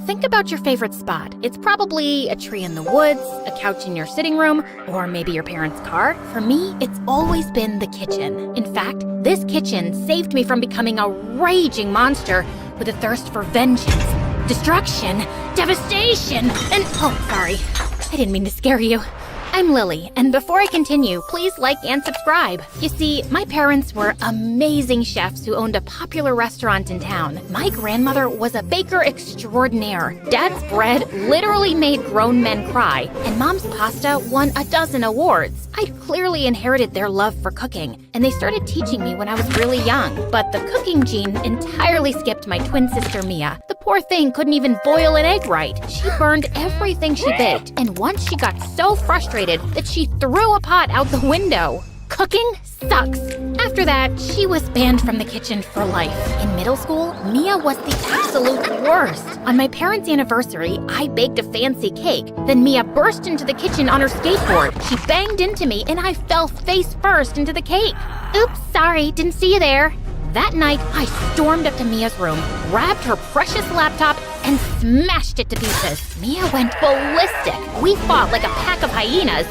Think about your favorite spot. It's probably a tree in the woods, a couch in your sitting room, or maybe your parents' car. For me, it's always been the kitchen. In fact, this kitchen saved me from becoming a raging monster with a thirst for vengeance, destruction, devastation, and sorry. I didn't mean to scare you. I'm Lily, and before I continue, please like and subscribe. You see, my parents were amazing chefs who owned a popular restaurant in town. My grandmother was a baker extraordinaire. Dad's bread literally made grown men cry, and Mom's pasta won a dozen awards. I'd clearly inherited their love for cooking, and they started teaching me when I was really young. But the cooking gene entirely skipped my twin sister Mia. The poor thing couldn't even boil an egg right. She burned everything she baked, and once she got so frustrated that she threw a pot out the window. Cooking sucks. After that, she was banned from the kitchen for life. In middle school, Mia was the absolute worst. On my parents' anniversary, I baked a fancy cake. Then Mia burst into the kitchen on her skateboard. She banged into me and I fell face first into the cake. Oops, sorry, didn't see you there. That night, I stormed up to Mia's room, grabbed her precious laptop, and smashed it to pieces. Mia went ballistic. We fought like a pack of hyenas.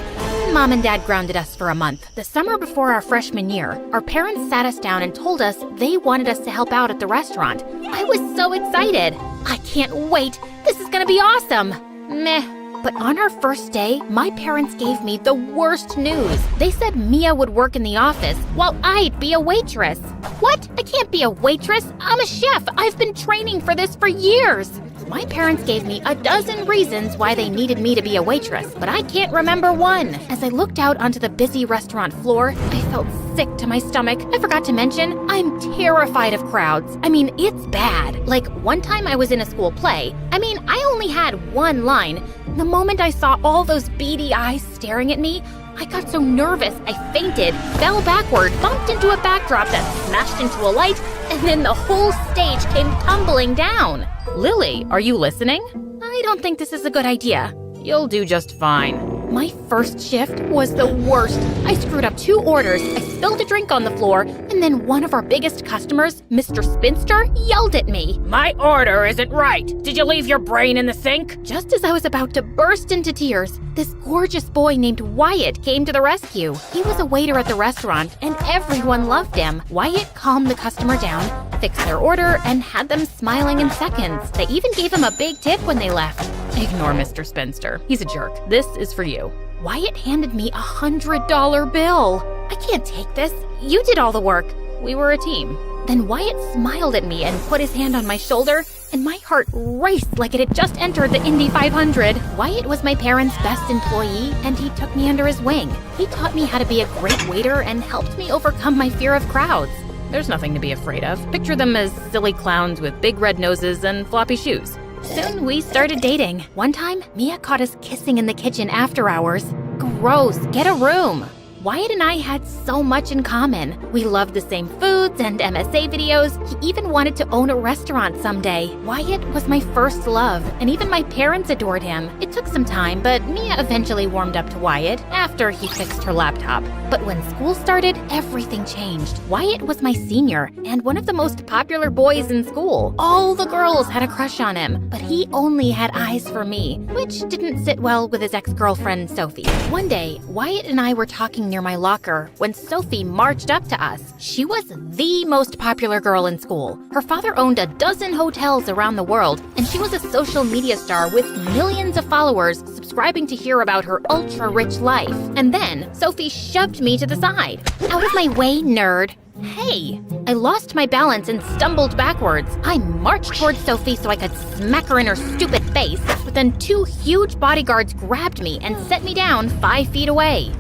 Mom and Dad grounded us for a month. The summer before our freshman year, our parents sat us down and told us they wanted us to help out at the restaurant. I was so excited. I can't wait. This is gonna be awesome. Meh. But on our first day, my parents gave me the worst news. They said Mia would work in the office while I'd be a waitress. What? I can't be a waitress. I'm a chef. I've been training for this for years. My parents gave me a dozen reasons why they needed me to be a waitress, but I can't remember one. As I looked out onto the busy restaurant floor, I felt sick to my stomach. I forgot to mention, I'm terrified of crowds. I mean, it's bad. Like, one time I was in a school play. I only had one line. The moment I saw all those beady eyes staring at me, I got so nervous, I fainted, fell backward, bumped into a backdrop that smashed into a light, and then the whole stage came tumbling down. Lily, are you listening? I don't think this is a good idea. You'll do just fine. My first shift was the worst. I screwed up 2 orders, I spilled a drink on the floor, and then one of our biggest customers, Mr. Spinster, yelled at me. My order isn't right. Did you leave your brain in the sink? Just as I was about to burst into tears, this gorgeous boy named Wyatt came to the rescue. He was a waiter at the restaurant, and everyone loved him. Wyatt calmed the customer down, fixed their order, and had them smiling in seconds. They even gave him a big tip when they left. Ignore Mr. Spinster. He's a jerk. This is for you. Wyatt handed me a $100 bill. I can't take this. You did all the work. We were a team. Then Wyatt smiled at me and put his hand on my shoulder, and my heart raced like it had just entered the Indy 500. Wyatt was my parents' best employee, and he took me under his wing. He taught me how to be a great waiter and helped me overcome my fear of crowds. There's nothing to be afraid of. Picture them as silly clowns with big red noses and floppy shoes. Soon we started dating. One time, Mia caught us kissing in the kitchen after hours. Gross, get a room. Wyatt and I had so much in common. We loved the same foods and MSA videos. He even wanted to own a restaurant someday. Wyatt was my first love, and even my parents adored him. It took some time, but Mia eventually warmed up to Wyatt after he fixed her laptop. But when school started, everything changed. Wyatt was my senior and one of the most popular boys in school. All the girls had a crush on him, but he only had eyes for me, which didn't sit well with his ex-girlfriend, Sophie. One day, Wyatt and I were talking near my locker when Sophie marched up to us. She was the most popular girl in school. Her father owned a dozen hotels around the world, and she was a social media star with millions of followers subscribing to hear about her ultra-rich life. And then Sophie shoved me to the side. Out of my way, nerd. Hey! I lost my balance and stumbled backwards. I marched towards Sophie so I could smack her in her stupid face, but then two huge bodyguards grabbed me and set me down 5 feet away.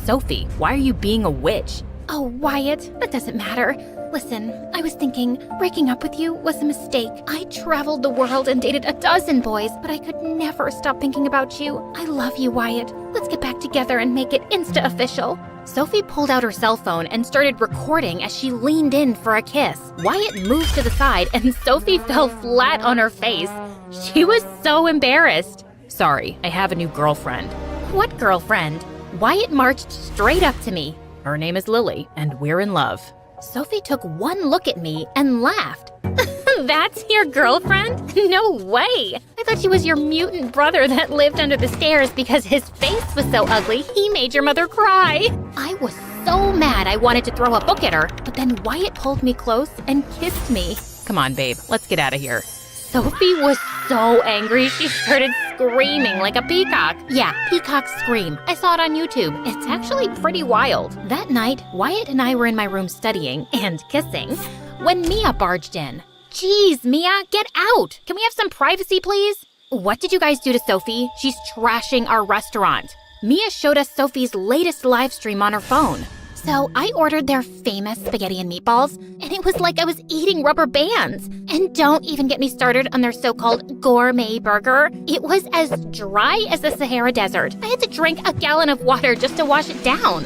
Sophie, why are you being a witch? Oh, Wyatt, that doesn't matter. Listen, I was thinking, breaking up with you was a mistake. I traveled the world and dated a dozen boys, but I could never stop thinking about you. I love you, Wyatt. Let's get back together and make it Insta-official. Sophie pulled out her cell phone and started recording as she leaned in for a kiss. Wyatt moved to the side and Sophie fell flat on her face. She was so embarrassed. Sorry, I have a new girlfriend. What girlfriend? Wyatt marched straight up to me. Her name is Lily, and we're in love. Sophie took one look at me and laughed. That's your girlfriend? No way! I thought she was your mutant brother that lived under the stairs because his face was so ugly, he made your mother cry. I was so mad I wanted to throw a book at her, but then Wyatt pulled me close and kissed me. Come on, babe, let's get out of here. Sophie was so angry, she started screaming like a peacock. Yeah, peacock scream. I saw it on YouTube. It's actually pretty wild. That night, Wyatt and I were in my room studying and kissing when Mia barged in. Jeez, Mia, get out! Can we have some privacy, please? What did you guys do to Sophie? She's trashing our restaurant. Mia showed us Sophie's latest live stream on her phone. So I ordered their famous spaghetti and meatballs, and it was like I was eating rubber bands. And don't even get me started on their so-called gourmet burger. It was as dry as the Sahara Desert. I had to drink a gallon of water just to wash it down.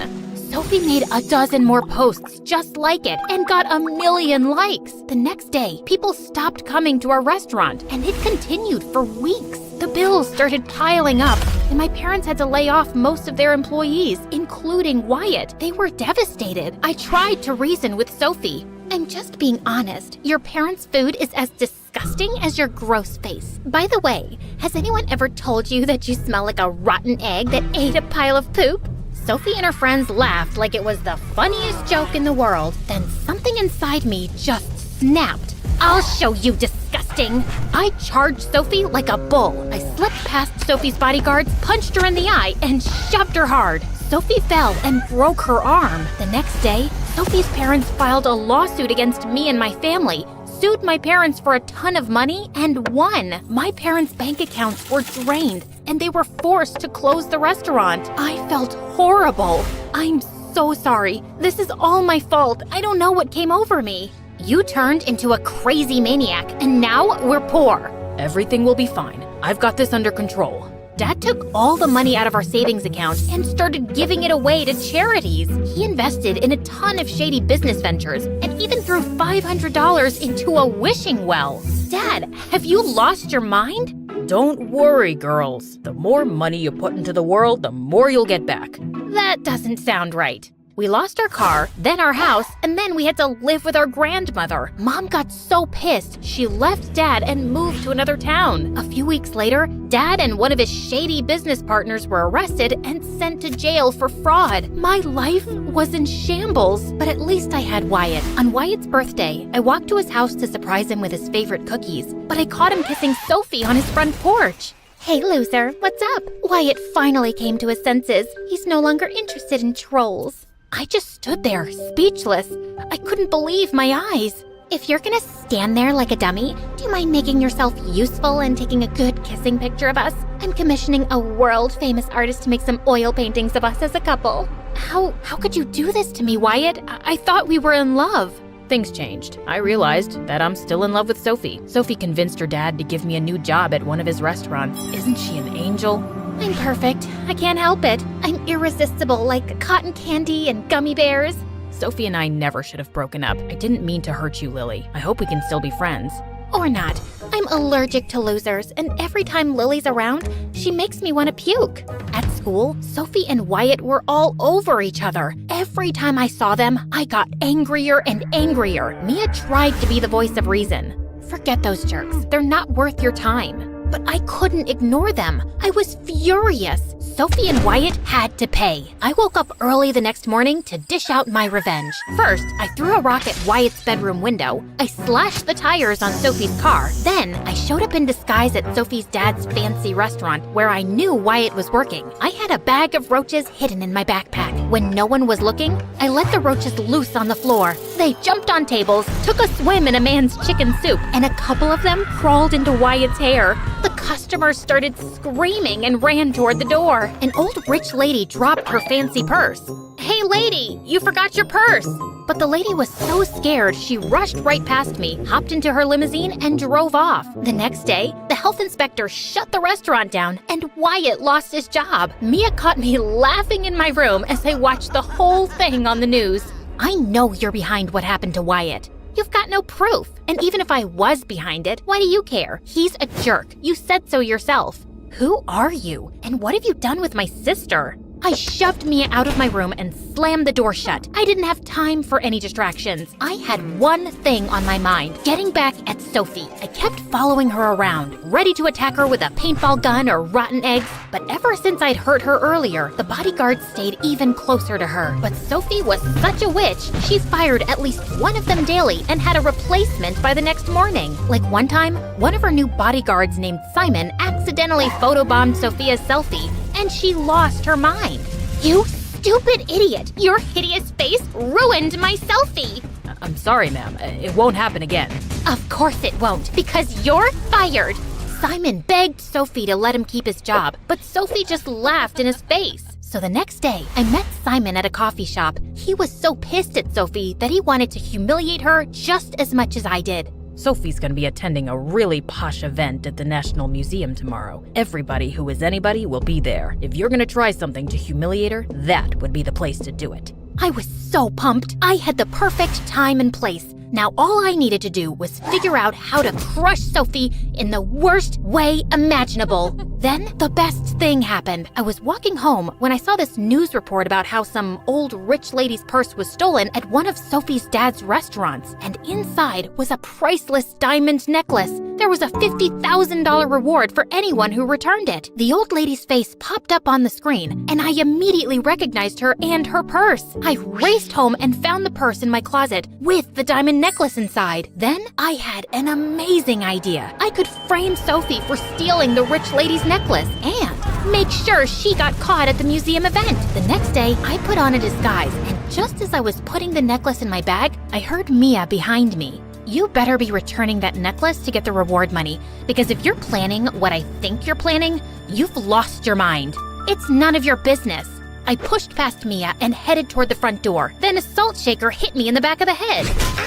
Sophie made a dozen more posts just like it and got 1 million likes. The next day, people stopped coming to our restaurant, and it continued for weeks. The bills started piling up, and my parents had to lay off most of their employees, including Wyatt. They were devastated. I tried to reason with Sophie. I'm just being honest. Your parents' food is as disgusting as your gross face. By the way, has anyone ever told you that you smell like a rotten egg that ate a pile of poop? Sophie and her friends laughed like it was the funniest joke in the world. Then something inside me just snapped. I'll show you, disgusting! I charged Sophie like a bull. I slipped past Sophie's bodyguards, punched her in the eye, and shoved her hard. Sophie fell and broke her arm. The next day, Sophie's parents filed a lawsuit against me and my family, sued my parents for a ton of money, and won. My parents' bank accounts were drained, and they were forced to close the restaurant. I felt horrible. I'm so sorry. This is all my fault. I don't know what came over me. You turned into a crazy maniac, and now we're poor. Everything will be fine. I've got this under control. Dad took all the money out of our savings account and started giving it away to charities. He invested in a ton of shady business ventures and even threw $500 into a wishing well. Dad, have you lost your mind? Don't worry, girls. The more money you put into the world, the more you'll get back. That doesn't sound right. We lost our car, then our house, and then we had to live with our grandmother. Mom got so pissed, she left Dad and moved to another town. A few weeks later, Dad and one of his shady business partners were arrested and sent to jail for fraud. My life was in shambles, but at least I had Wyatt. On Wyatt's birthday, I walked to his house to surprise him with his favorite cookies, but I caught him kissing Sophie on his front porch. Hey, loser, what's up? Wyatt finally came to his senses. He's no longer interested in trolls. I just stood there, speechless. I couldn't believe my eyes. If you're gonna stand there like a dummy, do you mind making yourself useful and taking a good kissing picture of us? I'm commissioning a world-famous artist to make some oil paintings of us as a couple. How could you do this to me, Wyatt? I thought we were in love. Things changed. I realized that I'm still in love with Sophie. Sophie convinced her dad to give me a new job at one of his restaurants. Isn't she an angel? I'm perfect. I can't help it. I'm irresistible like cotton candy and gummy bears. Sophie and I never should have broken up. I didn't mean to hurt you, Lily. I hope we can still be friends. Or not. I'm allergic to losers, and every time Lily's around, she makes me want to puke. At school, Sophie and Wyatt were all over each other. Every time I saw them, I got angrier and angrier. Mia tried to be the voice of reason. Forget those jerks. They're not worth your time. But I couldn't ignore them. I was furious. Sophie and Wyatt had to pay. I woke up early the next morning to dish out my revenge. First, I threw a rock at Wyatt's bedroom window. I slashed the tires on Sophie's car. Then, I showed up in disguise at Sophie's dad's fancy restaurant where I knew Wyatt was working. I had a bag of roaches hidden in my backpack. When no one was looking, I let the roaches loose on the floor. They jumped on tables, took a swim in a man's chicken soup, and a couple of them crawled into Wyatt's hair. The customers started screaming and ran toward the door. An old rich lady dropped her fancy purse. "Hey lady, you forgot your purse!" But the lady was so scared, she rushed right past me, hopped into her limousine, and drove off. The next day, the health inspector shut the restaurant down, and Wyatt lost his job. Mia caught me laughing in my room as I watched the whole thing on the news. I know you're behind what happened to Wyatt. You've got no proof. And even if I was behind it, why do you care? He's a jerk. You said so yourself. Who are you? And what have you done with my sister? I shoved Mia out of my room and slammed the door shut. I didn't have time for any distractions. I had one thing on my mind, getting back at Sophie. I kept following her around, ready to attack her with a paintball gun or rotten eggs. But ever since I'd hurt her earlier, the bodyguards stayed even closer to her. But Sophie was such a witch, she fired at least one of them daily and had a replacement by the next morning. Like one time, one of her new bodyguards named Simon accidentally photobombed Sophia's selfie, and she lost her mind. You stupid idiot! Your hideous face ruined my selfie! I'm sorry, ma'am. It won't happen again. Of course it won't, because you're fired! Simon begged Sophie to let him keep his job, but Sophie just laughed in his face. So the next day, I met Simon at a coffee shop. He was so pissed at Sophie that he wanted to humiliate her just as much as I did. Sophie's gonna be attending a really posh event at the National Museum tomorrow. Everybody who is anybody will be there. If you're gonna try something to humiliate her, that would be the place to do it. I was so pumped. I had the perfect time and place. Now all I needed to do was figure out how to crush Sophie in the worst way imaginable. Then the best thing happened. I was walking home when I saw this news report about how some old rich lady's purse was stolen at one of Sophie's dad's restaurants. And inside was a priceless diamond necklace. There was a $50,000 reward for anyone who returned it. The old lady's face popped up on the screen, and I immediately recognized her and her purse. I raced home and found the purse in my closet with the diamond necklace inside. Then I had an amazing idea. I could frame Sophie for stealing the rich lady's necklace and make sure she got caught at the museum event. The next day, I put on a disguise, and just as I was putting the necklace in my bag, I heard Mia behind me. You better be returning that necklace to get the reward money, because if you're planning what I think you're planning, you've lost your mind. It's none of your business. I pushed past Mia and headed toward the front door. Then a salt shaker hit me in the back of the head.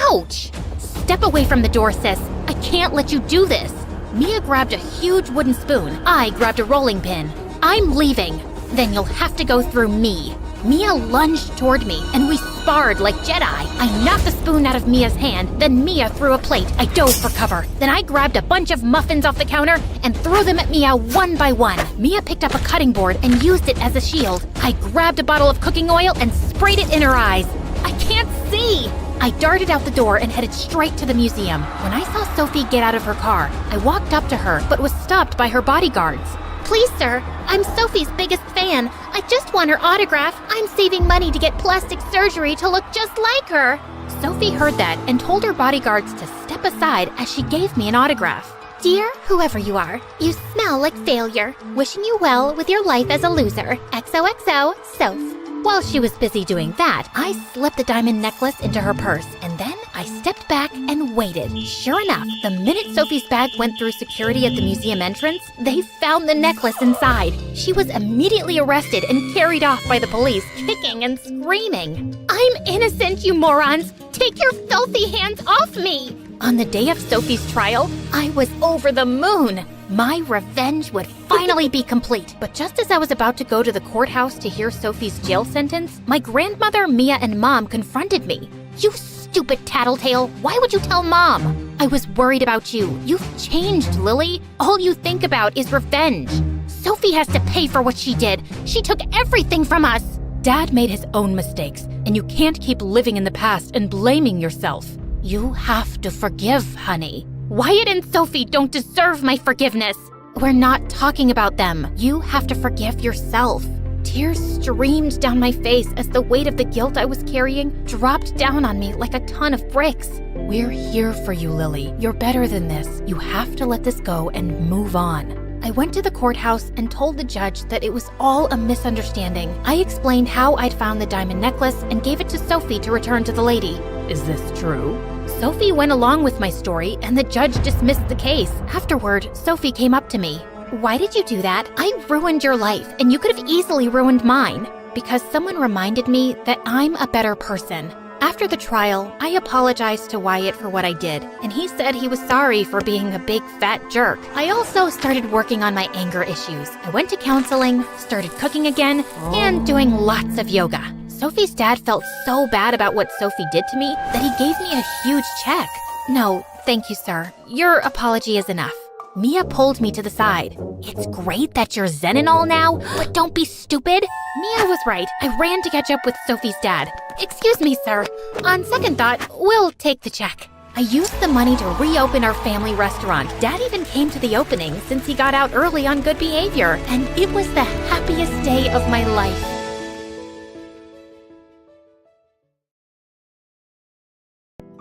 Ouch! Step away from the door, sis. I can't let you do this. Mia grabbed a huge wooden spoon. I grabbed a rolling pin. I'm leaving. Then you'll have to go through me. Mia lunged toward me, and we sparred like Jedi. I knocked the spoon out of Mia's hand, then Mia threw a plate. I dove for cover. Then I grabbed a bunch of muffins off the counter and threw them at Mia one by one. Mia picked up a cutting board and used it as a shield. I grabbed a bottle of cooking oil and sprayed it in her eyes. I can't see! I darted out the door and headed straight to the museum. When I saw Sophie get out of her car, I walked up to her, but was stopped by her bodyguards. Please, sir, I'm Sophie's biggest fan. I just want her autograph. I'm saving money to get plastic surgery to look just like her. Sophie heard that and told her bodyguards to step aside as she gave me an autograph. Dear whoever you are, you smell like failure. Wishing you well with your life as a loser. XOXO, Soph. While she was busy doing that, I slipped the diamond necklace into her purse, and then I stepped back and waited. Sure enough, the minute Sophie's bag went through security at the museum entrance, they found the necklace inside. She was immediately arrested and carried off by the police, kicking and screaming. I'm innocent, you morons! Take your filthy hands off me! On the day of Sophie's trial, I was over the moon. My revenge would finally be complete. But just as I was about to go to the courthouse to hear Sophie's jail sentence, my grandmother, Mia, and Mom confronted me. You stupid tattletale! Why would you tell Mom? I was worried about you. You've changed, Lily. All you think about is revenge. Sophie has to pay for what she did. She took everything from us. Dad made his own mistakes, and you can't keep living in the past and blaming yourself. You have to forgive, honey. Wyatt and Sophie don't deserve my forgiveness. We're not talking about them. You have to forgive yourself. Tears streamed down my face as the weight of the guilt I was carrying dropped down on me like a ton of bricks. We're here for you, Lily. You're better than this. You have to let this go and move on. I went to the courthouse and told the judge that it was all a misunderstanding. I explained how I'd found the diamond necklace and gave it to Sophie to return to the lady. Is this true? Sophie went along with my story, and the judge dismissed the case. Afterward, Sophie came up to me. Why did you do that? I ruined your life, and you could have easily ruined mine. Because someone reminded me that I'm a better person. After the trial, I apologized to Wyatt for what I did, and he said he was sorry for being a big fat jerk. I also started working on my anger issues. I went to counseling, started cooking again, and doing lots of yoga. Sophie's dad felt so bad about what Sophie did to me that he gave me a huge check. No, thank you, sir. Your apology is enough. Mia pulled me to the side. It's great that you're zen and all now, but don't be stupid. Mia was right. I ran to catch up with Sophie's dad. Excuse me, sir. On second thought, we'll take the check. I used the money to reopen our family restaurant. Dad even came to the opening since he got out early on good behavior, and it was the happiest day of my life.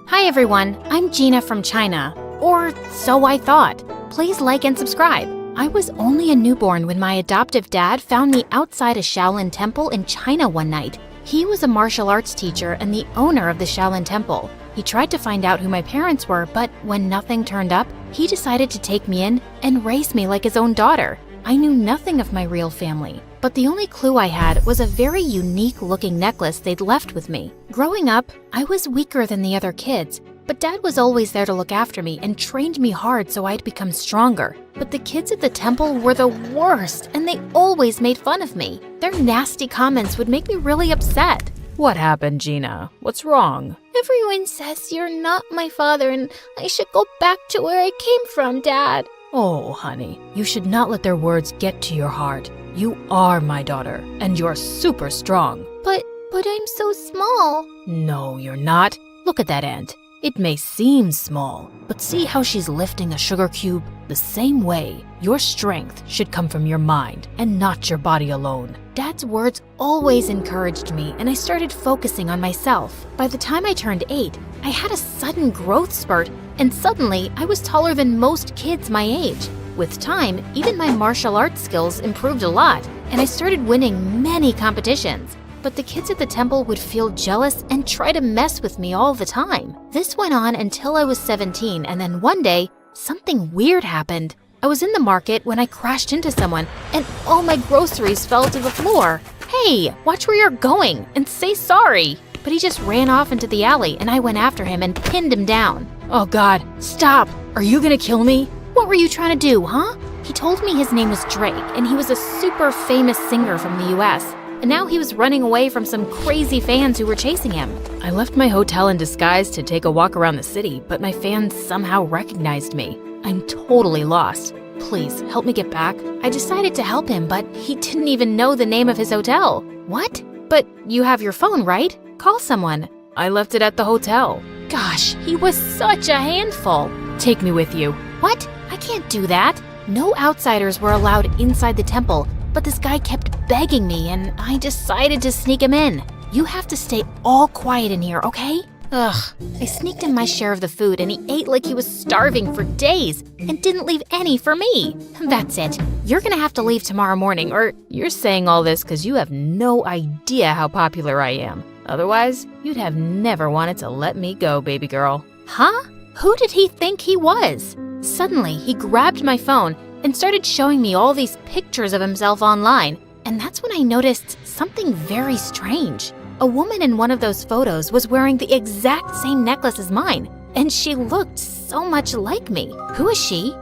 Hi everyone, I'm Gina from China. Or so I thought. Please like and subscribe. I was only a newborn when my adoptive dad found me outside a Shaolin temple in China one night. He was a martial arts teacher and the owner of the Shaolin temple. He tried to find out who my parents were, but when nothing turned up, he decided to take me in and raise me like his own daughter. I knew nothing of my real family, but the only clue I had was a very unique-looking necklace they'd left with me. Growing up, I was weaker than the other kids, but Dad was always there to look after me and trained me hard so I'd become stronger. But the kids at the temple were the worst, and they always made fun of me. Their nasty comments would make me really upset. What happened, Gina? What's wrong? Everyone says you're not my father and I should go back to where I came from, Dad. Oh, honey, you should not let their words get to your heart. You are my daughter, and you're super strong. But I'm so small. No, you're not. Look at that ant. It may seem small, but see how she's lifting a sugar cube? The same way, your strength should come from your mind and not your body alone. Dad's words always encouraged me, and I started focusing on myself. By the time I turned 8, I had a sudden growth spurt, and suddenly I was taller than most kids my age. With time, even my martial arts skills improved a lot, and I started winning many competitions. But the kids at the temple would feel jealous and try to mess with me all the time. This went on until I was 17, and then one day, something weird happened. I was in the market when I crashed into someone, and all my groceries fell to the floor. Hey, watch where you're going, and say sorry. But he just ran off into the alley, and I went after him and pinned him down. Oh God, stop! Are you gonna kill me? What were you trying to do, huh? He told me his name was Drake, and he was a super famous singer from the US. And now he was running away from some crazy fans who were chasing him. I left my hotel in disguise to take a walk around the city, but my fans somehow recognized me. I'm totally lost. Please, help me get back. I decided to help him, but he didn't even know the name of his hotel. What? But you have your phone, right? Call someone. I left it at the hotel. Gosh, he was such a handful. Take me with you. What? I can't do that. No outsiders were allowed inside the temple, but this guy kept begging me, and I decided to sneak him in. You have to stay all quiet in here, okay? Ugh, I sneaked in my share of the food, and he ate like he was starving for days and didn't leave any for me. That's it. You're gonna have to leave tomorrow morning, or you're saying all this because you have no idea how popular I am. Otherwise, you'd have never wanted to let me go, baby girl. Huh? Who did he think he was? Suddenly, he grabbed my phone and started showing me all these pictures of himself online. And that's when I noticed something very strange. A woman in one of those photos was wearing the exact same necklace as mine, and she looked so much like me. Who is she?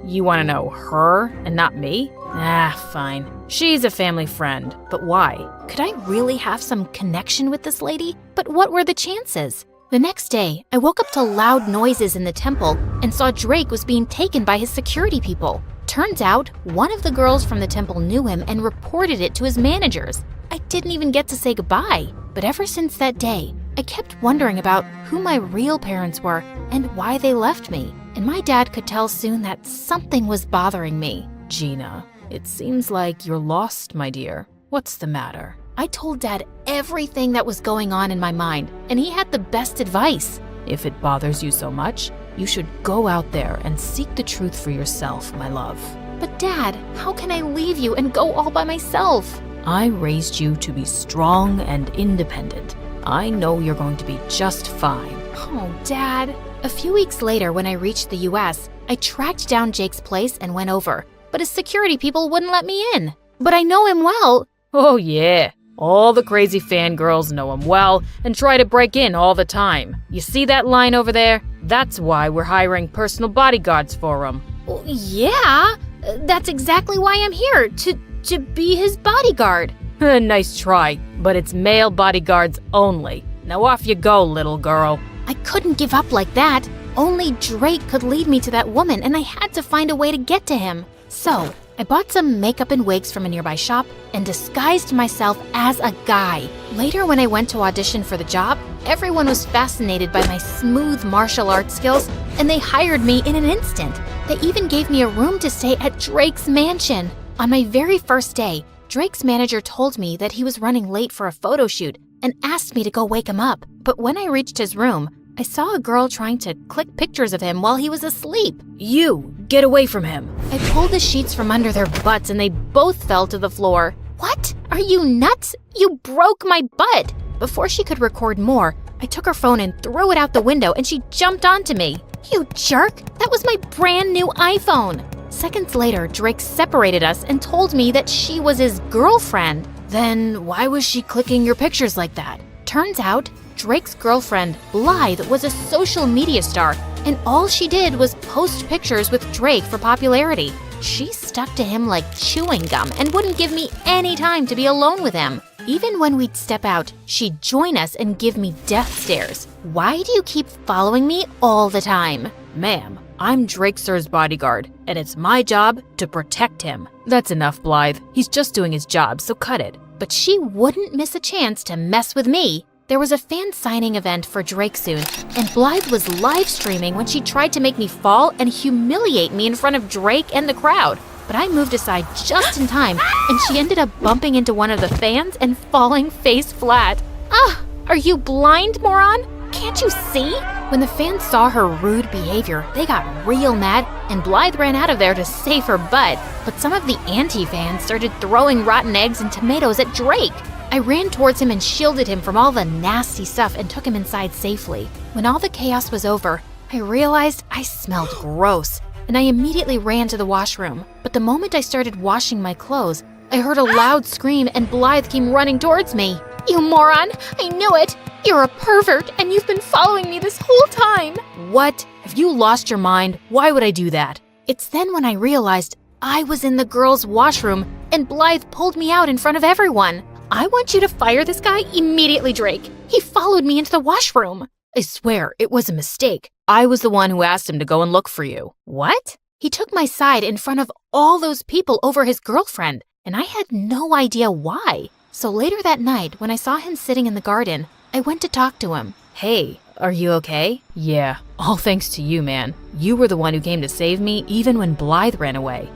You want to know her and not me? Ah, fine. She's a family friend, but why? Could I really have some connection with this lady? But what were the chances? The next day, I woke up to loud noises in the temple and saw Drake was being taken by his security people. Turns out, one of the girls from the temple knew him and reported it to his managers. I didn't even get to say goodbye. But ever since that day, I kept wondering about who my real parents were and why they left me. And my dad could tell soon that something was bothering me. Gina, it seems like you're lost, my dear. What's the matter? I told Dad everything that was going on in my mind, and he had the best advice. If it bothers you so much, you should go out there and seek the truth for yourself, my love. But Dad, how can I leave you and go all by myself? I raised you to be strong and independent. I know you're going to be just fine. Oh, Dad. A few weeks later, when I reached the US, I tracked down Jake's place and went over, but his security people wouldn't let me in. But I know him well. Oh, yeah. All the crazy fangirls know him well and try to break in all the time. You see that line over there? That's why we're hiring personal bodyguards for him. Well, yeah, that's exactly why I'm here, to be his bodyguard. Nice try, but it's male bodyguards only. Now off you go, little girl. I couldn't give up like that. Only Drake could lead me to that woman, and I had to find a way to get to him. So, I bought some makeup and wigs from a nearby shop and disguised myself as a guy. Later, when I went to audition for the job, everyone was fascinated by my smooth martial arts skills, and they hired me in an instant. They even gave me a room to stay at Drake's mansion. On my very first day, Drake's manager told me that he was running late for a photo shoot and asked me to go wake him up. But when I reached his room, I saw a girl trying to click pictures of him while he was asleep. You, get away from him. I pulled the sheets from under their butts and they both fell to the floor. What? Are you nuts? You broke my butt. Before she could record more, I took her phone and threw it out the window and she jumped onto me. You jerk! That was my brand new iPhone. Seconds later, Drake separated us and told me that she was his girlfriend. Then why was she clicking your pictures like that? Turns out, Drake's girlfriend, Blythe, was a social media star, and all she did was post pictures with Drake for popularity. She stuck to him like chewing gum and wouldn't give me any time to be alone with him. Even when we'd step out, she'd join us and give me death stares. Why do you keep following me all the time? Ma'am, I'm Drake Sir's bodyguard, and it's my job to protect him. That's enough, Blythe. He's just doing his job, so cut it. But she wouldn't miss a chance to mess with me. There was a fan signing event for Drake soon, and Blythe was live streaming when she tried to make me fall and humiliate me in front of Drake and the crowd. But I moved aside just in time, and she ended up bumping into one of the fans and falling face flat. Ah, are you blind, moron? Can't you see? When the fans saw her rude behavior, they got real mad, and Blythe ran out of there to save her butt. But some of the anti-fans started throwing rotten eggs and tomatoes at Drake. I ran towards him and shielded him from all the nasty stuff and took him inside safely. When all the chaos was over, I realized I smelled gross, and I immediately ran to the washroom. But the moment I started washing my clothes, I heard a loud scream and Blythe came running towards me. You moron! I knew it! You're a pervert, and you've been following me this whole time! What? Have you lost your mind? Why would I do that? It's then when I realized I was in the girls' washroom, and Blythe pulled me out in front of everyone. I want you to fire this guy immediately, Drake. He followed me into the washroom. I swear, it was a mistake. I was the one who asked him to go and look for you. What? He took my side in front of all those people over his girlfriend, and I had no idea why. So later that night, when I saw him sitting in the garden, I went to talk to him. Hey, are you okay? Yeah, all thanks to you, man. You were the one who came to save me even when Blythe ran away.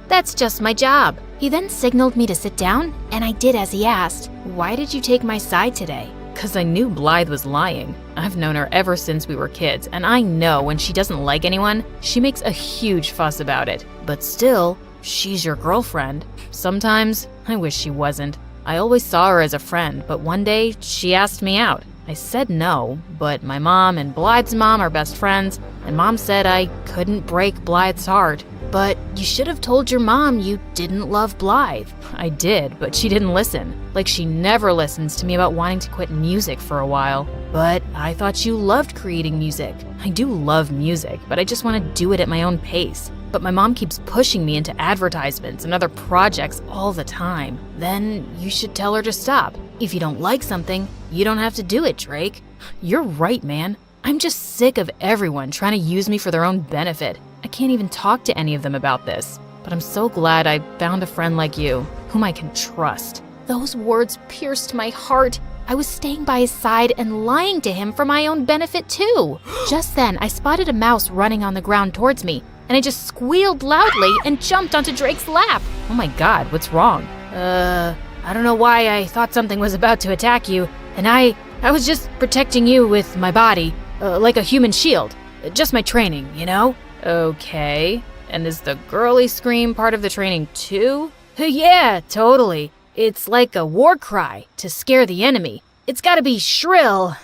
That's just my job. He then signaled me to sit down, and I did as he asked. Why did you take my side today? 'Cause I knew Blythe was lying. I've known her ever since we were kids, and I know when she doesn't like anyone, she makes a huge fuss about it. But still, she's your girlfriend. Sometimes, I wish she wasn't. I always saw her as a friend, but one day she asked me out. I said no, but my mom and Blythe's mom are best friends, and Mom said I couldn't break Blythe's heart. But you should have told your mom you didn't love Blythe. I did, but she didn't listen. Like she never listens to me about wanting to quit music for a while. But I thought you loved creating music. I do love music, but I just want to do it at my own pace. But my mom keeps pushing me into advertisements and other projects all the time. Then you should tell her to stop. If you don't like something, you don't have to do it, Drake. You're right, man. I'm just sick of everyone trying to use me for their own benefit. I can't even talk to any of them about this. But I'm so glad I found a friend like you, whom I can trust. Those words pierced my heart. I was staying by his side and lying to him for my own benefit too. Just then, I spotted a mouse running on the ground towards me, and I just squealed loudly and jumped onto Drake's lap. Oh my god, what's wrong? I don't know why I thought something was about to attack you, and I was just protecting you with my body, like a human shield. Just my training, you know? Okay, and is the girly scream part of the training too? Yeah, totally. It's like a war cry to scare the enemy. It's gotta be shrill.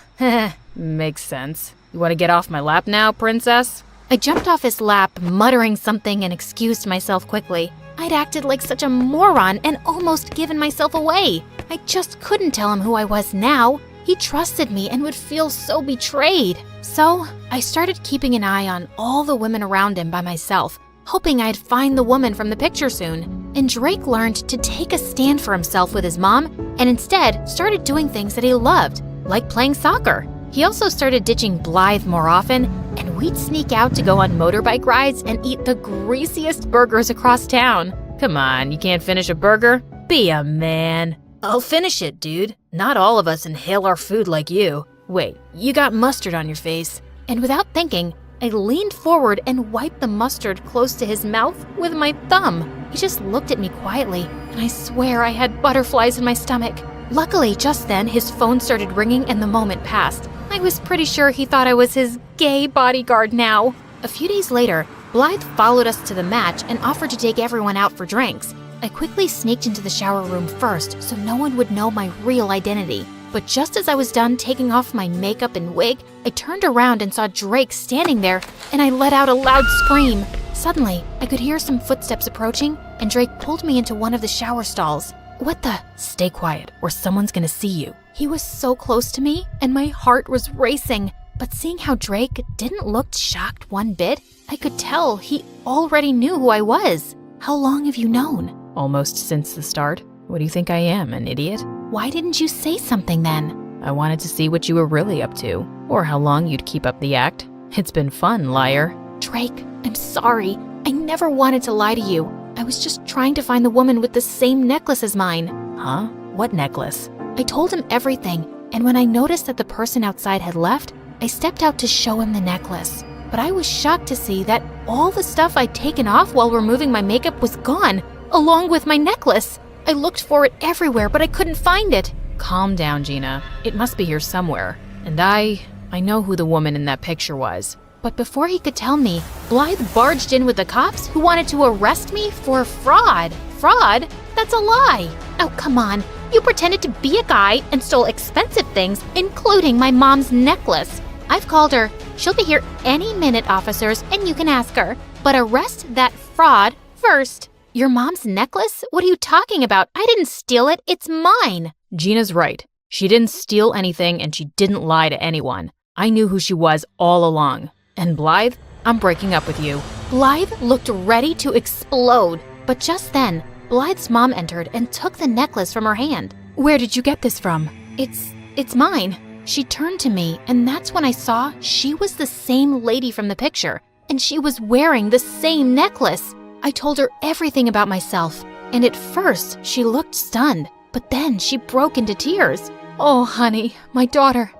Makes sense. You wanna get off my lap now, princess? I jumped off his lap, muttering something, and excused myself quickly. I'd acted like such a moron and almost given myself away. I just couldn't tell him who I was now. He trusted me and would feel so betrayed. So I started keeping an eye on all the women around him by myself, hoping I'd find the woman from the picture soon. And Drake learned to take a stand for himself with his mom and instead started doing things that he loved, like playing soccer. He also started ditching Blythe more often, and we'd sneak out to go on motorbike rides and eat the greasiest burgers across town. Come on, you can't finish a burger? Be a man. I'll finish it, dude. Not all of us inhale our food like you. Wait, you got mustard on your face. And without thinking, I leaned forward and wiped the mustard close to his mouth with my thumb. He just looked at me quietly, and I swear I had butterflies in my stomach. Luckily, just then, his phone started ringing and the moment passed. I was pretty sure he thought I was his gay bodyguard now. A few days later, Blythe followed us to the match and offered to take everyone out for drinks. I quickly sneaked into the shower room first so no one would know my real identity. But just as I was done taking off my makeup and wig, I turned around and saw Drake standing there, and I let out a loud scream. Suddenly, I could hear some footsteps approaching, and Drake pulled me into one of the shower stalls. What the? Stay quiet, or someone's gonna see you. He was so close to me, and my heart was racing. But seeing how Drake didn't look shocked one bit, I could tell he already knew who I was. How long have you known? Almost since the start. What do you think I am, an idiot? Why didn't you say something then? I wanted to see what you were really up to, or how long you'd keep up the act. It's been fun, liar. Drake, I'm sorry. I never wanted to lie to you. I was just trying to find the woman with the same necklace as mine. Huh? What necklace? I told him everything, and when I noticed that the person outside had left, I stepped out to show him the necklace. But I was shocked to see that all the stuff I'd taken off while removing my makeup was gone, along with my necklace. I looked for it everywhere, but I couldn't find it. Calm down, Gina. It must be here somewhere. And I know who the woman in that picture was. But before he could tell me, Blythe barged in with the cops who wanted to arrest me for fraud. Fraud? That's a lie. Oh, come on. You pretended to be a guy and stole expensive things, including my mom's necklace. I've called her. She'll be here any minute, officers, and you can ask her. But arrest that fraud first. Your mom's necklace? What are you talking about? I didn't steal it. It's mine. Gina's right. She didn't steal anything and she didn't lie to anyone. I knew who she was all along. And Blythe, I'm breaking up with you. Blythe looked ready to explode. But just then, Blythe's mom entered and took the necklace from her hand. Where did you get this from? It's mine. She turned to me, and that's when I saw she was the same lady from the picture, and she was wearing the same necklace. I told her everything about myself, and at first she looked stunned, but then she broke into tears. Oh, honey, my daughter,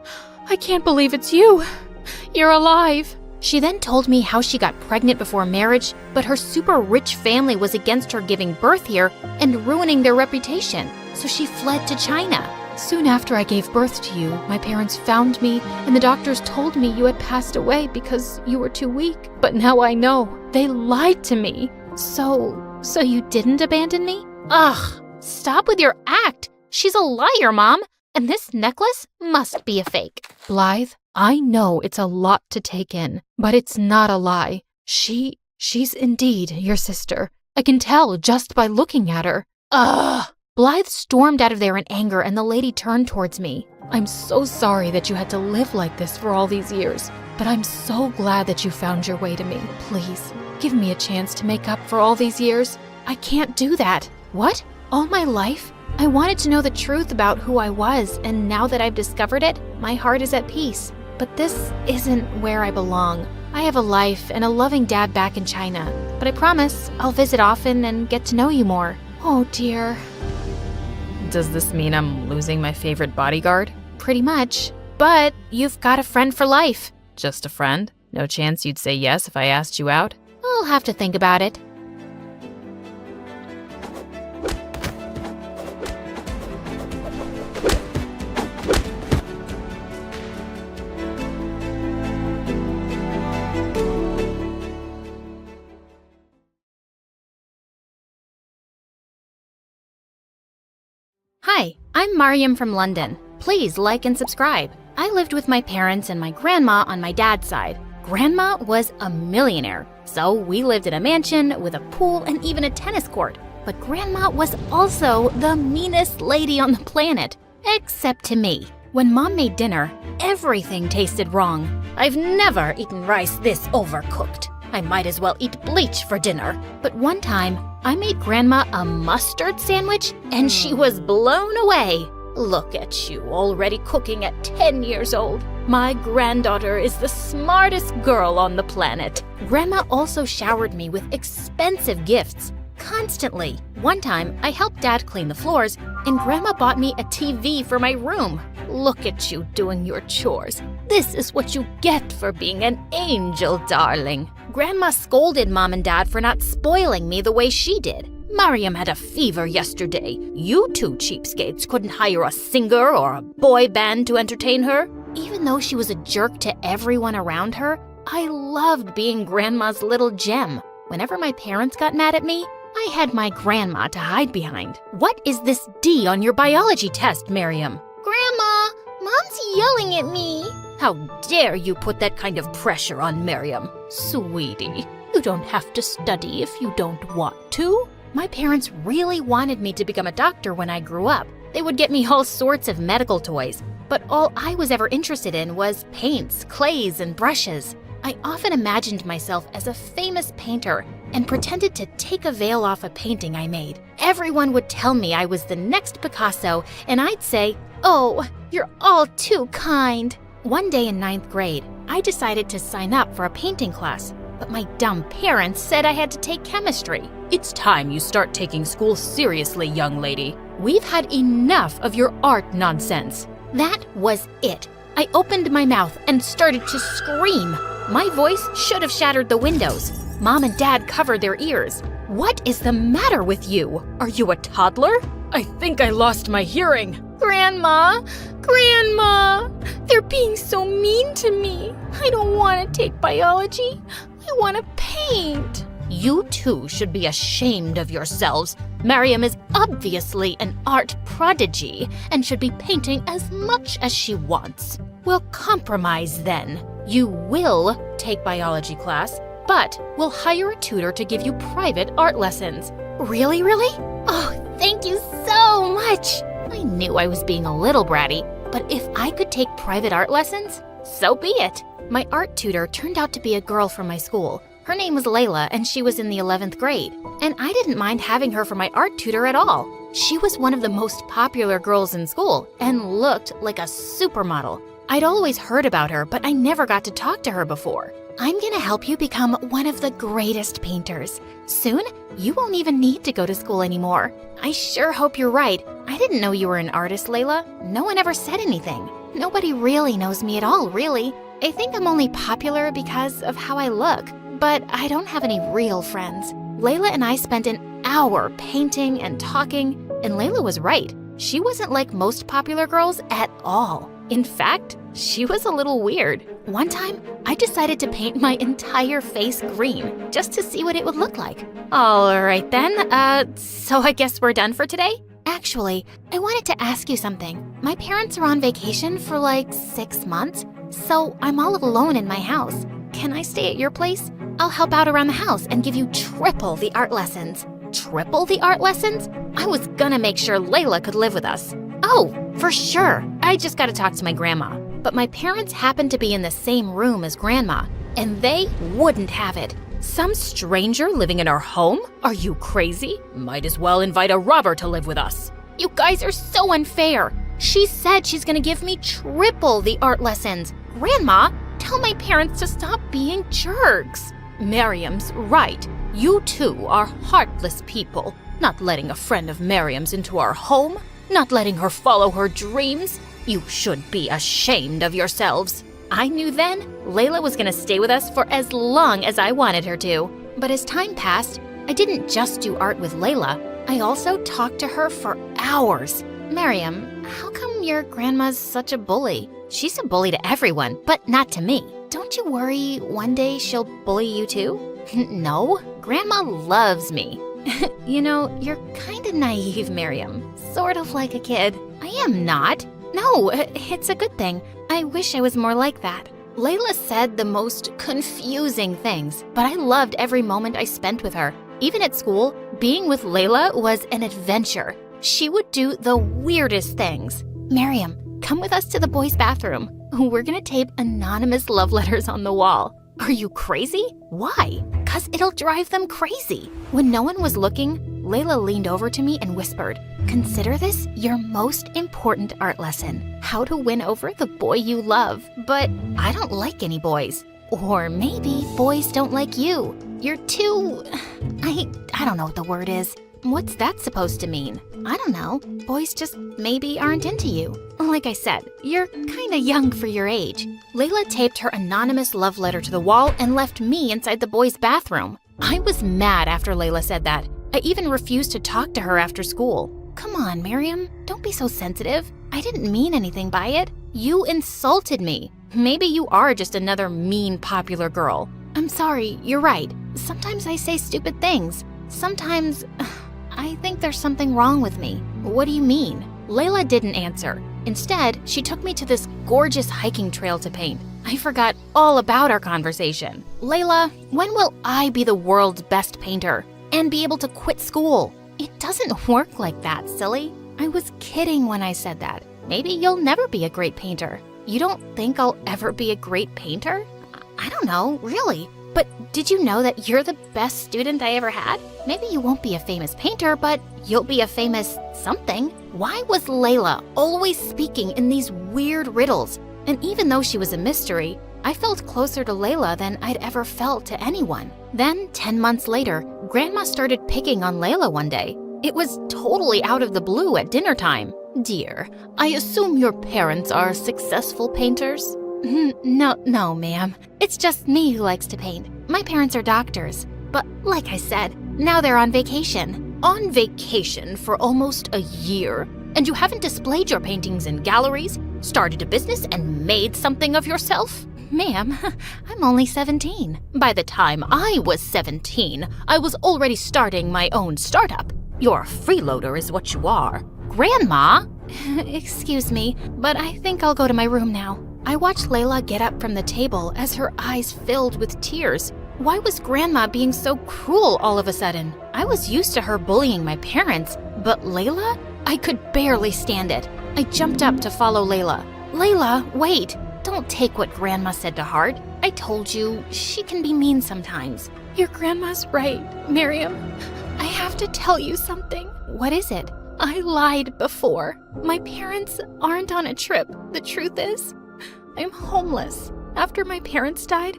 I can't believe it's you. You're alive. She then told me how she got pregnant before marriage, but her super rich family was against her giving birth here and ruining their reputation, so she fled to China. Soon after I gave birth to you, my parents found me, and the doctors told me you had passed away because you were too weak. But now I know. They lied to me. So you didn't abandon me? Ugh, stop with your act. She's a liar, Mom. And this necklace must be a fake. Blythe, I know it's a lot to take in, but it's not a lie. She's indeed your sister. I can tell just by looking at her. Ugh! Blythe stormed out of there in anger, and the lady turned towards me. I'm so sorry that you had to live like this for all these years, but I'm so glad that you found your way to me. Please, give me a chance to make up for all these years. I can't do that. What? All my life? I wanted to know the truth about who I was, and now that I've discovered it, my heart is at peace. But this isn't where I belong. I have a life and a loving dad back in China, but I promise I'll visit often and get to know you more. Oh dear. Does this mean I'm losing my favorite bodyguard? Pretty much. But you've got a friend for life. Just a friend? No chance you'd say yes if I asked you out? I'll have to think about it. Hi, I'm Mariam from London. Please like and subscribe. I lived with my parents and my grandma on my dad's side. Grandma was a millionaire, so we lived in a mansion with a pool and even a tennis court. But Grandma was also the meanest lady on the planet, except to me. When Mom made dinner, everything tasted wrong. I've never eaten rice this overcooked. I might as well eat bleach for dinner. But one time, I made Grandma a mustard sandwich, and she was blown away. Look at you, already cooking at 10 years old. My granddaughter is the smartest girl on the planet. Grandma also showered me with expensive gifts, constantly. One time, I helped Dad clean the floors, and Grandma bought me a TV for my room. Look at you doing your chores. This is what you get for being an angel, darling. Grandma scolded Mom and Dad for not spoiling me the way she did. Mariam had a fever yesterday. You two cheapskates couldn't hire a singer or a boy band to entertain her. Even though she was a jerk to everyone around her, I loved being Grandma's little gem. Whenever my parents got mad at me, I had my grandma to hide behind. What is this D on your biology test, Mariam? Grandma, Mom's yelling at me. How dare you put that kind of pressure on Mariam? Sweetie, you don't have to study if you don't want to. My parents really wanted me to become a doctor when I grew up. They would get me all sorts of medical toys, but all I was ever interested in was paints, clays, and brushes. I often imagined myself as a famous painter and pretended to take a veil off a painting I made. Everyone would tell me I was the next Picasso, and I'd say, "Oh, you're all too kind." One day in 9th grade, I decided to sign up for a painting class, but my dumb parents said I had to take chemistry. It's time you start taking school seriously, young lady. We've had enough of your art nonsense. That was it. I opened my mouth and started to scream. My voice should have shattered the windows. Mom and Dad covered their ears. What is the matter with you? Are you a toddler? I think I lost my hearing. Grandma! Grandma! They're being so mean to me. I don't want to take biology. I want to paint. You two should be ashamed of yourselves. Mariam is obviously an art prodigy and should be painting as much as she wants. We'll compromise then. You will take biology class, but we'll hire a tutor to give you private art lessons. Really, really? Oh, thank you so much. I knew I was being a little bratty, but if I could take private art lessons, so be it. My art tutor turned out to be a girl from my school. Her name was Layla, and she was in the 11th grade. And I didn't mind having her for my art tutor at all. She was one of the most popular girls in school and looked like a supermodel. I'd always heard about her, but I never got to talk to her before. I'm gonna help you become one of the greatest painters. Soon, you won't even need to go to school anymore. I sure hope you're right. I didn't know you were an artist, Layla. No one ever said anything. Nobody really knows me at all, really. I think I'm only popular because of how I look, but I don't have any real friends. Layla and I spent an hour painting and talking, and Layla was right. She wasn't like most popular girls at all. In fact, she was a little weird. One time, I decided to paint my entire face green just to see what it would look like. All right then, so I guess we're done for today? Actually, I wanted to ask you something. My parents are on vacation for like 6 months, so I'm all alone in my house. Can I stay at your place? I'll help out around the house and give you triple the art lessons. Triple the art lessons? I was gonna make sure Layla could live with us. Oh, for sure. I just gotta talk to my grandma. But my parents happen to be in the same room as Grandma, and they wouldn't have it. Some stranger living in our home? Are you crazy? Might as well invite a robber to live with us. You guys are so unfair. She said she's gonna give me triple the art lessons. Grandma, tell my parents to stop being jerks. Miriam's right. You two are heartless people. Not letting a friend of Miriam's into our home. Not letting her follow her dreams. You should be ashamed of yourselves. I knew then Layla was gonna stay with us for as long as I wanted her to. But as time passed, I didn't just do art with Layla. I also talked to her for hours. Miriam, how come your grandma's such a bully? She's a bully to everyone, but not to me. Don't you worry one day she'll bully you too? No, Grandma loves me. You know, you're kinda naive, Miriam. Sort of like a kid. I am not. No, it's a good thing. I wish I was more like that. Layla said the most confusing things, but I loved every moment I spent with her. Even at school, being with Layla was an adventure. She would do the weirdest things. Miriam, come with us to the boys' bathroom. We're gonna tape anonymous love letters on the wall. Are you crazy? Why? 'Cause it'll drive them crazy. When no one was looking, Layla leaned over to me and whispered, "Consider this your most important art lesson. How to win over the boy you love. But I don't like any boys. Or maybe boys don't like you. You're too... I don't know what the word is. What's that supposed to mean? I don't know. Boys just maybe aren't into you. Like I said, you're kinda young for your age." Layla taped her anonymous love letter to the wall and left me inside the boys' bathroom. I was mad after Layla said that. I even refused to talk to her after school. Come on, Miriam, don't be so sensitive. I didn't mean anything by it. You insulted me. Maybe you are just another mean, popular girl. I'm sorry, you're right. Sometimes I say stupid things. Sometimes I think there's something wrong with me. What do you mean? Layla didn't answer. Instead, she took me to this gorgeous hiking trail to paint. I forgot all about our conversation. Layla, when will I be the world's best painter and be able to quit school? It doesn't work like that, silly. I was kidding when I said that. Maybe you'll never be a great painter. You don't think I'll ever be a great painter? I don't know, really. But did you know that you're the best student I ever had? Maybe you won't be a famous painter, but you'll be a famous something. Why was Layla always speaking in these weird riddles? And even though she was a mystery, I felt closer to Layla than I'd ever felt to anyone. Then, 10 months later, Grandma started picking on Layla one day. It was totally out of the blue at dinner time. "Dear, I assume your parents are successful painters?" No, ma'am. It's just me who likes to paint. My parents are doctors. But like I said, now they're on vacation. On vacation for almost a year. And you haven't displayed your paintings in galleries, started a business, and made something of yourself? Ma'am, I'm only 17. By the time I was 17, I was already starting my own startup. You're a freeloader is what you are. Grandma? Excuse me, but I think I'll go to my room now. I watched Layla get up from the table as her eyes filled with tears. Why was Grandma being so cruel all of a sudden? I was used to her bullying my parents, but Layla? I could barely stand it. I jumped up to follow Layla. Layla, wait! Don't take what Grandma said to heart. I told you, she can be mean sometimes. Your grandma's right, Miriam. I have to tell you something. What is it? I lied before. My parents aren't on a trip. The truth is, I'm homeless. After my parents died,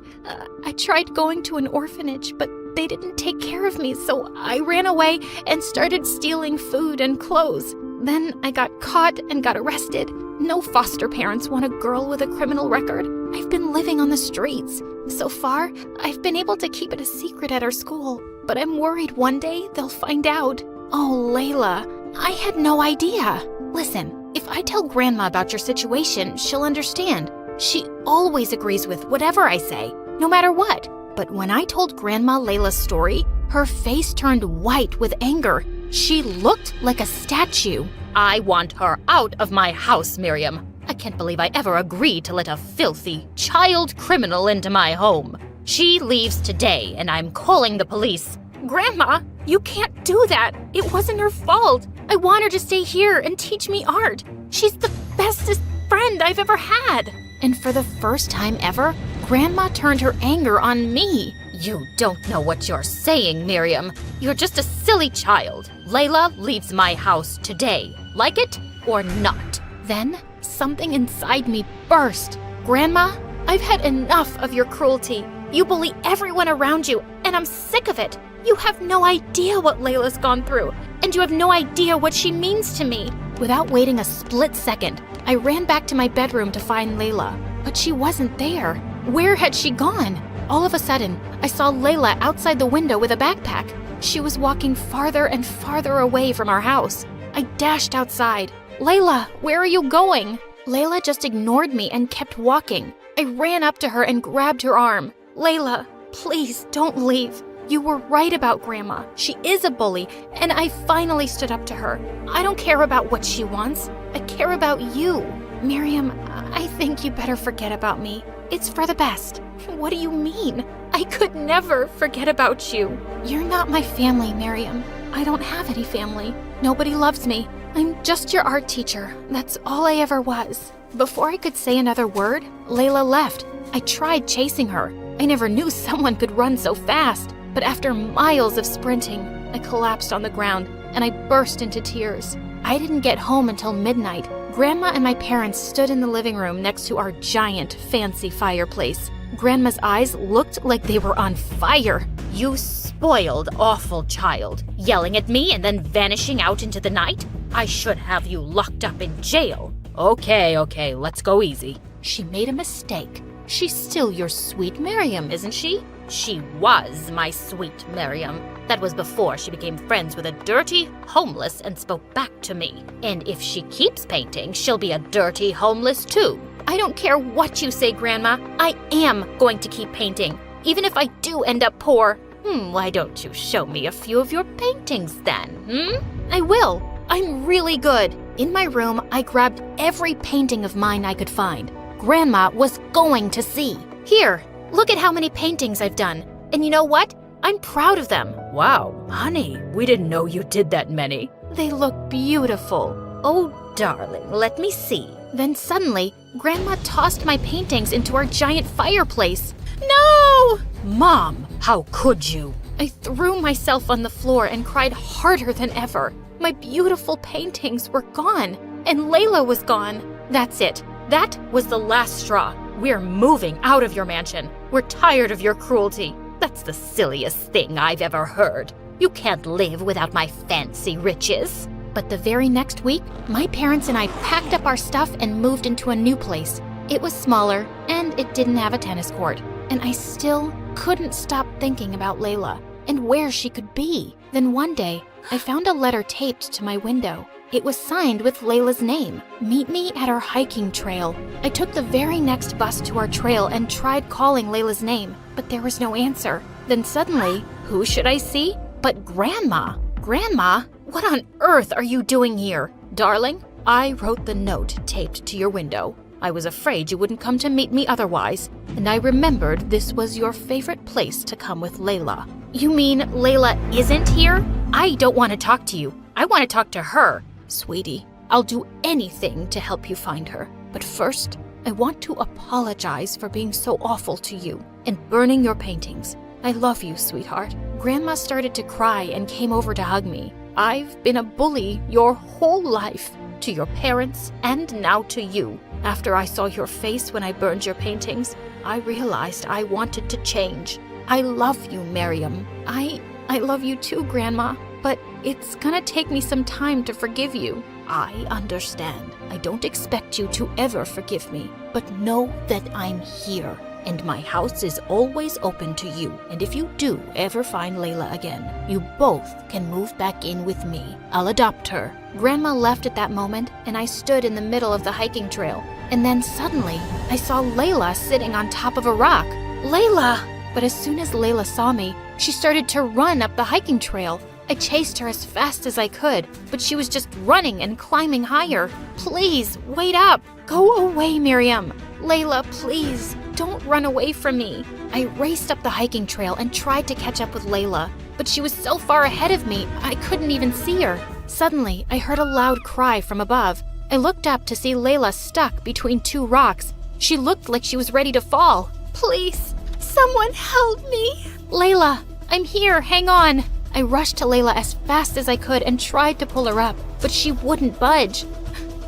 I tried going to an orphanage, but they didn't take care of me, so I ran away and started stealing food and clothes. Then I got caught and got arrested. No foster parents want a girl with a criminal record. I've been living on the streets. So far, I've been able to keep it a secret at our school, but I'm worried one day they'll find out. Oh, Layla, I had no idea. Listen, if I tell Grandma about your situation, she'll understand. She always agrees with whatever I say, no matter what. But when I told Grandma Layla's story, her face turned white with anger. She looked like a statue. I want her out of my house, Miriam. I can't believe I ever agreed to let a filthy child criminal into my home. She leaves today, and I'm calling the police. Grandma, you can't do that. It wasn't her fault. I want her to stay here and teach me art. She's the bestest friend I've ever had. And for the first time ever, Grandma turned her anger on me. You don't know what you're saying, Miriam. You're just a silly child. Layla leaves my house today. Like it or not? Then something inside me burst. Grandma, I've had enough of your cruelty. You bully everyone around you, and I'm sick of it. You have no idea what Layla's gone through, and you have no idea what she means to me. Without waiting a split second, I ran back to my bedroom to find Layla, but she wasn't there. Where had she gone? All of a sudden, I saw Layla outside the window with a backpack. She was walking farther and farther away from our house. I dashed outside. Layla, where are you going? Layla just ignored me and kept walking. I ran up to her and grabbed her arm. Layla, please don't leave. You were right about Grandma. She is a bully, and I finally stood up to her. I don't care about what she wants. I care about you. Miriam, I think you better forget about me. It's for the best. What do you mean? I could never forget about you. You're not my family, Miriam. I don't have any family. Nobody loves me. I'm just your art teacher. That's all I ever was. Before I could say another word, Layla left. I tried chasing her. I never knew someone could run so fast. But after miles of sprinting, I collapsed on the ground and I burst into tears. I didn't get home until midnight. Grandma and my parents stood in the living room next to our giant, fancy fireplace. Grandma's eyes looked like they were on fire. You spoiled, awful child, yelling at me and then vanishing out into the night? I should have you locked up in jail. Okay, let's go easy. She made a mistake. She's still your sweet Miriam, isn't she? She was my sweet Miriam. That was before she became friends with a dirty, homeless, and spoke back to me. And if she keeps painting, she'll be a dirty, homeless too. I don't care what you say, Grandma. I am going to keep painting, even if I do end up poor. Why don't you show me a few of your paintings then, I will. I'm really good. In my room, I grabbed every painting of mine I could find. Grandma was going to see. Here, look at how many paintings I've done. And you know what? I'm proud of them. Wow, honey, we didn't know you did that many. They look beautiful. Oh, darling, let me see. Then suddenly, Grandma tossed my paintings into our giant fireplace. No! Mom, how could you? I threw myself on the floor and cried harder than ever. My beautiful paintings were gone, and Layla was gone. That's it. That was the last straw. We're moving out of your mansion. We're tired of your cruelty. That's the silliest thing I've ever heard. You can't live without my fancy riches. But the very next week, my parents and I packed up our stuff and moved into a new place. It was smaller, and it didn't have a tennis court. And I still couldn't stop thinking about Layla and where she could be. Then one day, I found a letter taped to my window. It was signed with Layla's name. Meet me at our hiking trail. I took the very next bus to our trail and tried calling Layla's name, but there was no answer. Then suddenly, who should I see but Grandma? Grandma, what on earth are you doing here? Darling, I wrote the note taped to your window. I was afraid you wouldn't come to meet me otherwise, and I remembered this was your favorite place to come with Layla. You mean Layla isn't here? I don't want to talk to you. I want to talk to her. Sweetie, I'll do anything to help you find her. But first, I want to apologize for being so awful to you and burning your paintings. I love you, sweetheart. Grandma started to cry and came over to hug me. I've been a bully your whole life, to your parents and now to you. After I saw your face when I burned your paintings, I realized I wanted to change. I love you, Miriam. I love you too, Grandma, but it's gonna take me some time to forgive you. I understand. I don't expect you to ever forgive me, but know that I'm here, and my house is always open to you. And if you do ever find Layla again, you both can move back in with me. I'll adopt her. Grandma left at that moment, and I stood in the middle of the hiking trail. And then suddenly, I saw Layla sitting on top of a rock. Layla! But as soon as Layla saw me, she started to run up the hiking trail. I chased her as fast as I could, but she was just running and climbing higher. Please, wait up. Go away, Miriam. Layla, please, don't run away from me. I raced up the hiking trail and tried to catch up with Layla, but she was so far ahead of me, I couldn't even see her. Suddenly, I heard a loud cry from above. I looked up to see Layla stuck between two rocks. She looked like she was ready to fall. Please, someone help me. Layla, I'm here, hang on. I rushed to Layla as fast as I could and tried to pull her up, but she wouldn't budge.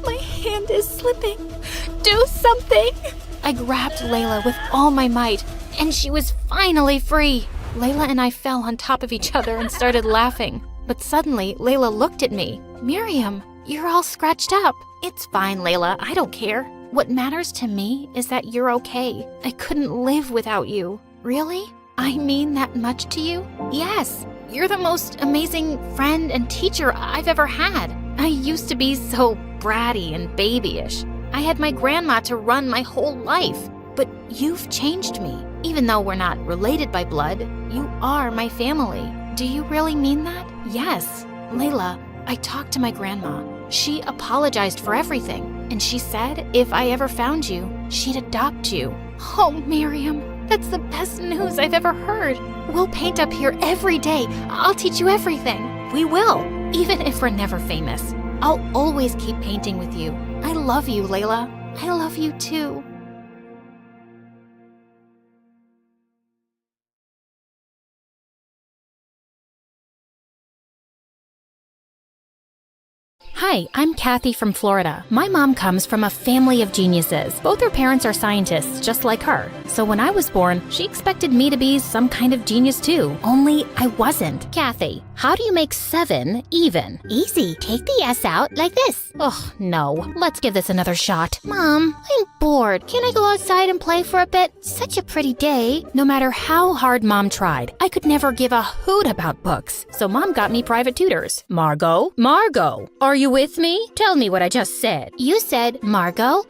My hand is slipping. Do something. I grabbed Layla with all my might, and she was finally free. Layla and I fell on top of each other and started laughing. But suddenly, Layla looked at me. Miriam, you're all scratched up. It's fine, Layla, I don't care. What matters to me is that you're okay. I couldn't live without you. Really? I mean that much to you? Yes. You're the most amazing friend and teacher I've ever had. I used to be so bratty and babyish. I had my grandma to run my whole life. But you've changed me. Even though we're not related by blood, you are my family. Do you really mean that? Yes. Layla, I talked to my grandma. She apologized for everything. And she said if I ever found you, she'd adopt you. Oh, Miriam, that's the best news I've ever heard. We'll paint up here every day. I'll teach you everything. We will, even if we're never famous. I'll always keep painting with you. I love you, Layla. I love you too. Hi, I'm Kathy from Florida. My mom comes from a family of geniuses. Both her parents are scientists, just like her. So when I was born, she expected me to be some kind of genius too. Only I wasn't. Kathy, how do you make 7 even? Easy. Take the S out like this. Ugh, no. Let's give this another shot. Mom, I'm bored. Can I go outside and play for a bit? Such a pretty day. No matter how hard Mom tried, I could never give a hoot about books. So Mom got me private tutors. Margot, are you with me? Tell me what I just said. You said, Margot,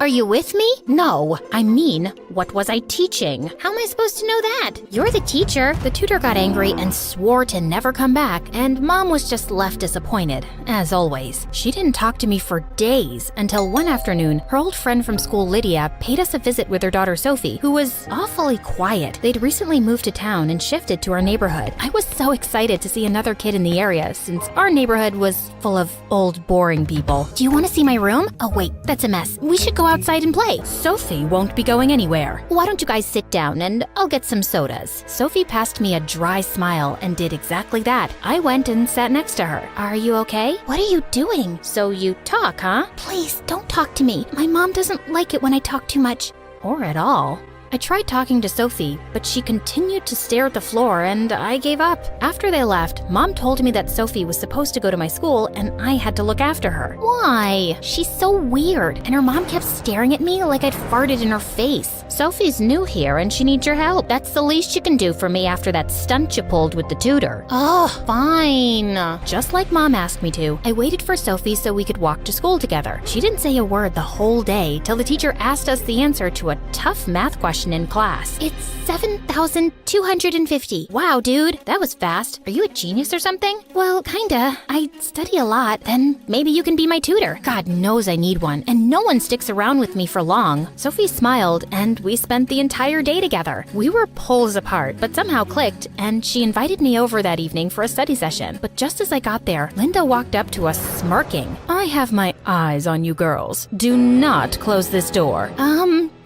are you with me? No, I mean, what was I teaching? How am I supposed to know that? You're the teacher. The tutor got angry and swore to never come back, and Mom was just left disappointed, as always. She didn't talk to me for days until one afternoon, her old friend from school, Lydia, paid us a visit with her daughter Sophie, who was awfully quiet. They'd recently moved to town and shifted to our neighborhood. I was so excited to see another kid in the area since our neighborhood was full of old, boring people. Do you want to see my room? Oh wait, that's a mess. We should go outside and play. Sophie won't be going anywhere. Why don't you guys sit down and I'll get some sodas. Sophie passed me a dry smile and did exactly that. I went and sat next to her. Are you okay? What are you doing? So you talk, huh? Please, don't talk to me. My mom doesn't like it when I talk too much. Or at all. I tried talking to Sophie, but she continued to stare at the floor and I gave up. After they left, Mom told me that Sophie was supposed to go to my school and I had to look after her. Why? She's so weird, and her mom kept staring at me like I'd farted in her face. Sophie's new here and she needs your help. That's the least you can do for me after that stunt you pulled with the tutor. Oh, fine. Just like Mom asked me to, I waited for Sophie so we could walk to school together. She didn't say a word the whole day till the teacher asked us the answer to a tough math question in class. It's 7,250. Wow, dude, that was fast. Are you a genius or something? Well, kinda. I study a lot. Then maybe you can be my tutor. God knows I need one, and no one sticks around with me for long. Sophie smiled, and we spent the entire day together. We were poles apart, but somehow clicked, and she invited me over that evening for a study session. But just as I got there, Linda walked up to us smirking. I have my eyes on you girls. Do not close this door.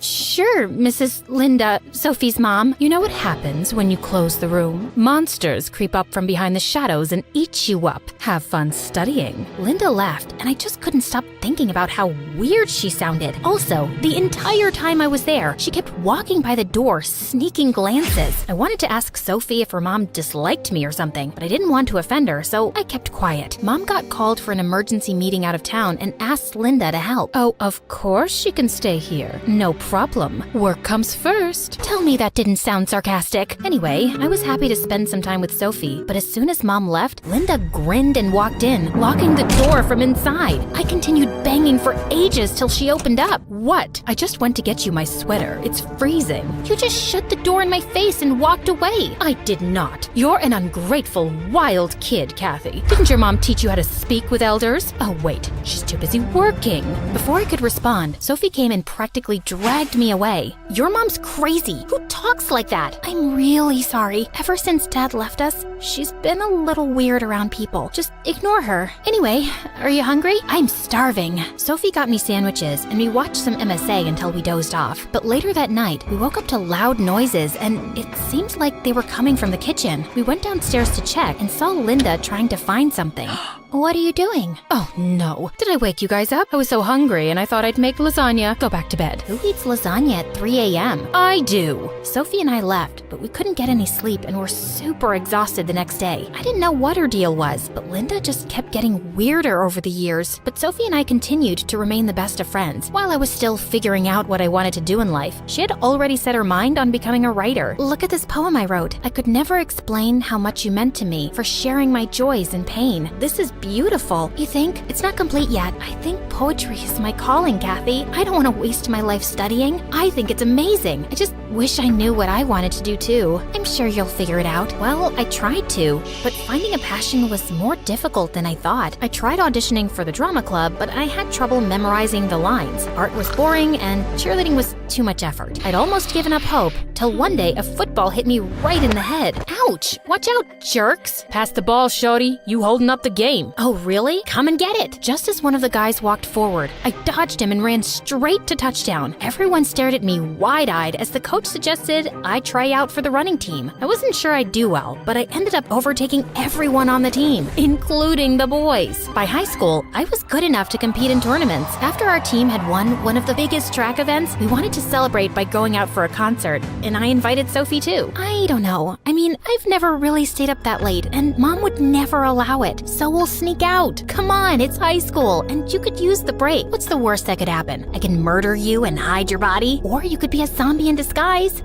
Sure, Mrs. Linda, Sophie's mom. You know what happens when you close the room? Monsters creep up from behind the shadows and eat you up. Have fun studying. Linda laughed, and I just couldn't stop thinking about how weird she sounded. Also, the entire time I was there, she kept walking by the door, sneaking glances. I wanted to ask Sophie if her mom disliked me or something, but I didn't want to offend her, so I kept quiet. Mom got called for an emergency meeting out of town and asked Linda to help. Oh, of course she can stay here. No problem. Work comes first. Tell me that didn't sound sarcastic. Anyway, I was happy to spend some time with Sophie, but as soon as Mom left, Linda grinned and walked in, locking the door from inside. I continued banging for ages till she opened up. What? I just went to get you my sweater. It's freezing. You just shut the door in my face and walked away. I did not. You're an ungrateful, wild kid, Kathy. Didn't your mom teach you how to speak with elders? Oh, wait. She's too busy working. Before I could respond, Sophie came and practically dragged me away. Your mom's crazy. Who talks like that? I'm really sorry. Ever since Dad left us, she's been a little weird around people. Just ignore her. Anyway, are you hungry? I'm starving. Sophie got me sandwiches and we watched some MSA until we dozed off. But later that night, we woke up to loud noises and it seemed like they were coming from the kitchen. We went downstairs to check and saw Linda trying to find something. What are you doing? Oh, no. Did I wake you guys up? I was so hungry and I thought I'd make lasagna. Go back to bed. Who eats lasagna at 3 a.m.? I do. Sophie and I left, but we couldn't get any sleep and were super exhausted the next day. I didn't know what her deal was, but Linda just kept getting weirder over the years. But Sophie and I continued to remain the best of friends. While I was still figuring out what I wanted to do in life, she had already set her mind on becoming a writer. Look at this poem I wrote. I could never explain how much you meant to me, for sharing my joys and pain. This is beautiful. You think? It's not complete yet. I think poetry is my calling, Kathy. I don't want to waste my life studying. I think it's amazing. I just wish I knew what I wanted to do too. I'm sure you'll figure it out. Well, I tried to, but finding a passion was more difficult than I thought. I tried auditioning for the drama club, but I had trouble memorizing the lines. Art was boring and cheerleading was too much effort. I'd almost given up hope till one day a football hit me right in the head. Ouch! Watch out, jerks! Pass the ball, shorty. You holding up the game. Oh, really? Come and get it. Just as one of the guys walked forward, I dodged him and ran straight to touchdown. Everyone stared at me wide-eyed as the coach suggested I try out for the running team. I wasn't sure I'd do well, but I ended up overtaking everyone on the team, including the boys. By high school, I was good enough to compete in tournaments. After our team had won one of the biggest track events, we wanted to celebrate by going out for a concert, and I invited Sophie too. I don't know. I mean, I've never really stayed up that late, and Mom would never allow it, so we'll sneak out. Come on, it's high school, and you could use the break. What's the worst that could happen? I can murder you and hide your body, or you could be a zombie in disguise.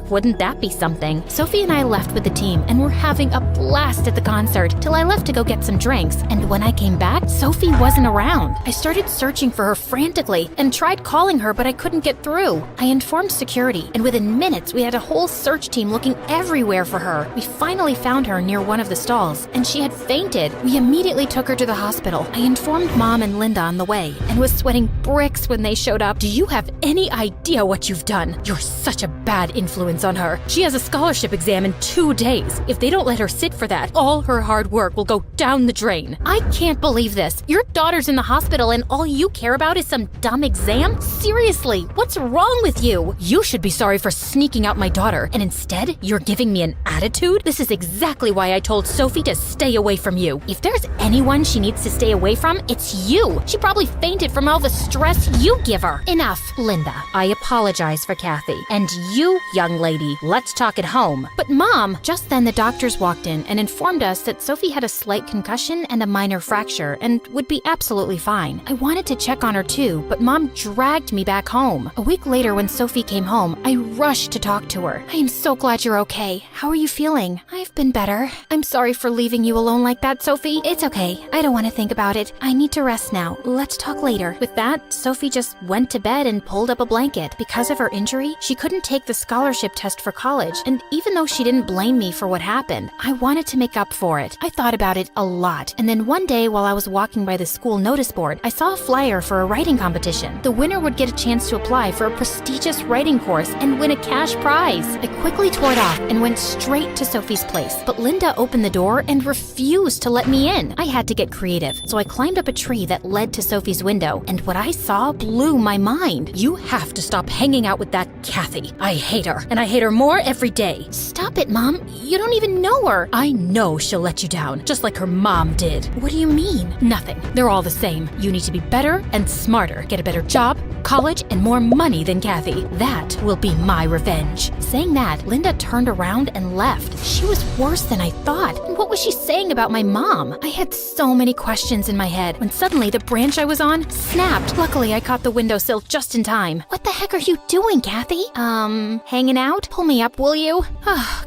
Wouldn't that be something? Sophie and I left with the team, and we're having a blast at the concert till I left to go get some drinks, and when I came back, Sophie wasn't around. I started searching for her frantically and tried calling her, but I couldn't get through. I informed security, and within minutes, we had a whole search team looking everywhere for her. We finally found her near one of the stalls, and she had fainted. We immediately took her to the hospital. I informed Mom and Linda on the way, and was sweating bricks when they showed up. Do you have any idea what you've done? You're such a bad influence on her. She has a scholarship exam in 2 days. If they don't let her sit for that, all her hard work will go down the drain. I can't believe this. Your daughter's in the hospital and all you care about is some dumb exam? Seriously, what's wrong with you? You should be sorry for sneaking out my daughter, and instead, you're giving me an attitude? This is exactly why I told Sophie to stay away from you. If there's anyone she needs to stay away from, it's you. She probably fainted from all the stress you give her. Enough, Linda. I apologize for Kathy. And you, young lady, let's talk at home. But Mom! Just then the doctors walked in and informed us that Sophie had a slight concussion and a minor fracture and would be absolutely fine. I wanted to check on her too, but Mom dragged me back home. A week later when Sophie came home, I rushed to talk to her. I am so glad you're okay. How are you feeling? I've been better. I'm sorry for leaving you alone like that, Sophie. It's okay. I don't want to think about it. I need to rest now. Let's talk later. With that, Sophie just went to bed and pulled up a blanket. Because of her injury, she couldn't take the scholarship test for college, and even though she didn't blame me for what happened, I wanted to make up for it. I thought about it a lot, and then one day while I was walking by the school notice board, I saw a flyer for a writing competition. The winner would get a chance to apply for a prestigious writing course and win a cash prize. I quickly tore it off and went straight to Sophie's place, but Linda opened the door and refused to let me in. I had to get creative, so I climbed up a tree that led to Sophie's window, and what I saw blew my mind. You have to stop hanging out with that Kathy. I hate her, and I hate her more every day. Stop it, Mom. You don't even know her. I know she'll let you down, just like her mom did. What do you mean? Nothing. They're all the same. You need to be better and smarter. Get a better job, college, and more money than Kathy. That will be my revenge. Saying that, Linda turned around and left. She was worse than I thought. And what was she saying about my mom? I had so many questions in my head when suddenly the branch I was on snapped. Luckily, I caught the windowsill just in time. What the heck are you doing, Kathy? Hanging out? Pull me up, will you?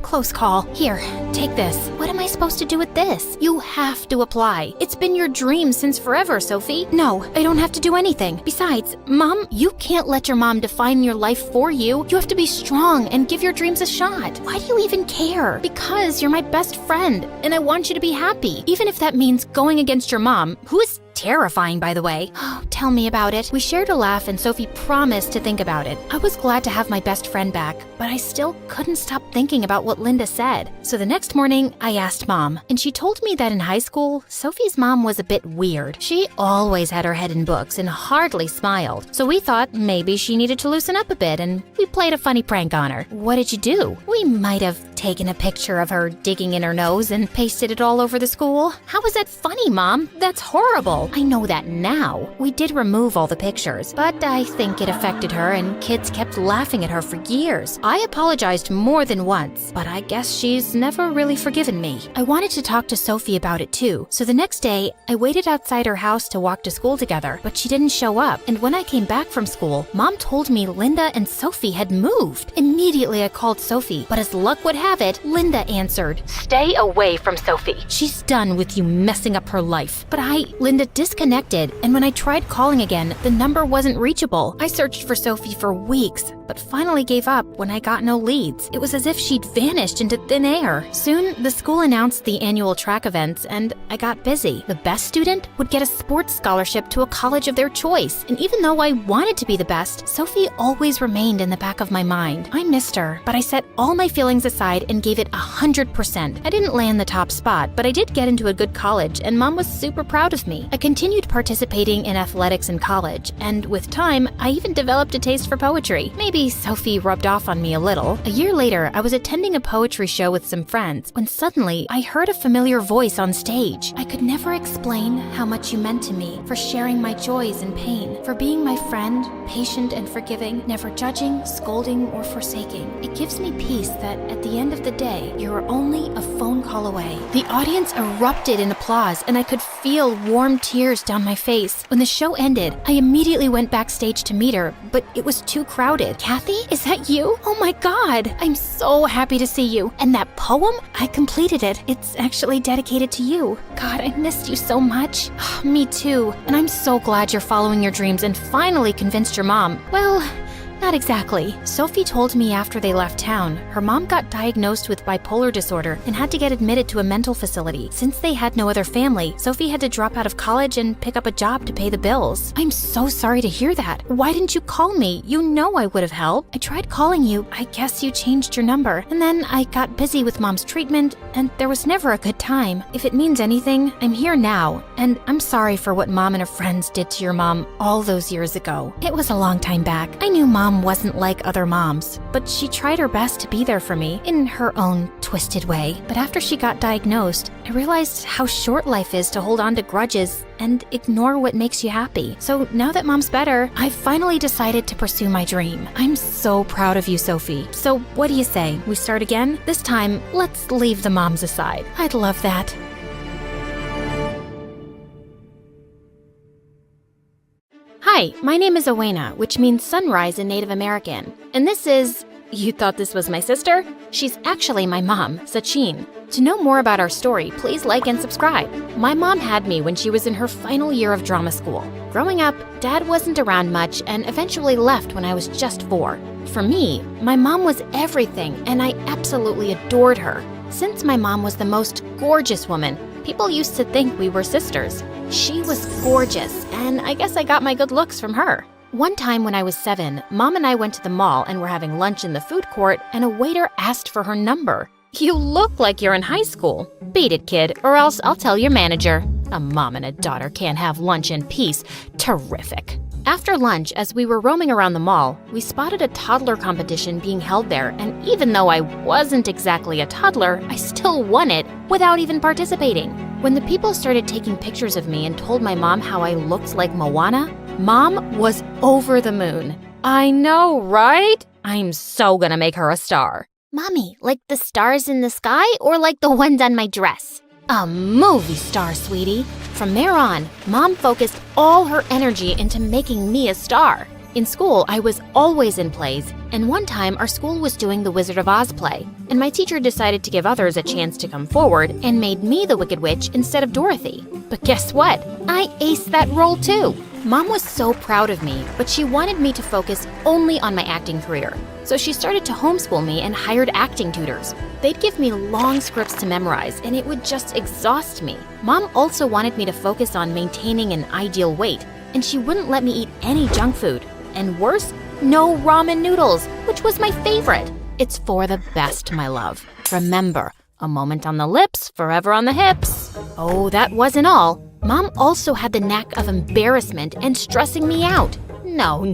Close call. Here, take this. What am I supposed to do with this? You have to apply. It's been your dream since forever, Sophie. No, I don't have to do anything. Besides, Mom, you can't let your mom define your life for you. You have to be strong and give your dreams a shot. Why do you even care? Because you're my best friend, and I want you to be happy, even if that means going against your mom, who is terrifying, by the way. Oh, tell me about it. We shared a laugh and Sophie promised to think about it. I was glad to have my best friend back, but I still couldn't stop thinking about what Linda said. So the next morning, I asked Mom, and she told me that in high school, Sophie's mom was a bit weird. She always had her head in books and hardly smiled. So we thought maybe she needed to loosen up a bit, and we played a funny prank on her. What did you do? We might have taken a picture of her digging in her nose and pasted it all over the school. How was that funny, Mom? That's horrible. I know that now. We did remove all the pictures, but I think it affected her and kids kept laughing at her for years. I apologized more than once, but I guess she's never really forgiven me. I wanted to talk to Sophie about it too, so the next day, I waited outside her house to walk to school together, but she didn't show up, and when I came back from school, Mom told me Linda and Sophie had moved. Immediately I called Sophie, but as luck would have it, Linda answered, "Stay away from Sophie. She's done with you messing up her life." But Linda disconnected, and when I tried calling again, the number wasn't reachable. I searched for Sophie for weeks, but finally gave up when I got no leads. It was as if she'd vanished into thin air. Soon, the school announced the annual track events, and I got busy. The best student would get a sports scholarship to a college of their choice, and even though I wanted to be the best, Sophie always remained in the back of my mind. I missed her, but I set all my feelings aside and gave it 100%. I didn't land the top spot, but I did get into a good college, and Mom was super proud of me. I continued participating in athletics in college, and with time, I even developed a taste for poetry. Maybe Sophie rubbed off on me a little. A year later, I was attending a poetry show with some friends when suddenly I heard a familiar voice on stage. "I could never explain how much you meant to me, for sharing my joys and pain, for being my friend, patient and forgiving, never judging, scolding, or forsaking. It gives me peace that at the end of the day, you're only a phone call away." The audience erupted in applause, and I could feel warm tears down my face. When the show ended, I immediately went backstage to meet her, but it was too crowded. "Kathy, is that you? Oh my God, I'm so happy to see you. And that poem? I completed it. It's actually dedicated to you. God, I missed you so much." Me too. And I'm so glad you're following your dreams and finally convinced your mom. Well, not exactly. Sophie told me after they left town, her mom got diagnosed with bipolar disorder and had to get admitted to a mental facility. Since they had no other family, Sophie had to drop out of college and pick up a job to pay the bills. I'm so sorry to hear that. Why didn't you call me? You know I would have helped. I tried calling you. I guess you changed your number. And then I got busy with Mom's treatment, and there was never a good time. If it means anything, I'm here now, and I'm sorry for what Mom and her friends did to your mom all those years ago. It was a long time back. I knew Mom wasn't like other moms, but she tried her best to be there for me in her own twisted way. But after she got diagnosed, I realized how short life is to hold on to grudges and ignore what makes you happy. So now that Mom's better, I finally decided to pursue my dream. I'm so proud of you, Sophie. So what do you say? We start again? This time, let's leave the moms aside. I'd love that. Hi, my name is Owena, which means sunrise in Native American. And this is... You thought this was my sister? She's actually my mom, Sachin. To know more about our story, please like and subscribe. My mom had me when she was in her final year of drama school. Growing up, Dad wasn't around much and eventually left when I was just 4. For me, my mom was everything, and I absolutely adored her. Since my mom was the most gorgeous woman, people used to think we were sisters. She was gorgeous, and I guess I got my good looks from her. One time when I was 7, Mom and I went to the mall and were having lunch in the food court, and a waiter asked for her number. "You look like you're in high school. Beat it, kid, or else I'll tell your manager." A mom and a daughter can't have lunch in peace. Terrific. After lunch, as we were roaming around the mall, we spotted a toddler competition being held there, and even though I wasn't exactly a toddler, I still won it without even participating. When the people started taking pictures of me and told my mom how I looked like Moana, Mom was over the moon. I know, right? I'm so gonna make her a star. Mommy, like the stars in the sky or like the ones on my dress? A movie star, sweetie. From there on, Mom focused all her energy into making me a star. In school, I was always in plays, and one time our school was doing the Wizard of Oz play, and my teacher decided to give others a chance to come forward and made me the Wicked Witch instead of Dorothy. But guess what? I aced that role too. Mom was so proud of me, but she wanted me to focus only on my acting career. So she started to homeschool me and hired acting tutors. They'd give me long scripts to memorize, and it would just exhaust me. Mom also wanted me to focus on maintaining an ideal weight, and she wouldn't let me eat any junk food. And worse, no ramen noodles, which was my favorite. It's for the best, my love. Remember, a moment on the lips, forever on the hips. Oh, that wasn't all. Mom also had the knack of embarrassment and stressing me out. No,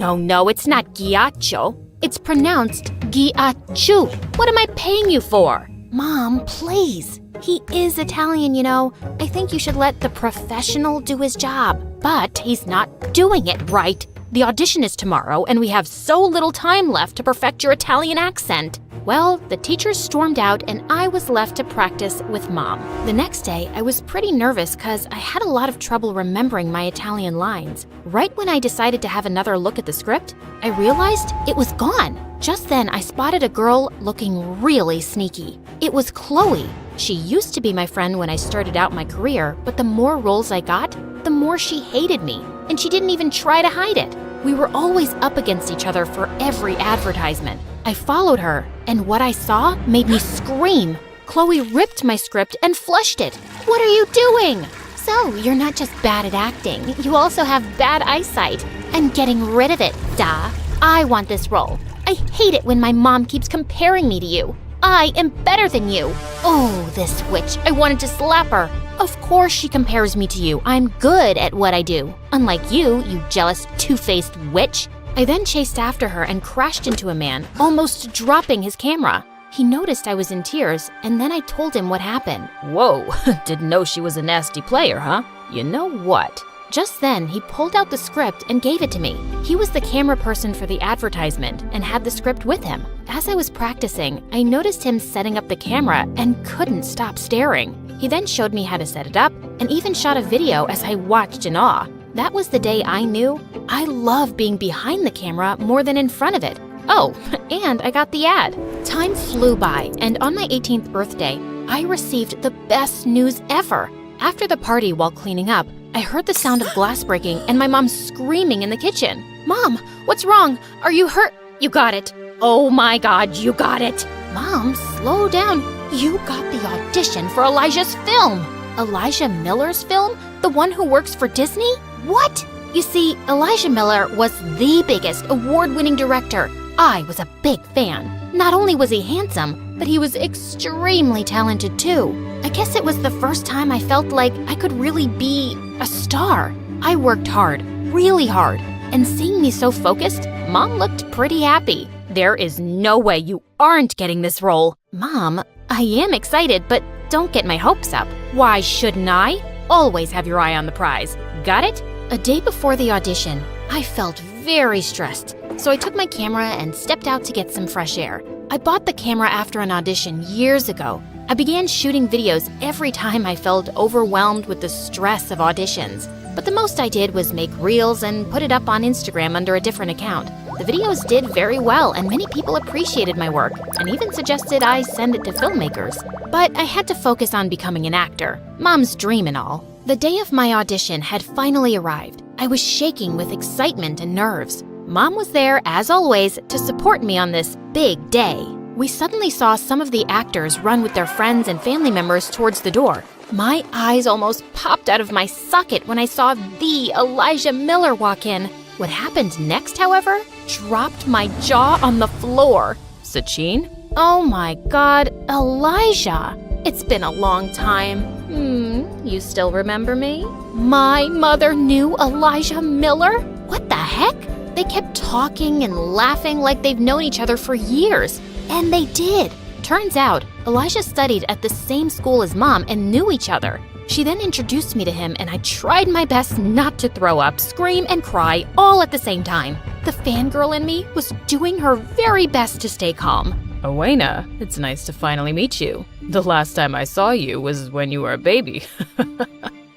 it's not ghiaccio. It's pronounced ghiacciu. What am I paying you for? Mom, please. He is Italian, you know. I think you should let the professional do his job. But he's not doing it right. The audition is tomorrow, and we have so little time left to perfect your Italian accent. Well, the teachers stormed out, and I was left to practice with Mom. The next day, I was pretty nervous because I had a lot of trouble remembering my Italian lines. Right when I decided to have another look at the script, I realized it was gone. Just then, I spotted a girl looking really sneaky. It was Chloe. She used to be my friend when I started out my career, but the more roles I got, the more she hated me, and she didn't even try to hide it. We were always up against each other for every advertisement. I followed her, and what I saw made me scream. Chloe ripped my script and flushed it. What are you doing? So, you're not just bad at acting, you also have bad eyesight. I'm getting rid of it, duh. I want this role. I hate it when my mom keeps comparing me to you. I am better than you. Oh, this witch. I wanted to slap her. Of course she compares me to you. I'm good at what I do. Unlike you, you jealous, two-faced witch. I then chased after her and crashed into a man, almost dropping his camera. He noticed I was in tears, and then I told him what happened. Whoa, didn't know she was a nasty player, huh? You know what? Just then, he pulled out the script and gave it to me. He was the camera person for the advertisement and had the script with him. As I was practicing, I noticed him setting up the camera and couldn't stop staring. He then showed me how to set it up and even shot a video as I watched in awe. That was the day I knew I love being behind the camera more than in front of it. Oh, and I got the ad. Time flew by, and on my 18th birthday, I received the best news ever. After the party while cleaning up, I heard the sound of glass breaking and my mom screaming in the kitchen. Mom, what's wrong? Are you hurt? You got it. Oh my God, you got it. Mom, slow down. You got the audition for Elijah's film. Elijah Miller's film? The one who works for Disney? What? You see, Elijah Miller was the biggest award-winning director. I was a big fan. Not only was he handsome, but he was extremely talented too. I guess it was the first time I felt like I could really be a star. I worked hard, really hard, and seeing me so focused, Mom looked pretty happy. There is no way you aren't getting this role. Mom, I am excited, but don't get my hopes up. Why shouldn't I? Always have your eye on the prize. Got it? A day before the audition, I felt very stressed, so I took my camera and stepped out to get some fresh air. I bought the camera after an audition years ago. I began shooting videos every time I felt overwhelmed with the stress of auditions. But the most I did was make reels and put it up on Instagram under a different account. The videos did very well, and many people appreciated my work and even suggested I send it to filmmakers. But I had to focus on becoming an actor, Mom's dream and all. The day of my audition had finally arrived. I was shaking with excitement and nerves. Mom was there, as always, to support me on this big day. We suddenly saw some of the actors run with their friends and family members towards the door. My eyes almost popped out of my socket when I saw the Elijah Miller walk in. What happened next, however, dropped my jaw on the floor. Sachin? Oh my God, Elijah! It's been a long time. You still remember me? My mother knew Elijah Miller? What the heck? They kept talking and laughing like they've known each other for years. And they did. Turns out, Elijah studied at the same school as Mom and knew each other. She then introduced me to him, and I tried my best not to throw up, scream, and cry all at the same time. The fangirl in me was doing her very best to stay calm. Owena, it's nice to finally meet you. The last time I saw you was when you were a baby.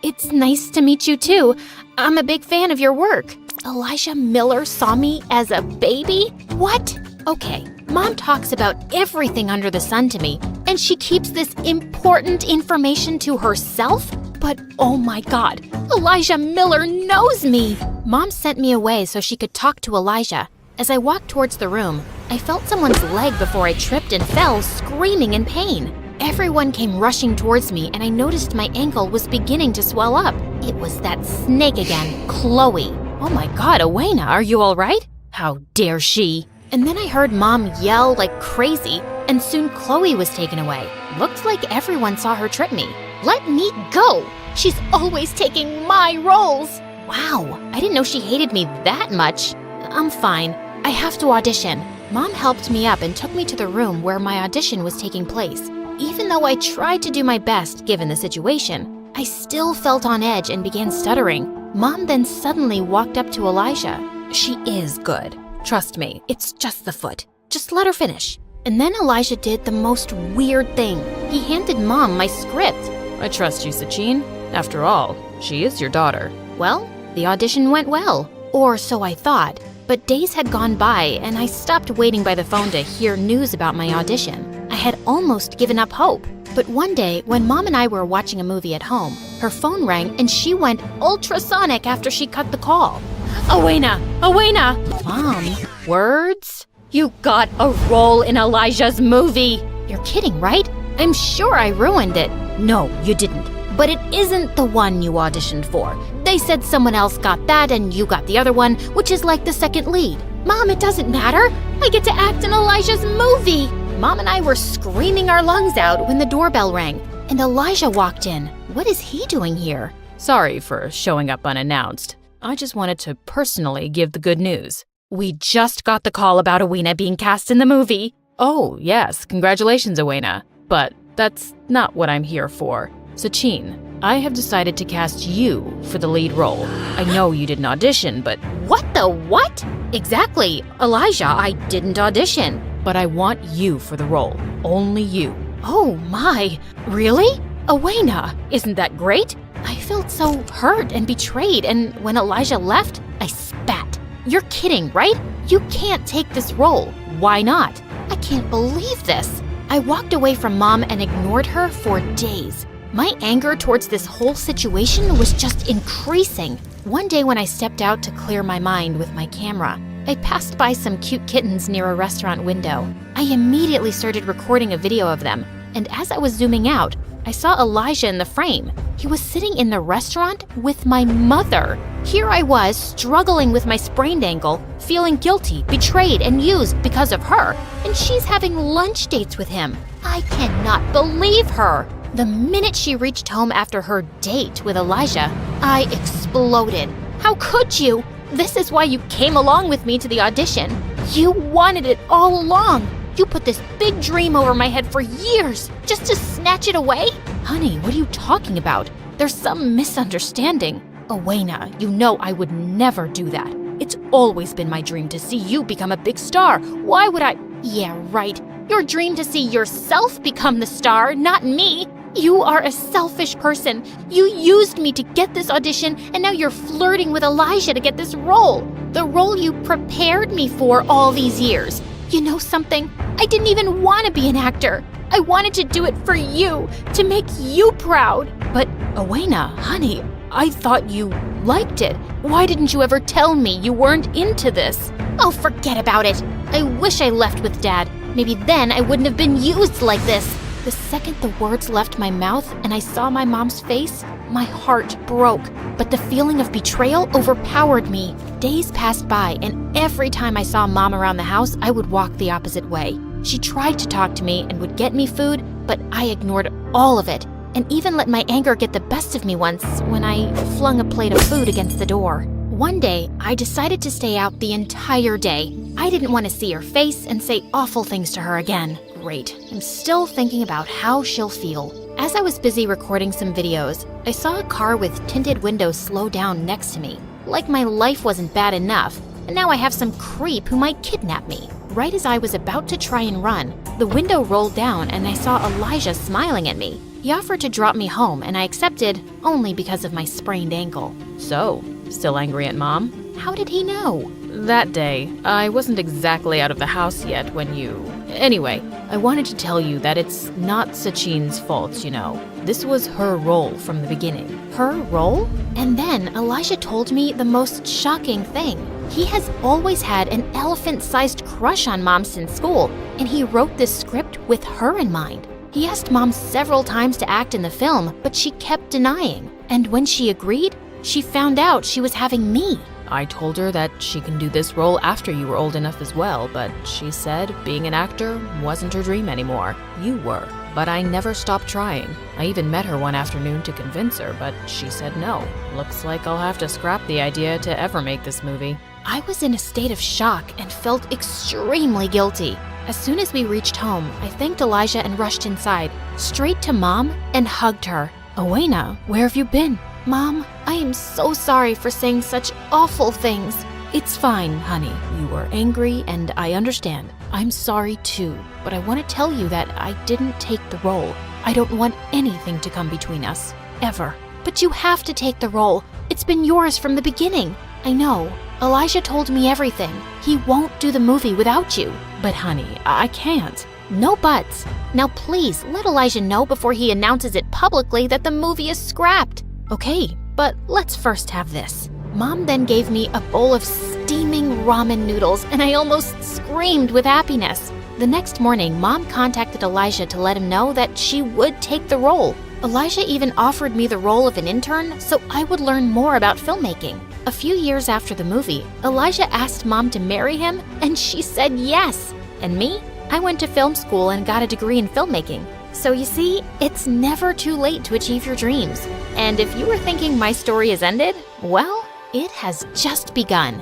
It's nice to meet you too. I'm a big fan of your work. Elijah Miller saw me as a baby? What? Okay, Mom talks about everything under the sun to me, and she keeps this important information to herself? But oh my God, Elijah Miller knows me! Mom sent me away so she could talk to Elijah. As I walked towards the room, I felt someone's leg before I tripped and fell, screaming in pain. Everyone came rushing towards me, and I noticed my ankle was beginning to swell up. It was that snake again, Chloe. Oh my God, Owena, are you all right? How dare she? And then I heard Mom yell like crazy, and soon Chloe was taken away. Looked like everyone saw her trip me. Let me go! She's always taking my roles! Wow, I didn't know she hated me that much. I'm fine. I have to audition. Mom helped me up and took me to the room where my audition was taking place. Even though I tried to do my best given the situation, I still felt on edge and began stuttering. Mom then suddenly walked up to Elijah. She is good. Trust me, it's just the foot. Just let her finish. And then Elijah did the most weird thing. He handed Mom my script. I trust you, Sachin. After all, she is your daughter. Well, the audition went well. Or so I thought. But days had gone by, and I stopped waiting by the phone to hear news about my audition. I had almost given up hope. But one day, when Mom and I were watching a movie at home, her phone rang and she went ultrasonic after she cut the call. Owena! Owena! Mom, words? You got a role in Elijah's movie! You're kidding, right? I'm sure I ruined it. No, you didn't. But it isn't the one you auditioned for. They said someone else got that and you got the other one, which is like the second lead. Mom, it doesn't matter. I get to act in Elijah's movie. Mom and I were screaming our lungs out when the doorbell rang, and Elijah walked in. What is he doing here? Sorry for showing up unannounced. I just wanted to personally give the good news. We just got the call about Owena being cast in the movie. Oh, yes, congratulations, Owena. But that's not what I'm here for. Sachin, I have decided to cast you for the lead role. I know you didn't audition, but... What the what? Exactly. Elijah, I didn't audition. But I want you for the role. Only you. Oh my. Really? Owena, isn't that great? I felt so hurt and betrayed, and when Elijah left, I spat. You're kidding, right? You can't take this role. Why not? I can't believe this. I walked away from Mom and ignored her for days. My anger towards this whole situation was just increasing. One day when I stepped out to clear my mind with my camera, I passed by some cute kittens near a restaurant window. I immediately started recording a video of them, and as I was zooming out, I saw Elijah in the frame. He was sitting in the restaurant with my mother. Here I was, struggling with my sprained ankle, feeling guilty, betrayed, and used because of her, and she's having lunch dates with him. I cannot believe her. The minute she reached home after her date with Elijah, I exploded. How could you? This is why you came along with me to the audition. You wanted it all along. You put this big dream over my head for years, just to snatch it away? Honey, what are you talking about? There's some misunderstanding. Owena, you know I would never do that. It's always been my dream to see you become a big star. Why would I? Yeah, right. Your dream to see yourself become the star, not me. You are a selfish person. You used me to get this audition, and now you're flirting with Elijah to get this role. The role you prepared me for all these years. You know something? I didn't even want to be an actor. I wanted to do it for you, to make you proud. But, Owena, honey, I thought you liked it. Why didn't you ever tell me you weren't into this? Oh, forget about it. I wish I left with Dad. Maybe then I wouldn't have been used like this. The second the words left my mouth and I saw my mom's face, my heart broke. But the feeling of betrayal overpowered me. Days passed by, and every time I saw Mom around the house, I would walk the opposite way. She tried to talk to me and would get me food, but I ignored all of it, and even let my anger get the best of me once when I flung a plate of food against the door. One day, I decided to stay out the entire day. I didn't want to see her face and say awful things to her again. Great. I'm still thinking about how she'll feel. As I was busy recording some videos, I saw a car with tinted windows slow down next to me. Like my life wasn't bad enough, and now I have some creep who might kidnap me. Right as I was about to try and run, the window rolled down and I saw Elijah smiling at me. He offered to drop me home, and I accepted only because of my sprained ankle. So, still angry at Mom? How did he know? That day, I wasn't exactly out of the house yet when you... Anyway, I wanted to tell you that it's not Sachin's fault, you know. This was her role from the beginning. Her role? And then Elijah told me the most shocking thing. He has always had an elephant-sized crush on Mom since school, and he wrote this script with her in mind. He asked Mom several times to act in the film, but she kept denying. And when she agreed, she found out she was having me. I told her that she can do this role after you were old enough as well, but she said being an actor wasn't her dream anymore. You were. But I never stopped trying. I even met her one afternoon to convince her, but she said no. Looks like I'll have to scrap the idea to ever make this movie. I was in a state of shock and felt extremely guilty. As soon as we reached home, I thanked Elijah and rushed inside, straight to Mom, and hugged her. Owena, where have you been? Mom, I am so sorry for saying such awful things. It's fine, honey. You were angry, and I understand. I'm sorry too, but I want to tell you that I didn't take the role. I don't want anything to come between us, ever. But you have to take the role. It's been yours from the beginning. I know. Elijah told me everything. He won't do the movie without you. But honey, I can't. No buts. Now please, let Elijah know before he announces it publicly that the movie is scrapped. Okay, but let's first have this. Mom then gave me a bowl of steaming ramen noodles, and I almost screamed with happiness. The next morning, Mom contacted Elijah to let him know that she would take the role. Elijah even offered me the role of an intern so I would learn more about filmmaking. A few years after the movie, Elijah asked Mom to marry him, and she said yes. And me? I went to film school and got a degree in filmmaking. So you see, it's never too late to achieve your dreams. And if you were thinking my story has ended, well, it has just begun.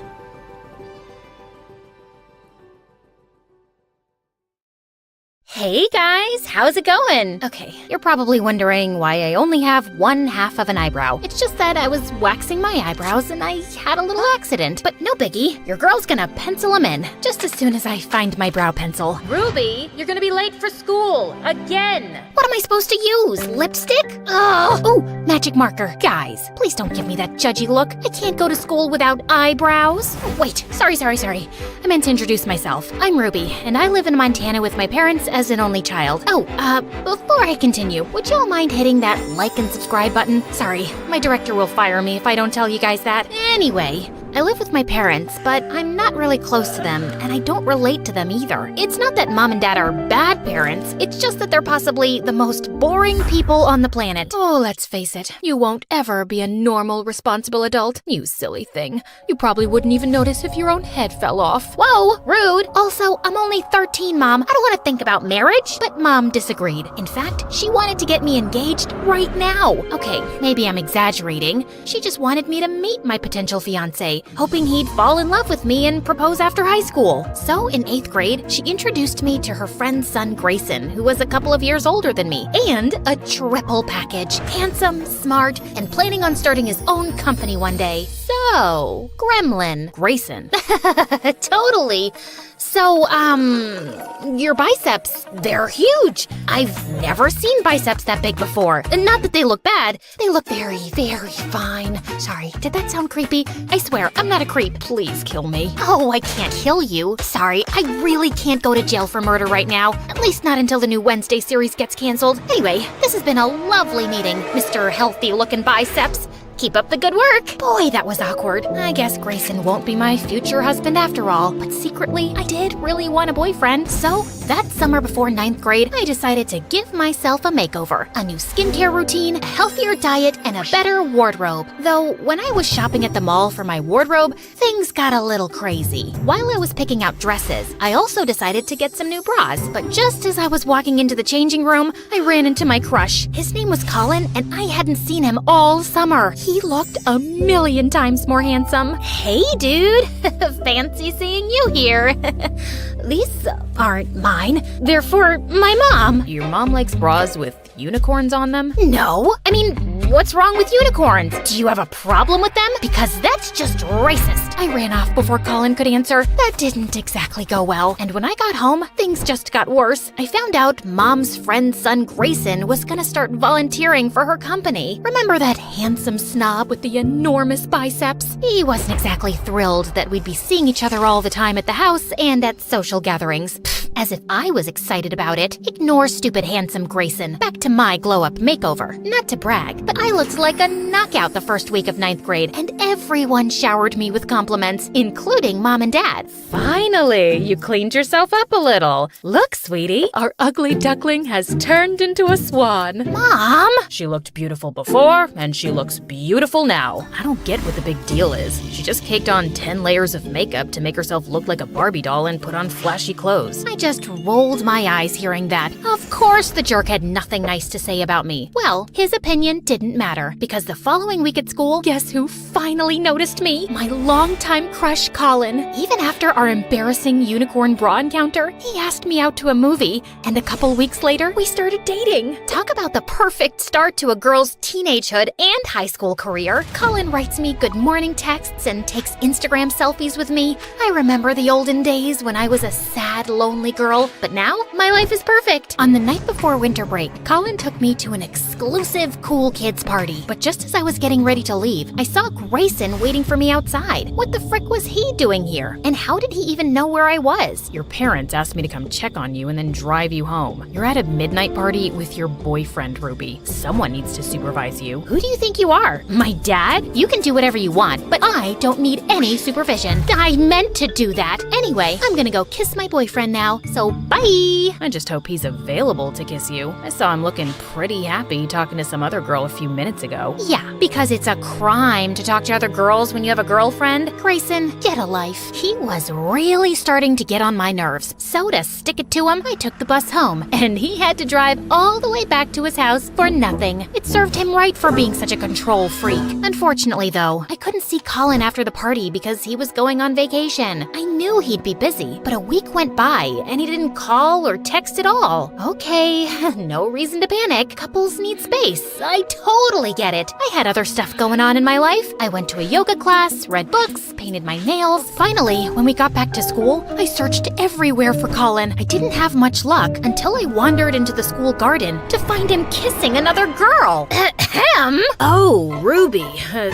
Hey guys, how's it going? Okay, you're probably wondering why I only have one half of an eyebrow. It's just that I was waxing my eyebrows and I had a little accident. But no biggie, your girl's gonna pencil them in just as soon as I find my brow pencil. Ruby, you're gonna be late for school, again. What am I supposed to use? Lipstick? Oh, magic marker. Guys, please don't give me that judgy look. I can't go to school without eyebrows. Wait, sorry. I meant to introduce myself. I'm Ruby, and I live in Montana with my parents as an only child. Before I continue, would y'all mind hitting that like and subscribe button? Sorry, my director will fire me if I don't tell you guys that. Anyway, I live with my parents, but I'm not really close to them, and I don't relate to them either. It's not that Mom and Dad are bad parents, it's just that they're possibly the most boring people on the planet. Oh, let's face it, you won't ever be a normal, responsible adult. You silly thing. You probably wouldn't even notice if your own head fell off. Whoa, rude. Also, I'm only 13, Mom. I don't want to think about marriage. But Mom disagreed. In fact, she wanted to get me engaged right now. Okay, maybe I'm exaggerating. She just wanted me to meet my potential fiancé, hoping he'd fall in love with me and propose after high school. So in 8th grade, she introduced me to her friend's son Grayson, who was a couple of years older than me, and a triple package. Handsome, smart, and planning on starting his own company one day. So, Gremlin. Grayson. Totally. So, your biceps, they're huge. I've never seen biceps that big before. And not that they look bad. They look very, very fine. Sorry, did that sound creepy? I swear, I'm not a creep. Please kill me. Oh, I can't kill you. Sorry, I really can't go to jail for murder right now. At least not until the new Wednesday series gets canceled. Anyway, this has been a lovely meeting, Mr. Healthy-looking biceps. Keep up the good work. Boy, that was awkward. I guess Grayson won't be my future husband after all. But secretly, I did really want a boyfriend. So that summer before 9th grade, I decided to give myself a makeover. A new skincare routine, a healthier diet, and a better wardrobe. Though, when I was shopping at the mall for my wardrobe, things got a little crazy. While I was picking out dresses, I also decided to get some new bras. But just as I was walking into the changing room, I ran into my crush. His name was Colin, and I hadn't seen him all summer. He looked a million times more handsome. Hey, dude. Fancy seeing you here. These aren't mine. They're for my mom. Your mom likes bras with unicorns on them? No. I mean, what's wrong with unicorns? Do you have a problem with them? Because that's just racist. I ran off before Colin could answer. That didn't exactly go well. And when I got home, things just got worse. I found out Mom's friend's son Grayson was gonna start volunteering for her company. Remember that handsome snob with the enormous biceps? He wasn't exactly thrilled that we'd be seeing each other all the time at the house and at social gatherings. Pfft, as if I was excited about it. Ignore stupid handsome Grayson. Back to my glow-up makeover. Not to brag, but I looked like a knockout the first week of 9th grade, and everyone showered me with compliments, including Mom and Dad. Finally, you cleaned yourself up a little. Look, sweetie, our ugly duckling has turned into a swan. Mom! She looked beautiful before, and she looks beautiful now. I don't get what the big deal is. She just caked on 10 layers of makeup to make herself look like a Barbie doll and put on flashy clothes. I just rolled my eyes hearing that. Of course the jerk had nothing nice to say about me. Well, his opinion didn't matter, because the following week at school, guess who finally noticed me? My longtime crush, Colin. Even after our embarrassing unicorn bra encounter, he asked me out to a movie, and a couple weeks later, we started dating. Talk about the perfect start to a girl's teenagehood and high school career. Colin writes me good morning texts and takes Instagram selfies with me. I remember the olden days when I was a sad, lonely girl, but now my life is perfect. On the night before winter break, Colin took me to an exclusive cool kids party. But just as I was getting ready to leave, I saw Grayson waiting for me outside. What the frick was he doing here? And how did he even know where I was? Your parents asked me to come check on you and then drive you home. You're at a midnight party with your boyfriend, Ruby. Someone needs to supervise you. Who do you think you are? My dad? You can do whatever you want, but I don't need any supervision. I meant to do that. Anyway, I'm gonna go kiss my boyfriend now, so bye! I just hope he's available to kiss you. I saw him looking pretty happy talking to some other girl a few minutes ago. Yeah, because it's a crime to talk to other girls when you have a girlfriend. Grayson, get a life. He was really starting to get on my nerves. So to stick it to him, I took the bus home, and he had to drive all the way back to his house for nothing. It served him right for being such a control freak. Unfortunately, though, I couldn't see Colin after the party because he was going on vacation. I knew he'd be busy, but a week went by, and he didn't call or text at all. Okay, no reason to panic. Couples need space. I totally get it. I had other stuff going on in my life. I went to a yoga class, read books, painted my nails. Finally, when we got back to school, I searched everywhere for Colin. I didn't have much luck until I wandered into the school garden to find him kissing another girl. Ahem! Oh, Ruby.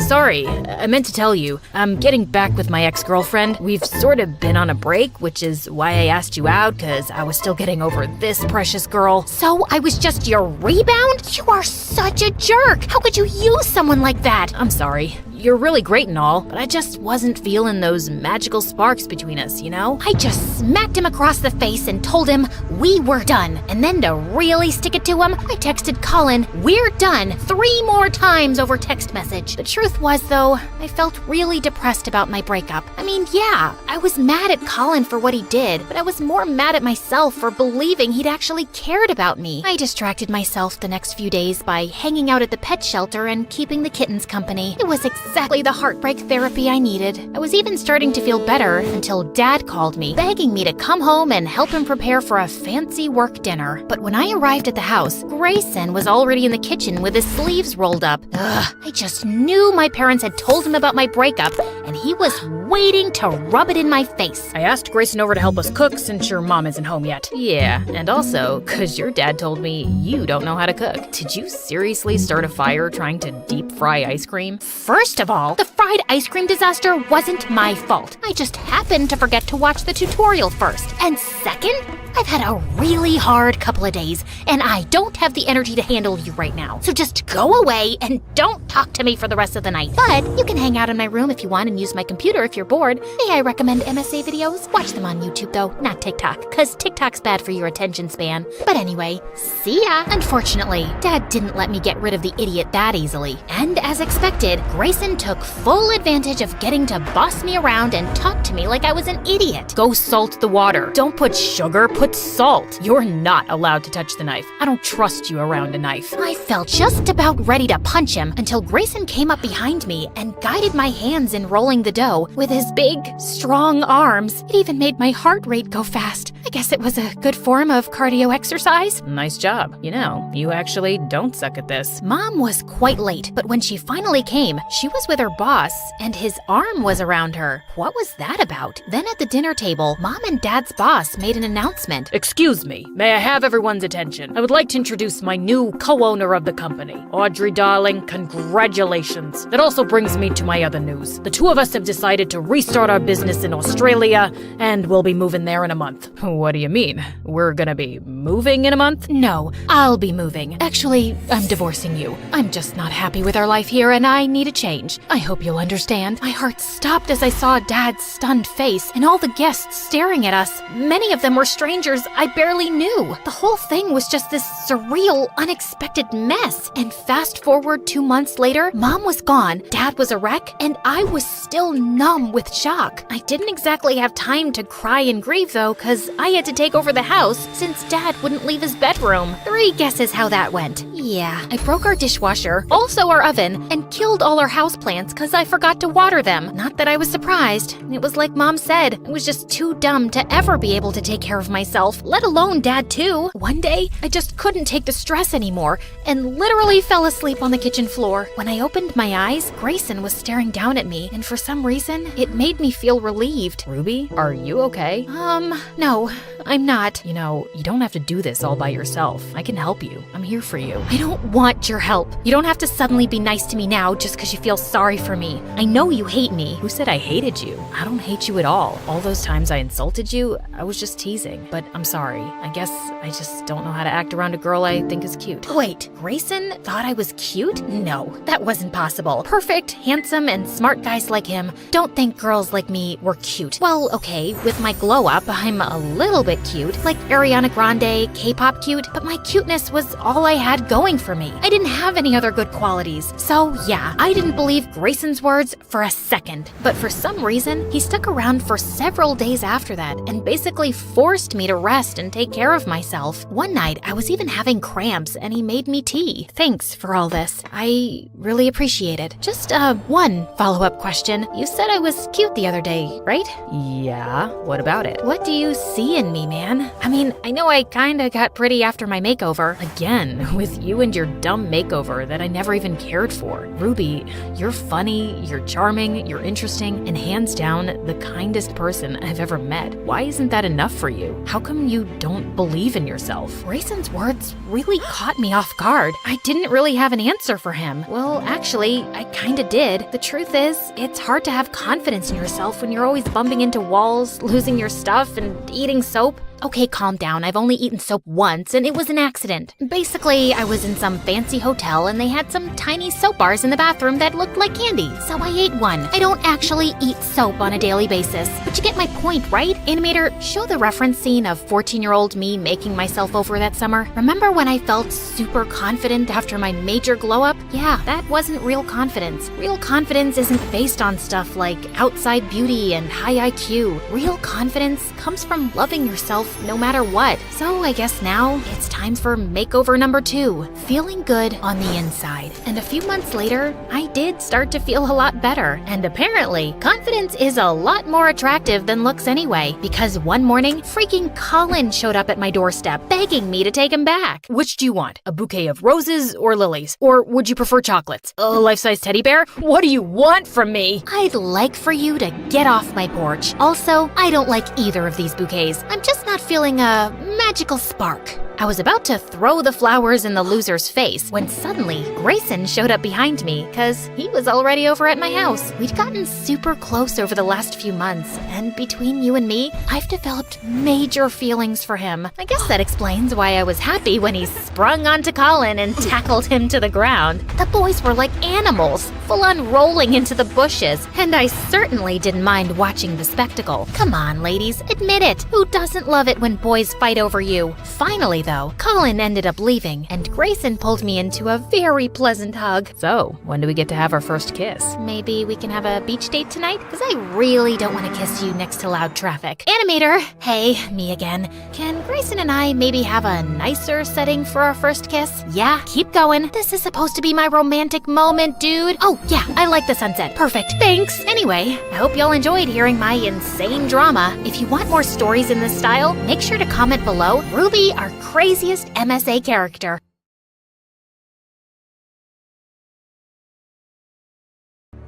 Sorry, I meant to tell you. I'm getting back with my ex-girlfriend. We've sort of been on a break, which is why I asked you out, because I was still getting over this precious girl. So I was just your rebound? You are such a jerk! How could you use someone like that? I'm sorry. You're really great and all, but I just wasn't feeling those magical sparks between us, you know? I just smacked him across the face and told him we were done. And then to really stick it to him, I texted Colin, "We're done," 3 more times over text message. The truth was, though, I felt really depressed about my breakup. I mean, yeah, I was mad at Colin for what he did, but I was more mad at myself for believing he'd actually cared about me. I distracted myself the next few days by hanging out at the pet shelter and keeping the kittens company. It was exactly the heartbreak therapy I needed. I was even starting to feel better until Dad called me, begging me to come home and help him prepare for a fancy work dinner. But when I arrived at the house, Grayson was already in the kitchen with his sleeves rolled up. Ugh, I just knew my parents had told him about my breakup, and he was waiting to rub it in my face. I asked Grayson over to help us cook since your mom isn't home yet. Yeah, and also, cause your dad told me you don't know how to cook. Did you seriously start a fire trying to deep fry ice cream? First of all, the fried ice cream disaster wasn't my fault. I just happened to forget to watch the tutorial first. And second, I've had a really hard couple of days, and I don't have the energy to handle you right now. So just go away and don't talk to me for the rest of the night. But you can hang out in my room if you want and use my computer if you're bored. May I recommend MSA videos? Watch them on YouTube though, not TikTok, cause TikTok's bad for your attention span. But anyway, see ya! Unfortunately, Dad didn't let me get rid of the idiot that easily. And as expected, Grayson took full advantage of getting to boss me around and talk to me like I was an idiot. Go salt the water. Don't put sugar, put salt. You're not allowed to touch the knife. I don't trust you around a knife. I felt just about ready to punch him until Grayson came up behind me and guided my hands in rolling the dough with his big, strong arms. It even made my heart rate go fast. I guess it was a good form of cardio exercise. Nice job. You know, you actually don't suck at this. Mom was quite late, but when she finally came, she was with her boss, and his arm was around her. What was that about? Then at the dinner table, Mom and Dad's boss made an announcement. Excuse me, may I have everyone's attention? I would like to introduce my new co-owner of the company. Audrey, darling, congratulations. That also brings me to my other news. The two of us have decided to restart our business in Australia, and we'll be moving there in a month. What do you mean? We're gonna be moving in a month? No, I'll be moving. Actually, I'm divorcing you. I'm just not happy with our life here, and I need a change. I hope you'll understand. My heart stopped as I saw Dad's stunned face and all the guests staring at us. Many of them were strangers I barely knew. The whole thing was just this surreal, unexpected mess. And fast forward 2 months later, Mom was gone, Dad was a wreck, and I was still numb with shock. I didn't exactly have time to cry and grieve though, cause I had to take over the house since Dad wouldn't leave his bedroom. 3 guesses how that went. Yeah, I broke our dishwasher, also our oven, and killed all our houseplants cause I forgot to water them. Not that I was surprised. It was like Mom said, I was just too dumb to ever be able to take care of myself, let alone Dad too. One day, I just couldn't take the stress anymore and literally fell asleep on the kitchen floor. When I opened my eyes, Grayson was staring down at me, and for some reason, it made me feel relieved. Ruby, are you okay? No, I'm not. You know, you don't have to do this all by yourself. I can help you. I'm here for you. I don't want your help. You don't have to suddenly be nice to me now just because you feel sorry for me. I know you hate me. Who said I hated you? I don't hate you at all. All those times I insulted you, I was just teasing. But I'm sorry. I guess I just don't know how to act around a girl I think is cute. Wait, Grayson thought I was cute? No, that wasn't possible. Perfect, handsome, and smart guys like him don't think girls like me were cute. Well, okay, with my glow up, I'm a little bit cute, like Ariana Grande, K-pop cute, but my cuteness was all I had going for me. I didn't have any other good qualities. So yeah, I didn't believe Grayson's words for a second. But for some reason, he stuck around for several days after that and basically forced me to rest and take care of myself. One night, I was even having cramps and he made me tea. Thanks for all this. I really appreciate it. Just one follow-up question. You said I was cute the other day, right? Yeah, what about it? What do you see in me, man? I mean, I know I kinda got pretty after my makeover. Again, with you and your dumb makeover that I never even cared for. Ruby, you're funny, you're charming, you're interesting, and hands down, the kindest person I've ever met. Why isn't that enough for you? How come you don't believe in yourself? Grayson's words really caught me off guard. I didn't really have an answer for him. Well, actually, I kinda did. The truth is, it's hard to have confidence in yourself when you're always bumping into walls, losing your stuff, and eating soap. Okay, calm down. I've only eaten soap once, and it was an accident. Basically, I was in some fancy hotel, and they had some tiny soap bars in the bathroom that looked like candy, so I ate one. I don't actually eat soap on a daily basis, but you get my point, right? Animator, show the reference scene of 14-year-old me making myself over that summer. Remember when I felt super confident after my major glow-up? Yeah, that wasn't real confidence. Real confidence isn't based on stuff like outside beauty and high IQ. Real confidence comes from loving yourself no matter what. So I guess now it's time for makeover number 2, feeling good on the inside. And a few months later, I did start to feel a lot better. And apparently, confidence is a lot more attractive than looks anyway, because one morning, freaking Colin showed up at my doorstep, begging me to take him back. Which do you want? A bouquet of roses or lilies? Or would you prefer chocolates? A life-size teddy bear? What do you want from me? I'd like for you to get off my porch. Also, I don't like either of these bouquets. I'm just not feeling a magical spark. I was about to throw the flowers in the loser's face when suddenly Grayson showed up behind me because he was already over at my house. We'd gotten super close over the last few months, and between you and me, I've developed major feelings for him. I guess that explains why I was happy when he sprung onto Colin and tackled him to the ground. The boys were like animals, full on rolling into the bushes, and I certainly didn't mind watching the spectacle. Come on, ladies, admit it. Who doesn't love it when boys fight over you? Finally, though. Colin ended up leaving, and Grayson pulled me into a very pleasant hug. So, when do we get to have our first kiss? Maybe we can have a beach date tonight? Because I really don't want to kiss you next to loud traffic. Animator! Hey, me again. Can Grayson and I maybe have a nicer setting for our first kiss? Yeah, keep going. This is supposed to be my romantic moment, dude. Oh, yeah, I like the sunset. Perfect. Thanks. Anyway, I hope y'all enjoyed hearing my insane drama. If you want more stories in this style, make sure to comment below Ruby, our craziest MSA character.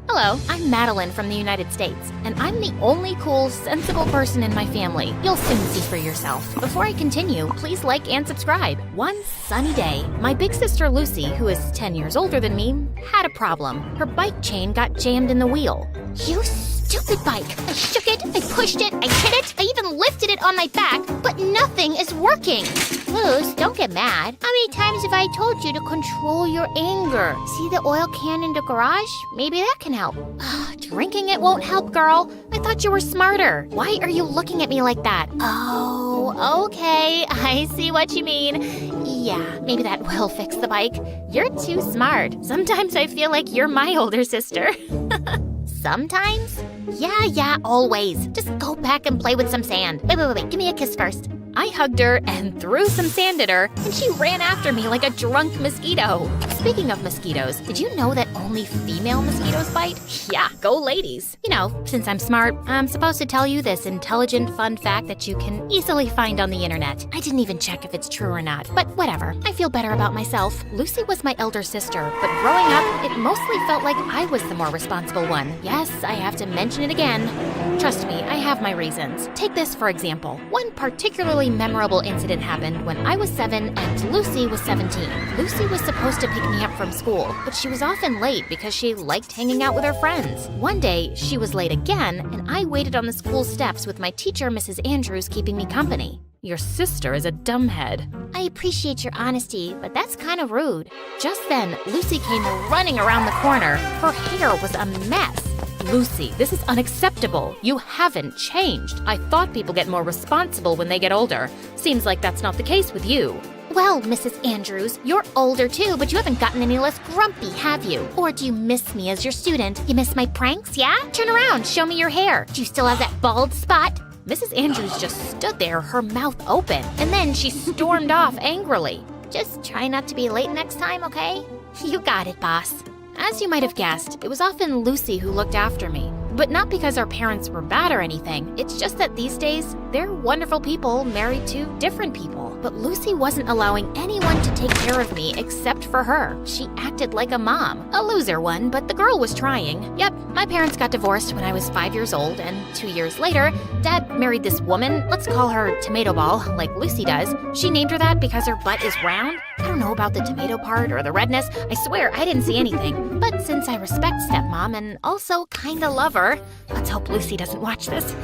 Hello, I'm Madeline from the United States, and I'm the only cool, sensible person in my family. You'll soon see for yourself. Before I continue, please like and subscribe. One sunny day, my big sister Lucy, who is 10 years older than me, had a problem. Her bike chain got jammed in the wheel. You stupid bike! I shook it, I pushed it, I hit it, I even lifted it on my back, but nothing is working. Luz, don't get mad. How many times have I told you to control your anger? See the oil can in the garage? Maybe that can help. Drinking it won't help, girl. I thought you were smarter. Why are you looking at me like that? Oh, okay. I see what you mean. Yeah, maybe that will fix the bike. You're too smart. Sometimes I feel like you're my older sister. Sometimes? Yeah, always. Just go back and play with some sand. Wait. Give me a kiss first. I hugged her and threw some sand at her, and she ran after me like a drunk mosquito. Speaking of mosquitoes, did you know that only female mosquitoes bite? Yeah, go ladies. You know, since I'm smart, I'm supposed to tell you this intelligent, fun fact that you can easily find on the internet. I didn't even check if it's true or not, but whatever. I feel better about myself. Lucy was my elder sister, but growing up, it mostly felt like I was the more responsible one. Yes, I have to mention it again. Trust me, I have my reasons. Take this for example. One particularly memorable incident happened when I was 7 and Lucy was 17. Lucy was supposed to pick me up from school, but she was often late because she liked hanging out with her friends. One day, she was late again, and I waited on the school steps with my teacher, Mrs. Andrews, keeping me company. Your sister is a dumbhead. I appreciate your honesty, but that's kind of rude. Just then, Lucy came running around the corner. Her hair was a mess. Lucy, this is unacceptable. You haven't changed. I thought people get more responsible when they get older. Seems like that's not the case with you. Well, Mrs. Andrews, you're older too, but you haven't gotten any less grumpy, have you? Or do you miss me as your student? You miss my pranks, yeah? Turn around, show me your hair. Do you still have that bald spot? Mrs. Andrews just stood there, her mouth open, and then she stormed off angrily. Just try not to be late next time, okay? You got it, boss. As you might have guessed, it was often Lucy who looked after me. But not because our parents were bad or anything. It's just that these days, they're wonderful people married to different people. But Lucy wasn't allowing anyone to take care of me except for her. She acted like a mom. A loser one, but the girl was trying. Yep, my parents got divorced when I was 5 years old, and 2 years later, Dad married this woman. Let's call her Tomato Ball, like Lucy does. She named her that because her butt is round. I don't know about the tomato part or the redness. I swear I didn't see anything. But since I respect stepmom and also kinda love her, let's hope Lucy doesn't watch this.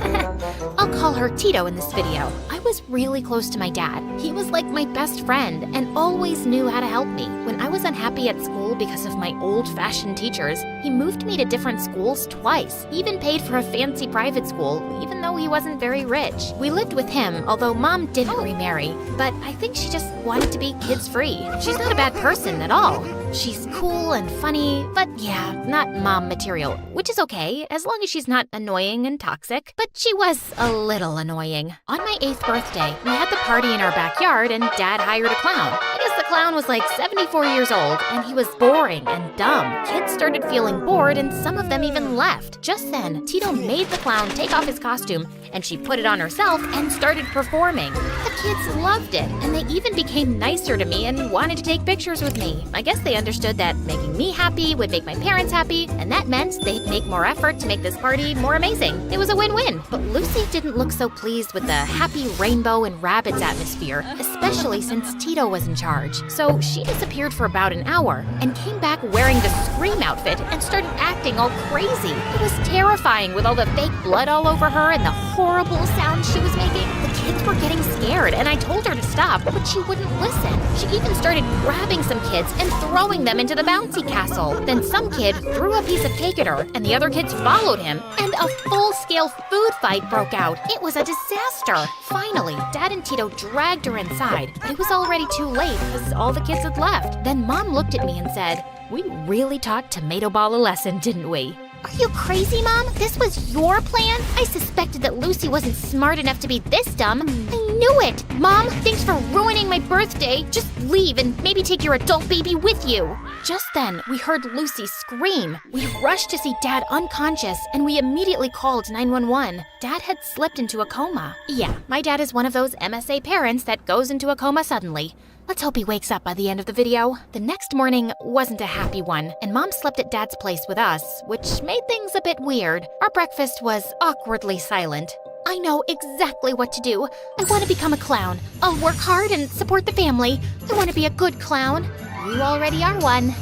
I'll call her Tito in this video. I was really close to my dad. He was like my best friend and always knew how to help me. When I was unhappy at school because of my old-fashioned teachers, he moved me to different schools twice. He even paid for a fancy private school, even though he wasn't very rich. We lived with him, although Mom didn't remarry, but I think she just wanted to be kids-free. She's not a bad person at all. She's cool and funny, but yeah, not mom material, which is okay, as long as she's not annoying and toxic. But she was a little annoying. On my 8th birthday, we had the party in our backyard and Dad hired a clown. I guess the clown was like 74 years old, and he was boring and dumb. Kids started feeling bored, and some of them even left. Just then, Tito made the clown take off his costume, and she put it on herself and started performing. The kids loved it, and they even became nicer to me and wanted to take pictures with me. I guess they understood that making me happy would make my parents happy, and that meant they'd make more effort to make this party more amazing. It was a win-win. But Lucy didn't look so pleased with the happy rainbow and rabbits atmosphere, especially since Tito was in charge. So she disappeared for about an hour and came back wearing the Scream outfit and started acting all crazy. It was terrifying with all the fake blood all over her and the horrible sounds she was making. The kids were getting scared and I told her to stop, but she wouldn't listen. She even started grabbing some kids and throwing them into the bouncy castle. Then some kid threw a piece of cake at her and the other kids followed him and a full-scale food fight broke out. It was a disaster. Finally, Dad and Tito dragged her inside, but it was already too late because all the kids had left. Then Mom looked at me and said, "We really taught Tomato Ball a lesson, didn't we?" Are you crazy, Mom? This was your plan? I suspected that Lucy wasn't smart enough to be this dumb. I knew it! Mom, thanks for ruining my birthday. Just leave and maybe take your adult baby with you. Just then, we heard Lucy scream. We rushed to see Dad unconscious, and we immediately called 911. Dad had slipped into a coma. Yeah, my dad is one of those MSA parents that goes into a coma suddenly. Let's hope he wakes up by the end of the video. The next morning wasn't a happy one, and Mom slept at Dad's place with us, which made things a bit weird. Our breakfast was awkwardly silent. I know exactly what to do. I want to become a clown. I'll work hard and support the family. I want to be a good clown. You already are one.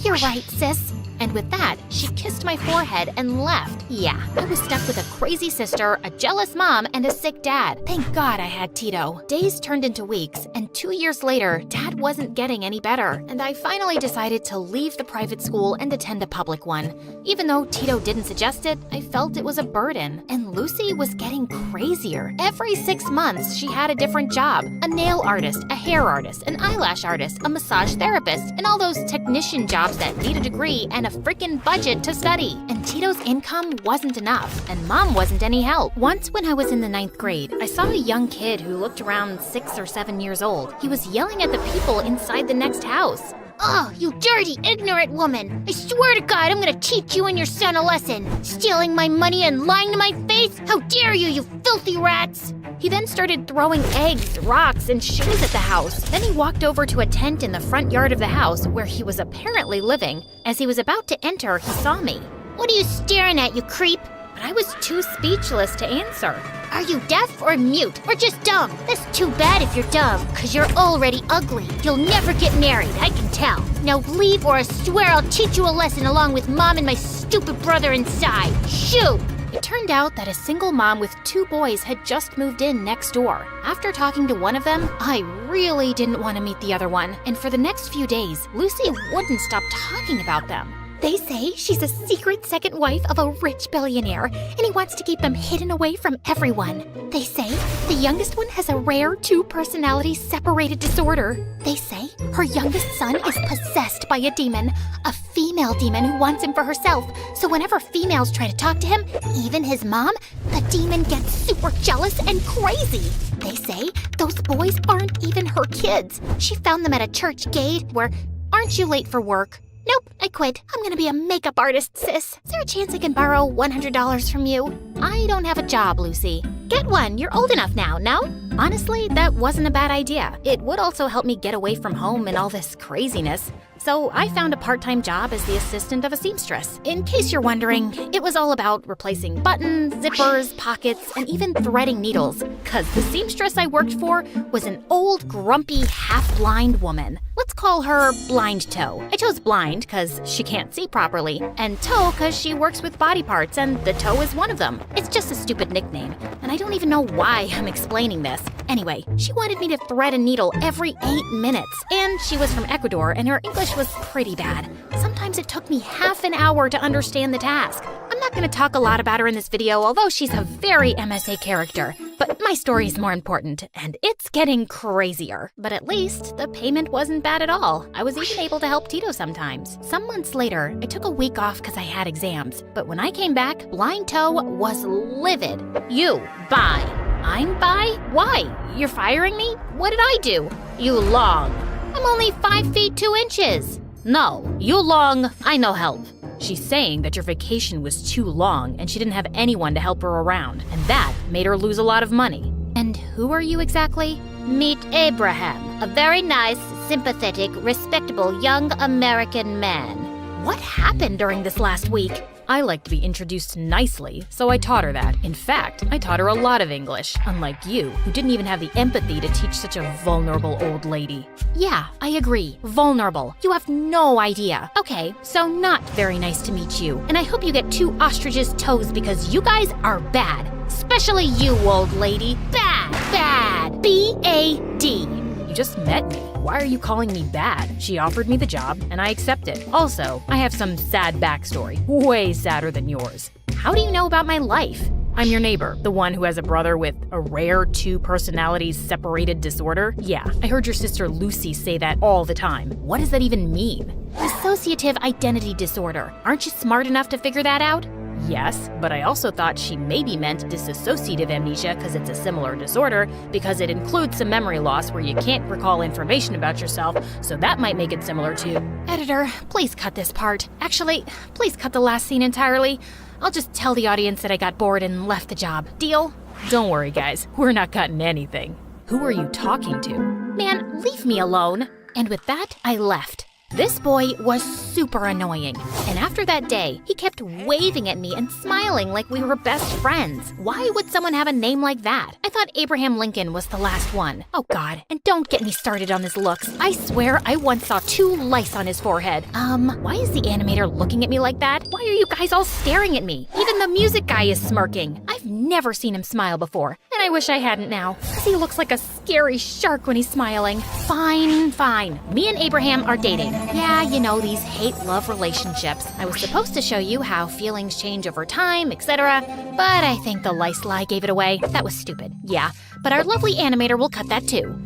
You're right, sis. And with that, she kissed my forehead and left. Yeah, I was stuck with a crazy sister, a jealous mom, and a sick dad. Thank God I had Tito. Days turned into weeks, and 2 years later, Dad wasn't getting any better, and I finally decided to leave the private school and attend a public one. Even though Tito didn't suggest it, I felt it was a burden. And Lucy was getting crazier. Every 6 months, she had a different job. A nail artist, a hair artist, an eyelash artist, a massage therapist, and all those technician jobs that need a degree and a freaking budget to study. And Tito's income wasn't enough, and Mom wasn't any help. Once when I was in the 9th grade, I saw a young kid who looked around 6 or 7 years old. He was yelling at the people inside the next house. Oh, you dirty, ignorant woman! I swear to God, I'm gonna teach you and your son a lesson! Stealing my money and lying to my face? How dare you, you filthy rats! He then started throwing eggs, rocks, and shoes at the house. Then he walked over to a tent in the front yard of the house where he was apparently living. As he was about to enter, he saw me. What are you staring at, you creep? But I was too speechless to answer. Are you deaf or mute or just dumb? That's too bad if you're dumb, cause you're already ugly. You'll never get married, I can tell. Now leave or I swear I'll teach you a lesson along with Mom and my stupid brother inside. Shoo! It turned out that a single mom with 2 boys had just moved in next door. After talking to one of them, I really didn't want to meet the other one. And for the next few days, Lucy wouldn't stop talking about them. They say she's a secret second wife of a rich billionaire, and he wants to keep them hidden away from everyone. They say the youngest one has a rare 2-personality separated disorder. They say her youngest son is possessed by a demon, a female demon who wants him for herself. So whenever females try to talk to him, even his mom, the demon gets super jealous and crazy. They say those boys aren't even her kids. She found them at a church gate where, aren't you late for work? Nope, I quit. I'm gonna be a makeup artist, sis. Is there a chance I can borrow $100 from you? I don't have a job, Lucy. Get one. You're old enough now, no? Honestly, that wasn't a bad idea. It would also help me get away from home and all this craziness. So I found a part-time job as the assistant of a seamstress. In case you're wondering, it was all about replacing buttons, zippers, pockets, and even threading needles. Cause the seamstress I worked for was an old, grumpy, half-blind woman. Let's call her Blind Toe. I chose blind cause she can't see properly, and toe cause she works with body parts, and the toe is one of them. It's just a stupid nickname, and I don't even know why I'm explaining this. Anyway, she wanted me to thread a needle every 8 minutes, and she was from Ecuador, and her English was pretty bad. Sometimes it took me half an hour to understand the task. I'm not going to talk a lot about her in this video, although she's a very MSA character. But my story is more important, and it's getting crazier. But at least the payment wasn't bad at all. I was even able to help Tito sometimes. Some months later, I took a week off because I had exams. But when I came back, Blind Toe was livid. You, bye. I'm bye? Why? You're firing me? What did I do? You long. I'm only 5 feet 2 inches. No, you long, I no help. She's saying that your vacation was too long and she didn't have anyone to help her around, and that made her lose a lot of money. And who are you exactly? Meet Abraham, a very nice, sympathetic, respectable young American man. What happened during this last week? I like to be introduced nicely, so I taught her that. In fact, I taught her a lot of English, unlike you, who didn't even have the empathy to teach such a vulnerable old lady. Yeah, I agree. Vulnerable. You have no idea. Okay, so not very nice to meet you. And I hope you get 2 ostriches' toes because you guys are bad. Especially you, old lady. Bad. Bad. B-A-D. You just met me. Why are you calling me bad? She offered me the job, and I accepted. Also, I have some sad backstory. Way sadder than yours. How do you know about my life? I'm your neighbor, the one who has a brother with a rare 2 personalities separated disorder. Yeah, I heard your sister Lucy say that all the time. What does that even mean? Dissociative identity disorder. Aren't you smart enough to figure that out? Yes, but I also thought she maybe meant dissociative amnesia because it's a similar disorder, because it includes some memory loss where you can't recall information about yourself, so that might make it similar to... Editor, please cut this part. Actually, please cut the last scene entirely. I'll just tell the audience that I got bored and left the job. Deal? Don't worry, guys. We're not cutting anything. Who are you talking to? Man, leave me alone. And with that, I left. This boy was super annoying, and after that day, he kept waving at me and smiling like we were best friends. Why would someone have a name like that? I thought Abraham Lincoln was the last one. Oh God, and don't get me started on his looks. I swear I once saw 2 lice on his forehead. Why is the animator looking at me like that? Why are you guys all staring at me? Even the music guy is smirking. I've never seen him smile before, and I wish I hadn't now, because he looks like a scary shark when he's smiling. Fine. Me and Abraham are dating. Yeah, you know, these hate-love relationships. I was supposed to show you how feelings change over time, etc., but I think the lice lie gave it away. That was stupid. Yeah, but our lovely animator will cut that too.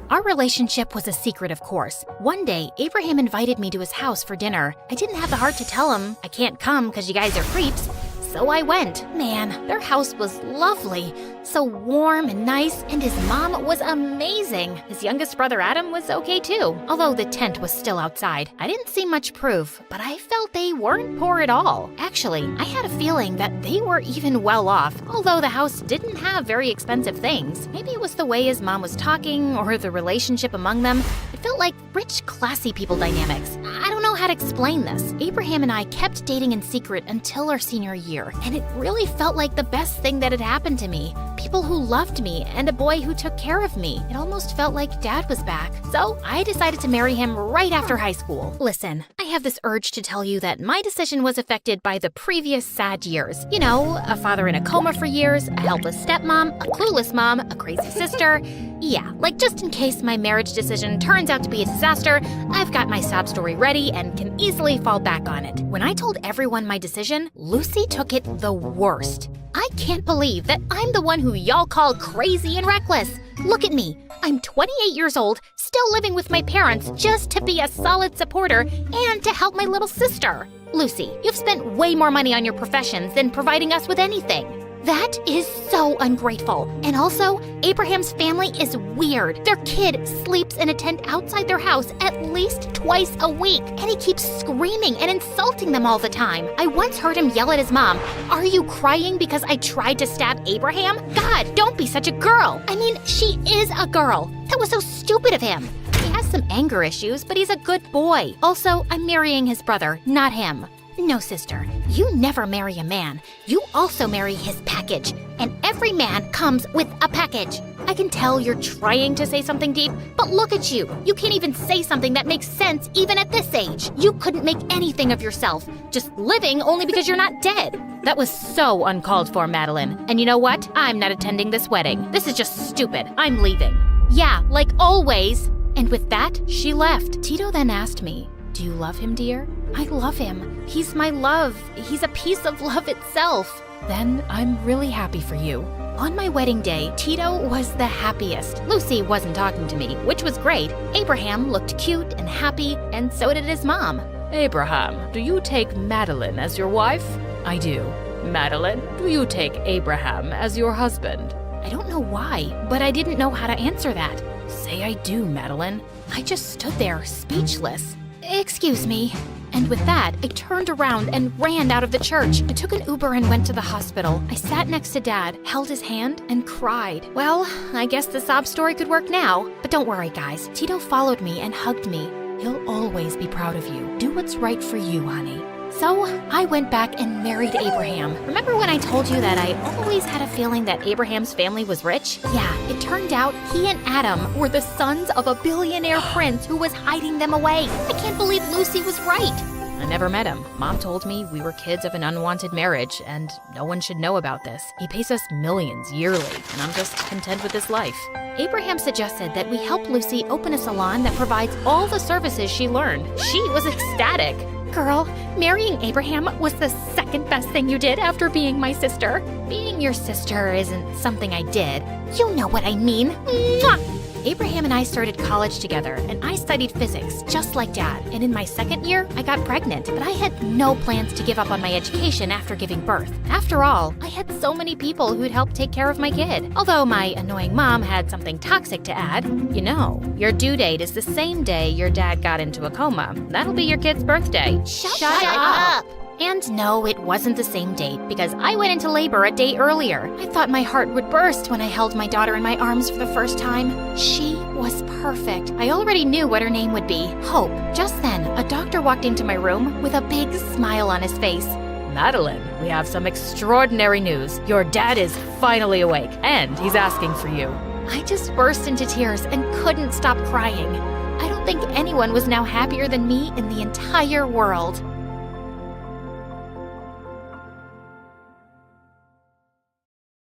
Our relationship was a secret, of course. One day, Abraham invited me to his house for dinner. I didn't have the heart to tell him, I can't come because you guys are creeps. So I went. Man, their house was lovely. So warm and nice, and his mom was amazing. His youngest brother Adam was okay too, although the tent was still outside. I didn't see much proof, but I felt they weren't poor at all. Actually, I had a feeling that they were even well off, although the house didn't have very expensive things. Maybe it was the way his mom was talking, or the relationship among them. It felt like rich, classy people dynamics. I don't know how to explain this. Abraham and I kept dating in secret until our senior year, and it really felt like the best thing that had happened to me. People who loved me, and a boy who took care of me. It almost felt like Dad was back. So I decided to marry him right after high school. Listen, I have this urge to tell you that my decision was affected by the previous sad years. You know, a father in a coma for years, a helpless stepmom, a clueless mom, a crazy sister. Yeah, like just in case my marriage decision turns out to be a disaster, I've got my sob story ready and can easily fall back on it. When I told everyone my decision, Lucy took it the worst. I can't believe that I'm the one who y'all call crazy and reckless. Look at me. I'm 28 years old, still living with my parents just to be a solid supporter and to help my little sister. Lucy, you've spent way more money on your professions than providing us with anything. That is so ungrateful. And also, Abraham's family is weird. Their kid sleeps in a tent outside their house at least twice a week, and he keeps screaming and insulting them all the time. I once heard him yell at his mom, "Are you crying because I tried to stab Abraham? God, don't be such a girl." I mean, she is a girl. That was so stupid of him. He has some anger issues, but he's a good boy. Also, I'm marrying his brother, not him. No, sister, you never marry a man. You also marry his package, and every man comes with a package. I can tell you're trying to say something deep, but look at you. You can't even say something that makes sense even at this age. You couldn't make anything of yourself, just living only because you're not dead. That was so uncalled for, Madeline. And you know what? I'm not attending this wedding. This is just stupid. I'm leaving. Yeah, like always. And with that, she left. Tito then asked me, "Do you love him, dear?" "I love him. He's my love. He's a piece of love itself." Then I'm really happy for you. On my wedding day, Tito was the happiest. Lucy wasn't talking to me, which was great. Abraham looked cute and happy, and so did his mom. Abraham, do you take Madeline as your wife? I do. Madeline, do you take Abraham as your husband? I don't know why, but I didn't know how to answer that. Say I do, Madeline. I just stood there, speechless. "Excuse me." And with that, I turned around and ran out of the church. I took an Uber and went to the hospital. I sat next to Dad, held his hand, and cried. Well, I guess the sob story could work now. But don't worry, guys. Tito followed me and hugged me. He'll always be proud of you. Do what's right for you, honey. So I went back and married Abraham. Remember when I told you that I always had a feeling that Abraham's family was rich? Yeah, it turned out he and Adam were the sons of a billionaire prince who was hiding them away. I can't believe Lucy was right. I never met him. Mom told me we were kids of an unwanted marriage, and no one should know about this. He pays us millions yearly, and I'm just content with this life. Abraham suggested that we help Lucy open a salon that provides all the services she learned. She was ecstatic. Girl, marrying Abraham was the second best thing you did after being my sister. Being your sister isn't something I did. You know what I mean. Mwah! Abraham and I started college together, and I studied physics, just like Dad. And in my second year, I got pregnant, but I had no plans to give up on my education after giving birth. After all, I had so many people who'd help take care of my kid. Although my annoying mom had something toxic to add. You know, your due date is the same day your dad got into a coma. That'll be your kid's birthday. Shut up! And no, it wasn't the same date, because I went into labor a day earlier. I thought my heart would burst when I held my daughter in my arms for the first time. She was perfect. I already knew what her name would be, Hope. Just then, a doctor walked into my room with a big smile on his face. Madeline, we have some extraordinary news. Your dad is finally awake, and he's asking for you. I just burst into tears and couldn't stop crying. I don't think anyone was now happier than me in the entire world.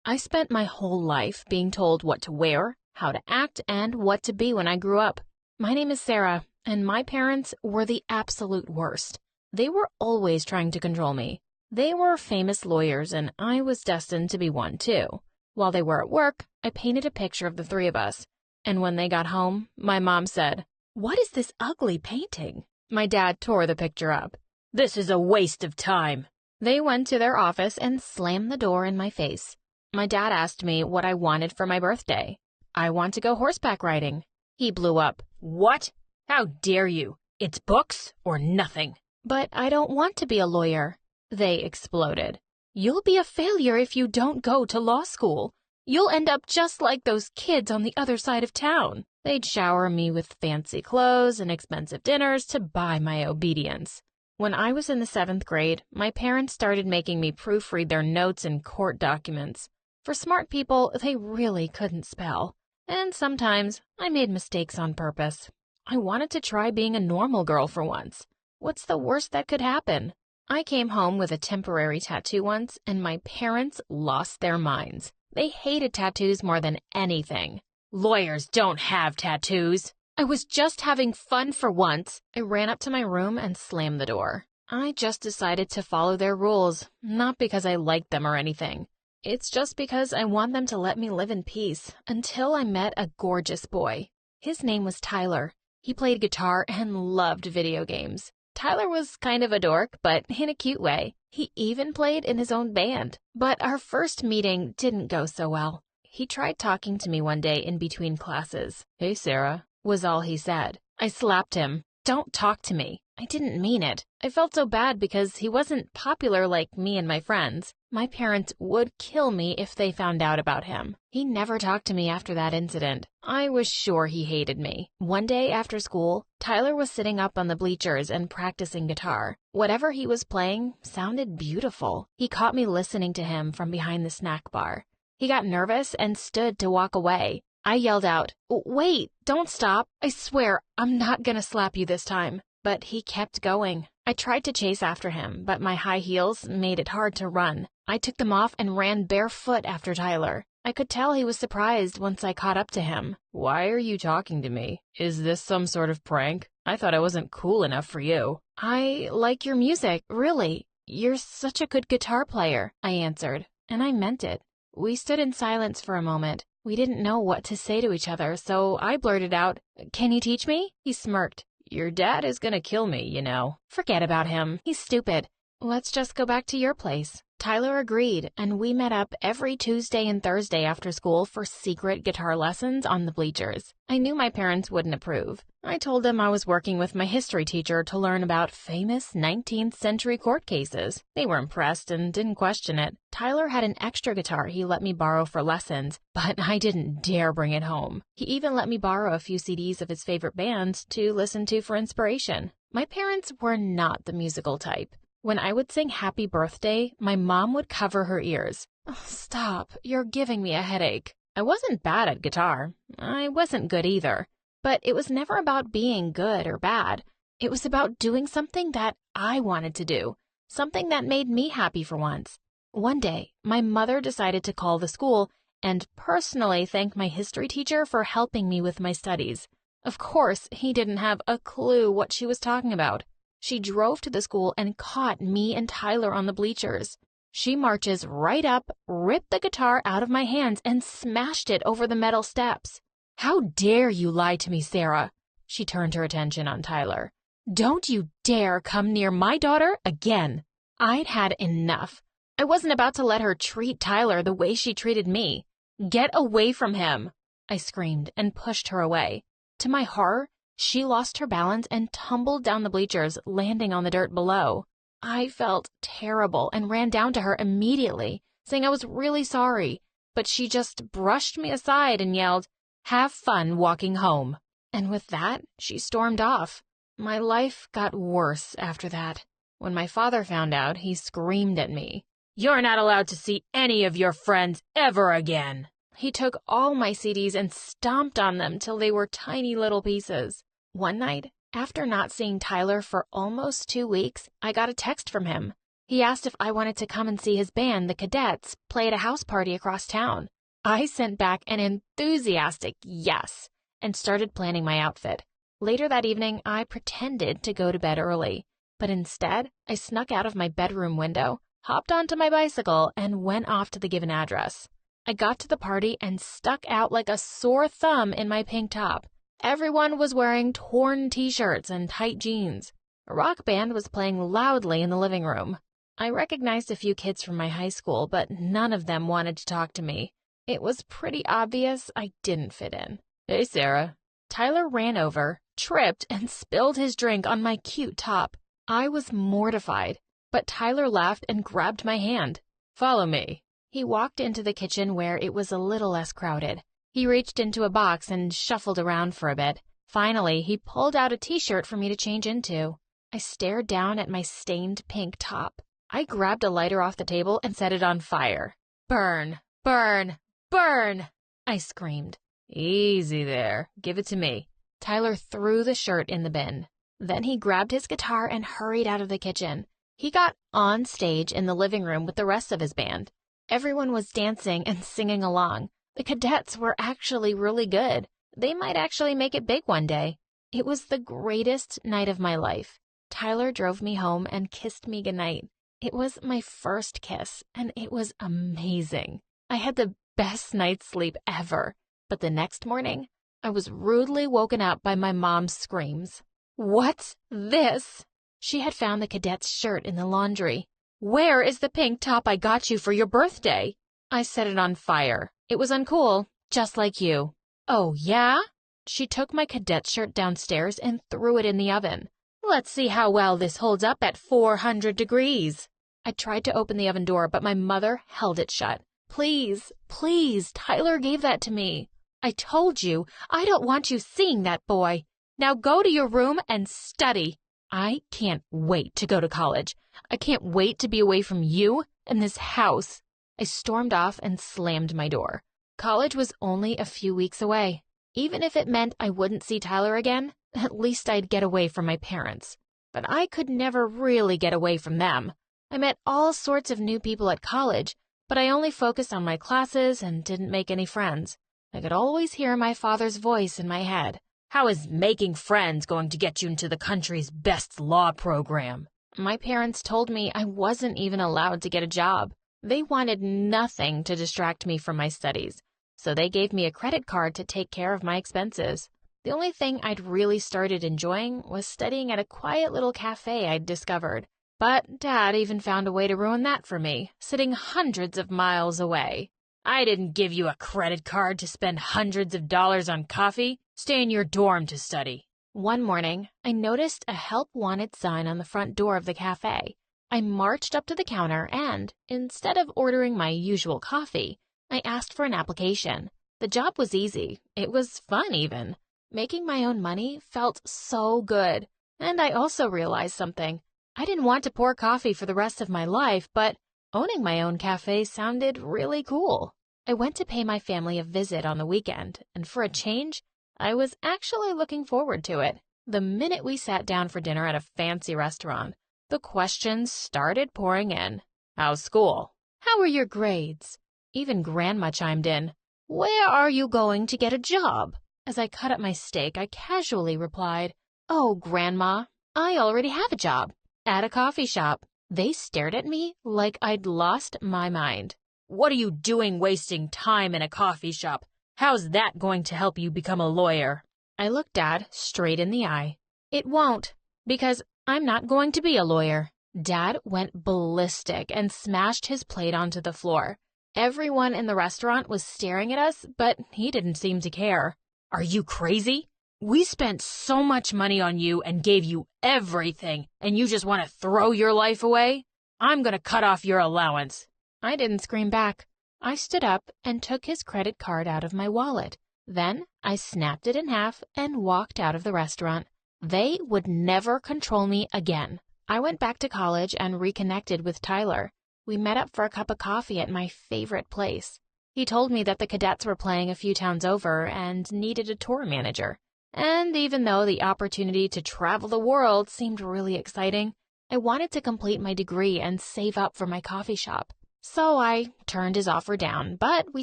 I spent my whole life being told what to wear, how to act, and what to be when I grew up. My name is Sarah, and my parents were the absolute worst. They were always trying to control me. They were famous lawyers, and I was destined to be one too. While they were at work, I painted a picture of the three of us. And when they got home, my mom said, "What is this ugly painting?" My dad tore the picture up. "This is a waste of time." They went to their office and slammed the door in my face. My dad asked me what I wanted for my birthday. "I want to go horseback riding." He blew up. "What? How dare you? It's books or nothing." "But I don't want to be a lawyer." They exploded. "You'll be a failure if you don't go to law school. You'll end up just like those kids on the other side of town." They'd shower me with fancy clothes and expensive dinners to buy my obedience. When I was in the 7th grade, my parents started making me proofread their notes and court documents. For smart people, they really couldn't spell. And sometimes I made mistakes on purpose. I wanted to try being a normal girl for once. What's the worst that could happen? I came home with a temporary tattoo once, and my parents lost their minds. They hated tattoos more than anything. "Lawyers don't have tattoos." I was just having fun for once. I ran up to my room and slammed the door. I just decided to follow their rules, not because I liked them or anything. It's just because I want them to let me live in peace until I met a gorgeous boy. His name was Tyler. He played guitar and loved video games. Tyler was kind of a dork, but in a cute way. He even played in his own band. But our first meeting didn't go so well. He tried talking to me one day in between classes. "Hey, Sarah," was all he said. I slapped him. "Don't talk to me." I didn't mean it. I felt so bad because he wasn't popular like me and my friends. My parents would kill me if they found out about him. He never talked to me after that incident. I was sure he hated me. One day after school, Tyler was sitting up on the bleachers and practicing guitar. Whatever he was playing sounded beautiful. He caught me listening to him from behind the snack bar. He got nervous and stood to walk away. I yelled out, "Wait, don't stop. I swear I'm not gonna slap you this time." But he kept going. I tried to chase after him, but my high heels made it hard to run. I took them off and ran barefoot after Tyler. I could tell he was surprised once I caught up to him. "Why are you talking to me? Is this some sort of prank? I thought I wasn't cool enough for you." "I like your music, really. You're such a good guitar player," I answered, and I meant it. We stood in silence for a moment. We didn't know what to say to each other, so I blurted out, "Can you teach me?" He smirked. "Your dad is gonna kill me, you know." "Forget about him. He's stupid. Let's just go back to your place." Tyler agreed, and we met up every Tuesday and Thursday after school for secret guitar lessons on the bleachers. I knew my parents wouldn't approve. I told them I was working with my history teacher to learn about famous 19th century court cases. They were impressed and didn't question it. Tyler had an extra guitar he let me borrow for lessons, but I didn't dare bring it home. He even let me borrow a few CDs of his favorite bands to listen to for inspiration. My parents were not the musical type. When I would sing Happy Birthday, my mom would cover her ears. Oh, stop, you're giving me a headache. I wasn't bad at guitar. I wasn't good either. But it was never about being good or bad. It was about doing something that I wanted to do, something that made me happy for once. One day, my mother decided to call the school and personally thank my history teacher for helping me with my studies. Of course, he didn't have a clue what she was talking about. She drove to the school and caught me and Tyler on the bleachers. She marches right up, ripped the guitar out of my hands, and smashed it over the metal steps. How dare you lie to me, Sarah? She turned her attention on Tyler. Don't you dare come near my daughter again. I'd had enough. I wasn't about to let her treat Tyler the way she treated me. Get away from him, I screamed and pushed her away. To my horror, she lost her balance and tumbled down the bleachers, landing on the dirt below. I felt terrible and ran down to her immediately, saying I was really sorry, but she just brushed me aside and yelled, "Have fun walking home." And with that, she stormed off. My life got worse after that. When my father found out, he screamed at me. "You're not allowed to see any of your friends ever again." He took all my CDs and stomped on them till they were tiny little pieces. One night, after not seeing Tyler for almost 2 weeks, I got a text from him. He asked if I wanted to come and see his band, the Cadets, play at a house party across town. I sent back an enthusiastic yes and started planning my outfit. Later that evening, I pretended to go to bed early, but instead, I snuck out of my bedroom window, hopped onto my bicycle, and went off to the given address. I got to the party and stuck out like a sore thumb in my pink top. Everyone was wearing torn t-shirts and tight jeans. A rock band was playing loudly in the living room. I recognized a few kids from my high school, but none of them wanted to talk to me. It was pretty obvious I didn't fit in. "Hey, Sarah." Tyler ran over, tripped, and spilled his drink on my cute top. I was mortified, but Tyler laughed and grabbed my hand. "Follow me." He walked into the kitchen where it was a little less crowded. He reached into a box and shuffled around for a bit. Finally, he pulled out a t-shirt for me to change into. I stared down at my stained pink top. I grabbed a lighter off the table and set it on fire. "Burn, burn, burn!" I screamed. "Easy there. Give it to me." Tyler threw the shirt in the bin. Then he grabbed his guitar and hurried out of the kitchen. He got on stage in the living room with the rest of his band. Everyone was dancing and singing along. The Cadets were actually really good. They might actually make it big one day. It was the greatest night of my life. Tyler drove me home and kissed me goodnight. It was my first kiss, and it was amazing. I had the best night's sleep ever. But the next morning, I was rudely woken up by my mom's screams. "What's this?" She had found the Cadet's shirt in the laundry. "Where is the pink top I got you for your birthday?" I set it on fire. It was uncool, just like you. "Oh, yeah?" She took my cadet shirt downstairs and threw it in the oven. "Let's see how well this holds up at 400 degrees. I tried to open the oven door, but my mother held it shut. "Please, please, Tyler gave that to me." "I told you, I don't want you seeing that boy. Now go to your room and study." I can't wait to go to college. I can't wait to be away from you and this house. I stormed off and slammed my door. College was only a few weeks away. Even if it meant I wouldn't see Tyler again, at least I'd get away from my parents. But I could never really get away from them. I met all sorts of new people at college, but I only focused on my classes and didn't make any friends. I could always hear my father's voice in my head. "How is making friends going to get you into the country's best law program?" My parents told me I wasn't even allowed to get a job. They wanted nothing to distract me from my studies, so they gave me a credit card to take care of my expenses. The only thing I'd really started enjoying was studying at a quiet little cafe I'd discovered. But Dad even found a way to ruin that for me, sitting hundreds of miles away. I didn't give you a credit card to spend hundreds of dollars on coffee. Stay in your dorm to study. One morning, I noticed a help wanted sign on the front door of the cafe. I marched up to the counter and, instead of ordering my usual coffee, I asked for an application. The job was easy. It was fun even. Making my own money felt so good. And I also realized something. I didn't want to pour coffee for the rest of my life, but owning my own cafe sounded really cool. I went to pay my family a visit on the weekend, and for a change, I was actually looking forward to it. The minute we sat down for dinner at a fancy restaurant, the questions started pouring in. How's school? How are your grades? Even Grandma chimed in. Where are you going to get a job? As I cut up my steak, I casually replied, Oh, Grandma, I already have a job. At a coffee shop. They stared at me like I'd lost my mind. What are you doing wasting time in a coffee shop? How's that going to help you become a lawyer? I looked Dad straight in the eye. It won't, because I'm not going to be a lawyer. Dad went ballistic and smashed his plate onto the floor. Everyone in the restaurant was staring at us, but he didn't seem to care. Are you crazy? We spent so much money on you and gave you everything, and you just want to throw your life away? I'm going to cut off your allowance. I didn't scream back. I stood up and took his credit card out of my wallet. Then I snapped it in half and walked out of the restaurant. They would never control me again. I went back to college and reconnected with Tyler. We met up for a cup of coffee at my favorite place. He told me that the cadets were playing a few towns over and needed a tour manager. And even though the opportunity to travel the world seemed really exciting, I wanted to complete my degree and save up for my coffee shop. So I turned his offer down, but we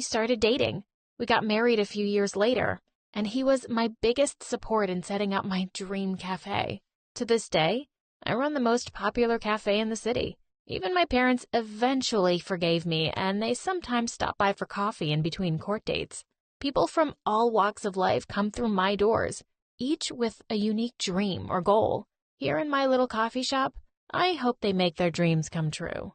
started dating. We got married a few years later, and he was my biggest support in setting up my dream cafe. To this day, I run the most popular cafe in the city. Even my parents eventually forgave me, and they sometimes stop by for coffee in between court dates. People from all walks of life come through my doors, each with a unique dream or goal. Here in my little coffee shop, I hope they make their dreams come true.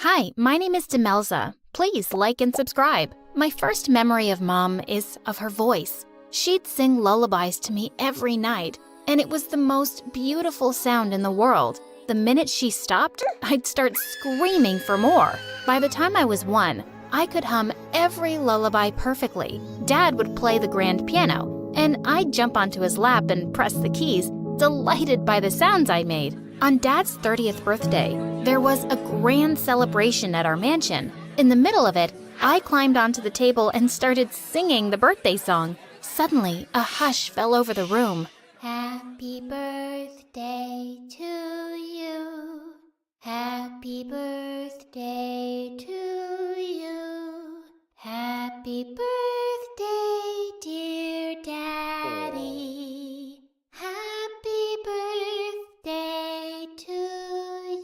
Hi, my name is Demelza. Please like and subscribe. My first memory of Mom is of her voice. She'd sing lullabies to me every night, and it was the most beautiful sound in the world. The minute she stopped, I'd start screaming for more. By the time I was 1, I could hum every lullaby perfectly. Dad would play the grand piano, and I'd jump onto his lap and press the keys, delighted by the sounds I made. On Dad's 30th birthday, there was a grand celebration at our mansion. In the middle of it, I climbed onto the table and started singing the birthday song. Suddenly, a hush fell over the room. Happy birthday to you. Happy birthday to you. Happy birthday, dear Daddy. Happy birthday to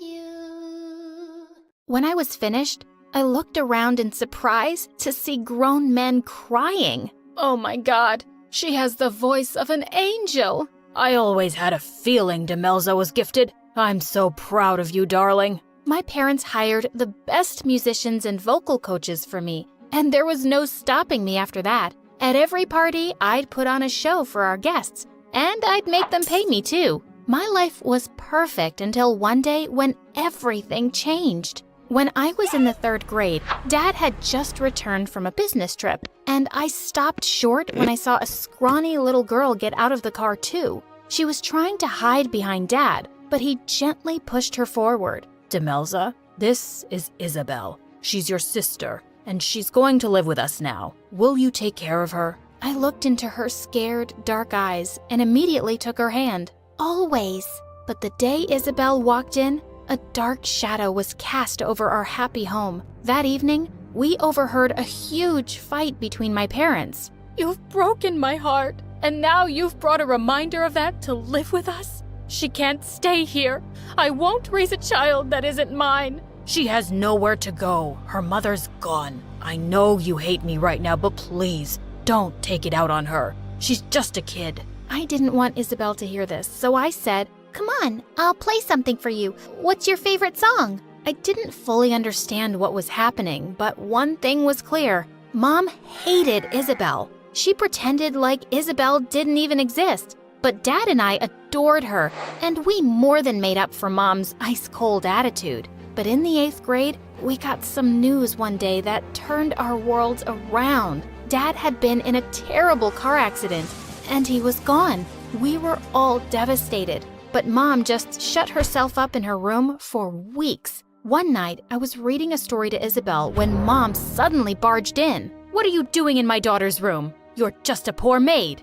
you. When I was finished, I looked around in surprise to see grown men crying. Oh my God, she has the voice of an angel. I always had a feeling Demelza was gifted. I'm so proud of you, darling. My parents hired the best musicians and vocal coaches for me, and there was no stopping me after that. At every party, I'd put on a show for our guests, and I'd make them pay me too. My life was perfect until one day when everything changed. When I was in the 3rd grade, Dad had just returned from a business trip, and I stopped short when I saw a scrawny little girl get out of the car too. She was trying to hide behind Dad, but he gently pushed her forward. Demelza, this is Isabel. She's your sister, and she's going to live with us now. Will you take care of her? I looked into her scared, dark eyes and immediately took her hand. Always. But the day Isabel walked in, a dark shadow was cast over our happy home. That evening, we overheard a huge fight between my parents. You've broken my heart, and now you've brought a reminder of that to live with us? She can't stay here. I won't raise a child that isn't mine. She has nowhere to go. Her mother's gone. I know you hate me right now, but please, don't take it out on her. She's just a kid. I didn't want Isabel to hear this, so I said, come on, I'll play something for you. What's your favorite song? I didn't fully understand what was happening, but one thing was clear. Mom hated Isabel. She pretended like Isabel didn't even exist. But Dad and I adored her, and we more than made up for Mom's ice-cold attitude. But in the 8th grade, we got some news one day that turned our worlds around. Dad had been in a terrible car accident, and he was gone. We were all devastated, but Mom just shut herself up in her room for weeks. One night, I was reading a story to Isabel when Mom suddenly barged in. "What are you doing in my daughter's room? You're just a poor maid."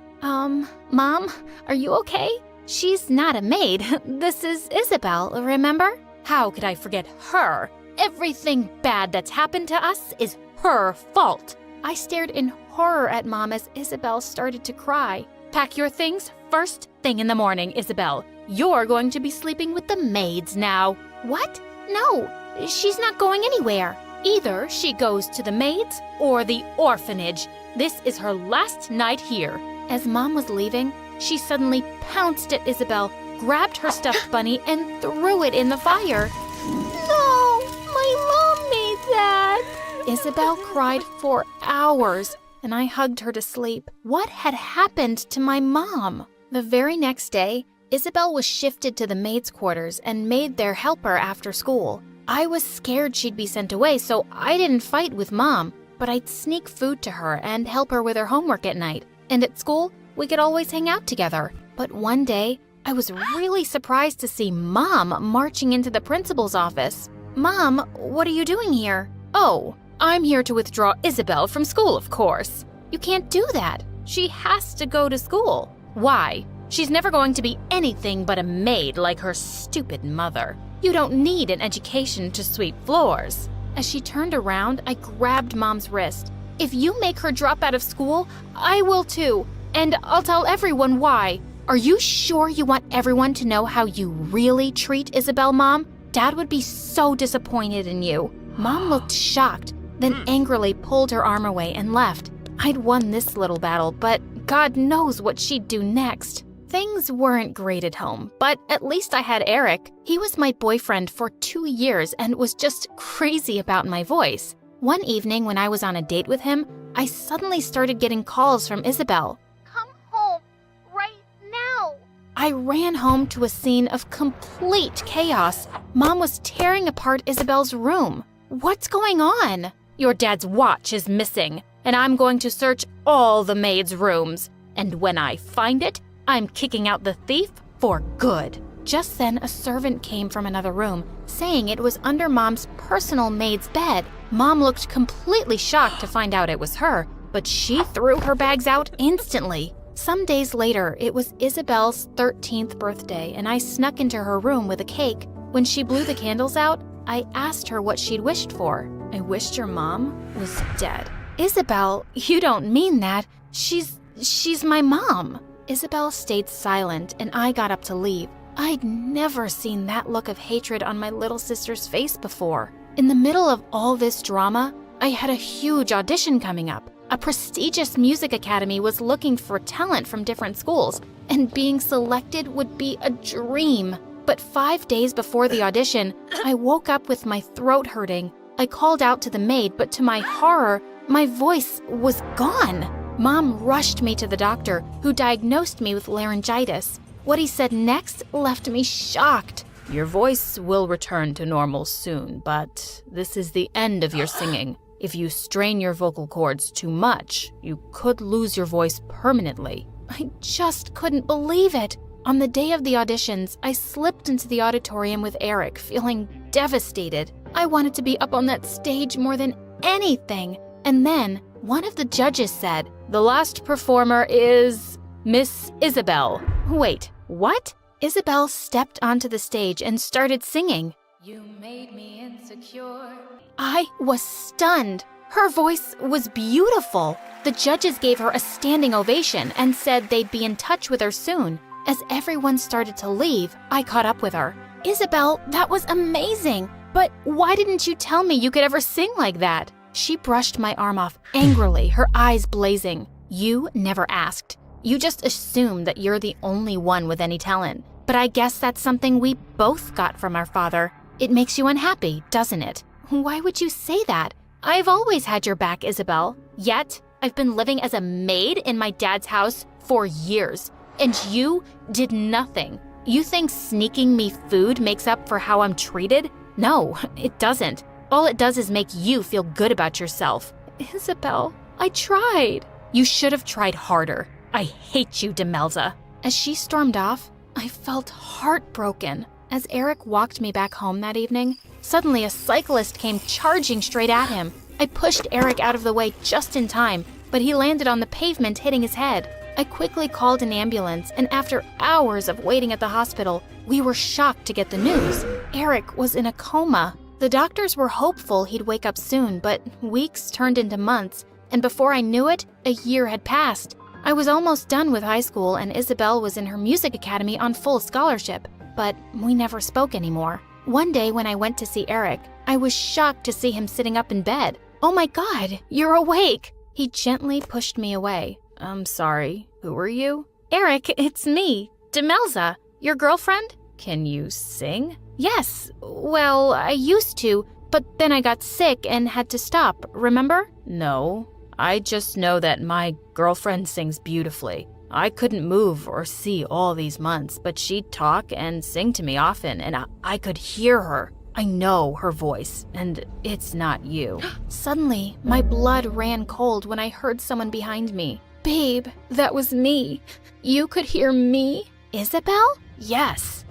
Mom, are you okay? She's not a maid. This is Isabel, remember? How could I forget her? Everything bad that's happened to us is her fault. I stared in horror at Mom as Isabel started to cry. "Pack your things first thing in the morning, Isabel. You're going to be sleeping with the maids now." What? No, she's not going anywhere. Either she goes to the maids or the orphanage. This is her last night here. As Mom was leaving, she suddenly pounced at Isabel, grabbed her stuffed bunny, and threw it in the fire. No, my mom made that. Isabel cried for hours, and I hugged her to sleep. What had happened to my mom? The very next day, Isabel was shifted to the maids' quarters and made their helper after school. I was scared she'd be sent away, so I didn't fight with Mom, but I'd sneak food to her and help her with her homework at night. And at school, we could always hang out together. But one day, I was really surprised to see Mom marching into the principal's office. "Mom, what are you doing here?" "Oh, I'm here to withdraw Isabel from school, of course." "You can't do that. She has to go to school." "Why? She's never going to be anything but a maid like her stupid mother. You don't need an education to sweep floors." As she turned around, I grabbed Mom's wrist. "If you make her drop out of school, I will too. And I'll tell everyone why." "Are you sure you want everyone to know how you really treat Isabel, Mom? Dad would be so disappointed in you." Mom looked shocked, then angrily pulled her arm away and left. I'd won this little battle, but God knows what she'd do next. Things weren't great at home, but at least I had Eric. He was my boyfriend for 2 years and was just crazy about my voice. One evening when I was on a date with him, I suddenly started getting calls from Isabel. Come home right now. I ran home to a scene of complete chaos. Mom was tearing apart Isabel's room. "What's going on?" "Your dad's watch is missing, and I'm going to search all the maids' rooms. And when I find it, I'm kicking out the thief for good." Just then, a servant came from another room, saying it was under Mom's personal maid's bed. Mom looked completely shocked to find out it was her, but she threw her bags out instantly. Some days later, it was Isabel's 13th birthday, and I snuck into her room with a cake. When she blew the candles out, I asked her what she'd wished for. "I wished your mom was dead." "Isabel, you don't mean that. She's my mom." Isabel stayed silent, and I got up to leave. I'd never seen that look of hatred on my little sister's face before. In the middle of all this drama, I had a huge audition coming up. A prestigious music academy was looking for talent from different schools, and being selected would be a dream. But 5 days before the audition, I woke up with my throat hurting. I called out to the maid, but to my horror, my voice was gone. Mom rushed me to the doctor, who diagnosed me with laryngitis. What he said next left me shocked. "Your voice will return to normal soon, but this is the end of your singing. If you strain your vocal cords too much, you could lose your voice permanently." I just couldn't believe it. On the day of the auditions, I slipped into the auditorium with Eric, feeling devastated. I wanted to be up on that stage more than anything. And then, one of the judges said, "The last performer is Miss Isabel." Wait, what? Isabel stepped onto the stage and started singing. "You made me insecure." I was stunned. Her voice was beautiful. The judges gave her a standing ovation and said they'd be in touch with her soon. As everyone started to leave, I caught up with her. "Isabel, that was amazing. But why didn't you tell me you could ever sing like that?" She brushed my arm off angrily, her eyes blazing. "You never asked. You just assume that you're the only one with any talent. But I guess that's something we both got from our father. It makes you unhappy, doesn't it? Why would you say that? I've always had your back, Isabel. Yet, I've been living as a maid in my dad's house for years. And you did nothing. You think sneaking me food makes up for how I'm treated? No, it doesn't. All it does is make you feel good about yourself. Isabel, I tried. You should have tried harder. I hate you, Demelza. As she stormed off, I felt heartbroken. As Eric walked me back home that evening, suddenly a cyclist came charging straight at him. I pushed Eric out of the way just in time, but he landed on the pavement, hitting his head. I quickly called an ambulance, and after hours of waiting at the hospital, we were shocked to get the news. Eric was in a coma. The doctors were hopeful he'd wake up soon, but weeks turned into months, and before I knew it, a year had passed. I was almost done with high school, and Isabel was in her music academy on full scholarship, but we never spoke anymore. One day when I went to see Eric, I was shocked to see him sitting up in bed. "Oh my God, you're awake!" He gently pushed me away. "I'm sorry, who are you?" "Eric, it's me, Demelza, your girlfriend." "Can you sing?" "Yes, well, I used to, but then I got sick and had to stop, remember?" "No, I just know that my girlfriend sings beautifully. I couldn't move or see all these months, but she'd talk and sing to me often, and I could hear her. I know her voice, and it's not you." Suddenly, my blood ran cold when I heard someone behind me. "Babe, that was me. You could hear me?" "Isabel?" Yes,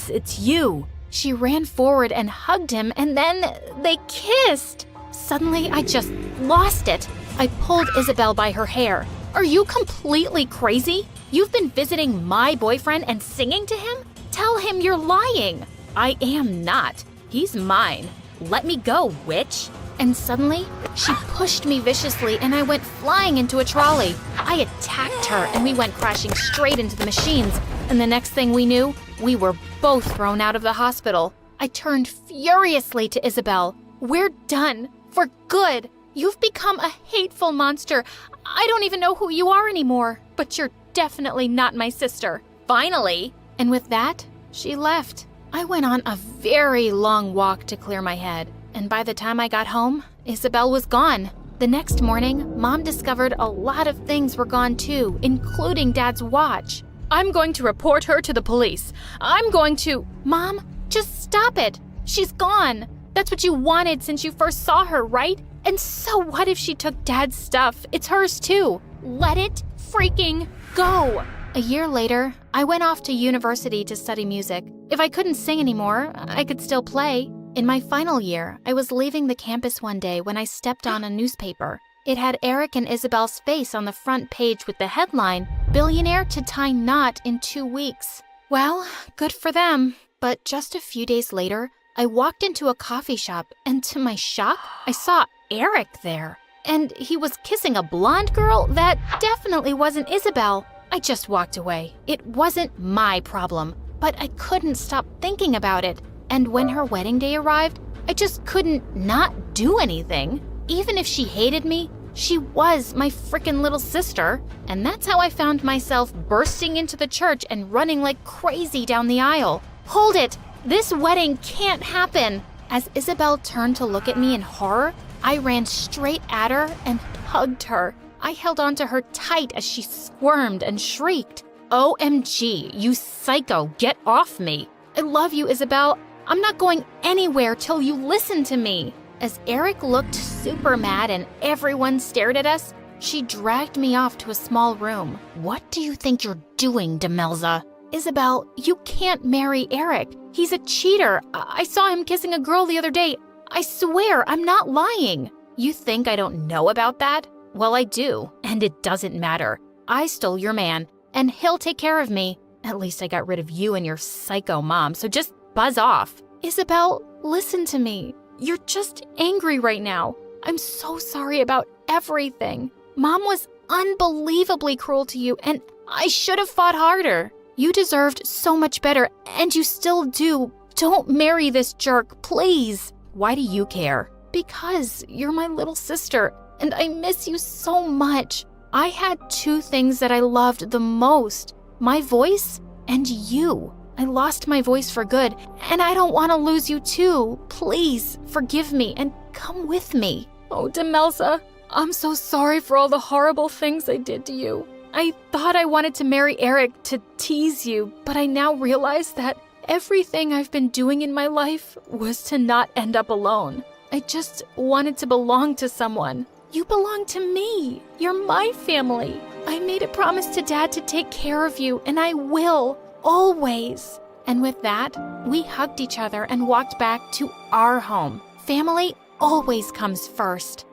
it's you." She ran forward and hugged him, and then they kissed. Suddenly, I just lost it. I pulled Isabel by her hair. "Are you completely crazy? You've been visiting my boyfriend and singing to him? Tell him you're lying." "I am not. He's mine. Let me go, witch." And suddenly, she pushed me viciously and I went flying into a trolley. I attacked her and we went crashing straight into the machines. And the next thing we knew, we were both thrown out of the hospital. I turned furiously to Isabel. "We're done. For good. You've become a hateful monster. I don't even know who you are anymore. But you're definitely not my sister. Finally." And with that, she left. I went on a very long walk to clear my head. And by the time I got home, Isabel was gone. The next morning, Mom discovered a lot of things were gone too, including Dad's watch. "I'm going to report her to the police. I'm going to—" "Mom, just stop it. She's gone. That's what you wanted since you first saw her, right? And so what if she took Dad's stuff? It's hers too. Let it freaking go." A year later, I went off to university to study music. If I couldn't sing anymore, I could still play. In my final year, I was leaving the campus one day when I stepped on a newspaper. It had Eric and Isabel's face on the front page with the headline, "Billionaire to tie knot in 2 weeks." Well, good for them. But just a few days later, I walked into a coffee shop, and to my shock, I saw Eric there. And he was kissing a blonde girl that definitely wasn't Isabel. I just walked away. It wasn't my problem, but I couldn't stop thinking about it. And when her wedding day arrived, I just couldn't not do anything. Even if she hated me, she was my frickin' little sister. And that's how I found myself bursting into the church and running like crazy down the aisle. "Hold it! This wedding can't happen!" As Isabel turned to look at me in horror, I ran straight at her and hugged her. I held onto her tight as she squirmed and shrieked. "OMG, you psycho, get off me! I love you, Isabel. I'm not going anywhere till you listen to me." As Eric looked super mad and everyone stared at us, she dragged me off to a small room. "What do you think you're doing, Demelza?" "Isabel, you can't marry Eric. He's a cheater. I saw him kissing a girl the other day. I swear, I'm not lying." "You think I don't know about that? Well, I do, and it doesn't matter. I stole your man, and he'll take care of me. At least I got rid of you and your psycho mom, so just buzz off." "Isabel, listen to me. You're just angry right now. I'm so sorry about everything. Mom was unbelievably cruel to you, and I should have fought harder. You deserved so much better, and you still do. Don't marry this jerk, please." "Why do you care?" "Because you're my little sister, and I miss you so much. I had 2 things that I loved the most, my voice and you. I lost my voice for good, and I don't want to lose you too. Please, forgive me and come with me. Oh, Demelza, I'm so sorry for all the horrible things I did to you. I thought I wanted to marry Eric to tease you, but I now realize that everything I've been doing in my life was to not end up alone. I just wanted to belong to someone. You belong to me. You're my family. I made a promise to Dad to take care of you, and I will, always. And with that, we hugged each other and walked back to our home. Family always comes first.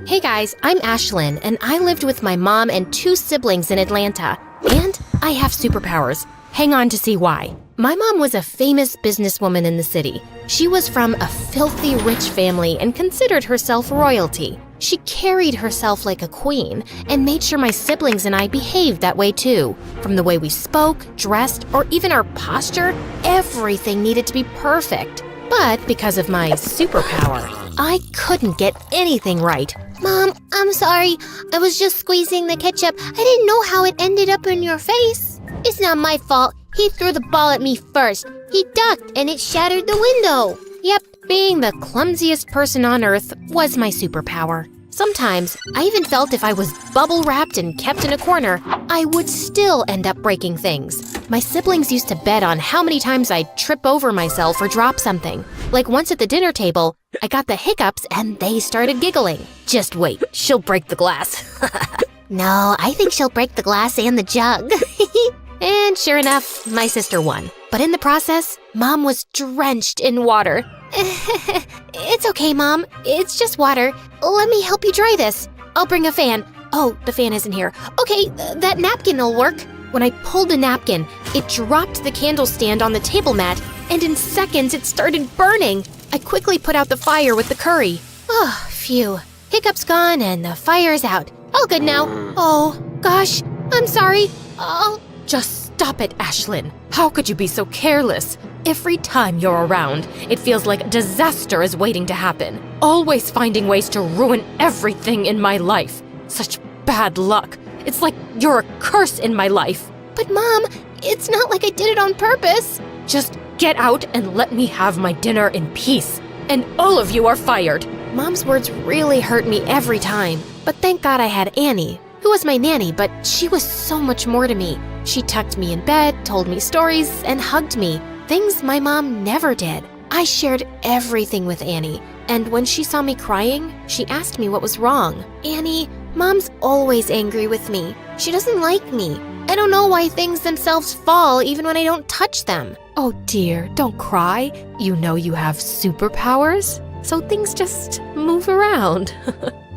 Hey guys, I'm Ashlyn, and I lived with my mom and 2 siblings in Atlanta. And I have superpowers. Hang on to see why. My mom was a famous businesswoman in the city. She was from a filthy rich family and considered herself royalty. She carried herself like a queen and made sure my siblings and I behaved that way too. From the way we spoke, dressed, or even our posture, everything needed to be perfect. But because of my superpower, I couldn't get anything right. Mom, I'm sorry. I was just squeezing the ketchup. I didn't know how it ended up in your face. It's not my fault. He threw the ball at me first. He ducked and it shattered the window. Yep, being the clumsiest person on earth was my superpower. Sometimes, I even felt if I was bubble wrapped and kept in a corner, I would still end up breaking things. My siblings used to bet on how many times I'd trip over myself or drop something. Like once at the dinner table, I got the hiccups and they started giggling. Just wait, she'll break the glass. No, I think she'll break the glass and the jug. And sure enough, my sister won. But in the process, Mom was drenched in water. It's okay, Mom. It's just water. Let me help you dry this. I'll bring a fan. Oh, the fan isn't here. Okay, that napkin will work. When I pulled the napkin, it dropped the candle stand on the table mat, and in seconds it started burning. I quickly put out the fire with the curry. Oh, phew. Hiccup's gone and the fire's out. All good now. Oh, gosh, I'm sorry. Just stop it, Ashlyn. How could you be so careless? Every time you're around, it feels like a disaster is waiting to happen. Always finding ways to ruin everything in my life. Such bad luck. It's like you're a curse in my life. But Mom, it's not like I did it on purpose. Just get out and let me have my dinner in peace. And all of you are fired. Mom's words really hurt me every time. But thank God I had Annie, who was my nanny, but she was so much more to me. She tucked me in bed, told me stories, and hugged me. Things my mom never did. I shared everything with Annie, and when she saw me crying, she asked me what was wrong. Annie, Mom's always angry with me. She doesn't like me. I don't know why things themselves fall even when I don't touch them. Oh dear, don't cry. You know you have superpowers, so things just move around.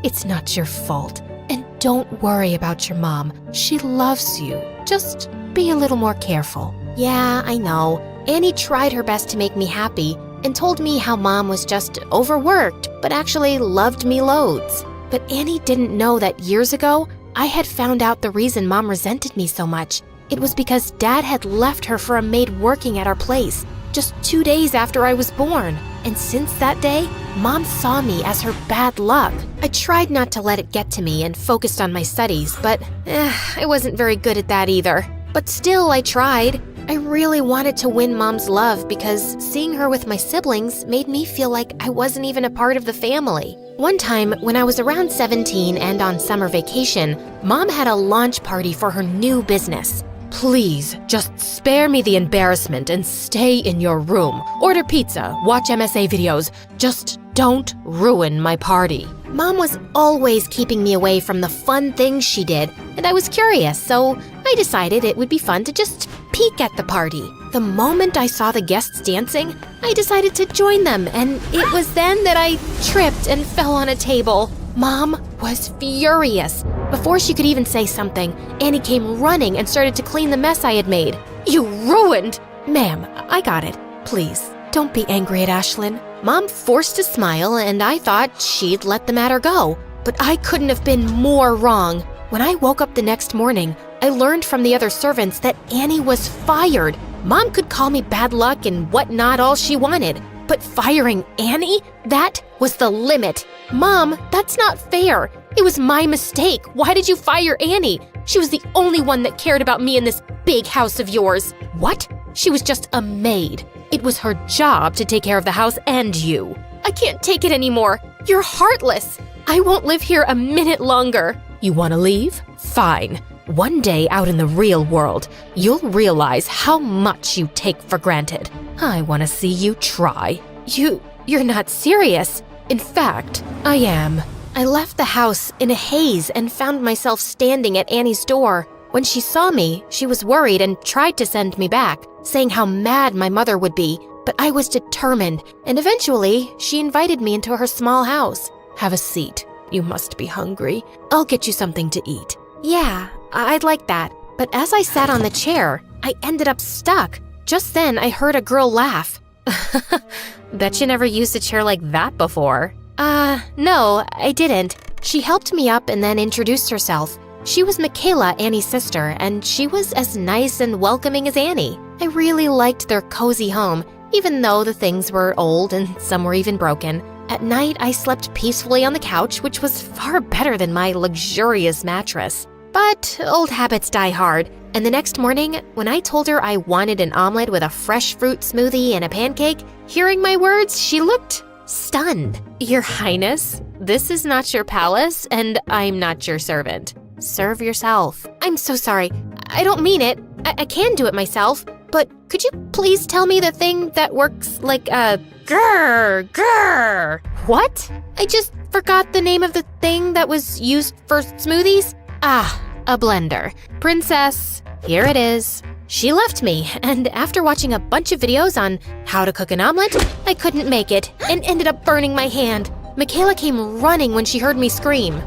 It's not your fault. And don't worry about your mom. She loves you. Just be a little more careful. Yeah, I know. Annie tried her best to make me happy and told me how Mom was just overworked, but actually loved me loads. But Annie didn't know that years ago, I had found out the reason Mom resented me so much. It was because Dad had left her for a maid working at our place just 2 days after I was born. And since that day, Mom saw me as her bad luck. I tried not to let it get to me and focused on my studies, but I wasn't very good at that either. But still, I tried. I really wanted to win Mom's love because seeing her with my siblings made me feel like I wasn't even a part of the family. One time, when I was around 17 and on summer vacation, Mom had a launch party for her new business. Please, just spare me the embarrassment and stay in your room. Order pizza, watch MSA videos. Just don't ruin my party. Mom was always keeping me away from the fun things she did, and I was curious, so I decided it would be fun to just peek at the party. The moment I saw the guests dancing, I decided to join them, and it was then that I tripped and fell on a table. Mom was furious. Before she could even say something, Annie came running and started to clean the mess I had made. You ruined! Ma'am, I got it. Please, don't be angry at Ashlyn. Mom forced a smile, and I thought she'd let the matter go. But I couldn't have been more wrong. When I woke up the next morning, I learned from the other servants that Annie was fired. Mom could call me bad luck and whatnot all she wanted, But firing Annie? That was the limit. Mom, that's not fair. It was my mistake. Why did you fire Annie? She was the only one that cared about me in this big house of yours. What? She was just a maid. It was her job to take care of the house and you. I can't take it anymore. You're heartless. I won't live here a minute longer. You want to leave? Fine. One day out in the real world, you'll realize how much you take for granted. I want to see you try. You're not serious. In fact, I am. I left the house in a haze and found myself standing at Annie's door. When she saw me, she was worried and tried to send me back, saying how mad my mother would be. But I was determined, and eventually, she invited me into her small house. Have a seat. You must be hungry. I'll get you something to eat. Yeah, I'd like that. But as I sat on the chair, I ended up stuck. Just then, I heard a girl laugh. Bet you never used a chair like that before. No, I didn't. She helped me up and then introduced herself. She was Michaela, Annie's sister, and she was as nice and welcoming as Annie. I really liked their cozy home, even though the things were old and some were even broken. At night, I slept peacefully on the couch, which was far better than my luxurious mattress. But old habits die hard, and the next morning, when I told her I wanted an omelet with a fresh fruit smoothie and a pancake, hearing my words, she looked stunned. Your Highness, this is not your palace, and I'm not your servant. Serve yourself. I'm so sorry. I don't mean it. I can do it myself, but could you please tell me the thing that works like a grrr? What? I just forgot the name of the thing that was used for smoothies. Ah, a blender. Princess, here it is. She left me, and after watching a bunch of videos on how to cook an omelet, I couldn't make it and ended up burning my hand. Michaela came running when she heard me scream.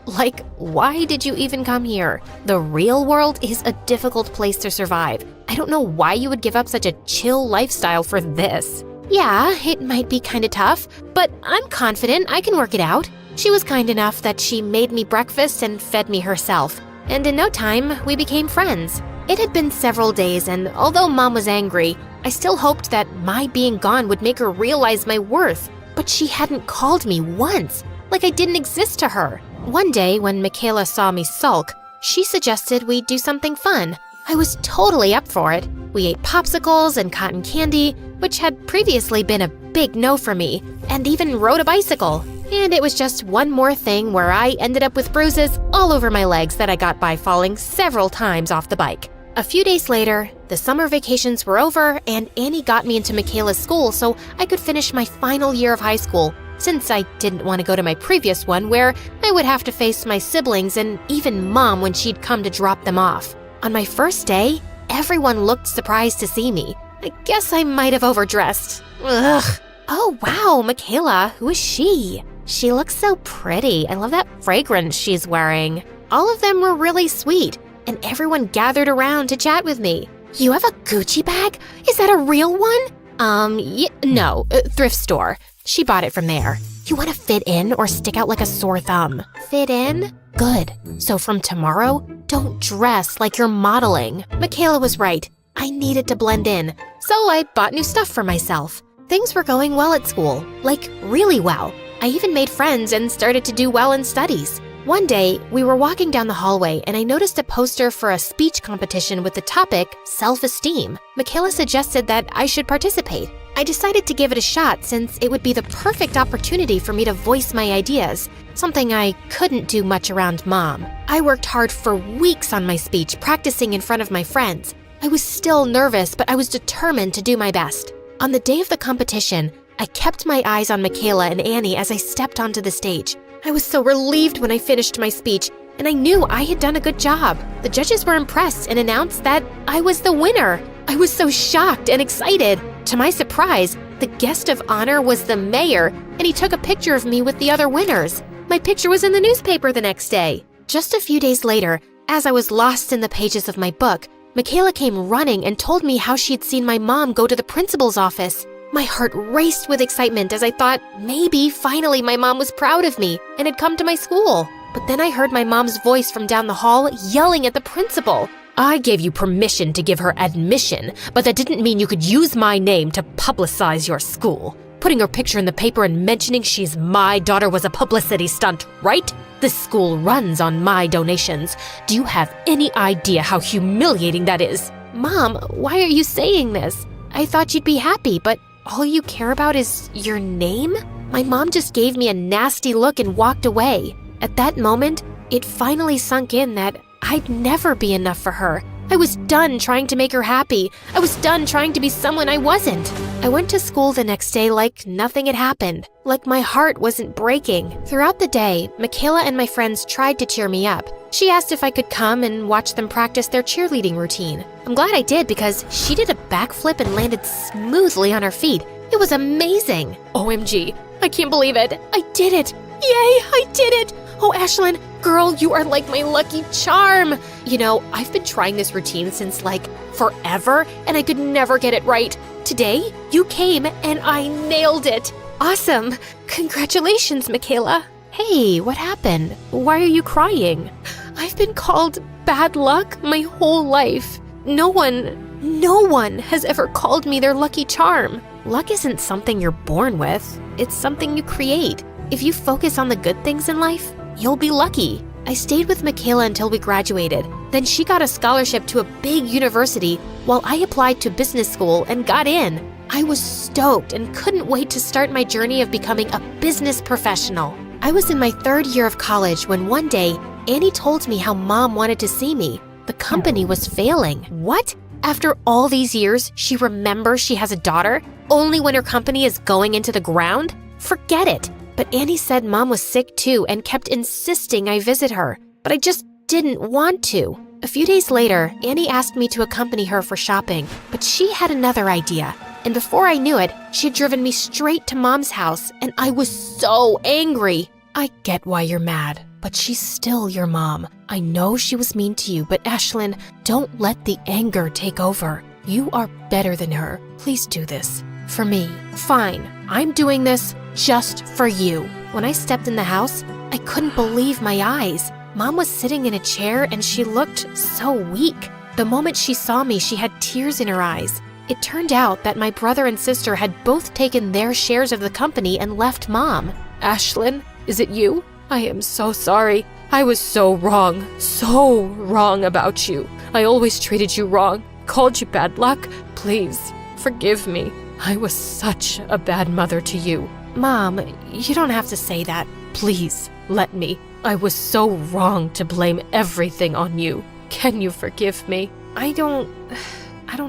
Like, why did you even come here? The real world is a difficult place to survive. I don't know why you would give up such a chill lifestyle for this. Yeah, it might be kind of tough, but I'm confident I can work it out. She was kind enough that she made me breakfast and fed me herself. And in no time, we became friends. It had been several days, and although Mom was angry, I still hoped that my being gone would make her realize my worth. But she hadn't called me once, like I didn't exist to her. One day, when Michaela saw me sulk, she suggested we do something fun. I was totally up for it. We ate popsicles and cotton candy, which had previously been a big no for me, and even rode a bicycle. And it was just one more thing where I ended up with bruises all over my legs that I got by falling several times off the bike. A few days later, the summer vacations were over, and Annie got me into Michaela's school so I could finish my final year of high school, since I didn't want to go to my previous one where I would have to face my siblings and even Mom when she'd come to drop them off. On my first day, everyone looked surprised to see me. I guess I might have overdressed. Ugh. Oh wow, Michaela, who is she? She looks so pretty. I love that fragrance she's wearing. All of them were really sweet, and everyone gathered around to chat with me. You have a Gucci bag? Is that a real one? No, thrift store. She bought it from there. You want to fit in or stick out like a sore thumb? Fit in? Good. So from tomorrow, don't dress like you're modeling. Michaela was right. I needed to blend in. So I bought new stuff for myself. Things were going well at school, like really well. I even made friends and started to do well in studies. One day, we were walking down the hallway and I noticed a poster for a speech competition with the topic self-esteem. Michaela suggested that I should participate. I decided to give it a shot since it would be the perfect opportunity for me to voice my ideas, something I couldn't do much around Mom. I worked hard for weeks on my speech, practicing in front of my friends. I was still nervous, but I was determined to do my best. On the day of the competition, I kept my eyes on Michaela and Annie as I stepped onto the stage. I was so relieved when I finished my speech, and I knew I had done a good job. The judges were impressed and announced that I was the winner. I was so shocked and excited. To my surprise, the guest of honor was the mayor, and he took a picture of me with the other winners. My picture was in the newspaper the next day. Just a few days later, as I was lost in the pages of my book, Michaela came running and told me how she'd seen my mom go to the principal's office. My heart raced with excitement as I thought maybe finally my mom was proud of me and had come to my school. But then I heard my mom's voice from down the hall yelling at the principal. I gave you permission to give her admission, but that didn't mean you could use my name to publicize your school. Putting her picture in the paper and mentioning she's my daughter was a publicity stunt, right? This school runs on my donations. Do you have any idea how humiliating that is? Mom, why are you saying this? I thought you'd be happy, but all you care about is your name? My mom just gave me a nasty look and walked away. At that moment, it finally sunk in that I'd never be enough for her. I was done trying to make her happy. I was done trying to be someone I wasn't. I went to school the next day like nothing had happened, like my heart wasn't breaking. Throughout the day, Michaela and my friends tried to cheer me up. She asked if I could come and watch them practice their cheerleading routine. I'm glad I did because she did a backflip and landed smoothly on her feet. It was amazing. OMG, I can't believe it. I did it. Yay, I did it. Oh, Ashlyn, girl, you are like my lucky charm. You know, I've been trying this routine since like forever, and I could never get it right. Today, you came and I nailed it. Awesome. Congratulations, Michaela. Hey, what happened? Why are you crying? I've been called bad luck my whole life. No one has ever called me their lucky charm. Luck isn't something you're born with. It's something you create. If you focus on the good things in life, you'll be lucky. I stayed with Michaela until we graduated. Then she got a scholarship to a big university while I applied to business school and got in. I was stoked and couldn't wait to start my journey of becoming a business professional. I was in my 3rd year of college when one day, Annie told me how Mom wanted to see me. The company was failing. What? After all these years, she remembers she has a daughter, only when her company is going into the ground? Forget it. But Annie said Mom was sick too and kept insisting I visit her. But I just didn't want to. A few days later, Annie asked me to accompany her for shopping, but she had another idea. And before I knew it, she had driven me straight to Mom's house, and I was so angry. I get why you're mad, but she's still your mom. I know she was mean to you, but Ashlyn, don't let the anger take over. You are better than her. Please do this. For me. Fine, I'm doing this just for you. When I stepped in the house, I couldn't believe my eyes. Mom was sitting in a chair and she looked so weak. The moment she saw me, she had tears in her eyes. It turned out that my brother and sister had both taken their shares of the company and left Mom. Ashlyn, is it you? I am so sorry. I was so wrong about you. I always treated you wrong, called you bad luck. Please, forgive me. I was such a bad mother to you. Mom, you don't have to say that. Please, let me. I was so wrong to blame everything on you. Can you forgive me? I don't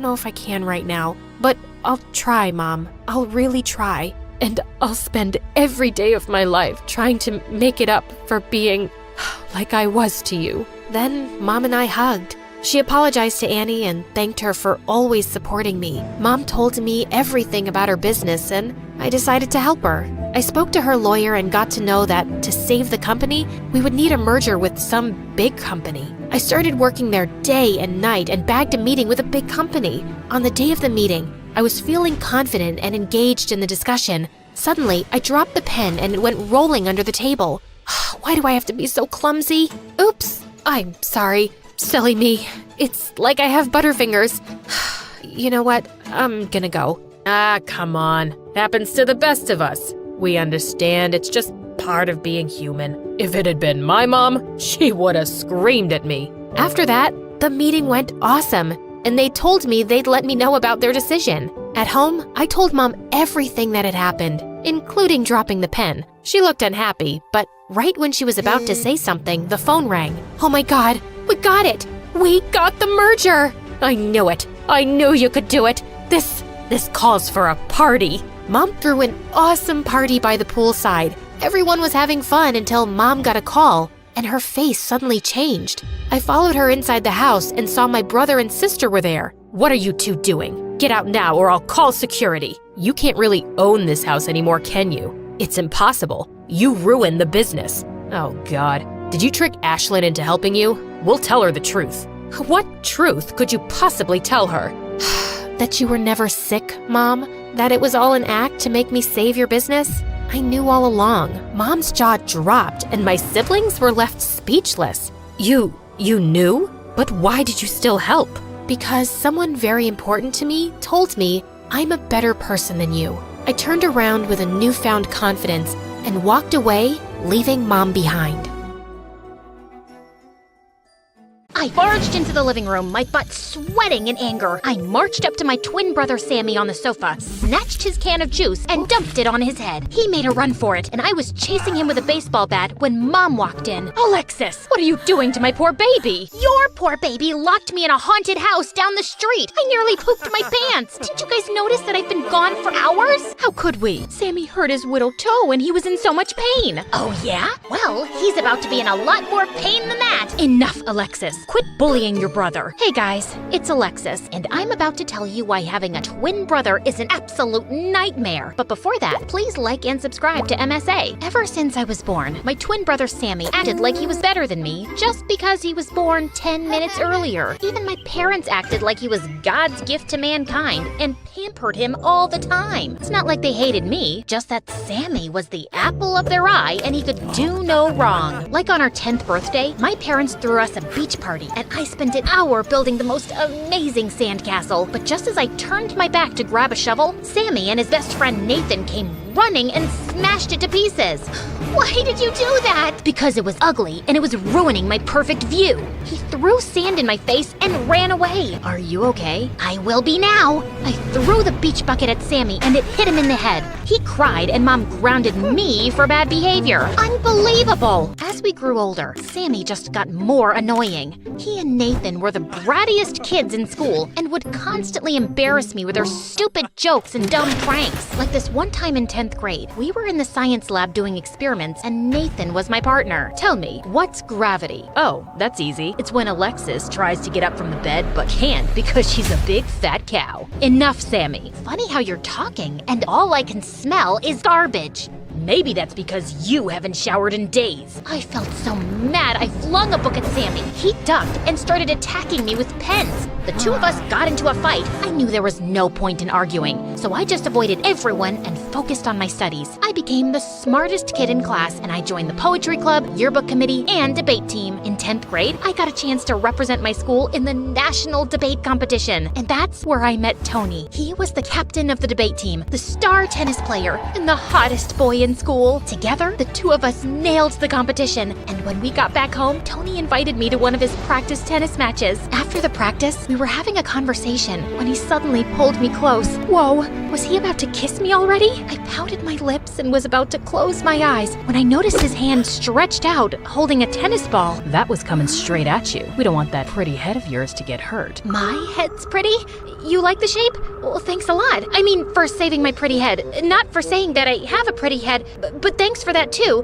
know if I can right now, but I'll try, Mom. I'll really try. And I'll spend every day of my life trying to make it up for being like I was to you. Then Mom and I hugged. She apologized to Annie and thanked her for always supporting me. Mom told me everything about her business and I decided to help her. I spoke to her lawyer and got to know that to save the company, we would need a merger with some big company. I started working there day and night and bagged a meeting with a big company. On the day of the meeting, I was feeling confident and engaged in the discussion. Suddenly, I dropped the pen and it went rolling under the table. Why do I have to be so clumsy? Oops, I'm sorry. Silly me. It's like I have butterfingers. You know what? I'm gonna go. Come on. Happens to the best of us. We understand. It's just part of being human. If it had been my mom, she would have screamed at me. After that, the meeting went awesome, and they told me they'd let me know about their decision. At home, I told Mom everything that had happened, including dropping the pen. She looked unhappy, but right when she was about to say something, the phone rang. Oh my God, we got it! We got the merger! I knew it. I knew you could do it. This calls for a party. Mom threw an awesome party by the poolside. Everyone was having fun until Mom got a call, and her face suddenly changed. I followed her inside the house and saw my brother and sister were there. What are you two doing? Get out now or I'll call security. You can't really own this house anymore, can you? It's impossible. You ruined the business. Oh God, did you trick Ashlyn into helping you? We'll tell her the truth. What truth could you possibly tell her? That you were never sick, Mom? That it was all an act to make me save your business? I knew all along. Mom's jaw dropped and my siblings were left speechless. You knew? But why did you still help? Because someone very important to me told me I'm a better person than you. I turned around with a newfound confidence and walked away, leaving Mom behind. I barged into the living room, my butt sweating in anger. I marched up to my twin brother Sammy on the sofa, snatched his can of juice, and dumped it on his head. He made a run for it, and I was chasing him with a baseball bat when Mom walked in. Alexis, what are you doing to my poor baby? Your poor baby locked me in a haunted house down the street. I nearly pooped my pants. Didn't you guys notice that I've been gone for hours? How could we? Sammy hurt his little toe and he was in so much pain. Oh yeah? Well, he's about to be in a lot more pain than that. Enough, Alexis. Quit bullying your brother. Hey guys, it's Alexis, and I'm about to tell you why having a twin brother is an absolute nightmare. But before that, please like and subscribe to MSA. Ever since I was born, my twin brother Sammy acted like he was better than me just because he was born 10 minutes earlier. Even my parents acted like he was God's gift to mankind and pampered him all the time. It's not like they hated me, just that Sammy was the apple of their eye and he could do no wrong. Like on our 10th birthday, my parents threw us a beach party and I spent an hour building the most amazing sandcastle. But just as I turned my back to grab a shovel, Sammy and his best friend Nathan came running and smashed it to pieces. Why did you do that? Because it was ugly and it was ruining my perfect view. He threw sand in my face and ran away. Are you okay? I will be now. I threw the beach bucket at Sammy and it hit him in the head. He cried and Mom grounded me for bad behavior. Unbelievable. As we grew older, Sammy just got more annoying. He and Nathan were the brattiest kids in school and would constantly embarrass me with their stupid jokes and dumb pranks. Like this one time in 10th grade, we were in the science lab doing experiments and Nathan was my partner. Tell me, what's gravity? Oh, that's easy. It's when Alexis tries to get up from the bed but can't because she's a big fat cow. Enough, Sammy. Funny how you're talking and all I can smell is garbage. Maybe that's because you haven't showered in days. I felt so mad I flung a book at Sammy. He ducked and started attacking me with pens. The two of us got into a fight. I knew there was no point in arguing, so I just avoided everyone and focused on my studies. I became the smartest kid in class and I joined the poetry club, yearbook committee, and debate team. In 10th grade, I got a chance to represent my school in the national debate competition, and that's where I met Tony. He was the captain of the debate team, the star tennis player, and the hottest boy in school. Together, the two of us nailed the competition, and when we got back home, Tony invited me to one of his practice tennis matches. After the practice, we were having a conversation when he suddenly pulled me close. Whoa, was he about to kiss me already? I pouted my lips and was about to close my eyes when I noticed his hand stretched out, holding a tennis ball. That was coming straight at you. We don't want that pretty head of yours to get hurt. My head's pretty? You like the shape? Well, thanks a lot. I mean, for saving my pretty head. Not for saying that I have a pretty head, but thanks for that too.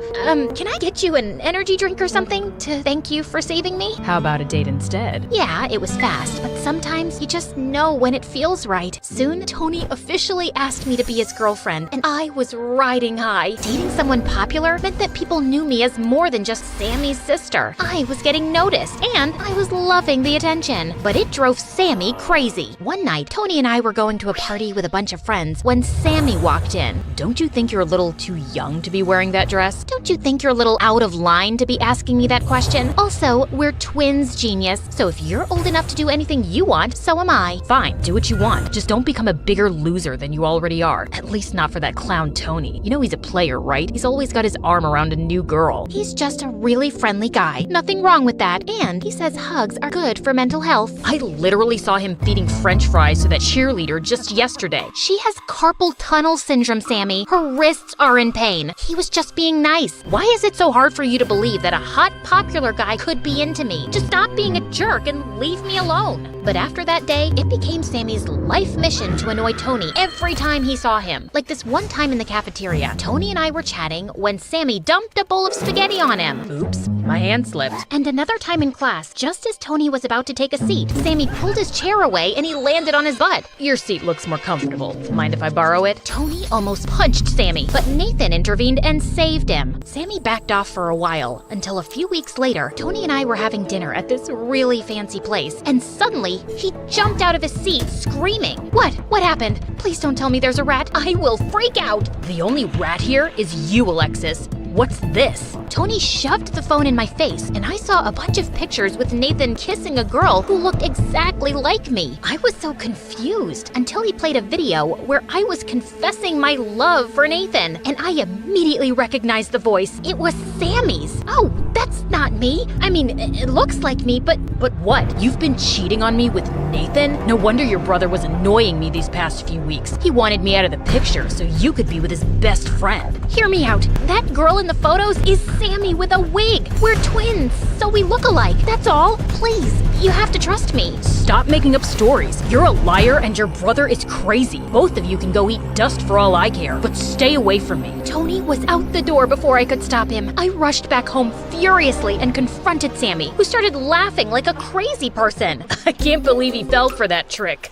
Can I get you an energy drink or something to thank you for saving me? How about a date instead? Yeah, it was fast, but sometimes you just know when it feels right. Soon, Tony officially asked me to be his girlfriend, and I was riding high. Dating someone popular meant that people knew me as more than just Sammy's sister. I was getting noticed, and I was loving the attention. But it drove Sammy crazy. One night, Tony and I were going to a party with a bunch of friends when Sammy walked in. Don't you think you're a little too young to be wearing that dress? Don't you think you're a little out of line to be asking me that question? Also, we're twins, genius, so if you're old enough to do anything you want, so am I. Fine, do what you want. Just don't become a bigger loser than you already are. At least not for that clown Tony. You know he's a player, right? He's always got his arm around a new girl. He's just a really friendly guy. Nothing wrong with that. And he says hugs are good for mental health. I literally saw him feeding French fries to that cheerleader just yesterday. She has carpal tunnel syndrome, Sammy. Her wrists are in pain. He was just being nice. Why is it so hard for you to believe that a hot, popular guy could be into me? Just stop being a jerk and leave me alone. But after that day, it became Sammy's life mission to annoy Tony every time he saw him. Like this one time in the cafeteria, Tony and I were chatting when Sammy dumped a bowl of spaghetti on him. Oops, my hand slipped. And another time in class, just as Tony was about to take a seat, Sammy pulled his chair away and he landed on his butt. Your seat looks more comfortable. Mind if I borrow it? Tony almost punched Sammy, but Nathan intervened and saved him. Sammy backed off for a while, until a few weeks later, Tony and I were having dinner at this really fancy place, and suddenly, he jumped out of his seat, screaming. What? What happened? Please don't tell me there's a rat. I will freak out. The only rat here is you, Alexis. What's this? Tony shoved the phone in my face, and I saw a bunch of pictures with Nathan kissing a girl who looked exactly like me. I was so confused until he played a video where I was confessing my love for Nathan, and I immediately recognized the voice. It was Sammy's. Oh, that's not me. I mean, it looks like me, but what? You've been cheating on me with Nathan? No wonder your brother was annoying me these past few weeks. He wanted me out of the picture so you could be with his best friend. Hear me out. That girl in the photos is Sammy with a wig. We're twins, so we look alike. That's all. Please, you have to trust me. Stop making up stories. You're a liar and your brother is crazy. Both of you can go eat dust for all I care, but stay away from me. Tony was out the door before I could stop him. I rushed back home furiously and confronted Sammy, who started laughing like a crazy person. I can't believe he fell for that trick.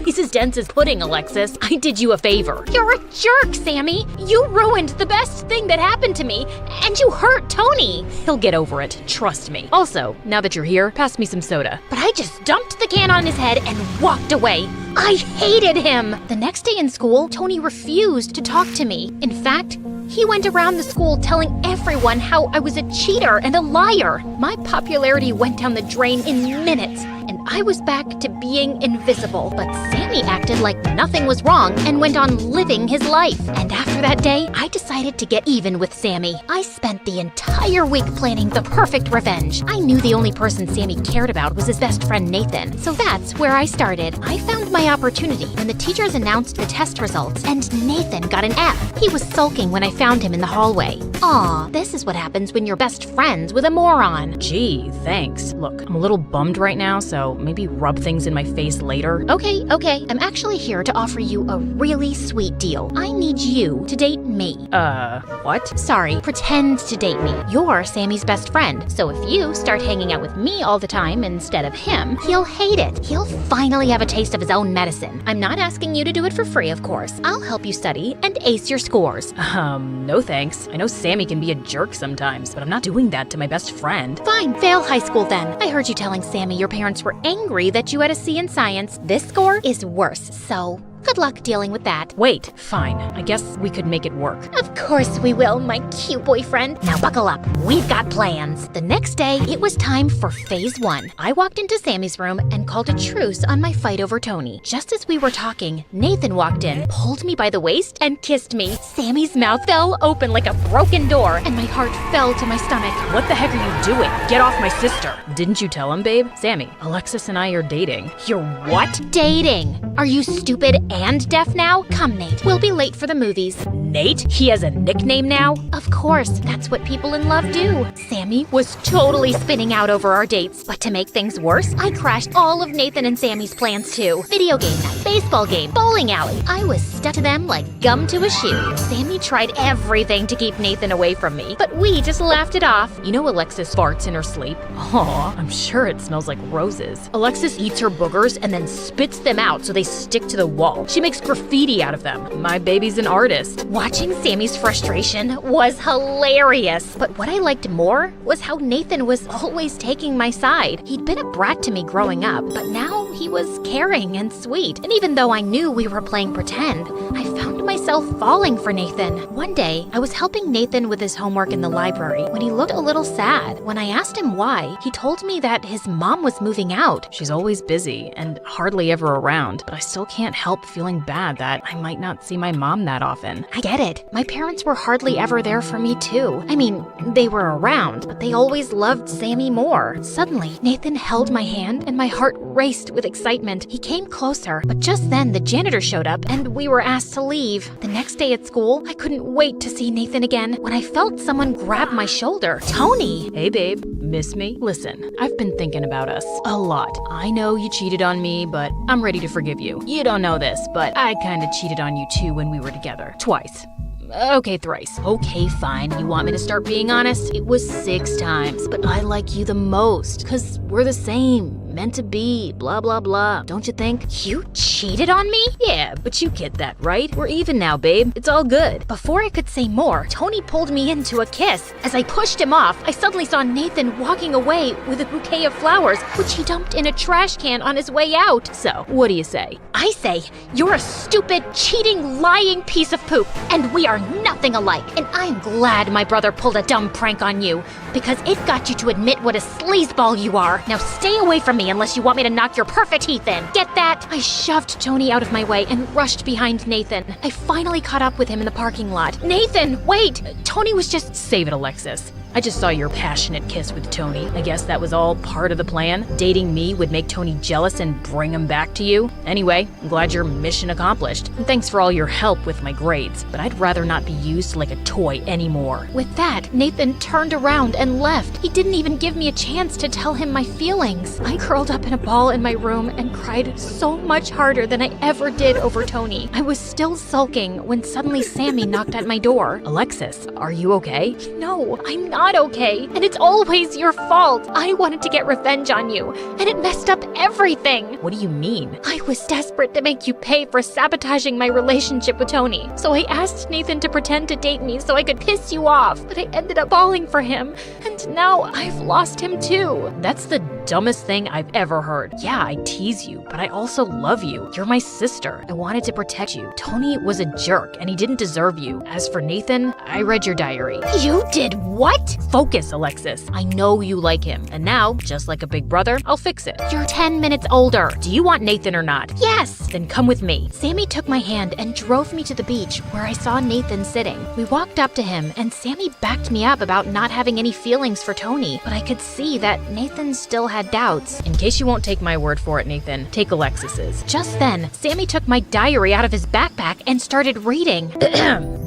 He's as dense as pudding, Alexis. I did you a favor. You're a jerk, Sammy. You ruined the best thing that happened to me, and you hurt Tony. He'll get over it, trust me. Also, now that you're here, pass me some soda. But I just dumped the can on his head and walked away. I hated him. The next day in school, Tony refused to talk to me. In fact, he went around the school telling everyone how I was a cheater and a liar. My popularity went down the drain in minutes, and I was back to being invisible. But Sammy acted like nothing was wrong and went on living his life. And after that day, I decided to get even with Sammy. I spent the entire week planning the perfect revenge. I knew the only person Sammy cared about was his best friend Nathan, so that's where I started. I found my opportunity when the teachers announced the test results, and Nathan got an F. He was sulking when I found him in the hallway. Aw, this is what happens when you're best friends with a moron. Gee, thanks. Look, I'm a little bummed right now, so maybe rub things in my face later. Okay. I'm actually here to offer you a really sweet deal. I need you to date me. What? Sorry, pretend to date me. You're Sammy's best friend, so if you start hanging out with me all the time instead of him, he'll hate it. He'll finally have a taste of his own medicine. I'm not asking you to do it for free, of course. I'll help you study and ace your scores. No thanks. I know Sammy can be a jerk sometimes, but I'm not doing that to my best friend. Fine, fail high school then. I heard you telling Sammy your parents were angry that you had a C in science. This score is worse, so good luck dealing with that. Wait, fine. I guess we could make it work. Of course we will, my cute boyfriend. Now buckle up. We've got plans. The next day, it was time for phase 1. I walked into Sammy's room and called a truce on my fight over Tony. Just as we were talking, Nathan walked in, pulled me by the waist, and kissed me. Sammy's mouth fell open like a broken door, and my heart fell to my stomach. What the heck are you doing? Get off my sister. Didn't you tell him, babe? Sammy, Alexis and I are dating. You're what? Dating? Are you stupid and deaf now? Come, Nate. We'll be late for the movies. Nate? He has a nickname now? Of course. That's what people in love do. Sammy was totally spinning out over our dates. But to make things worse, I crashed all of Nathan and Sammy's plans too. Video game night, baseball game, bowling alley. I was stuck to them like gum to a shoe. Sammy tried everything to keep Nathan away from me, but we just laughed it off. You know Alexis farts in her sleep? Aw, I'm sure it smells like roses. Alexis eats her boogers and then spits them out so they stick to the wall. She makes graffiti out of them. My baby's an artist. Watching Sammy's frustration was hilarious. But what I liked more was how Nathan was always taking my side. He'd been a brat to me growing up, but now he was caring and sweet. And even though I knew we were playing pretend, I found myself falling for Nathan. One day, I was helping Nathan with his homework in the library when he looked a little sad. When I asked him why, he told me that his mom was moving out. She's always busy and hardly ever around, but I still can't help feeling bad that I might not see my mom that often. I get it. My parents were hardly ever there for me too. I mean, they were around, but they always loved Sammy more. Suddenly, Nathan held my hand and my heart raced with excitement. He came closer, but just then the janitor showed up and we were asked to leave. The next day at school, I couldn't wait to see Nathan again when I felt someone grab my shoulder. Tony! Hey babe, miss me? Listen, I've been thinking about us a lot. I know you cheated on me, but I'm ready to forgive you. You don't know this, but I kinda cheated on you too when we were together. Twice. Okay, thrice. Okay, fine. You want me to start being honest? It was 6 times, but I like you the most, 'cause we're the same. meant to be, blah, blah, blah. Don't you think? You cheated on me? Yeah, but you get that, right? We're even now, babe. It's all good. Before I could say more, Tony pulled me into a kiss. As I pushed him off, I suddenly saw Nathan walking away with a bouquet of flowers, which he dumped in a trash can on his way out. So, what do you say? I say, you're a stupid, cheating, lying piece of poop, and we are nothing alike. And I'm glad my brother pulled a dumb prank on you, because it got you to admit what a sleazeball you are. Now stay away from me unless you want me to knock your perfect teeth in. Get that? I shoved Tony out of my way and rushed behind Nathan. I finally caught up with him in the parking lot. Nathan, wait! Tony was just... Save it, Alexis. I just saw your passionate kiss with Tony. I guess that was all part of the plan. Dating me would make Tony jealous and bring him back to you. Anyway, I'm glad your mission accomplished. And thanks for all your help with my grades. But I'd rather not be used like a toy anymore. With that, Nathan turned around and left. He didn't even give me a chance to tell him my feelings. I curled up in a ball in my room and cried so much harder than I ever did over Tony. I was still sulking when suddenly Sammy knocked at my door. Alexis, are you okay? No, I'm not okay, and it's always your fault. I wanted to get revenge on you, and it messed up everything. What do you mean? I was desperate to make you pay for sabotaging my relationship with Tony, so I asked Nathan to pretend to date me so I could piss you off, but I ended up falling for him, and now I've lost him too. That's the dumbest thing I've ever heard. Yeah, I tease you, but I also love you. You're my sister. I wanted to protect you. Tony was a jerk, and he didn't deserve you. As for Nathan, I read your diary. You did what? Focus, Alexis. I know you like him. And now, just like a big brother, I'll fix it. You're 10 minutes older. Do you want Nathan or not? Yes! Then come with me. Sammy took my hand and drove me to the beach where I saw Nathan sitting. We walked up to him and Sammy backed me up about not having any feelings for Tony, but I could see that Nathan still had doubts. In case you won't take my word for it, Nathan, take Alexis's. Just then, Sammy took my diary out of his backpack and started reading.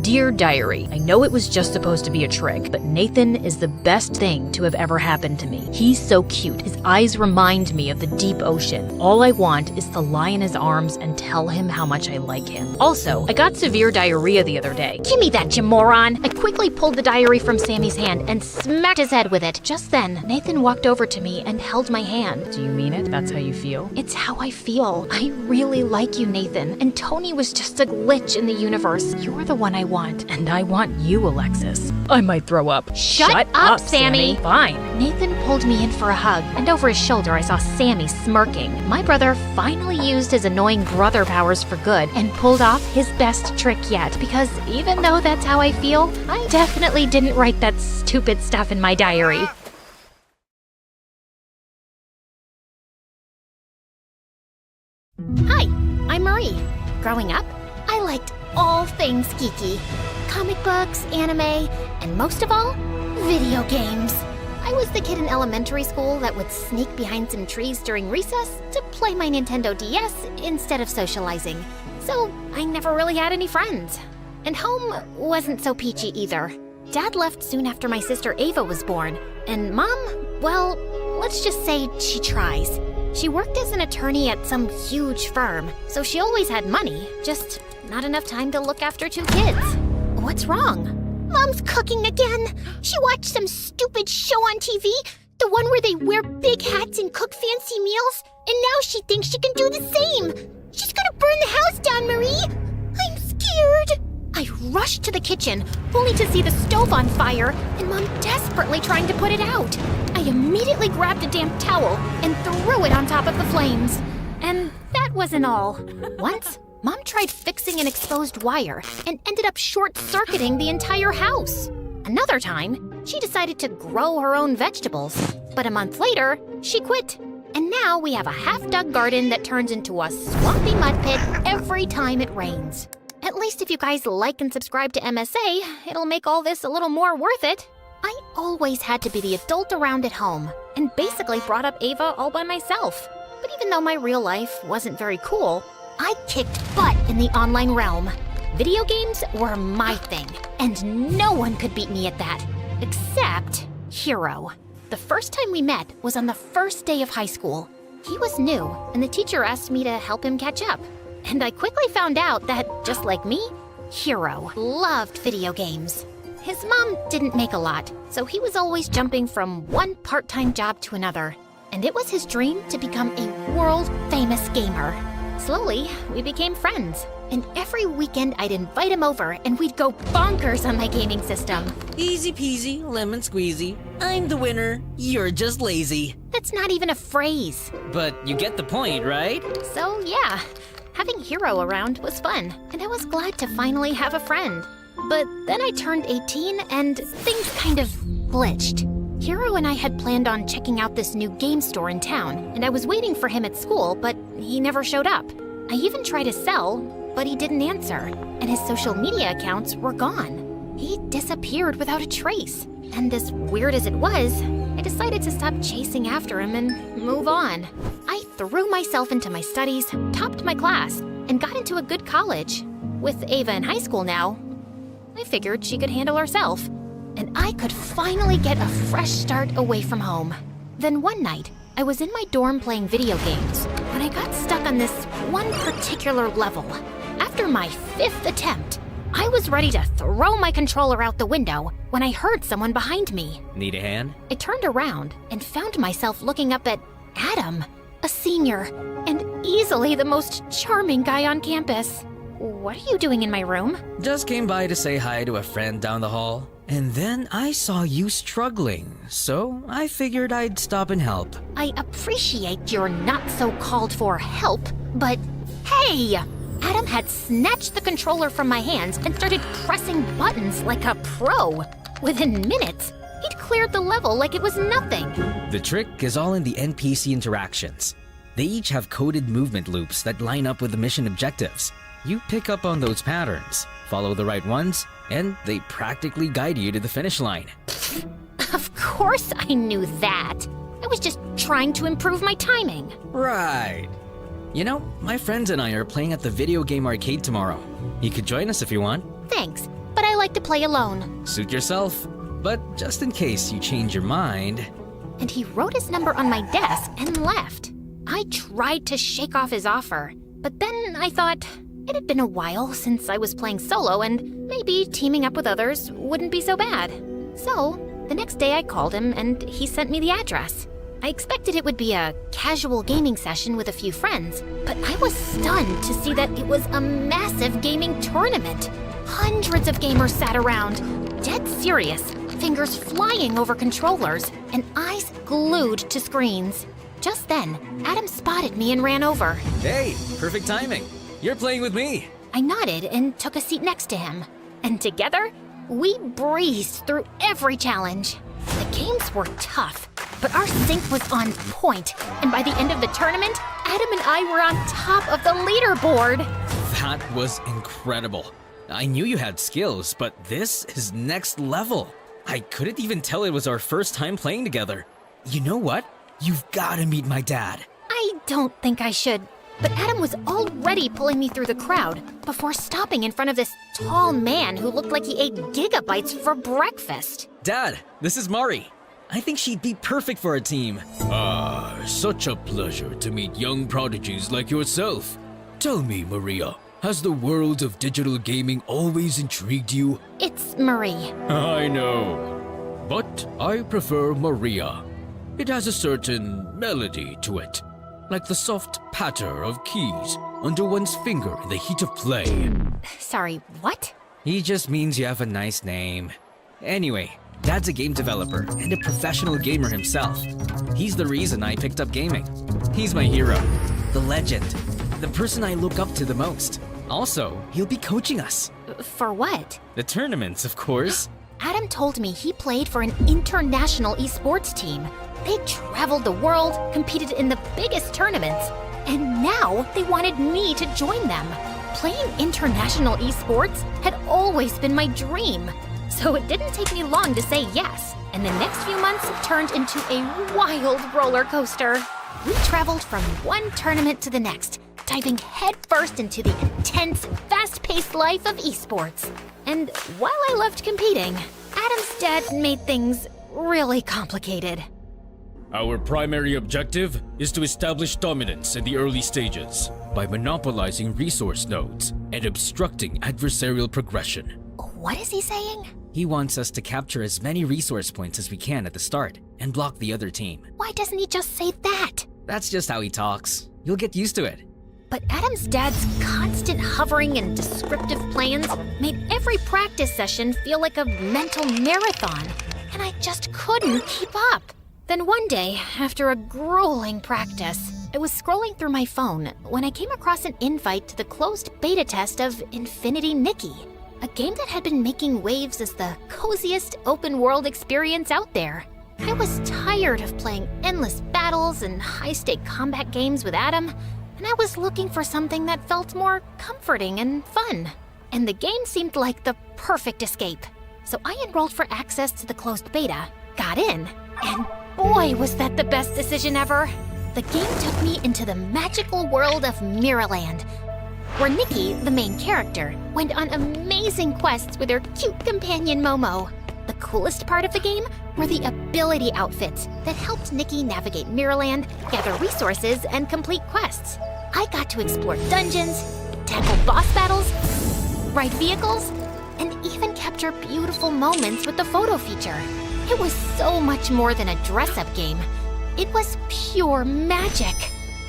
Dear Diary, I know it was just supposed to be a trick, but Nathan is the best thing to have ever happened to me. He's so cute. His eyes remind me of the deep ocean. All I want is to lie in his arms and tell him how much I like him. Also, I got severe diarrhea the other day. Give me that, you moron! I quickly pulled the diary from Sammy's hand and smacked his head with it. Just then, Nathan walked over to me and held my hand. Do you mean it? That's how you feel? It's how I feel. I really like you, Nathan. And Tony was just a glitch in the universe. You're the one I want. And I want you, Alexis. I might throw up. Shut up, Sammy! Fine. Nathan pulled me in for a hug, and over his shoulder I saw Sammy smirking. My brother finally used his annoying brother powers for good and pulled off his best trick yet, because even though that's how I feel, I definitely didn't write that stupid stuff in my diary. Hi, I'm Marie. Growing up, I liked all things geeky. Comic books, anime, and most of all, video games. I was the kid in elementary school that would sneak behind some trees during recess to play my Nintendo DS instead of socializing. So I never really had any friends. And home wasn't so peachy either. Dad left soon after my sister Ava was born, and Mom, well, let's just say she tries. She worked as an attorney at some huge firm, so she always had money, just not enough time to look after 2 kids. What's wrong? Mom's cooking again. She watched some stupid show on TV, the one where they wear big hats and cook fancy meals, and now she thinks she can do the same. She's gonna burn the house down, Marie. I'm scared. I rushed to the kitchen, only to see the stove on fire and Mom desperately trying to put it out. I immediately grabbed a damp towel and threw it on top of the flames. And that wasn't all. Once, Mom tried fixing an exposed wire and ended up short-circuiting the entire house. Another time, she decided to grow her own vegetables. But a month later, she quit. And now we have a half-dug garden that turns into a swampy mud pit every time it rains. At least if you guys like and subscribe to MSA, it'll make all this a little more worth it. I always had to be the adult around at home, and basically brought up Ava all by myself. But even though my real life wasn't very cool, I kicked butt in the online realm. Video games were my thing, and no one could beat me at that, except Hero. The first time we met was on the first day of high school. He was new, and the teacher asked me to help him catch up. And I quickly found out that, just like me, Hero loved video games. His mom didn't make a lot, so he was always jumping from one part-time job to another. and it was his dream to become a world-famous gamer. Slowly, we became friends, and every weekend I'd invite him over and we'd go bonkers on my gaming system. Easy peasy, lemon squeezy. I'm the winner, you're just lazy. That's not even a phrase. But you get the point, right? So yeah, having Hero around was fun, and I was glad to finally have a friend. But then I turned 18 and things kind of glitched. Hero and I had planned on checking out this new game store in town, and I was waiting for him at school, but he never showed up. I even tried to sell, but he didn't answer, and his social media accounts were gone. He disappeared without a trace. And as weird as it was, I decided to stop chasing after him and move on. I threw myself into my studies, topped my class, and got into a good college. With Ava in high school now, I figured she could handle herself, and I could finally get a fresh start away from home. Then one night, I was in my dorm playing video games when I got stuck on this one particular level. After my 5th attempt, I was ready to throw my controller out the window when I heard someone behind me. Need a hand? I turned around and found myself looking up at Adam, a senior, and easily the most charming guy on campus. What are you doing in my room? Just came by to say hi to a friend down the hall. And then I saw you struggling, so I figured I'd stop and help. I appreciate your not-so-called-for help, but hey! Adam had snatched the controller from my hands and started pressing buttons like a pro. Within minutes, he'd cleared the level like it was nothing. The trick is all in the NPC interactions. They each have coded movement loops that line up with the mission objectives. You pick up on those patterns, follow the right ones, and they practically guide you to the finish line. Of course I knew that. I was just trying to improve my timing. Right. You know, my friends and I are playing at the video game arcade tomorrow. You could join us if you want. Thanks, but I like to play alone. Suit yourself. But just in case you change your mind. And he wrote his number on my desk and left. I tried to shake off his offer, but then I thought it had been a while since I was playing solo and maybe teaming up with others wouldn't be so bad. So, the next day I called him and he sent me the address. I expected it would be a casual gaming session with a few friends, but I was stunned to see that it was a massive gaming tournament. Hundreds of gamers sat around, dead serious, fingers flying over controllers, and eyes glued to screens. Just then, Adam spotted me and ran over. Hey, perfect timing. You're playing with me. I nodded and took a seat next to him. And together, we breezed through every challenge. The games were tough, but our sync was on point. And by the end of the tournament, Adam and I were on top of the leaderboard. That was incredible. I knew you had skills, but this is next level. I couldn't even tell it was our first time playing together. You know what? You've got to meet my dad. I don't think I should. But Adam was already pulling me through the crowd before stopping in front of this tall man who looked like he ate gigabytes for breakfast. Dad, this is Mari. I think she'd be perfect for our team. Ah, such a pleasure to meet young prodigies like yourself. Tell me, Maria, has the world of digital gaming always intrigued you? It's Marie. I know, but I prefer Maria. It has a certain melody to it, like the soft patter of keys under one's finger in the heat of play. Sorry, what? He just means you have a nice name. Anyway, Dad's a game developer and a professional gamer himself. He's the reason I picked up gaming. He's my hero, the legend, the person I look up to the most. Also, he'll be coaching us. For what? The tournaments, of course. Adam told me he played for an international esports team. They traveled the world, competed in the biggest tournaments, and now they wanted me to join them. Playing international esports had always been my dream, so it didn't take me long to say yes, and the next few months turned into a wild roller coaster. We traveled from one tournament to the next, diving headfirst into the intense, fast-paced life of esports. And while I loved competing, Adam's dad made things really complicated. Our primary objective is to establish dominance in the early stages by monopolizing resource nodes and obstructing adversarial progression. What is he saying? He wants us to capture as many resource points as we can at the start and block the other team. Why doesn't he just say that? That's just how he talks. You'll get used to it. But Adam's dad's constant hovering and descriptive plans made every practice session feel like a mental marathon, and I just couldn't keep up. Then one day, after a grueling practice, I was scrolling through my phone when I came across an invite to the closed beta test of Infinity Nikki, a game that had been making waves as the coziest open-world experience out there. I was tired of playing endless battles and high-stake combat games with Adam, and I was looking for something that felt more comforting and fun. And the game seemed like the perfect escape. So I enrolled for access to the closed beta, got in, and boy was that the best decision ever. The game took me into the magical world of Miraland, where Nikki, the main character, went on amazing quests with her cute companion Momo. The coolest part of the game were the ability outfits that helped Nikki navigate Miraland, gather resources, and complete quests. I got to explore dungeons, tackle boss battles, ride vehicles, and even capture beautiful moments with the photo feature. It was so much more than a dress-up game. It was pure magic.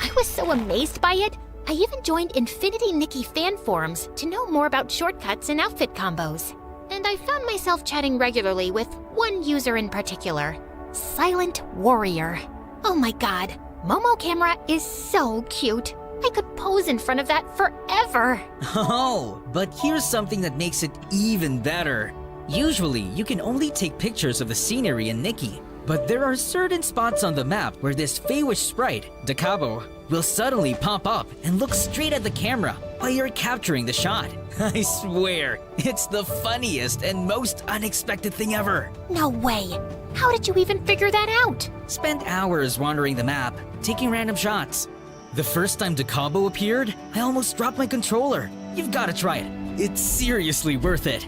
I was so amazed by it, I even joined Infinity Nikki fan forums to know more about shortcuts and outfit combos. And I found myself chatting regularly with one user in particular, Silent Warrior. Oh my god, Momo camera is so cute. I could pose in front of that forever. Oh, but here's something that makes it even better. Usually, you can only take pictures of the scenery in Nikki, but there are certain spots on the map where this Feywish sprite, Dakabo, will suddenly pop up and look straight at the camera while you're capturing the shot. I swear, it's the funniest and most unexpected thing ever. No way. How did you even figure that out? Spent hours wandering the map, taking random shots. The first time Dakabo appeared, I almost dropped my controller. You've got to try it. It's seriously worth it.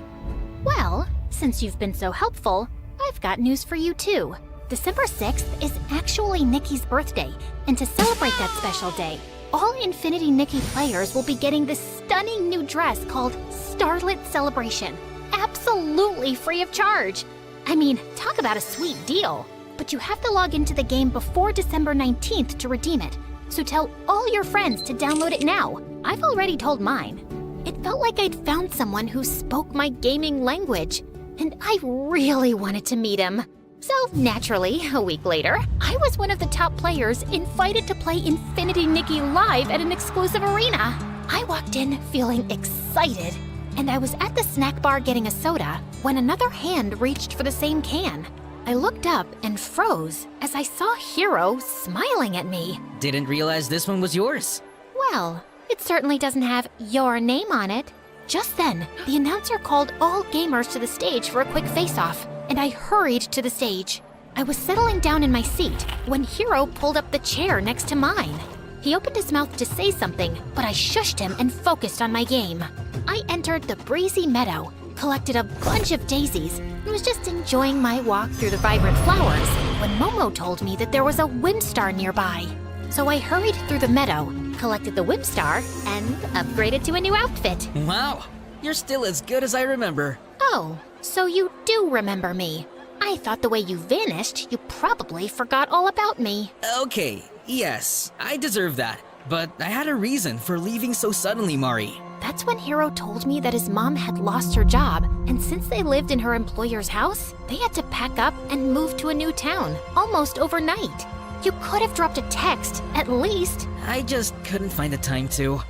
Well, since you've been so helpful, I've got news for you too. December 6th is actually Nikki's birthday, and to celebrate that special day, all Infinity Nikki players will be getting this stunning new dress called Starlit Celebration, absolutely free of charge. I mean, talk about a sweet deal. But you have to log into the game before December 19th to redeem it, so tell all your friends to download it now. I've already told mine. It felt like I'd found someone who spoke my gaming language, and I really wanted to meet him. So, naturally, a week later, I was one of the top players invited to play Infinity Nikki live at an exclusive arena. I walked in feeling excited, and I was at the snack bar getting a soda when another hand reached for the same can. I looked up and froze as I saw Hero smiling at me. Didn't realize this one was yours. Well, it certainly doesn't have your name on it. Just then, the announcer called all gamers to the stage for a quick face-off, and I hurried to the stage. I was settling down in my seat when Hero pulled up the chair next to mine. He opened his mouth to say something, but I shushed him and focused on my game. I entered the breezy meadow, collected a bunch of daisies, and was just enjoying my walk through the vibrant flowers when Momo told me that there was a Whimstar nearby. So I hurried through the meadow, collected the Whimstar, and upgraded to a new outfit. Wow, you're still as good as I remember. Oh, so you do remember me. I thought the way you vanished, you probably forgot all about me. Okay, yes, I deserve that. But I had a reason for leaving so suddenly, Mari. That's when Hero told me that his mom had lost her job, and since they lived in her employer's house, they had to pack up and move to a new town, almost overnight. You could have dropped a text, at least. I just couldn't find the time to.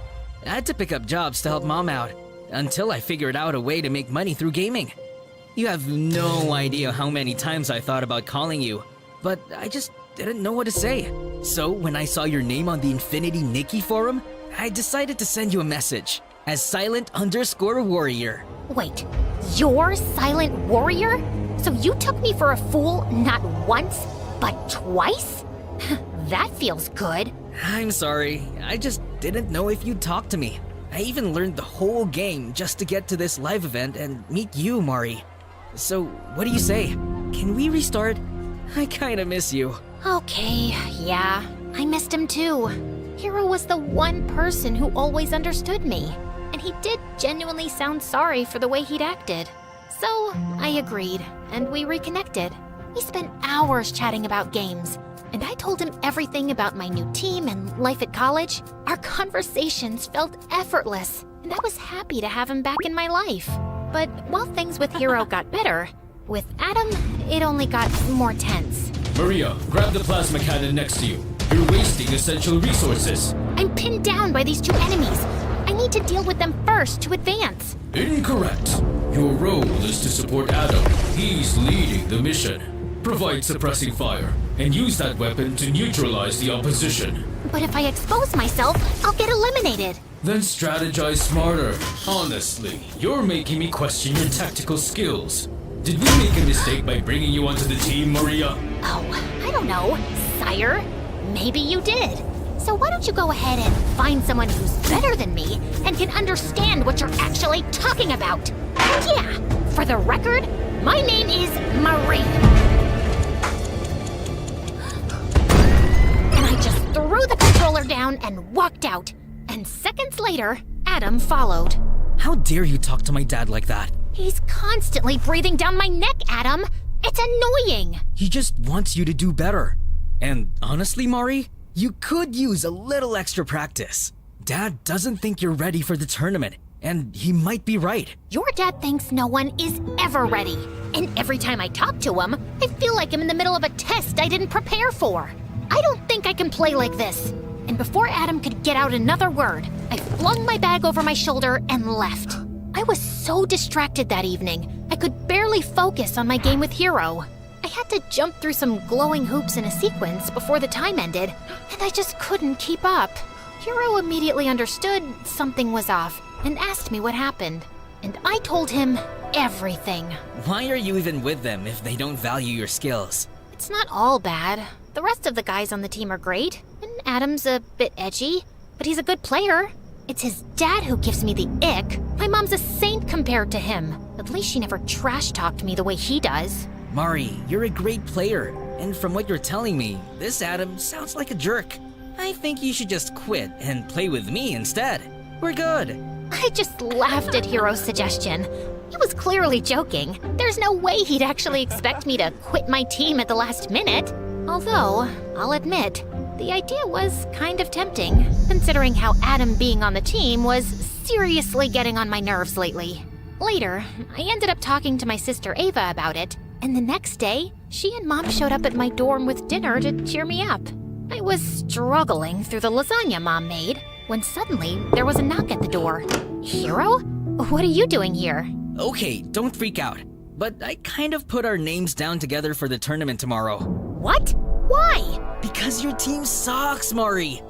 I had to pick up jobs to help Mom out, until I figured out a way to make money through gaming. You have no idea how many times I thought about calling you, but I just didn't know what to say. So when I saw your name on the Infinity Nikki forum, I decided to send you a message as Silent_Warrior. Wait, you're Silent Warrior? So you took me for a fool not once, but twice? That feels good. I'm sorry, I just didn't know if you'd talk to me. I even learned the whole game just to get to this live event and meet you, Mari. So, what do you say? Can we restart? I kinda miss you. Okay, yeah, I missed him too. Hero was the one person who always understood me. And and he did genuinely sound sorry for the way he'd acted. So I agreed, and we reconnected. We spent hours chatting about games, and I told him everything about my new team and life at college. Our conversations felt effortless, and I was happy to have him back in my life. But while things with Hero got better, with Adam, it only got more tense. Maria, grab the plasma cannon next to you. You're wasting essential resources. I'm pinned down by these two enemies. I need to deal with them first to advance. Incorrect. Your role is to support Adam. He's leading the mission. Provide suppressing fire, and use that weapon to neutralize the opposition. But if I expose myself, I'll get eliminated. Then strategize smarter. Honestly, you're making me question your tactical skills. Did we make a mistake by bringing you onto the team, Maria? Oh, I don't know, sire. Maybe you did. So why don't you go ahead and find someone who's better than me and can understand what you're actually talking about? And yeah, for the record, my name is Marie. And I just threw the controller down and walked out. And seconds later, Adam followed. How dare you talk to my dad like that? He's constantly breathing down my neck, Adam. It's annoying. He just wants you to do better. And honestly, Mari, you could use a little extra practice. Dad doesn't think you're ready for the tournament, and he might be right. Your dad thinks no one is ever ready. And every time I talk to him, I feel like I'm in the middle of a test I didn't prepare for. I don't think I can play like this. And before Adam could get out another word, I flung my bag over my shoulder and left. I was so distracted that evening, I could barely focus on my game with Hero. I had to jump through some glowing hoops in a sequence before the time ended, and I just couldn't keep up. Hero immediately understood something was off and asked me what happened. And I told him everything. Why are you even with them if they don't value your skills? It's not all bad. The rest of the guys on the team are great, and Adam's a bit edgy, but he's a good player. It's his dad who gives me the ick. My mom's a saint compared to him. At least she never trash-talked me the way he does. Mari, you're a great player, and from what you're telling me, this Adam sounds like a jerk. I think you should just quit and play with me instead. We're good. I just laughed at Hero's suggestion. He was clearly joking. There's no way he'd actually expect me to quit my team at the last minute. Although, I'll admit, the idea was kind of tempting, considering how Adam being on the team was seriously getting on my nerves lately. Later, I ended up talking to my sister Ava about it, and the next day, she and Mom showed up at my dorm with dinner to cheer me up. I was struggling through the lasagna Mom made, when suddenly there was a knock at the door. Hero? What are you doing here? Okay, don't freak out. But I kind of put our names down together for the tournament tomorrow. What? Why? Because your team sucks, Mari.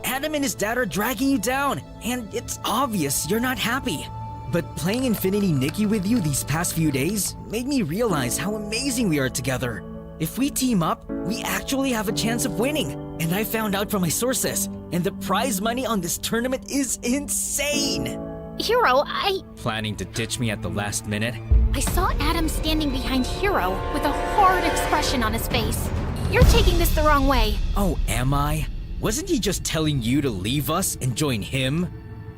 Adam and his dad are dragging you down, and it's obvious you're not happy. But playing Infinity Nikki with you these past few days made me realize how amazing we are together. If we team up, we actually have a chance of winning. And I found out from my sources, and the prize money on this tournament is insane. Hero, Planning to ditch me at the last minute? I saw Adam standing behind Hero with a hard expression on his face. You're taking this the wrong way. Oh, am I? Wasn't he just telling you to leave us and join him?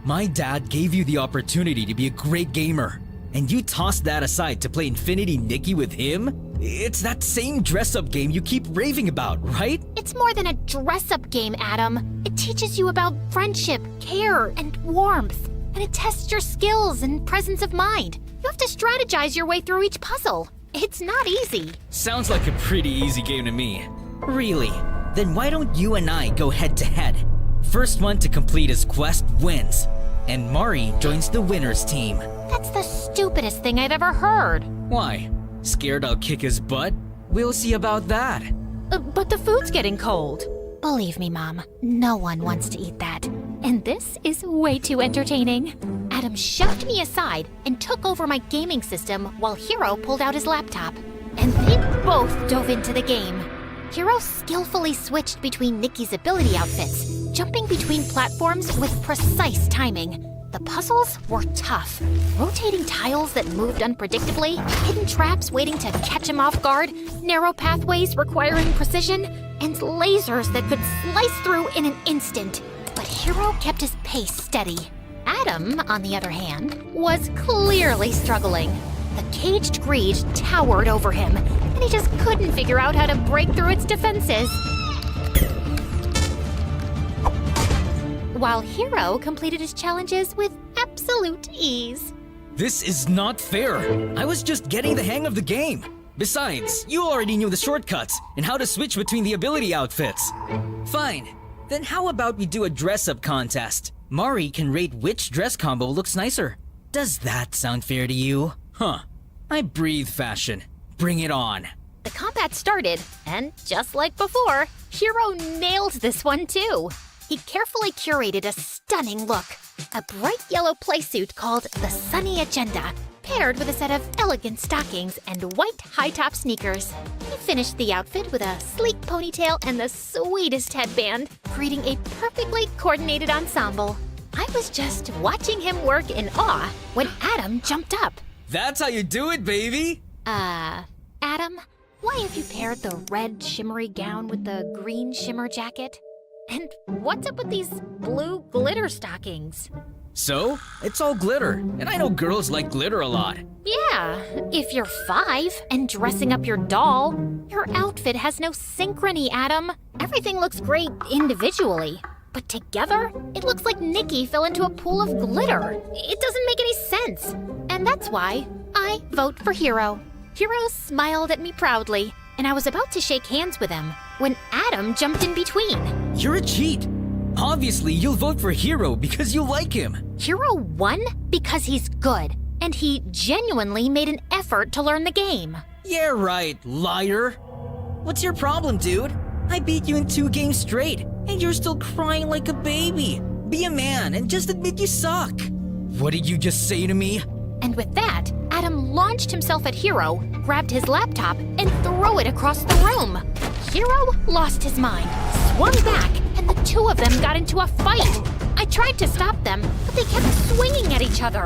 My dad gave you the opportunity to be a great gamer, and you tossed that aside to play Infinity Nikki with him? It's that same dress-up game you keep raving about, right? It's more than a dress-up game, Adam. It teaches you about friendship, care, and warmth. And it tests your skills and presence of mind. You have to strategize your way through each puzzle. It's not easy. Sounds like a pretty easy game to me. Really? Then why don't you and I go head-to-head? First one to complete his quest wins. And Mari joins the winner's team. That's the stupidest thing I've ever heard. Why? Scared I'll kick his butt? We'll see about that. But the food's getting cold. Believe me, Mom, no one wants to eat that. And this is way too entertaining. Adam shoved me aside and took over my gaming system while Hero pulled out his laptop. And they both dove into the game. Hero skillfully switched between Nikki's ability outfits, jumping between platforms with precise timing. The puzzles were tough. Rotating tiles that moved unpredictably, hidden traps waiting to catch him off guard, narrow pathways requiring precision, and lasers that could slice through in an instant. But Hero kept his pace steady. Adam, on the other hand, was clearly struggling. The caged greed towered over him, and he just couldn't figure out how to break through its defenses. While Hero completed his challenges with absolute ease. This is not fair. I was just getting the hang of the game. Besides, you already knew the shortcuts and how to switch between the ability outfits. Fine. Then how about we do a dress-up contest? Mari can rate which dress combo looks nicer. Does that sound fair to you? Huh. I breathe fashion. Bring it on. The combat started, and just like before, Hero nailed this one too. He carefully curated a stunning look. A bright yellow playsuit called the Sunny Agenda, paired with a set of elegant stockings and white high-top sneakers. He finished the outfit with a sleek ponytail and the sweetest headband, creating a perfectly coordinated ensemble. I was just watching him work in awe when Adam jumped up. That's how you do it, baby! Adam, why have you paired the red shimmery gown with the green shimmer jacket? And what's up with these blue glitter stockings? So, it's all glitter, and I know girls like glitter a lot. Yeah, if you're 5 and dressing up your doll, your outfit has no synchrony, Adam. Everything looks great individually, but together, it looks like Nikki fell into a pool of glitter. It doesn't make any sense. And that's why I vote for Hero. Hero smiled at me proudly, and I was about to shake hands with him when Adam jumped in between. You're a cheat. Obviously, you'll vote for Hero because you like him. Hero won because he's good, and he genuinely made an effort to learn the game. Yeah, right, liar. What's your problem, dude? I beat you in 2 games straight, and you're still crying like a baby. Be a man and just admit you suck. What did you just say to me? And with that, Adam launched himself at Hero, grabbed his laptop, and threw it across the room. Hero lost his mind, swung back, and the two of them got into a fight. I tried to stop them, but they kept swinging at each other.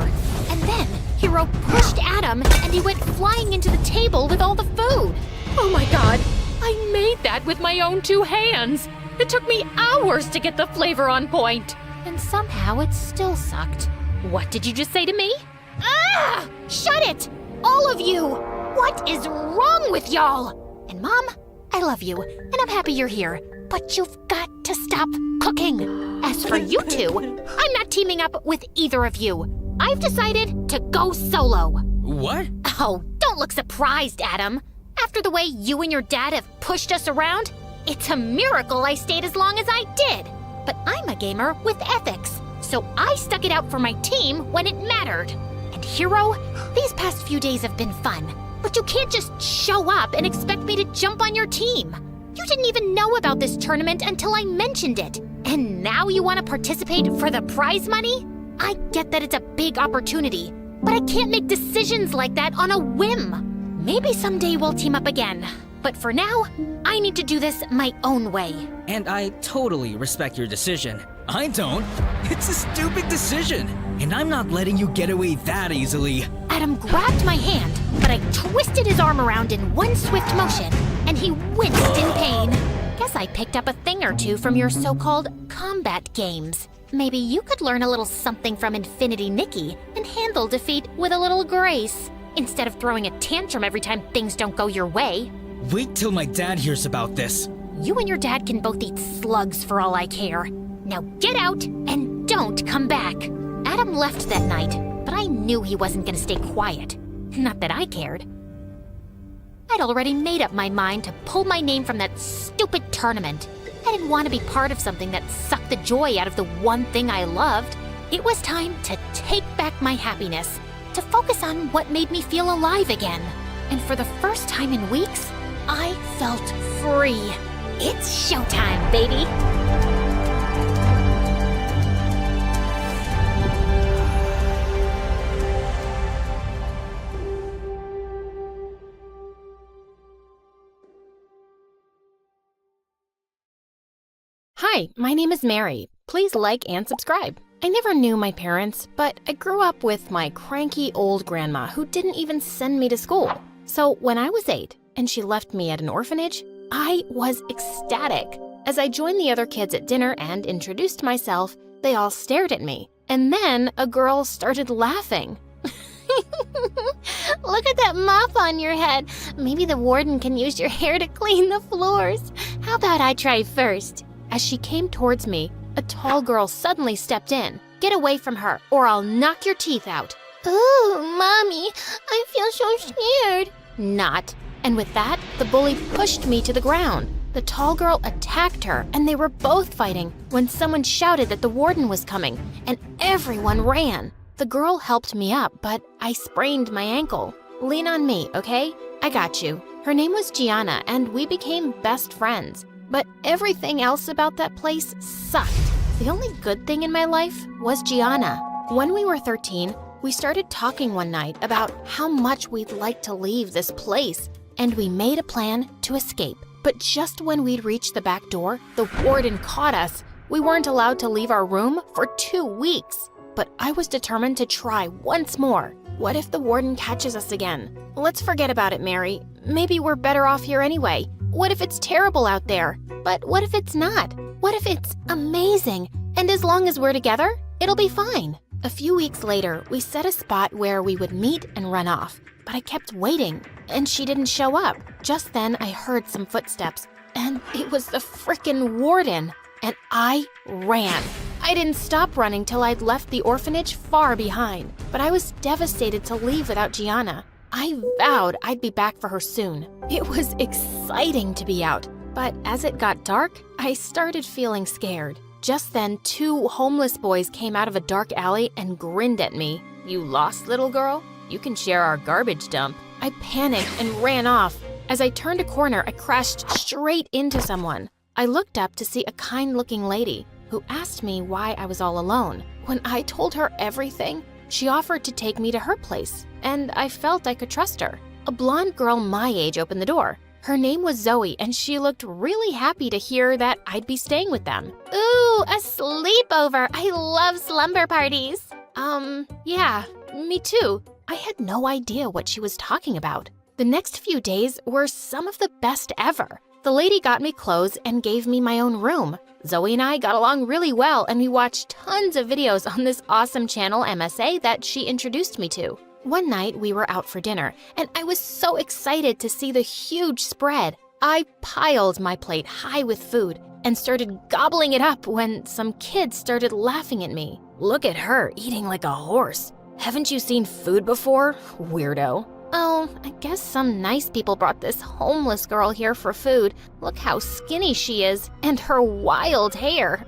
And then Hero pushed Adam, and he went flying into the table with all the food. Oh my god, I made that with my own 2 hands. It took me hours to get the flavor on point. And somehow it still sucked. What did you just say to me? Ah! Shut it! All of you! What is wrong with y'all? And Mom, I love you, and I'm happy you're here, but you've got to stop cooking. As for you two, I'm not teaming up with either of you. I've decided to go solo. What? Oh, don't look surprised, Adam. After the way you and your dad have pushed us around, it's a miracle I stayed as long as I did. But I'm a gamer with ethics, so I stuck it out for my team when it mattered. And Hero, these past few days have been fun, but you can't just show up and expect me to jump on your team. You didn't even know about this tournament until I mentioned it. And now you want to participate for the prize money? I get that it's a big opportunity, but I can't make decisions like that on a whim. Maybe someday we'll team up again, but for now, I need to do this my own way. And I totally respect your decision. I don't. It's a stupid decision, and I'm not letting you get away that easily. Adam grabbed my hand, but I twisted his arm around in one swift motion, and he winced in pain. Guess I picked up a thing or two from your so-called combat games. Maybe you could learn a little something from Infinity Nikki and handle defeat with a little grace, instead of throwing a tantrum every time things don't go your way. Wait till my dad hears about this. You and your dad can both eat slugs for all I care. Now get out and don't come back. Adam left that night, but I knew he wasn't gonna stay quiet. Not that I cared. I'd already made up my mind to pull my name from that stupid tournament. I didn't want to be part of something that sucked the joy out of the one thing I loved. It was time to take back my happiness, to focus on what made me feel alive again. And for the first time in weeks, I felt free. It's showtime, baby! Hi, my name is Mary. Please like and subscribe. I never knew my parents, but I grew up with my cranky old grandma who didn't even send me to school. So when I was 8 and she left me at an orphanage, I was ecstatic. As I joined the other kids at dinner and introduced myself, they all stared at me, And then a girl started laughing. Look at that mop on your head. Maybe the warden can use your hair to clean the floors. How about I try first? As she came towards me, a tall girl suddenly stepped in. Get away from her, or I'll knock your teeth out. Ooh, Mommy, I feel so scared. Not. And with that, the bully pushed me to the ground. The tall girl attacked her, and they were both fighting when someone shouted that the warden was coming, and everyone ran. The girl helped me up, but I sprained my ankle. Lean on me, okay? I got you. Her name was Gianna, and we became best friends. But everything else about that place sucked. The only good thing in my life was Gianna. When we were 13, we started talking one night about how much we'd like to leave this place, and we made a plan to escape. But just when we'd reached the back door, the warden caught us. We weren't allowed to leave our room for 2 weeks. But I was determined to try once more. What if the warden catches us again? Let's forget about it, Mary. Maybe we're better off here anyway. What if it's terrible out there? But what if it's not? What if it's amazing? And as long as we're together, it'll be fine. A few weeks later, we set a spot where we would meet and run off. But I kept waiting, and she didn't show up. Just then, I heard some footsteps, and it was the frickin' warden. And I ran. I didn't stop running till I'd left the orphanage far behind, but I was devastated to leave without Gianna. I vowed I'd be back for her soon. It was exciting to be out, but as it got dark, I started feeling scared. Just then, 2 homeless boys came out of a dark alley and grinned at me. "You lost, little girl? You can share our garbage dump." I panicked and ran off. As I turned a corner, I crashed straight into someone. I looked up to see a kind-looking lady who asked me why I was all alone. When I told her everything, she offered to take me to her place, and I felt I could trust her. A blonde girl my age opened the door. Her name was Zoe, and she looked really happy to hear that I'd be staying with them. Ooh, a sleepover. I love slumber parties. Yeah, me too. I had no idea what she was talking about. The next few days were some of the best ever. The lady got me clothes and gave me my own room. Zoe and I got along really well, and we watched tons of videos on this awesome channel MSA that she introduced me to. One night, we were out for dinner, and I was so excited to see the huge spread. I piled my plate high with food and started gobbling it up when some kids started laughing at me. Look at her eating like a horse. Haven't you seen food before, weirdo? Oh, I guess some nice people brought this homeless girl here for food. Look how skinny she is, and her wild hair.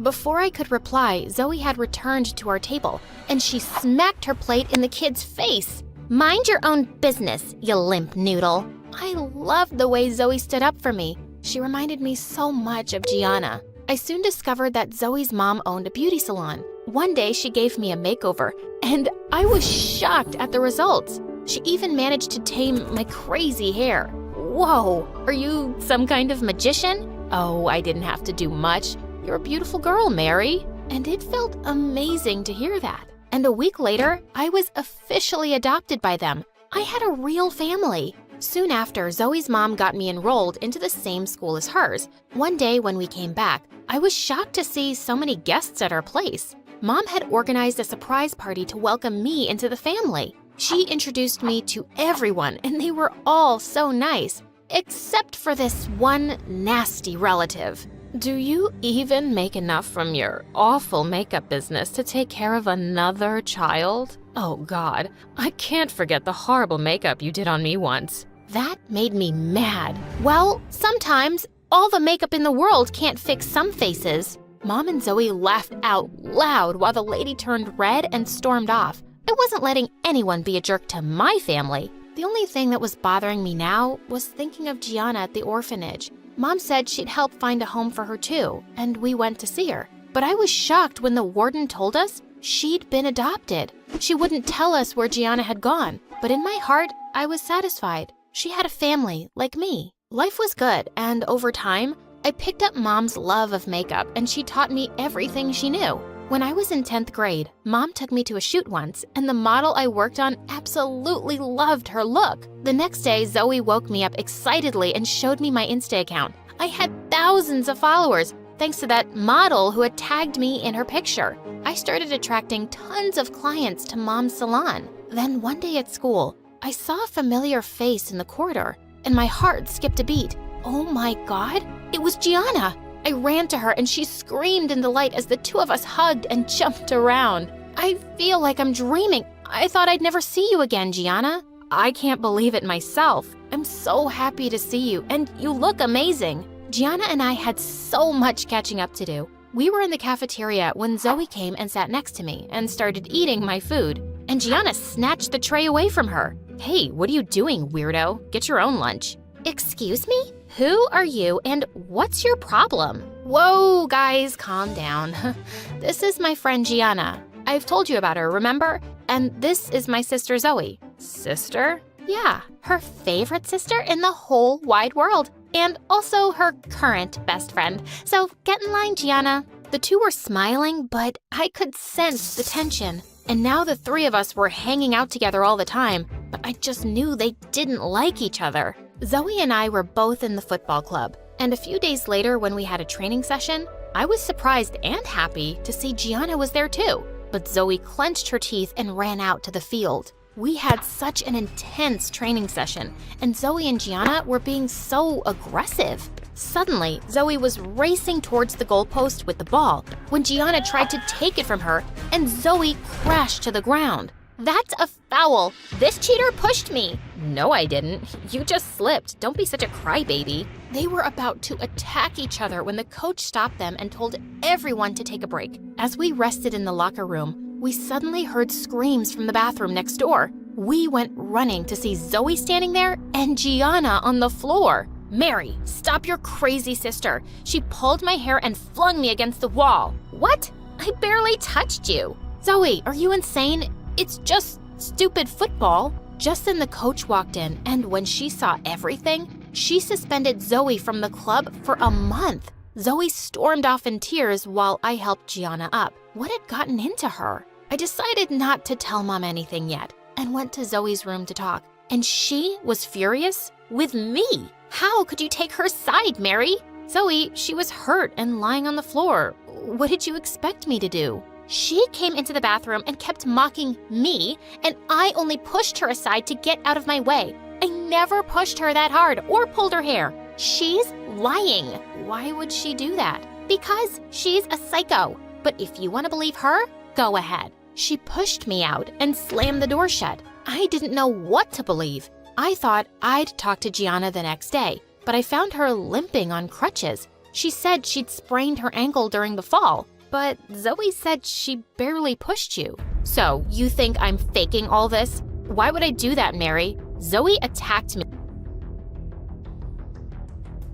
Before I could reply, Zoe had returned to our table, and she smacked her plate in the kid's face. Mind your own business, you limp noodle. I loved the way Zoe stood up for me. She reminded me so much of Gianna. I soon discovered that Zoe's mom owned a beauty salon. One day she gave me a makeover, and I was shocked at the results. She even managed to tame my crazy hair. Whoa, are you some kind of magician? Oh, I didn't have to do much. You're a beautiful girl, Mary. And it felt amazing to hear that. And a week later, I was officially adopted by them. I had a real family. Soon after, Zoe's mom got me enrolled into the same school as hers. One day when we came back, I was shocked to see so many guests at our place. Mom had organized a surprise party to welcome me into the family. She introduced me to everyone, and they were all so nice, except for this one nasty relative. Do you even make enough from your awful makeup business to take care of another child? Oh God, I can't forget the horrible makeup you did on me once. That made me mad. Well, sometimes all the makeup in the world can't fix some faces. Mom and Zoe laughed out loud while the lady turned red and stormed off. I wasn't letting anyone be a jerk to my family. The only thing that was bothering me now was thinking of Gianna at the orphanage. Mom said she'd help find a home for her too, and we went to see her. But I was shocked when the warden told us she'd been adopted. She wouldn't tell us where Gianna had gone, but in my heart, I was satisfied. She had a family like me. Life was good, and over time, I picked up Mom's love of makeup, and she taught me everything she knew. When I was in 10th grade, Mom took me to a shoot once, and the model I worked on absolutely loved her look. The next day, Zoe woke me up excitedly and showed me my Insta account. I had thousands of followers, thanks to that model who had tagged me in her picture. I started attracting tons of clients to Mom's salon. Then one day at school, I saw a familiar face in the corridor, and my heart skipped a beat. Oh my God, it was Gianna. I ran to her and she screamed in delight as the two of us hugged and jumped around. I feel like I'm dreaming. I thought I'd never see you again, Gianna. I can't believe it myself. I'm so happy to see you, and you look amazing. Gianna and I had so much catching up to do. We were in the cafeteria when Zoe came and sat next to me and started eating my food, and Gianna snatched the tray away from her. Hey, what are you doing, weirdo? Get your own lunch. Excuse me? Who are you and what's your problem? Whoa, guys, calm down. This is my friend Gianna. I've told you about her, remember? And this is my sister Zoe. Sister? Yeah, her favorite sister in the whole wide world. And also her current best friend. So get in line, Gianna. The two were smiling, but I could sense the tension. And now the three of us were hanging out together all the time, but I just knew they didn't like each other. Zoe and I were both in the football club, and a few days later when we had a training session, I was surprised and happy to see Gianna was there too. But Zoe clenched her teeth and ran out to the field. We had such an intense training session, and Zoe and Gianna were being so aggressive. Suddenly, Zoe was racing towards the goalpost with the ball when Gianna tried to take it from her, and Zoe crashed to the ground. That's a foul. This cheater pushed me. No, I didn't. You just slipped. Don't be such a crybaby. They were about to attack each other when the coach stopped them and told everyone to take a break. As we rested in the locker room, we suddenly heard screams from the bathroom next door. We went running to see Zoe standing there and Gianna on the floor. Mary, stop your crazy sister. She pulled my hair and flung me against the wall. What? I barely touched you. Zoe, are you insane? It's just stupid football. Just then the coach walked in, and when she saw everything, she suspended Zoe from the club for a month. Zoe stormed off in tears while I helped Gianna up. What had gotten into her? I decided not to tell Mom anything yet and went to Zoe's room to talk. And she was furious with me. How could you take her side, Mary? Zoe, she was hurt and lying on the floor. What did you expect me to do? She came into the bathroom and kept mocking me, and I only pushed her aside to get out of my way. I never pushed her that hard or pulled her hair. She's lying. Why would she do that? Because she's a psycho. But if you want to believe her, go ahead. She pushed me out and slammed the door shut. I didn't know what to believe. I thought I'd talk to Gianna the next day, but I found her limping on crutches. She said she'd sprained her ankle during the fall. But Zoe said she barely pushed you. So, you think I'm faking all this? Why would I do that, Mary? Zoe attacked me.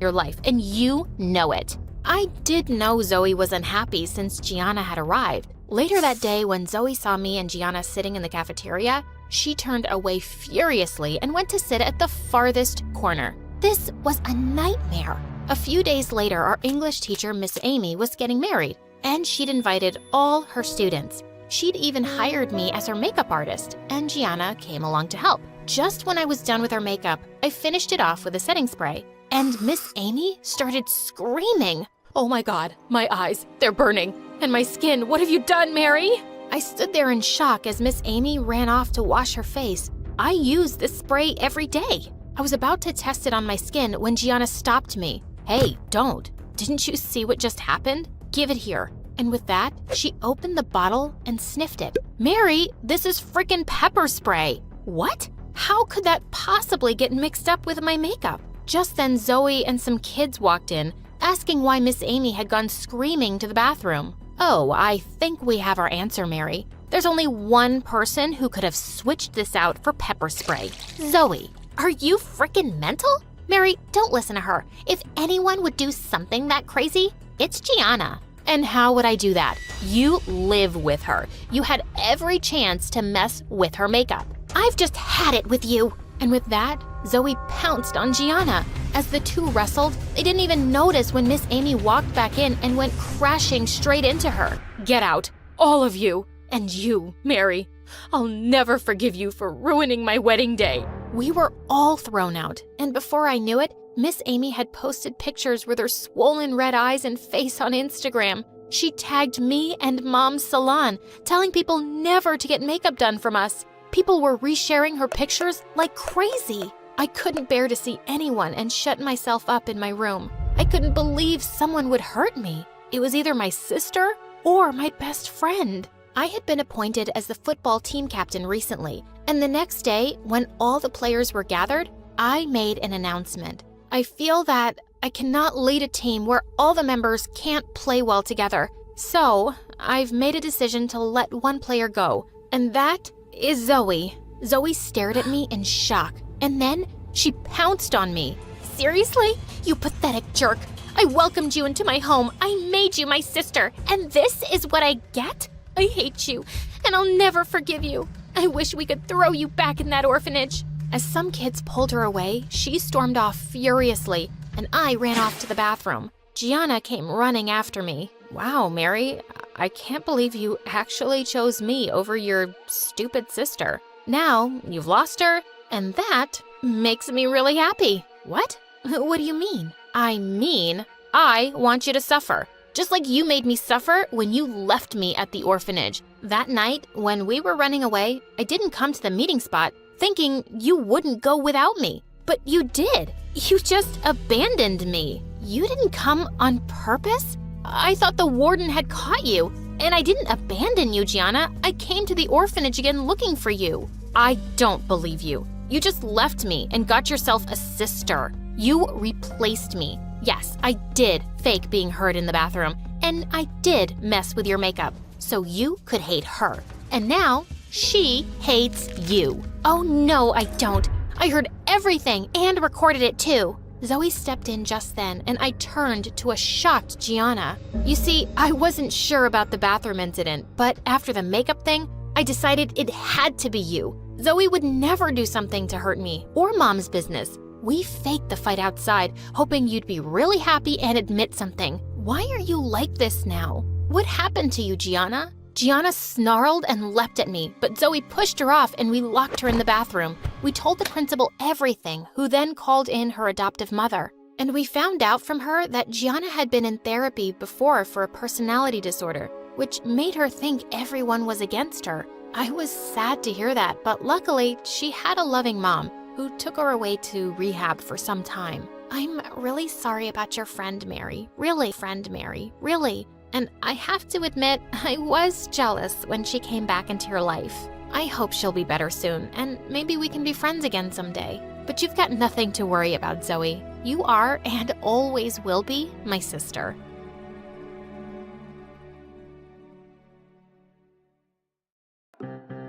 Your life, and you know it. I did know Zoe was unhappy since Gianna had arrived. Later that day, when Zoe saw me and Gianna sitting in the cafeteria, she turned away furiously and went to sit at the farthest corner. This was a nightmare. A few days later, our English teacher, Miss Amy, was getting married, and she'd invited all her students. She'd even hired me as her makeup artist, and Gianna came along to help. Just when I was done with her makeup, I finished it off with a setting spray, and Miss Amy started screaming. Oh my God, my eyes, they're burning. And my skin, what have you done, Mary? I stood there in shock as Miss Amy ran off to wash her face. I use this spray every day. I was about to test it on my skin when Gianna stopped me. Hey, don't. Didn't you see what just happened? Give it here. And with that, she opened the bottle and sniffed it. Mary, this is frickin' pepper spray. What? How could that possibly get mixed up with my makeup? Just then, Zoe and some kids walked in, asking why Miss Amy had gone screaming to the bathroom. Oh, I think we have our answer, Mary. There's only one person who could have switched this out for pepper spray. Zoe, are you frickin' mental? Mary, don't listen to her. If anyone would do something that crazy, it's Gianna. And how would I do that? You live with her. You had every chance to mess with her makeup. I've just had it with you. And with that, Zoe pounced on Gianna. As the two wrestled, they didn't even notice when Miss Amy walked back in and went crashing straight into her. Get out, all of you. And you, Mary. I'll never forgive you for ruining my wedding day. We were all thrown out, and before I knew it, Miss Amy had posted pictures with her swollen red eyes and face on Instagram. She tagged me and Mom's salon, telling people never to get makeup done from us. People were resharing her pictures like crazy. I couldn't bear to see anyone and shut myself up in my room. I couldn't believe someone would hurt me. It was either my sister or my best friend. I had been appointed as the football team captain recently, and the next day, when all the players were gathered, I made an announcement. I feel that I cannot lead a team where all the members can't play well together. So, I've made a decision to let one player go, and that is Zoe. Zoe stared at me in shock, and then she pounced on me. Seriously? You pathetic jerk. I welcomed you into my home. I made you my sister. And this is what I get? I hate you, and I'll never forgive you. I wish we could throw you back in that orphanage. As some kids pulled her away, she stormed off furiously, and I ran off to the bathroom. Gianna came running after me. Wow, Mary, I can't believe you actually chose me over your stupid sister. Now, you've lost her, and that makes me really happy. What? What do you mean? I mean, I want you to suffer. Just like you made me suffer when you left me at the orphanage. That night, when we were running away, I didn't come to the meeting spot thinking you wouldn't go without me. But you did. You just abandoned me. You didn't come on purpose? I thought the warden had caught you. And I didn't abandon you, Gianna. I came to the orphanage again looking for you. I don't believe you. You just left me and got yourself a sister. You replaced me. Yes, I did fake being hurt in the bathroom, and I did mess with your makeup, so you could hate her. And now, she hates you. Oh no, I don't. I heard everything and recorded it too. Zoe stepped in just then, and I turned to a shocked Gianna. You see, I wasn't sure about the bathroom incident, but after the makeup thing, I decided it had to be you. Zoe would never do something to hurt me or Mom's business. We faked the fight outside, hoping you'd be really happy and admit something. Why are you like this now? What happened to you, Gianna? Gianna snarled and leapt at me, but Zoe pushed her off and we locked her in the bathroom. We told the principal everything, who then called in her adoptive mother. And we found out from her that Gianna had been in therapy before for a personality disorder, which made her think everyone was against her. I was sad to hear that, but luckily she had a loving mom who took her away to rehab for some time. I'm really sorry about your friend Mary. Really, friend Mary. Really. And I have to admit, I was jealous when she came back into your life. I hope she'll be better soon, and maybe we can be friends again someday. But you've got nothing to worry about, Zoe. You are, and always will be, my sister.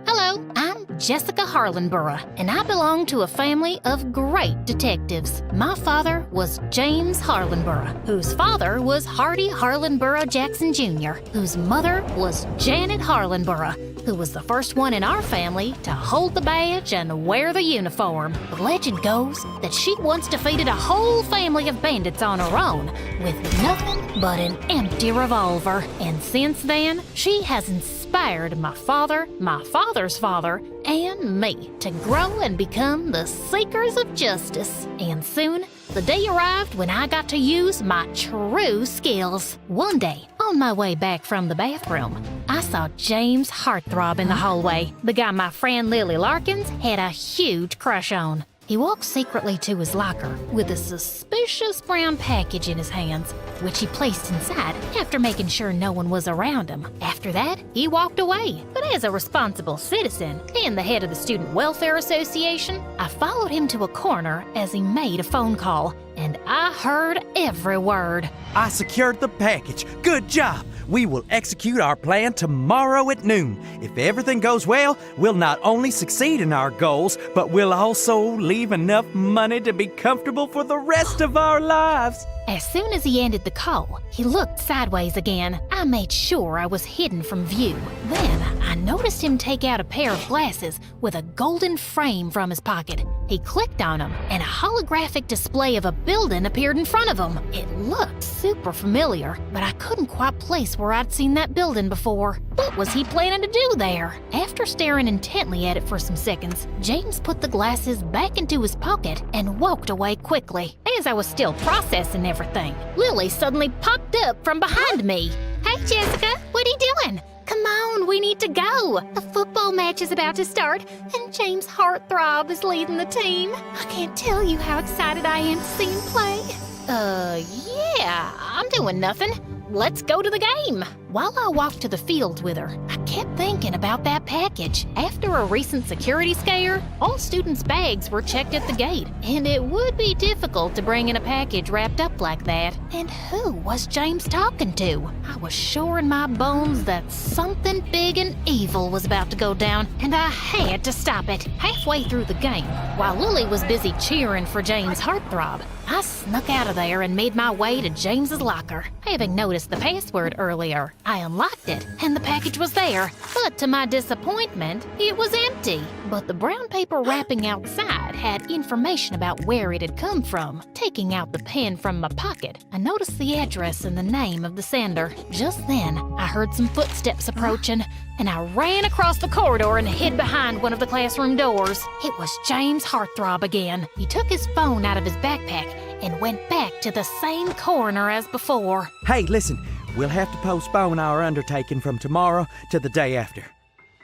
Hello, I'm Jessica Harlenborough, and I belong to a family of great detectives. My father was James Harlenborough, whose father was Hardy Harlenborough Jackson Jr., whose mother was Janet Harlenborough, who was the first one in our family to hold the badge and wear the uniform. The legend goes that she once defeated a whole family of bandits on her own with nothing but an empty revolver. And since then, she has inspired my father, my father's father, and me to grow and become the seekers of justice. And soon, the day arrived when I got to use my true skills. One day, on my way back from the bathroom, I saw James Heartthrob in the hallway, the guy my friend Lily Larkins had a huge crush on. He walked secretly to his locker with a suspicious brown package in his hands, which he placed inside after making sure no one was around him. After that, he walked away. But as a responsible citizen and the head of the Student Welfare Association, I followed him to a corner as he made a phone call, and I heard every word. I secured the package. Good job. We will execute our plan tomorrow at noon. If everything goes well, we'll not only succeed in our goals, but we'll also leave enough money to be comfortable for the rest of our lives. As soon as he ended the call, he looked sideways again. I I made sure I was hidden from view. Then I noticed him take out a pair of glasses with a golden frame from his pocket. He clicked on them, and a holographic display of a building appeared in front of him. It looked super familiar, but I couldn't quite place where I'd seen that building before. What was he planning to do there? After staring intently at it for some seconds, James put the glasses back into his pocket and walked away quickly. As I was still processing everything, Lily suddenly popped up from behind me. Hey, Jessica, what are you doing? Come on, we need to go. The football match is about to start, and James Heartthrob is leading the team. I can't tell you how excited I am to see him play. Yeah, I'm doing nothing. Let's go to the game. While I walked to the field with her, I kept thinking about that package. After a recent security scare, all students' bags were checked at the gate, and it would be difficult to bring in a package wrapped up like that. And who was James talking to? I was sure in my bones that something big and evil was about to go down, and I had to stop it. Halfway through the game, while Lily was busy cheering for James Heartthrob, I snuck out of there and made my way to James's locker. Having noticed the password earlier, I unlocked it, and the package was there. But to my disappointment, it was empty. But the brown paper wrapping outside had information about where it had come from. Taking out the pen from my pocket, I noticed the address and the name of the sender. Just then, I heard some footsteps approaching, and I ran across the corridor and hid behind one of the classroom doors. It was James Heartthrob again. He took his phone out of his backpack and went back to the same corner as before. Hey, listen, we'll have to postpone our undertaking from tomorrow to the day after.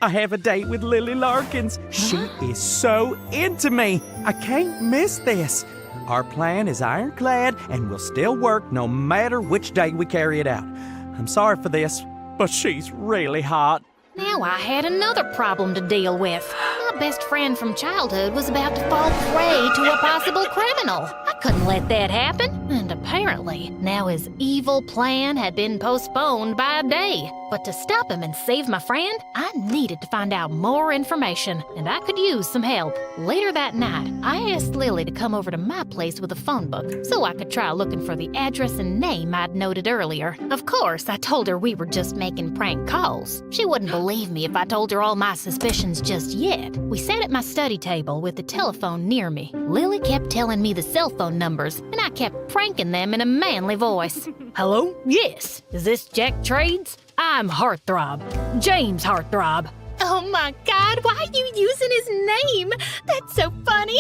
I have a date with Lily Larkins. She is so into me. I can't miss this. Our plan is ironclad and will still work no matter which day we carry it out. I'm sorry for this, but she's really hot. Now I had another problem to deal with. My best friend from childhood was about to fall prey to a possible criminal. I couldn't let that happen, and apparently now his evil plan had been postponed by a day. But to stop him and save my friend, I needed to find out more information, and I could use some help. Later that night, I asked Lily to come over to my place with a phone book so I could try looking for the address and name I'd noted earlier. Of course, I told her we were just making prank calls. She wouldn't believe me if I told her all my suspicions just yet. We sat at my study table with the telephone near me. Lily kept telling me the cell phone numbers, and I kept pranking them in a manly voice. Hello? Yes. Is this Jack Trades? I'm Heartthrob. James Heartthrob. Oh my God, why are you using his name? That's so funny.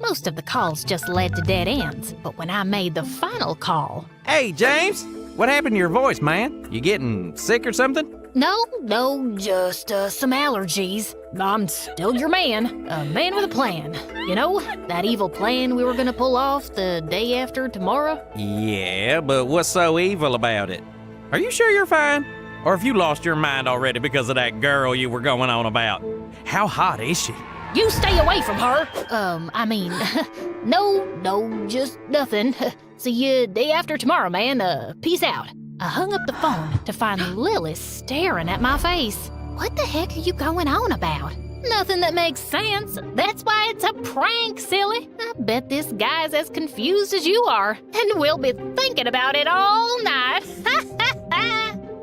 Most of the calls just led to dead ends, but when I made the final call... Hey, James! What happened to your voice, man? You getting sick or something? No, just some allergies. I'm still your man, a man with a plan. You know, that evil plan we were gonna pull off the day after tomorrow? Yeah, but what's so evil about it? Are you sure you're fine? Or have you lost your mind already because of that girl you were going on about? How hot is she? You stay away from her! No, just nothing. See you day after tomorrow, man. Peace out. I hung up the phone to find Lily staring at my face. What the heck are you going on about? Nothing that makes sense. That's why it's a prank, silly. I bet this guy's as confused as you are, and we'll be thinking about it all night.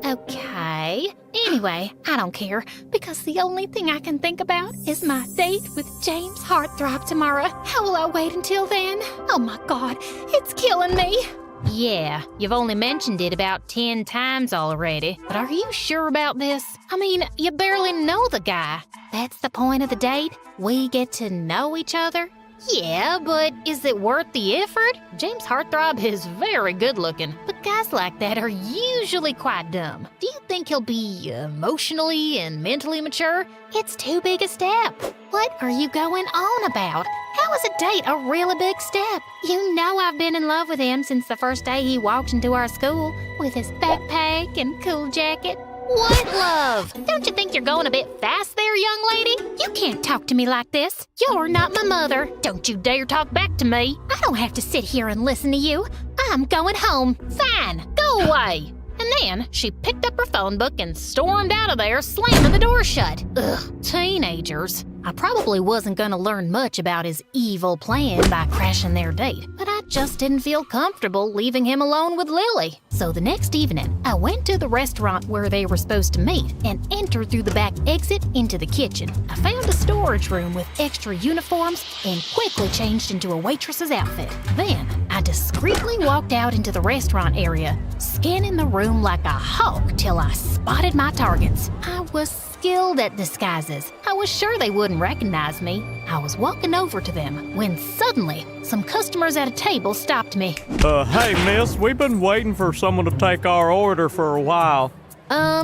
Okay. Anyway, I don't care, because the only thing I can think about is my date with James Heartthrob tomorrow. How will I wait until then? Oh my God, it's killing me. Yeah, you've only mentioned it about 10 times already, but are you sure about this? I mean, you barely know the guy. That's the point of the date? We get to know each other? Yeah, but is it worth the effort? James Heartthrob is very good looking, but guys like that are usually quite dumb. Do you think he'll be emotionally and mentally mature? It's too big a step. What are you going on about? How is a date a really big step? You know I've been in love with him since the first day he walked into our school with his backpack and cool jacket. What love? Don't you think you're going a bit fast there, young lady? You can't talk to me like this. You're not my mother. Don't you dare talk back to me. I don't have to sit here and listen to you. I'm going home. Fine, go away. And then she picked up her phone book and stormed out of there, slamming the door shut. Ugh, teenagers. I probably wasn't gonna learn much about his evil plan by crashing their date, but I just didn't feel comfortable leaving him alone with Lily. So the next evening, I went to the restaurant where they were supposed to meet and entered through the back exit into the kitchen. I found a storage room with extra uniforms and quickly changed into a waitress's outfit. Then, I discreetly walked out into the restaurant area, scanning the room like a hawk till I spotted my targets. I was skilled at disguises. I was sure they wouldn't recognize me. I was walking over to them when suddenly some customers at a table stopped me. Hey miss, we've been waiting for someone to take our order for a while.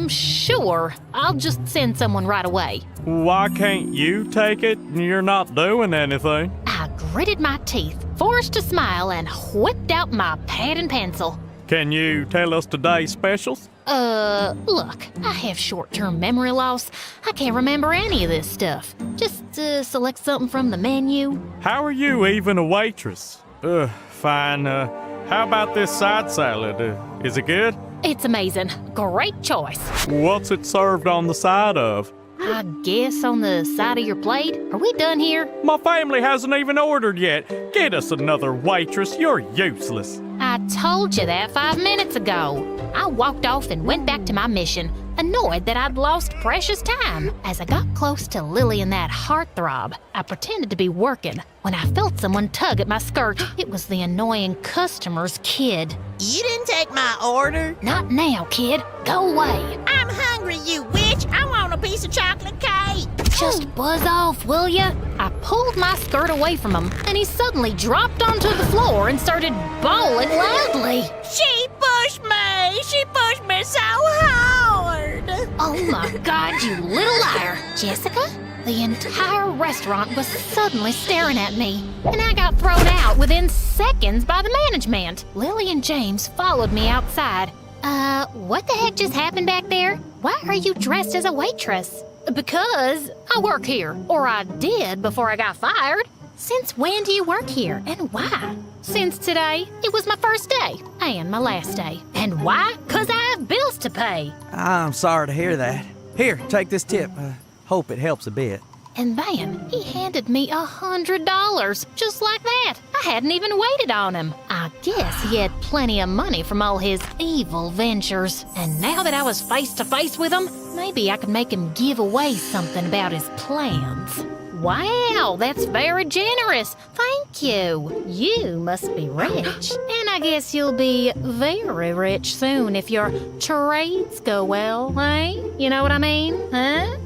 Sure. I'll just send someone right away. Why can't you take it? You're not doing anything. I gritted my teeth, forced a smile, and whipped out my pad and pencil. Can you tell us today's specials? Look, I have short-term memory loss. I can't remember any of this stuff. Just, select something from the menu. How are you even a waitress? Fine. How about this side salad? Is it good? It's amazing. Great choice. What's it served on the side of? I guess on the side of your plate. Are we done here? My family hasn't even ordered yet. Get us another waitress. You're useless. I told you that 5 minutes ago. I walked off and went back to my mission, annoyed that I'd lost precious time. As I got close to Lily and that heartthrob, I pretended to be working when I felt someone tug at my skirt. It was the annoying customer's kid. You didn't take my order? Not now, kid. Go away. I'm hungry, you witch. I want a piece of chocolate cake. Just buzz off, will ya? I pulled my skirt away from him, and he suddenly dropped onto the floor and started bawling loudly. She pushed me. She pushed me so hard. Oh my God, you little liar. Jessica? The entire restaurant was suddenly staring at me, and I got thrown out within seconds by the management. Lily and James followed me outside. What the heck just happened back there? Why are you dressed as a waitress? Because I work here, or I did before I got fired. Since when do you work here, and why? Since today. It was my first day, and my last day. And why? 'Cause I have bills to pay. I'm sorry to hear that. Here, take this tip. Hope it helps a bit. And then he handed me $100, just like that. I hadn't even waited on him. I guess he had plenty of money from all his evil ventures. And now that I was face to face with him, maybe I could make him give away something about his plans. Wow, that's very generous. Thank you. You must be rich. And I guess you'll be very rich soon if your trades go well, eh? You know what I mean, huh?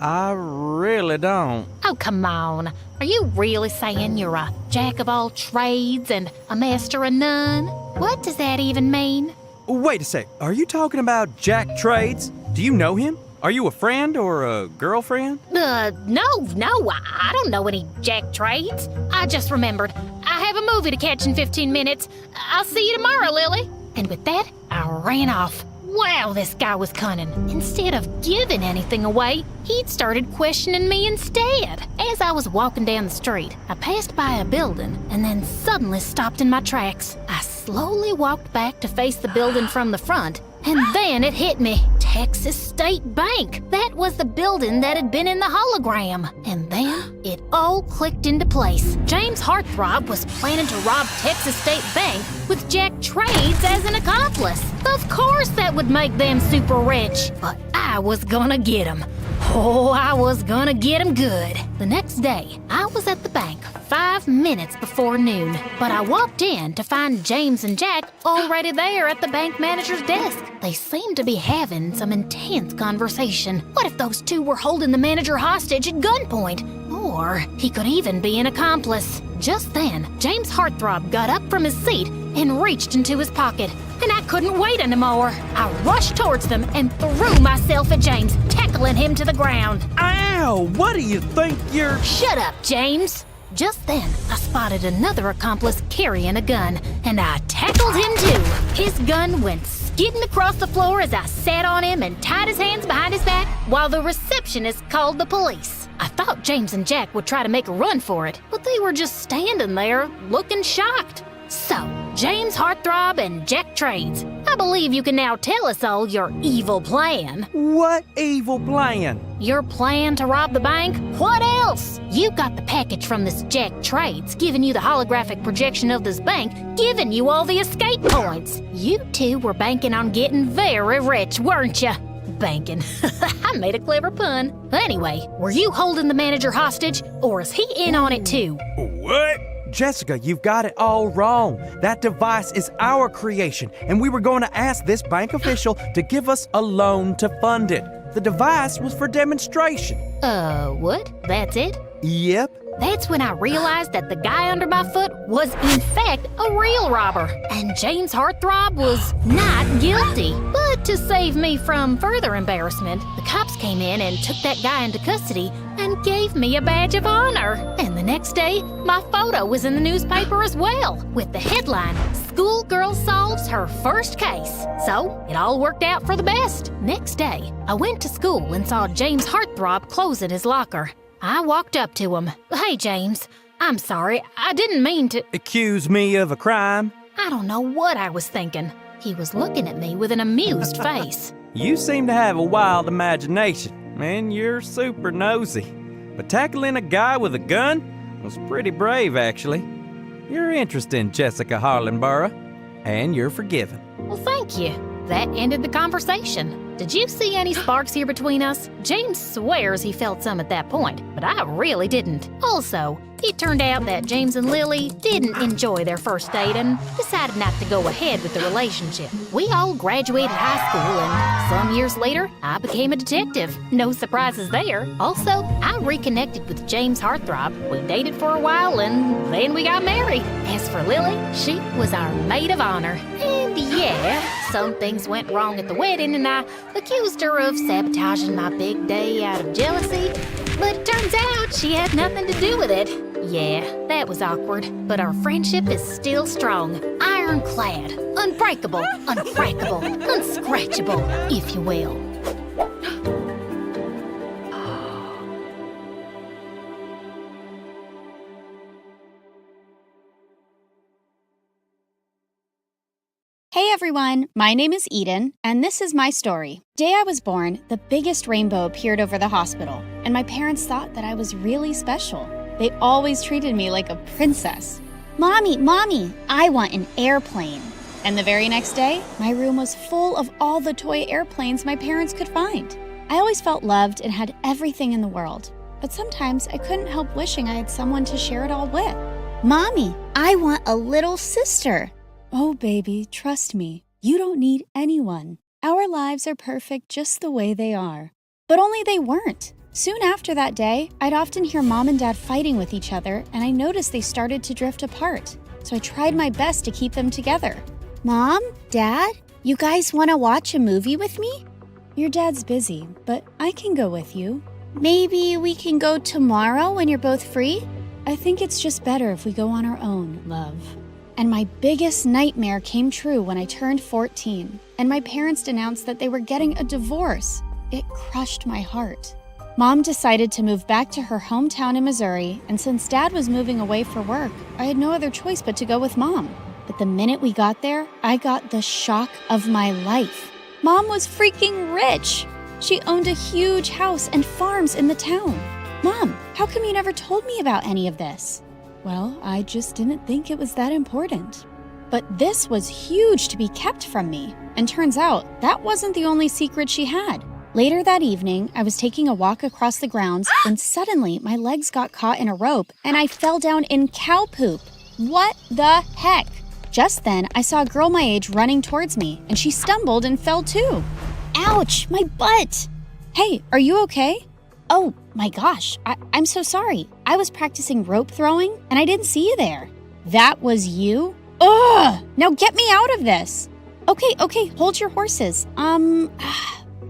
I really don't. Oh, come on. Are you really saying you're a jack of all trades and a master of none? What does that even mean? Wait a sec. Are you talking about Jack Trades? Do you know him? Are you a friend or a girlfriend? No, I don't know any Jack Trades. I just remembered. I have a movie to catch in 15 minutes. I'll see you tomorrow, Lily. And with that, I ran off. Wow, this guy was cunning. Instead of giving anything away, he'd started questioning me instead. As I was walking down the street, I passed by a building and then suddenly stopped in my tracks. I slowly walked back to face the building from the front, and then it hit me. Texas State Bank. That was the building that had been in the hologram. And then it all clicked into place. James Heartthrob was planning to rob Texas State Bank with Jack Trades as an accomplice. Of course that would make them super rich. But I was gonna get him. Oh, I was gonna get him good. The next day, I was at the bank 5 minutes before noon, but I walked in to find James and Jack already there at the bank manager's desk. They seemed to be having some intense conversation. What if those two were holding the manager hostage at gunpoint? Or he could even be an accomplice. Just then, James Heartthrob got up from his seat and reached into his pocket, and I couldn't wait anymore. I rushed towards them and threw myself at James, tackling him to the ground. Ow! What do you think you're... Shut up, James! Just then, I spotted another accomplice carrying a gun, and I tackled him too. His gun went skidding across the floor as I sat on him and tied his hands behind his back while the receptionist called the police. I thought James and Jack would try to make a run for it, but they were just standing there looking shocked. So, James Heartthrob and Jack Trades. I believe you can now tell us all your evil plan. What evil plan? Your plan to rob the bank? What else? You got the package from this Jack Trades, giving you the holographic projection of this bank, giving you all the escape points. You two were banking on getting very rich, weren't you? Banking. I made a clever pun. Anyway, were you holding the manager hostage, or is he in on it too? What? Jessica, you've got it all wrong. That device is our creation, and we were going to ask this bank official to give us a loan to fund it. The device was for demonstration. What? That's it? Yep. That's when I realized that the guy under my foot was, in fact, a real robber. And James Heartthrob was not guilty. But to save me from further embarrassment, the cops came in and took that guy into custody and gave me a badge of honor. And the next day, my photo was in the newspaper as well, with the headline, "Schoolgirl Solves Her First Case." So, it all worked out for the best. Next day, I went to school and saw James Heartthrob closing his locker. I walked up to him. "Hey, James, I'm sorry. I didn't mean to—" Accuse me of a crime? I don't know what I was thinking. He was looking at me with an amused face. You seem to have a wild imagination, and you're super nosy. But tackling a guy with a gun was pretty brave, actually. You're interesting, Jessica Harlenborough, and you're forgiven. Well, thank you. That ended the conversation. Did you see any sparks here between us? James swears he felt some at that point, but I really didn't. Also, it turned out that James and Lily didn't enjoy their first date and decided not to go ahead with the relationship. We all graduated high school, and some years later, I became a detective. No surprises there. Also, I reconnected with James Heartthrob. We dated for a while, and then we got married. As for Lily, she was our maid of honor. And yeah, some things went wrong at the wedding, and I accused her of sabotaging my big day out of jealousy. But it turns out she had nothing to do with it. Yeah, that was awkward, but our friendship is still strong. Ironclad, unbreakable, uncrackable, unscratchable, if you will. Hey everyone, my name is Eden, and this is my story. Day I was born, the biggest rainbow appeared over the hospital, and my parents thought that I was really special. They always treated me like a princess. Mommy, I want an airplane. And the very next day, my room was full of all the toy airplanes my parents could find. I always felt loved and had everything in the world, but sometimes I couldn't help wishing I had someone to share it all with. Mommy, I want a little sister. Oh, baby, trust me. You don't need anyone. Our lives are perfect just the way they are. But only they weren't. Soon after that day, I'd often hear Mom and Dad fighting with each other, and I noticed they started to drift apart. So I tried my best to keep them together. Mom, Dad, you guys want to watch a movie with me? Your dad's busy, but I can go with you. Maybe we can go tomorrow when you're both free? I think it's just better if we go on our own, love. And my biggest nightmare came true when I turned 14, and my parents announced that they were getting a divorce. It crushed my heart. Mom decided to move back to her hometown in Missouri, and since Dad was moving away for work, I had no other choice but to go with Mom. But the minute we got there, I got the shock of my life. Mom was freaking rich! She owned a huge house and farms in the town. Mom, how come you never told me about any of this? Well, I just didn't think it was that important. But this was huge to be kept from me, and turns out that wasn't the only secret she had. Later that evening, I was taking a walk across the grounds when suddenly my legs got caught in a rope and I fell down in cow poop. What the heck? Just then, I saw a girl my age running towards me, and she stumbled and fell too. Ouch, my butt! Hey, are you okay? Oh my gosh, I'm so sorry. I was practicing rope throwing and I didn't see you there. That was you? Ugh! Now get me out of this! Okay, hold your horses.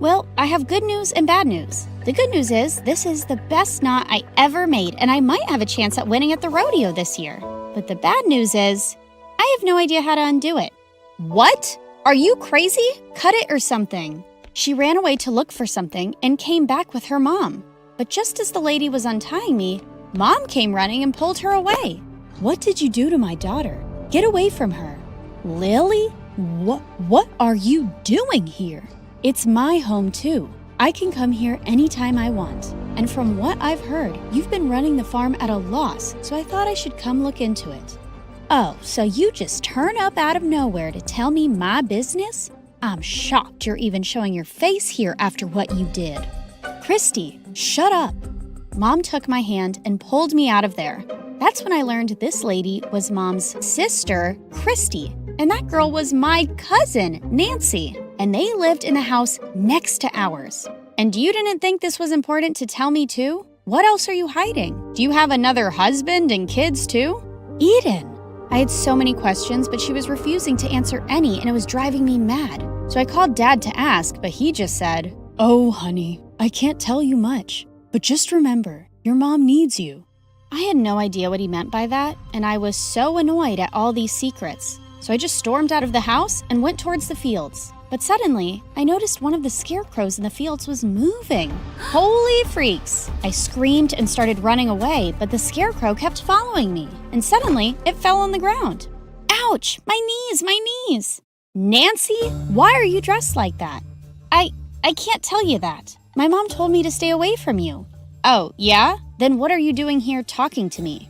Well, I have good news and bad news. The good news is this is the best knot I ever made, and I might have a chance at winning at the rodeo this year. But the bad news is I have no idea how to undo it. What? Are you crazy? Cut it or something. She ran away to look for something and came back with her mom. But just as the lady was untying me, Mom came running and pulled her away. What did you do to my daughter? Get away from her. Lily? What are you doing here? It's my home too. I can come here anytime I want. And from what I've heard, you've been running the farm at a loss, so I thought I should come look into it. Oh, so you just turn up out of nowhere to tell me my business? I'm shocked you're even showing your face here after what you did. Christy, shut up. Mom took my hand and pulled me out of there. That's when I learned this lady was Mom's sister, Christy, and that girl was my cousin, Nancy, and they lived in the house next to ours. And you didn't think this was important to tell me too? What else are you hiding? Do you have another husband and kids too? Eden! I had so many questions, but she was refusing to answer any, and it was driving me mad. So I called Dad to ask, but he just said, "Oh, honey, I can't tell you much, but just remember, your mom needs you." I had no idea what he meant by that, and I was so annoyed at all these secrets. So I just stormed out of the house and went towards the fields. But suddenly, I noticed one of the scarecrows in the fields was moving. Holy freaks! I screamed and started running away, but the scarecrow kept following me, and suddenly it fell on the ground. Ouch! My knees! Nancy, why are you dressed like that? I can't tell you that. My mom told me to stay away from you. Oh, yeah? Then what are you doing here talking to me?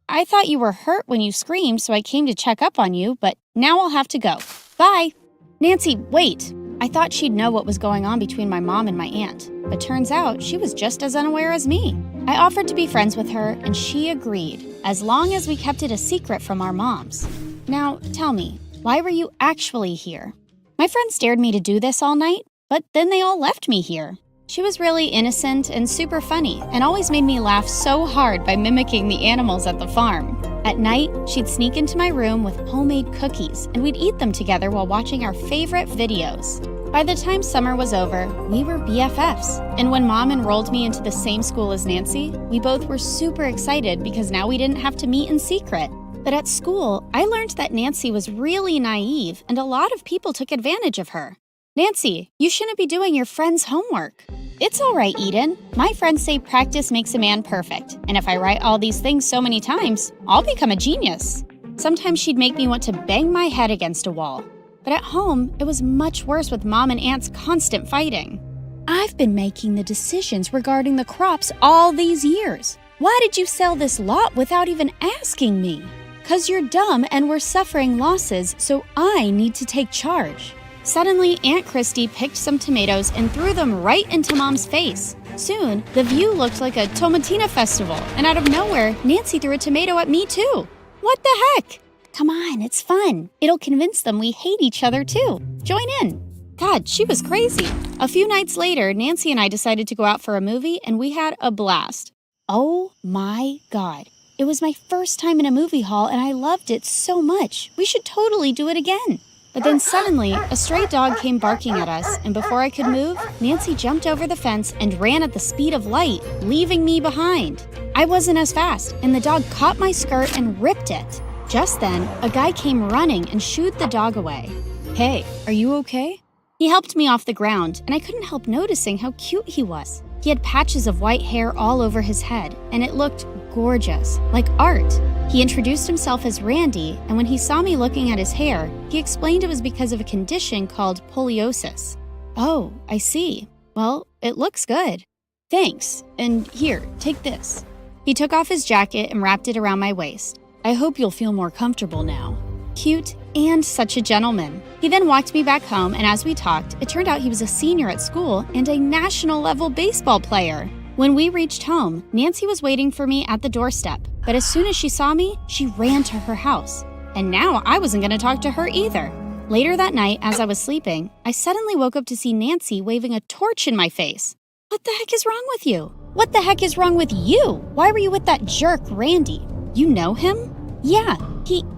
I thought you were hurt when you screamed, so I came to check up on you, but now I'll have to go. Bye! Nancy, wait! I thought she'd know what was going on between my mom and my aunt, but turns out she was just as unaware as me. I offered to be friends with her, and she agreed, as long as we kept it a secret from our moms. Now, tell me, why were you actually here? My friends dared me to do this all night, but then they all left me here. She was really innocent and super funny, and always made me laugh so hard by mimicking the animals at the farm. At night, she'd sneak into my room with homemade cookies, and we'd eat them together while watching our favorite videos. By the time summer was over, we were BFFs, and when Mom enrolled me into the same school as Nancy, we both were super excited because now we didn't have to meet in secret. But at school, I learned that Nancy was really naive, and a lot of people took advantage of her. Nancy, you shouldn't be doing your friend's homework. It's all right, Eden. My friends say practice makes a man perfect, and if I write all these things so many times, I'll become a genius. Sometimes she'd make me want to bang my head against a wall. But at home, it was much worse with Mom and Aunt's constant fighting. I've been making the decisions regarding the crops all these years. Why did you sell this lot without even asking me? 'Cause you're dumb and we're suffering losses, so I need to take charge. Suddenly, Aunt Christy picked some tomatoes and threw them right into Mom's face. Soon, the view looked like a tomatina festival, and out of nowhere, Nancy threw a tomato at me too. What the heck? Come on, it's fun. It'll convince them we hate each other too. Join in. God, she was crazy. A few nights later, Nancy and I decided to go out for a movie, and we had a blast. Oh my God. It was my first time in a movie hall, and I loved it so much. We should totally do it again. But then suddenly, a stray dog came barking at us, and before I could move, Nancy jumped over the fence and ran at the speed of light, leaving me behind. I wasn't as fast, and the dog caught my skirt and ripped it. Just then, a guy came running and shooed the dog away. Hey, are you okay? He helped me off the ground, and I couldn't help noticing how cute he was. He had patches of white hair all over his head, and it looked gorgeous, like art. He introduced himself as Randy, and when he saw me looking at his hair, he explained it was because of a condition called poliosis. Oh, I see. Well, it looks good. Thanks, and here, take this. He took off his jacket and wrapped it around my waist. I hope you'll feel more comfortable now. Cute and such a gentleman. He then walked me back home, and as we talked, it turned out he was a senior at school and a national-level baseball player. When we reached home, Nancy was waiting for me at the doorstep, but as soon as she saw me, she ran to her house. And now I wasn't going to talk to her either. Later that night, as I was sleeping, I suddenly woke up to see Nancy waving a torch in my face. What the heck is wrong with you? What the heck is wrong with you? Why were you with that jerk, Randy? You know him? Yeah,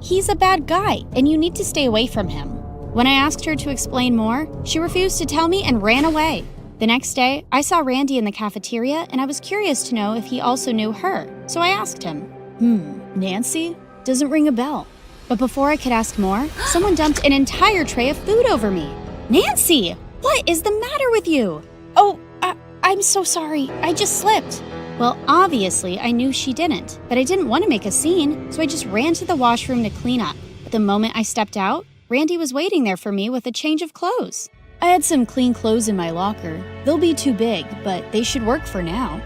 he's a bad guy, and you need to stay away from him. When I asked her to explain more, she refused to tell me and ran away. The next day, I saw Randy in the cafeteria, and I was curious to know if he also knew her, so I asked him. Nancy? Doesn't ring a bell. But before I could ask more, someone dumped an entire tray of food over me. Nancy! What is the matter with you? Oh, I'm so sorry. I just slipped. Well, obviously, I knew she didn't, but I didn't want to make a scene, so I just ran to the washroom to clean up. But the moment I stepped out, Randy was waiting there for me with a change of clothes. I had some clean clothes in my locker. They'll be too big, but they should work for now.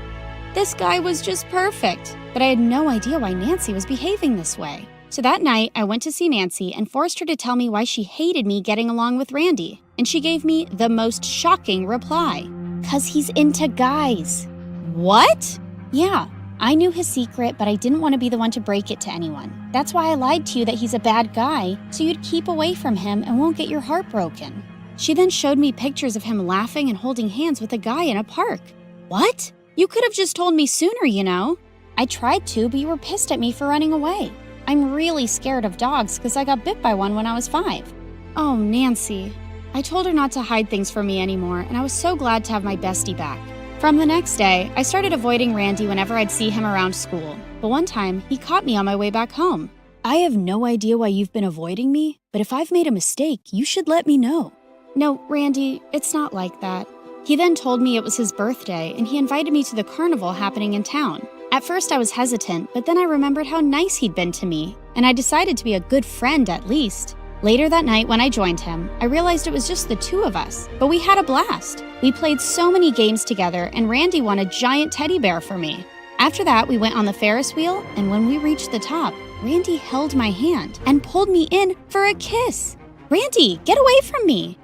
This guy was just perfect, but I had no idea why Nancy was behaving this way. So that night, I went to see Nancy and forced her to tell me why she hated me getting along with Randy. And she gave me the most shocking reply. 'Cause he's into guys. What? Yeah, I knew his secret, but I didn't want to be the one to break it to anyone. That's why I lied to you that he's a bad guy, so you'd keep away from him and won't get your heart broken. She then showed me pictures of him laughing and holding hands with a guy in a park. What? You could have just told me sooner, you know. I tried to, but you were pissed at me for running away. I'm really scared of dogs because I got bit by one when I was 5. Oh, Nancy. I told her not to hide things from me anymore, and I was so glad to have my bestie back. From the next day, I started avoiding Randy whenever I'd see him around school. But one time, he caught me on my way back home. I have no idea why you've been avoiding me, but if I've made a mistake, you should let me know. No, Randy, it's not like that. He then told me it was his birthday, and he invited me to the carnival happening in town. At first, I was hesitant, but then I remembered how nice he'd been to me, and I decided to be a good friend at least. Later that night, when I joined him, I realized it was just the two of us, but we had a blast. We played so many games together, and Randy won a giant teddy bear for me. After that, we went on the Ferris wheel, and when we reached the top, Randy held my hand and pulled me in for a kiss. Randy, get away from me!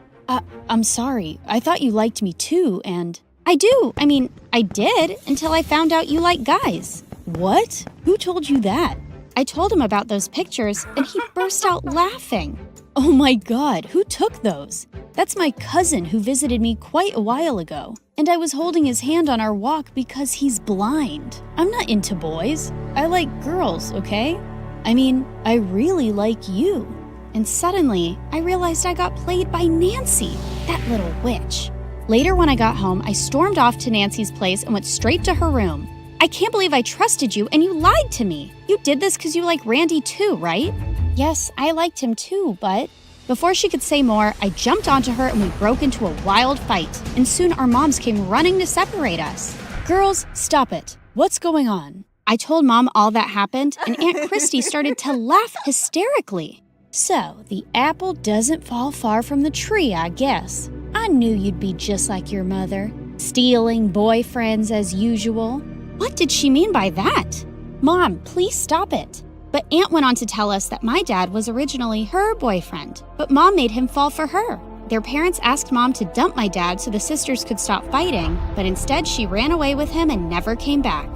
I'm sorry. I thought you liked me too, and... I do. I did, until I found out you like guys. What? Who told you that? I told him about those pictures, and he burst out laughing. Oh my God, who took those? That's my cousin who visited me quite a while ago, and I was holding his hand on our walk because he's blind. I'm not into boys. I like girls, okay? I really like you. And suddenly, I realized I got played by Nancy, that little witch. Later when I got home, I stormed off to Nancy's place and went straight to her room. I can't believe I trusted you and you lied to me. You did this because you like Randy too, right? Yes, I liked him too, but... Before she could say more, I jumped onto her and we broke into a wild fight. And soon our moms came running to separate us. Girls, stop it. What's going on? I told Mom all that happened, and Aunt Christy started to laugh hysterically. So, the apple doesn't fall far from the tree, I guess. I knew you'd be just like your mother, stealing boyfriends as usual. What did she mean by that? Mom, please stop it. But Aunt went on to tell us that my dad was originally her boyfriend, but Mom made him fall for her. Their parents asked Mom to dump my dad so the sisters could stop fighting, but instead she ran away with him and never came back.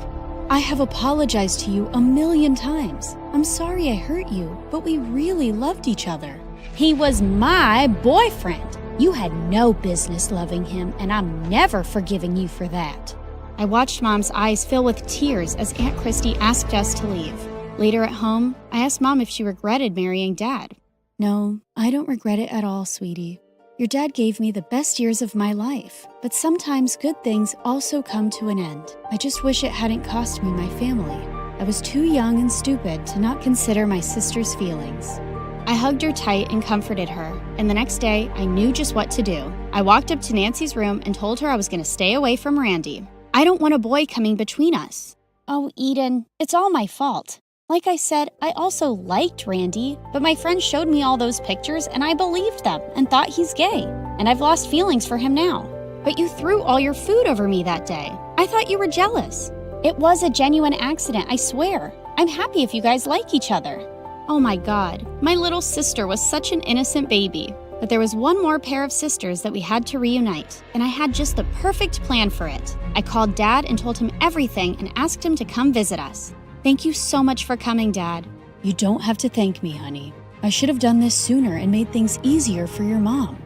I have apologized to you 1,000,000 times. I'm sorry I hurt you, but we really loved each other. He was my boyfriend. You had no business loving him, and I'm never forgiving you for that. I watched Mom's eyes fill with tears as Aunt Christy asked us to leave. Later at home, I asked Mom if she regretted marrying Dad. No, I don't regret it at all, sweetie. Your dad gave me the best years of my life, but sometimes good things also come to an end. I just wish it hadn't cost me my family. I was too young and stupid to not consider my sister's feelings. I hugged her tight and comforted her, and the next day, I knew just what to do. I walked up to Nancy's room and told her I was going to stay away from Randy. I don't want a boy coming between us. Oh, Eden, it's all my fault. Like I said, I also liked Randy, but my friends showed me all those pictures and I believed them and thought he's gay, and I've lost feelings for him now. But you threw all your food over me that day. I thought you were jealous. It was a genuine accident, I swear. I'm happy if you guys like each other. Oh my God, my little sister was such an innocent baby. But there was one more pair of sisters that we had to reunite, and I had just the perfect plan for it. I called Dad and told him everything and asked him to come visit us. Thank you so much for coming, Dad. You don't have to thank me, honey. I should have done this sooner and made things easier for your mom.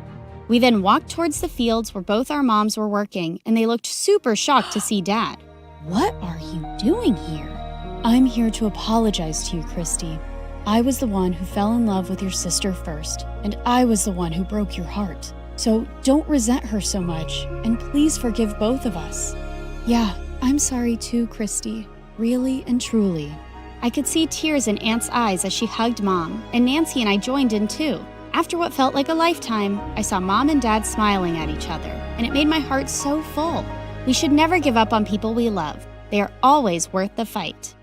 We then walked towards the fields where both our moms were working, and they looked super shocked to see Dad. What are you doing here? I'm here to apologize to you, Christy. I was the one who fell in love with your sister first, and I was the one who broke your heart. So don't resent her so much, and please forgive both of us. Yeah, I'm sorry too, Christy. Really and truly. I could see tears in Aunt's eyes as she hugged Mom, and Nancy and I joined in too. After what felt like a lifetime, I saw Mom and Dad smiling at each other, and it made my heart so full. We should never give up on people we love. They are always worth the fight.